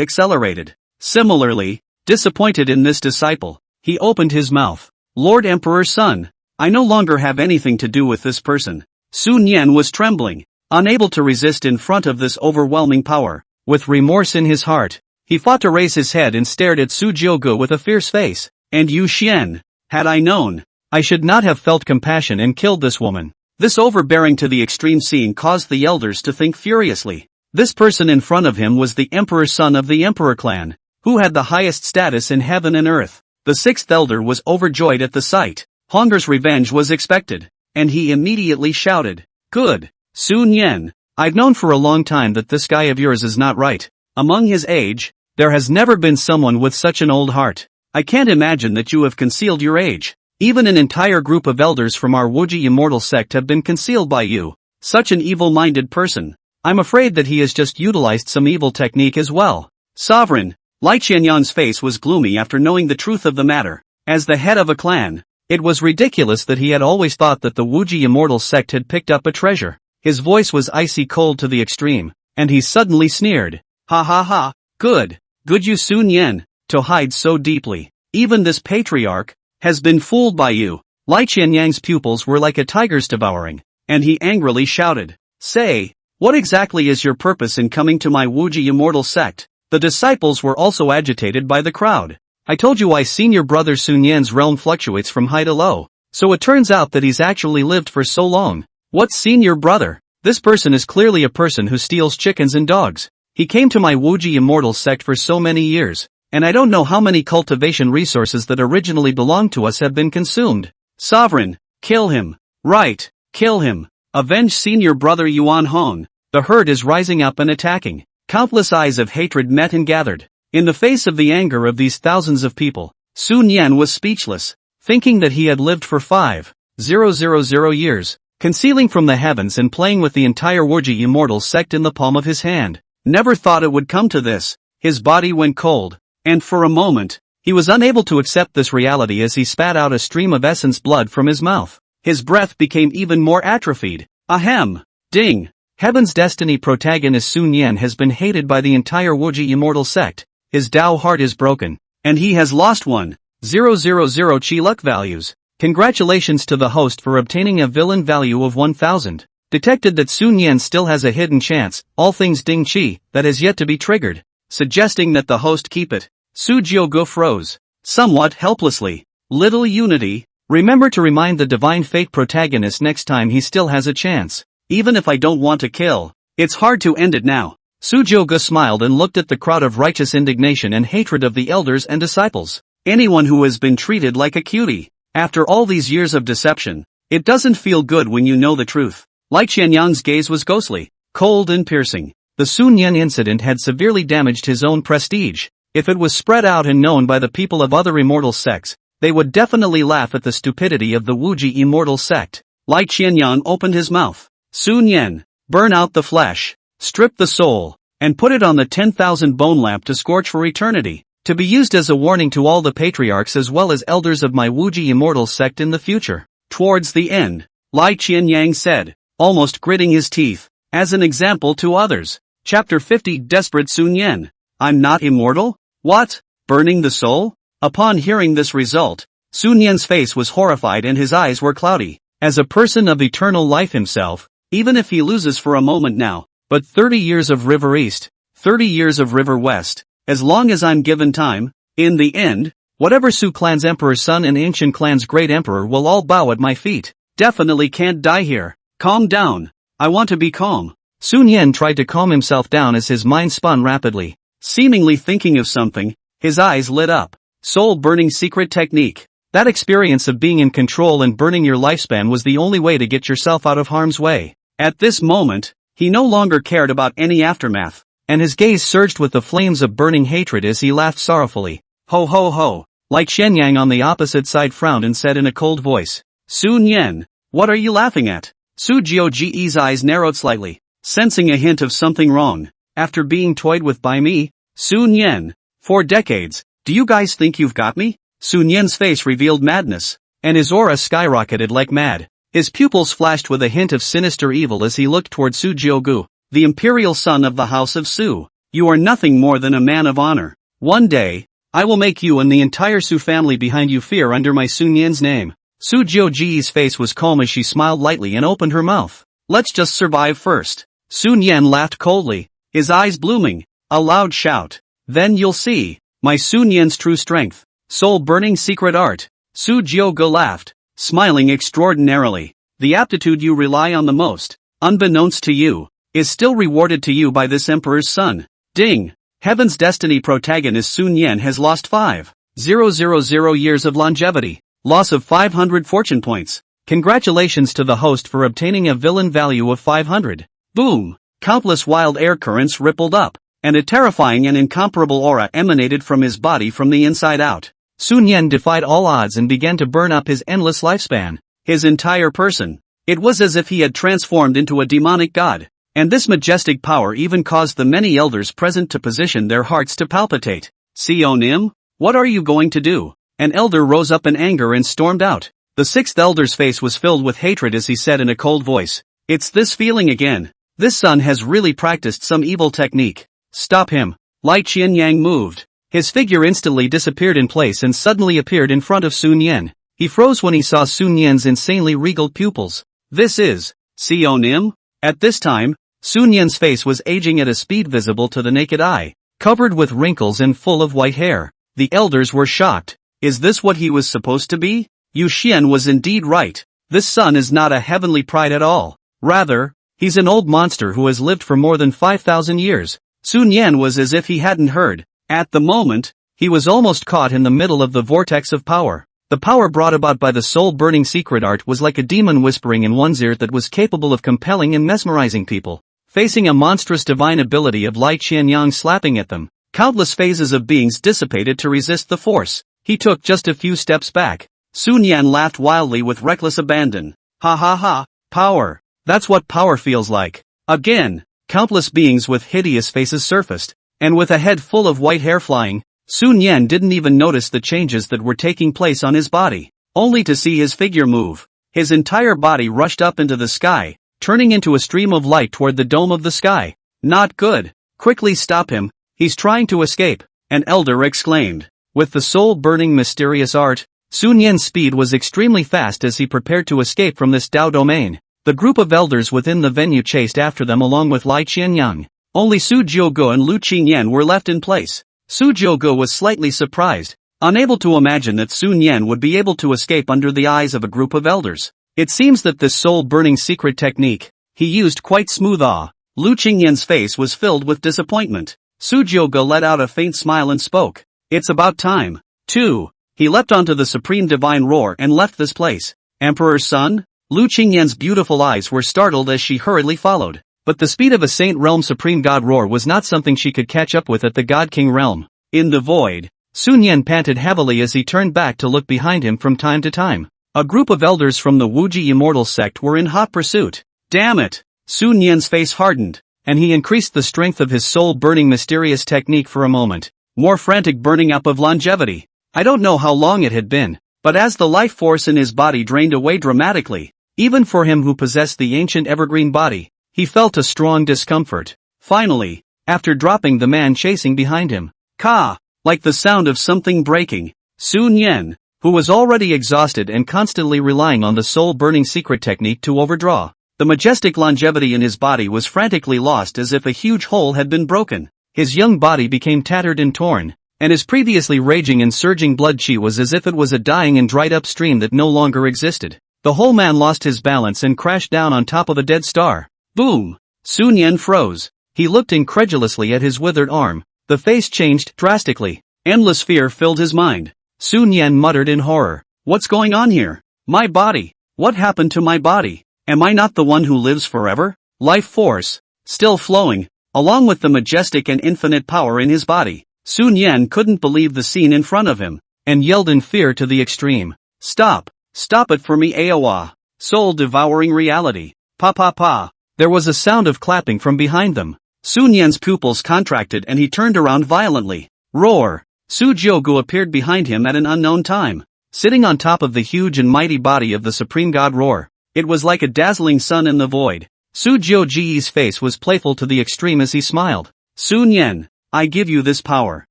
accelerated. Similarly, disappointed in this disciple, he opened his mouth. Lord Emperor's son, I no longer have anything to do with this person. Sun Yan was trembling, unable to resist in front of this overwhelming power. With remorse in his heart, he fought to raise his head and stared at Su Jiugu with a fierce face. And Yu Xian, had I known, I should not have felt compassion and killed this woman. This overbearing to the extreme scene caused the elders to think furiously. This person in front of him was the emperor's son of the emperor clan, who had the highest status in heaven and earth. The sixth elder was overjoyed at the sight. Honger's revenge was expected, and he immediately shouted, "Good, Sun Yan, I've known for a long time that this guy of yours is not right. Among his age, there has never been someone with such an old heart. I can't imagine that you have concealed your age. Even an entire group of elders from our Wuji immortal sect have been concealed by you. Such an evil-minded person. I'm afraid that he has just utilized some evil technique as well." Sovereign, Lai Qianyan's face was gloomy after knowing the truth of the matter. As the head of a clan, it was ridiculous that he had always thought that the Wuji immortal sect had picked up a treasure. His voice was icy cold to the extreme, and he suddenly sneered. "Ha ha ha, good you Sun Yan, to hide so deeply. Even this patriarch has been fooled by you." Lai Qianyang's pupils were like a tiger's devouring, and he angrily shouted, "Say, what exactly is your purpose in coming to my Wuji immortal sect?" The disciples were also agitated by the crowd. "I told you I seen your brother Sun Yan's realm fluctuates from high to low, so it turns out that he's actually lived for so long." "What's seen your brother? This person is clearly a person who steals chickens and dogs. He came to my Wuji immortal sect for so many years, and I don't know how many cultivation resources that originally belonged to us have been consumed." "Sovereign, kill him. Right, kill him. Avenge senior brother Yuan Hong." The herd is rising up and attacking. Countless eyes of hatred met and gathered. In the face of the anger of these thousands of people, Sun Yan was speechless, thinking that he had lived for 5,000 years, concealing from the heavens and playing with the entire Wuji immortal sect in the palm of his hand. Never thought it would come to this. His body went cold, and for a moment, he was unable to accept this reality as he spat out a stream of essence blood from his mouth. His breath became even more atrophied. Ahem! Ding! Heaven's destiny protagonist Sun Yan has been hated by the entire Wuji immortal sect. His Tao heart is broken, and he has lost 1,000 chi luck values. Congratulations to the host for obtaining a villain value of 1,000. Detected that Sun Yan still has a hidden chance, all things ding chi, that has yet to be triggered, suggesting that the host keep it. Su Jiugu froze, somewhat helplessly. Little unity, remember to remind the divine fate protagonist next time he still has a chance. Even if I don't want to kill, it's hard to end it now. Su Jiugu smiled and looked at the crowd of righteous indignation and hatred of the elders and disciples. Anyone who has been treated like a cutie. After all these years of deception, it doesn't feel good when you know the truth. Lai Qianyang's gaze was ghostly, cold and piercing. The Sun Yan incident had severely damaged his own prestige. If it was spread out and known by the people of other immortal sects, they would definitely laugh at the stupidity of the Wuji immortal sect. Lai Qianyang opened his mouth. "Sun Yan, burn out the flesh, strip the soul, and put it on the 10,000 bone lamp to scorch for eternity, to be used as a warning to all the patriarchs as well as elders of my Wuji immortal sect in the future." Towards the end, Lai Qianyang said, almost gritting his teeth, as an example to others. Chapter 50 Desperate Sun Yan. "I'm not immortal? What? Burning the soul?" Upon hearing this result, Sun Yan's face was horrified and his eyes were cloudy. As a person of eternal life himself, even if he loses for a moment now, but 30 years of River East, 30 years of River West, as long as I'm given time, in the end, whatever Su clan's emperor's son and ancient clan's great emperor will all bow at my feet. Definitely can't die here. Calm down. I want to be calm. Sun Yan tried to calm himself down as his mind spun rapidly. Seemingly thinking of something, his eyes lit up. Soul-burning secret technique. That experience of being in control and burning your lifespan was the only way to get yourself out of harm's way. At this moment, he no longer cared about any aftermath. and his gaze surged with the flames of burning hatred as he laughed sorrowfully. Ho ho ho. Like Shenyang on the opposite side frowned and said in a cold voice. Sun Yen, what are you laughing at? Su Jiuji's eyes narrowed slightly, sensing a hint of something wrong. After being toyed with by me, Sun Yen, for decades, do you guys think you've got me? Sun Yen's face revealed madness, and his aura skyrocketed like mad. His pupils flashed with a hint of sinister evil as he looked toward Su Jiugu, the imperial son of the House of Su. You are nothing more than a man of honor. One day, I will make you and the entire Su family behind you fear under my Sun Yen's name. Su Jiuji's face was calm as she smiled lightly and opened her mouth. Let's just survive first. Sun Yen laughed coldly, his eyes blooming. A loud shout. Then you'll see, my Sun Yen's true strength. Soul-burning secret art. Su Jiugu laughed, smiling extraordinarily. The aptitude you rely on the most, unbeknownst to you, is still rewarded to you by this emperor's son. Ding! Heaven's destiny protagonist Sun Yen has lost 5,000 years of longevity. Loss of 500 fortune points. Congratulations to the host for obtaining a villain value of 500. Boom! Countless wild air currents rippled up, and a terrifying and incomparable aura emanated from his body from the inside out. Sun Yen defied all odds and began to burn up his endless lifespan. His entire person. It was as if he had transformed into a demonic god. And this majestic power even caused the many elders present to position their hearts to palpitate. Sionim, what are you going to do? An elder rose up in anger and stormed out. The sixth elder's face was filled with hatred as he said in a cold voice. It's this feeling again. This son has really practiced some evil technique. Stop him. Lai Qianyang moved. His figure instantly disappeared in place and suddenly appeared in front of Sun Yen. He froze when he saw Sun Yen's insanely regal pupils. This is Sionim? At this time, Sun Yen's face was aging at a speed visible to the naked eye, covered with wrinkles and full of white hair. The elders were shocked. Is this what he was supposed to be? Yu Xian was indeed right. This son is not a heavenly pride at all. Rather, he's an old monster who has lived for more than 5,000 years. Sun Yen was as if he hadn't heard. At the moment, he was almost caught in the middle of the vortex of power. The power brought about by the soul-burning secret art was like a demon whispering in one's ear that was capable of compelling and mesmerizing people. Facing a monstrous divine ability of Lai Qianyang slapping at them, countless phases of beings dissipated to resist the force. He took just a few steps back. Sun Yen laughed wildly with reckless abandon. Ha ha ha, power. That's what power feels like. Again, countless beings with hideous faces surfaced, and with a head full of white hair flying, Sun Yen didn't even notice the changes that were taking place on his body, only to see his figure move. His entire body rushed up into the sky, turning into a stream of light toward the dome of the sky. Not good. Quickly stop him, he's trying to escape, an elder exclaimed. With the soul-burning mysterious art, Sun Yen's speed was extremely fast as he prepared to escape from this Dao domain. The group of elders within the venue chased after them along with Lai Qianyang. Only Su Jiugu and Lu Qingyan were left in place. Su Jiugu was slightly surprised, unable to imagine that Sun Yen would be able to escape under the eyes of a group of elders. It seems that this soul-burning secret technique, he used quite smooth. Lu Qingyan's face was filled with disappointment. Su Jiugu let out a faint smile and spoke. It's about time. 2. He leapt onto the supreme divine roar and left this place. Emperor's son? Lu Qingyan's beautiful eyes were startled as she hurriedly followed. But the speed of a Saint Realm Supreme God roar was not something she could catch up with at the God King realm. In the void, Sun Yen panted heavily as he turned back to look behind him from time to time. A group of elders from the Wuji Immortal sect were in hot pursuit. Damn it! Sun Yen's face hardened, and he increased the strength of his soul-burning mysterious technique for a moment. More frantic burning up of longevity. I don't know how long it had been, but as the life force in his body drained away dramatically, even for him who possessed the ancient evergreen body, he felt a strong discomfort. Finally, after dropping the man chasing behind him, ka! Like the sound of something breaking, Sun Yen, who was already exhausted and constantly relying on the soul-burning secret technique to overdraw, the majestic longevity in his body was frantically lost as if a huge hole had been broken. His young body became tattered and torn, and his previously raging and surging blood chi was as if it was a dying and dried-up stream that no longer existed. The whole man lost his balance and crashed down on top of a dead star. Boom! Sun Yen froze. He looked incredulously at his withered arm. The face changed drastically. Endless fear filled his mind. Sun Yen muttered in horror. What's going on here? My body. What happened to my body? Am I not the one who lives forever? Life force. Still flowing. along with the majestic and infinite power in his body. Sun Yan couldn't believe the scene in front of him, and yelled in fear to the extreme. Stop! Stop it for me, Aowa! Soul-devouring reality! Pa pa pa! There was a sound of clapping from behind them. Sun Yan's pupils contracted and he turned around violently. Roar! Su Jiugu appeared behind him at an unknown time, sitting on top of the huge and mighty body of the supreme god Roar. It was like a dazzling sun in the void. Su Jiuji's face was playful to the extreme as he smiled. Sun Yan, I give you this power.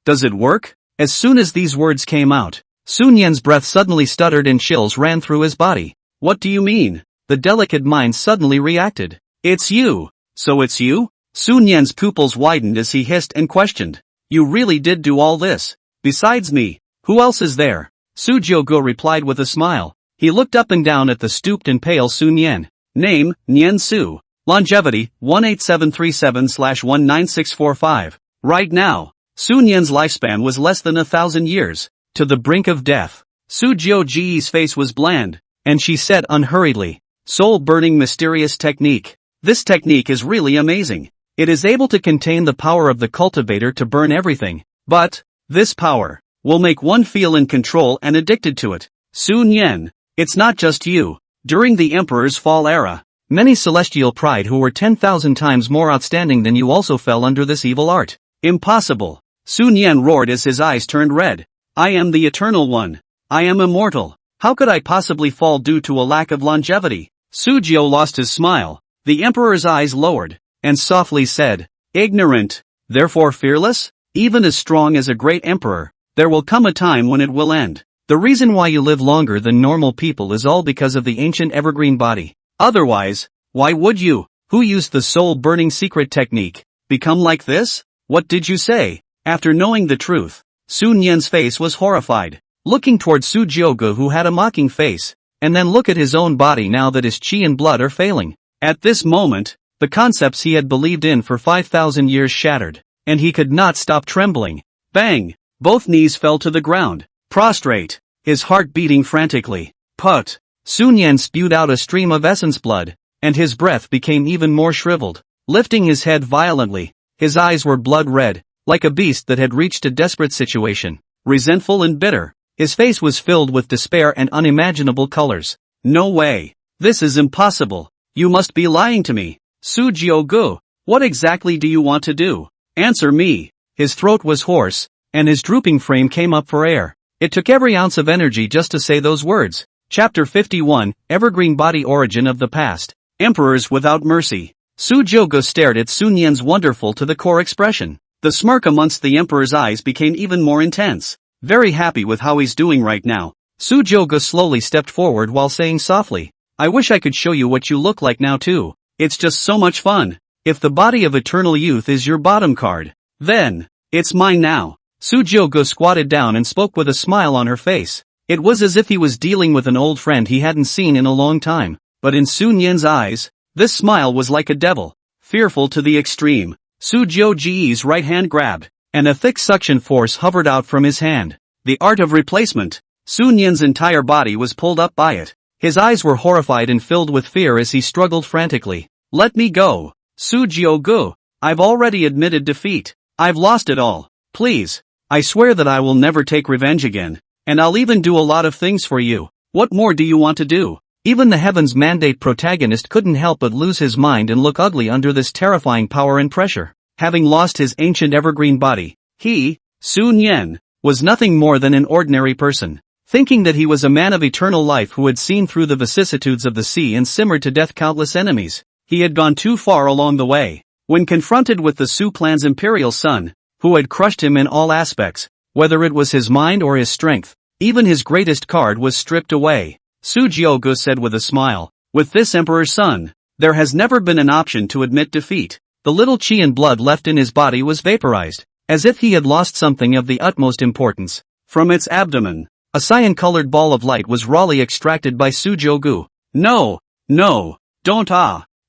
Does it work? As soon as these words came out, Sun Yan's breath suddenly stuttered and chills ran through his body. What do you mean? The delicate mind suddenly reacted. It's you! So it's you? Sun Yan's pupils widened as he hissed and questioned. You really did do all this? Besides me, who else is there? Su Jiugu replied with a smile. He looked up and down at the stooped and pale Sun Yan. Name, Nian Su. Longevity, 18737/19645. Right now, Sun Yan's lifespan was less than 1,000 years. To the brink of death. Su Jiuji's face was bland, and she said unhurriedly. Soul-burning mysterious technique. This technique is really amazing. It is able to contain the power of the cultivator to burn everything. But, this power will make one feel in control and addicted to it. Sun Yan, it's not just you. During the Emperor's Fall era, many celestial pride who were 10,000 times more outstanding than you also fell under this evil art. Impossible. Sun Yan roared as his eyes turned red. I am the Eternal One. I am immortal. How could I possibly fall due to a lack of longevity? Su Jiu lost his smile. The Emperor's eyes lowered, and softly said, Ignorant, therefore fearless? Even as strong as a great emperor, there will come a time when it will end. The reason why you live longer than normal people is all because of the ancient evergreen body. Otherwise, why would you, who used the soul-burning secret technique, become like this? What did you say? After knowing the truth, Sun Yan's face was horrified, looking toward Su Jiugu who had a mocking face, and then look at his own body now that his chi and blood are failing. At this moment, the concepts he had believed in for 5,000 years shattered, and he could not stop trembling. Bang! Both knees fell to the ground, prostrate, his heart beating frantically. Put! Sun Yan spewed out a stream of essence blood, and his breath became even more shriveled. Lifting his head violently, his eyes were blood red, like a beast that had reached a desperate situation. Resentful and bitter, his face was filled with despair and unimaginable colors. No way! This is impossible! You must be lying to me! Su Jiugu, what exactly do you want to do? Answer me! His throat was hoarse, and his drooping frame came up for air. It took every ounce of energy just to say those words. Chapter 51, Evergreen Body Origin of the Past. Emperors Without Mercy. Su Jiugu stared at Sun Yan's wonderful to the core expression. The smirk amongst the Emperor's eyes became even more intense. Very happy with how he's doing right now, Su Jiugu slowly stepped forward while saying softly, I wish I could show you what you look like now too. It's just so much fun. If the body of eternal youth is your bottom card, then, it's mine now. Su Jiugu squatted down and spoke with a smile on her face. It was as if he was dealing with an old friend he hadn't seen in a long time. But in Sun Yan's eyes, this smile was like a devil, fearful to the extreme. Su Jiuji's right hand grabbed, and a thick suction force hovered out from his hand. The art of replacement. Sun Yan's entire body was pulled up by it. His eyes were horrified and filled with fear as he struggled frantically. Let me go. Su Jiugu, I've already admitted defeat. I've lost it all. Please. I swear that I will never take revenge again. And I'll even do a lot of things for you. What more do you want to do? Even the heavens mandate Protagonist couldn't help but lose his mind and look ugly under this terrifying power and pressure. Having lost his ancient evergreen body, he, Sun Yan, was nothing more than an ordinary person. Thinking that he was a man of eternal life who had seen through the vicissitudes of the sea and simmered to death countless enemies, he had gone too far along the way. When confronted with the Su clan's imperial son, who had crushed him in all aspects, whether it was his mind or his strength, even his greatest card was stripped away. Su Jiugu said with a smile, with this emperor's son, there has never been an option to admit defeat. The little chi and blood left in his body was vaporized, as if he had lost something of the utmost importance. From its abdomen, a cyan-colored ball of light was rawly extracted by Su Jiugu. No, no, don't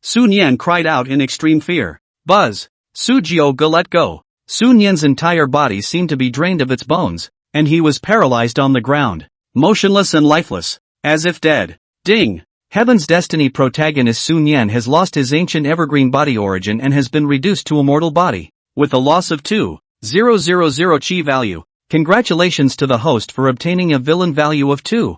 Sun Yan cried out in extreme fear. Buzz! Su Jiugu let go. Sun Yan's entire body seemed to be drained of its bones, and he was paralyzed on the ground, motionless and lifeless, as if dead. Ding! Heaven's Destiny protagonist Sun Yan has lost his ancient evergreen body origin and has been reduced to a mortal body, with a loss of 2,000 chi value. Congratulations to the host for obtaining a villain value of 2,000.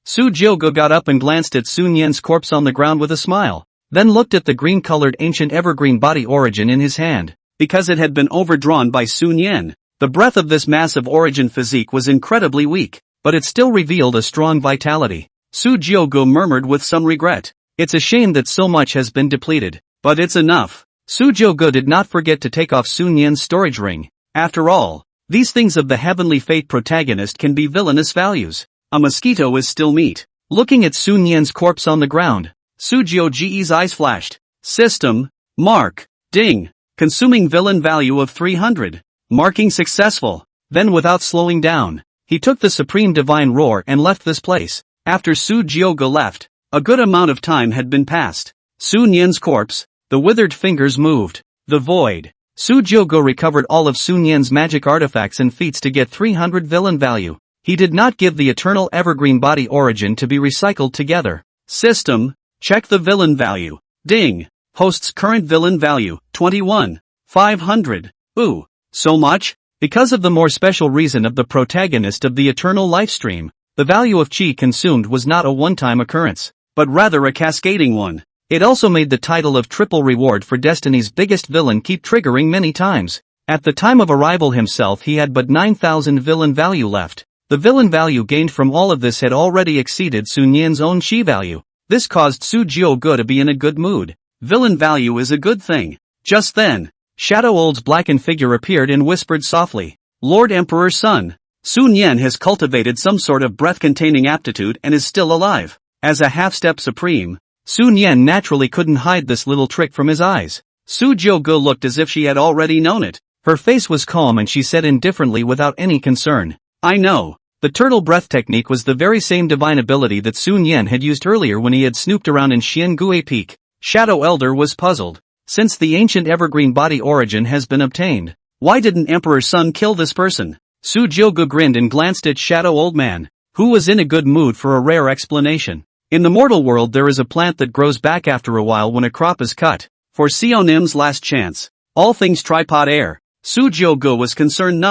Su Jiogo got up and glanced at Sun Yan's corpse on the ground with a smile, then looked at the green-colored ancient evergreen body origin in his hand. Because it had been overdrawn by Sun Yan, the breath of this massive origin physique was incredibly weak, but it still revealed a strong vitality. Su Jiogo murmured with some regret. It's a shame that so much has been depleted, but it's enough. Su Jiogo did not forget to take off Sun Yan's storage ring. After all, these things of the heavenly fate protagonist can be villainous values. A mosquito is still meat. Looking at Sun Yan's corpse on the ground, Su Jiogo's eyes flashed. System, mark, ding, consuming villain value of 300, marking successful. Then without slowing down, he took the supreme divine roar and left this place. After Su Jiogo left, a good amount of time had been passed. Sun Yan's corpse, the withered fingers moved. The void. Su Jiogo recovered all of Sun Yan's magic artifacts and feats to get 300 villain value. He did not give the eternal evergreen body origin to be recycled together. System, check the villain value. Ding. Host's current villain value, 21,500. Ooh, so much? Because of the more special reason of the protagonist of the eternal lifestream, the value of chi consumed was not a one-time occurrence, but rather a cascading one. It also made the title of triple reward for Destiny's biggest villain keep triggering many times. At the time of arrival himself he had but 9,000 villain value left. The villain value gained from all of this had already exceeded Sun Yan's own chi value. This caused Su Jiogo to be in a good mood. Villain value is a good thing. Just then, Shadow Old's blackened figure appeared and whispered softly, Lord Emperor's son. Sun Yan has cultivated some sort of breath-containing aptitude and is still alive. As a half-step supreme, Sun Yan naturally couldn't hide this little trick from his eyes. Su Jiogo looked as if she had already known it. Her face was calm and she said indifferently without any concern, I know. The turtle breath technique was the very same divine ability that Sun Yan had used earlier when he had snooped around in Xiangue Peak. Shadow Elder was puzzled. Since the ancient evergreen body origin has been obtained, why didn't Emperor's son kill this person? Su Jiogo grinned and glanced at Shadow Old Man, who was in a good mood for a rare explanation. In the mortal world there is a plant that grows back after a while when a crop is cut. For Sionim's last chance. All things tripod air. Su Jiogo was concerned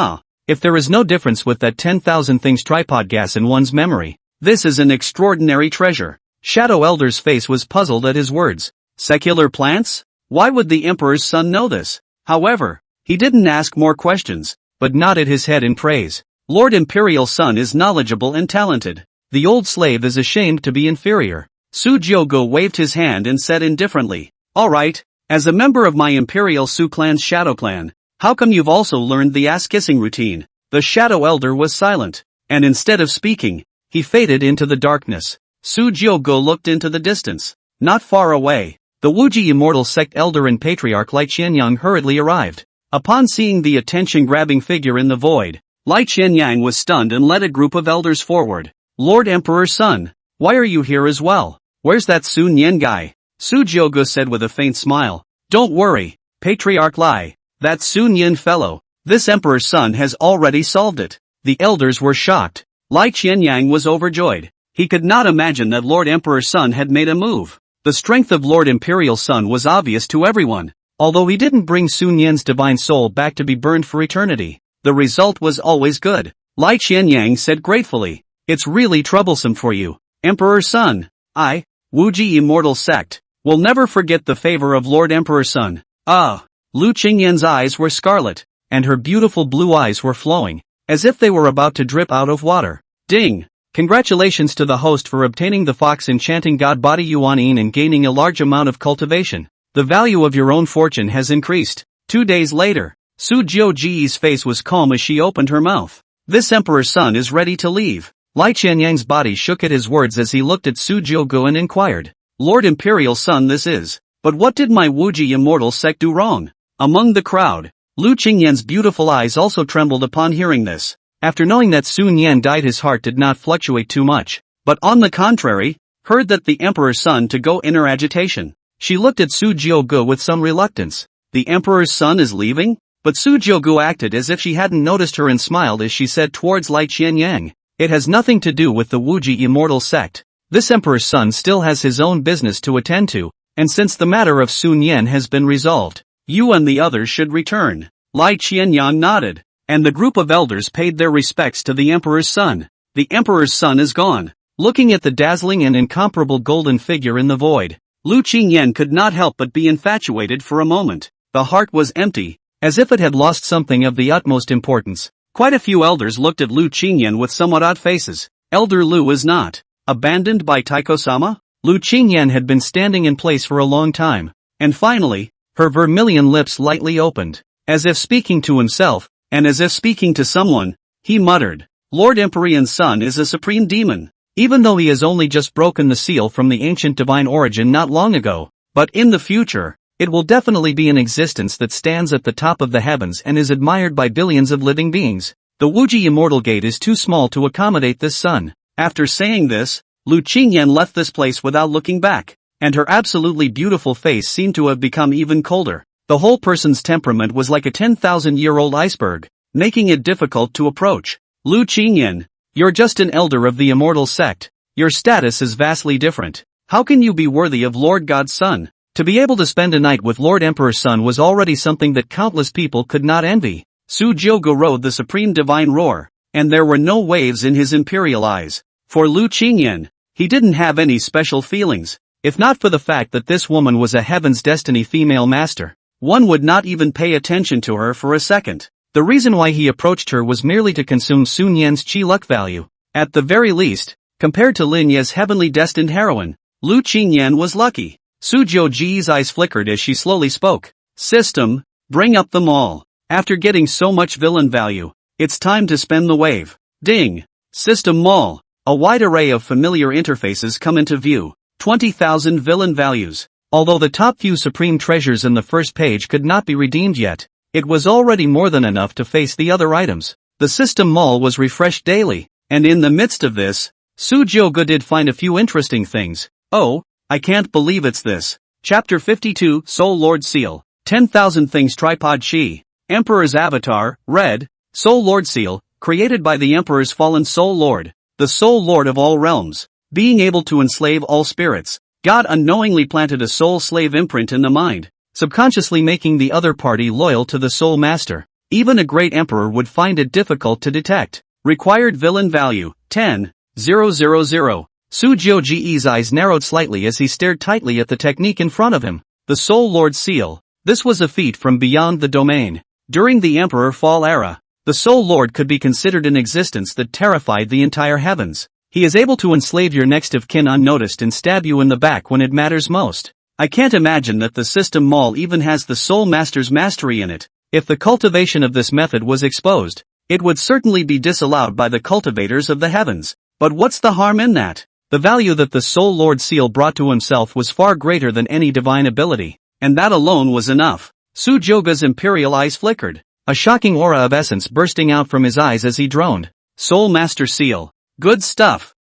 if there is no difference with that 10,000 things tripod gas in one's memory, this is an extraordinary treasure. Shadow Elder's face was puzzled at his words. Secular plants? Why would the Emperor's son know this? However, he didn't ask more questions, but nodded his head in praise. Lord Imperial's son is knowledgeable and talented. The old slave is ashamed to be inferior. Su Jiogo waved his hand and said indifferently, Alright, as a member of my Imperial Su clan's Shadow Clan, how come you've also learned the ass-kissing routine? The Shadow Elder was silent, and instead of speaking, he faded into the darkness. Su Jiogo looked into the distance. Not far away, the Wuji Immortal Sect Elder and Patriarch Lai Qianyang hurriedly arrived. Upon seeing the attention-grabbing figure in the void, Lai Qianyang was stunned and led a group of elders forward. Lord Emperor's son, why are you here as well? Where's that Sun Yan guy? Su Jiogo said with a faint smile. Don't worry, Patriarch Lai. That Sun Yan fellow, this Emperor's son has already solved it. The elders were shocked. Lai Qianyang was overjoyed. He could not imagine that Lord Emperor's son had made a move. The strength of Lord Imperial's son was obvious to everyone. Although he didn't bring Sun Yan's divine soul back to be burned for eternity, the result was always good. Lai Qianyang said gratefully, It's really troublesome for you, Emperor's son. I, Wuji Immortal Sect, will never forget the favor of Lord Emperor's son. Lu Qingyan's eyes were scarlet, and her beautiful blue eyes were flowing, as if they were about to drip out of water. Ding! Congratulations to the host for obtaining the fox enchanting god body Yuan and gaining a large amount of cultivation. The value of your own fortune has increased. 2 days later, Su Jiogo's face was calm as she opened her mouth. This Emperor's son is ready to leave. Lai Qianyang's body shook at his words as he looked at Su Jiogo and inquired. Lord Imperial's son this is. But what did my Wuji Immortal Sect do wrong? Among the crowd, Lu Qingyan's beautiful eyes also trembled upon hearing this. After knowing that Sun Yan died his heart did not fluctuate too much, but on the contrary, heard that the Emperor's son to go inner agitation. She looked at Su Jiogo with some reluctance. The Emperor's son is leaving? But Su Jiogo acted as if she hadn't noticed her and smiled as she said towards Lai Qianyang. It has nothing to do with the Wuji Immortal Sect. This emperor's son still has his own business to attend to, and since the matter of Sun Yan has been resolved, you and the others should return. Lai Qianyang nodded, and the group of elders paid their respects to the emperor's son. The emperor's son is gone. Looking at the dazzling and incomparable golden figure in the void, Lu Qingyan could not help but be infatuated for a moment. The heart was empty, as if it had lost something of the utmost importance. Quite a few elders looked at Lu Qingyan with somewhat odd faces. Elder Lu was not abandoned by Taiko-sama? Lu Qingyan had been standing in place for a long time, and finally, her vermilion lips lightly opened. As if speaking to himself, and as if speaking to someone, he muttered, Lord Empyrean's son is a supreme demon. Even though he has only just broken the seal from the ancient divine origin not long ago, but in the future, it will definitely be an existence that stands at the top of the heavens and is admired by billions of living beings. The Wuji Immortal Gate is too small to accommodate this son. After saying this, Lu Qingyan left this place without looking back, and her absolutely beautiful face seemed to have become even colder. The whole person's temperament was like a 10,000-year-old iceberg, making it difficult to approach. Lu Qingyan, you're just an elder of the immortal sect. Your status is vastly different. How can you be worthy of Lord God's son? To be able to spend a night with Lord Emperor's son was already something that countless people could not envy. Su Jiogu rode the supreme divine roar, and there were no waves in his imperial eyes. For Lu Qingyan, he didn't have any special feelings. If not for the fact that this woman was a Heaven's Destiny female master, one would not even pay attention to her for a second. The reason why he approached her was merely to consume Sun Yan's chi luck value. At the very least, compared to Lin Ye's heavenly destined heroine, Lu Qingyan was lucky. Su Jioji's eyes flickered as she slowly spoke. System, bring up them all. After getting so much villain value, it's time to spend the wave. Ding. System Mall. A wide array of familiar interfaces come into view. 20,000 villain values. Although the top few supreme treasures in the first page could not be redeemed yet, it was already more than enough to face the other items. The system mall was refreshed daily, and in the midst of this, Su Jiogu did find a few interesting things. Oh, I can't believe it's this. Chapter 52, Soul Lord Seal. 10,000 Things Tripod Shi. Emperor's Avatar, Red, Soul Lord Seal, created by the Emperor's fallen Soul Lord, the Soul Lord of all realms. Being able to enslave all spirits, God unknowingly planted a soul slave imprint in the mind, subconsciously making the other party loyal to the soul master. Even a great emperor would find it difficult to detect. Required villain value, 10,000. Su Jioji's eyes narrowed slightly as he stared tightly at the technique in front of him. The Soul Lord Seal. This was a feat from beyond the domain. During the Emperor Fall era, the Soul Lord could be considered an existence that terrified the entire heavens. He is able to enslave your next of kin unnoticed and stab you in the back when it matters most. I can't imagine that the system mall even has the Soul Master's mastery in it. If the cultivation of this method was exposed, it would certainly be disallowed by the cultivators of the heavens. But what's the harm in that? The value that the Soul Lord Seal brought to himself was far greater than any divine ability, and that alone was enough. Su Jiogu's imperial eyes flickered, a shocking aura of essence bursting out from his eyes as he droned. Soul Master Seal. Good stuff.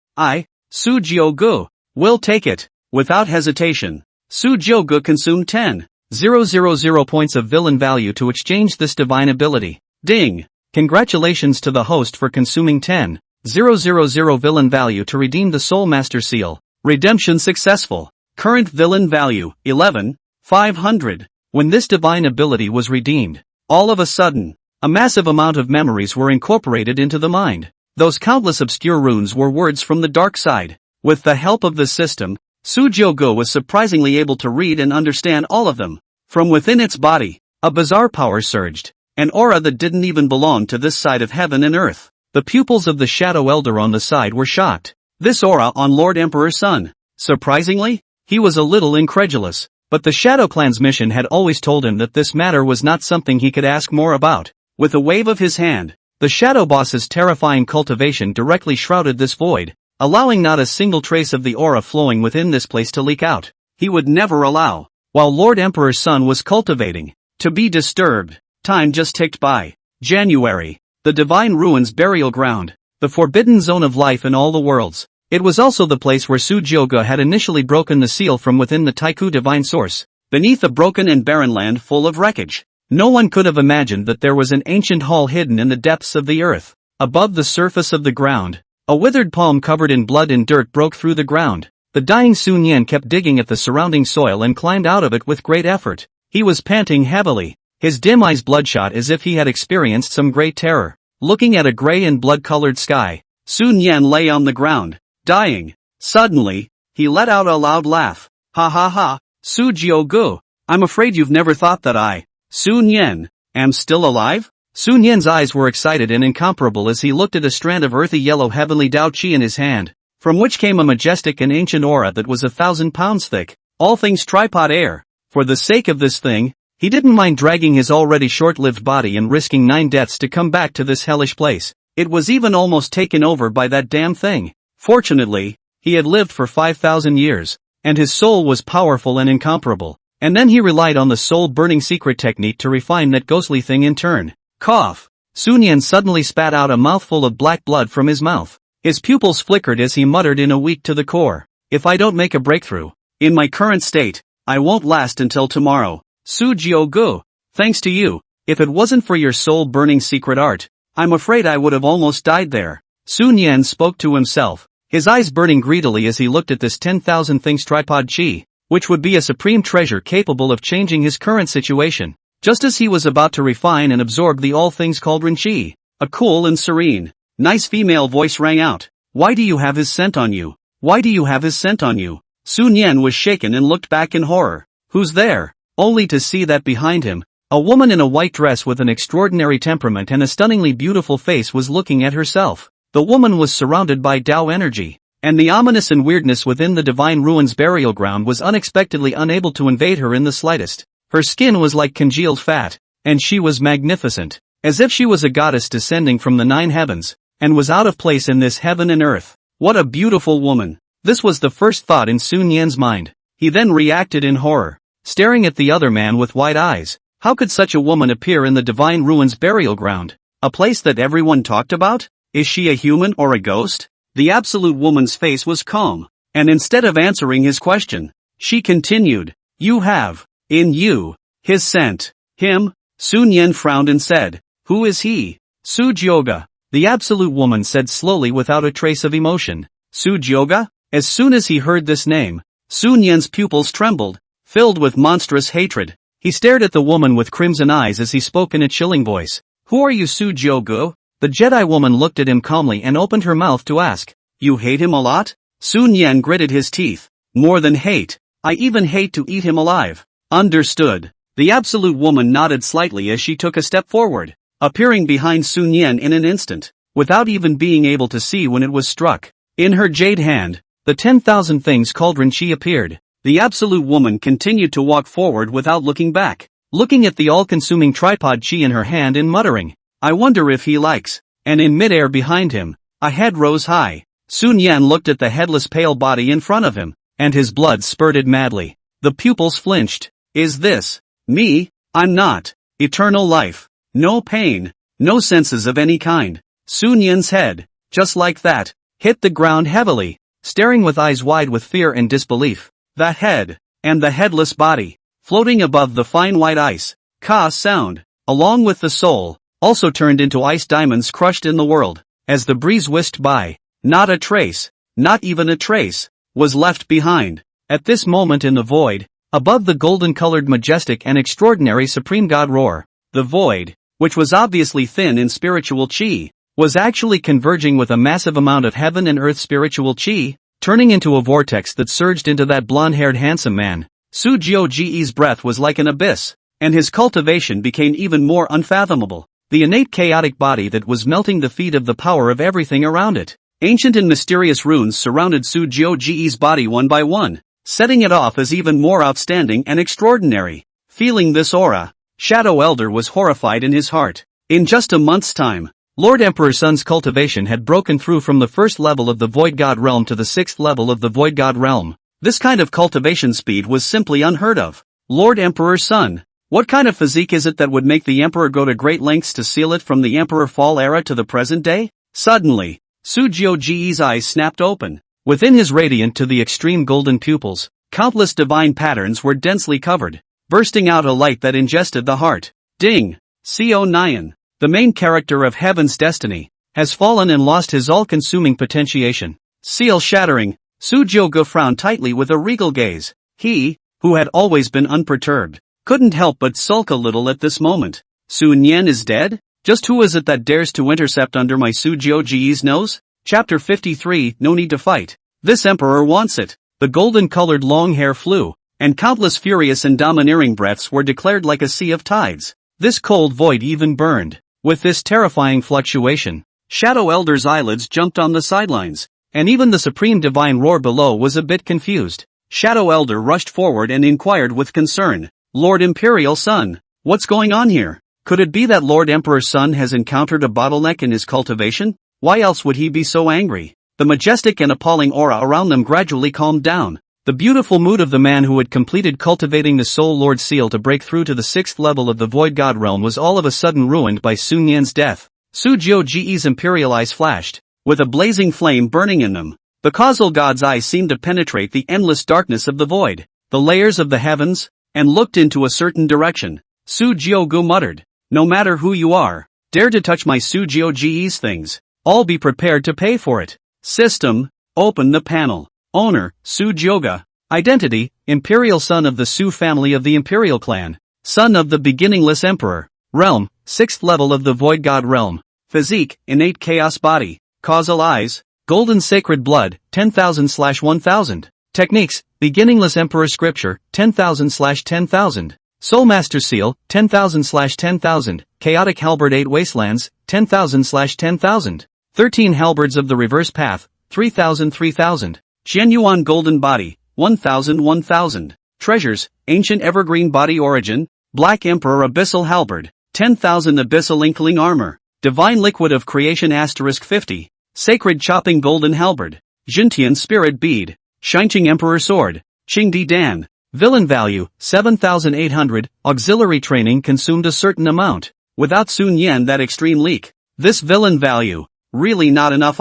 Su Jiogu, will take it. Without hesitation, Su Jiogu consumed 10,000 points of villain value to exchange this divine ability. Ding! Congratulations to the host for consuming 10,000 villain value to redeem the Soul Master Seal. Redemption successful. Current villain value, 11,500. When this divine ability was redeemed, all of a sudden, a massive amount of memories were incorporated into the mind. Those countless obscure runes were words from the dark side. With the help of the system, Su Jiogu was surprisingly able to read and understand all of them. From within its body, a bizarre power surged, an aura that didn't even belong to this side of heaven and earth. The pupils of the Shadow Elder on the side were shocked. This aura on Lord Emperor's son. Surprisingly, he was a little incredulous, but the Shadow Clan's mission had always told him that this matter was not something he could ask more about. With a wave of his hand, the Shadow Boss's terrifying cultivation directly shrouded this void, allowing not a single trace of the aura flowing within this place to leak out. He would never allow, while Lord Emperor's son was cultivating, to be disturbed. Time just ticked by. January. The Divine Ruins Burial Ground. The forbidden zone of life in all the worlds. It was also the place where Su Jiogu had initially broken the seal from within the Taiku Divine Source, beneath a broken and barren land full of wreckage. No one could have imagined that there was an ancient hall hidden in the depths of the earth. Above the surface of the ground, A withered palm covered in blood and dirt broke through the ground. The dying Sun Yan kept digging at the surrounding soil and climbed out of it with great effort. He was panting heavily, his dim eyes bloodshot as if he had experienced some great terror. Looking at a gray and blood-colored sky, Sun Yan lay on the ground, dying. Suddenly, he let out a loud laugh. Ha ha ha, Su Jiu-gu, I'm afraid you've never thought that I, Sun Yan, am still alive? Sun Yan's eyes were excited and incomparable as he looked at a strand of earthy yellow heavenly Dao Qi in his hand, from which came a majestic and ancient aura that was 1,000 pounds thick. All things tripod air. For the sake of this thing, he didn't mind dragging his already short-lived body and risking 9 deaths to come back to this hellish place. It was even almost taken over by that damn thing. Fortunately, he had lived for 5,000 years, and his soul was powerful and incomparable. And then he relied on the soul-burning secret technique to refine that ghostly thing in turn. Cough! Sun Yan suddenly spat out a mouthful of black blood from his mouth. His pupils flickered as he muttered in a weak to the core. If I don't make a breakthrough, in my current state, I won't last until tomorrow. Su Jiu-gu, thanks to you, if it wasn't for your soul-burning secret art, I'm afraid I would have almost died there. Sun Yan spoke to himself, his eyes burning greedily as he looked at this 10,000 things tripod chi, which would be a supreme treasure capable of changing his current situation. Just as he was about to refine and absorb the all things cauldron chi, a cool and serene, nice female voice rang out. Why do you have his scent on you? Why do you have his scent on you? Sun Yan was shaken and looked back in horror. Who's there? Only to see that behind him, a woman in a white dress with an extraordinary temperament and a stunningly beautiful face was looking at herself. The woman was surrounded by Dao energy, and the ominous and weirdness within the divine ruins burial ground was unexpectedly unable to invade her in the slightest. Her skin was like congealed fat, and she was magnificent, as if she was a goddess descending from the 9 heavens, and was out of place in this heaven and earth. What a beautiful woman! This was the first thought in Sun Yan's mind. He then reacted in horror, staring at the other man with wide eyes. How could such a woman appear in the divine ruins burial ground? A place that everyone talked about? Is she a human or a ghost? The absolute woman's face was calm, and instead of answering his question, she continued, You have, in you, his scent. Him? Sun Yan frowned and said, Who is he? Su Jiu-gu, the absolute woman said slowly without a trace of emotion. Su Jiu-gu? As soon as he heard this name, Sun Yan's pupils trembled, filled with monstrous hatred. He stared at the woman with crimson eyes as he spoke in a chilling voice. Who are you, Su Jiu-gu? The Jedi woman looked at him calmly and opened her mouth to ask, You hate him a lot? Sun Yan gritted his teeth. More than hate. I even hate to eat him alive. Understood. The absolute woman nodded slightly as she took a step forward, appearing behind Sun Yan in an instant, without even being able to see when it was struck. In her jade hand, the 10,000 things cauldron chi appeared. The absolute woman continued to walk forward without looking back, looking at the all-consuming tripod chi in her hand and muttering, I wonder if he likes. And in midair behind him, a head rose high. Sun Yan looked at the headless pale body in front of him, and his blood spurted madly. The pupils flinched. Is this me? I'm not. Eternal life. No pain. No senses of any kind. Sun Yan's head, just like that, hit the ground heavily, staring with eyes wide with fear and disbelief. The head, and the headless body, floating above the fine white ice, ka sound, along with the soul, also turned into ice diamonds crushed in the world. As the breeze whisked by, not a trace, not even a trace, was left behind. At this moment in the void, above the golden-colored majestic and extraordinary supreme god roar, the void, which was obviously thin in spiritual chi, was actually converging with a massive amount of heaven and earth spiritual chi, turning into a vortex that surged into that blonde-haired handsome man. Su Jiu-gu's breath was like an abyss, and his cultivation became even more unfathomable. The innate chaotic body that was melting the feet of the power of everything around it. Ancient and mysterious runes surrounded Su Jiu-gu's body one by one, setting it off as even more outstanding and extraordinary. Feeling this aura, Shadow Elder was horrified in his heart. In just a month's time, Lord Emperor Sun's cultivation had broken through from the first level of the Void God realm to the 6th level of the Void God realm. This kind of cultivation speed was simply unheard of. Lord Emperor Sun, what kind of physique is it that would make the Emperor go to great lengths to seal it from the Emperor Fall era to the present day? Suddenly, Su Jiu-gu's eyes snapped open. Within his radiant to the extreme golden pupils, countless divine patterns were densely covered, bursting out a light that ingested the heart. Ding! Co Nyan, the main character of Heaven's Destiny, has fallen and lost his all-consuming potentiation. Seal shattering. Su Jioge frowned tightly with a regal gaze. He, who had always been unperturbed, couldn't help but sulk a little at this moment. Sun Yan is dead? Just who is it that dares to intercept under my Su Jioge's nose? Chapter 53, No Need to Fight. This emperor wants it. The golden-colored long hair flew, and countless furious and domineering breaths were declared like a sea of tides. This cold void even burned. With this terrifying fluctuation, Shadow Elder's eyelids jumped on the sidelines, and even the supreme divine roar below was a bit confused. Shadow Elder rushed forward and inquired with concern, Lord Imperial Sun, what's going on here? Could it be that Lord Emperor Sun has encountered a bottleneck in his cultivation? Why else would he be so angry? The majestic and appalling aura around them gradually calmed down. The beautiful mood of the man who had completed cultivating the Soul Lord Seal to break through to the 6th level of the Void God realm was all of a sudden ruined by Sun Yan's death. Su Jioge's imperial eyes flashed, with a blazing flame burning in them. The causal god's eyes seemed to penetrate the endless darkness of the void, the layers of the heavens, and looked into a certain direction. Su Jioge muttered, no matter who you are, dare to touch my Su Jioge's things, I'll be prepared to pay for it. System, open the panel. Owner, Su Jioge. Identity, Imperial son of the Su family of the Imperial clan. Son of the beginningless emperor. Realm, 6th level of the Void God realm. Physique, innate chaos body. Causal eyes, golden sacred blood, 10,000/1000. Techniques, beginningless emperor scripture, 10,000/10,000. Soulmaster seal, 10,000/10,000. Chaotic halberd 8 wastelands, 10,000/10,000. 13 halberds of the reverse path, 3,000/3,000. Genuine golden body, 1,000/1000. Treasures, ancient evergreen body origin, black emperor abyssal halberd, 10,000 abyssal inkling armor, divine liquid of creation *50, sacred chopping golden halberd, Jintian spirit bead, Shinching emperor sword, Qingdi Dan. Villain value, 7,800, auxiliary training consumed a certain amount, without Sun Yan that extreme leak. This villain value, really not enough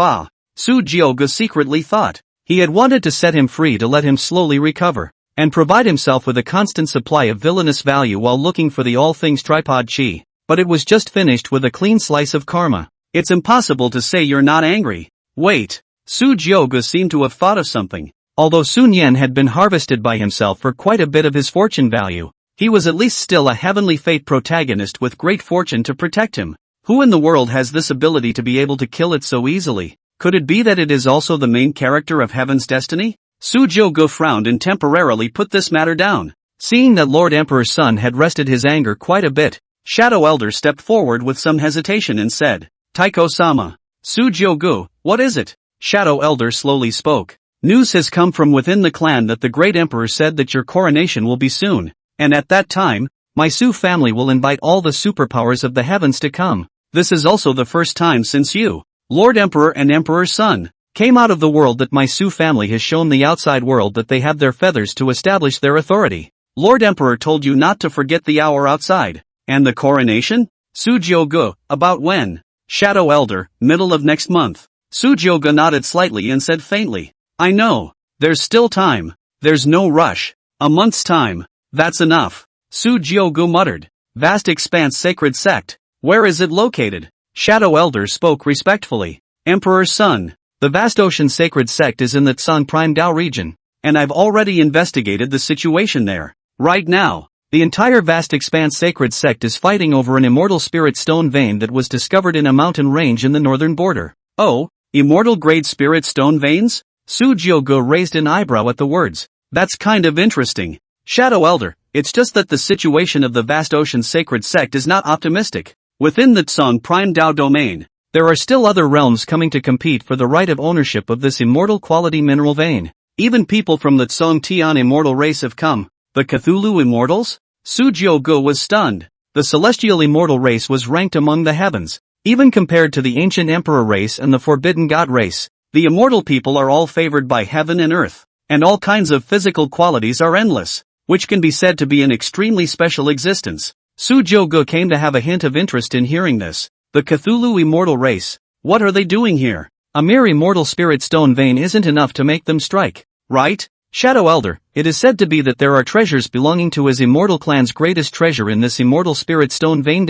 Su Jioge secretly thought. He had wanted to set him free to let him slowly recover, and provide himself with a constant supply of villainous value while looking for the all things tripod chi, but it was just finished with a clean slice of karma. It's impossible to say you're not angry. Wait. Su Jioge seemed to have thought of something. Although Sun Yan had been harvested by himself for quite a bit of his fortune value, he was at least still a heavenly fate protagonist with great fortune to protect him. Who in the world has this ability to be able to kill it so easily? Could it be that it is also the main character of Heaven's Destiny? Su Jioge frowned and temporarily put this matter down. Seeing that Lord Emperor's son had rested his anger quite a bit, Shadow Elder stepped forward with some hesitation and said, Taiko-sama. Su Jioge, what is it? Shadow Elder slowly spoke. News has come from within the clan that the great emperor said that your coronation will be soon, and at that time, my Su family will invite all the superpowers of the heavens to come. This is also the first time since you, Lord Emperor and Emperor's son, came out of the world that my Su family has shown the outside world that they have their feathers to establish their authority. Lord Emperor told you not to forget the hour outside. And the coronation? Su Jioge, about when? Shadow Elder, middle of next month. Su Jioge nodded slightly and said faintly, I know. There's still time. There's no rush. A month's time. That's enough. Su Jioge muttered. Vast expanse sacred sect. Where is it located? Shadow Elder spoke respectfully. Emperor's son. The vast ocean sacred sect is in the Tsan Prime Dao region, and I've already investigated the situation there. Right now, the entire vast expanse sacred sect is fighting over an immortal spirit stone vein that was discovered in a mountain range in the northern border. Oh, immortal grade spirit stone veins? Su Jioge raised an eyebrow at the words. That's kind of interesting. Shadow Elder, it's just that the situation of the vast ocean sacred sect is not optimistic. Within the Tsang Prime Dao domain, there are still other realms coming to compete for the right of ownership of this immortal quality mineral vein. Even people from the Tsang Tian immortal race have come. The Cthulhu immortals? Su Jioge was stunned. The celestial immortal race was ranked among the heavens. Even compared to the ancient emperor race and the forbidden god race, the immortal people are all favored by heaven and earth, and all kinds of physical qualities are endless, which can be said to be an extremely special existence. Su Jioge came to have a hint of interest in hearing this. The Cthulhu immortal race, what are they doing here? A mere immortal spirit stone vein isn't enough to make them strike, right? Shadow Elder, it is said to be that there are treasures belonging to his immortal clan's greatest treasure in this immortal spirit stone vein.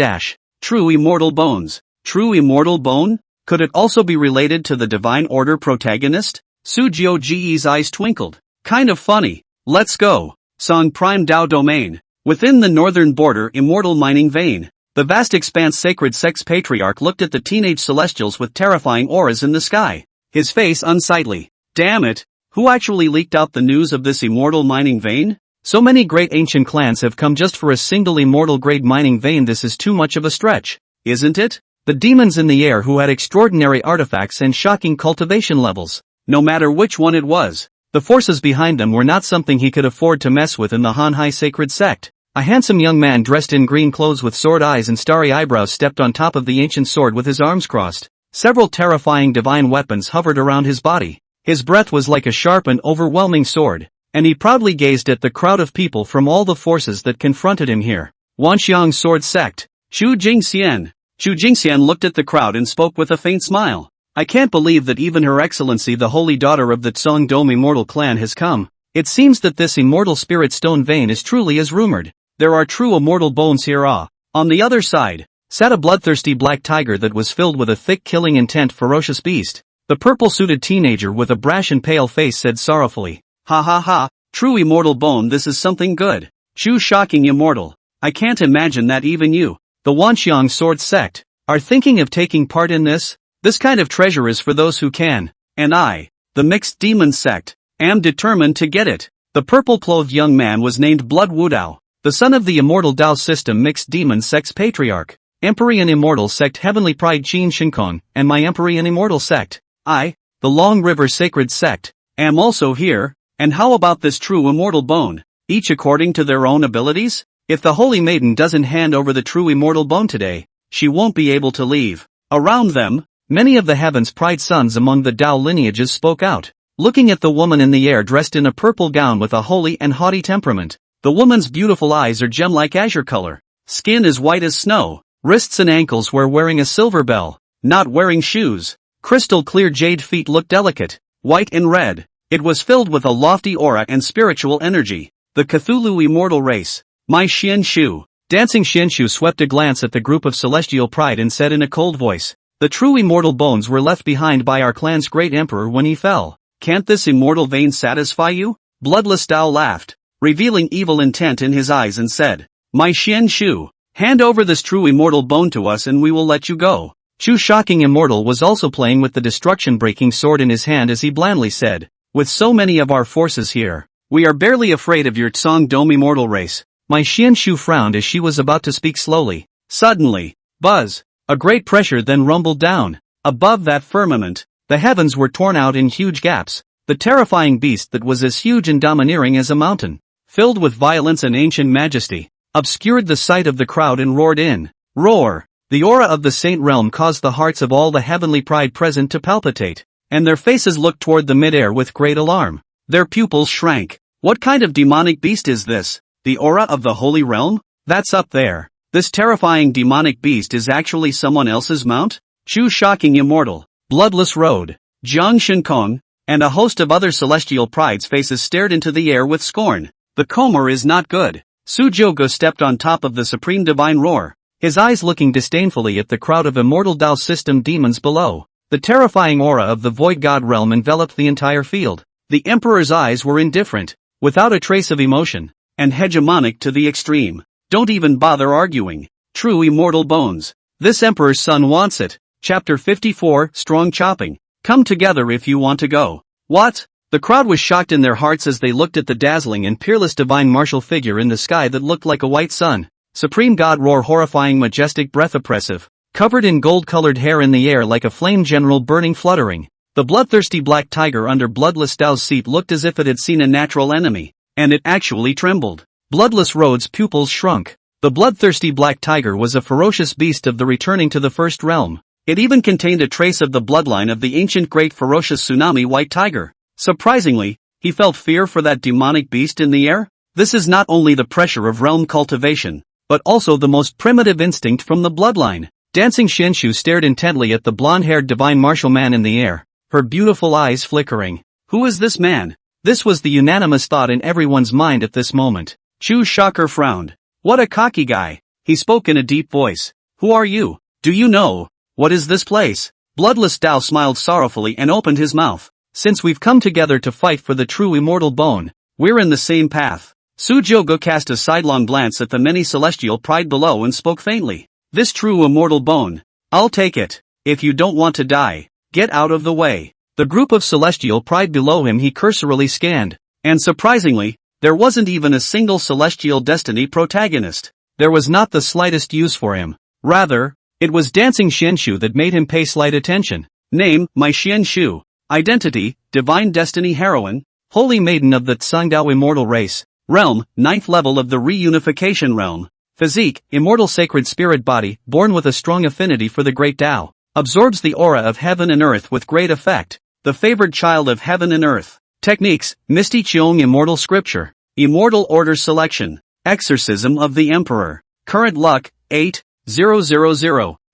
True immortal bones. True immortal bone? Could it also be related to the Divine Order Protagonist? Su Jiuji's eyes twinkled. Kind of funny. Let's go. Song Prime Dao Domain. Within the northern border immortal mining vein, the vast expanse sacred sex patriarch looked at the teenage celestials with terrifying auras in the sky. His face unsightly. Damn it. Who actually leaked out the news of this immortal mining vein? So many great ancient clans have come just for a single immortal grade mining vein. This is too much of a stretch, isn't it? The demons in the air who had extraordinary artifacts and shocking cultivation levels. No matter which one it was, the forces behind them were not something he could afford to mess with in the Hanhai sacred sect. A handsome young man dressed in green clothes with sword eyes and starry eyebrows stepped on top of the ancient sword with his arms crossed. Several terrifying divine weapons hovered around his body. His breath was like a sharp and overwhelming sword, and he proudly gazed at the crowd of people from all the forces that confronted him here. Wanxiang Sword Sect. Chu Jingxian. Chu Jingxian looked at the crowd and spoke with a faint smile. I can't believe that even Her Excellency the Holy Daughter of the Tsongdom Immortal Clan has come. It seems that this immortal spirit stone vein is truly as rumored. There are true immortal bones here. On the other side, sat a bloodthirsty black tiger that was filled with a thick killing intent ferocious beast. The purple-suited teenager with a brash and pale face said sorrowfully, ha ha ha, true immortal bone, this is something good. Chu shocking immortal. I can't imagine that even you, the Wanxiang Sword Sect, are thinking of taking part in this? This kind of treasure is for those who can, and I, the Mixed Demon Sect, am determined to get it. The purple-clothed young man was named Blood Wudao, the son of the immortal Dao system Mixed Demon Sect's patriarch, Empyrean Immortal Sect Heavenly Pride Qin Shinkong, and my Empyrean Immortal Sect. I, the Long River Sacred Sect, am also here. And how about this true immortal bone? Each according to their own abilities? If the Holy Maiden doesn't hand over the true immortal bone today, she won't be able to leave. Around them, many of the Heaven's Pride sons among the Dao lineages spoke out, looking at the woman in the air dressed in a purple gown with a holy and haughty temperament. The woman's beautiful eyes are gem-like azure color. Skin is white as snow. Wrists and ankles were wearing a silver bell. Not wearing shoes. Crystal clear jade feet looked delicate, white and red. It was filled with a lofty aura and spiritual energy. The Cthulhu immortal race. My Xian Shu. Dancing Xian Shu swept a glance at the group of celestial pride and said in a cold voice, the true immortal bones were left behind by our clan's great emperor when he fell. Can't this immortal vein satisfy you? Bloodless Dao laughed, revealing evil intent in his eyes and said, my Xian Shu, hand over this true immortal bone to us and we will let you go. Chu Shocking Immortal was also playing with the destruction-breaking sword in his hand as he blandly said, with so many of our forces here, we are barely afraid of your Tsongdom immortal race. My Xian Shu frowned as she was about to speak slowly. Suddenly, buzz, a great pressure then rumbled down. Above that firmament, the heavens were torn out in huge gaps. The terrifying beast that was as huge and domineering as a mountain, filled with violence and ancient majesty, obscured the sight of the crowd and roared in. Roar! The aura of the Saint Realm caused the hearts of all the heavenly pride present to palpitate, and their faces looked toward the mid-air with great alarm. Their pupils shrank. What kind of demonic beast is this? The aura of the Holy Realm? That's up there. This terrifying demonic beast is actually someone else's mount? Chu Shocking Immortal, Bloodless Road, Jiang Shinkong, and a host of other celestial pride's faces stared into the air with scorn. The Comer is not good. Su Jiogo stepped on top of the supreme divine roar, his eyes looking disdainfully at the crowd of immortal Dao system demons below. The terrifying aura of the void god realm enveloped the entire field. The emperor's eyes were indifferent, without a trace of emotion, and hegemonic to the extreme. Don't even bother arguing. True immortal bones. This emperor's son wants it. Chapter 54, Strong Chopping. Come together if you want to go. What? The crowd was shocked in their hearts as they looked at the dazzling and peerless divine martial figure in the sky that looked like a white sun. Supreme God roar, horrifying, majestic, breath oppressive, covered in gold-colored hair in the air like a flame general burning fluttering. The bloodthirsty black tiger under Bloodless Dao's seat looked as if it had seen a natural enemy, and it actually trembled. Bloodless Road's pupils shrunk. The bloodthirsty black tiger was a ferocious beast of the returning to the first realm. It even contained a trace of the bloodline of the ancient great ferocious tsunami white tiger. Surprisingly, he felt fear for that demonic beast in the air. This is not only the pressure of realm cultivation, but also the most primitive instinct from the bloodline. Dancing Shinshu stared intently at the blonde-haired divine martial man in the air, her beautiful eyes flickering. Who is this man? This was the unanimous thought in everyone's mind at this moment. Chu Shocker frowned. What a cocky guy. He spoke in a deep voice. Who are you? Do you know? What is this place? Bloodless Tao smiled sorrowfully and opened his mouth. Since we've come together to fight for the true immortal bone, we're in the same path. Sujiogo cast a sidelong glance at the many celestial pride below and spoke faintly. This true immortal bone. I'll take it. If you don't want to die, get out of the way. The group of celestial pride below him he cursorily scanned. And surprisingly, there wasn't even a single celestial destiny protagonist. There was not the slightest use for him. Rather, it was dancing Xianshu that made him pay slight attention. Name, my Xianshu. Identity, divine destiny heroine, holy maiden of the Tsangdao immortal race. Realm, 9th level of the reunification realm. Physique, immortal sacred spirit body, born with a strong affinity for the great Tao. Absorbs the aura of heaven and earth with great effect. The favored child of heaven and earth. Techniques, Misty Cheong immortal scripture. Immortal order selection. Exorcism of the Emperor. Current luck, 8,000.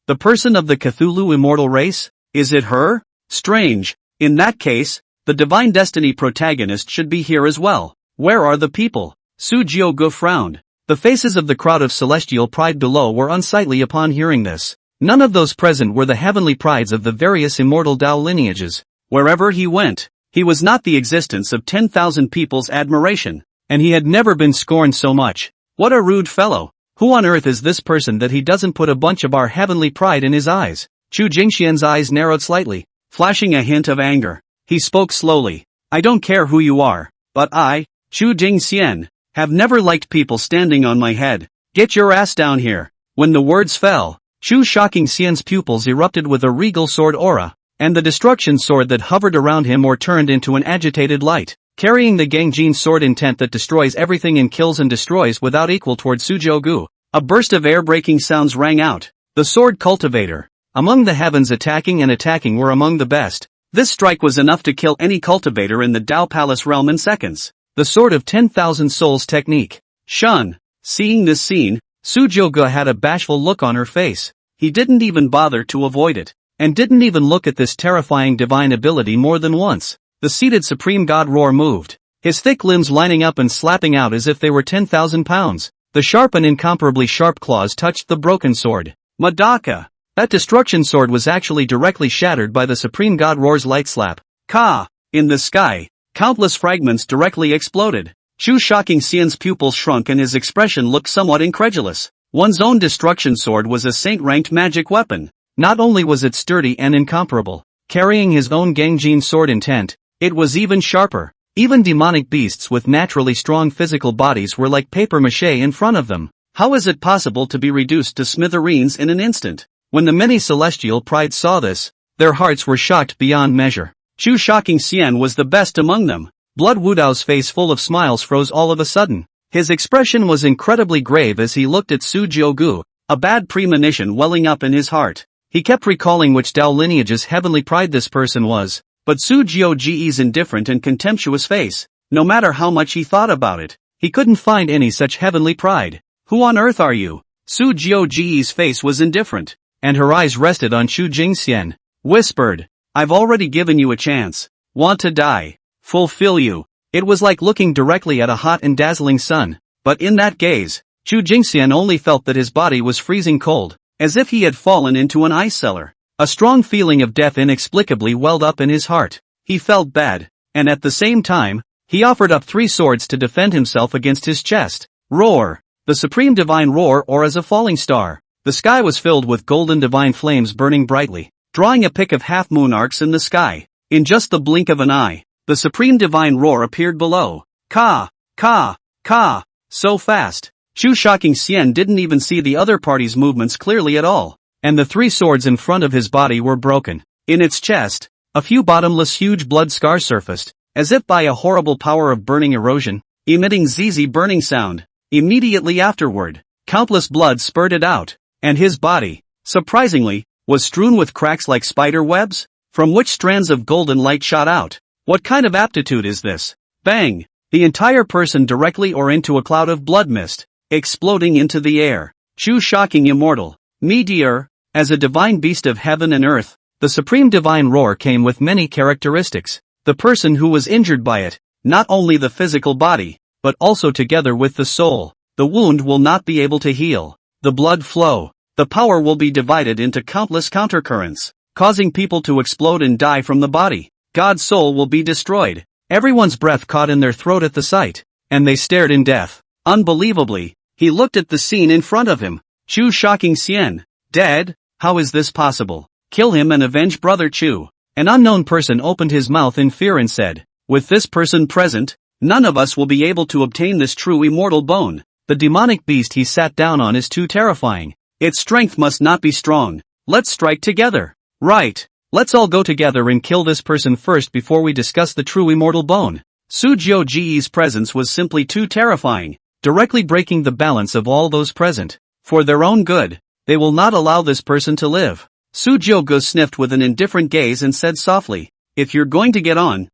The person of the Cthulhu immortal race? Is it her? Strange. In that case, the divine destiny protagonist should be here as well. Where are the people? Sujiogo frowned. The faces of the crowd of celestial pride below were unsightly upon hearing this. None of those present were the heavenly prides of the various immortal Tao lineages. Wherever he went, he was not the existence of 10,000 people's admiration, and he had never been scorned so much. What a rude fellow. Who on earth is this person that he doesn't put a bunch of our heavenly pride in his eyes? Chu Jingxian's eyes narrowed slightly, flashing a hint of anger. He spoke slowly. I don't care who you are, but I, Chu Jingxian, have never liked people standing on my head. Get your ass down here. When the words fell, Chu Shocking Xian's pupils erupted with a regal sword aura, and the destruction sword that hovered around him or turned into an agitated light, carrying the Gangjin sword intent that destroys everything and kills and destroys without equal toward Sujiogu. A burst of air-breaking sounds rang out. The sword cultivator. Among the heavens attacking were among the best. This strike was enough to kill any cultivator in the Tao Palace realm in seconds. The sword of 10,000 souls technique. Shun. Seeing this scene, Sujiogu had a bashful look on her face. He didn't even bother to avoid it, and didn't even look at this terrifying divine ability more than once. The seated supreme god roar moved, his thick limbs lining up and slapping out as if they were 10,000 pounds. The sharp and incomparably sharp claws touched the broken sword. Madaka! That destruction sword was actually directly shattered by the supreme god roar's light slap. Ka! In the sky, countless fragments directly exploded. Chu Shocking Xian's pupils shrunk and his expression looked somewhat incredulous. One's own destruction sword was a saint-ranked magic weapon. Not only was it sturdy and incomparable, carrying his own Gangjin sword intent, it was even sharper. Even demonic beasts with naturally strong physical bodies were like papier-mâché in front of them. How is it possible to be reduced to smithereens in an instant? When the many celestial prides saw this, their hearts were shocked beyond measure. Chu Shocking Xian was the best among them. Blood Wudao's face full of smiles froze all of a sudden. His expression was incredibly grave as he looked at Sujiogu, a bad premonition welling up in his heart. He kept recalling which Tao lineage's heavenly pride this person was, but Sujiogu's indifferent and contemptuous face, no matter how much he thought about it, he couldn't find any such heavenly pride. Who on earth are you? Sujiogu's face was indifferent, and her eyes rested on Chu Jingxian. Whispered, I've already given you a chance. Want to die? Fulfill you. It was like looking directly at a hot and dazzling sun, but in that gaze, Chu Jingxian only felt that his body was freezing cold, as if he had fallen into an ice cellar. A strong feeling of death inexplicably welled up in his heart. He felt bad, and at the same time, he offered up 3 swords to defend himself against his chest. Roar! The supreme divine roar, or as a falling star. The sky was filled with golden divine flames burning brightly, drawing a pick of half-moon arcs in the sky. In just the blink of an eye, the supreme divine roar appeared below. Ka! Ka! Ka! So fast. Chu Shocking Xian didn't even see the other party's movements clearly at all, and the 3 swords in front of his body were broken. In its chest, a few bottomless huge blood scars surfaced, as if by a horrible power of burning erosion, emitting zizi burning sound. Immediately afterward, countless blood spurted out, and his body, surprisingly, was strewn with cracks like spider webs, from which strands of golden light shot out. What kind of aptitude is this? Bang! The entire person directly or into a cloud of blood mist, exploding into the air. Chu Shocking Immortal. Meteor. As a divine beast of heaven and earth, the supreme divine roar came with many characteristics. The person who was injured by it, not only the physical body, but also together with the soul, the wound will not be able to heal. The blood flow. The power will be divided into countless countercurrents. causing people to explode and die from the body. God's soul will be destroyed. Everyone's breath caught in their throat at the sight, and they stared in death. Unbelievably, he looked at the scene in front of him. Chu shocking Xian. Dead? How is this possible? Kill him and avenge brother Chu. An unknown person opened his mouth in fear and said, with this person present, none of us will be able to obtain this true immortal bone. The demonic beast he sat down on is too terrifying. Its strength must not be strong. Let's strike together. Right. Let's all go together and kill this person first before we discuss the true immortal bone. Sujiu Ji's presence was simply too terrifying, directly breaking the balance of all those present. For their own good, they will not allow this person to live. Sujiu Gu sniffed with an indifferent gaze and said softly, if you're going to get on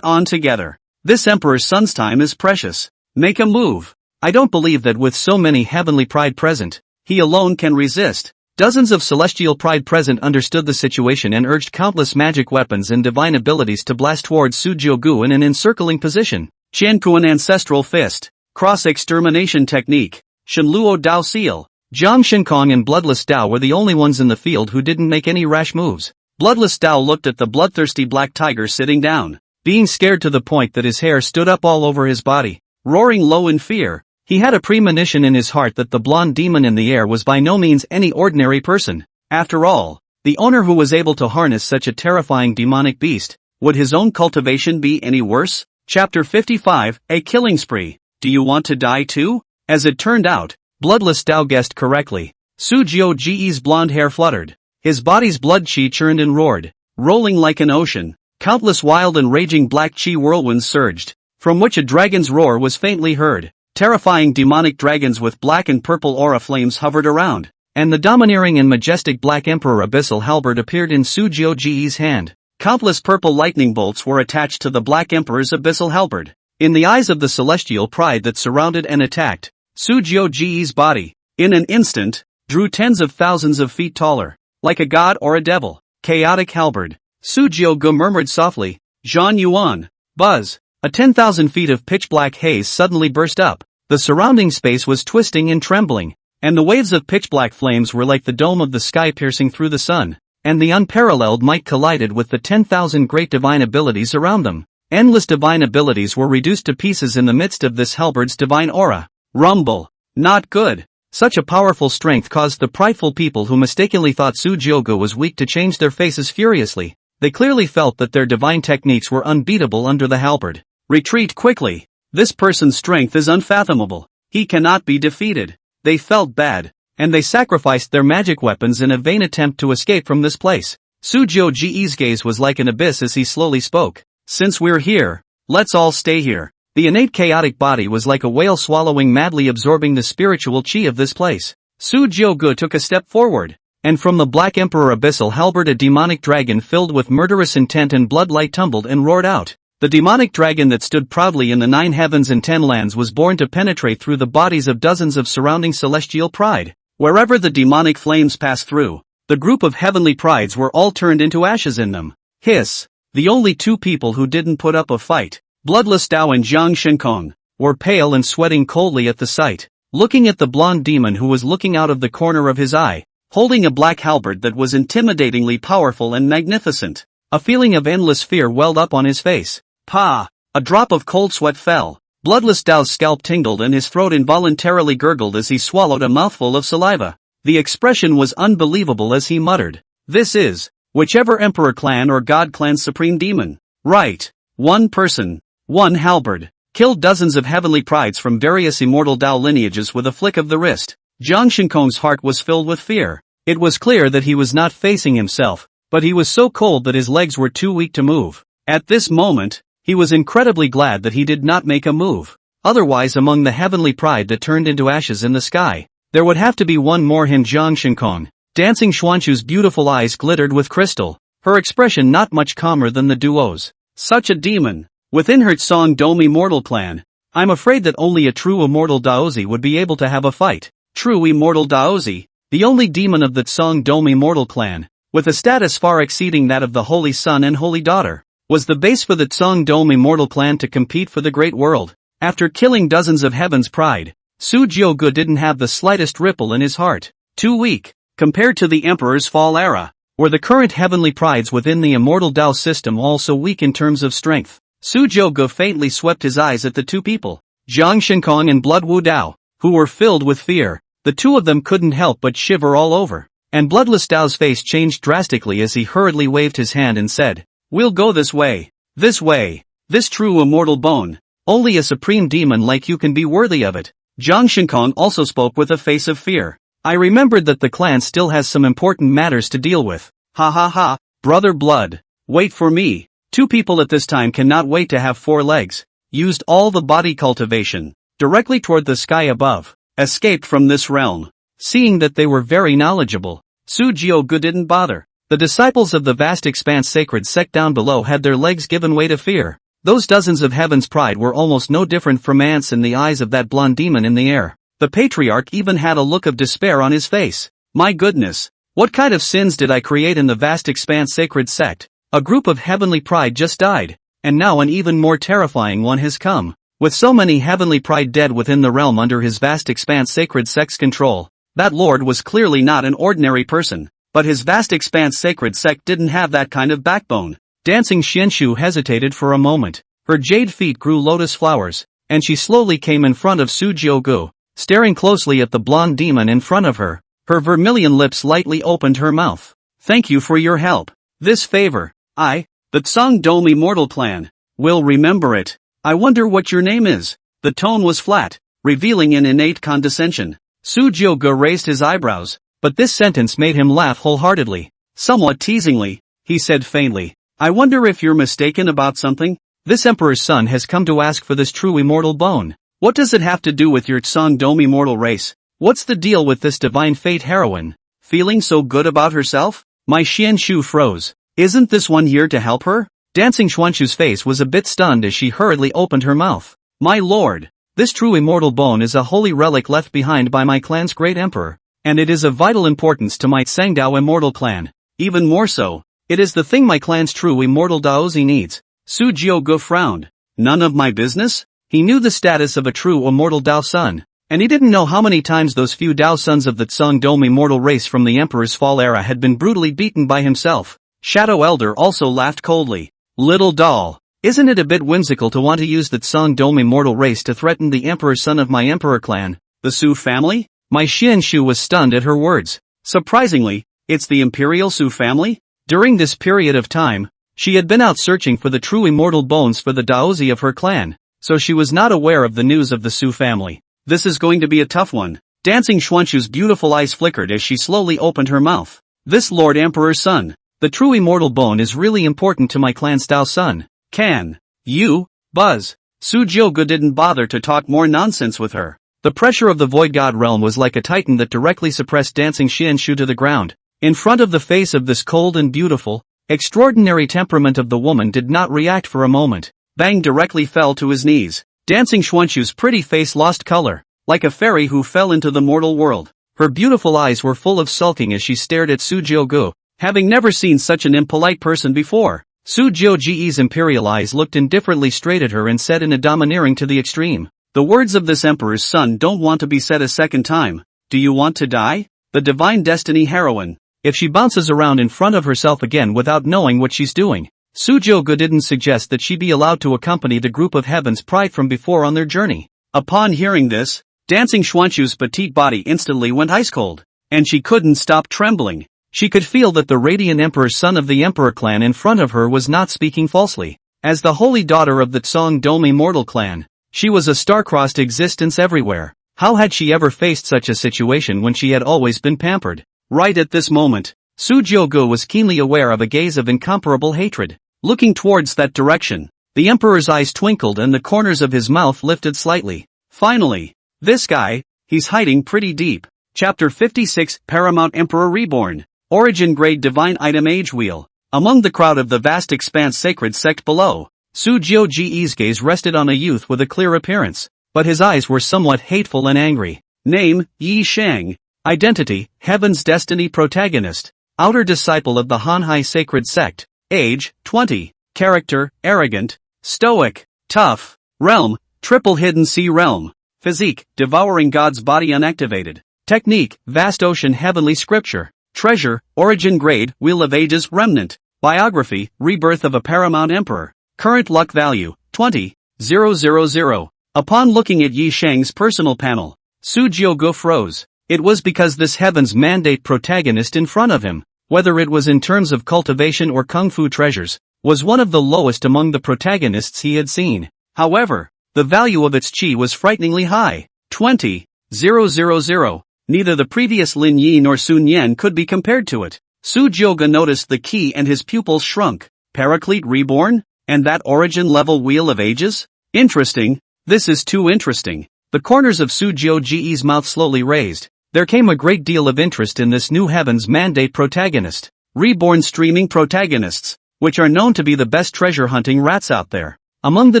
together. This emperor's son's time is precious. Make a move. I don't believe that with so many heavenly pride present, he alone can resist. Dozens of celestial pride present understood the situation and urged countless magic weapons and divine abilities to blast towards Sujiu Gu in an encircling position. Qiankuan ancestral fist, cross-extermination technique, Shenluo Dao seal. Zhang Shinkong and Bloodless Dao were the only ones in the field who didn't make any rash moves. Bloodless Dao looked at the bloodthirsty black tiger sitting down, being scared to the point that his hair stood up all over his body. Roaring low in fear, he had a premonition in his heart that the blonde demon in the air was by no means any ordinary person. After all, the owner who was able to harness such a terrifying demonic beast, would his own cultivation be any worse? Chapter 55, A Killing Spree. Do you want to die too? As it turned out, Bloodless Dao guessed correctly. Sujiu Ji's blonde hair fluttered. His body's blood chi churned and roared, rolling like an ocean. Countless wild and raging black chi whirlwinds surged, from which a dragon's roar was faintly heard. Terrifying demonic dragons with black and purple aura flames hovered around, and the domineering and majestic black emperor abyssal halberd appeared in Sujiu Ji's hand. Countless purple lightning bolts were attached to the black emperor's abyssal halberd. In the eyes of the celestial pride that surrounded and attacked, Sujiu Ji's body, in an instant, grew tens of thousands of feet taller, like a god or a devil. Chaotic halberd. Sujiu Gu murmured softly, Zhan Yuan. Buzz. A 10,000 feet of pitch-black haze suddenly burst up. The surrounding space was twisting and trembling, and the waves of pitch-black flames were like the dome of the sky piercing through the sun, and the unparalleled might collided with the 10,000 great divine abilities around them. Endless divine abilities were reduced to pieces in the midst of this halberd's divine aura. Rumble. Not good. Such a powerful strength caused the prideful people who mistakenly thought Sujiu Gu was weak to change their faces furiously. They clearly felt that their divine techniques were unbeatable under the halberd. Retreat quickly. This person's strength is unfathomable. He cannot be defeated. They felt bad, and they sacrificed their magic weapons in a vain attempt to escape from this place. Sujiu Ji's gaze was like an abyss as he slowly spoke. Since we're here, let's all stay here. The innate chaotic body was like a whale swallowing, madly absorbing the spiritual chi of this place. Sujiu Gu took a step forward, and from the Black Emperor abyssal halberd a demonic dragon filled with murderous intent and bloodlight tumbled and roared out. The demonic dragon that stood proudly in the 9 heavens and 10 lands was born to penetrate through the bodies of dozens of surrounding celestial pride. Wherever the demonic flames passed through, the group of heavenly prides were all turned into ashes in them. Hiss. The only two people who didn't put up a fight, Bloodless Dao and Zhang Shinkong, were pale and sweating coldly at the sight, looking at the blonde demon who was looking out of the corner of his eye, holding a black halberd that was intimidatingly powerful and magnificent. A feeling of endless fear welled up on his face. Pa! A drop of cold sweat fell. Bloodless Dao's scalp tingled and his throat involuntarily gurgled as he swallowed a mouthful of saliva. The expression was unbelievable as he muttered, "This is, whichever Emperor clan or God clan's supreme demon. Right. One person, one halberd, killed dozens of heavenly prides from various immortal Dao lineages with a flick of the wrist." Zhang Shinkong's heart was filled with fear. It was clear that he was not facing himself, but he was so cold that his legs were too weak to move. At this moment, he was incredibly glad that he did not make a move. Otherwise, among the heavenly pride that turned into ashes in the sky, there would have to be one more him. Zhang Shinkong. Dancing Xuanchu's beautiful eyes glittered with crystal, her expression not much calmer than the duo's. Such a demon, within her Tsong Dome immortal clan. I'm afraid that only a true immortal Daozi would be able to have a fight. True immortal Daozi, the only demon of the Tsong Dome immortal clan, with a status far exceeding that of the Holy Son and Holy Daughter, was the base for the Tsong Dome immortal clan to compete for the great world. After killing dozens of heaven's pride, Sujiu Gu didn't have the slightest ripple in his heart. Too weak, compared to the Emperor's fall era. Were the current heavenly prides within the immortal Tao system also weak in terms of strength? Su Jiuge faintly swept his eyes at the two people, Zhang Shinkong and Blood Wu Dao, who were filled with fear. The two of them couldn't help but shiver all over. And Bloodless Dao's face changed drastically as he hurriedly waved his hand and said, "We'll go this way. This way. This true immortal bone. Only a supreme demon like you can be worthy of it." Zhang Shinkong also spoke with a face of fear. "I remembered that the clan still has some important matters to deal with. Ha ha ha, brother Blood. Wait for me." Two people at this time cannot wait to have 4 legs. Used all the body cultivation. Directly toward the sky above. Escaped from this realm. Seeing that they were very knowledgeable, Su Jiuge didn't bother. The disciples of the vast expanse sacred sect down below had their legs given way to fear. Those dozens of heaven's pride were almost no different from ants in the eyes of that blonde demon in the air. The patriarch even had a look of despair on his face. My goodness. What kind of sins did I create in the vast expanse sacred sect? A group of heavenly pride just died, and now an even more terrifying one has come. With so many heavenly pride dead within the realm under his vast expanse sacred sect's control, that lord was clearly not an ordinary person, but his vast expanse sacred sect didn't have that kind of backbone. Dancing Xianshu hesitated for a moment. Her jade feet grew lotus flowers, and she slowly came in front of Su Jiuge, staring closely at the blonde demon in front of her. Her vermilion lips lightly opened her mouth. "Thank you for your help. This favor, the Tsangdom Immortal Clan, will remember it. I wonder what your name is." The tone was flat, revealing an innate condescension. Su Jiuge raised his eyebrows, but this sentence made him laugh wholeheartedly. Somewhat teasingly, he said faintly, "I wonder if you're mistaken about something? This emperor's son has come to ask for this true immortal bone. What does it have to do with your Tsangdom immortal race? What's the deal with this divine fate heroine? Feeling so good about herself?" My Xianshu froze. "Isn't this one here to help her?" Dancing Xuanshu's face was a bit stunned as she hurriedly opened her mouth. "My lord, this true immortal bone is a holy relic left behind by my clan's great emperor, and it is of vital importance to my Tsangdao immortal clan. Even more so, it is the thing my clan's true immortal Daozi needs." Su Jiuge frowned. None of my business? He knew the status of a true immortal Dao son, and he didn't know how many times those few Dao sons of the Tsangdom immortal race from the Emperor's Fall era had been brutally beaten by himself. Shadow Elder also laughed coldly. "Little doll, isn't it a bit whimsical to want to use the Tsangdom immortal race to threaten the Emperor's son of my Emperor clan, the Su family?" My Xianshu was stunned at her words. Surprisingly, it's the Imperial Su family? During this period of time, she had been out searching for the true immortal bones for the Daozi of her clan, so she was not aware of the news of the Su family. This is going to be a tough one. Dancing Xuanshu's beautiful eyes flickered as she slowly opened her mouth. "This Lord Emperor's son, the true immortal bone is really important to my clan's Dao son. Can you, Buzz?" Su Jiuge didn't bother to talk more nonsense with her. The pressure of the Void God realm was like a titan that directly suppressed Dancing Xianshu to the ground. In front of the face of this cold and beautiful, extraordinary temperament of the woman did not react for a moment. Bang directly fell to his knees. Dancing Xuanshu's pretty face lost color, like a fairy who fell into the mortal world. Her beautiful eyes were full of sulking as she stared at Su Jiuge, having never seen such an impolite person before. Su Jiuge's imperial eyes looked indifferently straight at her and said in a domineering to the extreme, "The words of this emperor's son don't want to be said a second time. Do you want to die? The divine destiny heroine. If she bounces around in front of herself again without knowing what she's doing." Su Jiuge didn't suggest that she be allowed to accompany the group of heaven's pride from before on their journey. Upon hearing this, Dancing Xuanshu's petite body instantly went ice cold, and she couldn't stop trembling. She could feel that the radiant emperor's son of the Emperor clan in front of her was not speaking falsely. As the holy daughter of the Tsangdom immortal clan, she was a star-crossed existence everywhere. How had she ever faced such a situation when she had always been pampered? Right at this moment, Su Jiuge was keenly aware of a gaze of incomparable hatred. Looking towards that direction, the emperor's eyes twinkled and the corners of his mouth lifted slightly. Finally, this guy, he's hiding pretty deep. Chapter 56, Paramount Emperor Reborn. Origin Grade Divine Item Age Wheel. Among the crowd of the vast expanse sacred sect below, Su Jiuge's gaze rested on a youth with a clear appearance, but his eyes were somewhat hateful and angry. Name, Yi Shang. Identity, Heaven's Destiny Protagonist. Outer disciple of the Hanhai sacred sect. Age, 20. Character, arrogant, stoic, tough. Realm, triple hidden sea realm. Physique, devouring God's body unactivated. Technique, vast ocean heavenly scripture. Treasure, Origin Grade, Wheel of Ages, Remnant. Biography, Rebirth of a Paramount Emperor. Current luck value, 20,000. Upon looking at Yi Shang's personal panel, Su Jiugu froze. It was because this heaven's mandate protagonist in front of him, whether it was in terms of cultivation or kung fu treasures, was one of the lowest among the protagonists he had seen. However, the value of its chi was frighteningly high, 20,000. Neither the previous Lin Yi nor Sun Yan could be compared to it. Su Jiugu noticed the ki and his pupils shrunk. Paraclete reborn? And that origin level Wheel of Ages? Interesting. This is too interesting. The corners of Su Jiugu's mouth slowly raised. There came a great deal of interest in this new heaven's mandate protagonist. Reborn streaming protagonists, which are known to be the best treasure hunting rats out there. Among the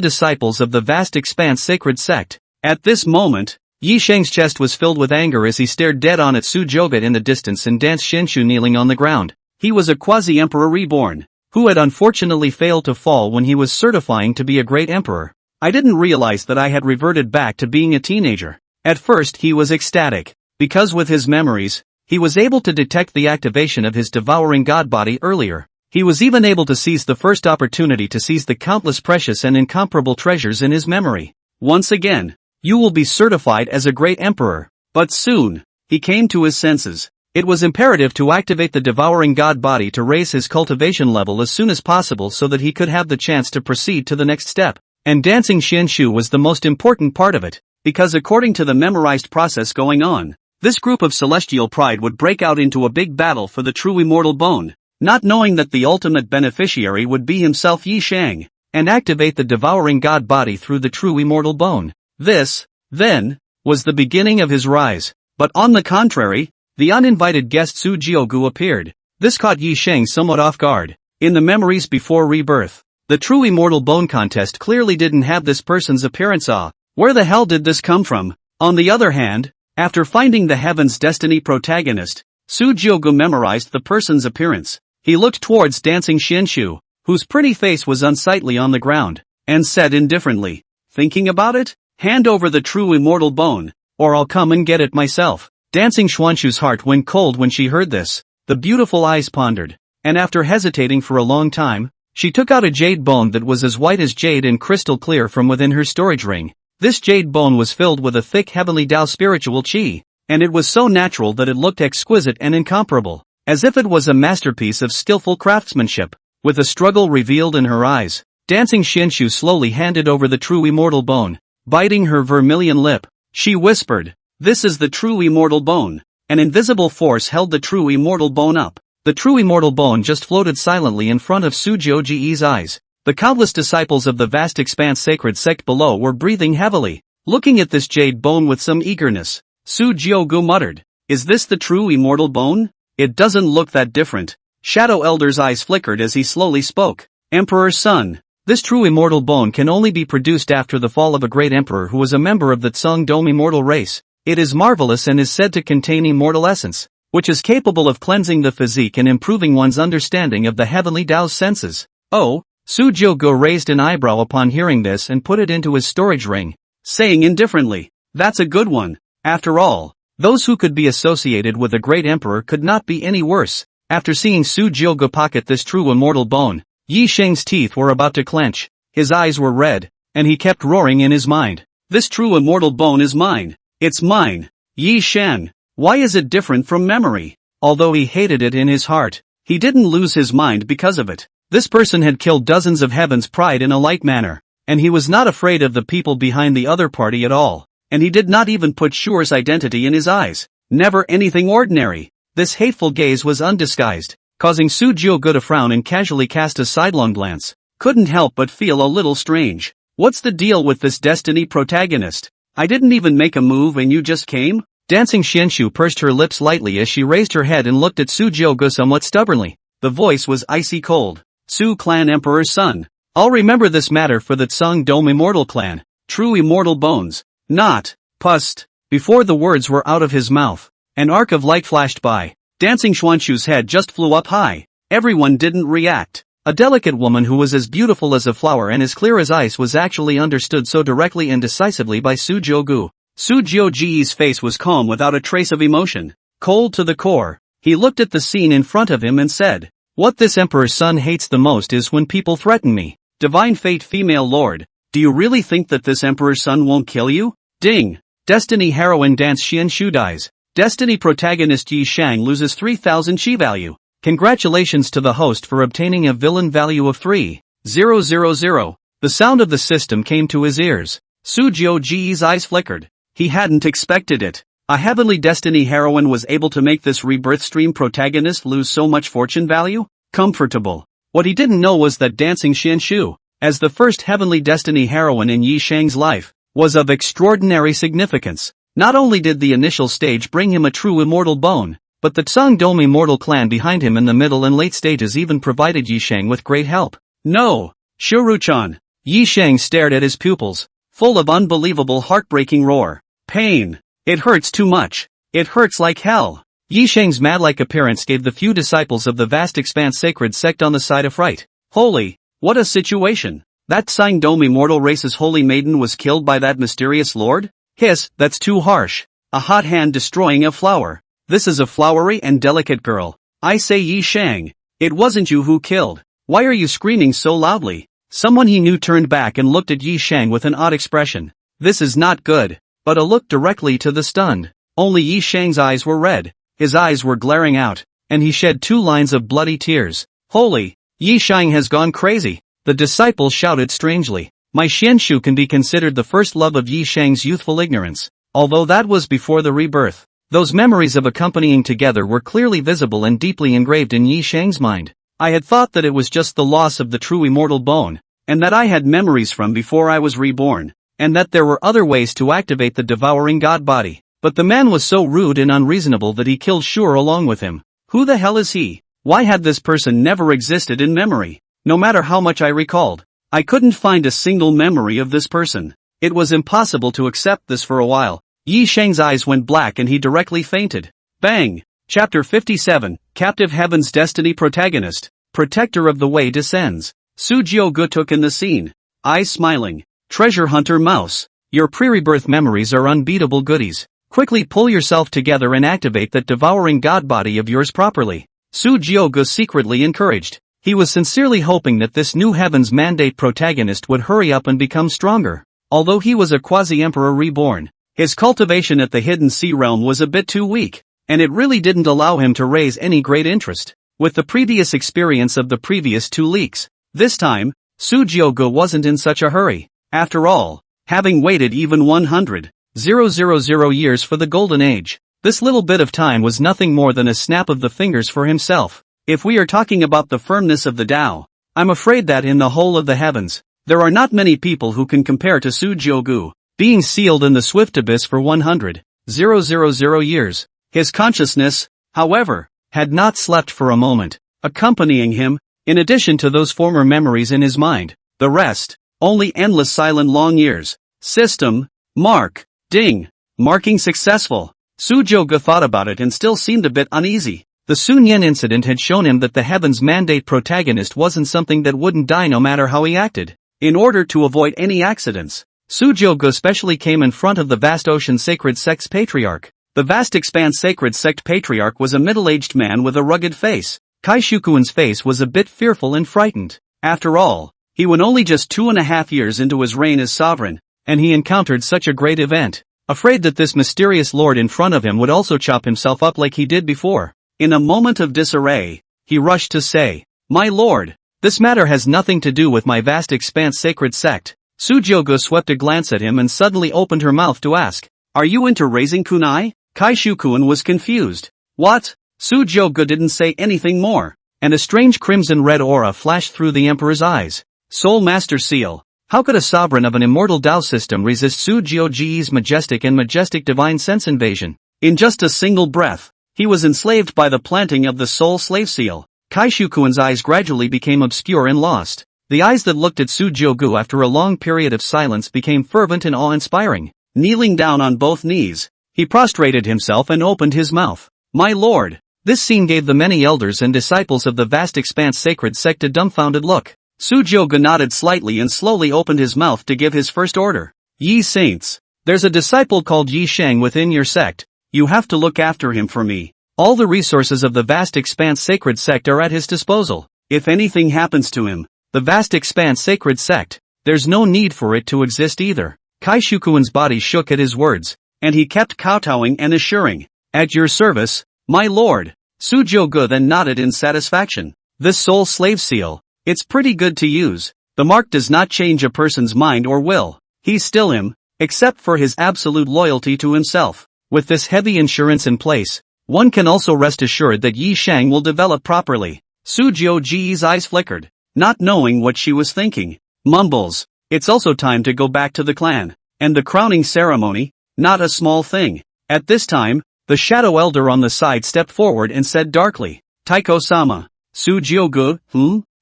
disciples of the vast expanse sacred sect. At this moment, Yi Shang's chest was filled with anger as he stared dead on at Su Jiugu in the distance and danced Xinshu kneeling on the ground. He was a quasi-emperor reborn, who had unfortunately failed to fall when he was certifying to be a great emperor. I didn't realize that I had reverted back to being a teenager. At first he was ecstatic, because with his memories, he was able to detect the activation of his devouring god body earlier. He was even able to seize the first opportunity to seize the countless precious and incomparable treasures in his memory. Once again, you will be certified as a great emperor. But soon, he came to his senses. It was imperative to activate the devouring god body to raise his cultivation level as soon as possible so that he could have the chance to proceed to the next step. And dancing Xinshu was the most important part of it, because according to the memorized process going on, this group of celestial pride would break out into a big battle for the true immortal bone, not knowing that the ultimate beneficiary would be himself Yi Shang, and activate the devouring god body through the true immortal bone. This, then, was the beginning of his rise. But on the contrary, the uninvited guest Su Jiugu appeared. This caught Yi Shang somewhat off guard. In the memories before rebirth, the true immortal bone contest clearly didn't have this person's appearance. Where the hell did this come from? On the other hand, after finding the Heaven's Destiny protagonist, Su Jiugu memorized the person's appearance. He looked towards dancing Xinshu, whose pretty face was unsightly on the ground, and said indifferently, "Thinking about it? Hand over the true immortal bone, or I'll come and get it myself." Dancing Xuanshu's heart went cold when she heard this. The beautiful eyes pondered, and after hesitating for a long time, she took out a jade bone that was as white as jade and crystal clear from within her storage ring. This jade bone was filled with a thick heavenly Tao spiritual chi, and it was so natural that it looked exquisite and incomparable, as if it was a masterpiece of skillful craftsmanship. With a struggle revealed in her eyes, dancing Xinshu slowly handed over the true immortal bone. Biting her vermilion lip, she whispered, "This is the true immortal bone." An invisible force held the true immortal bone up. The true immortal bone just floated silently in front of Su Jiugu's eyes. The countless disciples of the vast expanse sacred sect below were breathing heavily, looking at this jade bone with some eagerness. Su Jiugu muttered, "Is this the true immortal bone? It doesn't look that different." Shadow Elder's eyes flickered as he slowly spoke. "Emperor's son, this true immortal bone can only be produced after the fall of a great emperor who was a member of the Tsung Dome immortal race. It is marvelous and is said to contain immortal essence, which is capable of cleansing the physique and improving one's understanding of the heavenly Tao's senses." "Oh?" Su Jiugu raised an eyebrow upon hearing this and put it into his storage ring, saying indifferently, "That's a good one. After all, those who could be associated with a great emperor could not be any worse." After seeing Su Jiugu pocket this true immortal bone, Yi Shang's teeth were about to clench, his eyes were red, and he kept roaring in his mind, "This true immortal bone is mine. It's mine. Yi Shang. Why is it different from memory?" Although he hated it in his heart, he didn't lose his mind because of it. This person had killed dozens of heaven's pride in a like manner, and he was not afraid of the people behind the other party at all, and he did not even put Shure's identity in his eyes. Never anything ordinary. This hateful gaze was undisguised, causing Su Jiugu to frown and casually cast a sidelong glance. Couldn't help but feel a little strange. What's the deal with this Destiny protagonist? I didn't even make a move and you just came? Dancing Xinshu pursed her lips lightly as she raised her head and looked at Su Jiugu somewhat stubbornly. The voice was icy cold. "Su Clan Emperor's son. I'll remember this matter for the Tsung Dome Immortal Clan. True immortal bones. Not. Pust." Before the words were out of his mouth, an arc of light flashed by. Dancing Xuanshu's head just flew up high. Everyone didn't react. A delicate woman who was as beautiful as a flower and as clear as ice was actually understood so directly and decisively by Su Jiugu. Su Jiugu's face was calm without a trace of emotion. Cold to the core. He looked at the scene in front of him and said, "What this emperor's son hates the most is when people threaten me. Divine fate female lord, do you really think that this emperor's son won't kill you?" Ding! Destiny heroine dance Xian Shu dies. Destiny protagonist Yi Shang loses 3000 chi value. Congratulations to the host for obtaining a villain value of 3,000. The sound of the system came to his ears. Su Jiu's eyes flickered. He hadn't expected it. A heavenly destiny heroine was able to make this rebirth stream protagonist lose so much fortune value? Comfortable. What he didn't know was that dancing Xian Shu, as the first heavenly destiny heroine in Yi Shang's life, was of extraordinary significance. Not only did the initial stage bring him a true immortal bone, but the Tsangdom immortal clan behind him in the middle and late stages even provided Yi Shang with great help. No! Shuru-chan! Yi Shang stared at his pupils, full of unbelievable heartbreaking roar. Pain! It hurts too much. It hurts like hell. Yi Shang's mad-like appearance gave the few disciples of the vast expanse sacred sect on the side of fright. Holy! What a situation! That Tsangdom immortal race's holy maiden was killed by that mysterious lord? Hiss, that's too harsh. A hot hand destroying a flower. This is a flowery and delicate girl. I say Yi Shang, it wasn't you who killed. Why are you screaming so loudly? Someone he knew turned back and looked at Yi Shang with an odd expression. This is not good. But a look directly to the stunned. Only Yi Shang's eyes were red. His eyes were glaring out, and he shed 2 lines of bloody tears. Holy! Yi Shang has gone crazy. The disciples shouted strangely. My Xianshu can be considered the first love of Yi Shang's youthful ignorance, although that was before the rebirth. Those memories of accompanying together were clearly visible and deeply engraved in Yi Shang's mind. I had thought that it was just the loss of the true immortal bone, and that I had memories from before I was reborn, and that there were other ways to activate the devouring god body. But the man was so rude and unreasonable that he killed Shur along with him. Who the hell is he? Why had this person never existed in memory? No matter how much I recalled, I couldn't find a single memory of this person. It was impossible to accept this for a while. Yi Shang's eyes went black and he directly fainted. Bang! Chapter 57, Captive Heaven's Destiny Protagonist, Protector of the Way descends. Su Jiugu took in the scene, eyes smiling. Treasure hunter mouse, your pre-rebirth memories are unbeatable goodies. Quickly pull yourself together and activate that devouring god body of yours properly. Su Jiugu secretly encouraged. He was sincerely hoping that this new Heaven's Mandate protagonist would hurry up and become stronger. Although he was a quasi-emperor reborn, his cultivation at the Hidden Sea realm was a bit too weak, and it really didn't allow him to raise any great interest. With the previous experience of the previous 2 leaks, this time, Su Jiugu wasn't in such a hurry. After all, having waited even 100,000 years for the Golden Age, this little bit of time was nothing more than a snap of the fingers for himself. If we are talking about the firmness of the Tao, I'm afraid that in the whole of the heavens, there are not many people who can compare to Su Jiugu, being sealed in the swift abyss for 100,000 years. His consciousness, however, had not slept for a moment, accompanying him, in addition to those former memories in his mind. The rest, only endless silent long years. System, mark, ding, marking successful. Su Jiugu thought about it and still seemed a bit uneasy. The Sun Yen incident had shown him that the Heaven's Mandate protagonist wasn't something that wouldn't die no matter how he acted. In order to avoid any accidents, Su Jiugu especially came in front of the vast ocean sacred sect's patriarch. The vast expanse sacred sect patriarch was a middle-aged man with a rugged face. Kai Shukuan's face was a bit fearful and frightened. After all, he was only just 2.5 years into his reign as sovereign, and he encountered such a great event. Afraid that this mysterious lord in front of him would also chop himself up like he did before. In a moment of disarray, he rushed to say, "My lord, this matter has nothing to do with my vast expanse sacred sect." Su Jiugu swept a glance at him and suddenly opened her mouth to ask, "Are you into raising kunai?" Kai Shukuan was confused. What? Su Jiugu didn't say anything more, and a strange crimson-red aura flashed through the emperor's eyes. Soul Master Seal. How could a sovereign of an immortal Tao system resist Su Jiugu's majestic divine sense invasion? In just a single breath, he was enslaved by the planting of the soul slave seal. Kai Shukuan's eyes gradually became obscure and lost. The eyes that looked at Su Jiugu after a long period of silence became fervent and awe-inspiring. Kneeling down on both knees, he prostrated himself and opened his mouth. "My lord!" This scene gave the many elders and disciples of the vast expanse sacred sect a dumbfounded look. Su Jiugu nodded slightly and slowly opened his mouth to give his first order. "Ye saints, there's a disciple called Yi Shang within your sect. You have to look after him for me. All the resources of the vast expanse sacred sect are at his disposal. If anything happens to him, the vast expanse sacred sect, there's no need for it to exist either. Kaishukuin's body shook at his words, and he kept kowtowing and assuring, "At your service, my lord." Sujiogu then nodded in satisfaction. This soul slave seal, it's pretty good to use. The mark does not change a person's mind or will. He's still him, except for his absolute loyalty to himself. With this heavy insurance in place, one can also rest assured that Yi Shang will develop properly. Sujiogu's eyes flickered, not knowing what she was thinking. Mumbles, it's also time to go back to the clan. And the crowning ceremony, not a small thing. At this time, the shadow elder on the side stepped forward and said darkly, "Taiko-sama, Sujiogu,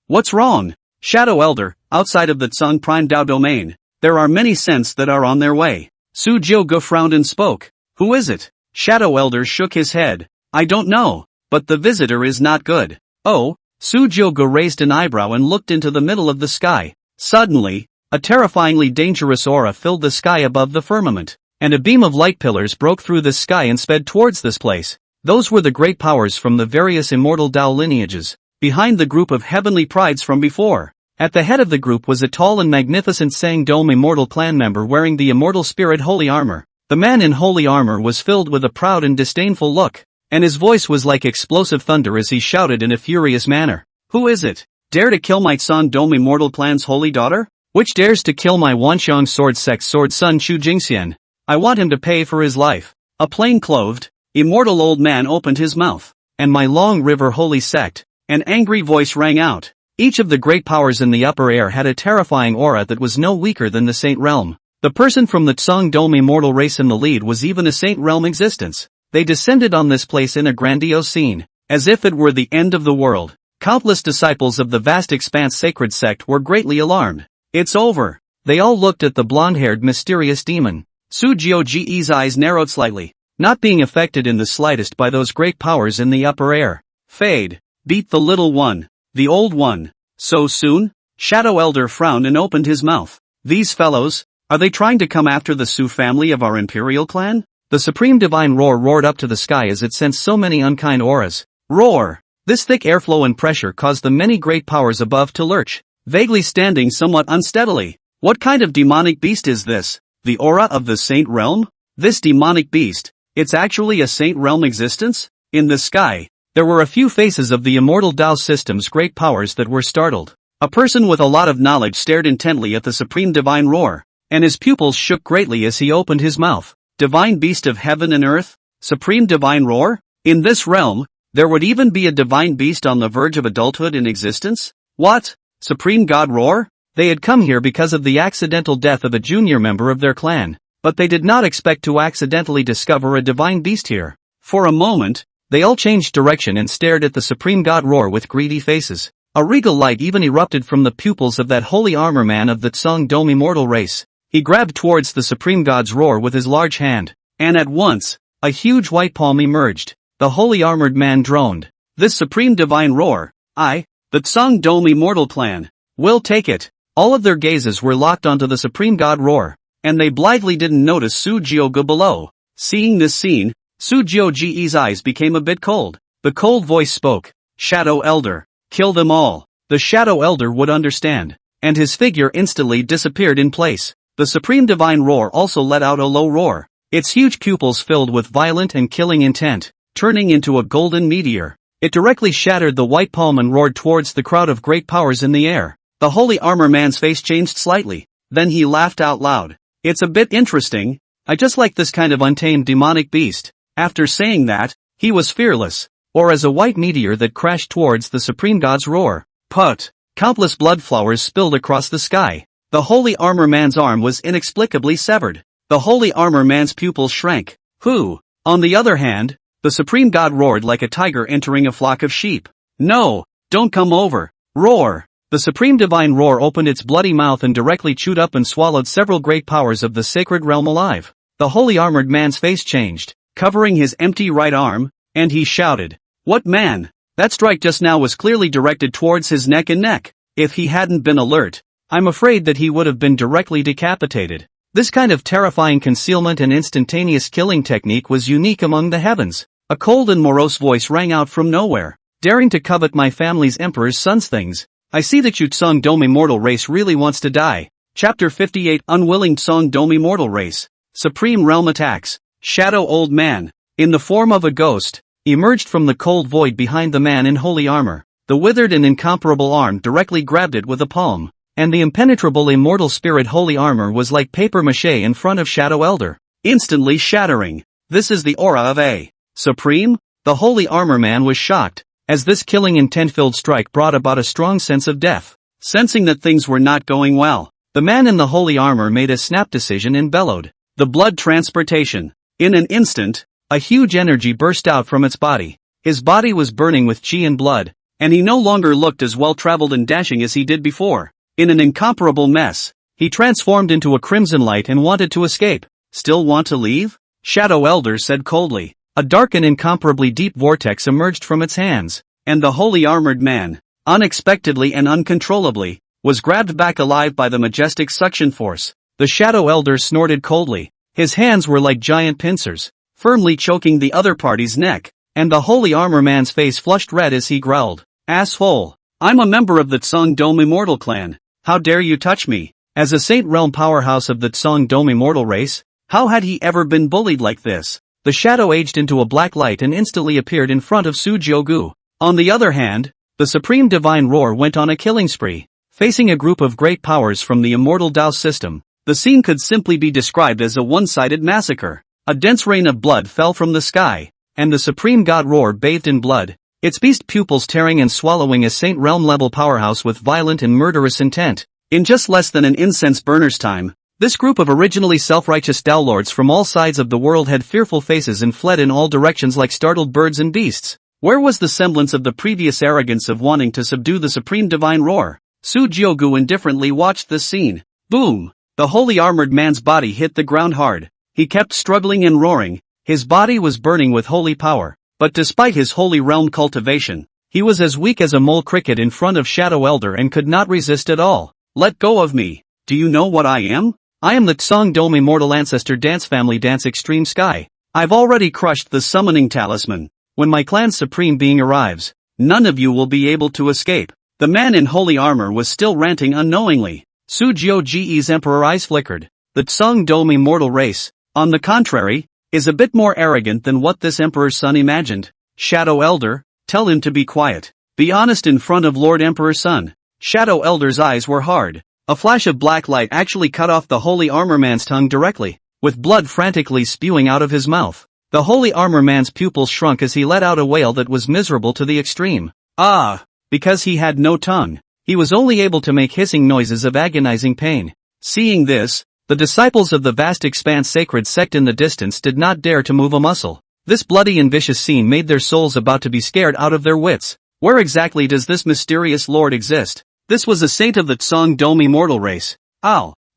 What's wrong?" "Shadow elder, outside of the Tsung Prime Dao domain, there are many scents that are on their way." Sujiogu frowned and spoke. "Who is it?" Shadow elder shook his head. "I don't know, but the visitor is not good." "Oh?" Sujiogu raised an eyebrow and looked into the middle of the sky. Suddenly, a terrifyingly dangerous aura filled the sky above the firmament, and a beam of light pillars broke through the sky and sped towards this place. Those were the great powers from the various immortal Dao lineages, behind the group of heavenly prides from before. At the head of the group was a tall and magnificent Sang-Dome immortal clan member wearing the immortal spirit holy armor. The man in holy armor was filled with a proud and disdainful look, and his voice was like explosive thunder as he shouted in a furious manner. "Who is it? Dare to kill my Sang-Dome immortal clan's holy daughter? Which dares to kill my Wanxiang sword sect sword son Chu Jingxian? I want him to pay for his life." A plain-clothed, immortal old man opened his mouth, and my Long River holy sect, an angry voice rang out. Each of the great powers in the upper air had a terrifying aura that was no weaker than the Saint Realm. The person from the Tsang-Dome immortal race in the lead was even a Saint Realm existence. They descended on this place in a grandiose scene, as if it were the end of the world. Countless disciples of the vast expanse sacred sect were greatly alarmed. "It's over." They all looked at the blonde-haired mysterious demon. Sujiogu's eyes narrowed slightly, not being affected in the slightest by those great powers in the upper air. "Fade. Beat the little one. The old one. So soon?" Shadow Elder frowned and opened his mouth. "These fellows, are they trying to come after the Su family of our imperial clan?" The supreme divine roar roared up to the sky as it sensed so many unkind auras. Roar! This thick airflow and pressure caused the many great powers above to lurch, vaguely standing somewhat unsteadily. What kind of demonic beast is this? The aura of the Saint Realm? This demonic beast, it's actually a Saint Realm existence? In the sky, there were a few faces of the immortal Dao system's great powers that were startled. A person with a lot of knowledge stared intently at the supreme divine roar, and his pupils shook greatly as he opened his mouth. Divine beast of heaven and earth? Supreme divine roar? In this realm, there would even be a divine beast on the verge of adulthood in existence? What? Supreme God roar? They had come here because of the accidental death of a junior member of their clan, but they did not expect to accidentally discover a divine beast here. For a moment, they all changed direction and stared at the supreme God roar with greedy faces. A regal light even erupted from the pupils of that holy armor man of the Tsang-Dome immortal race. He grabbed towards the supreme God's roar with his large hand, and at once, a huge white palm emerged. The holy armored man droned. "This supreme divine roar, the Tsang-Dome immortal clan, will take it." All of their gazes were locked onto the supreme God roar, and they blithely didn't notice Sujiogu below. Seeing this scene, Sujiogu's eyes became a bit cold. The cold voice spoke. "Shadow Elder, kill them all." The Shadow Elder would understand, and his figure instantly disappeared in place. The supreme divine roar also let out a low roar, its huge pupils filled with violent and killing intent, turning into a golden meteor. It directly shattered the white palm and roared towards the crowd of great powers in the air. The holy armor man's face changed slightly, then he laughed out loud. "It's a bit interesting, I just like this kind of untamed demonic beast." After saying that, he was fearless, or as a white meteor that crashed towards the supreme God's roar. Put! Countless blood flowers spilled across the sky. The holy armor man's arm was inexplicably severed. The holy armor man's pupils shrank. Who? On the other hand, the supreme God roared like a tiger entering a flock of sheep. "No! Don't come over! Roar!" The supreme divine roar opened its bloody mouth and directly chewed up and swallowed several great powers of the sacred realm alive. The holy armored man's face changed, covering his empty right arm, and he shouted, "What man?" That strike just now was clearly directed towards his neck and neck. If he hadn't been alert, I'm afraid that he would have been directly decapitated. This kind of terrifying concealment and instantaneous killing technique was unique among the heavens. A cold and morose voice rang out from nowhere. Daring to covet my family's emperor's son's things. I see that you Tsong Domi mortal race really wants to die. Chapter 58 Unwilling Tsong Domi mortal race. Supreme Realm attacks. Shadow Old Man, in the form of a ghost, emerged from the cold void behind the man in holy armor. The withered and incomparable arm directly grabbed it with a palm, and the impenetrable immortal spirit holy armor was like paper mache in front of Shadow Elder, instantly shattering. This is the aura of a Supreme? The holy armor man was shocked, as this killing intent-filled strike brought about a strong sense of death. Sensing that things were not going well, the man in the holy armor made a snap decision and bellowed. The blood transportation. In an instant, a huge energy burst out from its body. His body was burning with chi and blood, and he no longer looked as well-traveled and dashing as he did before. In an incomparable mess, he transformed into a crimson light and wanted to escape. Still want to leave? Shadow Elder said coldly. A dark and incomparably deep vortex emerged from its hands, and the holy armored man, unexpectedly and uncontrollably, was grabbed back alive by the majestic suction force. The Shadow Elder snorted coldly. His hands were like giant pincers, firmly choking the other party's neck, and the holy armor man's face flushed red as he growled. Asshole! I'm a member of the Tsong Dome Immortal clan. How dare you touch me? As a Saint Realm powerhouse of the Tsong Dome Immortal race, how had he ever been bullied like this? The shadow aged into a black light and instantly appeared in front of Su Jiugu. On the other hand, the Supreme Divine Roar went on a killing spree, facing a group of great powers from the Immortal Dao system. The scene could simply be described as a one-sided massacre. A dense rain of blood fell from the sky, and the Supreme God Roar bathed in blood, its beast pupils tearing and swallowing a Saint Realm-level powerhouse with violent and murderous intent. In just less than an incense burner's time, this group of originally self-righteous Dao Lords from all sides of the world had fearful faces and fled in all directions like startled birds and beasts. Where was the semblance of the previous arrogance of wanting to subdue the Supreme Divine Roar? Su Jiugu indifferently watched this scene. Boom! The holy armored man's body hit the ground hard. He kept struggling and roaring. His body was burning with holy power, but despite his holy realm cultivation, he was as weak as a mole cricket in front of Shadow Elder and could not resist at all. Let go of me. Do you know what I am? I am the Tsong Dome Immortal Ancestor Dance Family Dance Extreme Sky. I've already crushed the summoning talisman. When my clan's supreme being arrives, none of you will be able to escape. The man in holy armor was still ranting unknowingly. Su Jiuji's emperor eyes flickered. The Tsong Dome Immortal race, on the contrary, is a bit more arrogant than what this emperor's son imagined. Shadow Elder, tell him to be quiet. Be honest in front of Lord Emperor's son. Shadow Elder's eyes were hard. A flash of black light actually cut off the holy armor man's tongue directly, with blood frantically spewing out of his mouth. The holy armor man's pupils shrunk as he let out a wail that was miserable to the extreme. Because he had no tongue, he was only able to make hissing noises of agonizing pain. Seeing this, the disciples of the vast expanse sacred sect in the distance did not dare to move a muscle. This bloody and vicious scene made their souls about to be scared out of their wits. Where exactly does this mysterious lord exist? This was a saint of the Tsong Dome Immortal race.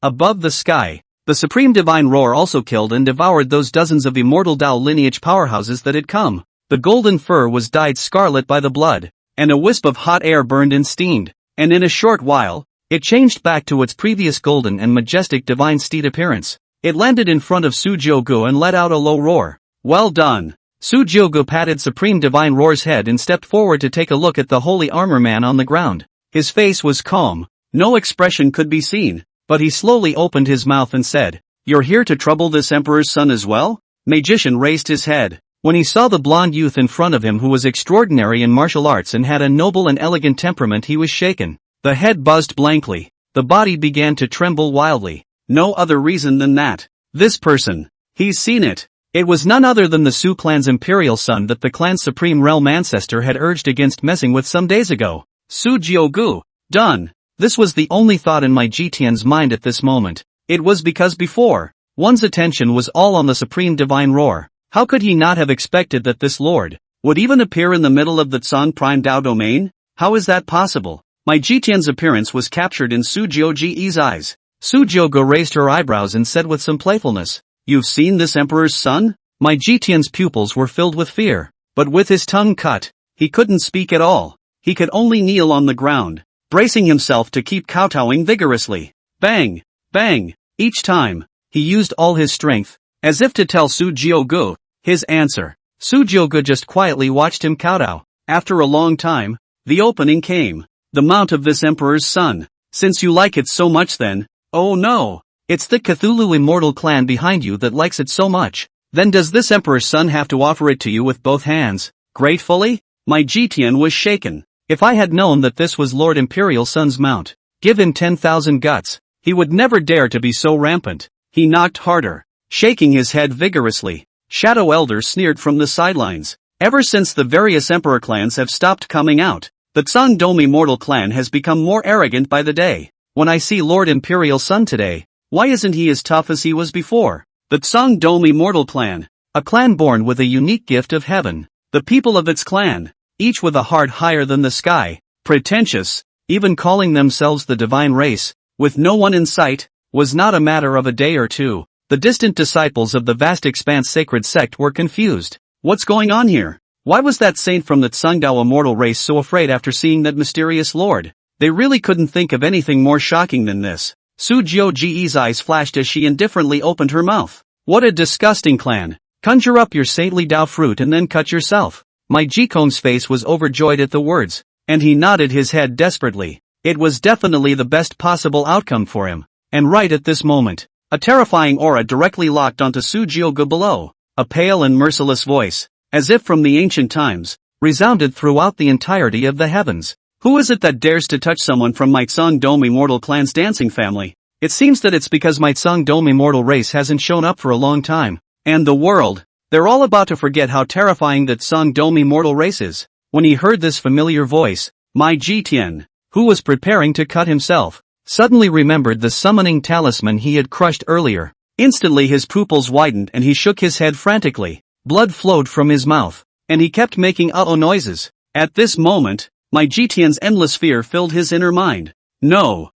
Above the sky, the Supreme Divine Roar also killed and devoured those dozens of immortal Dao lineage powerhouses that had come. The golden fur was dyed scarlet by the blood, and a wisp of hot air burned and steamed, and in a short while, it changed back to its previous golden and majestic divine steed appearance. It landed in front of Su Jiugu and let out a low roar. Well done! Su Jiugu patted Supreme Divine Roar's head and stepped forward to take a look at the holy armor man on the ground. His face was calm, no expression could be seen, but he slowly opened his mouth and said, "You're here to trouble this emperor's son as well?" Magician raised his head. When he saw the blonde youth in front of him who was extraordinary in martial arts and had a noble and elegant temperament, he was shaken. The head buzzed blankly. The body began to tremble wildly. No other reason than that. This person. He's seen it. It was none other than the Su clan's imperial son that the clan's supreme realm ancestor had urged against messing with some days ago. Su Jiugu. Done. This was the only thought in my Jitian's mind at this moment. It was because before, one's attention was all on the Supreme Divine Roar. How could he not have expected that this lord would even appear in the middle of the Tsong Prime Dao domain? How is that possible? My Jitian's appearance was captured in Su Jiuji's eyes. Su Jiugu raised her eyebrows and said with some playfulness, "You've seen this emperor's son?" My Jitian's pupils were filled with fear, but with his tongue cut, he couldn't speak at all. He could only kneel on the ground, bracing himself to keep kowtowing vigorously. Bang! Bang! Each time, he used all his strength, as if to tell Su Jiugu his answer. Sujyoga just quietly watched him kowtow. After a long time, the opening came. The mount of this emperor's son. Since you like it so much then, oh no, it's the Cthulhu immortal clan behind you that likes it so much. Then does this emperor's son have to offer it to you with both hands, gratefully? My Jitian was shaken. If I had known that this was Lord Imperial Sun's mount, give him 10,000 guts, he would never dare to be so rampant. He knocked harder, shaking his head vigorously. Shadow Elder sneered from the sidelines. Ever since the various emperor clans have stopped coming out, the Tsangdomi mortal clan has become more arrogant by the day. When I see Lord Imperial Sun today, why isn't he as tough as he was before? The Tsangdomi mortal clan, a clan born with a unique gift of heaven. The people of its clan, each with a heart higher than the sky, pretentious, even calling themselves the divine race, with no one in sight, was not a matter of a day or two. The distant disciples of the vast expanse sacred sect were confused. What's going on here? Why was that saint from the Tsangdao immortal race so afraid after seeing that mysterious lord? They really couldn't think of anything more shocking than this. Su Jiuji's eyes flashed as she indifferently opened her mouth. What a disgusting clan. Conjure up your saintly Dao fruit and then cut yourself. My Jikong's face was overjoyed at the words, and he nodded his head desperately. It was definitely the best possible outcome for him. And right at this moment, a terrifying aura directly locked onto Su Jioga below. A pale and merciless voice, as if from the ancient times, resounded throughout the entirety of the heavens. Who is it that dares to touch someone from my Tsangdomi mortal clan's dancing family? It seems that it's because my Tsangdomi mortal race hasn't shown up for a long time. And the world, they're all about to forget how terrifying that Tsangdomi mortal race is. When he heard this familiar voice, Mai Jitian, who was preparing to cut himself, suddenly remembered the summoning talisman he had crushed earlier. Instantly his pupils widened and he shook his head frantically. Blood flowed from his mouth, and he kept making uh-oh noises. At this moment, Mai Jitian's endless fear filled his inner mind. No.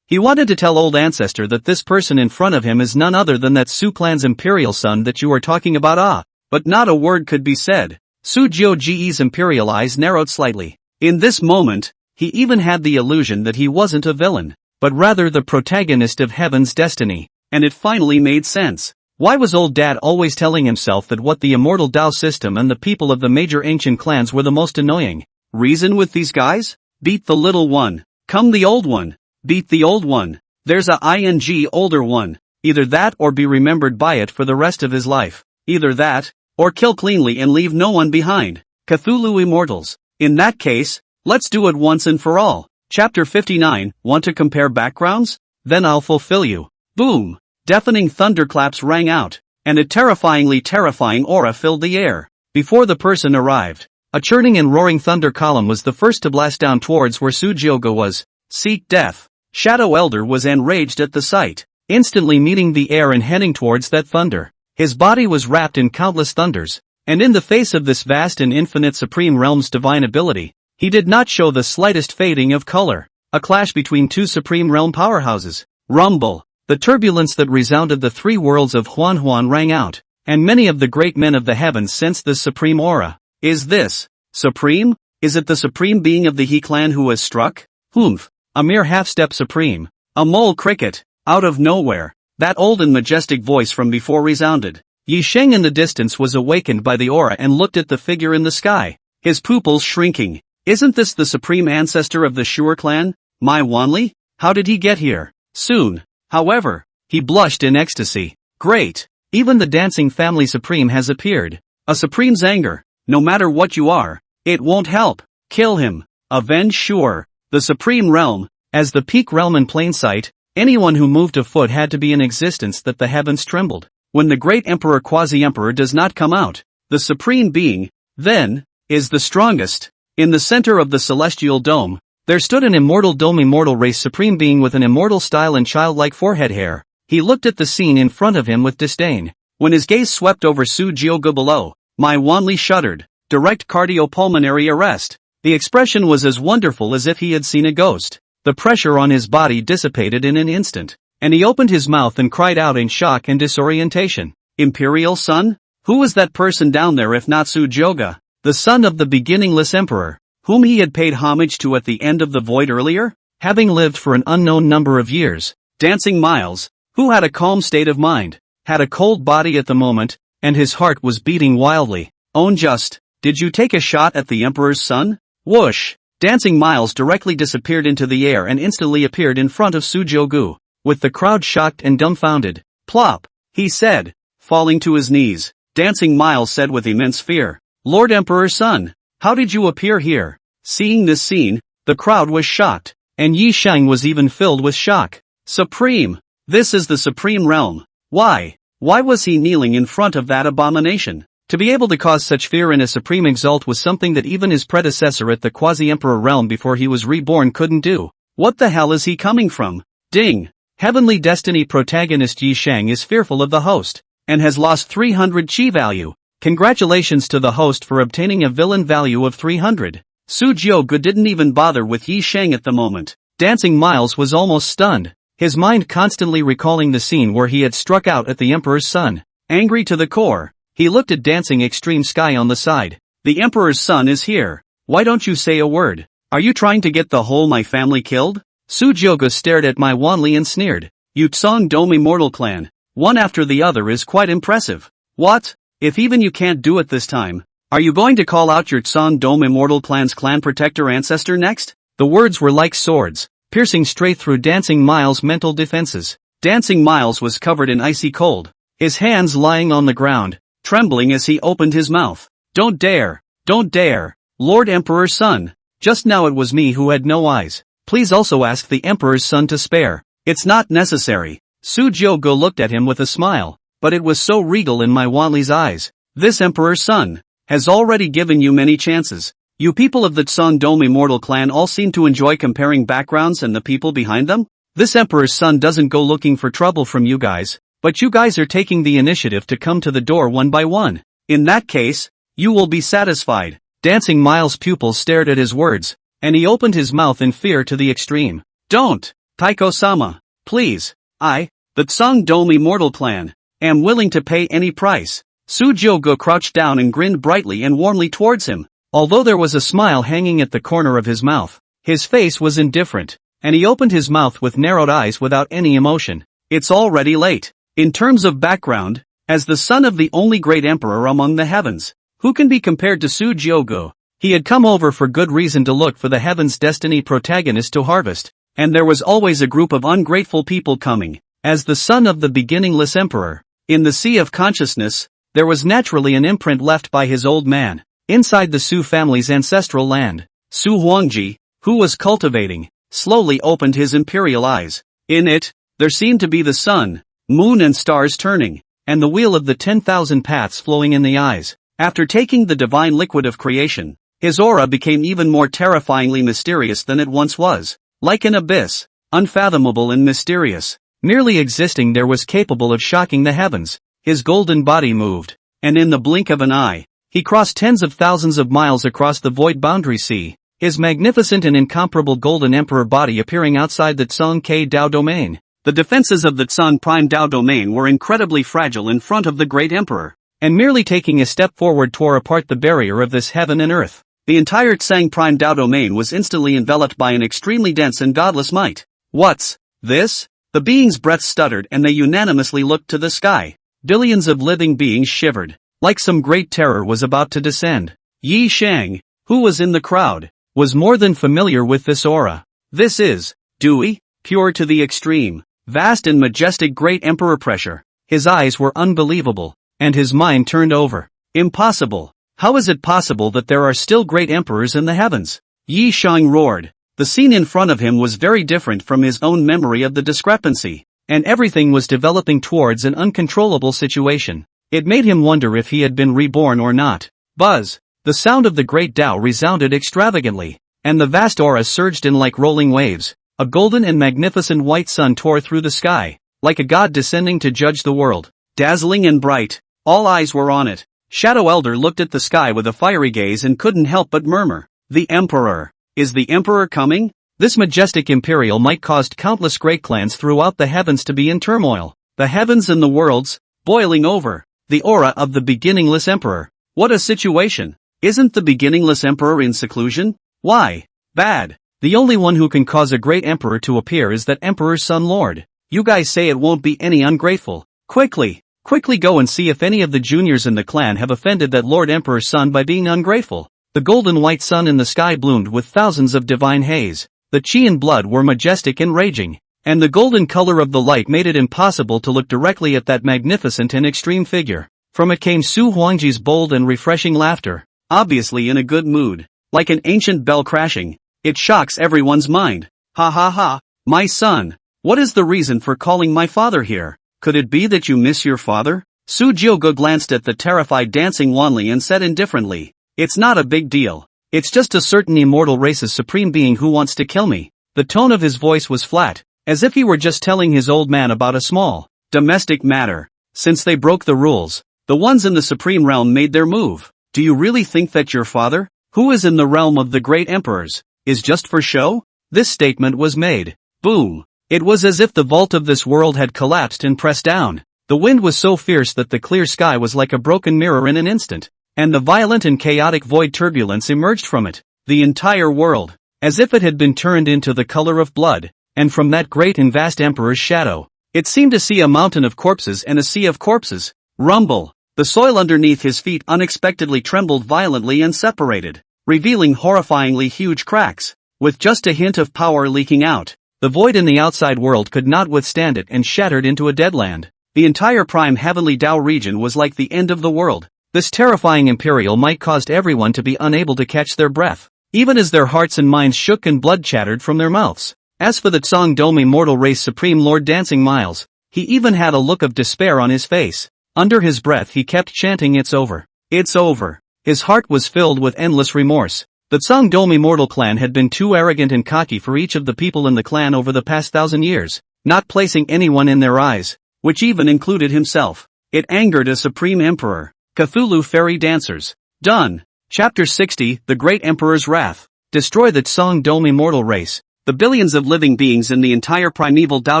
He wanted to tell old ancestor that this person in front of him is none other than that Su clan's imperial son that you are talking about, but not a word could be said. Su Jiuji's imperial eyes narrowed slightly. In this moment, he even had the illusion that he wasn't a villain, but rather the protagonist of heaven's destiny, and it finally made sense. Why was old dad always telling himself that what the immortal Dao system and the people of the major ancient clans were the most annoying? Reason with these guys? Beat the little one. Come the old one. Beat the old one. There's a ing older one. Either that or be remembered by it for the rest of his life. Either that, or kill cleanly and leave no one behind. Cthulhu Immortals. In that case, let's do it once and for all. Chapter 59, want to compare backgrounds? Then I'll fulfill you. Boom! Deafening thunderclaps rang out, and a terrifying aura filled the air. Before the person arrived, a churning and roaring thunder column was the first to blast down towards where Sujioga was. Seek death. Shadow Elder was enraged at the sight, instantly meeting the air and heading towards that thunder. His body was wrapped in countless thunders, and in the face of this vast and infinite supreme realm's divine ability, he did not show the slightest fading of color. A clash between two supreme realm powerhouses. Rumble. The turbulence that resounded the three worlds of Huan rang out, and many of the great men of the heavens sensed this supreme aura. Is this supreme? Is it the supreme being of the He clan who has struck? Humph. A mere half-step supreme. A mole cricket. Out of nowhere, that old and majestic voice from before resounded. Yi Sheng in the distance was awakened by the aura and looked at the figure in the sky, his pupils shrinking. Isn't this the supreme ancestor of the Shure clan, Mai Wanli? How did he get here? Soon, however, he blushed in ecstasy. Great! Even the dancing family supreme has appeared. A supreme's anger, no matter what you are, it won't help. Kill him. Avenge Shure. The supreme realm, as the peak realm in plain sight, anyone who moved a foot had to be in existence that the heavens trembled. When the great emperor quasi-emperor does not come out, the supreme being, then, is the strongest. In the center of the celestial dome, there stood an immortal immortal race supreme being with an immortal style and childlike forehead hair. He looked at the scene in front of him with disdain. When his gaze swept over Su Jioga below, Mai Wanli shuddered. Direct cardiopulmonary arrest. The expression was as wonderful as if he had seen a ghost. The pressure on his body dissipated in an instant, and he opened his mouth and cried out in shock and disorientation. Imperial son? Who was that person down there if not Su Jioga, the son of the beginningless emperor, whom he had paid homage to at the end of the void earlier? Having lived for an unknown number of years, dancing miles, who had a calm state of mind, had a cold body at the moment, and his heart was beating wildly. Unjust. Did you take a shot at the Emperor's son? Whoosh! Dancing miles directly disappeared into the air and instantly appeared in front of Sujiogu. With the crowd shocked and dumbfounded. Plop! He said, falling to his knees. Dancing Miles said with immense fear. Lord Emperor's son, how did you appear here? Seeing this scene, the crowd was shocked, and Yi Shang was even filled with shock. Supreme! This is the supreme realm. Why? Why was he kneeling in front of that abomination? To be able to cause such fear in a supreme exalt was something that even his predecessor at the quasi-emperor realm before he was reborn couldn't do. What the hell is he coming from? Ding! Heavenly Destiny protagonist Yi Shang is fearful of the host, and has lost 300 chi value. Congratulations to the host for obtaining a villain value of 300. Sujiogu didn't even bother with Yi Shang at the moment. Dancing Miles was almost stunned, his mind constantly recalling the scene where he had struck out at the Emperor's son. Angry to the core, he looked at Dancing Extreme Sky on the side. The Emperor's son is here. Why don't you say a word? Are you trying to get the whole my family killed? Sujiogu stared at Mai Wanli and sneered. You Tsong Dome Immortal Clan, one after the other is quite impressive. What? If even you can't do it this time, are you going to call out your Tsong Dome Immortal Clan's clan protector ancestor next? The words were like swords, piercing straight through Dancing Miles' mental defenses. Dancing Miles was covered in icy cold, his hands lying on the ground, trembling as he opened his mouth. Don't dare! Don't dare! Lord Emperor's son! Just now it was me who had no eyes. Please also ask the Emperor's son to spare. It's not necessary. Sujiogu looked at him with a smile, but it was so regal in Mai Wanli's eyes. This Emperor's son has already given you many chances. You people of the Tsong Dome Immortal Clan all seem to enjoy comparing backgrounds and the people behind them. This Emperor's son doesn't go looking for trouble from you guys, but you guys are taking the initiative to come to the door one by one. In that case, you will be satisfied. Dancing Miles' pupils stared at his words, and he opened his mouth in fear to the extreme. Don't! Taiko-sama, please. I, the Tsong Dome Immortal Clan, am willing to pay any price. Sujiogu crouched down and grinned brightly and warmly towards him. Although there was a smile hanging at the corner of his mouth, his face was indifferent, and he opened his mouth with narrowed eyes without any emotion. It's already late. In terms of background, as the son of the only great emperor among the heavens, who can be compared to Sujiogu? He had come over for good reason to look for the Heaven's Destiny protagonist to harvest, and there was always a group of ungrateful people coming. As the son of the beginningless emperor, in the sea of consciousness, there was naturally an imprint left by his old man. Inside the Su family's ancestral land, Su Huangji, who was cultivating, slowly opened his imperial eyes. In it, there seemed to be the sun, moon and stars turning, and the wheel of the 10,000 paths flowing in the eyes. After taking the divine liquid of creation, his aura became even more terrifyingly mysterious than it once was. Like an abyss, unfathomable and mysterious, merely existing there was capable of shocking the heavens. His golden body moved, and in the blink of an eye, he crossed tens of thousands of miles across the void boundary sea, his magnificent and incomparable golden emperor body appearing outside the Tsong K Dao domain. The defenses of the Tsong Prime Dao domain were incredibly fragile in front of the great emperor, and merely taking a step forward tore apart the barrier of this heaven and earth. The entire Tsang Prime Dao domain was instantly enveloped by an extremely dense and godless might. What's this? The beings' breaths stuttered and they unanimously looked to the sky. Billions of living beings shivered, like some great terror was about to descend. Yi Shang, who was in the crowd, was more than familiar with this aura. This is dewy, pure to the extreme, vast and majestic great emperor pressure. His eyes were unbelievable, and his mind turned over. Impossible. How is it possible that there are still great emperors in the heavens? Yi Shang roared. The scene in front of him was very different from his own memory of the discrepancy, and everything was developing towards an uncontrollable situation. It made him wonder if he had been reborn or not. Buzz! The sound of the great Tao resounded extravagantly, and the vast aura surged in like rolling waves. A golden and magnificent white sun tore through the sky, like a god descending to judge the world. Dazzling and bright, all eyes were on it. Shadow Elder looked at the sky with a fiery gaze and couldn't help but murmur, "The Emperor! Is the Emperor coming?" This majestic imperial might caused countless great clans throughout the heavens to be in turmoil. The heavens and the worlds, boiling over. The aura of the beginningless emperor. What a situation! Isn't the beginningless emperor in seclusion? Why? Bad. The only one who can cause a great emperor to appear is that emperor's son lord. You guys say it won't be any ungrateful. Quickly, Quickly go and see if any of the juniors in the clan have offended that Lord Emperor's son by being ungrateful. The golden white sun in the sky bloomed with thousands of divine haze. The chi and blood were majestic and raging, and the golden color of the light made it impossible to look directly at that magnificent and extreme figure. From it came Su Huangji's bold and refreshing laughter, obviously in a good mood. Like an ancient bell crashing, it shocks everyone's mind. Ha ha ha, my son. What is the reason for calling my father here? Could it be that you miss your father? Su Jioge glanced at the terrified dancing Wanli and said indifferently, "It's not a big deal. It's just a certain immortal race's supreme being who wants to kill me." The tone of his voice was flat, as if he were just telling his old man about a small, domestic matter. Since they broke the rules, the ones in the supreme realm made their move. Do you really think that your father, who is in the realm of the great emperors, is just for show? This statement was made. Boom. It was as if the vault of this world had collapsed and pressed down. The wind was so fierce that the clear sky was like a broken mirror in an instant, and the violent and chaotic void turbulence emerged from it. The entire world, as if it had been turned into the color of blood, and from that great and vast emperor's shadow, it seemed to see a mountain of corpses and a sea of corpses. Rumble! The soil underneath his feet unexpectedly trembled violently and separated, revealing horrifyingly huge cracks. With just a hint of power leaking out, the void in the outside world could not withstand it and shattered into a deadland. The entire prime heavenly Tao region was like the end of the world. This terrifying imperial might caused everyone to be unable to catch their breath, even as their hearts and minds shook and blood chattered from their mouths. As for the Tsang-dome immortal race supreme lord Dancing Miles, he even had a look of despair on his face. Under his breath he kept chanting, "It's over. It's over." His heart was filled with endless remorse. The Tsang-dome immortal clan had been too arrogant and cocky for each of the people in the clan over the past 1,000 years, not placing anyone in their eyes, which even included himself. It angered a supreme emperor. Cthulhu Fairy Dancers. Done. Chapter 60, The Great Emperor's Wrath. Destroy the Tsang-dome immortal race. The billions of living beings in the entire primeval Tao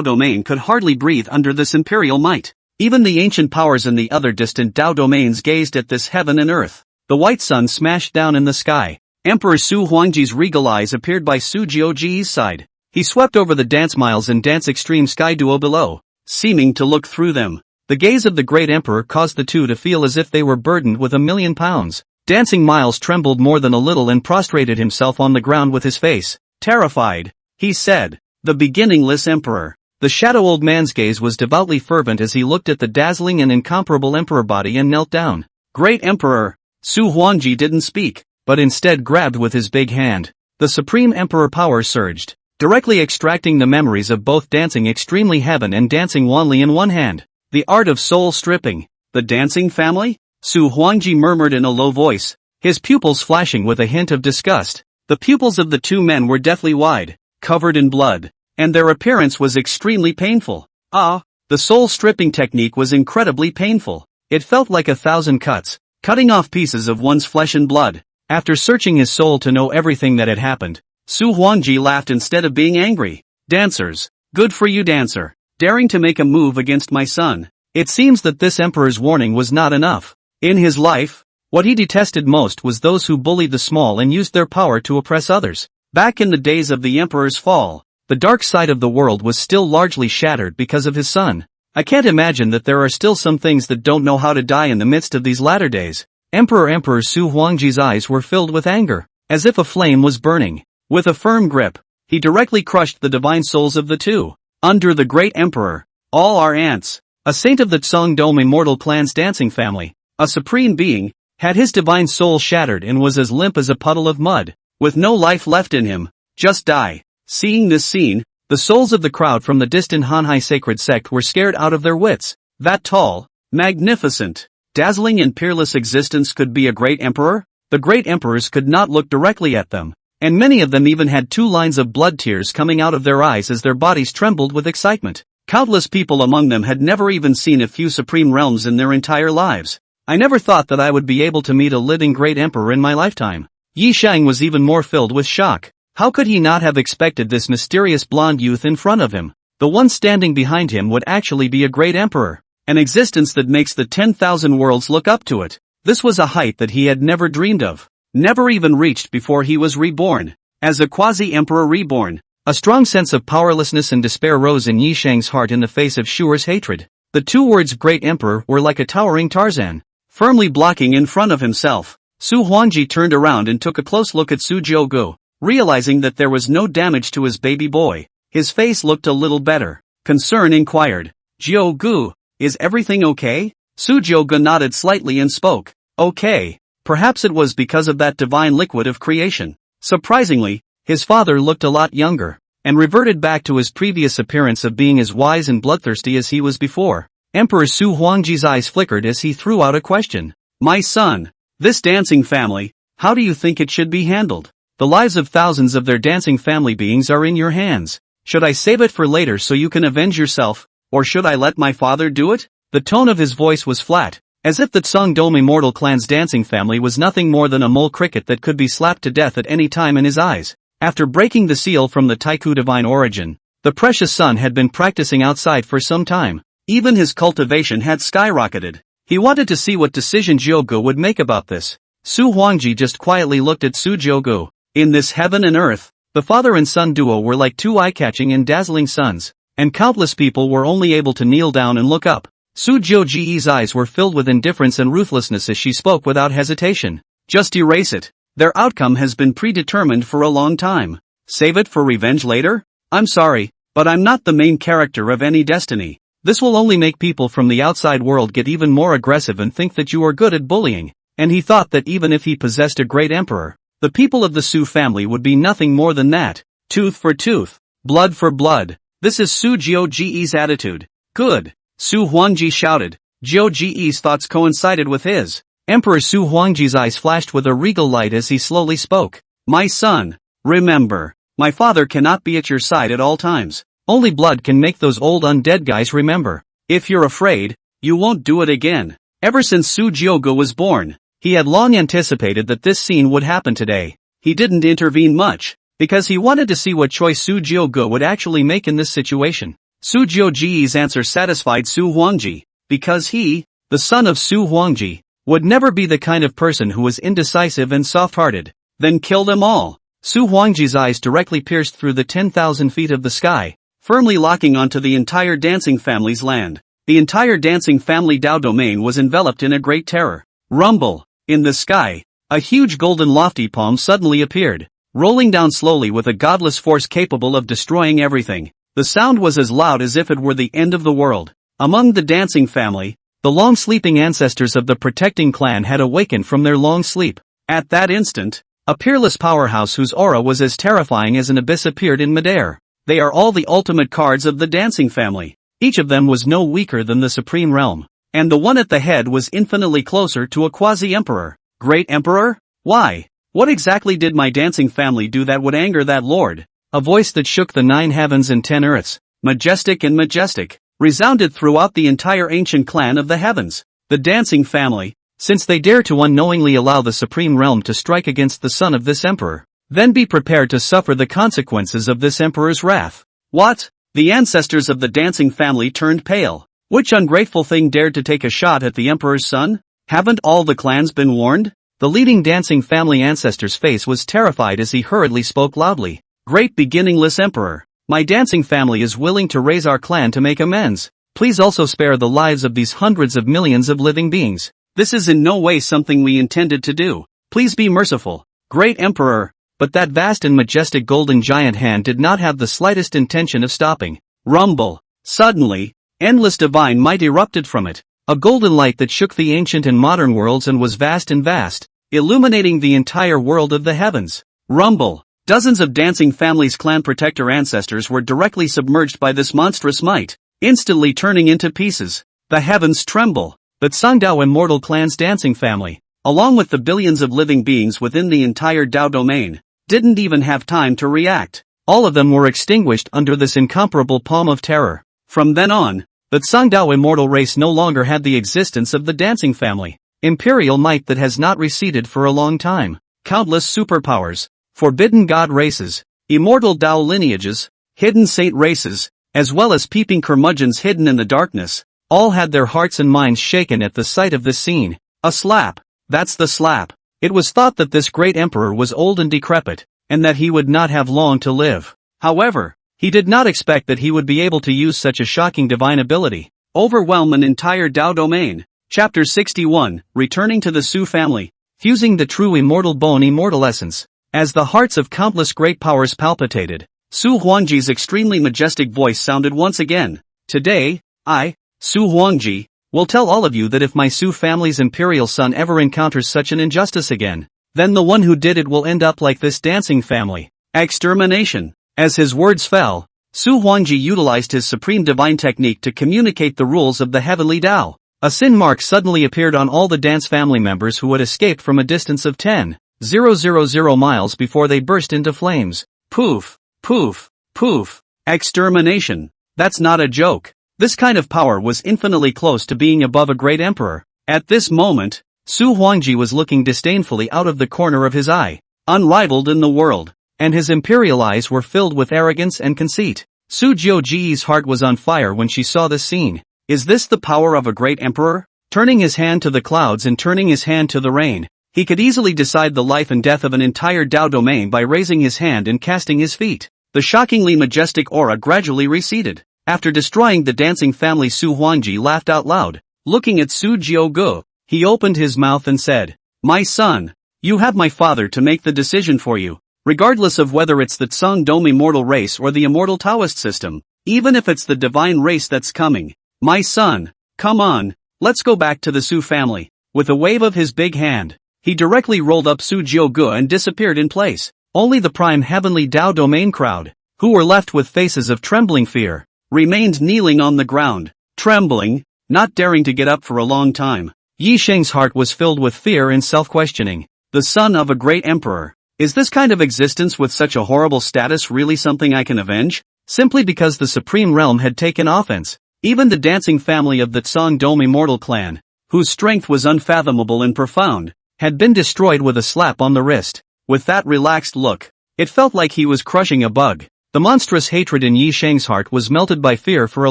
domain could hardly breathe under this imperial might. Even the ancient powers in the other distant Tao domains gazed at this heaven and earth. The white sun smashed down in the sky. Emperor Su Huangji's regal eyes appeared by Su Jioge's side. He swept over the dance miles and dance extreme sky duo below, seeming to look through them. The gaze of the great emperor caused the two to feel as if they were burdened with 1,000,000 pounds. Dancing Miles trembled more than a little and prostrated himself on the ground with his face terrified. He said, "The beginningless emperor." The shadow old man's gaze was devoutly fervent as he looked at the dazzling and incomparable emperor body and knelt down. "Great emperor." Su Huangji didn't speak, but instead grabbed with his big hand. The supreme emperor power surged, directly extracting the memories of both Dancing Extremely Heaven and Dancing Wanli in one hand. The art of soul stripping. The dancing family? Su Huangji murmured in a low voice, his pupils flashing with a hint of disgust. The pupils of the two men were deathly wide, covered in blood, and their appearance was extremely painful. The soul stripping technique was incredibly painful. It felt like 1,000 cuts, cutting off pieces of one's flesh and blood. After searching his soul to know everything that had happened, Su Huangji laughed instead of being angry. "Dancers. Good for you, dancer. Daring to make a move against my son." It seems that this emperor's warning was not enough. In his life, what he detested most was those who bullied the small and used their power to oppress others. Back in the days of the emperor's fall, the dark side of the world was still largely shattered because of his son. I can't imagine that there are still some things that don't know how to die in the midst of these latter days. Emperor Su Huangji's eyes were filled with anger, as if a flame was burning. With a firm grip, he directly crushed the divine souls of the two. Under the great emperor, all are ants. A saint of the Tsang-dome immortal clan's dancing family, a supreme being, had his divine soul shattered and was as limp as a puddle of mud, with no life left in him. Just die. Seeing this scene, the souls of the crowd from the distant Hanhai sacred sect were scared out of their wits. That tall, magnificent, dazzling and peerless existence could be a great emperor? The great emperors could not look directly at them, and many of them even had 2 lines of blood tears coming out of their eyes as their bodies trembled with excitement. Countless people among them had never even seen a few supreme realms in their entire lives. I never thought that I would be able to meet a living great emperor in my lifetime. Yi Shang was even more filled with shock. How could he not have expected this mysterious blonde youth in front of him? The one standing behind him would actually be a great emperor, an existence that makes the 10,000 worlds look up to it. This was a height that he had never dreamed of, never even reached before he was reborn. As a quasi-emperor reborn, a strong sense of powerlessness and despair rose in Yi Shang's heart in the face of Shuer's hatred. The two words Great Emperor were like a towering Tarzan, firmly blocking in front of himself. Su Huangji turned around and took a close look at Su Jiugu, realizing that there was no damage to his baby boy. His face looked a little better. Concern inquired, "Jiugu, is everything okay?" Su Jiugu nodded slightly and spoke, "Okay." Perhaps it was because of that divine liquid of creation. Surprisingly, his father looked a lot younger, and reverted back to his previous appearance of being as wise and bloodthirsty as he was before. Emperor Su Huangji's eyes flickered as he threw out a question. "My son, this dancing family, how do you think it should be handled? The lives of thousands of their dancing family beings are in your hands. Should I save it for later so you can avenge yourself, or should I let my father do it?" The tone of his voice was flat, as if the Tsangdom immortal clan's dancing family was nothing more than a mole cricket that could be slapped to death at any time in his eyes. After breaking the seal from the Taiku divine origin, the precious son had been practicing outside for some time. Even his cultivation had skyrocketed. He wanted to see what decision Jiugu would make about this. Su Huangji just quietly looked at Su Jiugu. In this heaven and earth, the father and son duo were like two eye-catching and dazzling suns, and countless people were only able to kneel down and look up. Su Jiuji's eyes were filled with indifference and ruthlessness as she spoke without hesitation. "Just erase it. Their outcome has been predetermined for a long time. Save it for revenge later? I'm sorry, but I'm not the main character of any destiny. This will only make people from the outside world get even more aggressive and think that you are good at bullying." And he thought that even if he possessed a great emperor, the people of the Su family would be nothing more than that. Tooth for tooth, blood for blood. This is Su Jiuji's attitude. Good. Su Huangji shouted. Jiuji's thoughts coincided with his. Emperor Su Huangji's eyes flashed with a regal light as he slowly spoke. "My son, remember, my father cannot be at your side at all times. Only blood can make those old undead guys remember. If you're afraid, you won't do it again." Ever since Su Jiugu was born, he had long anticipated that this scene would happen today. He didn't intervene much, because he wanted to see what choice Su Jiugu would actually make in this situation. Su Jiuji's answer satisfied Su Huangji, because he, the son of Su Huangji, would never be the kind of person who was indecisive and soft-hearted. Then kill them all. Su Huangji's eyes directly pierced through the 10,000 feet of the sky, firmly locking onto the entire dancing family's land. The entire dancing family Dao domain was enveloped in a great terror. Rumble. In the sky, a huge golden lofty palm suddenly appeared, rolling down slowly with a godless force capable of destroying everything. The sound was as loud as if it were the end of the world. Among the dancing family, the long-sleeping ancestors of the protecting clan had awakened from their long sleep. At that instant, a peerless powerhouse whose aura was as terrifying as an abyss appeared in midair. They are all the ultimate cards of the dancing family. Each of them was no weaker than the supreme realm. And the one at the head was infinitely closer to a quasi-emperor. Great Emperor? Why? What exactly did my dancing family do that would anger that lord? A voice that shook the 9 heavens and 10 earths, majestic and majestic, resounded throughout the entire ancient clan of the heavens. The dancing family, since they dare to unknowingly allow the supreme realm to strike against the son of this emperor, then be prepared to suffer the consequences of this emperor's wrath. What? The ancestors of the dancing family turned pale. Which ungrateful thing dared to take a shot at the emperor's son? Haven't all the clans been warned? The leading dancing family ancestor's face was terrified as he hurriedly spoke loudly. Great beginningless emperor, my dancing family is willing to raise our clan to make amends. Please also spare the lives of these hundreds of millions of living beings. This is in no way something we intended to do. Please be merciful. Great emperor. But that vast and majestic golden giant hand did not have the slightest intention of stopping. Rumble. Suddenly, endless divine might erupted from it, a golden light that shook the ancient and modern worlds and was vast and vast, illuminating the entire world of the heavens. Rumble. Dozens of dancing families' clan protector ancestors were directly submerged by this monstrous might, instantly turning into pieces. The heavens tremble. The Tsangdao immortal clan's dancing family, along with the billions of living beings within the entire Dao domain, didn't even have time to react. All of them were extinguished under this incomparable palm of terror. From then on, the Tsangdao immortal race no longer had the existence of the dancing family, imperial might that has not receded for a long time. Countless superpowers, forbidden god races, immortal Dao lineages, hidden saint races, as well as peeping curmudgeons hidden in the darkness, all had their hearts and minds shaken at the sight of this scene. A slap. That's the slap. It was thought that this great emperor was old and decrepit, and that he would not have long to live. However, he did not expect that he would be able to use such a shocking divine ability. Overwhelm an entire Dao domain. Chapter 61, Returning to the Su family. Fusing the true immortal bone immortal essence. As the hearts of countless great powers palpitated, Su Huangji's extremely majestic voice sounded once again. Today, I, Su Huangji, will tell all of you that if my Su family's imperial son ever encounters such an injustice again, then the one who did it will end up like this dancing family. Extermination. As his words fell, Su Huangji utilized his supreme divine technique to communicate the rules of the heavenly Tao. A sin mark suddenly appeared on all the dance family members who had escaped from a distance of 10,000 miles before they burst into flames. Poof, poof, poof. Extermination. That's not a joke. This kind of power was infinitely close to being above a great emperor. At this moment, Su Huangji was looking disdainfully out of the corner of his eye, unrivaled in the world, and his imperial eyes were filled with arrogance and conceit. Su Jiuji's heart was on fire when she saw this scene. Is this the power of a great emperor? Turning his hand to the clouds and turning his hand to the rain, he could easily decide the life and death of an entire Dao domain by raising his hand and casting his feet. The shockingly majestic aura gradually receded. After destroying the dancing family, Su Huangji laughed out loud. Looking at Su Jiugu, he opened his mouth and said, "My son, you have my father to make the decision for you, regardless of whether it's the Tsang Dome immortal race or the immortal Taoist system, even if it's the divine race that's coming. My son, come on, let's go back to the Su family." With a wave of his big hand, he directly rolled up Su Jiugu and disappeared in place. Only the prime heavenly Dao domain crowd, who were left with faces of trembling fear, remained kneeling on the ground, trembling, not daring to get up for a long time. Yi Sheng's heart was filled with fear and self-questioning. The son of a great emperor. Is this kind of existence with such a horrible status really something I can avenge? Simply because the supreme realm had taken offense. Even the dancing family of the Tsang Dome immortal clan, whose strength was unfathomable and profound, had been destroyed with a slap on the wrist. With that relaxed look, it felt like he was crushing a bug. The monstrous hatred in Yi Sheng's heart was melted by fear for a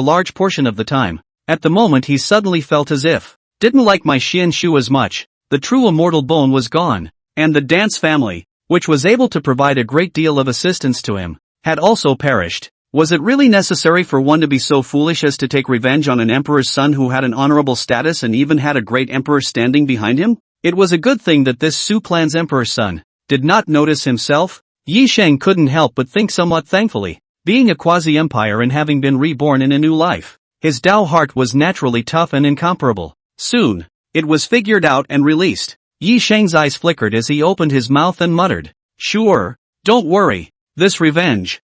large portion of the time. At the moment he suddenly felt as if, didn't like my Xian Shu as much. The true immortal bone was gone, and the dance family, which was able to provide a great deal of assistance to him, had also perished. Was it really necessary for one to be so foolish as to take revenge on an emperor's son who had an honorable status and even had a great emperor standing behind him? It was a good thing that this Su clan's emperor's son did not notice himself. Yi Sheng couldn't help but think somewhat thankfully, being a quasi-empire and having been reborn in a new life. His Dao heart was naturally tough and incomparable. Soon, it was figured out and released. Yi Sheng's eyes flickered as he opened his mouth and muttered, "Sure, don't worry, this revenge,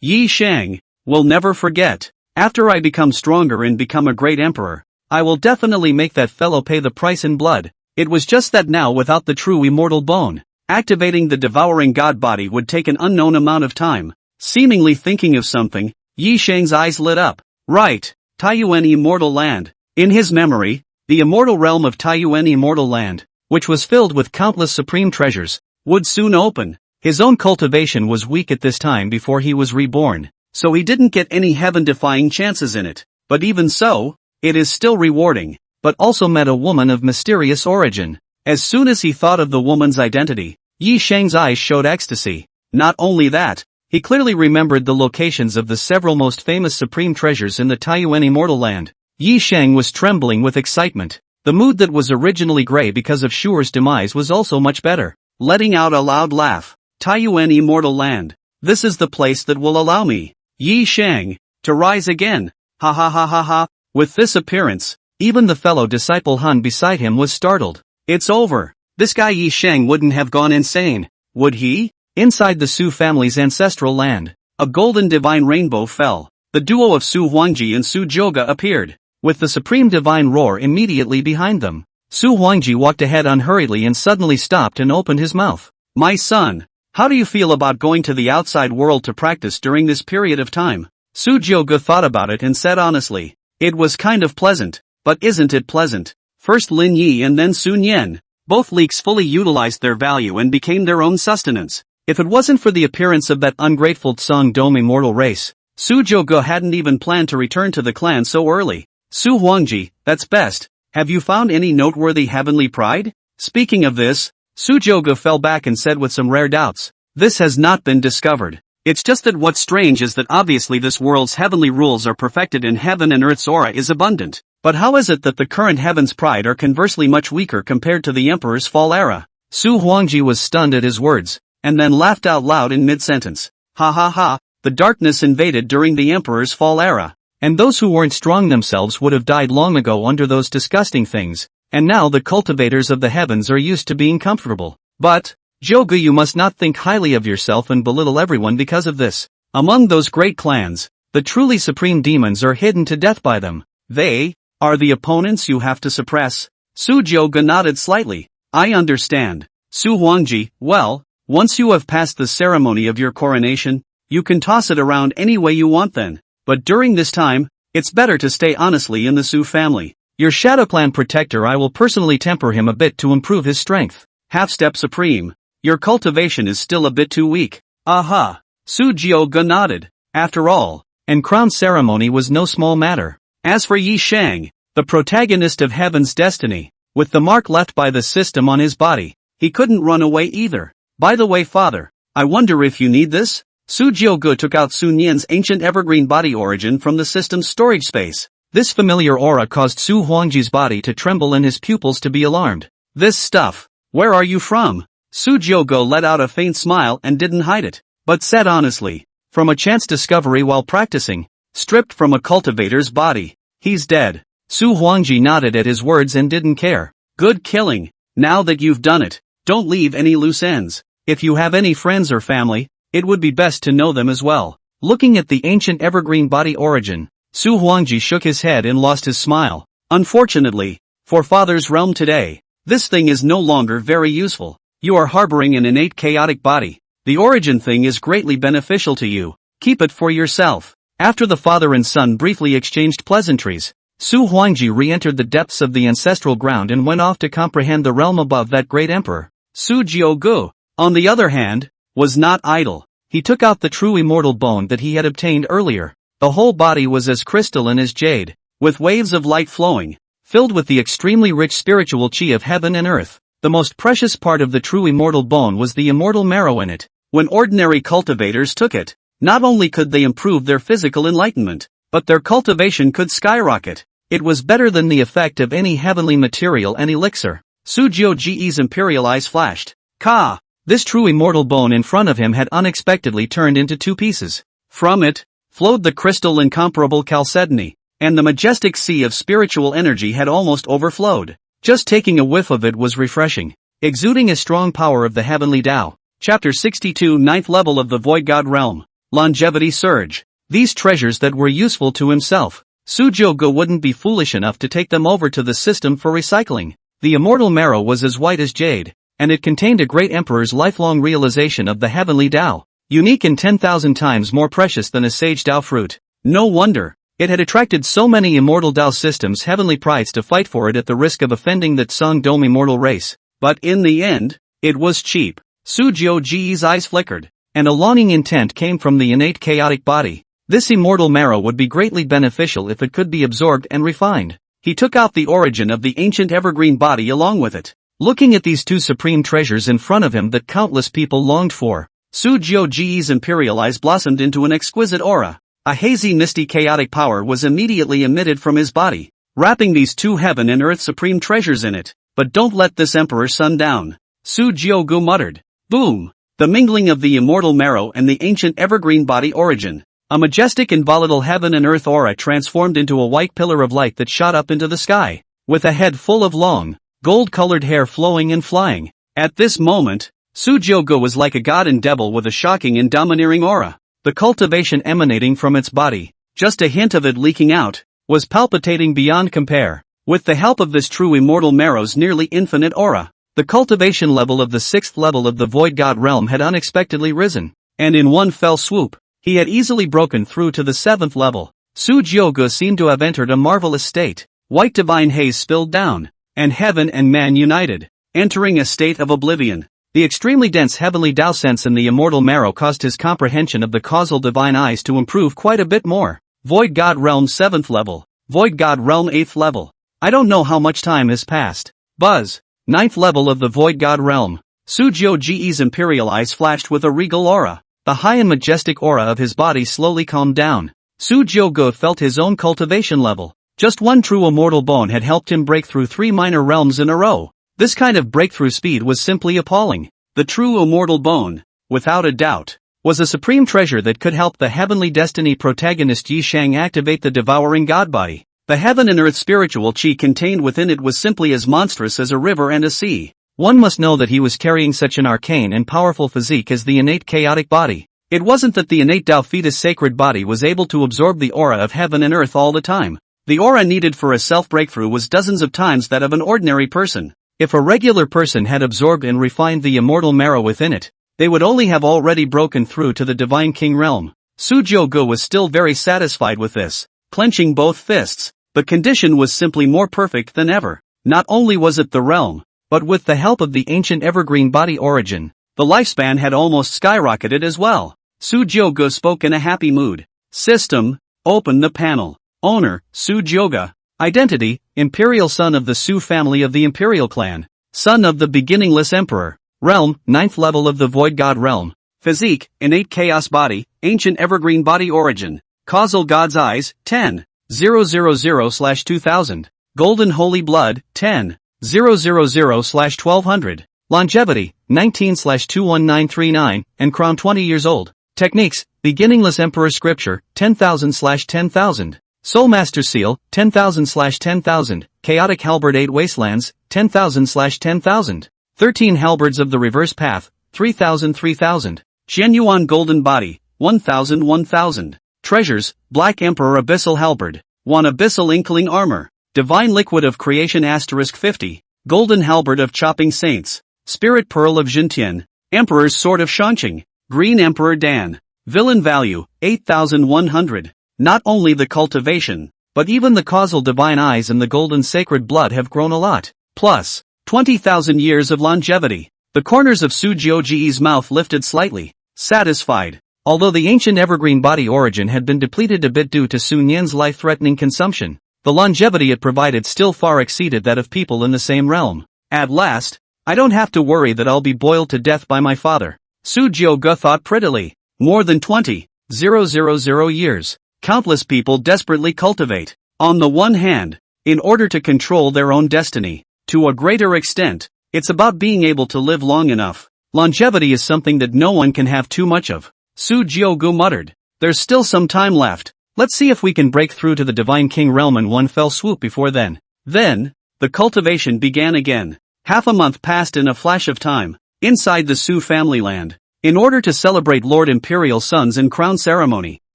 Yi Sheng, will never forget. After I become stronger and become a great emperor, I will definitely make that fellow pay the price in blood." It was just that now without the true immortal bone, activating the devouring god body would take an unknown amount of time. Seemingly thinking of something, Yi Sheng's eyes lit up. Right, Taiyuan immortal land. In his memory, the immortal realm of Taiyuan immortal land, which was filled with countless supreme treasures, would soon open. His own cultivation was weak at this time before he was reborn, so he didn't get any heaven-defying chances in it. But even so, it is still rewarding, but also met a woman of mysterious origin. As soon as he thought of the woman's identity, Yi Sheng's eyes showed ecstasy. Not only that, he clearly remembered the locations of the several most famous supreme treasures in the Taiyuan immortal land. Yi Sheng was trembling with excitement. The mood that was originally gray because of Shuer's demise was also much better. Letting out a loud laugh. Taiyuan immortal land. This is the place that will allow me, Yi Sheng, to rise again. Ha ha ha ha ha. With this appearance, even the fellow disciple Han beside him was startled. It's over. This guy Yi Sheng wouldn't have gone insane, would he? Inside the Su family's ancestral land, a golden divine rainbow fell. The duo of Su Huangji and Su Jiuge appeared, with the supreme divine roar immediately behind them. Su Huangji walked ahead unhurriedly and suddenly stopped and opened his mouth. My son, how do you feel about going to the outside world to practice during this period of time? Su Jiuge thought about it and said honestly, it was kind of pleasant, but isn't it pleasant? First Lin Yi and then Sun Yen, both leaks fully utilized their value and became their own sustenance. If it wasn't for the appearance of that ungrateful Tsang Dome immortal race, Su Jiuge hadn't even planned to return to the clan so early. Su Huangji, that's best. Have you found any noteworthy heavenly pride? Speaking of this, Su Jiuge fell back and said with some rare doubts, this has not been discovered. It's just that what's strange is that obviously this world's heavenly rules are perfected and heaven and earth's aura is abundant. But how is it that the current heaven's pride are conversely much weaker compared to the Emperor's fall era? Su Huangji was stunned at his words, and then laughed out loud in mid-sentence. Ha ha ha, the darkness invaded during the Emperor's fall era. And those who weren't strong themselves would have died long ago under those disgusting things, and now the cultivators of the heavens are used to being comfortable. But, Jogu, you must not think highly of yourself and belittle everyone because of this. Among those great clans, the truly supreme demons are hidden to death by them. They are the opponents you have to suppress. Su Jogu nodded slightly. I understand. Su Huangji, well, once you have passed the ceremony of your coronation, you can toss it around any way you want then. But during this time, it's better to stay honestly in the Su family. Your Shadow Clan protector, I will personally temper him a bit to improve his strength. Half-step supreme. Your cultivation is still a bit too weak. Aha. Su Jogu nodded. After all, and crown ceremony was no small matter. As for Yi Shang, the protagonist of Heaven's Destiny, with the mark left by the system on his body, he couldn't run away either. By the way, father, I wonder if you need this? Su Jogu took out Su Nian's ancient evergreen body origin from the system's storage space. This familiar aura caused Su Huangji's body to tremble and his pupils to be alarmed. This stuff, where are you from? Su Jogu let out a faint smile and didn't hide it, but said honestly, from a chance discovery while practicing, stripped from a cultivator's body. He's dead. Su Huangji nodded at his words and didn't care. Good killing. Now that you've done it, don't leave any loose ends. If you have any friends or family, it would be best to know them as well. Looking at the ancient evergreen body origin, Su Huangji shook his head and lost his smile. Unfortunately, for Father's realm today, this thing is no longer very useful. You are harboring an innate chaotic body. The origin thing is greatly beneficial to you. Keep it for yourself. After the father and son briefly exchanged pleasantries, Su Huangji re-entered the depths of the ancestral ground and went off to comprehend the realm above that great emperor. Su Jogu, on the other hand, was not idle. He took out the true immortal bone that he had obtained earlier. The whole body was as crystalline as jade, with waves of light flowing, filled with the extremely rich spiritual chi of heaven and earth. The most precious part of the true immortal bone was the immortal marrow in it. When ordinary cultivators took it, not only could they improve their physical enlightenment, but their cultivation could skyrocket. It was better than the effect of any heavenly material and elixir. Su Jogu's imperial eyes flashed. Ka! This true immortal bone in front of him had unexpectedly turned into two pieces. From it flowed the crystal incomparable chalcedony, and the majestic sea of spiritual energy had almost overflowed. Just taking a whiff of it was refreshing, exuding a strong power of the heavenly Tao. Chapter 62, 9th level of the Void God Realm. Longevity Surge. These treasures that were useful to himself, Su Jogu wouldn't be foolish enough to take them over to the system for recycling. The immortal marrow was as white as jade, and it contained a great emperor's lifelong realization of the heavenly Tao, unique and 10,000 times more precious than a sage Tao fruit. No wonder it had attracted so many immortal Tao systems' heavenly prides to fight for it at the risk of offending that Song Dome immortal race. But in the end, it was cheap. Su Jogu's eyes flickered, and a longing intent came from the innate chaotic body. This immortal marrow would be greatly beneficial if it could be absorbed and refined. He took out the origin of the ancient evergreen body along with it. Looking at these two supreme treasures in front of him that countless people longed for, Su Jogu's imperial eyes blossomed into an exquisite aura. A hazy misty chaotic power was immediately emitted from his body, wrapping these two heaven and earth supreme treasures in it. But don't let this emperor's son down. Su Jogu muttered. Boom! The mingling of the immortal marrow and the ancient evergreen body origin. A majestic and volatile heaven and earth aura transformed into a white pillar of light that shot up into the sky, with a head full of long, gold-colored hair flowing and flying. At this moment, Su Jogu was like a god and devil with a shocking and domineering aura. The cultivation emanating from its body, just a hint of it leaking out, was palpitating beyond compare. With the help of this true immortal marrow's nearly infinite aura, the cultivation level of the 6th level of the Void God Realm had unexpectedly risen, and in one fell swoop, he had easily broken through to the 7th level. Su Jogu seemed to have entered a marvelous state. White divine haze spilled down, and heaven and man united, entering a state of oblivion. The extremely dense heavenly Tao sense in the immortal marrow caused his comprehension of the causal divine eyes to improve quite a bit more. Void God Realm 7th level. Void God Realm 8th level. I don't know how much time has passed. Buzz. 9th level of the Void God Realm. Su Jogu's imperial eyes flashed with a regal aura. the high and majestic aura of his body slowly calmed down. Su Jioge felt his own cultivation level. Just one true immortal bone had helped him break through 3 minor realms in a row. This kind of breakthrough speed was simply appalling. The true immortal bone, without a doubt, was a supreme treasure that could help the heavenly destiny protagonist Yi Shang activate the devouring god body. The heaven and earth spiritual chi contained within it was simply as monstrous as a river and a sea. One must know that he was carrying such an arcane and powerful physique as the innate chaotic body. It wasn't that the innate Tao fetus sacred body was able to absorb the aura of heaven and earth all the time. The aura needed for a self-breakthrough was dozens of times that of an ordinary person. If a regular person had absorbed and refined the immortal marrow within it, they would only have already broken through to the divine king realm. Su Jioge was still very satisfied with this, clenching both fists. The condition was simply more perfect than ever. Not only was it the realm, but with the help of the ancient evergreen body origin, the lifespan had almost skyrocketed as well. Su Jioge spoke in a happy mood. System, open the panel. Owner, Su Jioge. Identity, Imperial son of the Su family of the Imperial clan. Son of the beginningless emperor. Realm, 9th level of the Void God realm. Physique, innate chaos body, ancient evergreen body origin. Causal God's eyes, 10,000/2000. Golden holy blood, 10,000/1200. Longevity, 19/21939, and crown 20 years old. Techniques, beginningless emperor scripture, 10,000/10,000. Soulmaster seal, 10,000/10,000. Chaotic halberd 8 wastelands, 10,000/10,000. 13 halberds of the reverse path, 3,000/3000. Genuine golden body, 1,000/1000. Treasures, Black Emperor Abyssal Halberd, 1 Abyssal Inkling Armor, Divine Liquid of Creation *50, Golden Halberd of Chopping Saints, Spirit Pearl of Jintian, Emperor's Sword of Shanqing, Green Emperor Dan. Villain value, 8,100. Not only the cultivation, but even the causal divine eyes and the golden sacred blood have grown a lot. Plus, 20,000 years of longevity. The corners of Su Jioge's mouth lifted slightly, satisfied. Although the ancient evergreen body origin had been depleted a bit due to Su Nian's life-threatening consumption, the longevity it provided still far exceeded that of people in the same realm. At last, I don't have to worry that I'll be boiled to death by my father. Su Jioge thought prettily. More than 20,000 years. Countless people desperately cultivate. On the one hand, in order to control their own destiny. To a greater extent, it's about being able to live long enough. Longevity is something that no one can have too much of. Su Jioge muttered. There's still some time left. Let's see if we can break through to the Divine King realm in one fell swoop before then. Then, the cultivation began again. Half a month passed in a flash of time, inside the Su family land. In order to celebrate Lord Imperial Sons and crown ceremony,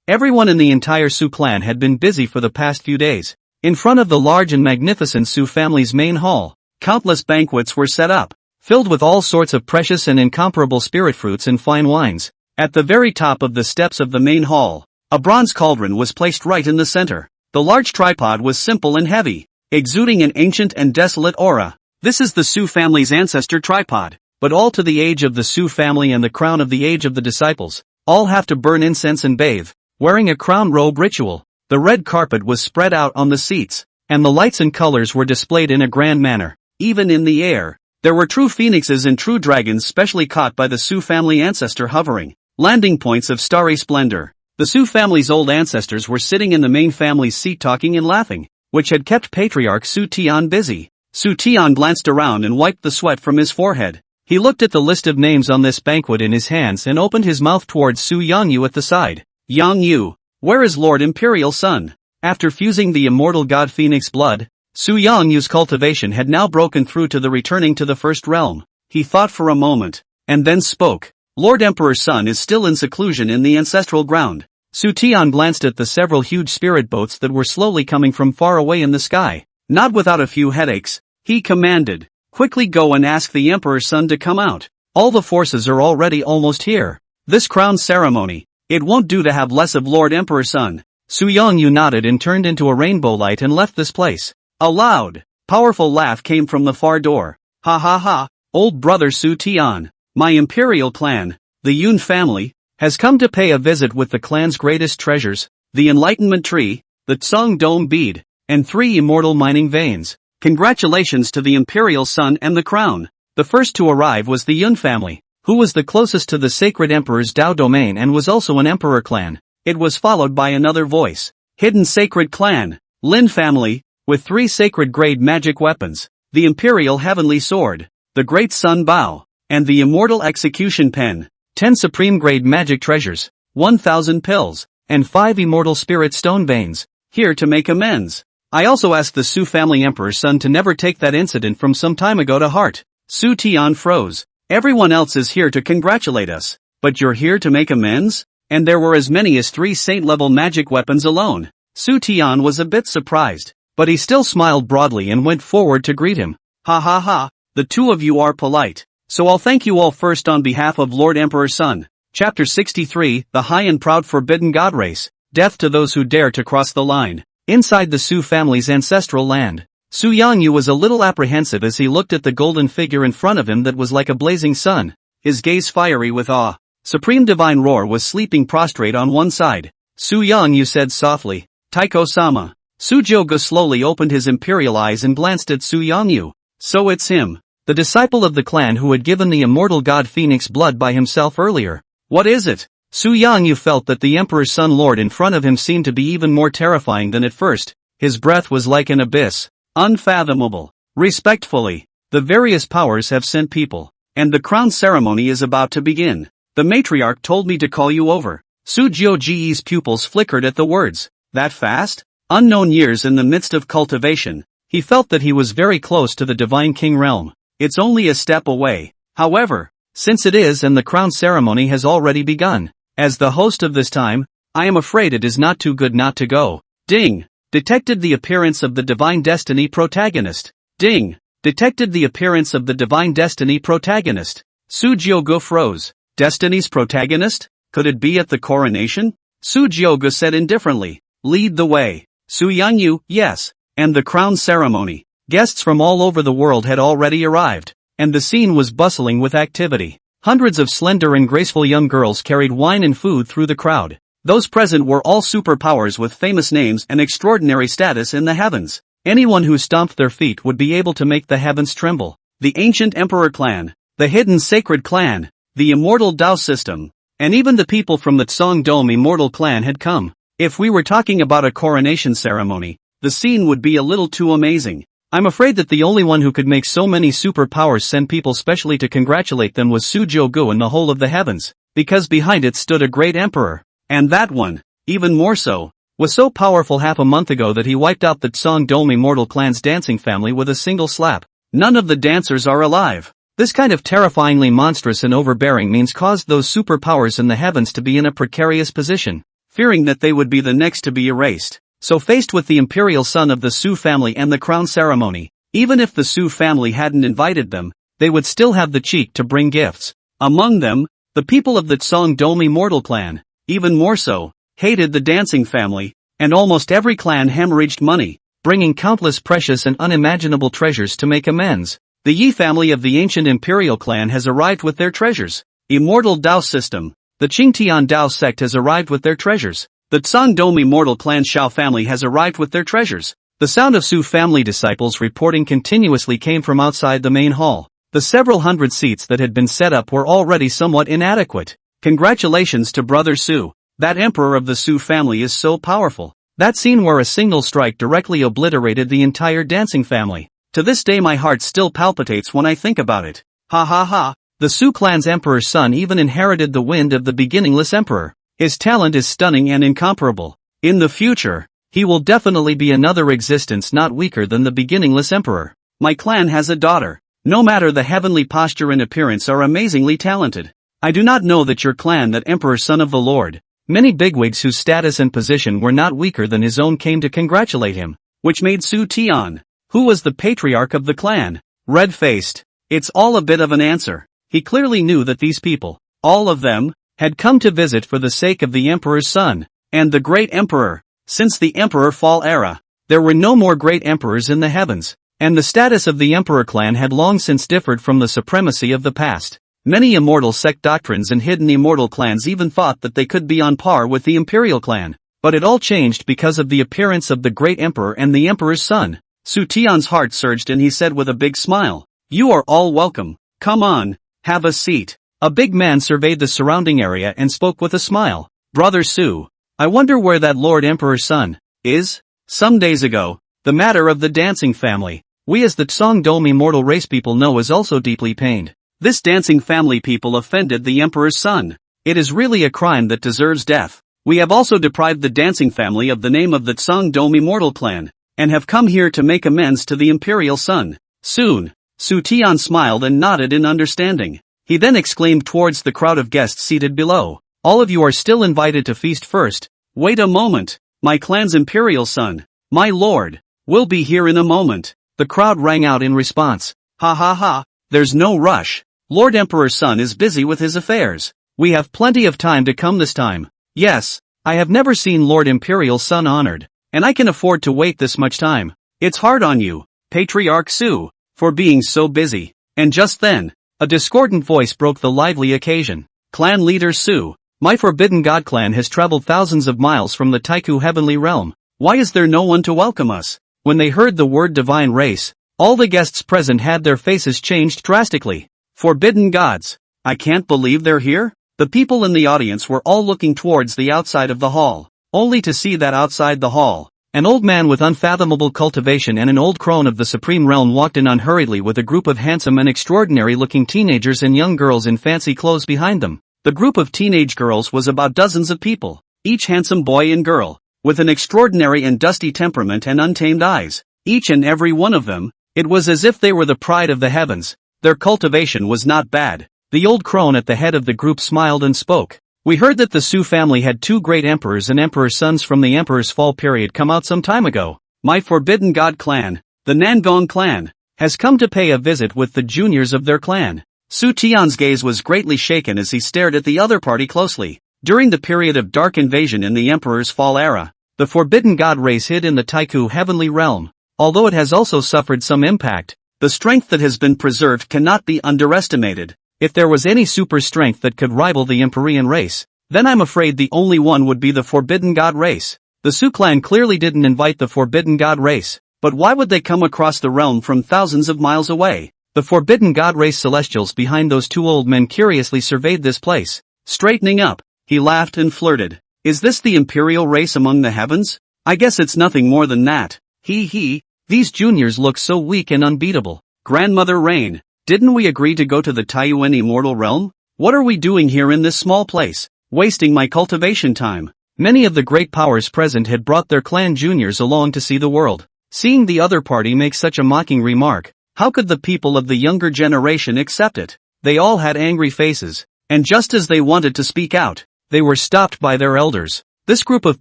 everyone in the entire Su clan had been busy for the past few days. In front of the large and magnificent Su family's main hall, countless banquets were set up, filled with all sorts of precious and incomparable spirit fruits and fine wines. At the very top of the steps of the main hall, a bronze cauldron was placed right in the center. The large tripod was simple and heavy, exuding an ancient and desolate aura. This is the Su family's ancestor tripod, but all to the age of the Su family and the crown of the age of the disciples. All have to burn incense and bathe, wearing a crown robe ritual. The red carpet was spread out on the seats, and the lights and colors were displayed in a grand manner. Even in the air, there were true phoenixes and true dragons specially caught by the Su family ancestor hovering. Landing points of starry splendor. The Su family's old ancestors were sitting in the main family's seat talking and laughing, which had kept Patriarch Su Tian busy. Su Tian glanced around and wiped the sweat from his forehead. He looked at the list of names on this banquet in his hands and opened his mouth towards Su Yangyu at the side. Yangyu, where is Lord Imperial Son? After fusing the immortal god Phoenix blood, Su Yangyu's cultivation had now broken through to the returning to the first realm. He thought for a moment, and then spoke. Lord Emperor's son is still in seclusion in the ancestral ground. Su Tian glanced at the several huge spirit boats that were slowly coming from far away in the sky. Not without a few headaches, he commanded, quickly go and ask the Emperor's son to come out. All the forces are already almost here. This crown ceremony, it won't do to have less of Lord Emperor's son. Su Yangyu nodded and turned into a rainbow light and left this place. A loud, powerful laugh came from the far door. Ha ha ha, old brother Su Tian. My imperial clan, the Yun family, has come to pay a visit with the clan's greatest treasures, the Enlightenment Tree, the Tsung Dome Bead, and 3 immortal mining veins. Congratulations to the imperial son and the crown. The first to arrive was the Yun family, who was the closest to the sacred emperor's Dao domain and was also an emperor clan. It was followed by another voice. Hidden sacred clan, Lin family, with 3 sacred grade magic weapons, the imperial heavenly sword, the great sun bow, and the immortal execution pen, 10 supreme grade magic treasures, 1,000 pills, and 5 immortal spirit stone veins, here to make amends. I also asked the Su family emperor's son to never take that incident from some time ago to heart. Su Tian froze. Everyone else is here to congratulate us, but you're here to make amends? And there were as many as 3 saint-level magic weapons alone. Su Tian was a bit surprised, but he still smiled broadly and went forward to greet him. Ha ha ha, the 2 of you are polite. So I'll thank you all first on behalf of Lord Emperor's son. Chapter 63, The High and Proud Forbidden God Race. Death to those who dare to cross the line. Inside the Su family's ancestral land, Su Yangyu was a little apprehensive as he looked at the golden figure in front of him that was like a blazing sun, his gaze fiery with awe. Supreme Divine Roar was sleeping prostrate on one side. Su Yangyu said softly, Taiko-sama. Su Jyoga slowly opened his imperial eyes and glanced at Su Yangyu. So it's him, the disciple of the clan who had given the immortal god Phoenix blood by himself earlier. What is it? Su Yangyu felt that the emperor's son lord in front of him seemed to be even more terrifying than at first. His breath was like an abyss. Unfathomable. Respectfully, the various powers have sent people, and the crown ceremony is about to begin. The matriarch told me to call you over. Su Jioji's pupils flickered at the words. That fast? Unknown years in the midst of cultivation, he felt that he was very close to the divine king realm. It's only a step away. However, since it is and the crown ceremony has already begun, as the host of this time, I am afraid it is not too good not to go. Ding! Detected the appearance of the divine destiny protagonist. Ding! Detected the appearance of the divine destiny protagonist. Su Jiogu froze. Destiny's protagonist? Could it be at the coronation? Su Jiogu said indifferently. Lead the way. Su Yangyu, yes. And the crown ceremony. Guests from all over the world had already arrived, and the scene was bustling with activity. Hundreds of slender and graceful young girls carried wine and food through the crowd. Those present were all superpowers with famous names and extraordinary status in the heavens. Anyone who stomped their feet would be able to make the heavens tremble. The ancient emperor clan, the hidden sacred clan, the immortal Dao system, and even the people from the Tsongdome immortal clan had come. If we were talking about a coronation ceremony, the scene would be a little too amazing. I'm afraid that the only one who could make so many superpowers send people specially to congratulate them was Su Jiogu in the whole of the heavens, because behind it stood a great emperor. And that one, even more so, was so powerful half a month ago that he wiped out the Tsongdome immortal clan's dancing family with a single slap. None of the dancers are alive. This kind of terrifyingly monstrous and overbearing means caused those superpowers in the heavens to be in a precarious position, fearing that they would be the next to be erased. So faced with the imperial son of the Su family and the crown ceremony, even if the Su family hadn't invited them, they would still have the cheek to bring gifts. Among them, the people of the Tsongdome immortal clan, even more so, hated the dancing family, and almost every clan hemorrhaged money, bringing countless precious and unimaginable treasures to make amends. The Yi family of the ancient imperial clan has arrived with their treasures. Immortal Dao system, the Qingtian Dao sect has arrived with their treasures. The Tsongdome immortal clan Shao family has arrived with their treasures. The sound of Su family disciples reporting continuously came from outside the main hall. The several hundred seats that had been set up were already somewhat inadequate. Congratulations to Brother Su. That emperor of the Su family is so powerful. That scene where a single strike directly obliterated the entire dancing family. To this day my heart still palpitates when I think about it. Ha ha ha. The Su clan's emperor's son even inherited the wind of the beginningless emperor. His talent is stunning and incomparable. In the future, he will definitely be another existence not weaker than the beginningless emperor. My clan has a daughter. No matter the heavenly posture and appearance are amazingly talented. I do not know that your clan, that emperor son of the Lord. Many bigwigs whose status and position were not weaker than his own came to congratulate him, which made Su Tian, who was the patriarch of the clan, red-faced. It's all a bit of an answer. He clearly knew that these people, all of them, had come to visit for the sake of the emperor's son, and the great emperor. Since the emperor fall era, there were no more great emperors in the heavens, and the status of the emperor clan had long since differed from the supremacy of the past. Many immortal sect doctrines and hidden immortal clans even thought that they could be on par with the imperial clan, but it all changed because of the appearance of the great emperor and the emperor's son. Su Tian's heart surged and he said with a big smile, "You are all welcome. Come on, have a seat." A big man surveyed the surrounding area and spoke with a smile. Brother Su, I wonder where that Lord Emperor's son is? Some days ago, the matter of the dancing family, we as the Tsongdomi mortal race people know, is also deeply pained. This dancing family people offended the Emperor's son. It is really a crime that deserves death. We have also deprived the dancing family of the name of the Tsongdomi mortal clan, and have come here to make amends to the imperial son. Soon, Su Tian smiled and nodded in understanding. He then exclaimed towards the crowd of guests seated below, all of you are still invited to feast first. Wait a moment, my clan's imperial son, my lord, will be here in a moment. The crowd rang out in response. Ha ha ha, there's no rush. Lord Emperor's son is busy with his affairs. We have plenty of time to come this time. Yes, I have never seen Lord Imperial's son honored, and I can afford to wait this much time. It's hard on you, Patriarch Su, for being so busy. And just then, a discordant voice broke the lively occasion. Clan leader Su, my Forbidden God clan has traveled thousands of miles from the Taiku heavenly realm. Why is there no one to welcome us? When they heard the word divine race, all the guests present had their faces changed drastically. Forbidden gods, I can't believe they're here? The people in the audience were all looking towards the outside of the hall, only to see that outside the hall, an old man with unfathomable cultivation and an old crone of the supreme realm walked in unhurriedly with a group of handsome and extraordinary-looking teenagers and young girls in fancy clothes behind them. The group of teenage girls was about dozens of people, each handsome boy and girl, with an extraordinary and dusty temperament and untamed eyes. Each and every one of them, it was as if they were the pride of the heavens. Their cultivation was not bad. The old crone at the head of the group smiled and spoke. We heard that the Su family had two great emperors and emperor sons from the emperor's fall period come out some time ago. My Forbidden God clan, the Nangong clan, has come to pay a visit with the juniors of their clan. Su Tian's gaze was greatly shaken as he stared at the other party closely. During the period of dark invasion in the emperor's fall era, the Forbidden God race hid in the Taiku heavenly realm. Although it has also suffered some impact, the strength that has been preserved cannot be underestimated. If there was any super strength that could rival the Empyrean race, then I'm afraid the only one would be the Forbidden God race. The Su clan clearly didn't invite the Forbidden God race, but why would they come across the realm from thousands of miles away? The Forbidden God race celestials behind those two old men curiously surveyed this place. Straightening up, he laughed and flirted. Is this the imperial race among the heavens? I guess it's nothing more than that. He, these juniors look so weak and unbeatable. Grandmother Rain, didn't we agree to go to the Taiyuan immortal realm? What are we doing here in this small place, wasting my cultivation time? Many of the great powers present had brought their clan juniors along to see the world. Seeing the other party make such a mocking remark, how could the people of the younger generation accept it? They all had angry faces, and just as they wanted to speak out, they were stopped by their elders. This group of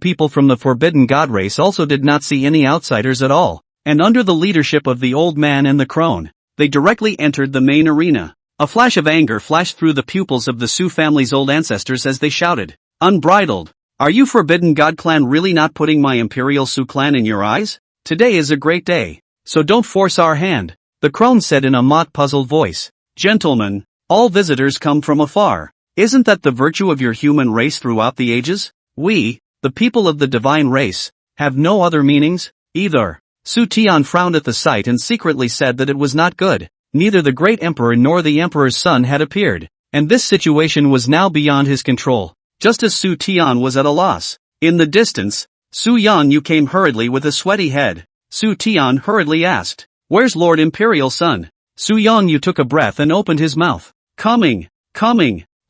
people from the Forbidden God race also did not see any outsiders at all, and under the leadership of the old man and the crone, they directly entered the main arena. A flash of anger flashed through the pupils of the Su family's old ancestors as they shouted, unbridled. Are you Forbidden God clan really not putting my Imperial Su clan in your eyes? Today is a great day, so don't force our hand, the crone said in a puzzled voice. Gentlemen, all visitors come from afar. Isn't that the virtue of your human race throughout the ages? We, the people of the divine race, have no other meanings, either. Su Tian frowned at the sight and secretly said that it was not good. Neither the great emperor nor the emperor's son had appeared, and this situation was now beyond his control. Just as Su Tian was at a loss, in the distance, Su Yanyu came hurriedly with a sweaty head. Su Tian hurriedly asked, "Where's Lord Imperial Son?" Su Yanyu took a breath and opened his mouth. Coming.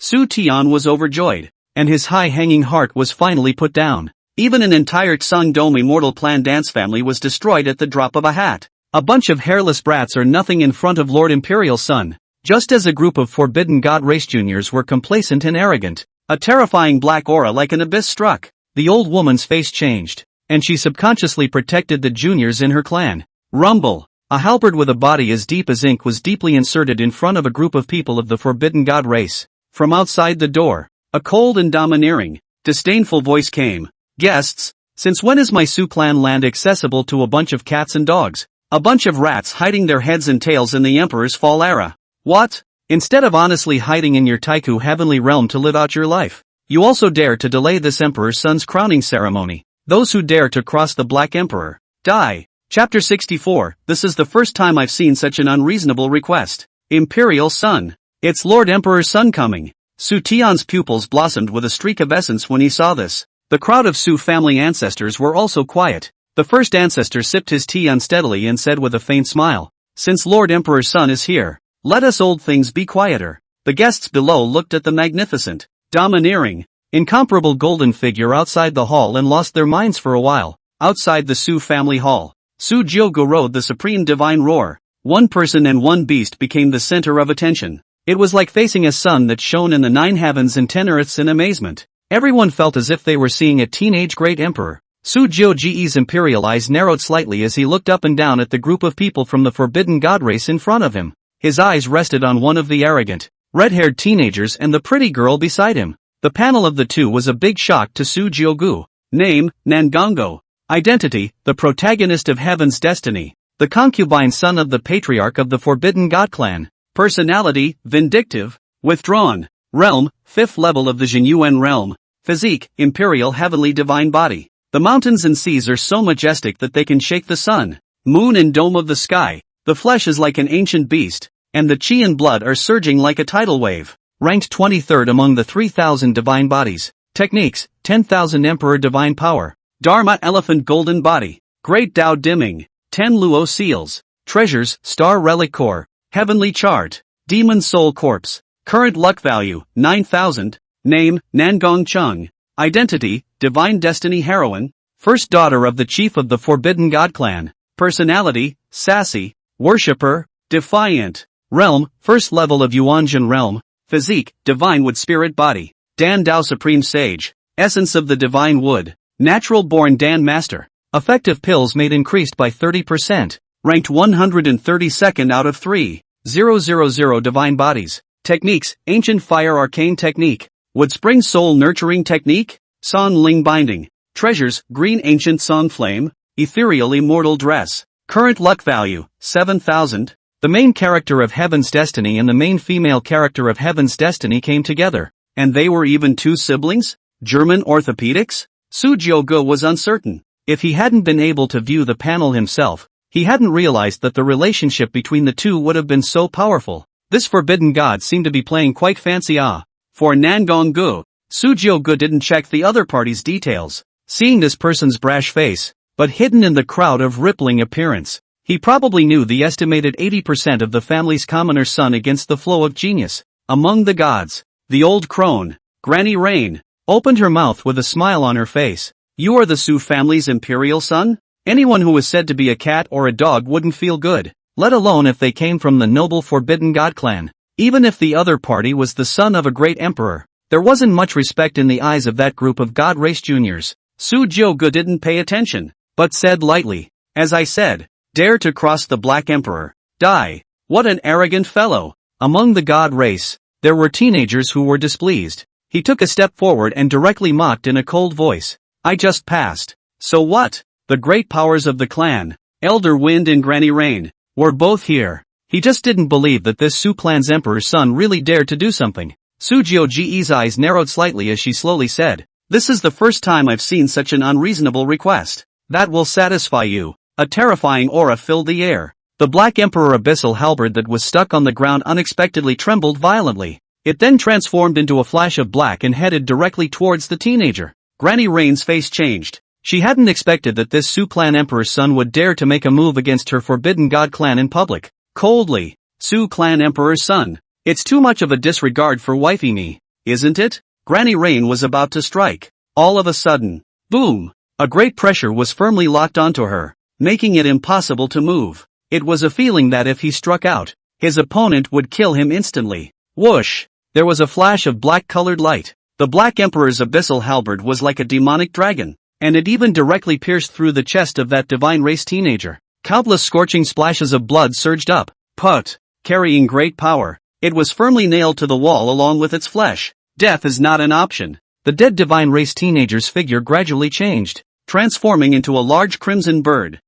Su Tian was overjoyed, and his high-hanging heart was finally put down. Even an entire Tsongdomi mortal clan dance family was destroyed at the drop of a hat. A bunch of hairless brats are nothing in front of Lord Imperial Son. Just as a group of Forbidden God race juniors were complacent and arrogant, a terrifying black aura like an abyss struck. The old woman's face changed, and she subconsciously protected the juniors in her clan. Rumble. A halberd with a body as deep as ink was deeply inserted in front of a group of people of the Forbidden God race. From outside the door, a cold and domineering, disdainful voice came. Guests, since when is my Su clan land accessible to a bunch of cats and dogs? A bunch of rats hiding their heads and tails in the Emperor's fall era. What? Instead of honestly hiding in your Taiku heavenly realm to live out your life, you also dare to delay this Emperor's son's crowning ceremony. Those who dare to cross the Black Emperor, die. Chapter 64, this is the first time I've seen such an unreasonable request. Imperial Son. It's Lord Emperor's son coming. Su Tian's pupils blossomed with a streak of essence when he saw this. The crowd of Su family ancestors were also quiet. The first ancestor sipped his tea unsteadily and said with a faint smile, "Since Lord Emperor's son is here, let us old things be quieter." The guests below looked at the magnificent, domineering, incomparable golden figure outside the hall and lost their minds for a while. Outside the Su family hall, Su Jiogu rode the supreme divine roar. One person and one beast became the center of attention. It was like facing a sun that shone in the 9 heavens and 10 earths in amazement. Everyone felt as if they were seeing a teenage great emperor. Su Jiogu's imperial eyes narrowed slightly as he looked up and down at the group of people from the forbidden god race in front of him. His eyes rested on one of the arrogant, red-haired teenagers and the pretty girl beside him. The panel of the two was a big shock to Su Jiogu. Name, Nangongo. Identity, the protagonist of Heaven's Destiny. The concubine son of the patriarch of the Forbidden God clan. Personality, vindictive, withdrawn. Realm, 5th level of the Jinyuan realm. Physique, imperial heavenly divine body. The mountains and seas are so majestic that they can shake the sun, moon and dome of the sky. The flesh is like an ancient beast, and the chi and blood are surging like a tidal wave. Ranked 23rd among the 3,000 divine bodies. Techniques, 10,000 Emperor divine power. Dharma elephant golden body. Great Tao dimming. 10 Luo seals. Treasures, star relic core. Heavenly chart. Demon soul corpse. Current luck value, 9,000. Name, Nangong Chung. Identity, divine destiny heroine. First daughter of the chief of the Forbidden God clan. Personality, sassy. Worshipper, defiant. Realm, 1st level of Yuanjin realm. Physique, divine wood spirit body. Dan Dao supreme sage. Essence of the divine wood. Natural born Dan master. Effective pills made increased by 30%. Ranked 132nd out of 3,000 divine bodies. Techniques, ancient fire arcane technique. Wood spring soul nurturing technique. San Ling binding. Treasures, green ancient song flame. Ethereal immortal dress. Current luck value, 7,000. The main character of Heaven's Destiny and the main female character of Heaven's Destiny came together. And they were even two siblings? German orthopedics? Su Jiogu was uncertain. If he hadn't been able to view the panel himself, he hadn't realized that the relationship between the two would have been so powerful. This forbidden god seemed to be playing quite fancy. For Nangong, Su Jiogu didn't check the other party's details. Seeing this person's brash face, but hidden in the crowd of rippling appearance, he probably knew the estimated 80% of the family's commoner son against the flow of genius. Among the gods, the old crone, Granny Rain, opened her mouth with a smile on her face. You are the Su family's imperial son? Anyone who was said to be a cat or a dog wouldn't feel good, let alone if they came from the noble Forbidden God clan. Even if the other party was the son of a great emperor, there wasn't much respect in the eyes of that group of god race juniors. Su Jiogu didn't pay attention, but said lightly, "As I said, dare to cross the Black Emperor. Die. What an arrogant fellow." Among the god race, there were teenagers who were displeased. He took a step forward and directly mocked in a cold voice. "I just passed. So what? The great powers of the clan, Elder Wind and Granny Rain, were both here." He just didn't believe that this Su clan's emperor's son really dared to do something. Su Jiogu's eyes narrowed slightly as she slowly said, "This is the first time I've seen such an unreasonable request. That will satisfy you." A terrifying aura filled the air. The Black Emperor abyssal halberd that was stuck on the ground unexpectedly trembled violently. It then transformed into a flash of black and headed directly towards the teenager. Granny Rain's face changed. She hadn't expected that this Su clan emperor's son would dare to make a move against her Forbidden God clan in public. Coldly, "Su clan emperor's son. It's too much of a disregard for wifey me, isn't it?" Granny Rain was about to strike. All of a sudden, boom! A great pressure was firmly locked onto her, making it impossible to move. It was a feeling that if he struck out, his opponent would kill him instantly. Whoosh! There was a flash of black-colored light. The Black Emperor's abyssal halberd was like a demonic dragon, and it even directly pierced through the chest of that divine race teenager. Countless scorching splashes of blood surged up, carrying great power. It was firmly nailed to the wall along with its flesh. Death is not an option. The dead divine race teenager's figure gradually changed, transforming into a large crimson bird.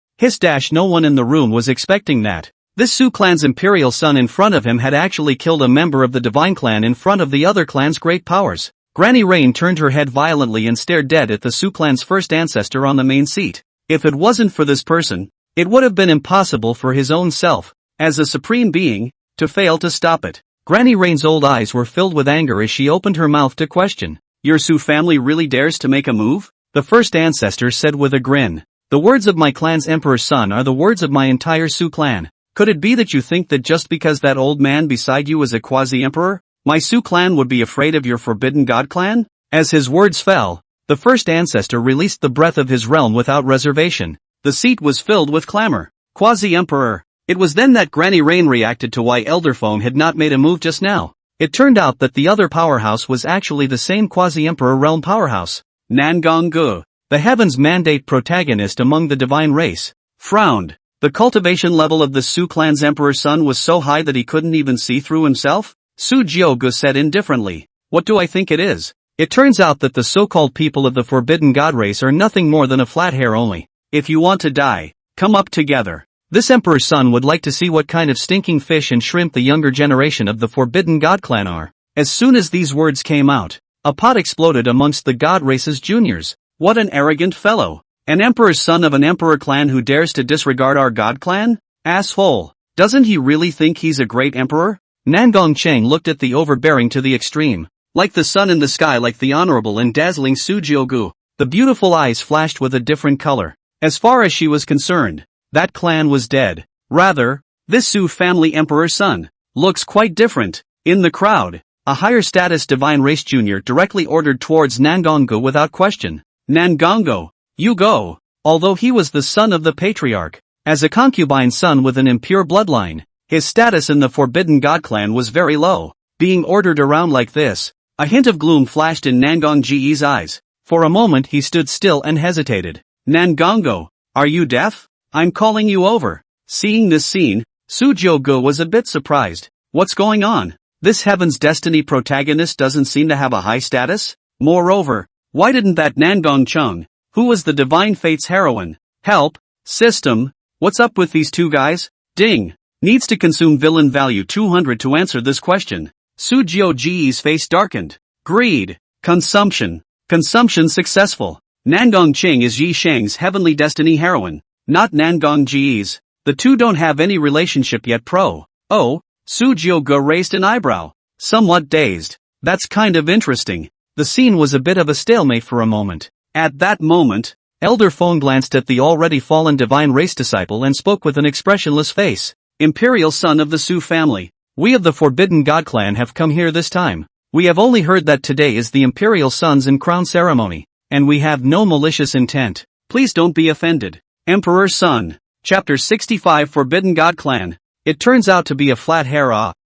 No one in the room was expecting that. This Su clan's imperial son in front of him had actually killed a member of the divine clan in front of the other clan's great powers. Granny Rain turned her head violently and stared dead at the Su clan's first ancestor on the main seat. If it wasn't for this person, it would have been impossible for his own self, as a supreme being, to fail to stop it. Granny Rain's old eyes were filled with anger as she opened her mouth to question. Your Su family really dares to make a move? The first ancestor said with a grin. The words of my clan's emperor's son are the words of my entire Su clan. Could it be that you think that just because that old man beside you is a quasi-emperor, my Su clan would be afraid of your forbidden god clan? As his words fell, the first ancestor released the breath of his realm without reservation. The seat was filled with clamor. Quasi-emperor. It was then that Granny Rain reacted to why Elder Phone had not made a move just now. It turned out that the other powerhouse was actually the same quasi-emperor realm powerhouse. Nangong-gu, the heavens mandate protagonist among the divine race, frowned. The cultivation level of the Su clan's emperor's son was so high that he couldn't even see through himself? Su Jiu-gu said indifferently. What do I think it is? It turns out that the so-called people of the forbidden god race are nothing more than a flat hair only. If you want to die, come up together. This emperor's son would like to see what kind of stinking fish and shrimp the younger generation of the forbidden god clan are. As soon as these words came out, a pot exploded amongst the god race's juniors. What an arrogant fellow. An emperor's son of an emperor clan who dares to disregard our god clan? Asshole. Doesn't he really think he's a great emperor? Nangong Cheng looked at the overbearing to the extreme. Like the sun in the sky, like the honorable and dazzling Su Jiu-gu. The beautiful eyes flashed with a different color. As far as she was concerned, that clan was dead. Rather, this Su family emperor's son looks quite different. In the crowd, a higher status divine race junior directly ordered towards Nangong-gu without question. Nangong-gu, you go. Although he was the son of the patriarch, as a concubine son with an impure bloodline, his status in the forbidden god clan was very low. Being ordered around like this, a hint of gloom flashed in Nangong-ji's eyes. For a moment he stood still and hesitated. Nangong-gu, are you deaf? I'm calling you over. Seeing this scene, Su Jiu-gu was a bit surprised. What's going on? This Heaven's Destiny protagonist doesn't seem to have a high status? Moreover, why didn't that Nangong Chung, who was the Divine Fate's heroine, help? System, what's up with these two guys? Ding. Needs to consume villain value 200 to answer this question. Su Jiu-ji's face darkened. Greed. Consumption. Consumption successful. Nangong Ching is Yi Sheng's Heavenly Destiny heroine, not Nangong Ji's. The two don't have any relationship yet. Oh, Su Jiu-gu raised an eyebrow, somewhat dazed. That's kind of interesting. The scene was a bit of a stalemate for a moment. At that moment, Elder Phone glanced at the already fallen divine race disciple and spoke with an expressionless face. Imperial son of the Su family, we of the Forbidden God clan have come here this time. We have only heard that today is the Imperial Sons and Crown ceremony, and we have no malicious intent. Please don't be offended. Emperor's Son. Chapter 65 Forbidden God Clan. It turns out to be a flat hair.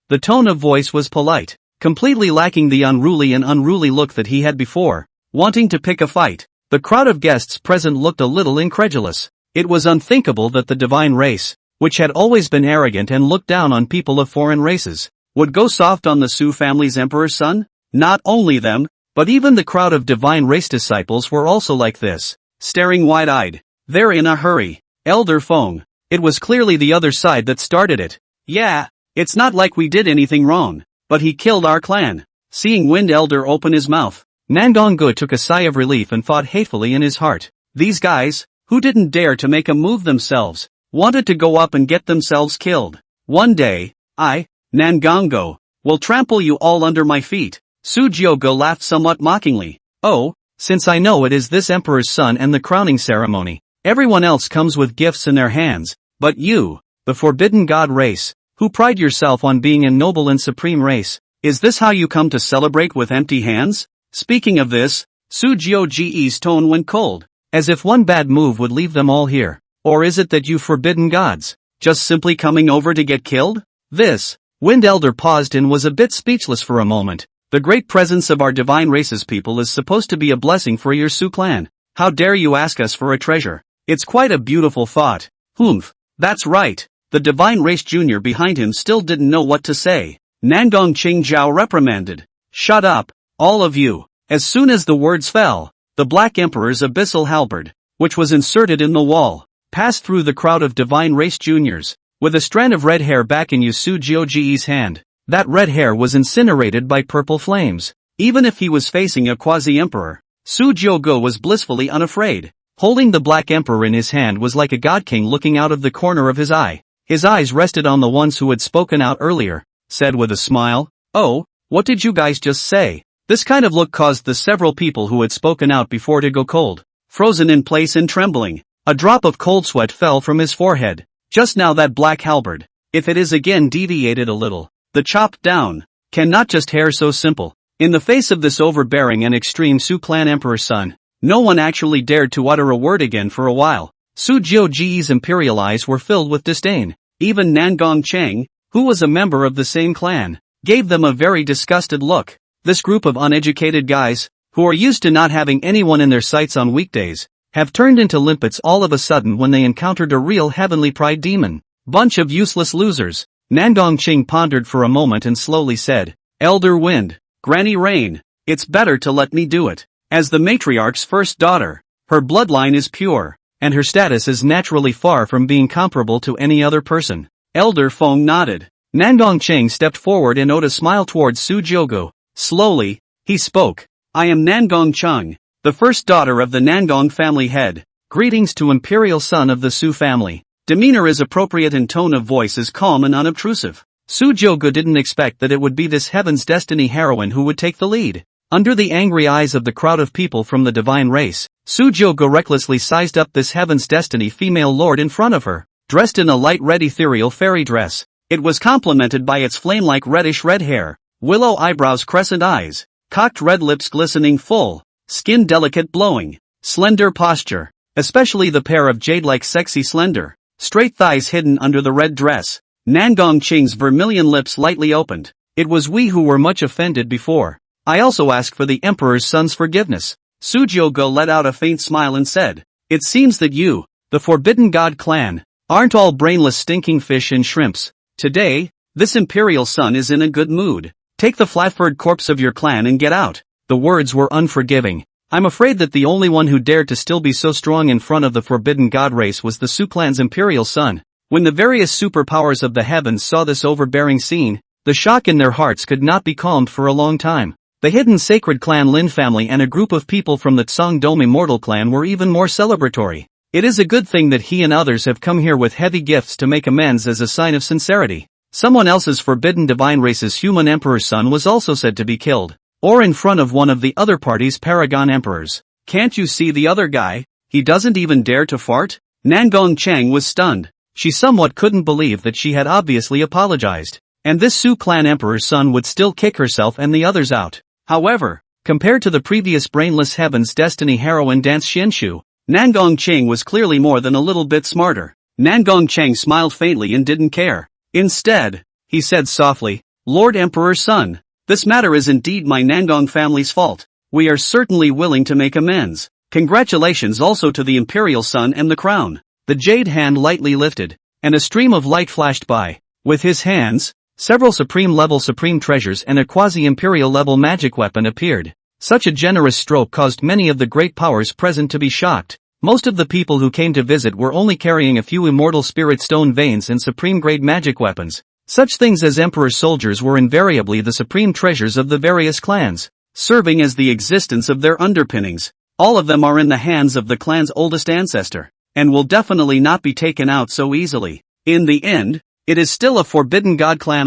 The tone of voice was polite, completely lacking the unruly look that he had before, wanting to pick a fight. The crowd of guests present looked a little incredulous. It was unthinkable that the divine race, which had always been arrogant and looked down on people of foreign races, would go soft on the Su family's emperor's son. Not only them, but even the crowd of divine race disciples were also like this, staring wide-eyed. They're in a hurry. Elder Fong. It was clearly the other side that started it. Yeah, it's not like we did anything wrong, but he killed our clan. Seeing Wind Elder open his mouth, Nangong-gu took a sigh of relief and thought hatefully in his heart. These guys, who didn't dare to make a move themselves, wanted to go up and get themselves killed. One day, I, Nangong-gu, will trample you all under my feet. Su Jiu-gu laughed somewhat mockingly. Oh, since I know it is this emperor's son and the crowning ceremony, everyone else comes with gifts in their hands, but you, the forbidden god race, who pride yourself on being a noble and supreme race, is this how you come to celebrate with empty hands? Speaking of this, Su Jiu-ji's tone went cold, as if one bad move would leave them all here. Or is it that you forbidden gods, just simply coming over to get killed? This, Wind Elder paused and was a bit speechless for a moment. The great presence of our divine race's people is supposed to be a blessing for your Su clan. How dare you ask us for a treasure? It's quite a beautiful thought. Humph, that's right. The divine race junior behind him still didn't know what to say. Nangong Qingjiao reprimanded. Shut up, all of you. As soon as the words fell, the Black Emperor's abyssal halberd, which was inserted in the wall, passed through the crowd of divine race juniors, with a strand of red hair back in Su Jiu-ji's hand. That red hair was incinerated by purple flames. Even if he was facing a quasi-emperor, Su Jiu-gu was blissfully unafraid. Holding the Black Emperor in his hand was like a god king looking out of the corner of his eye. His eyes rested on the ones who had spoken out earlier. said with a smile. "Oh, what did you guys just say?" This kind of look caused the several people who had spoken out before to go cold, frozen in place and trembling. A drop of cold sweat fell from his forehead. Just now that black halberd, if it is again deviated a little, the chopped down, cannot just hair so simple. In the face of this overbearing and extreme Su clan emperor's son, no one actually dared to utter a word again for a while. Su Jiuji's imperial eyes were filled with disdain. Even Nangong Cheng, who was a member of the same clan, gave them a very disgusted look. This group of uneducated guys, who are used to not having anyone in their sights on weekdays, have turned into limpets all of a sudden when they encountered a real heavenly pride demon. Bunch of useless losers. Nangong Cheng pondered for a moment and slowly said, "Elder Wind, Granny Rain, it's better to let me do it. As the matriarch's first daughter, her bloodline is pure, and her status is naturally far from being comparable to any other person." Elder Feng nodded. Nangong Cheng stepped forward and owed a smile towards Su Jiogo. Slowly, he spoke. "I am Nangong Cheng, the first daughter of the Nangong family head. Greetings to imperial son of the Su family." Demeanor is appropriate and tone of voice is calm and unobtrusive. Su Jiogo didn't expect that it would be this Heaven's Destiny heroine who would take the lead. Under the angry eyes of the crowd of people from the divine race, Su Jiogo recklessly sized up this Heaven's Destiny female lord in front of her, dressed in a light red ethereal fairy dress. It was complemented by its flame-like reddish red hair, willow eyebrows, crescent eyes, cocked red lips glistening full, skin delicate blowing, slender posture, especially the pair of jade-like sexy slender, straight thighs hidden under the red dress. Nangong Cheng's vermilion lips lightly opened. "It was we who were much offended before. I also ask for the Emperor's son's forgiveness." Su Jiogo let out a faint smile and said, "It seems that you, the Forbidden God clan, aren't all brainless stinking fish and shrimps. Today, this imperial son is in a good mood. Take the flat-furred corpse of your clan and get out." The words were unforgiving. I'm afraid that the only one who dared to still be so strong in front of the Forbidden God race was the Su clan's imperial son. When the various superpowers of the heavens saw this overbearing scene, the shock in their hearts could not be calmed for a long time. The hidden sacred clan Lin family and a group of people from the Tsangdom immortal clan were even more celebratory. It is a good thing that he and others have come here with heavy gifts to make amends as a sign of sincerity. Someone else's forbidden divine race's human emperor's son was also said to be killed, or in front of one of the other party's paragon emperors. "Can't you see the other guy? He doesn't even dare to fart?" Nangong Cheng was stunned. She somewhat couldn't believe that she had obviously apologized, and this Su clan emperor's son would still kick herself and the others out. However, compared to the previous brainless Heaven's Destiny heroine Dance Xinshu, Nangong Cheng was clearly more than a little bit smarter. Nangong Cheng smiled faintly and didn't care. Instead, he said softly, "Lord Emperor's son, this matter is indeed my Nangong family's fault. We are certainly willing to make amends. Congratulations also to the imperial son and the crown." The jade hand lightly lifted, and a stream of light flashed by. With his hands, several supreme-level supreme treasures and a quasi-imperial-level magic weapon appeared. Such a generous stroke caused many of the great powers present to be shocked. Most of the people who came to visit were only carrying a few immortal spirit stone veins and supreme-grade magic weapons. Such things as Emperor's soldiers were invariably the supreme treasures of the various clans, serving as the existence of their underpinnings. All of them are in the hands of the clan's oldest ancestor, and will definitely not be taken out so easily. In the end, it is still a Forbidden God clan.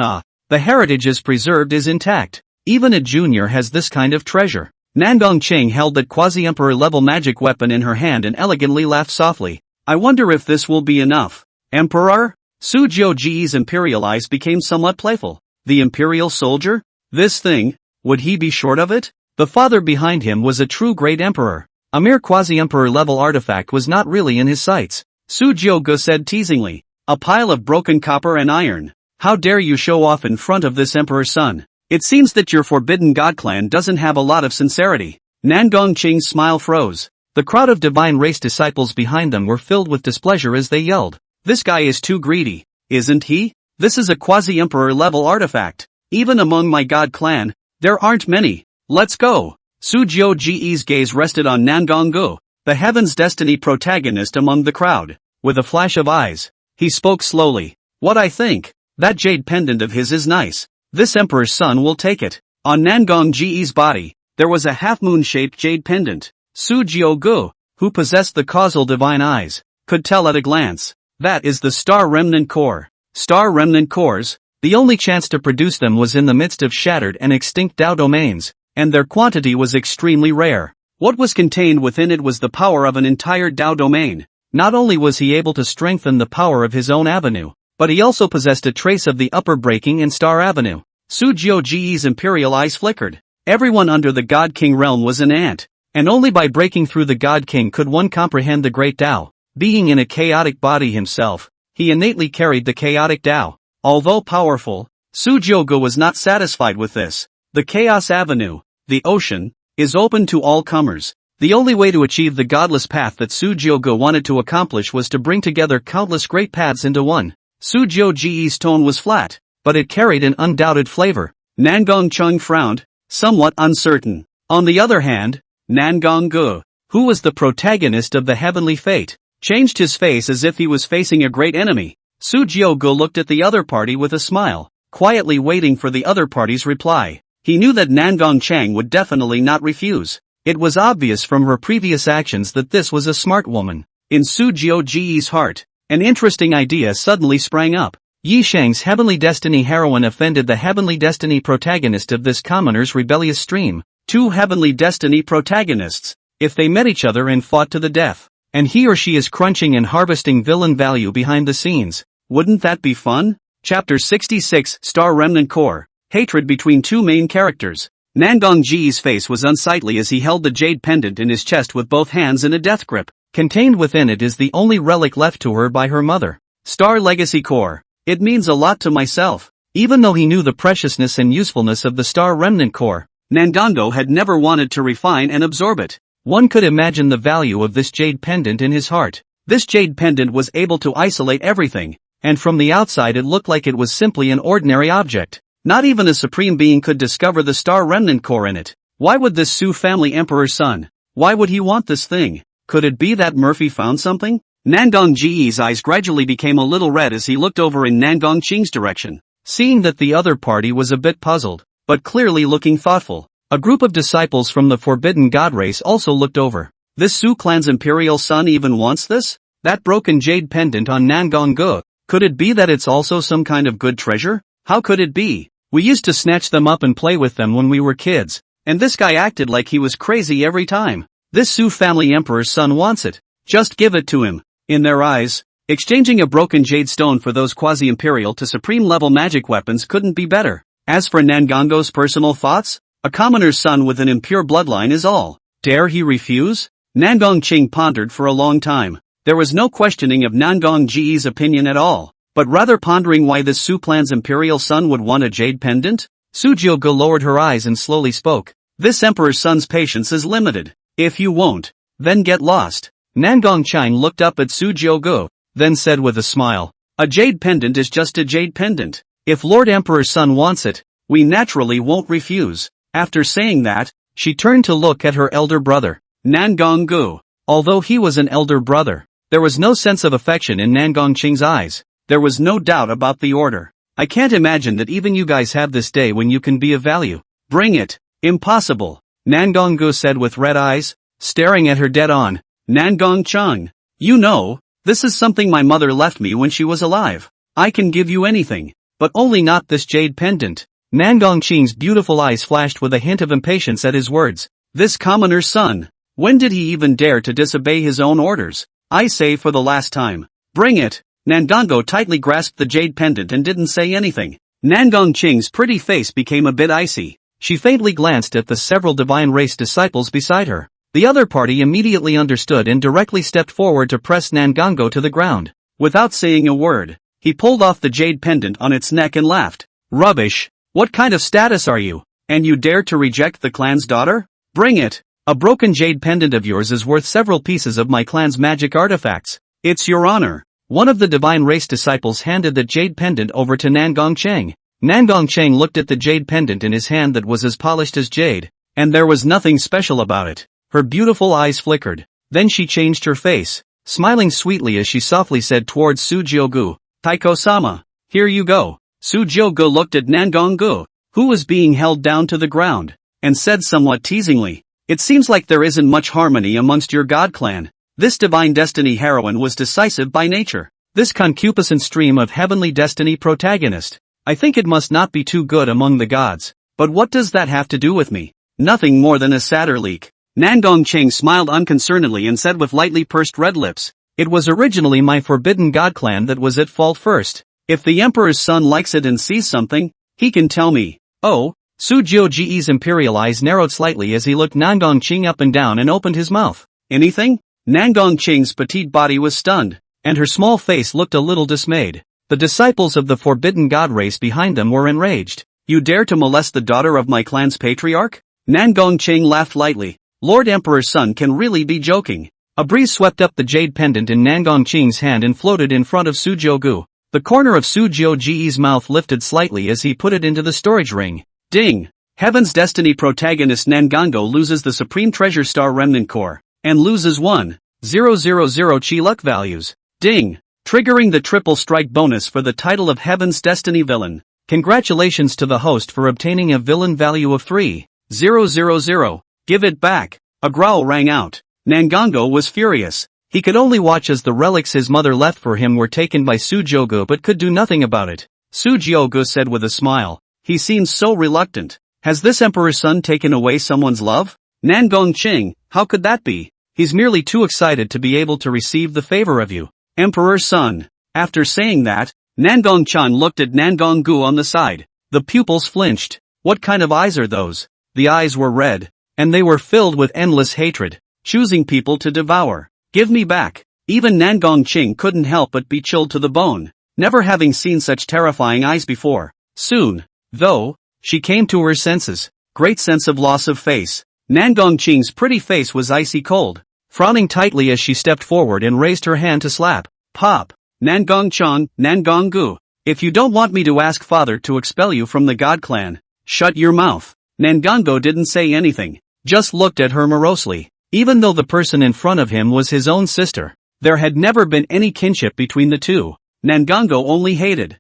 The heritage is preserved is intact. Even a junior has this kind of treasure. Nangong Cheng held that quasi-emperor level magic weapon in her hand and elegantly laughed softly. "I wonder if this will be enough." "Emperor?" Su Jiuji's imperial eyes became somewhat playful. "The imperial soldier? This thing, would he be short of it?" The father behind him was a true great emperor. A mere quasi-emperor level artifact was not really in his sights. Su Jiogo said teasingly, "A pile of broken copper and iron. How dare you show off in front of this emperor's son? It seems that your Forbidden God clan doesn't have a lot of sincerity." Nangong Cheng's smile froze. The crowd of divine race disciples behind them were filled with displeasure as they yelled, "This guy is too greedy, isn't he? This is a quasi-emperor level artifact. Even among my God clan, there aren't many. Let's go." Su Jiuji's gaze rested on Nangong Go, the Heaven's Destiny protagonist among the crowd. With a flash of eyes, he spoke slowly. "What I think, that jade pendant of his is nice. This emperor's son will take it." On Nangong Ge's body, there was a half-moon-shaped jade pendant. Su Jiogo, who possessed the causal divine eyes, could tell at a glance. That is the Star Remnant Core. Star Remnant Cores, The only chance to produce them was in the midst of shattered and extinct Tao domains, and their quantity was extremely rare. What was contained within it was the power of an entire Tao domain. Not only was he able to strengthen the power of his own avenue, but he also possessed a trace of the upper breaking and star avenue. Sujio Ge's imperial eyes flickered. Everyone under the God King realm was an ant, and only by breaking through the God King could one comprehend the great Tao. Being in a chaotic body himself, he innately carried the chaotic Tao. Although powerful, Sujiogo was not satisfied with this. The Chaos Avenue, the ocean, is open to all comers. The only way to achieve the godless path that Sujiogo wanted to accomplish was to bring together countless great paths into one. Sujio Ge's tone was flat, but it carried an undoubted flavor. Nangong Chung frowned, somewhat uncertain. On the other hand, Nangong Gu, who was the protagonist of the heavenly fate, changed his face as if he was facing a great enemy. Sujio Gu looked at the other party with a smile, quietly waiting for the other party's reply. He knew that Nangong Chang would definitely not refuse. It was obvious from her previous actions that this was a smart woman. In Sujio Ge's heart, an interesting idea suddenly sprang up. Yi Shang's heavenly destiny heroine offended the heavenly destiny protagonist of this commoner's rebellious stream. Two heavenly destiny protagonists, if they met each other and fought to the death, and he or she is crunching and harvesting villain value behind the scenes, wouldn't that be fun? Chapter 66 Star Remnant Core. Hatred between two main characters. Nangong Ji's face was unsightly as he held the jade pendant in his chest with both hands in a death grip. Contained within it is the only relic left to her by her mother. Star Legacy Core. It means a lot to myself. Even though he knew the preciousness and usefulness of the Star Remnant Core, Nangongo had never wanted to refine and absorb it. One could imagine the value of this jade pendant in his heart. This jade pendant was able to isolate everything, and from the outside it looked like it was simply an ordinary object. Not even a supreme being could discover the Star Remnant Core in it. Why would this Su family emperor's son? Why would he want this thing? Could it be that Murphy found something? Nangong Ji's eyes gradually became a little red as he looked over in Nangong Qing's direction. Seeing that the other party was a bit puzzled, but clearly looking thoughtful, a group of disciples from the Forbidden God race also looked over. This Su clan's imperial son even wants this? That broken jade pendant on Nangong Gu, could it be that it's also some kind of good treasure? How could it be? We used to snatch them up and play with them when we were kids, and this guy acted like he was crazy every time. This Su family emperor's son wants it. Just give it to him. In their eyes, exchanging a broken jade stone for those quasi-imperial to supreme-level magic weapons couldn't be better. As for Nangongo's personal thoughts, a commoner's son with an impure bloodline is all. Dare he refuse? Nangong Qing pondered for a long time. There was no questioning of Nangong Ji's opinion at all, but rather pondering why this Su clan's imperial son would want a jade pendant. Sujiogo lowered her eyes and slowly spoke. This emperor's son's patience is limited. If you won't, then get lost. Nangong Chang looked up at Sujiogo, then said with a smile, a jade pendant is just a jade pendant. If Lord Emperor's son wants it, we naturally won't refuse. After saying that, she turned to look at her elder brother, Nangong Gu. Although he was an elder brother, there was no sense of affection in Nangong Qing's eyes. There was no doubt about the order. I can't imagine that even you guys have this day when you can be of value. Bring it. Impossible. Nangong Gu said with red eyes, staring at her dead on. Nangong Chang. You know, this is something my mother left me when she was alive. I can give you anything, but only not this jade pendant. Nangong Qing's beautiful eyes flashed with a hint of impatience at his words. This commoner's son. When did he even dare to disobey his own orders? I say for the last time. Bring it. Nangongo tightly grasped the jade pendant and didn't say anything. Nangong Qing's pretty face became a bit icy. She faintly glanced at the several divine race disciples beside her. The other party immediately understood and directly stepped forward to press Nangongo to the ground. Without saying a word, he pulled off the jade pendant on its neck and laughed. Rubbish. What kind of status are you? And you dare to reject the clan's daughter? Bring it. A broken jade pendant of yours is worth several pieces of my clan's magic artifacts. It's your honor. One of the divine race disciples handed the jade pendant over to Nangong Cheng. Nangong Cheng looked at the jade pendant in his hand that was as polished as jade, and there was nothing special about it. Her beautiful eyes flickered. Then she changed her face, smiling sweetly as she softly said towards Sujiogu, Taiko-sama, here you go. Sujiogu looked at Nangong Gu, who was being held down to the ground, and said somewhat teasingly, it seems like there isn't much harmony amongst your god clan. This divine destiny heroine was decisive by nature. This concupiscent stream of heavenly destiny protagonist. I think it must not be too good among the gods. But what does that have to do with me? Nothing more than a satyr leak. Nangong Ching smiled unconcernedly and said with lightly pursed red lips, "It was originally my forbidden god clan that was at fault first. If the emperor's son likes it and sees something, he can tell me." Oh, Su Jiuji's imperial eyes narrowed slightly as he looked Nangong Ching up and down and opened his mouth. Anything? Nangong Ching's petite body was stunned, and her small face looked a little dismayed. The disciples of the forbidden god race behind them were enraged. "You dare to molest the daughter of my clan's patriarch?" Nangong Ching laughed lightly. Lord Emperor's son can really be joking. A breeze swept up the jade pendant in Nangong Ching's hand and floated in front of Su Jiugu. The corner of Su Jiuji's mouth lifted slightly as he put it into the storage ring. Ding! Heaven's Destiny protagonist Nangongo loses the Supreme Treasure Star Remnant Core, and loses 1,000 chi luck values. Ding! Triggering the triple strike bonus for the title of Heaven's Destiny villain. Congratulations to the host for obtaining a villain value of 3,000. Give it back. A growl rang out. Nangongo was furious. He could only watch as the relics his mother left for him were taken by Su Jiugu but could do nothing about it. Su Jiugu said with a smile. He seems so reluctant. Has this emperor's son taken away someone's love? Nangong Ching, how could that be? He's merely too excited to be able to receive the favor of you, emperor's son. After saying that, Nangong Chan looked at Nangong Gu on the side. The pupils flinched. What kind of eyes are those? The eyes were red, and they were filled with endless hatred, choosing people to devour. Give me back. Even Nangong Ching couldn't help but be chilled to the bone, never having seen such terrifying eyes before. Soon, though, she came to her senses. Great sense of loss of face. Nangong Ching's pretty face was icy cold, frowning tightly as she stepped forward and raised her hand to slap. Pop. Nangong Chan, Nangong Gu. If you don't want me to ask father to expel you from the god clan, shut your mouth. Nangongo didn't say anything, just looked at her morosely. Even though the person in front of him was his own sister, there had never been any kinship between the two. Nangongo only hated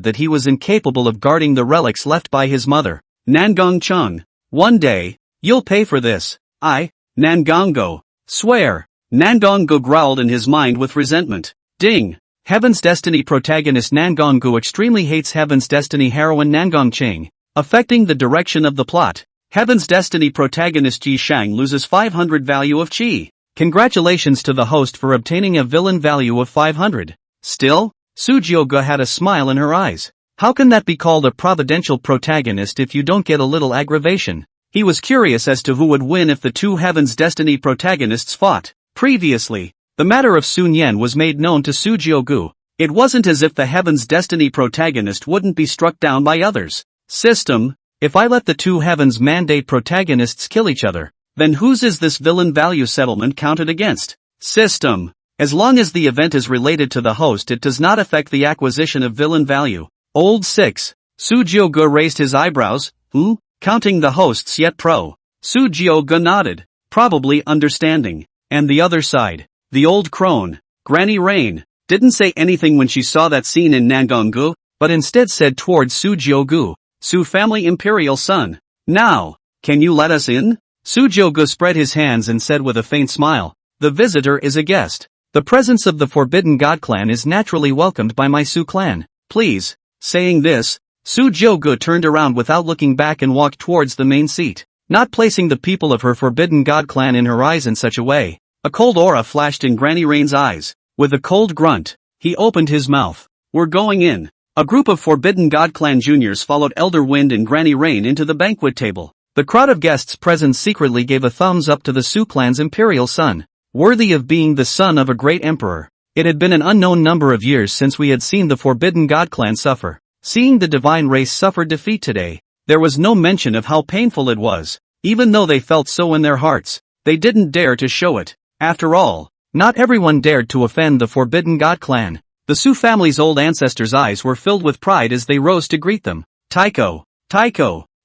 that he was incapable of guarding the relics left by his mother. Nangong Chang, one day, you'll pay for this. Nangongo, swear. Nangongo growled in his mind with resentment. Ding! Heaven's Destiny protagonist Nangongo extremely hates Heaven's Destiny heroine Nangong Ching, affecting the direction of the plot. Heaven's Destiny protagonist Ji Shang loses 500 value of chi. Congratulations to the host for obtaining a villain value of 500. Still, Su Jiugu had a smile in her eyes. How can that be called a providential protagonist if you don't get a little aggravation? He was curious as to who would win if the two Heaven's Destiny protagonists fought. Previously, the matter of Sun Yen was made known to Su Jiugu. It wasn't as if the Heaven's Destiny protagonist wouldn't be struck down by others. System, if I let the two Heaven's Mandate protagonists kill each other, then whose is this villain value settlement counted against? System, as long as the event is related to the host it does not affect the acquisition of villain value. Old 6. Su Jiugu raised his eyebrows. Counting the hosts yet pro. Su Jiugu nodded, probably understanding. And the other side, the old crone, Granny Rain, didn't say anything when she saw that scene in Nangongu, but instead said towards Su Jiugu, Su family imperial son. Now, can you let us in? Su Jiugu spread his hands and said with a faint smile, the visitor is a guest. The presence of the Forbidden God clan is naturally welcomed by my Su clan. Please. Saying this, Su Jiugu turned around without looking back and walked towards the main seat, not placing the people of her Forbidden God clan in her eyes in such a way. A cold aura flashed in Granny Rain's eyes. With a cold grunt, he opened his mouth. We're going in. A group of Forbidden God clan juniors followed Elder Wind and Granny Rain into the banquet table. The crowd of guests present secretly gave a thumbs up to the Su clan's imperial son, worthy of being the son of a great emperor. It had been an unknown number of years since we had seen the Forbidden God clan suffer. Seeing the divine race suffer defeat today, there was no mention of how painful it was. Even though they felt so in their hearts, they didn't dare to show it. After all, not everyone dared to offend the Forbidden God clan. The Su family's old ancestors' eyes were filled with pride as they rose to greet them. Taiko.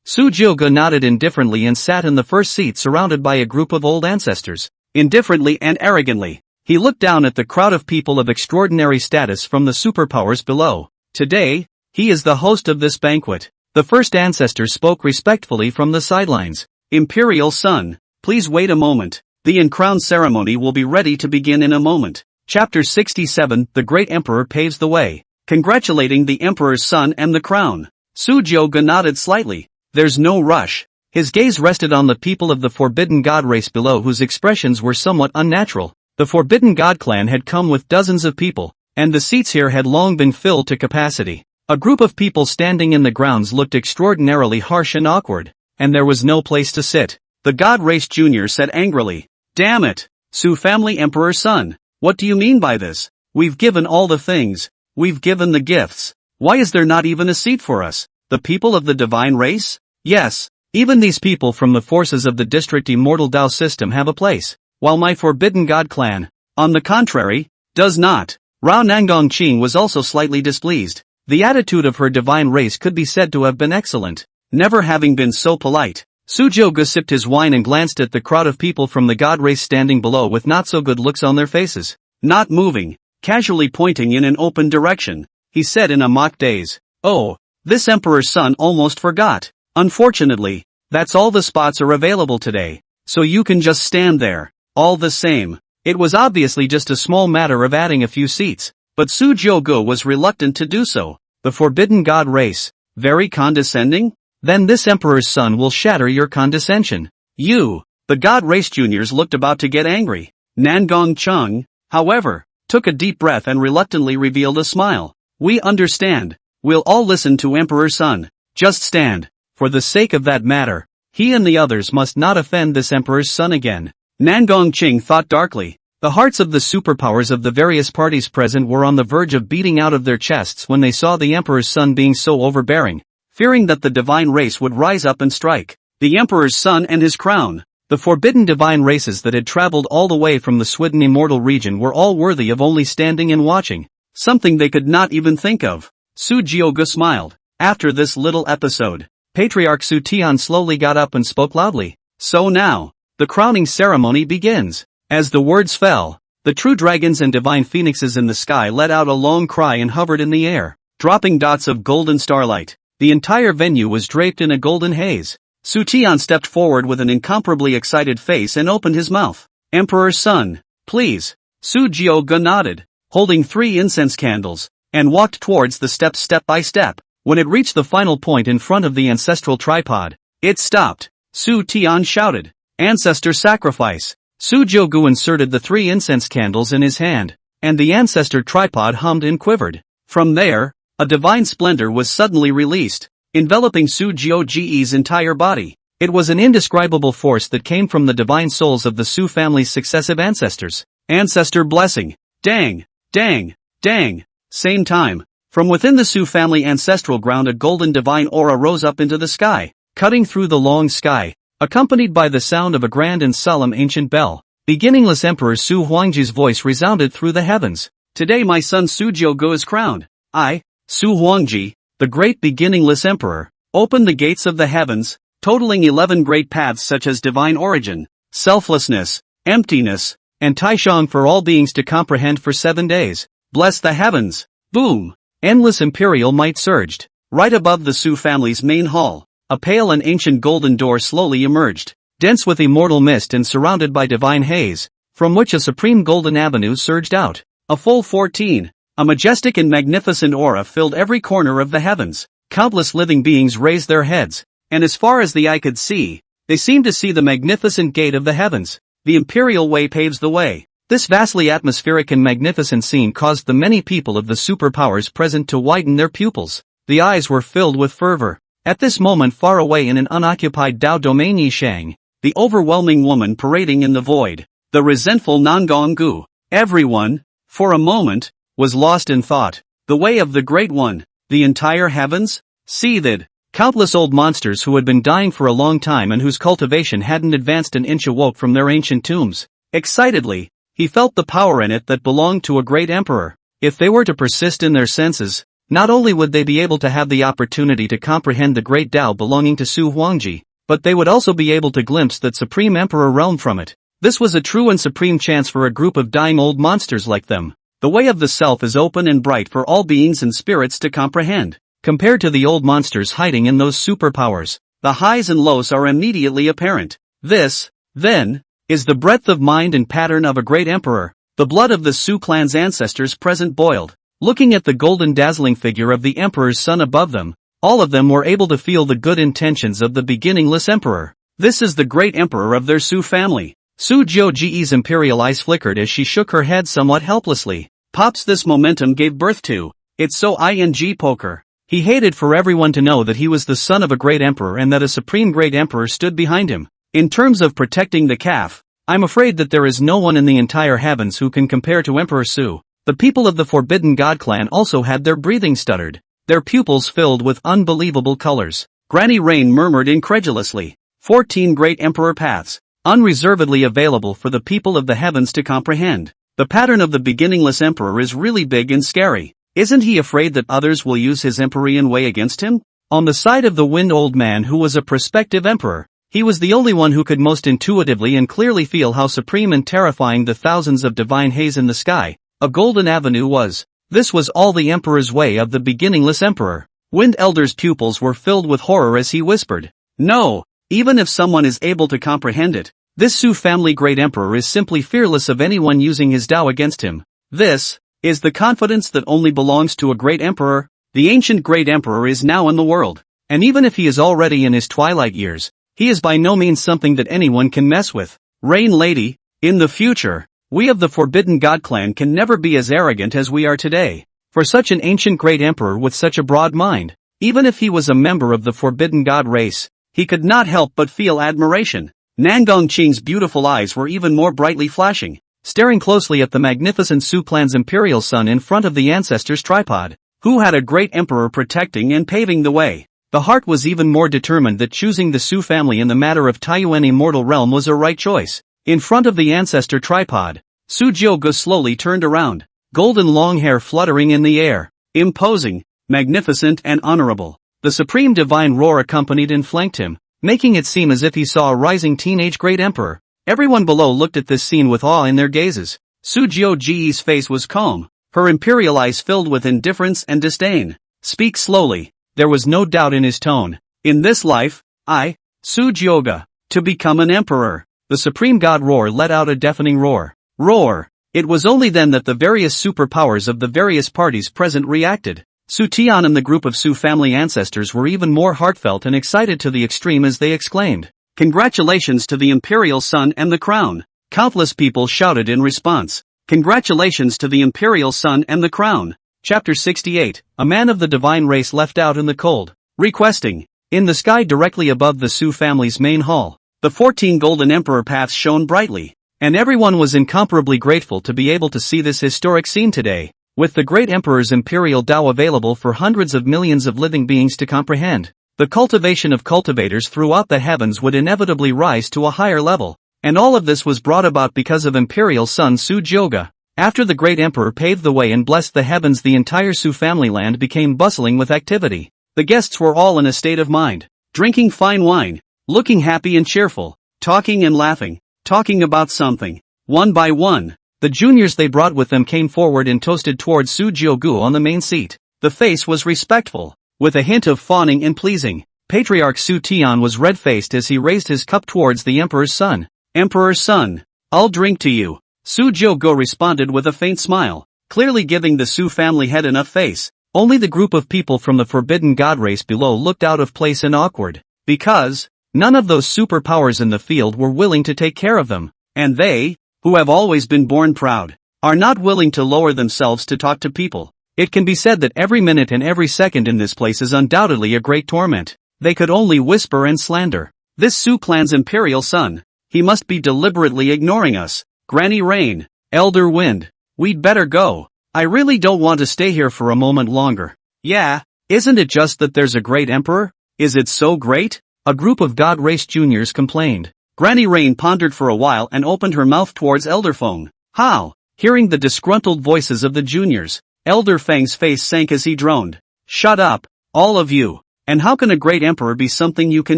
Su Jiugu nodded indifferently and sat in the first seat surrounded by a group of old ancestors. Indifferently and arrogantly, he looked down at the crowd of people of extraordinary status from the superpowers below. Today, he is the host of this banquet. The first ancestor spoke respectfully from the sidelines. Imperial son, please wait a moment. The uncrown ceremony will be ready to begin in a moment. Chapter 67, The Great Emperor Paves the Way. congratulating the emperor's son and the crown. Sujioga nodded slightly. There's no rush. His gaze rested on the people of the Forbidden God race below, whose expressions were somewhat unnatural. The Forbidden God clan had come with dozens of people, and the seats here had long been filled to capacity. A group of people standing in the grounds looked extraordinarily harsh and awkward, and there was no place to sit. The God Race Jr. said angrily, "Damn it! Su family emperor's son, what do you mean by this? We've given all the things, we've given the gifts. Why is there not even a seat for us, the people of the divine race? Yes, even these people from the forces of the district immortal Dao system have a place, while my Forbidden God clan, on the contrary, does not." Rao Nangongqing was also slightly displeased. The attitude of her divine race could be said to have been excellent, never having been so polite. Sujioga sipped his wine and glanced at the crowd of people from the God race standing below with not-so-good looks on their faces. Not moving, casually pointing in an open direction, he said in a mock daze, "Oh, this emperor's son almost forgot. Unfortunately, that's all the spots are available today, so you can just stand there. All the same, it was obviously just a small matter of adding a few seats, but Sujioga was reluctant to do so. The Forbidden God race, very condescending? Then this emperor's son will shatter your condescension. You." The God race juniors looked about to get angry. Nangong Chung, however, took a deep breath and reluctantly revealed a smile. "We understand. We'll all listen to Emperor's son. Just stand. For the sake of that matter, he and the others must not offend this emperor's son again." Nangong Ching thought darkly. The hearts of the superpowers of the various parties present were on the verge of beating out of their chests when they saw the emperor's son being so overbearing, fearing that the divine race would rise up and strike. The emperor's son and his crown. The forbidden divine races that had traveled all the way from the Swidden immortal region were all worthy of only standing and watching, something they could not even think of. Sujioga smiled. After this little episode, Patriarch Su Tian slowly got up and spoke loudly. "So now, the crowning ceremony begins." As the words fell, the true dragons and divine phoenixes in the sky let out a long cry and hovered in the air, dropping dots of golden starlight. The entire venue was draped in a golden haze. Su Tian stepped forward with an incomparably excited face and opened his mouth. "Emperor's son, please." Sujioga nodded, holding 3 incense candles, and walked towards the steps step by step. When it reached the final point in front of the ancestral tripod, it stopped. Su Tian shouted, "Ancestor sacrifice." Sujioga inserted the 3 incense candles in his hand, and the ancestor tripod hummed and quivered. From there, a divine splendor was suddenly released, enveloping Sujioge's entire body. It was an indescribable force that came from the divine souls of the Su family's successive ancestors. Ancestor blessing. Dang, dang, dang. Same time, from within the Su family ancestral ground a golden divine aura rose up into the sky, cutting through the long sky, accompanied by the sound of a grand and solemn ancient bell. Beginningless Emperor Su Huangji's voice resounded through the heavens. "Today my son Sujioga is crowned. I, Su Huangji, the great beginningless emperor, open the gates of the heavens, totaling 11 great paths such as divine origin, selflessness, emptiness, and Taishang for all beings to comprehend for 7 days. Bless the heavens." Boom! Endless imperial might surged. Right above the Su family's main hall, a pale and ancient golden door slowly emerged, dense with immortal mist and surrounded by divine haze, from which a supreme golden avenue surged out. A full 14. A majestic and magnificent aura filled every corner of the heavens. Countless living beings raised their heads, and as far as the eye could see, they seemed to see the magnificent gate of the heavens. The imperial way paves the way. This vastly atmospheric and magnificent scene caused the many people of the superpowers present to widen their pupils. The eyes were filled with fervor. At this moment, far away in an unoccupied Dao domain, Yishang, the overwhelming woman parading in the void, the resentful Nangonggu. Everyone, for a moment, was lost in thought. The way of the Great One, the entire heavens, seethed. Countless old monsters who had been dying for a long time and whose cultivation hadn't advanced an inch awoke from their ancient tombs. Excitedly, he felt the power in it that belonged to a great emperor. If they were to persist in their senses, not only would they be able to have the opportunity to comprehend the great Tao belonging to Su Huangji, but they would also be able to glimpse that supreme emperor realm from it. This was a true and supreme chance for a group of dying old monsters like them. The way of the self is open and bright for all beings and spirits to comprehend. Compared to the old monsters hiding in those superpowers, the highs and lows are immediately apparent. This, then, is the breadth of mind and pattern of a great emperor. The blood of the Su clan's ancestors present boiled. Looking at the golden dazzling figure of the emperor's son above them, all of them were able to feel the good intentions of the beginningless emperor. This is the great emperor of their Su family. Su Jiuji's imperial eyes flickered as she shook her head somewhat helplessly. Pops, this momentum gave birth to. It's so ing poker. He hated for everyone to know that he was the son of a great emperor and that a supreme great emperor stood behind him. In terms of protecting the calf, I'm afraid that there is no one in the entire heavens who can compare to Emperor Su. The people of the Forbidden God clan also had their breathing stuttered, their pupils filled with unbelievable colors. Granny Rain murmured incredulously. 14 great emperor paths, unreservedly available for the people of the heavens to comprehend. The pattern of the beginningless emperor is really big and scary. Isn't he afraid that others will use his empyrean way against him? On the side of the wind old man who was a prospective emperor, he was the only one who could most intuitively and clearly feel how supreme and terrifying the thousands of divine haze in the sky, a golden avenue was. This was all the emperor's way of the beginningless emperor. Wind Elder's pupils were filled with horror as he whispered, "No, even if someone is able to comprehend it, this Su family great emperor is simply fearless of anyone using his Tao against him. This is the confidence that only belongs to a great emperor. The ancient great emperor is now in the world, and even if he is already in his twilight years, he is by no means something that anyone can mess with. Rain Lady, in the future, we of the Forbidden God clan can never be as arrogant as we are today. For such an ancient great emperor with such a broad mind, even if he was a member of the Forbidden God race, he could not help but feel admiration." Nangong Qing's beautiful eyes were even more brightly flashing, staring closely at the magnificent Su clan's imperial son in front of the ancestor's tripod, who had a great emperor protecting and paving the way. The heart was even more determined that choosing the Su family in the matter of Taiyuan immortal realm was a right choice. In front of the ancestor tripod, Su Jiuge slowly turned around, golden long hair fluttering in the air, imposing, magnificent and honorable. The supreme divine roar accompanied and flanked him, making it seem as if he saw a rising teenage great emperor. Everyone below looked at this scene with awe in their gazes. Su Jiuji's face was calm, her imperial eyes filled with indifference and disdain. "Speak slowly." There was no doubt in his tone. "In this life, I, Su Jiuge, to become an emperor." The supreme god roar let out a deafening roar. Roar! It was only then that the various superpowers of the various parties present reacted. Su Tian and the group of Su family ancestors were even more heartfelt and excited to the extreme as they exclaimed, "Congratulations to the imperial son and the crown!" Countless people shouted in response, "Congratulations to the imperial son and the crown!" Chapter 68, a man of the divine race left out in the cold, requesting. In the sky directly above the Su family's main hall, the 14 golden emperor paths shone brightly, and everyone was incomparably grateful to be able to see this historic scene today. With the great emperor's imperial Tao available for hundreds of millions of living beings to comprehend, the cultivation of cultivators throughout the heavens would inevitably rise to a higher level. And all of this was brought about because of imperial son Su Jiuge. After the great emperor paved the way and blessed the heavens, the entire Su family land became bustling with activity. The guests were all in a state of mind, drinking fine wine, looking happy and cheerful, talking and laughing, talking about something. One by one, the juniors they brought with them came forward and toasted towards Su Jiuge on the main seat. The face was respectful, with a hint of fawning and pleasing. Patriarch Su Tian was red-faced as he raised his cup towards the emperor's son. "Emperor's son, I'll drink to you." Su Jiuge responded with a faint smile, clearly giving the Su family head enough face. Only the group of people from the Forbidden God race below looked out of place and awkward, because none of those superpowers in the field were willing to take care of them, and they, who have always been born proud, are not willing to lower themselves to talk to people. It can be said that every minute and every second in this place is undoubtedly a great torment. They could only whisper and slander. "This Su clan's imperial son, he must be deliberately ignoring us. Granny Rain, Elder Wind, we'd better go. I really don't want to stay here for a moment longer." "Yeah, isn't it just that there's a great emperor? Is it so great?" a group of God race juniors complained. Granny Rain pondered for a while and opened her mouth towards Elder Feng. "How?" Hearing the disgruntled voices of the juniors, Elder Feng's face sank as he droned. "Shut up, all of you. And how can a great emperor be something you can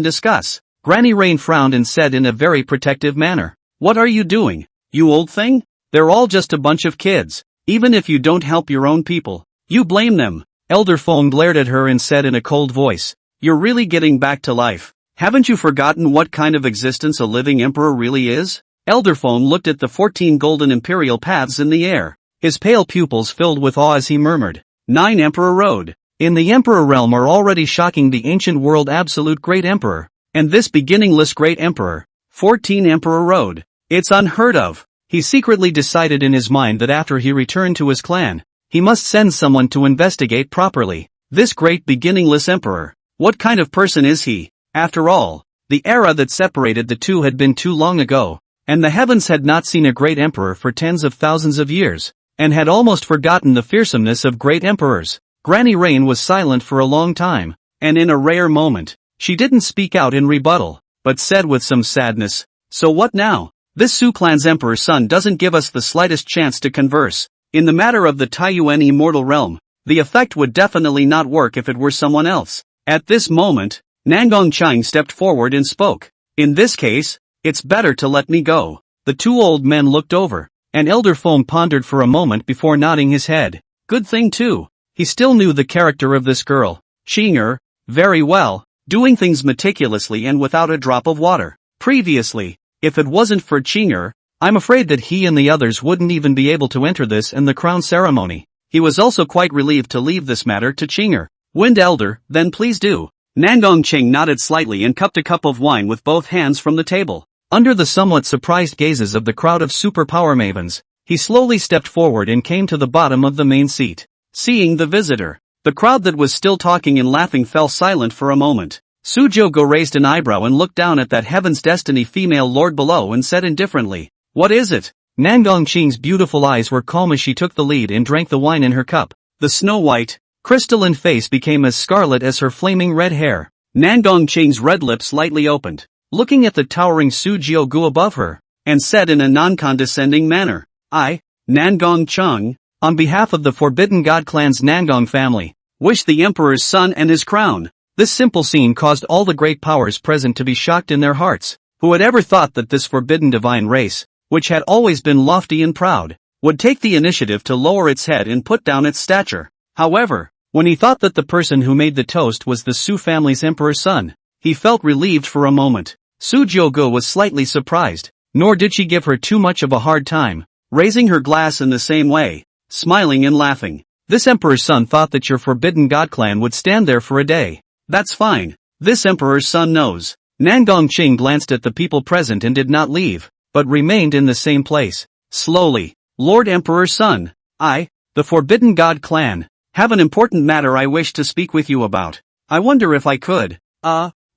discuss?" Granny Rain frowned and said in a very protective manner, "What are you doing, you old thing? They're all just a bunch of kids. Even if you don't help your own people, you blame them." Elder Feng glared at her and said in a cold voice, "You're really getting back to life. Haven't you forgotten what kind of existence a living emperor really is?" Elder Feng looked at the 14 golden imperial paths in the air. his pale pupils filled with awe as he murmured, 9 Emperor Road. In the Emperor realm are already shocking the ancient world absolute Great Emperor, and this beginningless Great Emperor, 14 Emperor Road. It's unheard of. He secretly decided in his mind that after he returned to his clan, he must send someone to investigate properly. This great beginningless emperor. What kind of person is he? After all, the era that separated the two had been too long ago, and the heavens had not seen a great emperor for tens of thousands of years, and had almost forgotten the fearsomeness of great emperors. Granny Rain was silent for a long time, and in a rare moment, she didn't speak out in rebuttal, but said with some sadness, so what now? This Su clan's emperor's son doesn't give us the slightest chance to converse. In the matter of the Taiyuan immortal realm, the effect would definitely not work if it were someone else. At this moment, Nangong Chang stepped forward and spoke. In this case, it's better to let me go. The two old men looked over, and Elder Foam pondered for a moment before nodding his head. Good thing too. He still knew the character of this girl, Ching'er, very well, doing things meticulously and without a drop of water. Previously, if it wasn't for Ching'er, I'm afraid that he and the others wouldn't even be able to enter this and the crown ceremony. He was also quite relieved to leave this matter to Ching'er. Wind Elder, then please do. Nangong Ching nodded slightly and cupped a cup of wine with both hands from the table. Under the somewhat surprised gazes of the crowd of superpower mavens, he slowly stepped forward and came to the bottom of the main seat. Seeing the visitor, the crowd that was still talking and laughing fell silent for a moment. Su Jogo raised an eyebrow and looked down at that Heaven's Destiny female lord below and said indifferently, what is it? Nangong Ching's beautiful eyes were calm as she took the lead and drank the wine in her cup. The snow-white, crystalline face became as scarlet as her flaming red hair. Nangong Ching's red lips slightly opened, looking at the towering Su Jiogu above her, and said in a non-condescending manner, I, Nangong Chang, on behalf of the Forbidden God clan's Nangong family, wish the Emperor's son and his crown. This simple scene caused all the great powers present to be shocked in their hearts. Who had ever thought that this forbidden divine race, which had always been lofty and proud, would take the initiative to lower its head and put down its stature? However, when he thought that the person who made the toast was the Su family's emperor's son, he felt relieved for a moment. Su Jiogu was slightly surprised, nor did she give her too much of a hard time, raising her glass in the same way, smiling and laughing. This emperor's son thought that your Forbidden God clan would stand there for a day. That's fine. This emperor's son knows. Nangong Ching glanced at the people present and did not leave, but remained in the same place. Slowly, Lord Emperor's son, I, the Forbidden God clan, have an important matter I wish to speak with you about. I wonder if I could,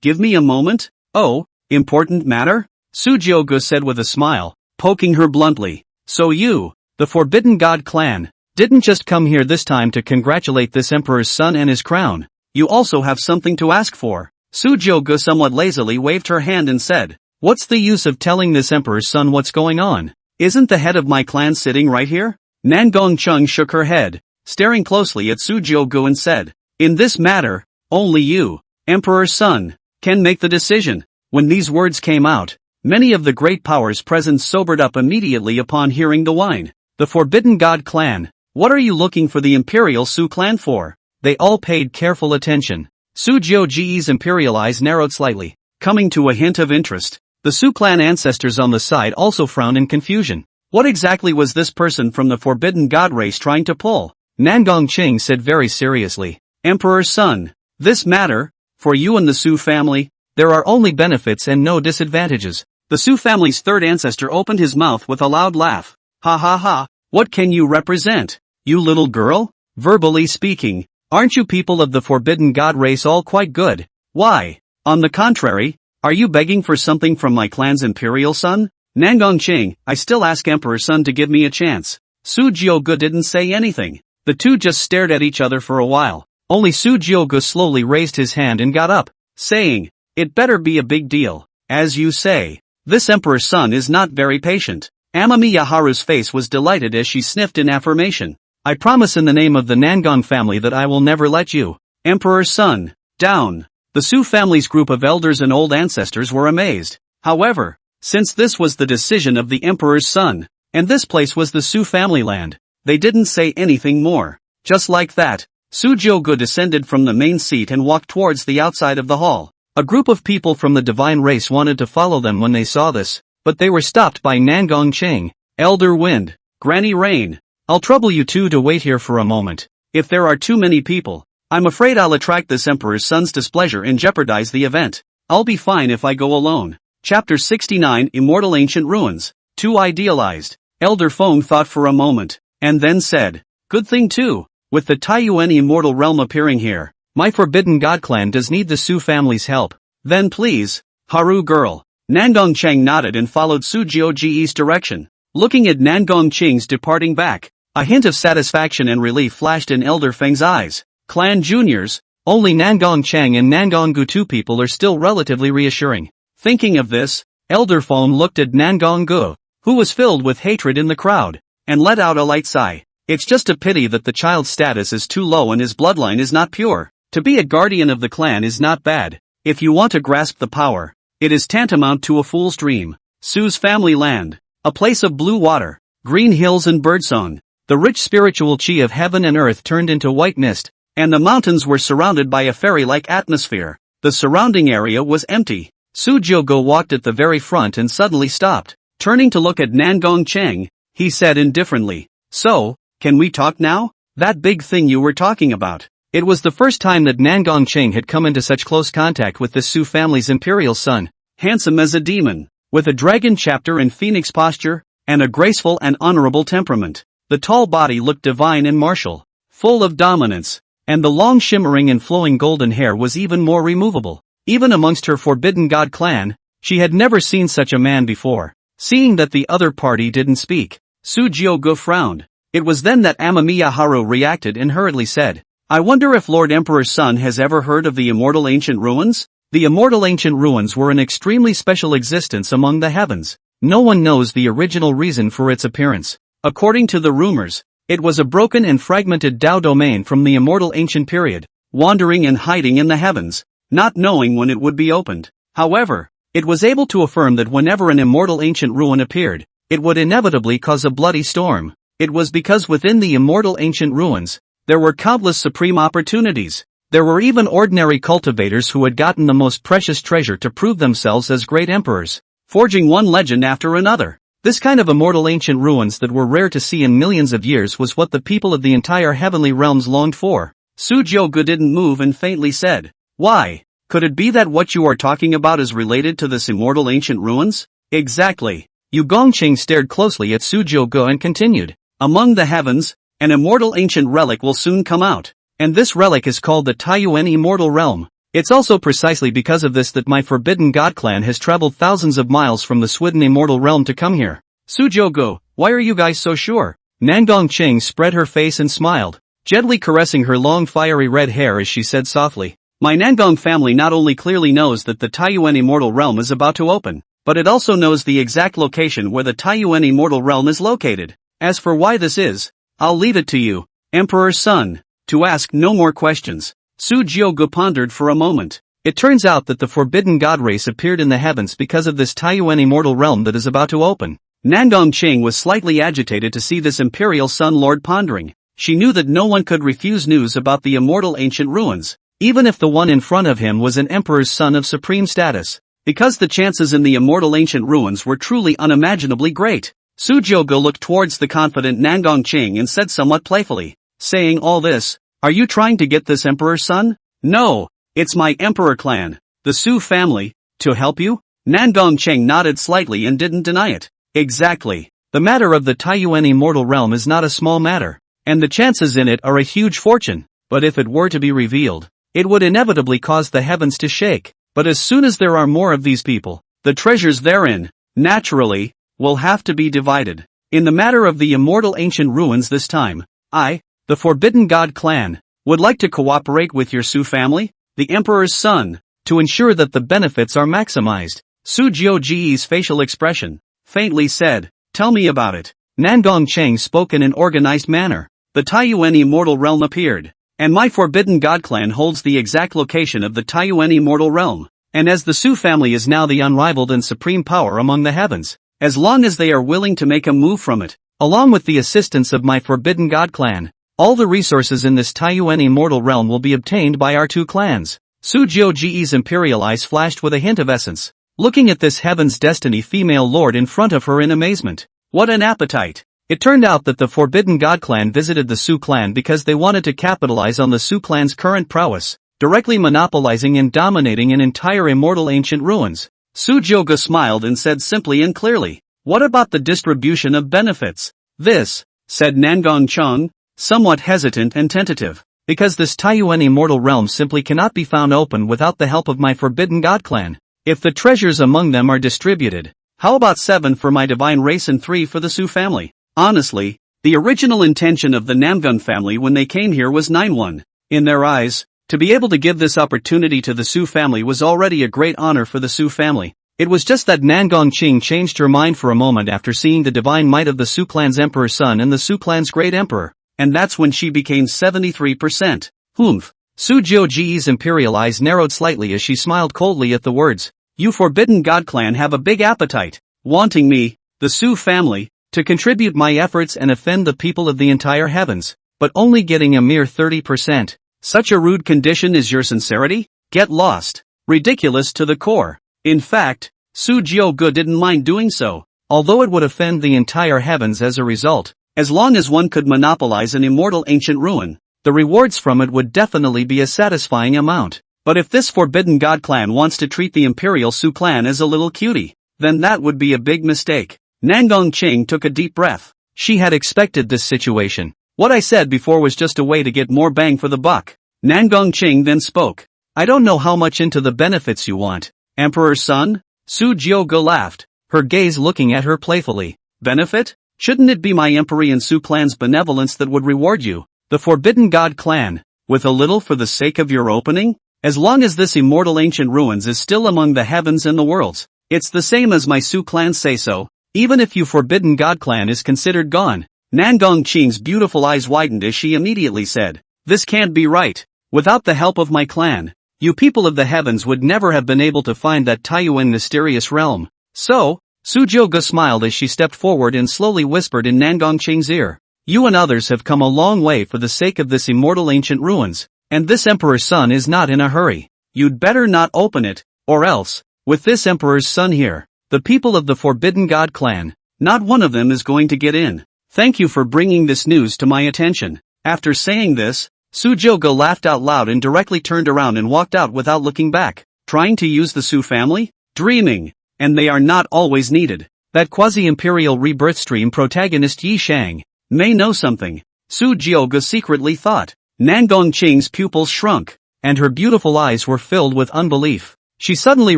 give me a moment? Oh, important matter? Su Jiogu said with a smile, poking her bluntly. So you, the Forbidden God clan, didn't just come here this time to congratulate this emperor's son and his crown. You also have something to ask for. Su Jiogu somewhat lazily waved her hand and said, what's the use of telling this emperor's son what's going on? Isn't the head of my clan sitting right here? Nangong Chang shook her head, staring closely at Su Jiogu and said, in this matter, only you, emperor's son, can make the decision. When these words came out, many of the great powers present sobered up immediately upon hearing the wine. The Forbidden God clan, what are you looking for the Imperial Su clan for? They all paid careful attention. Su Jiogu's imperial eyes narrowed slightly, coming to a hint of interest. The Su clan ancestors on the side also frowned in confusion. What exactly was this person from the Forbidden God race trying to pull? Nangong Ching said very seriously, Emperor's son, this matter, for you and the Su family, there are only benefits and no disadvantages. The Su family's third ancestor opened his mouth with a loud laugh. Ha ha ha, what can you represent? You little girl? Verbally speaking, aren't you people of the Forbidden God race all quite good? Why, on the contrary, are you begging for something from my clan's imperial son? Nangong Ching, I still ask Emperor's son to give me a chance. Su Jiogu didn't say anything. The two just stared at each other for a while. Only Su Jiogu slowly raised his hand and got up, saying, it better be a big deal. As you say, this Emperor's son is not very patient. Amami Yaharu's face was delighted as she sniffed in affirmation. I promise in the name of the Nangong family that I will never let you. Emperor's son, down. The Su family's group of elders and old ancestors were amazed. However, since this was the decision of the Emperor's son, and this place was the Su family land, they didn't say anything more. Just like that, Su Jiogu descended from the main seat and walked towards the outside of the hall. A group of people from the divine race wanted to follow them when they saw this, but they were stopped by Nangong Ching, Elder Wind, Granny Rain, I'll trouble you two to wait here for a moment. If there are too many people, I'm afraid I'll attract this Emperor's son's displeasure and jeopardize the event. I'll be fine if I go alone. Chapter 69 Immortal Ancient Ruins. Too idealized. Elder Feng thought for a moment, and then said, good thing too, with the Taiyuan immortal realm appearing here, my forbidden god clan does need the Su family's help. Then please, Haru girl. Nangong Cheng nodded and followed Su Jiuji's direction. Looking at Nangong Cheng's departing back, a hint of satisfaction and relief flashed in Elder Feng's eyes. Clan juniors, only Nangong Cheng and Nangong Gu two people are still relatively reassuring. Thinking of this, Elder Feng looked at Nangong Gu, who was filled with hatred in the crowd, and let out a light sigh. It's just a pity that the child's status is too low and his bloodline is not pure. To be a guardian of the clan is not bad. If you want to grasp the power, it is tantamount to a fool's dream. Su's family land, a place of blue water, green hills and birdsong. The rich spiritual chi of heaven and earth turned into white mist, and the mountains were surrounded by a fairy-like atmosphere. The surrounding area was empty. Su Jiugo walked at the very front and suddenly stopped. Turning to look at Nangong Cheng, he said indifferently, so, can we talk now? That big thing you were talking about. It was the first time that Nangong Cheng had come into such close contact with the Su family's imperial son, handsome as a demon, with a dragon chapter and phoenix posture, and a graceful and honorable temperament. The tall body looked divine and martial, full of dominance, and the long shimmering and flowing golden hair was even more removable. Even amongst her forbidden god clan, she had never seen such a man before. Seeing that the other party didn't speak, Su Jiugo frowned. It was then that Amamiya Haru reacted and hurriedly said, I wonder if Lord Emperor's son has ever heard of the Immortal Ancient Ruins? The Immortal Ancient Ruins were an extremely special existence among the heavens. No one knows the original reason for its appearance. According to the rumors, it was a broken and fragmented Dao domain from the Immortal Ancient period, wandering and hiding in the heavens, not knowing when it would be opened. However, it was able to affirm that whenever an immortal ancient ruin appeared, it would inevitably cause a bloody storm. It was because within the immortal ancient ruins, there were countless supreme opportunities. There were even ordinary cultivators who had gotten the most precious treasure to prove themselves as great emperors, forging one legend after another. This kind of immortal ancient ruins that were rare to see in millions of years was what the people of the entire heavenly realms longed for. Su Jiugu didn't move and faintly said, why? Could it be that what you are talking about is related to this immortal ancient ruins? Exactly. Yu Gongqing stared closely at Su Jiugu and continued, among the heavens, an immortal ancient relic will soon come out, and this relic is called the Taiyuan Immortal Realm. It's also precisely because of this that my forbidden god clan has traveled thousands of miles from the Swidden Immortal Realm to come here. Su Jiugu, why are you guys so sure? Nangong Cheng spread her face and smiled, gently caressing her long fiery red hair as she said softly, my Nangong family not only clearly knows that the Taiyuan Immortal Realm is about to open, but it also knows the exact location where the Taiyuan Immortal Realm is located. As for why this is, I'll leave it to you, Emperor's son, to ask no more questions. Su Jiugu pondered for a moment. It turns out that the forbidden god race appeared in the heavens because of this Taiyuan Immortal Realm that is about to open. Nangong Cheng was slightly agitated to see this imperial son lord pondering. She knew that no one could refuse news about the immortal ancient ruins, even if the one in front of him was an emperor's son of supreme status, because the chances in the immortal ancient ruins were truly unimaginably great. Su Jiugu looked towards the confident Nangong Cheng and said somewhat playfully, saying all this, are you trying to get this emperor's son? No, it's my emperor clan, the Su family, to help you? Nangong Cheng nodded slightly and didn't deny it. Exactly. The matter of the Taiyuan Immortal Realm is not a small matter, and the chances in it are a huge fortune, but if it were to be revealed, it would inevitably cause the heavens to shake. But as soon as there are more of these people, the treasures therein, naturally, will have to be divided. In the matter of the immortal ancient ruins this time, I, the Forbidden God clan, would like to cooperate with your Su family, the Emperor's son, to ensure that the benefits are maximized. Su Jiuji's facial expression, faintly said, tell me about it. Nangong Cheng spoke in an organized manner. The Taiyuan Immortal Realm appeared, and my Forbidden God clan holds the exact location of the Taiyuan Immortal Realm, and as the Su family is now the unrivaled and supreme power among the heavens, as long as they are willing to make a move from it, along with the assistance of my Forbidden God clan, all the resources in this Taiyuan Immortal Realm will be obtained by our two clans. Su Jiuji's imperial eyes flashed with a hint of essence, looking at this heaven's destiny female lord in front of her in amazement. What an appetite! It turned out that the Forbidden God clan visited the Su clan because they wanted to capitalize on the Su clan's current prowess, directly monopolizing and dominating an entire immortal ancient ruins. Su Jioge smiled and said simply and clearly, "What about the distribution of benefits?" "This," said Nangong Cheng, somewhat hesitant and tentative, "because this Taiyuan immortal realm simply cannot be found open without the help of my Forbidden God clan. If the treasures among them are distributed, how about 7 for my divine race and 3 for the Su family?" Honestly, the original intention of the Namgun family when they came here was 9-1. In their eyes, to be able to give this opportunity to the Su family was already a great honor for the Su family. It was just that Nangong Qing changed her mind for a moment after seeing the divine might of the Su clan's emperor's son and the Su clan's great emperor, and that's when she became 73%. Humph. Su Jioge's imperial eyes narrowed slightly as she smiled coldly at the words. "You Forbidden God clan have a big appetite, wanting me, the Su family, to contribute my efforts and offend the people of the entire heavens, but only getting a mere 30%. Such a rude condition is your sincerity? Get lost. Ridiculous to the core." In fact, Su Jioge didn't mind doing so, although it would offend the entire heavens as a result. As long as one could monopolize an immortal ancient ruin, the rewards from it would definitely be a satisfying amount. But if this Forbidden God clan wants to treat the Imperial Su clan as a little cutie, then that would be a big mistake. Nangong Qing took a deep breath. She had expected this situation. "What I said before was just a way to get more bang for the buck." Nangong Qing then spoke. "I don't know how much into the benefits you want, Emperor's son?" Su Jioge laughed, her gaze looking at her playfully. "Benefit? Shouldn't it be my Empyrean Su clan's benevolence that would reward you, the Forbidden God clan, with a little for the sake of your opening? As long as this immortal ancient ruins is still among the heavens and the worlds, it's the same as my Su clan say so, even if you Forbidden God clan is considered gone." Nangong Qing's beautiful eyes widened as she immediately said, "This can't be right. Without the help of my clan, you people of the heavens would never have been able to find that Taiyuan mysterious realm." "So?" Su Jioge smiled as she stepped forward and slowly whispered in Nangong Qing's ear, "You and others have come a long way for the sake of this immortal ancient ruins, and this emperor's son is not in a hurry. You'd better not open it, or else, with this emperor's son here, the people of the Forbidden God clan, not one of them is going to get in. Thank you for bringing this news to my attention." After saying this, Su Jioge laughed out loud and directly turned around and walked out without looking back. Trying to use the Su family? Dreaming. And they are not always needed. That quasi-imperial rebirth stream protagonist Yi Shang may know something, Su Jioge secretly thought. Nangong Qing's pupils shrunk, and her beautiful eyes were filled with unbelief. She suddenly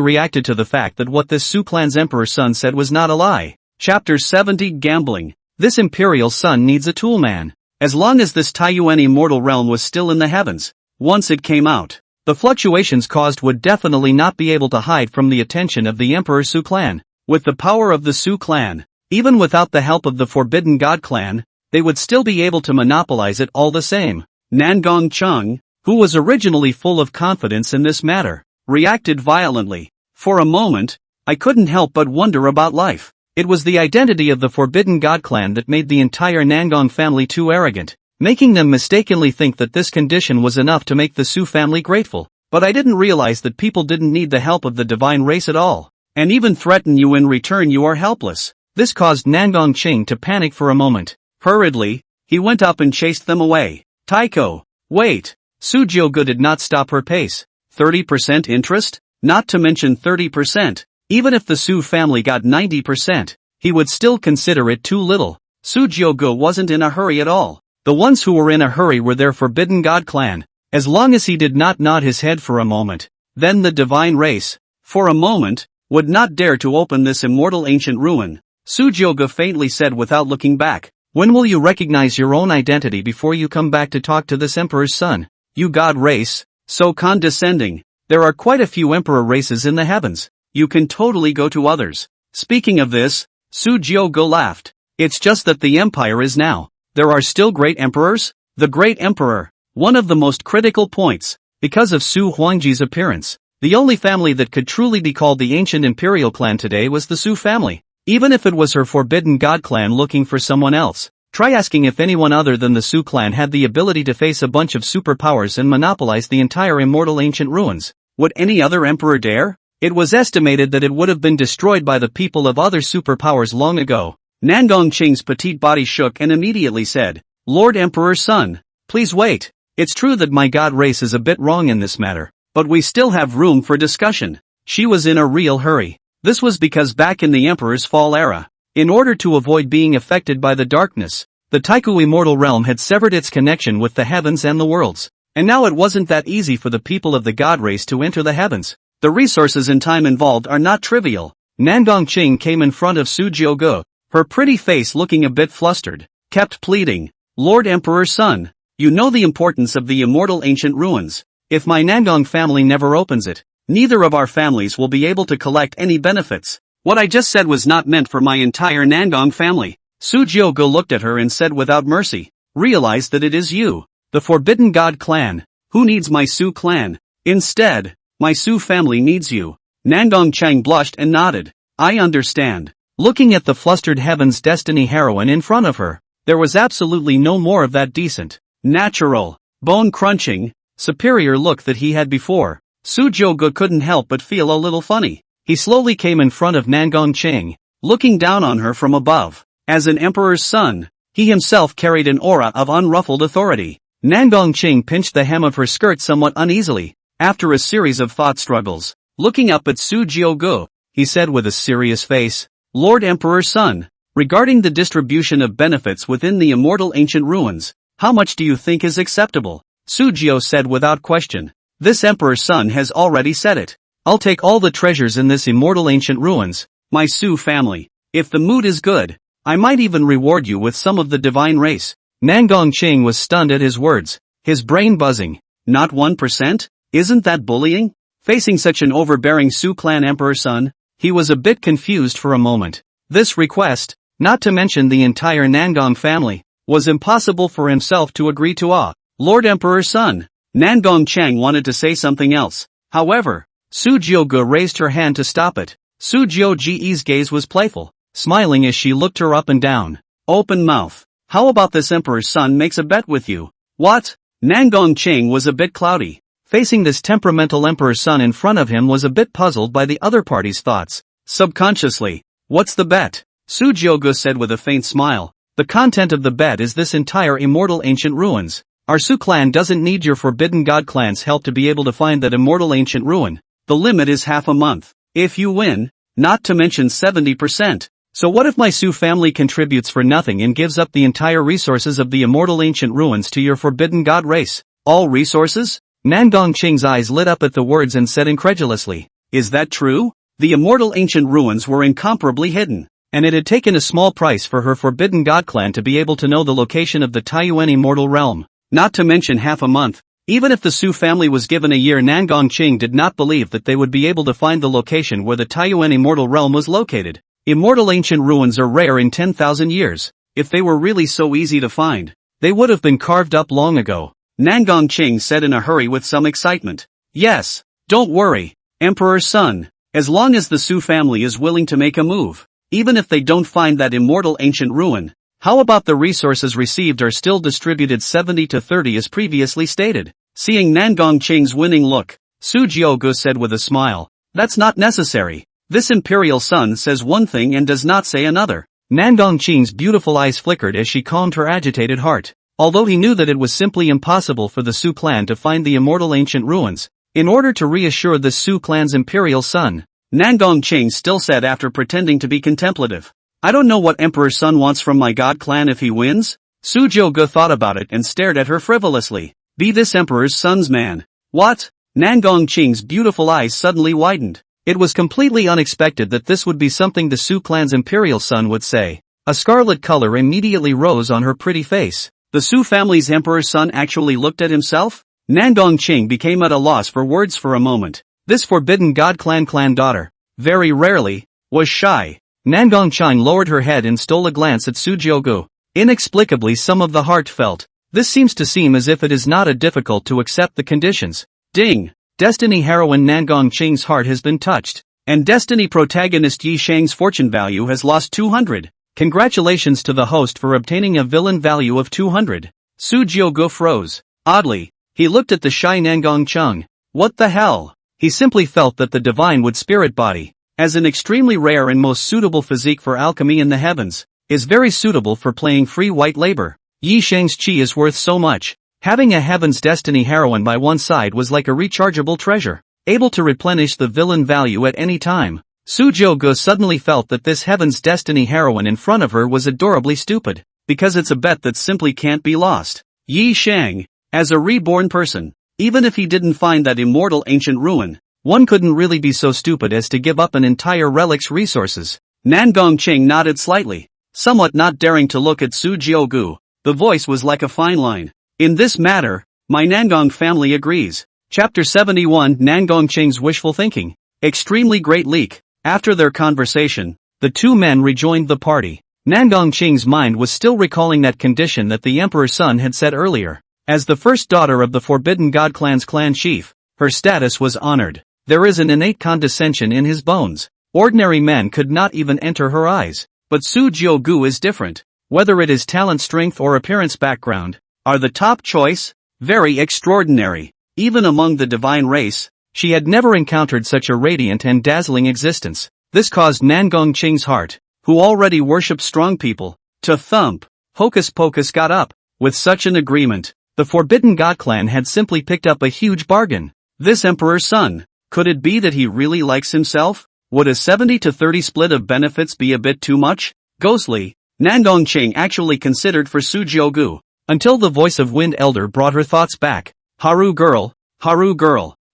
reacted to the fact that what this Su clan's emperor's son said was not a lie. Chapter 70 Gambling. This imperial son needs a tool man. As long as this Taiyuan immortal realm was still in the heavens, once it came out, the fluctuations caused would definitely not be able to hide from the attention of the Emperor Su clan. With the power of the Su clan, even without the help of the Forbidden God clan, they would still be able to monopolize it all the same. Nangong Cheng, who was originally full of confidence in this matter, reacted violently. "For a moment, I couldn't help but wonder about life. It was the identity of the Forbidden God clan that made the entire Nangong family too arrogant, making them mistakenly think that this condition was enough to make the Su family grateful. But I didn't realize that people didn't need the help of the divine race at all, and even threaten you in return you are helpless." This caused Nangong Qing to panic for a moment. Hurriedly, he went up and chased them away. "Taiko, wait!" Su Jioge did not stop her pace. 30% interest? Not to mention 30%. Even if the Su family got 90%, he would still consider it too little. Su Jioge wasn't in a hurry at all. The ones who were in a hurry were their Forbidden God clan. As long as he did not nod his head for a moment, then the divine race, for a moment, would not dare to open this immortal ancient ruin. Su Jioge faintly said without looking back, "When will you recognize your own identity before you come back to talk to this emperor's son? You god race, so condescending. There are quite a few emperor races in the heavens. You can totally go to others." Speaking of this, Su Jioge laughed. "It's just that the empire is now. There are still great emperors? The great emperor, one of the most critical points, because of Su Huangji's appearance. The only family that could truly be called the ancient imperial clan today was the Su family. Even if it was her Forbidden God clan looking for someone else, try asking if anyone other than the Su clan had the ability to face a bunch of superpowers and monopolize the entire immortal ancient ruins. Would any other emperor dare? It was estimated that it would have been destroyed by the people of other superpowers long ago. Nangong Qing's petite body shook and immediately said, Lord Emperor's son, please wait. It's true that my god race is a bit wrong in this matter, but we still have room for discussion. She was in a real hurry. This was because back in the Emperor's Fall era, in order to avoid being affected by the darkness, the Taiku immortal realm had severed its connection with the heavens and the worlds. And now it wasn't that easy for the people of the god race to enter the heavens. The resources and time involved are not trivial. Nangong Qing came in front of Su Jiuge, her pretty face looking a bit flustered, kept pleading, Lord Emperor's son, you know the importance of the immortal ancient ruins. If my Nangong family never opens it, neither of our families will be able to collect any benefits. What I just said was not meant for my entire Nangong family. Su Jiuge looked at her and said without mercy, realize that it is you, the Forbidden God clan, who needs my Su clan. Instead, my Su family needs you. Nangong Chang blushed and nodded. I understand. Looking at the flustered Heaven's Destiny heroine in front of her, there was absolutely no more of that decent, natural, bone-crunching, superior look that he had before. Su Jiuge couldn't help but feel a little funny. He slowly came in front of Nangong Qing, looking down on her from above. As an emperor's son, he himself carried an aura of unruffled authority. Nangong Qing pinched the hem of her skirt somewhat uneasily. After a series of thought struggles, looking up at Su Jiuge, he said with a serious face, Lord Emperor's son, regarding the distribution of benefits within the immortal ancient ruins, how much do you think is acceptable? Su Jiuge said without question. This emperor's son has already said it. I'll take all the treasures in this immortal ancient ruins, my Su family. If the mood is good, I might even reward you with some of the divine race. Nangong Qing was stunned at his words, his brain buzzing. Not 1%? Isn't that bullying? Facing such an overbearing Su clan emperor son, he was a bit confused for a moment. This request, not to mention the entire Nangong family, was impossible for himself to agree to. Lord Emperor's son. Nangong Chang wanted to say something else. However, Su Jiuge raised her hand to stop it. Su Jiuge's gaze was playful, smiling as she looked her up and down. Open mouth. How about this emperor's son makes a bet with you? What? Nangong Qing was a bit cloudy. Facing this temperamental emperor's son in front of him was a bit puzzled by the other party's thoughts. Subconsciously, what's the bet? Su Jiuge said with a faint smile. The content of the bet is this entire immortal ancient ruins. Our Su clan doesn't need your Forbidden God clan's help to be able to find that immortal ancient ruin. The limit is half a month. If you win, not to mention 70%. So what if my Su family contributes for nothing and gives up the entire resources of the immortal ancient ruins to your Forbidden God race? All resources? Nangong Qing's eyes lit up at the words and said incredulously, is that true? The immortal ancient ruins were incomparably hidden, and it had taken a small price for her Forbidden God clan to be able to know the location of the Taiyuan immortal realm. Not to mention half a month. Even if the Su family was given a year, Nangong Qing did not believe that they would be able to find the location where the Taiyuan immortal realm was located. Immortal ancient ruins are rare in 10,000 years. If they were really so easy to find, they would have been carved up long ago. Nangong Qing said in a hurry with some excitement. Yes, don't worry, Emperor's son, as long as the Su family is willing to make a move, even if they don't find that immortal ancient ruin. How about the resources received are still distributed 70-30 as previously stated? Seeing Nangong Qing's winning look, Su Jiuge said with a smile, that's not necessary. This imperial son says one thing and does not say another. Nangong Qing's beautiful eyes flickered as she calmed her agitated heart. Although he knew that it was simply impossible for the Su clan to find the immortal ancient ruins, in order to reassure the Su clan's imperial son, Nangong Qing still said after pretending to be contemplative, I don't know what Emperor's son wants from my god clan if he wins. Su Jiuge thought about it and stared at her frivolously. Be this Emperor's son's man. What? Nangong Qing's beautiful eyes suddenly widened. It was completely unexpected that this would be something the Su clan's imperial son would say. A scarlet color immediately rose on her pretty face. The Su family's emperor's son actually looked at himself? Nangong Qing became at a loss for words for a moment. This Forbidden God clan daughter, very rarely, was shy. Nangong Qing lowered her head and stole a glance at Su Jiuge. Inexplicably some of the heart felt. This seems to seem as if it is not a difficult to accept the conditions. Ding! Destiny heroine Nangong Qing's heart has been touched. And Destiny protagonist Yi Shang's fortune value has lost 200. Congratulations to the host for obtaining a villain value of 200. Su Jiuge froze. Oddly, he looked at the shy Nangong Qing. What the hell? He simply felt that the divine would spirit body, as an extremely rare and most suitable physique for alchemy in the heavens, is very suitable for playing free white labor. Yi Shang's chi is worth so much. Having a Heaven's Destiny heroine by one side was like a rechargeable treasure, able to replenish the villain value at any time. Su Jiuge suddenly felt that this Heaven's Destiny heroine in front of her was adorably stupid, because it's a bet that simply can't be lost. Yi Shang, as a reborn person, even if he didn't find that immortal ancient ruin, one couldn't really be so stupid as to give up an entire relic's resources. Nan Gongqing nodded slightly, somewhat not daring to look at Su Jiuge. The voice was like a fine line. In this matter, my Nangong family agrees. Chapter 71 Nan Gongqing's wishful thinking. Extremely great leak. After their conversation, the two men rejoined the party. Nan Gongqing's mind was still recalling that condition that the Emperor's son had said earlier. As the first daughter of the Forbidden God clan's clan chief, her status was honored. There is an innate condescension in his bones. Ordinary men could not even enter her eyes. But Su Jiuge is different. Whether it is talent, strength, or appearance background, are the top choice. Very extraordinary. Even among the divine race, she had never encountered such a radiant and dazzling existence. This caused Nan Gongqing's heart, who already worshipped strong people, to thump. Hocus Pocus got up. With such an agreement, the Forbidden God clan had simply picked up a huge bargain. This Emperor's son, could it be that he really likes himself? Would a 70-30 split of benefits be a bit too much? Ghostly, Nan Gongqing actually considered for Su Jiuge, until the voice of Wind Elder brought her thoughts back. Haru girl,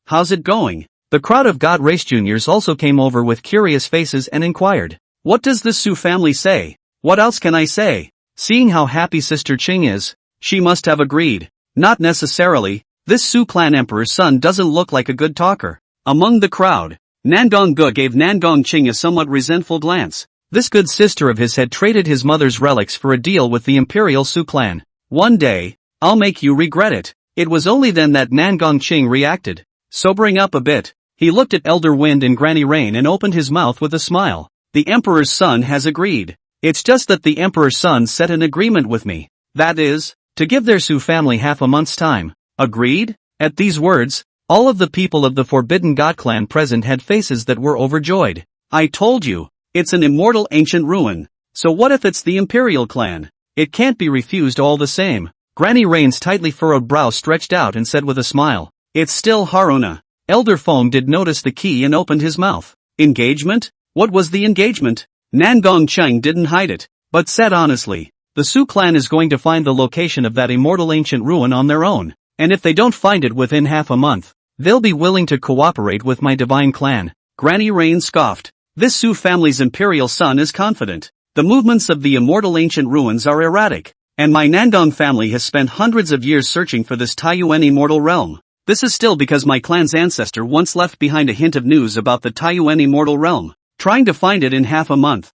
how's it going? The crowd of God Race Juniors also came over with curious faces and inquired, what does this Su family say? What else can I say? Seeing how happy Sister Qing is, she must have agreed. Not necessarily, this Su clan emperor's son doesn't look like a good talker. Among the crowd, Nan Gongge gave Nan Gongqing a somewhat resentful glance. This good sister of his had traded his mother's relics for a deal with the Imperial Su clan. One day, I'll make you regret it. It was only then that Nan Gongqing reacted. Sobering up a bit, he looked at Elder Wind and Granny Rain and opened his mouth with a smile. The Emperor's son has agreed. It's just that the Emperor's son set an agreement with me. That is, to give their Su family half a month's time. Agreed? At these words, all of the people of the Forbidden God clan present had faces that were overjoyed. I told you, it's an immortal ancient ruin. So what if it's the Imperial clan? It can't be refused all the same. Granny Rain's tightly furrowed brow stretched out and said with a smile, it's still Haruna. Elder Fong did notice the key and opened his mouth. Engagement? What was the engagement? Nan Gongqing didn't hide it, but said honestly, the Su clan is going to find the location of that immortal ancient ruin on their own, and if they don't find it within half a month, they'll be willing to cooperate with my divine clan. Granny Rain scoffed. This Su family's imperial son is confident. The movements of the immortal ancient ruins are erratic, and my Nandong family has spent hundreds of years searching for this Taiyuan immortal realm. This is still because my clan's ancestor once left behind a hint of news about the Taiyuan immortal realm. Trying to find it in half a month,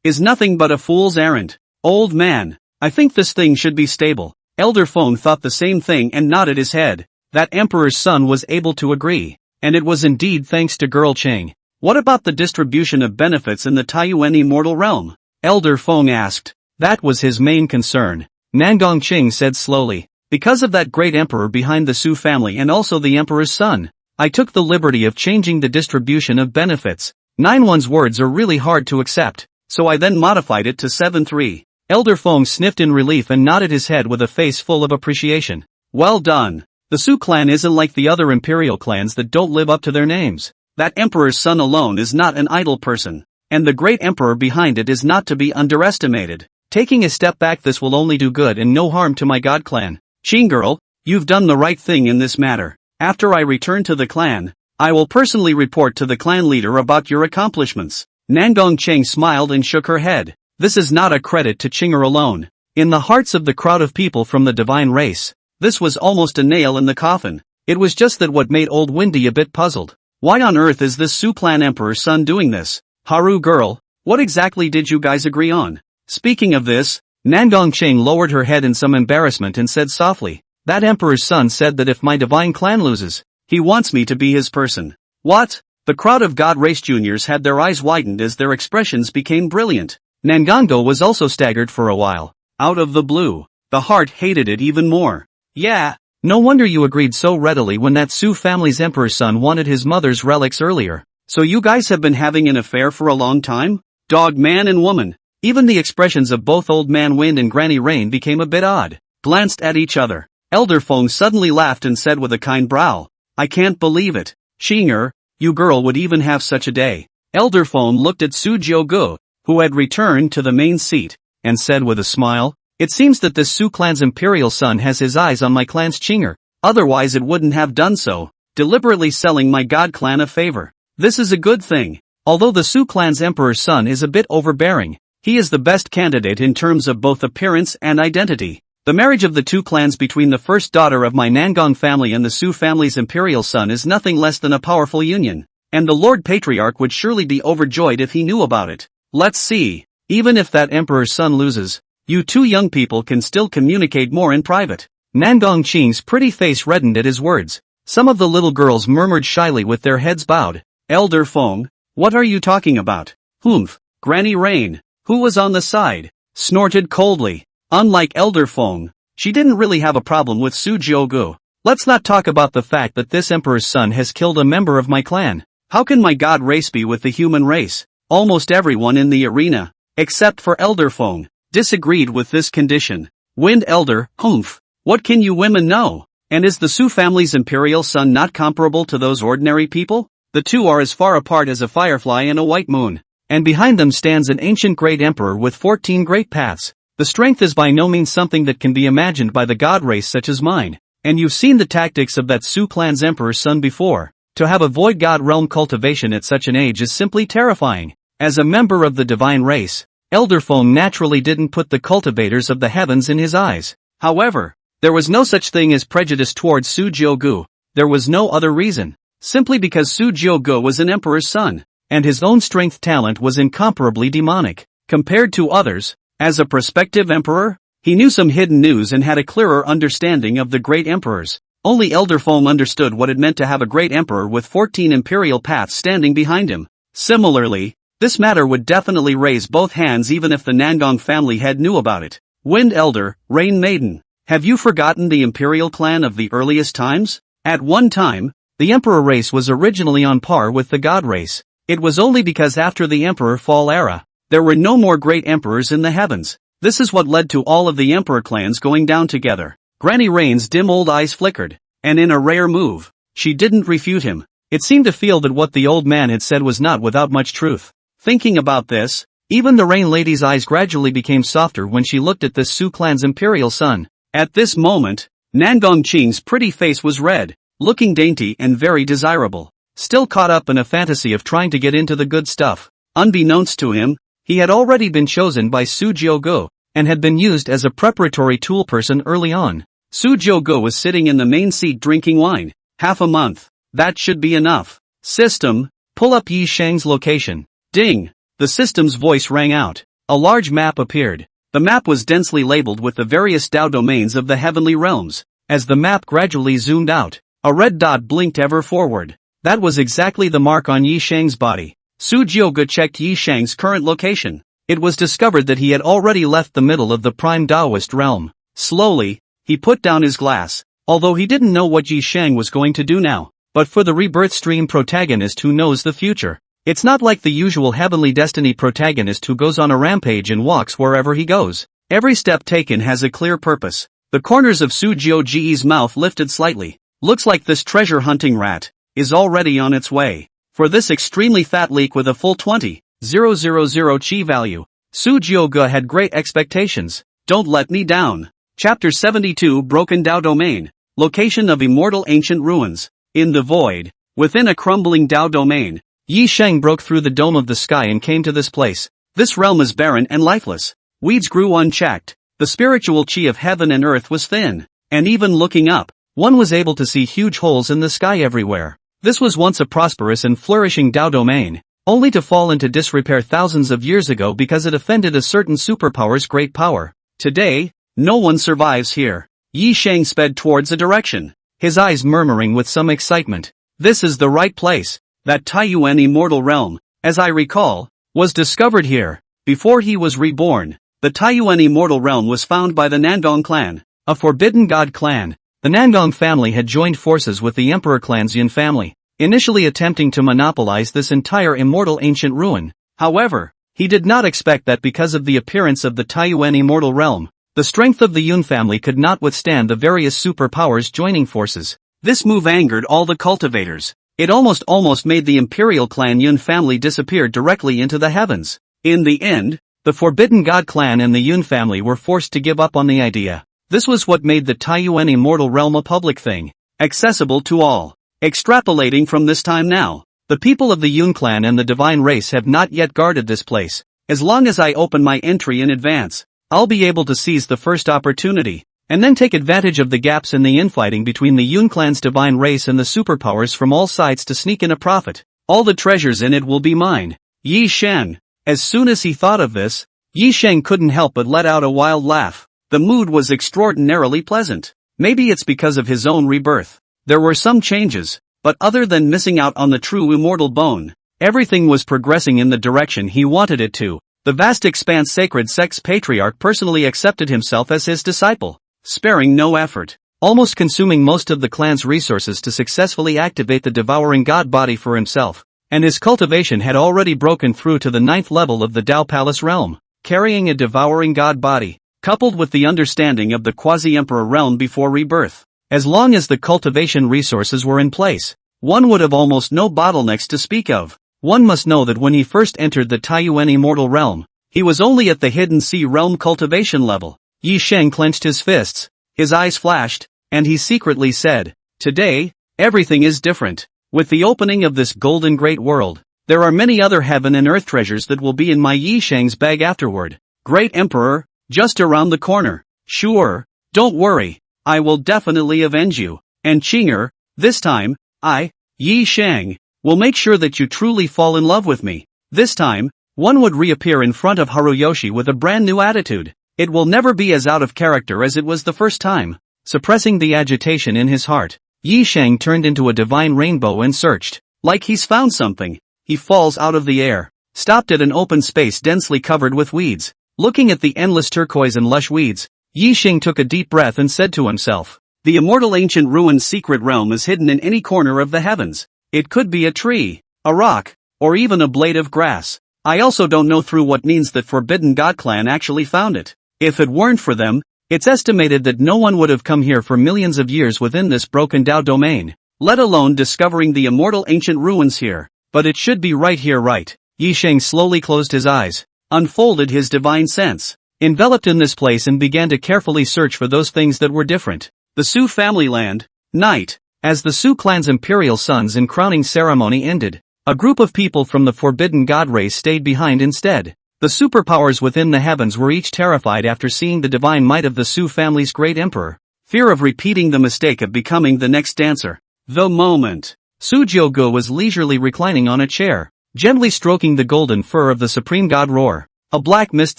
is nothing but a fool's errand. Old man, I think this thing should be stable. Elder Fong thought the same thing and nodded his head. That emperor's son was able to agree, and it was indeed thanks to Girl Ching. What about the distribution of benefits in the Taiyuan immortal realm? Elder Fong asked. That was his main concern. Nangong Qing said slowly. Because of that great emperor behind the Su family and also the emperor's son, I took the liberty of changing the distribution of benefits. 9-1's words are really hard to accept, so I then modified it to 7-3. Elder Fong sniffed in relief and nodded his head with a face full of appreciation. Well done. The Su clan isn't like the other imperial clans that don't live up to their names. That emperor's son alone is not an idle person, and the great emperor behind it is not to be underestimated. Taking a step back, this will only do good and no harm to my god clan. Qing girl, you've done the right thing in this matter. After I return to the clan, I will personally report to the clan leader about your accomplishments. Nangong Cheng smiled and shook her head. This is not a credit to Qinger alone. In the hearts of the crowd of people from the divine race, this was almost a nail in the coffin. It was just that what made old Windy a bit puzzled. Why on earth is this Su clan emperor's son doing this? Haru girl, what exactly did you guys agree on? Speaking of this, Nangong Cheng lowered her head in some embarrassment and said softly, that emperor's son said that if my divine clan loses, he wants me to be his person. What? The crowd of God Race Juniors had their eyes widened as their expressions became brilliant. Nangongo was also staggered for a while. Out of the blue, the heart hated it even more. Yeah, no wonder you agreed so readily when that Su family's emperor's son wanted his mother's relics earlier. So you guys have been having an affair for a long time? Dog man and woman. Even the expressions of both Old Man Wind and Granny Rain became a bit odd. Glanced at each other. Elder Feng suddenly laughed and said with a kind brow, "I can't believe it. Xinger, you girl would even have such a day." Elder Feng looked at Su Jiugu, who had returned to the main seat, and said with a smile, "It seems that this Su clan's imperial son has his eyes on my clan's Xinger, otherwise it wouldn't have done so, deliberately selling my god clan a favor. This is a good thing. Although the Su clan's emperor's son is a bit overbearing, he is the best candidate in terms of both appearance and identity. The marriage of the two clans between the first daughter of my Nangong family and the Su family's imperial son is nothing less than a powerful union, and the Lord Patriarch would surely be overjoyed if he knew about it. Let's see. Even if that emperor's son loses, you two young people can still communicate more in private." Nangong Qing's pretty face reddened at his words. Some of the little girls murmured shyly with their heads bowed. "Elder Feng, what are you talking about?" "Humph." Granny Rain, who was on the side, snorted coldly. Unlike Elder Feng, she didn't really have a problem with Su Jiugu. "Let's not talk about the fact that this emperor's son has killed a member of my clan. How can my god race be with the human race?" Almost everyone in the arena, except for Elder Feng, disagreed with this condition. Wind Elder, "Humph, what can you women know? And is the Su family's imperial son not comparable to those ordinary people? The two are as far apart as a firefly and a white moon. And behind them stands an ancient great emperor with 14 great paths. The strength is by no means something that can be imagined by the god race such as mine. And you've seen the tactics of that Su clan's emperor's son before. To have a void god realm cultivation at such an age is simply terrifying. As a member of the divine race, Elder Feng naturally didn't put the cultivators of the heavens in his eyes. However, there was no such thing as prejudice towards Su Jiugu. There was no other reason. Simply because Su Jiugu was an emperor's son, and his own strength talent was incomparably demonic. Compared to others, as a prospective emperor, he knew some hidden news and had a clearer understanding of the great emperors. Only Elder Feng understood what it meant to have a great emperor with 14 imperial paths standing behind him. Similarly, this matter would definitely raise both hands even if the Nangong family head knew about it. Wind Elder, Rain Maiden, have you forgotten the imperial clan of the earliest times? At one time, the emperor race was originally on par with the god race. It was only because after the emperor fall era, there were no more great emperors in the heavens. This is what led to all of the emperor clans going down together. Granny Rain's dim old eyes flickered, and in a rare move, she didn't refute him. It seemed to feel that what the old man had said was not without much truth. Thinking about this, even the Rain Lady's eyes gradually became softer when she looked at this Su clan's imperial son. At this moment, Nangong Qing's pretty face was red, looking dainty and very desirable. Still caught up in a fantasy of trying to get into the good stuff. Unbeknownst to him, he had already been chosen by Su Jiugu, and had been used as a preparatory tool person early on. Su Jiugu was sitting in the main seat drinking wine. Half a month. That should be enough. System, pull up Yi Shang's location. Ding! The system's voice rang out. A large map appeared. The map was densely labeled with the various Dao domains of the heavenly realms. As the map gradually zoomed out, a red dot blinked ever forward. That was exactly the mark on Yi Shang's body. Su Jiugu checked Yi Shang's current location. It was discovered that he had already left the middle of the prime Taoist realm. Slowly, he put down his glass, although he didn't know what Yi Shang was going to do now. But for the rebirth stream protagonist who knows the future. It's not like the usual heavenly destiny protagonist who goes on a rampage and walks wherever he goes. Every step taken has a clear purpose. The corners of Su Jiugu's mouth lifted slightly. Looks like this treasure hunting rat is already on its way. For this extremely fat leak with a full 20,000 chi value, Su Jiugu had great expectations. Don't let me down. Chapter 72 Broken Dao Domain. Location of Immortal Ancient Ruins. In the void, within a crumbling Dao domain, Yi Shang broke through the dome of the sky and came to this place. This realm is barren and lifeless. Weeds grew unchecked. The spiritual chi of heaven and earth was thin. And even looking up, one was able to see huge holes in the sky everywhere. This was once a prosperous and flourishing Dao domain, only to fall into disrepair thousands of years ago because it offended a certain superpower's great power. Today, no one survives here. Yi Shang sped towards a direction, his eyes murmuring with some excitement. This is the right place. That Taiyuan immortal realm, as I recall, was discovered here. Before he was reborn, the Taiyuan immortal realm was found by the Nangong clan, a forbidden god clan. The Nangong family had joined forces with the Emperor clan's Yin family, initially attempting to monopolize this entire immortal ancient ruin. However, He did not expect that because of the appearance of the Taiyuan immortal realm, the strength of the Yun family could not withstand the various superpowers joining forces. This move angered all the cultivators. It almost made the imperial clan Yun family disappear directly into the heavens. In the end, the Forbidden God clan and the Yun family were forced to give up on the idea. This was what made the Taiyuan immortal realm a public thing, accessible to all. Extrapolating from this time now, the people of the Yun clan and the divine race have not yet guarded this place. As long as I open my entry in advance, I'll be able to seize the first opportunity, and then take advantage of the gaps in the infighting between the Yun clan's divine race and the superpowers from all sides to sneak in a profit. All the treasures in it will be mine. Yi Sheng. As soon as he thought of this, Yi Sheng couldn't help but let out a wild laugh. The mood was extraordinarily pleasant. Maybe it's because of his own rebirth. There were some changes, but other than missing out on the true immortal bone, everything was progressing in the direction he wanted it to. The vast expanse sacred sex patriarch personally accepted himself as his disciple, sparing no effort, almost consuming most of the clan's resources to successfully activate the devouring god body for himself, and his cultivation had already broken through to the 9th level of the Tao Palace realm, carrying a devouring god body, coupled with the understanding of the quasi-emperor realm before rebirth. As long as the cultivation resources were in place, one would have almost no bottlenecks to speak of. One must know that when he first entered the Taiyuan immortal realm, he was only at the hidden sea realm cultivation level. Yi Sheng clenched his fists, his eyes flashed, and he secretly said, "Today, everything is different. With the opening of this golden great world, there are many other heaven and earth treasures that will be in my Yi Sheng's bag afterward. Great Emperor, just around the corner. Sure, don't worry, I will definitely avenge you. And Qinger, this time, I, Yi Sheng, will make sure that you truly fall in love with me." This time, one would reappear in front of Haruyoshi with a brand new attitude. It will never be as out of character as it was the first time. Suppressing the agitation in his heart, Yi Sheng turned into a divine rainbow and searched. Like he's found something, he falls out of the air, stopped at an open space densely covered with weeds. Looking at the endless turquoise and lush weeds, Yi Sheng took a deep breath and said to himself, "The immortal ancient ruined secret realm is hidden in any corner of the heavens. It could be a tree, a rock, or even a blade of grass. I also don't know through what means that Forbidden God clan actually found it. If it weren't for them, it's estimated that no one would have come here for millions of years within this broken Tao domain, let alone discovering the immortal ancient ruins here. But it should be right here, right?" Yi Sheng slowly closed his eyes, unfolded his divine sense, enveloped in this place and began to carefully search for those things that were different. The Su family land. Night. As the Su clan's imperial sons and crowning ceremony ended, a group of people from the Forbidden God race stayed behind instead. The superpowers within the heavens were each terrified after seeing the divine might of the Su family's great emperor. Fear of repeating the mistake of becoming the next dancer. The moment. Su Jiogu was leisurely reclining on a chair, gently stroking the golden fur of the supreme god roar. A black mist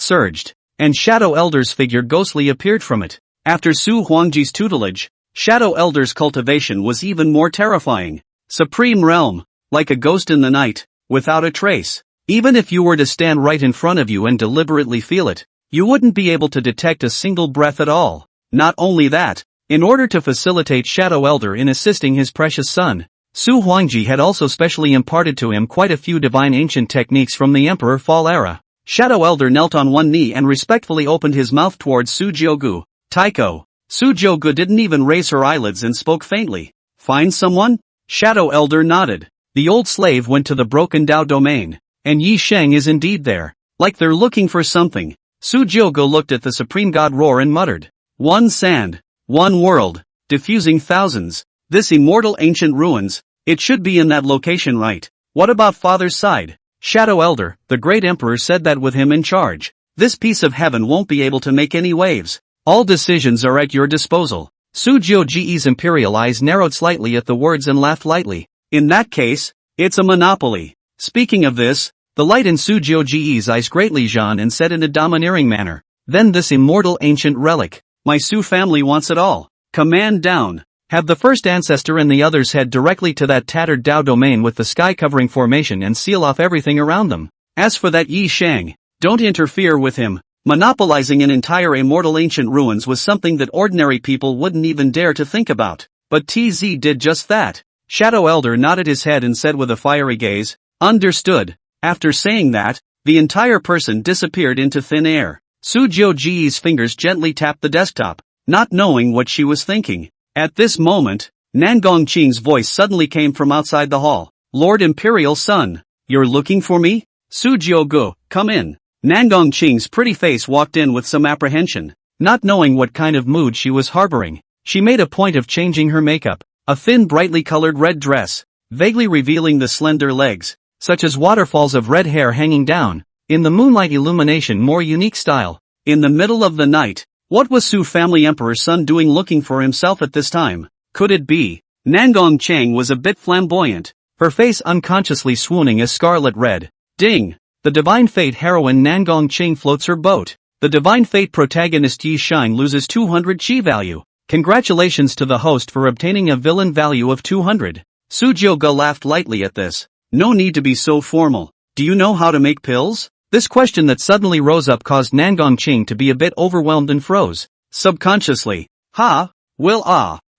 surged, and Shadow Elder's figure ghostly appeared from it. After Su Huangji's tutelage, Shadow Elder's cultivation was even more terrifying. Supreme realm, like a ghost in the night, without a trace. Even if you were to stand right in front of you and deliberately feel it, you wouldn't be able to detect a single breath at all. Not only that, in order to facilitate Shadow Elder in assisting his precious son, Su Huangji had also specially imparted to him quite a few divine ancient techniques from the Emperor Fall era. Shadow Elder knelt on one knee and respectfully opened his mouth towards Su Jiogu. "Taiko." Su Jiogu didn't even raise her eyelids and spoke faintly. "Find someone?" Shadow Elder nodded. The old slave went to the broken Tao domain, and Yi Sheng is indeed there. Like they're looking for something. Su Jiogu looked at the supreme god roar and muttered, "One sand, one world, diffusing thousands. This immortal ancient ruins, it should be in that location, right? What about father's side?" Shadow Elder, the great emperor, said that with him in charge, this piece of heaven won't be able to make any waves. All decisions are at your disposal. Su Jioji's imperial eyes narrowed slightly at the words and laughed lightly. "In that case, it's a monopoly." Speaking of this, the light in Su Jioji's eyes greatly shone and said in a domineering manner, "Then this immortal ancient relic, my Su family wants it all. Command down. Have the first ancestor and the others head directly to that tattered Tao domain with the sky-covering formation and seal off everything around them. As for that Yi Sheng, don't interfere with him. Monopolizing an entire immortal ancient ruins was something that ordinary people wouldn't even dare to think about. But TZ did just that." Shadow Elder nodded his head and said with a fiery gaze, "Understood." After saying that, the entire person disappeared into thin air. Sujio Ji's fingers gently tapped the desktop, not knowing what she was thinking. At this moment, Nangong Qing's voice suddenly came from outside the hall. Lord Imperial Son, you're looking for me? Sujio Gu, come in. Nangong Qing's pretty face walked in with some apprehension. Not knowing what kind of mood she was harboring, she made a point of changing her makeup. A thin brightly colored red dress, vaguely revealing the slender legs, such as waterfalls of red hair hanging down, in the moonlight illumination more unique style. In the middle of the night, what was Su family emperor's son doing looking for himself at this time? Could it be? Nangong Chang was a bit flamboyant, her face unconsciously swooning a scarlet red. Ding! The divine fate heroine Nangong Ching floats her boat. The divine fate protagonist Yi Shine loses 200 chi value. Congratulations to the host for obtaining a villain value of 200. Sujio Ga laughed lightly at this. No need to be so formal. Do you know how to make pills? This question that suddenly rose up caused Nangong Ching to be a bit overwhelmed and froze. Subconsciously.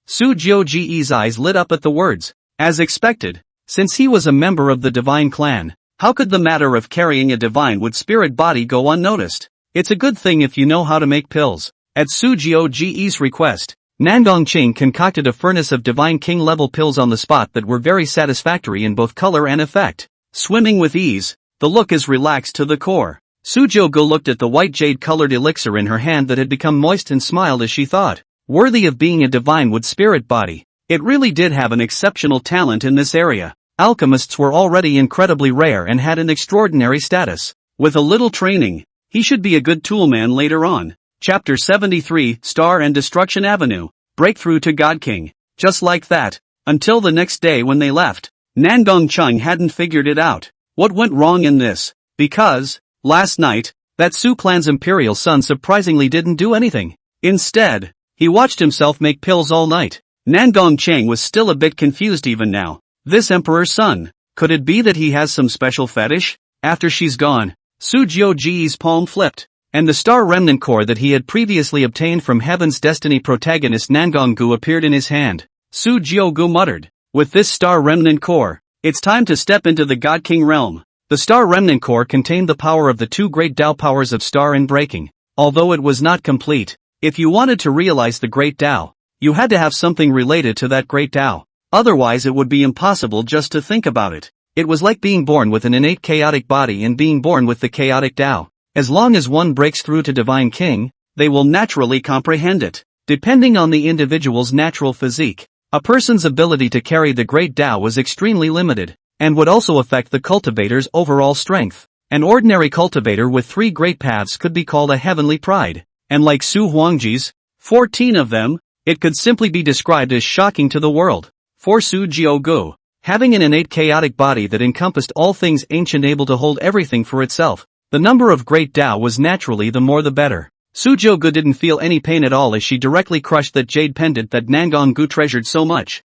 Sujio Ji's eyes lit up at the words. As expected, since he was a member of the divine clan, how could the matter of carrying a divine wood spirit body go unnoticed? It's a good thing if you know how to make pills. At Sujio Ji's request, Nangong Ching concocted a furnace of divine king level pills on the spot that were very satisfactory in both color and effect. Swimming with ease, the look is relaxed to the core. Sujio Go looked at the white jade colored elixir in her hand that had become moist and smiled as she thought. Worthy of being a divine wood spirit body. It really did have an exceptional talent in this area. Alchemists were already incredibly rare and had an extraordinary status. With a little training, he should be a good toolman later on. Chapter 73, Star and Destruction Avenue, Breakthrough to God King. Just like that, until the next day when they left, Nangong Chang hadn't figured it out. What went wrong in this? Because, last night, that Su clan's imperial son surprisingly didn't do anything. Instead, he watched himself make pills all night. Nangong Chang was still a bit confused even now. This emperor's son, could it be that he has some special fetish? After she's gone, Sujio Ji's palm flipped, and the star remnant core that he had previously obtained from Heaven's Destiny protagonist Nangong Gu appeared in his hand. Sujio Gu muttered, with this star remnant core, it's time to step into the God King realm. The star remnant core contained the power of the two great Tao powers of star and breaking. Although it was not complete, if you wanted to realize the great Tao, you had to have something related to that great Tao. Otherwise it would be impossible just to think about it. It was like being born with an innate chaotic body and being born with the chaotic Tao. As long as one breaks through to Divine King, they will naturally comprehend it. Depending on the individual's natural physique, a person's ability to carry the great Tao was extremely limited, and would also affect the cultivator's overall strength. An ordinary cultivator with 3 great paths could be called a heavenly pride, and like Su Huangji's, 14 of them, it could simply be described as shocking to the world. For Su Jiugu, having an innate chaotic body that encompassed all things ancient able to hold everything for itself, the number of great Tao was naturally the more the better. Su Jiugu didn't feel any pain at all as she directly crushed that jade pendant that Nangong Gu treasured so much.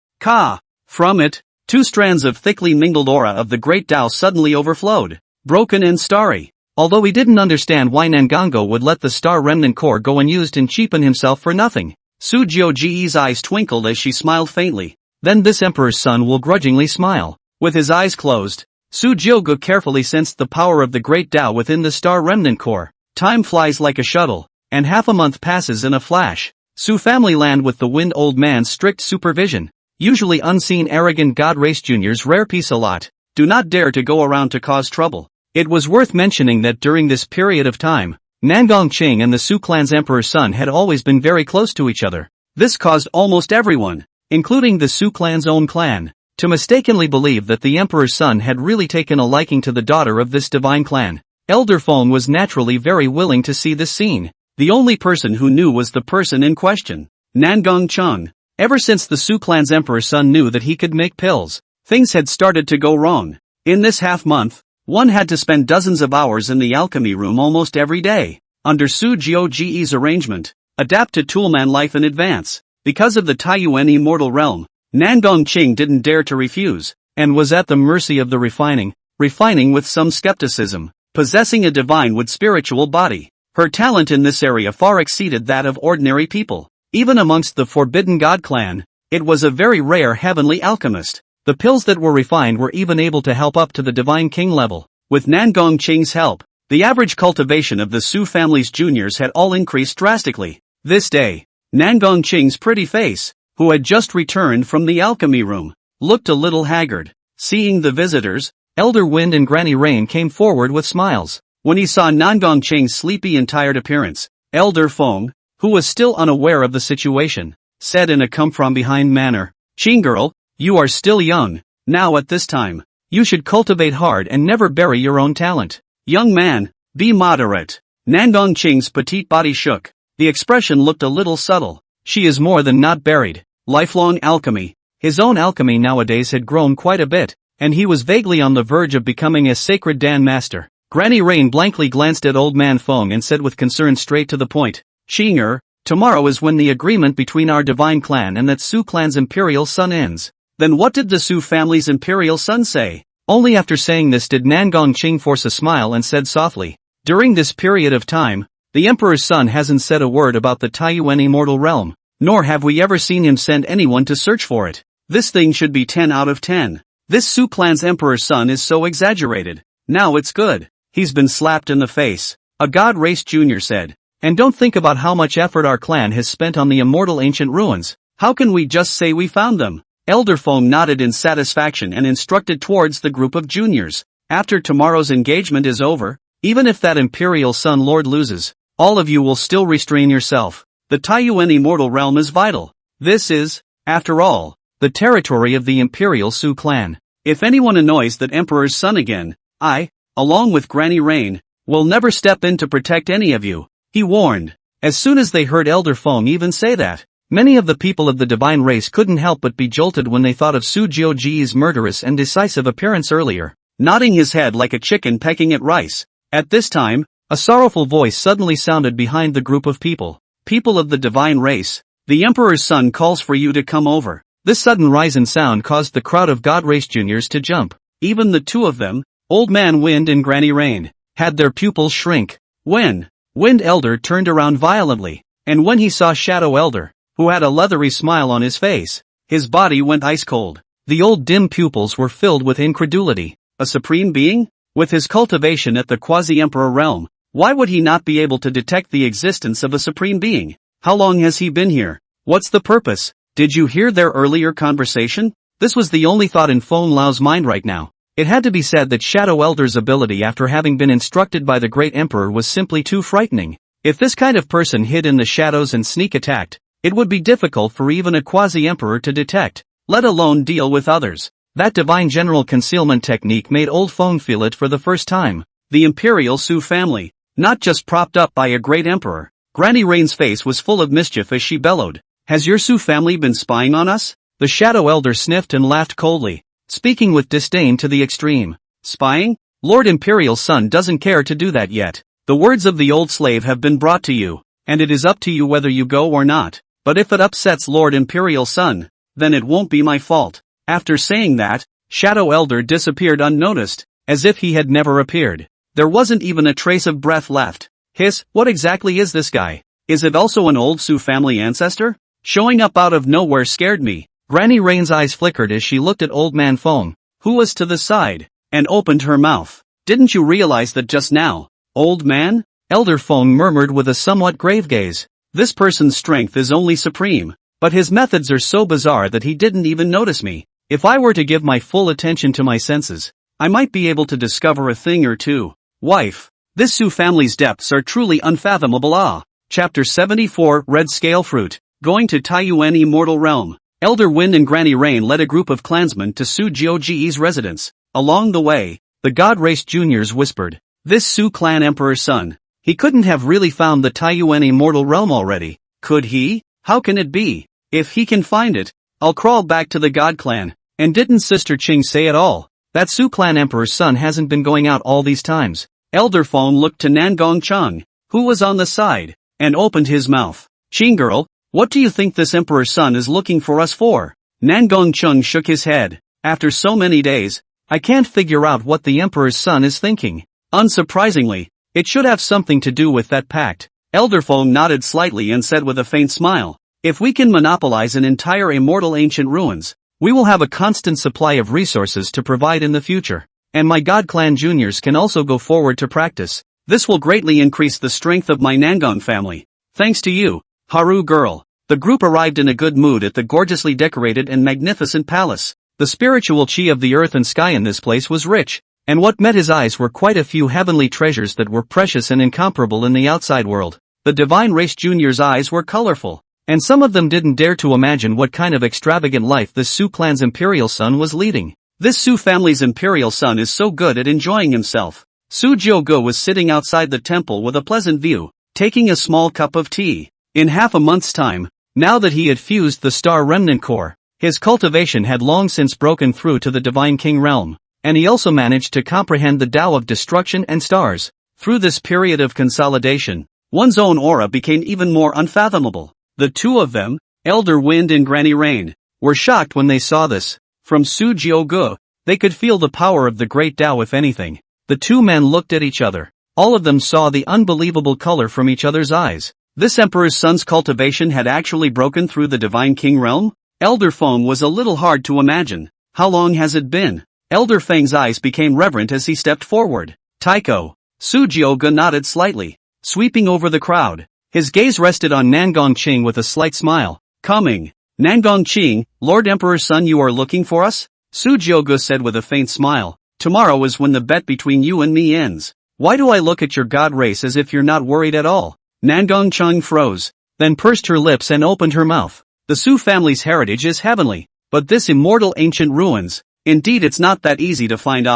From it, 2 strands of thickly mingled aura of the great Tao suddenly overflowed, broken and starry. Although he didn't understand why Nangongo would let the star remnant core go unused and cheapen himself for nothing. Su Jiuji's eyes twinkled as she smiled faintly. Then this emperor's son will grudgingly smile. With his eyes closed, Su Jiugu carefully sensed the power of the great Tao within the star remnant core. Time flies like a shuttle, and half a month passes in a flash. Su family land with the wind old man's strict supervision. Usually unseen arrogant god race juniors rare peace a lot. Do not dare to go around to cause trouble. It was worth mentioning that during this period of time, Nangong Qing and the Su clan's emperor's son had always been very close to each other. This caused almost everyone, including the Su clan's own clan, to mistakenly believe that the emperor's son had really taken a liking to the daughter of this divine clan. Elder Feng was naturally very willing to see this scene. The only person who knew was the person in question, Nangong Cheng. Ever since the Su clan's emperor's son knew that he could make pills, things had started to go wrong. In this half-month, one had to spend dozens of hours in the alchemy room almost every day. Under Su Jiuji's arrangement, adapt to toolman life in advance. Because of the Taiyuan immortal realm, Nangong Qing didn't dare to refuse, and was at the mercy of the refining with some skepticism, possessing a divine with spiritual body. Her talent in this area far exceeded that of ordinary people. Even amongst the Forbidden God clan, it was a very rare heavenly alchemist. The pills that were refined were even able to help up to the Divine King level. With Nangong Qing's help, the average cultivation of the Su family's juniors had all increased drastically. This day, Nangong Qing's pretty face, who had just returned from the alchemy room, looked a little haggard. Seeing the visitors, Elder Wind and Granny Rain came forward with smiles. When he saw Nangong Qing's sleepy and tired appearance, Elder Feng, who was still unaware of the situation, said in a come-from-behind manner, "Qing girl, you are still young. Now at this time, you should cultivate hard and never bury your own talent. Young man, be moderate." Nangong Qing's petite body shook. The expression looked a little subtle. She is more than not buried. Lifelong alchemy. His own alchemy nowadays had grown quite a bit, and he was vaguely on the verge of becoming a sacred Dan master. Granny Rain blankly glanced at Old Man Feng and said with concern straight to the point, "Qinger, tomorrow is when the agreement between our divine clan and that Su clan's imperial son ends." Then what did the Su family's imperial son say? Only after saying this did Nangong Qing force a smile and said softly, "During this period of time, the emperor's son hasn't said a word about the Taiyuan immortal realm, nor have we ever seen him send anyone to search for it. This thing should be 10 out of 10. This Su clan's emperor's son is so exaggerated. Now it's good. He's been slapped in the face," a God Race Jr. said. "And don't think about how much effort our clan has spent on the immortal ancient ruins. How can we just say we found them?" Elder Feng nodded in satisfaction and instructed towards the group of juniors. "After tomorrow's engagement is over, even if that imperial son lord loses, all of you will still restrain yourself. The Taiyuan immortal realm is vital. This is, after all, the territory of the imperial Su clan. If anyone annoys that emperor's son again, I, along with Granny Rain, will never step in to protect any of you," he warned. As soon as they heard Elder Feng even say that, many of the people of the divine race couldn't help but be jolted when they thought of Su Jiuji's murderous and decisive appearance earlier, nodding his head like a chicken pecking at rice. At this time, a sorrowful voice suddenly sounded behind the group of people. "People of the divine race, the emperor's son calls for you to come over." This sudden rise in sound caused the crowd of God Race Juniors to jump. Even the two of them, Old Man Wind and Granny Rain, had their pupils shrink. When Wind Elder turned around violently, and when he saw Shadow Elder, who had a leathery smile on his face, his body went ice cold. The old dim pupils were filled with incredulity. A supreme being? With his cultivation at the quasi-emperor realm, why would he not be able to detect the existence of a supreme being? How long has he been here? What's the purpose? Did you hear their earlier conversation? This was the only thought in Feng Lao's mind right now. It had to be said that Shadow Elder's ability after having been instructed by the great emperor was simply too frightening. If this kind of person hid in the shadows and sneak attacked, it would be difficult for even a quasi-emperor to detect, let alone deal with others. That divine general concealment technique made old Feng feel it for the first time. The imperial Su family, not just propped up by a great emperor. Granny Rain's face was full of mischief as she bellowed, "Has your Su family been spying on us?" The Shadow Elder sniffed and laughed coldly, speaking with disdain to the extreme. "Spying? Lord Imperial's son doesn't care to do that yet. The words of the old slave have been brought to you, and it is up to you whether you go or not. But if it upsets Lord Imperial's son, then it won't be my fault." After saying that, Shadow Elder disappeared unnoticed, as if he had never appeared. There wasn't even a trace of breath left. "Hiss, what exactly is this guy? Is it also an old Su family ancestor? Showing up out of nowhere scared me." Granny Rain's eyes flickered as she looked at Old Man Feng, who was to the side, and opened her mouth. "Didn't you realize that just now, old man?" Elder Feng murmured with a somewhat grave gaze. "This person's strength is only supreme, but his methods are so bizarre that he didn't even notice me. If I were to give my full attention to my senses, I might be able to discover a thing or two. Wife, this Su family's depths are truly unfathomable." Chapter 74 Red Scale Fruit. Going to Taiyuan Immortal Realm. Elder Wind and Granny Rain led a group of clansmen to Su Jiuji's residence. Along the way, the God Race Juniors whispered, "This Su clan emperor's son. He couldn't have really found the Taiyuan Immortal Realm already, could he? How can it be? If he can find it, I'll crawl back to the God clan." And didn't Sister Qing say it all? That Su clan emperor's son hasn't been going out all these times. Elder Feng looked to Nangong Qing, who was on the side, and opened his mouth. "Qing girl, what do you think this emperor's son is looking for us for?" Nangong Qing shook his head. "After so many days, I can't figure out what the emperor's son is thinking. Unsurprisingly, it should have something to do with that pact." Elder Feng nodded slightly and said with a faint smile, "If we can monopolize an entire immortal ancient ruins, we will have a constant supply of resources to provide in the future. and my God Clan juniors can also go forward to practice. This will greatly increase the strength of my Nangong family. Thanks to you, Haru girl. The group arrived in a good mood at the gorgeously decorated and magnificent palace. The spiritual chi of the earth and sky in this place was rich, and what met his eyes were quite a few heavenly treasures that were precious and incomparable in the outside world. The divine race juniors' eyes were colorful, and some of them didn't dare to imagine what kind of extravagant life this Su clan's imperial son was leading. This Su family's imperial son is so good at enjoying himself. Su Jioge was sitting outside the temple with a pleasant view, taking a small cup of tea. In half a month's time, now that he had fused the star remnant core, his cultivation had long since broken through to the divine king realm, and he also managed to comprehend the Tao of destruction and stars. Through this period of consolidation, one's own aura became even more unfathomable. The two of them, Elder Wind and Granny Rain, were shocked when they saw this. From Su Jioge, they could feel the power of the great Tao if anything. The two men looked at each other. All of them saw the unbelievable color from each other's eyes. This emperor's son's cultivation had actually broken through the divine king realm? Elder Feng was a little hard to imagine. How long has it been? Elder Feng's eyes became reverent as he stepped forward. Taiko. Su Jioge nodded slightly, sweeping over the crowd. His gaze rested on Nangong Qing with a slight smile. Coming. Nangong Qing, Lord Emperor's son, you are looking for us? Su Jioge said with a faint smile. Tomorrow is when the bet between you and me ends. Why do I look at your god race as if you're not worried at all? Nangong Qing froze, then pursed her lips and opened her mouth. The Su family's heritage is heavenly, but this immortal ancient ruins, indeed it's not that easy to find.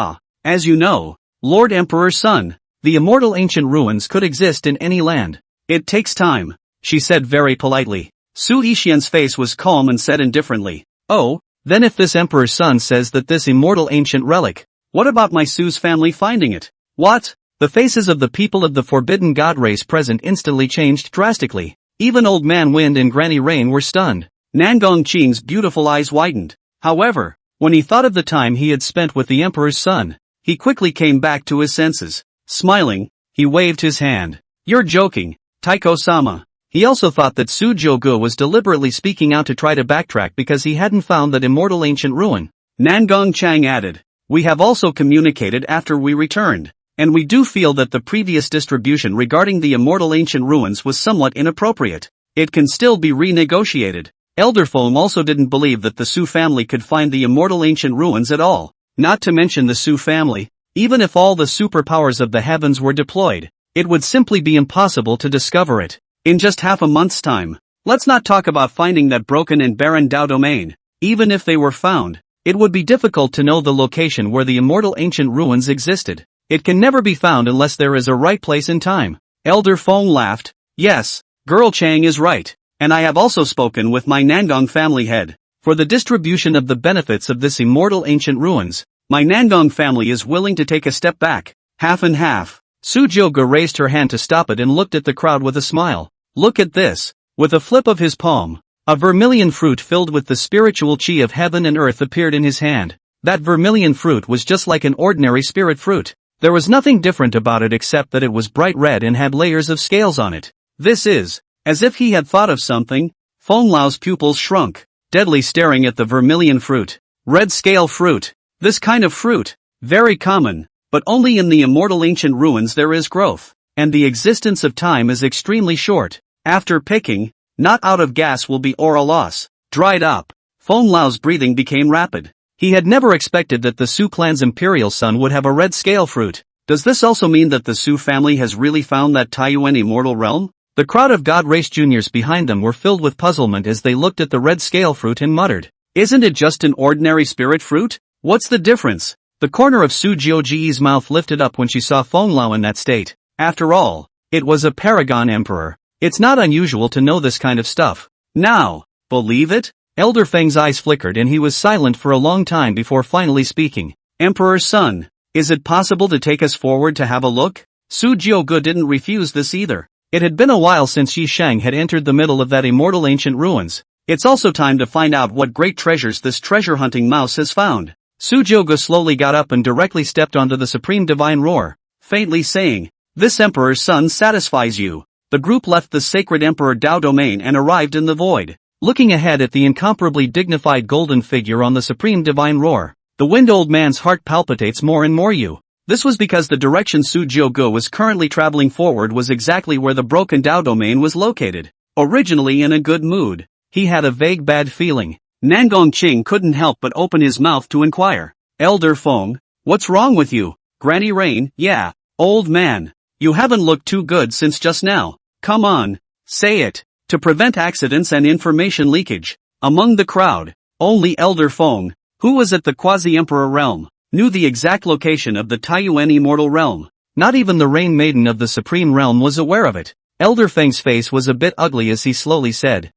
As you know, Lord Emperor's son, the immortal ancient ruins could exist in any land. It takes time, she said very politely. Su Yixian's face was calm and said indifferently, oh, then if this emperor's son says that this immortal ancient relic, what about my Su's family finding it? What? The faces of the people of the forbidden god race present instantly changed drastically. Even Old Man Wind and Granny Rain were stunned. Nangong Qing's beautiful eyes widened. However, when he thought of the time he had spent with the emperor's son, he quickly came back to his senses. Smiling, he waved his hand. You're joking, Taiko-sama. He also thought that Su Jioge was deliberately speaking out to try to backtrack because he hadn't found that immortal ancient ruin. Nangong Chang added, we have also communicated after we returned, and we do feel that the previous distribution regarding the immortal ancient ruins was somewhat inappropriate. It can still be renegotiated. Elder Feng also didn't believe that the Su family could find the immortal ancient ruins at all. Not to mention the Su family, even if all the superpowers of the heavens were deployed, it would simply be impossible to discover it. In just half a month's time. Let's not talk about finding that broken and barren Tao domain. Even if they were found, it would be difficult to know the location where the immortal ancient ruins existed. It can never be found unless there is a right place and time. Elder Feng laughed. Yes, Girl Chang is right. And I have also spoken with my Nangong family head. For the distribution of the benefits of this immortal ancient ruins, my Nangong family is willing to take a step back. Half and half. Su Jioge raised her hand to stop it and looked at the crowd with a smile. Look at this. With a flip of his palm, a vermilion fruit filled with the spiritual chi of heaven and earth appeared in his hand. That vermilion fruit was just like an ordinary spirit fruit. There was nothing different about it except that it was bright red and had layers of scales on it. This is, as if he had thought of something, Feng Lao's pupils shrunk, deadly staring at the vermilion fruit. Red scale fruit. This kind of fruit, very common. But only in the immortal ancient ruins there is growth, and the existence of time is extremely short. After picking, not out of gas will be aura loss. Dried up. Feng Lao's breathing became rapid. He had never expected that the Su clan's imperial son would have a red scale fruit. Does this also mean that the Su family has really found that Taiyuan immortal realm? The crowd of god race juniors behind them were filled with puzzlement as they looked at the red scale fruit and muttered, isn't it just an ordinary spirit fruit? What's the difference? The corner of Su Jioge's mouth lifted up when she saw Feng Lao in that state. After all, it was a paragon emperor. It's not unusual to know this kind of stuff. Now, believe it? Elder Feng's eyes flickered and he was silent for a long time before finally speaking. Emperor's son, is it possible to take us forward to have a look? Su Jioge didn't refuse this either. It had been a while since Yi Sheng had entered the middle of that immortal ancient ruins. It's also time to find out what great treasures this treasure-hunting mouse has found. Su Jioge slowly got up and directly stepped onto the supreme divine roar, faintly saying, this emperor's son satisfies you. The group left the sacred emperor Tao domain and arrived in the void. Looking ahead at the incomparably dignified golden figure on the supreme divine roar, The wind old man's heart palpitates more and more you. This was because the direction Su Jiuge was currently traveling forward was exactly where the broken Dao domain was located. Originally in a good mood, he had a vague bad feeling. Nangong Qing couldn't help but open his mouth to inquire. Elder Feng, what's wrong with you? Granny Rain, yeah, old man. You haven't looked too good since just now. Come on, say it. To prevent accidents and information leakage. Among the crowd, only Elder Feng, who was at the Quasi-Emperor realm, knew the exact location of the Taiyuan immortal realm. Not even the Rain Maiden of the Supreme Realm was aware of it. Elder Feng's face was a bit ugly as he slowly said,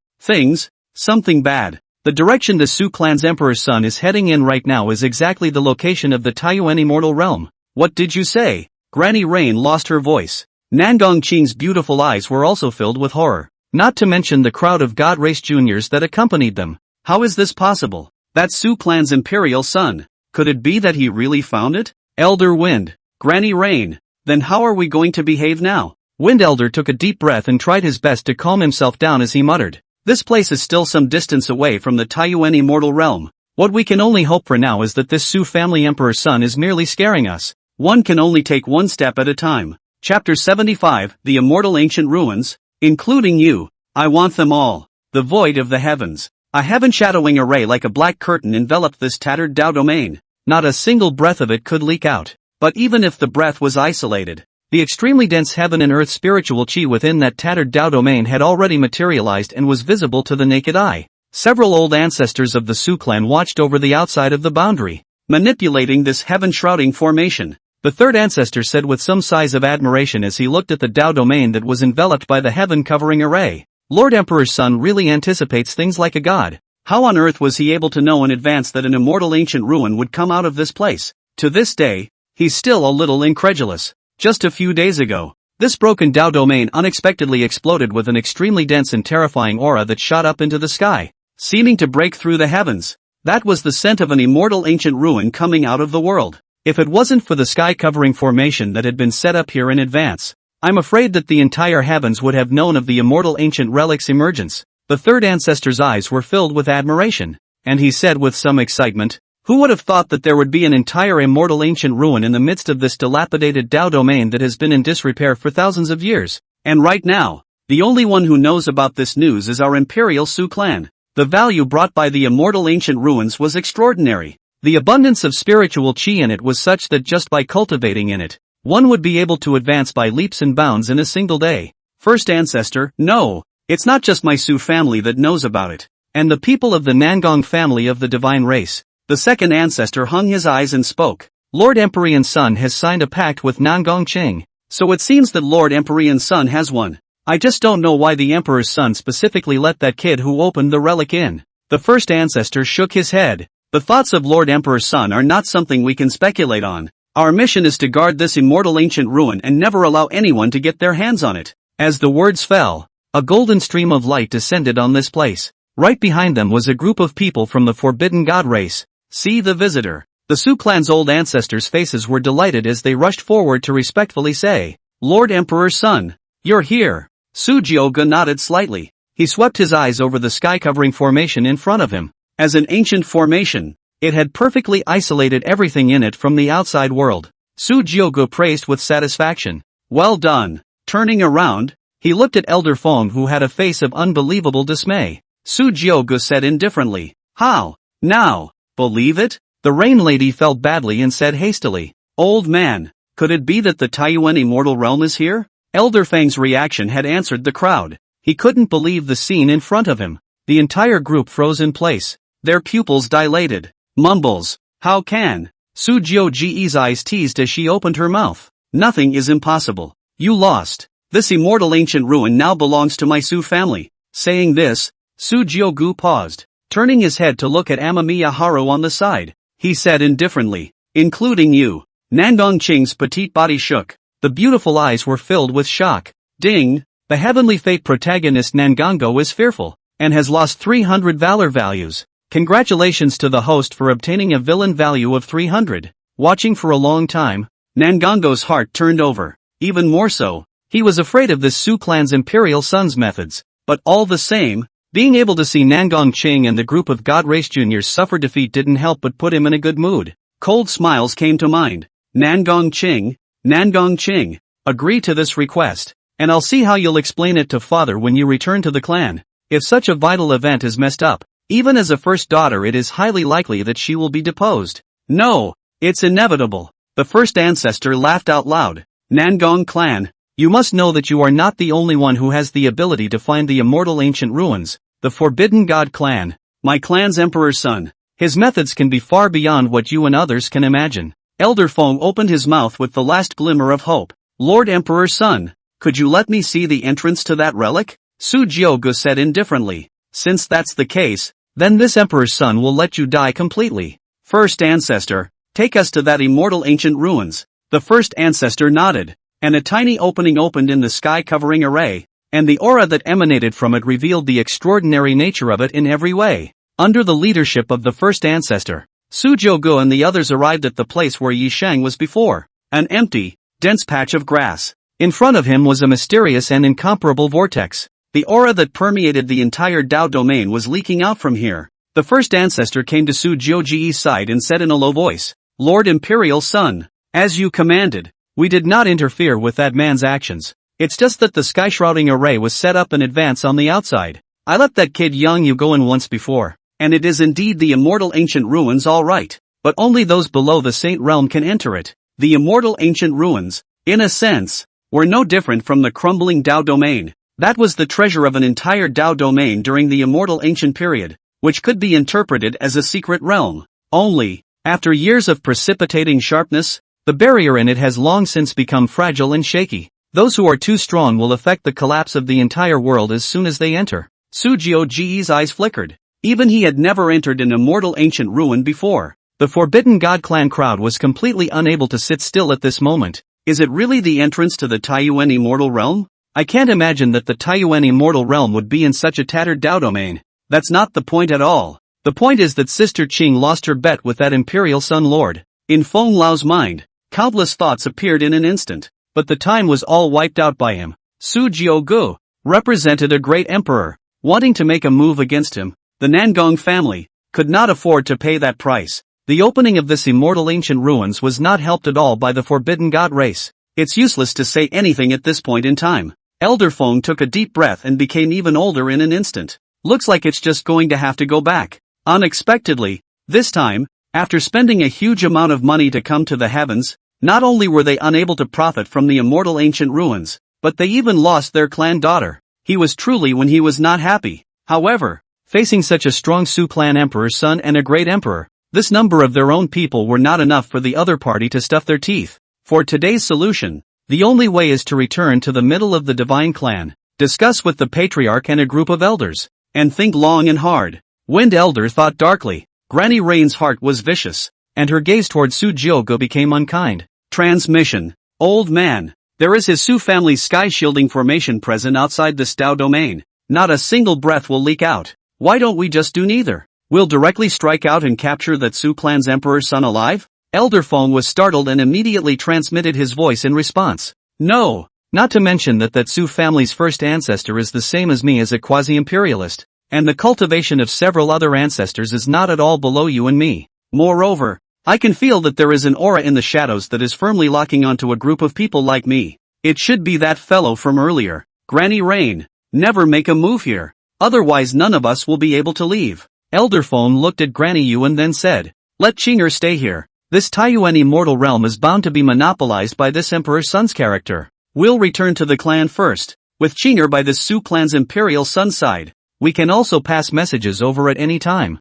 something bad. The direction the Su clan's Emperor's son is heading in right now is exactly the location of the Taiyuan immortal realm. What did you say? Granny Rain lost her voice. Nangong Qing's beautiful eyes were also filled with horror. Not to mention the crowd of God Race juniors that accompanied them. How is this possible? That's Su clan's imperial son. Could it be that he really found it? Elder Wind. Granny Rain. Then how are we going to behave now? Wind Elder took a deep breath and tried his best to calm himself down as he muttered. This place is still some distance away from the Taiyuan immortal realm. What we can only hope for now is that this Su family emperor's son is merely scaring us. One can only take one step at a time. Chapter 75, The Immortal Ancient Ruins, including you. I want them all. The void of the heavens. A heaven-shadowing array like a black curtain enveloped this tattered Dao domain. Not a single breath of it could leak out. But even if the breath was isolated, the extremely dense heaven and earth spiritual chi within that tattered Dao domain had already materialized and was visible to the naked eye. Several old ancestors of the Su clan watched over the outside of the boundary, manipulating this heaven-shrouding formation. The third ancestor said with some sighs of admiration as he looked at the Dao domain that was enveloped by the heaven-covering array. Lord Emperor's son really anticipates things like a god. How on earth was he able to know in advance that an immortal ancient ruin would come out of this place? To this day, he's still a little incredulous. Just a few days ago, this broken Dao domain unexpectedly exploded with an extremely dense and terrifying aura that shot up into the sky, seeming to break through the heavens. That was the scent of an immortal ancient ruin coming out of the world. If it wasn't for the sky-covering formation that had been set up here in advance, I'm afraid that the entire heavens would have known of the immortal ancient relic's emergence. The third ancestor's eyes were filled with admiration, and he said with some excitement, who would have thought that there would be an entire immortal ancient ruin in the midst of this dilapidated Dao domain that has been in disrepair for thousands of years? And right now, the only one who knows about this news is our imperial Su clan. The value brought by the immortal ancient ruins was extraordinary. The abundance of spiritual chi in it was such that just by cultivating in it, one would be able to advance by leaps and bounds in a single day. First ancestor, no, it's not just my Su family that knows about it, and the people of the Nangong family of the divine race. The second ancestor hung his eyes and spoke. Lord Empyrean's son has signed a pact with Nangong Qing, so it seems that Lord Empyrean's son has one. I just don't know why the Emperor's son specifically let that kid who opened the relic in. The first ancestor shook his head. The thoughts of Lord Emperor's son are not something we can speculate on. Our mission is to guard this immortal ancient ruin and never allow anyone to get their hands on it. As the words fell, a golden stream of light descended on this place. Right behind them was a group of people from the forbidden god race. See the visitor. The Su clan's old ancestors' faces were delighted as they rushed forward to respectfully say, Lord Emperor's son, you're here. Su Jiuge nodded slightly. He swept his eyes over the sky-covering formation in front of him. As an ancient formation, it had perfectly isolated everything in it from the outside world. Su Jiuge praised with satisfaction. Well done. Turning around, he looked at Elder Feng who had a face of unbelievable dismay. Su Jiuge said indifferently, how? Now, believe it? The Rain Lady felt badly and said hastily, old man, could it be that the Taiyuan immortal realm is here? Elder Feng's reaction had answered the crowd. He couldn't believe the scene in front of him. The entire group froze in place. Their pupils dilated. Mumbles. How can? Su Jiuge's eyes teased as she opened her mouth. Nothing is impossible. You lost. This immortal ancient ruin now belongs to my Su family. Saying this, Su Jiuge paused, turning his head to look at Amamiya Haru on the side. He said indifferently, including you. Nangong Qing's petite body shook. The beautiful eyes were filled with shock. Ding! The heavenly fate protagonist Nangongo is fearful, and has lost 300 valor values. Congratulations to the host for obtaining a villain value of 300. Watching for a long time, Nangongo's heart turned over. Even more so, he was afraid of this Su clan's imperial son's methods. But all the same, Being able to see Nangong Ching and the group of God Race Juniors suffer defeat didn't help but put him in a good mood. Cold smiles came to mind. Nangong Ching, agree to this request, and I'll see how you'll explain it to father when you return to the clan. If such a vital event is messed up, even as a first daughter it is highly likely that she will be deposed. No, it's inevitable. The first ancestor laughed out loud. Nangong clan, you must know that you are not the only one who has the ability to find the immortal ancient ruins. The Forbidden God clan, my clan's emperor's son. His methods can be far beyond what you and others can imagine. Elder Fong opened his mouth with the last glimmer of hope. Lord Emperor's son, could you let me see the entrance to that relic? Su Jiogu said indifferently. Since that's the case, then this emperor's son will let you die completely. First ancestor, take us to that immortal ancient ruins. The first ancestor nodded, and a tiny opening opened in the sky-covering array, and the aura that emanated from it revealed the extraordinary nature of it in every way. Under the leadership of the first ancestor, Su Jiogu and the others arrived at the place where Yi Shang was before, an empty, dense patch of grass. In front of him was a mysterious and incomparable vortex. The aura that permeated the entire Dao domain was leaking out from here. The first ancestor came to Su Jioji's side and said in a low voice, Lord Imperial Son, as you commanded, we did not interfere with that man's actions. It's just that the sky-shrouding array was set up in advance on the outside. I let that kid Yang Yu go in once before, and it is indeed the immortal ancient ruins all right, but only those below the Saint Realm can enter it. The immortal ancient ruins, in a sense, were no different from the crumbling Dao domain. That was the treasure of an entire Dao domain during the immortal ancient period, which could be interpreted as a secret realm. Only, after years of precipitating sharpness, the barrier in it has long since become fragile and shaky. Those who are too strong will affect the collapse of the entire world as soon as they enter. Su Jioji's eyes flickered. Even he had never entered an immortal ancient ruin before. The Forbidden God clan crowd was completely unable to sit still at this moment. Is it really the entrance to the Taiyuan immortal realm? I can't imagine that the Taiyuan immortal realm would be in such a tattered Dao domain. That's not the point at all. The point is that Sister Qing lost her bet with that Imperial Sun Lord. In Feng Lao's mind, countless thoughts appeared in an instant, but the time was all wiped out by him. Su Jiogu represented a great emperor. Wanting to make a move against him, the Nangong family could not afford to pay that price. The opening of this immortal ancient ruins was not helped at all by the Forbidden God race. It's useless to say anything at this point in time. Elder Feng took a deep breath and became even older in an instant. Looks like it's just going to have to go back. Unexpectedly, this time, after spending a huge amount of money to come to the heavens, not only were they unable to profit from the immortal ancient ruins, but they even lost their clan daughter. He was truly when he was not happy. However, facing such a strong Su clan emperor's son and a great emperor, this number of their own people were not enough for the other party to stuff their teeth. For today's solution, the only way is to return to the middle of the divine clan, discuss with the patriarch and a group of elders, and think long and hard. Wind Elder thought darkly. Granny Rain's heart was vicious, and her gaze toward Su Jiogu became unkind. Transmission. Old man, there is his Su family's sky shielding formation present outside this Dao domain. Not a single breath will leak out. Why don't we just do neither? We'll directly strike out and capture that Su clan's emperor's son alive? Elder Feng was startled and immediately transmitted his voice in response. No, not to mention that Su family's first ancestor is the same as me as a quasi-imperialist, and the cultivation of several other ancestors is not at all below you and me. Moreover, I can feel that there is an aura in the shadows that is firmly locking onto a group of people like me. It should be that fellow from earlier. Granny Rain, never make a move here, otherwise none of us will be able to leave. Elder Feng looked at Granny Yu and then said, let Qinger stay here. This Taiyuan immortal realm is bound to be monopolized by this emperor's son's character. We'll return to the clan first, with Qinger by this Su clan's imperial son side. We can also pass messages over at any time.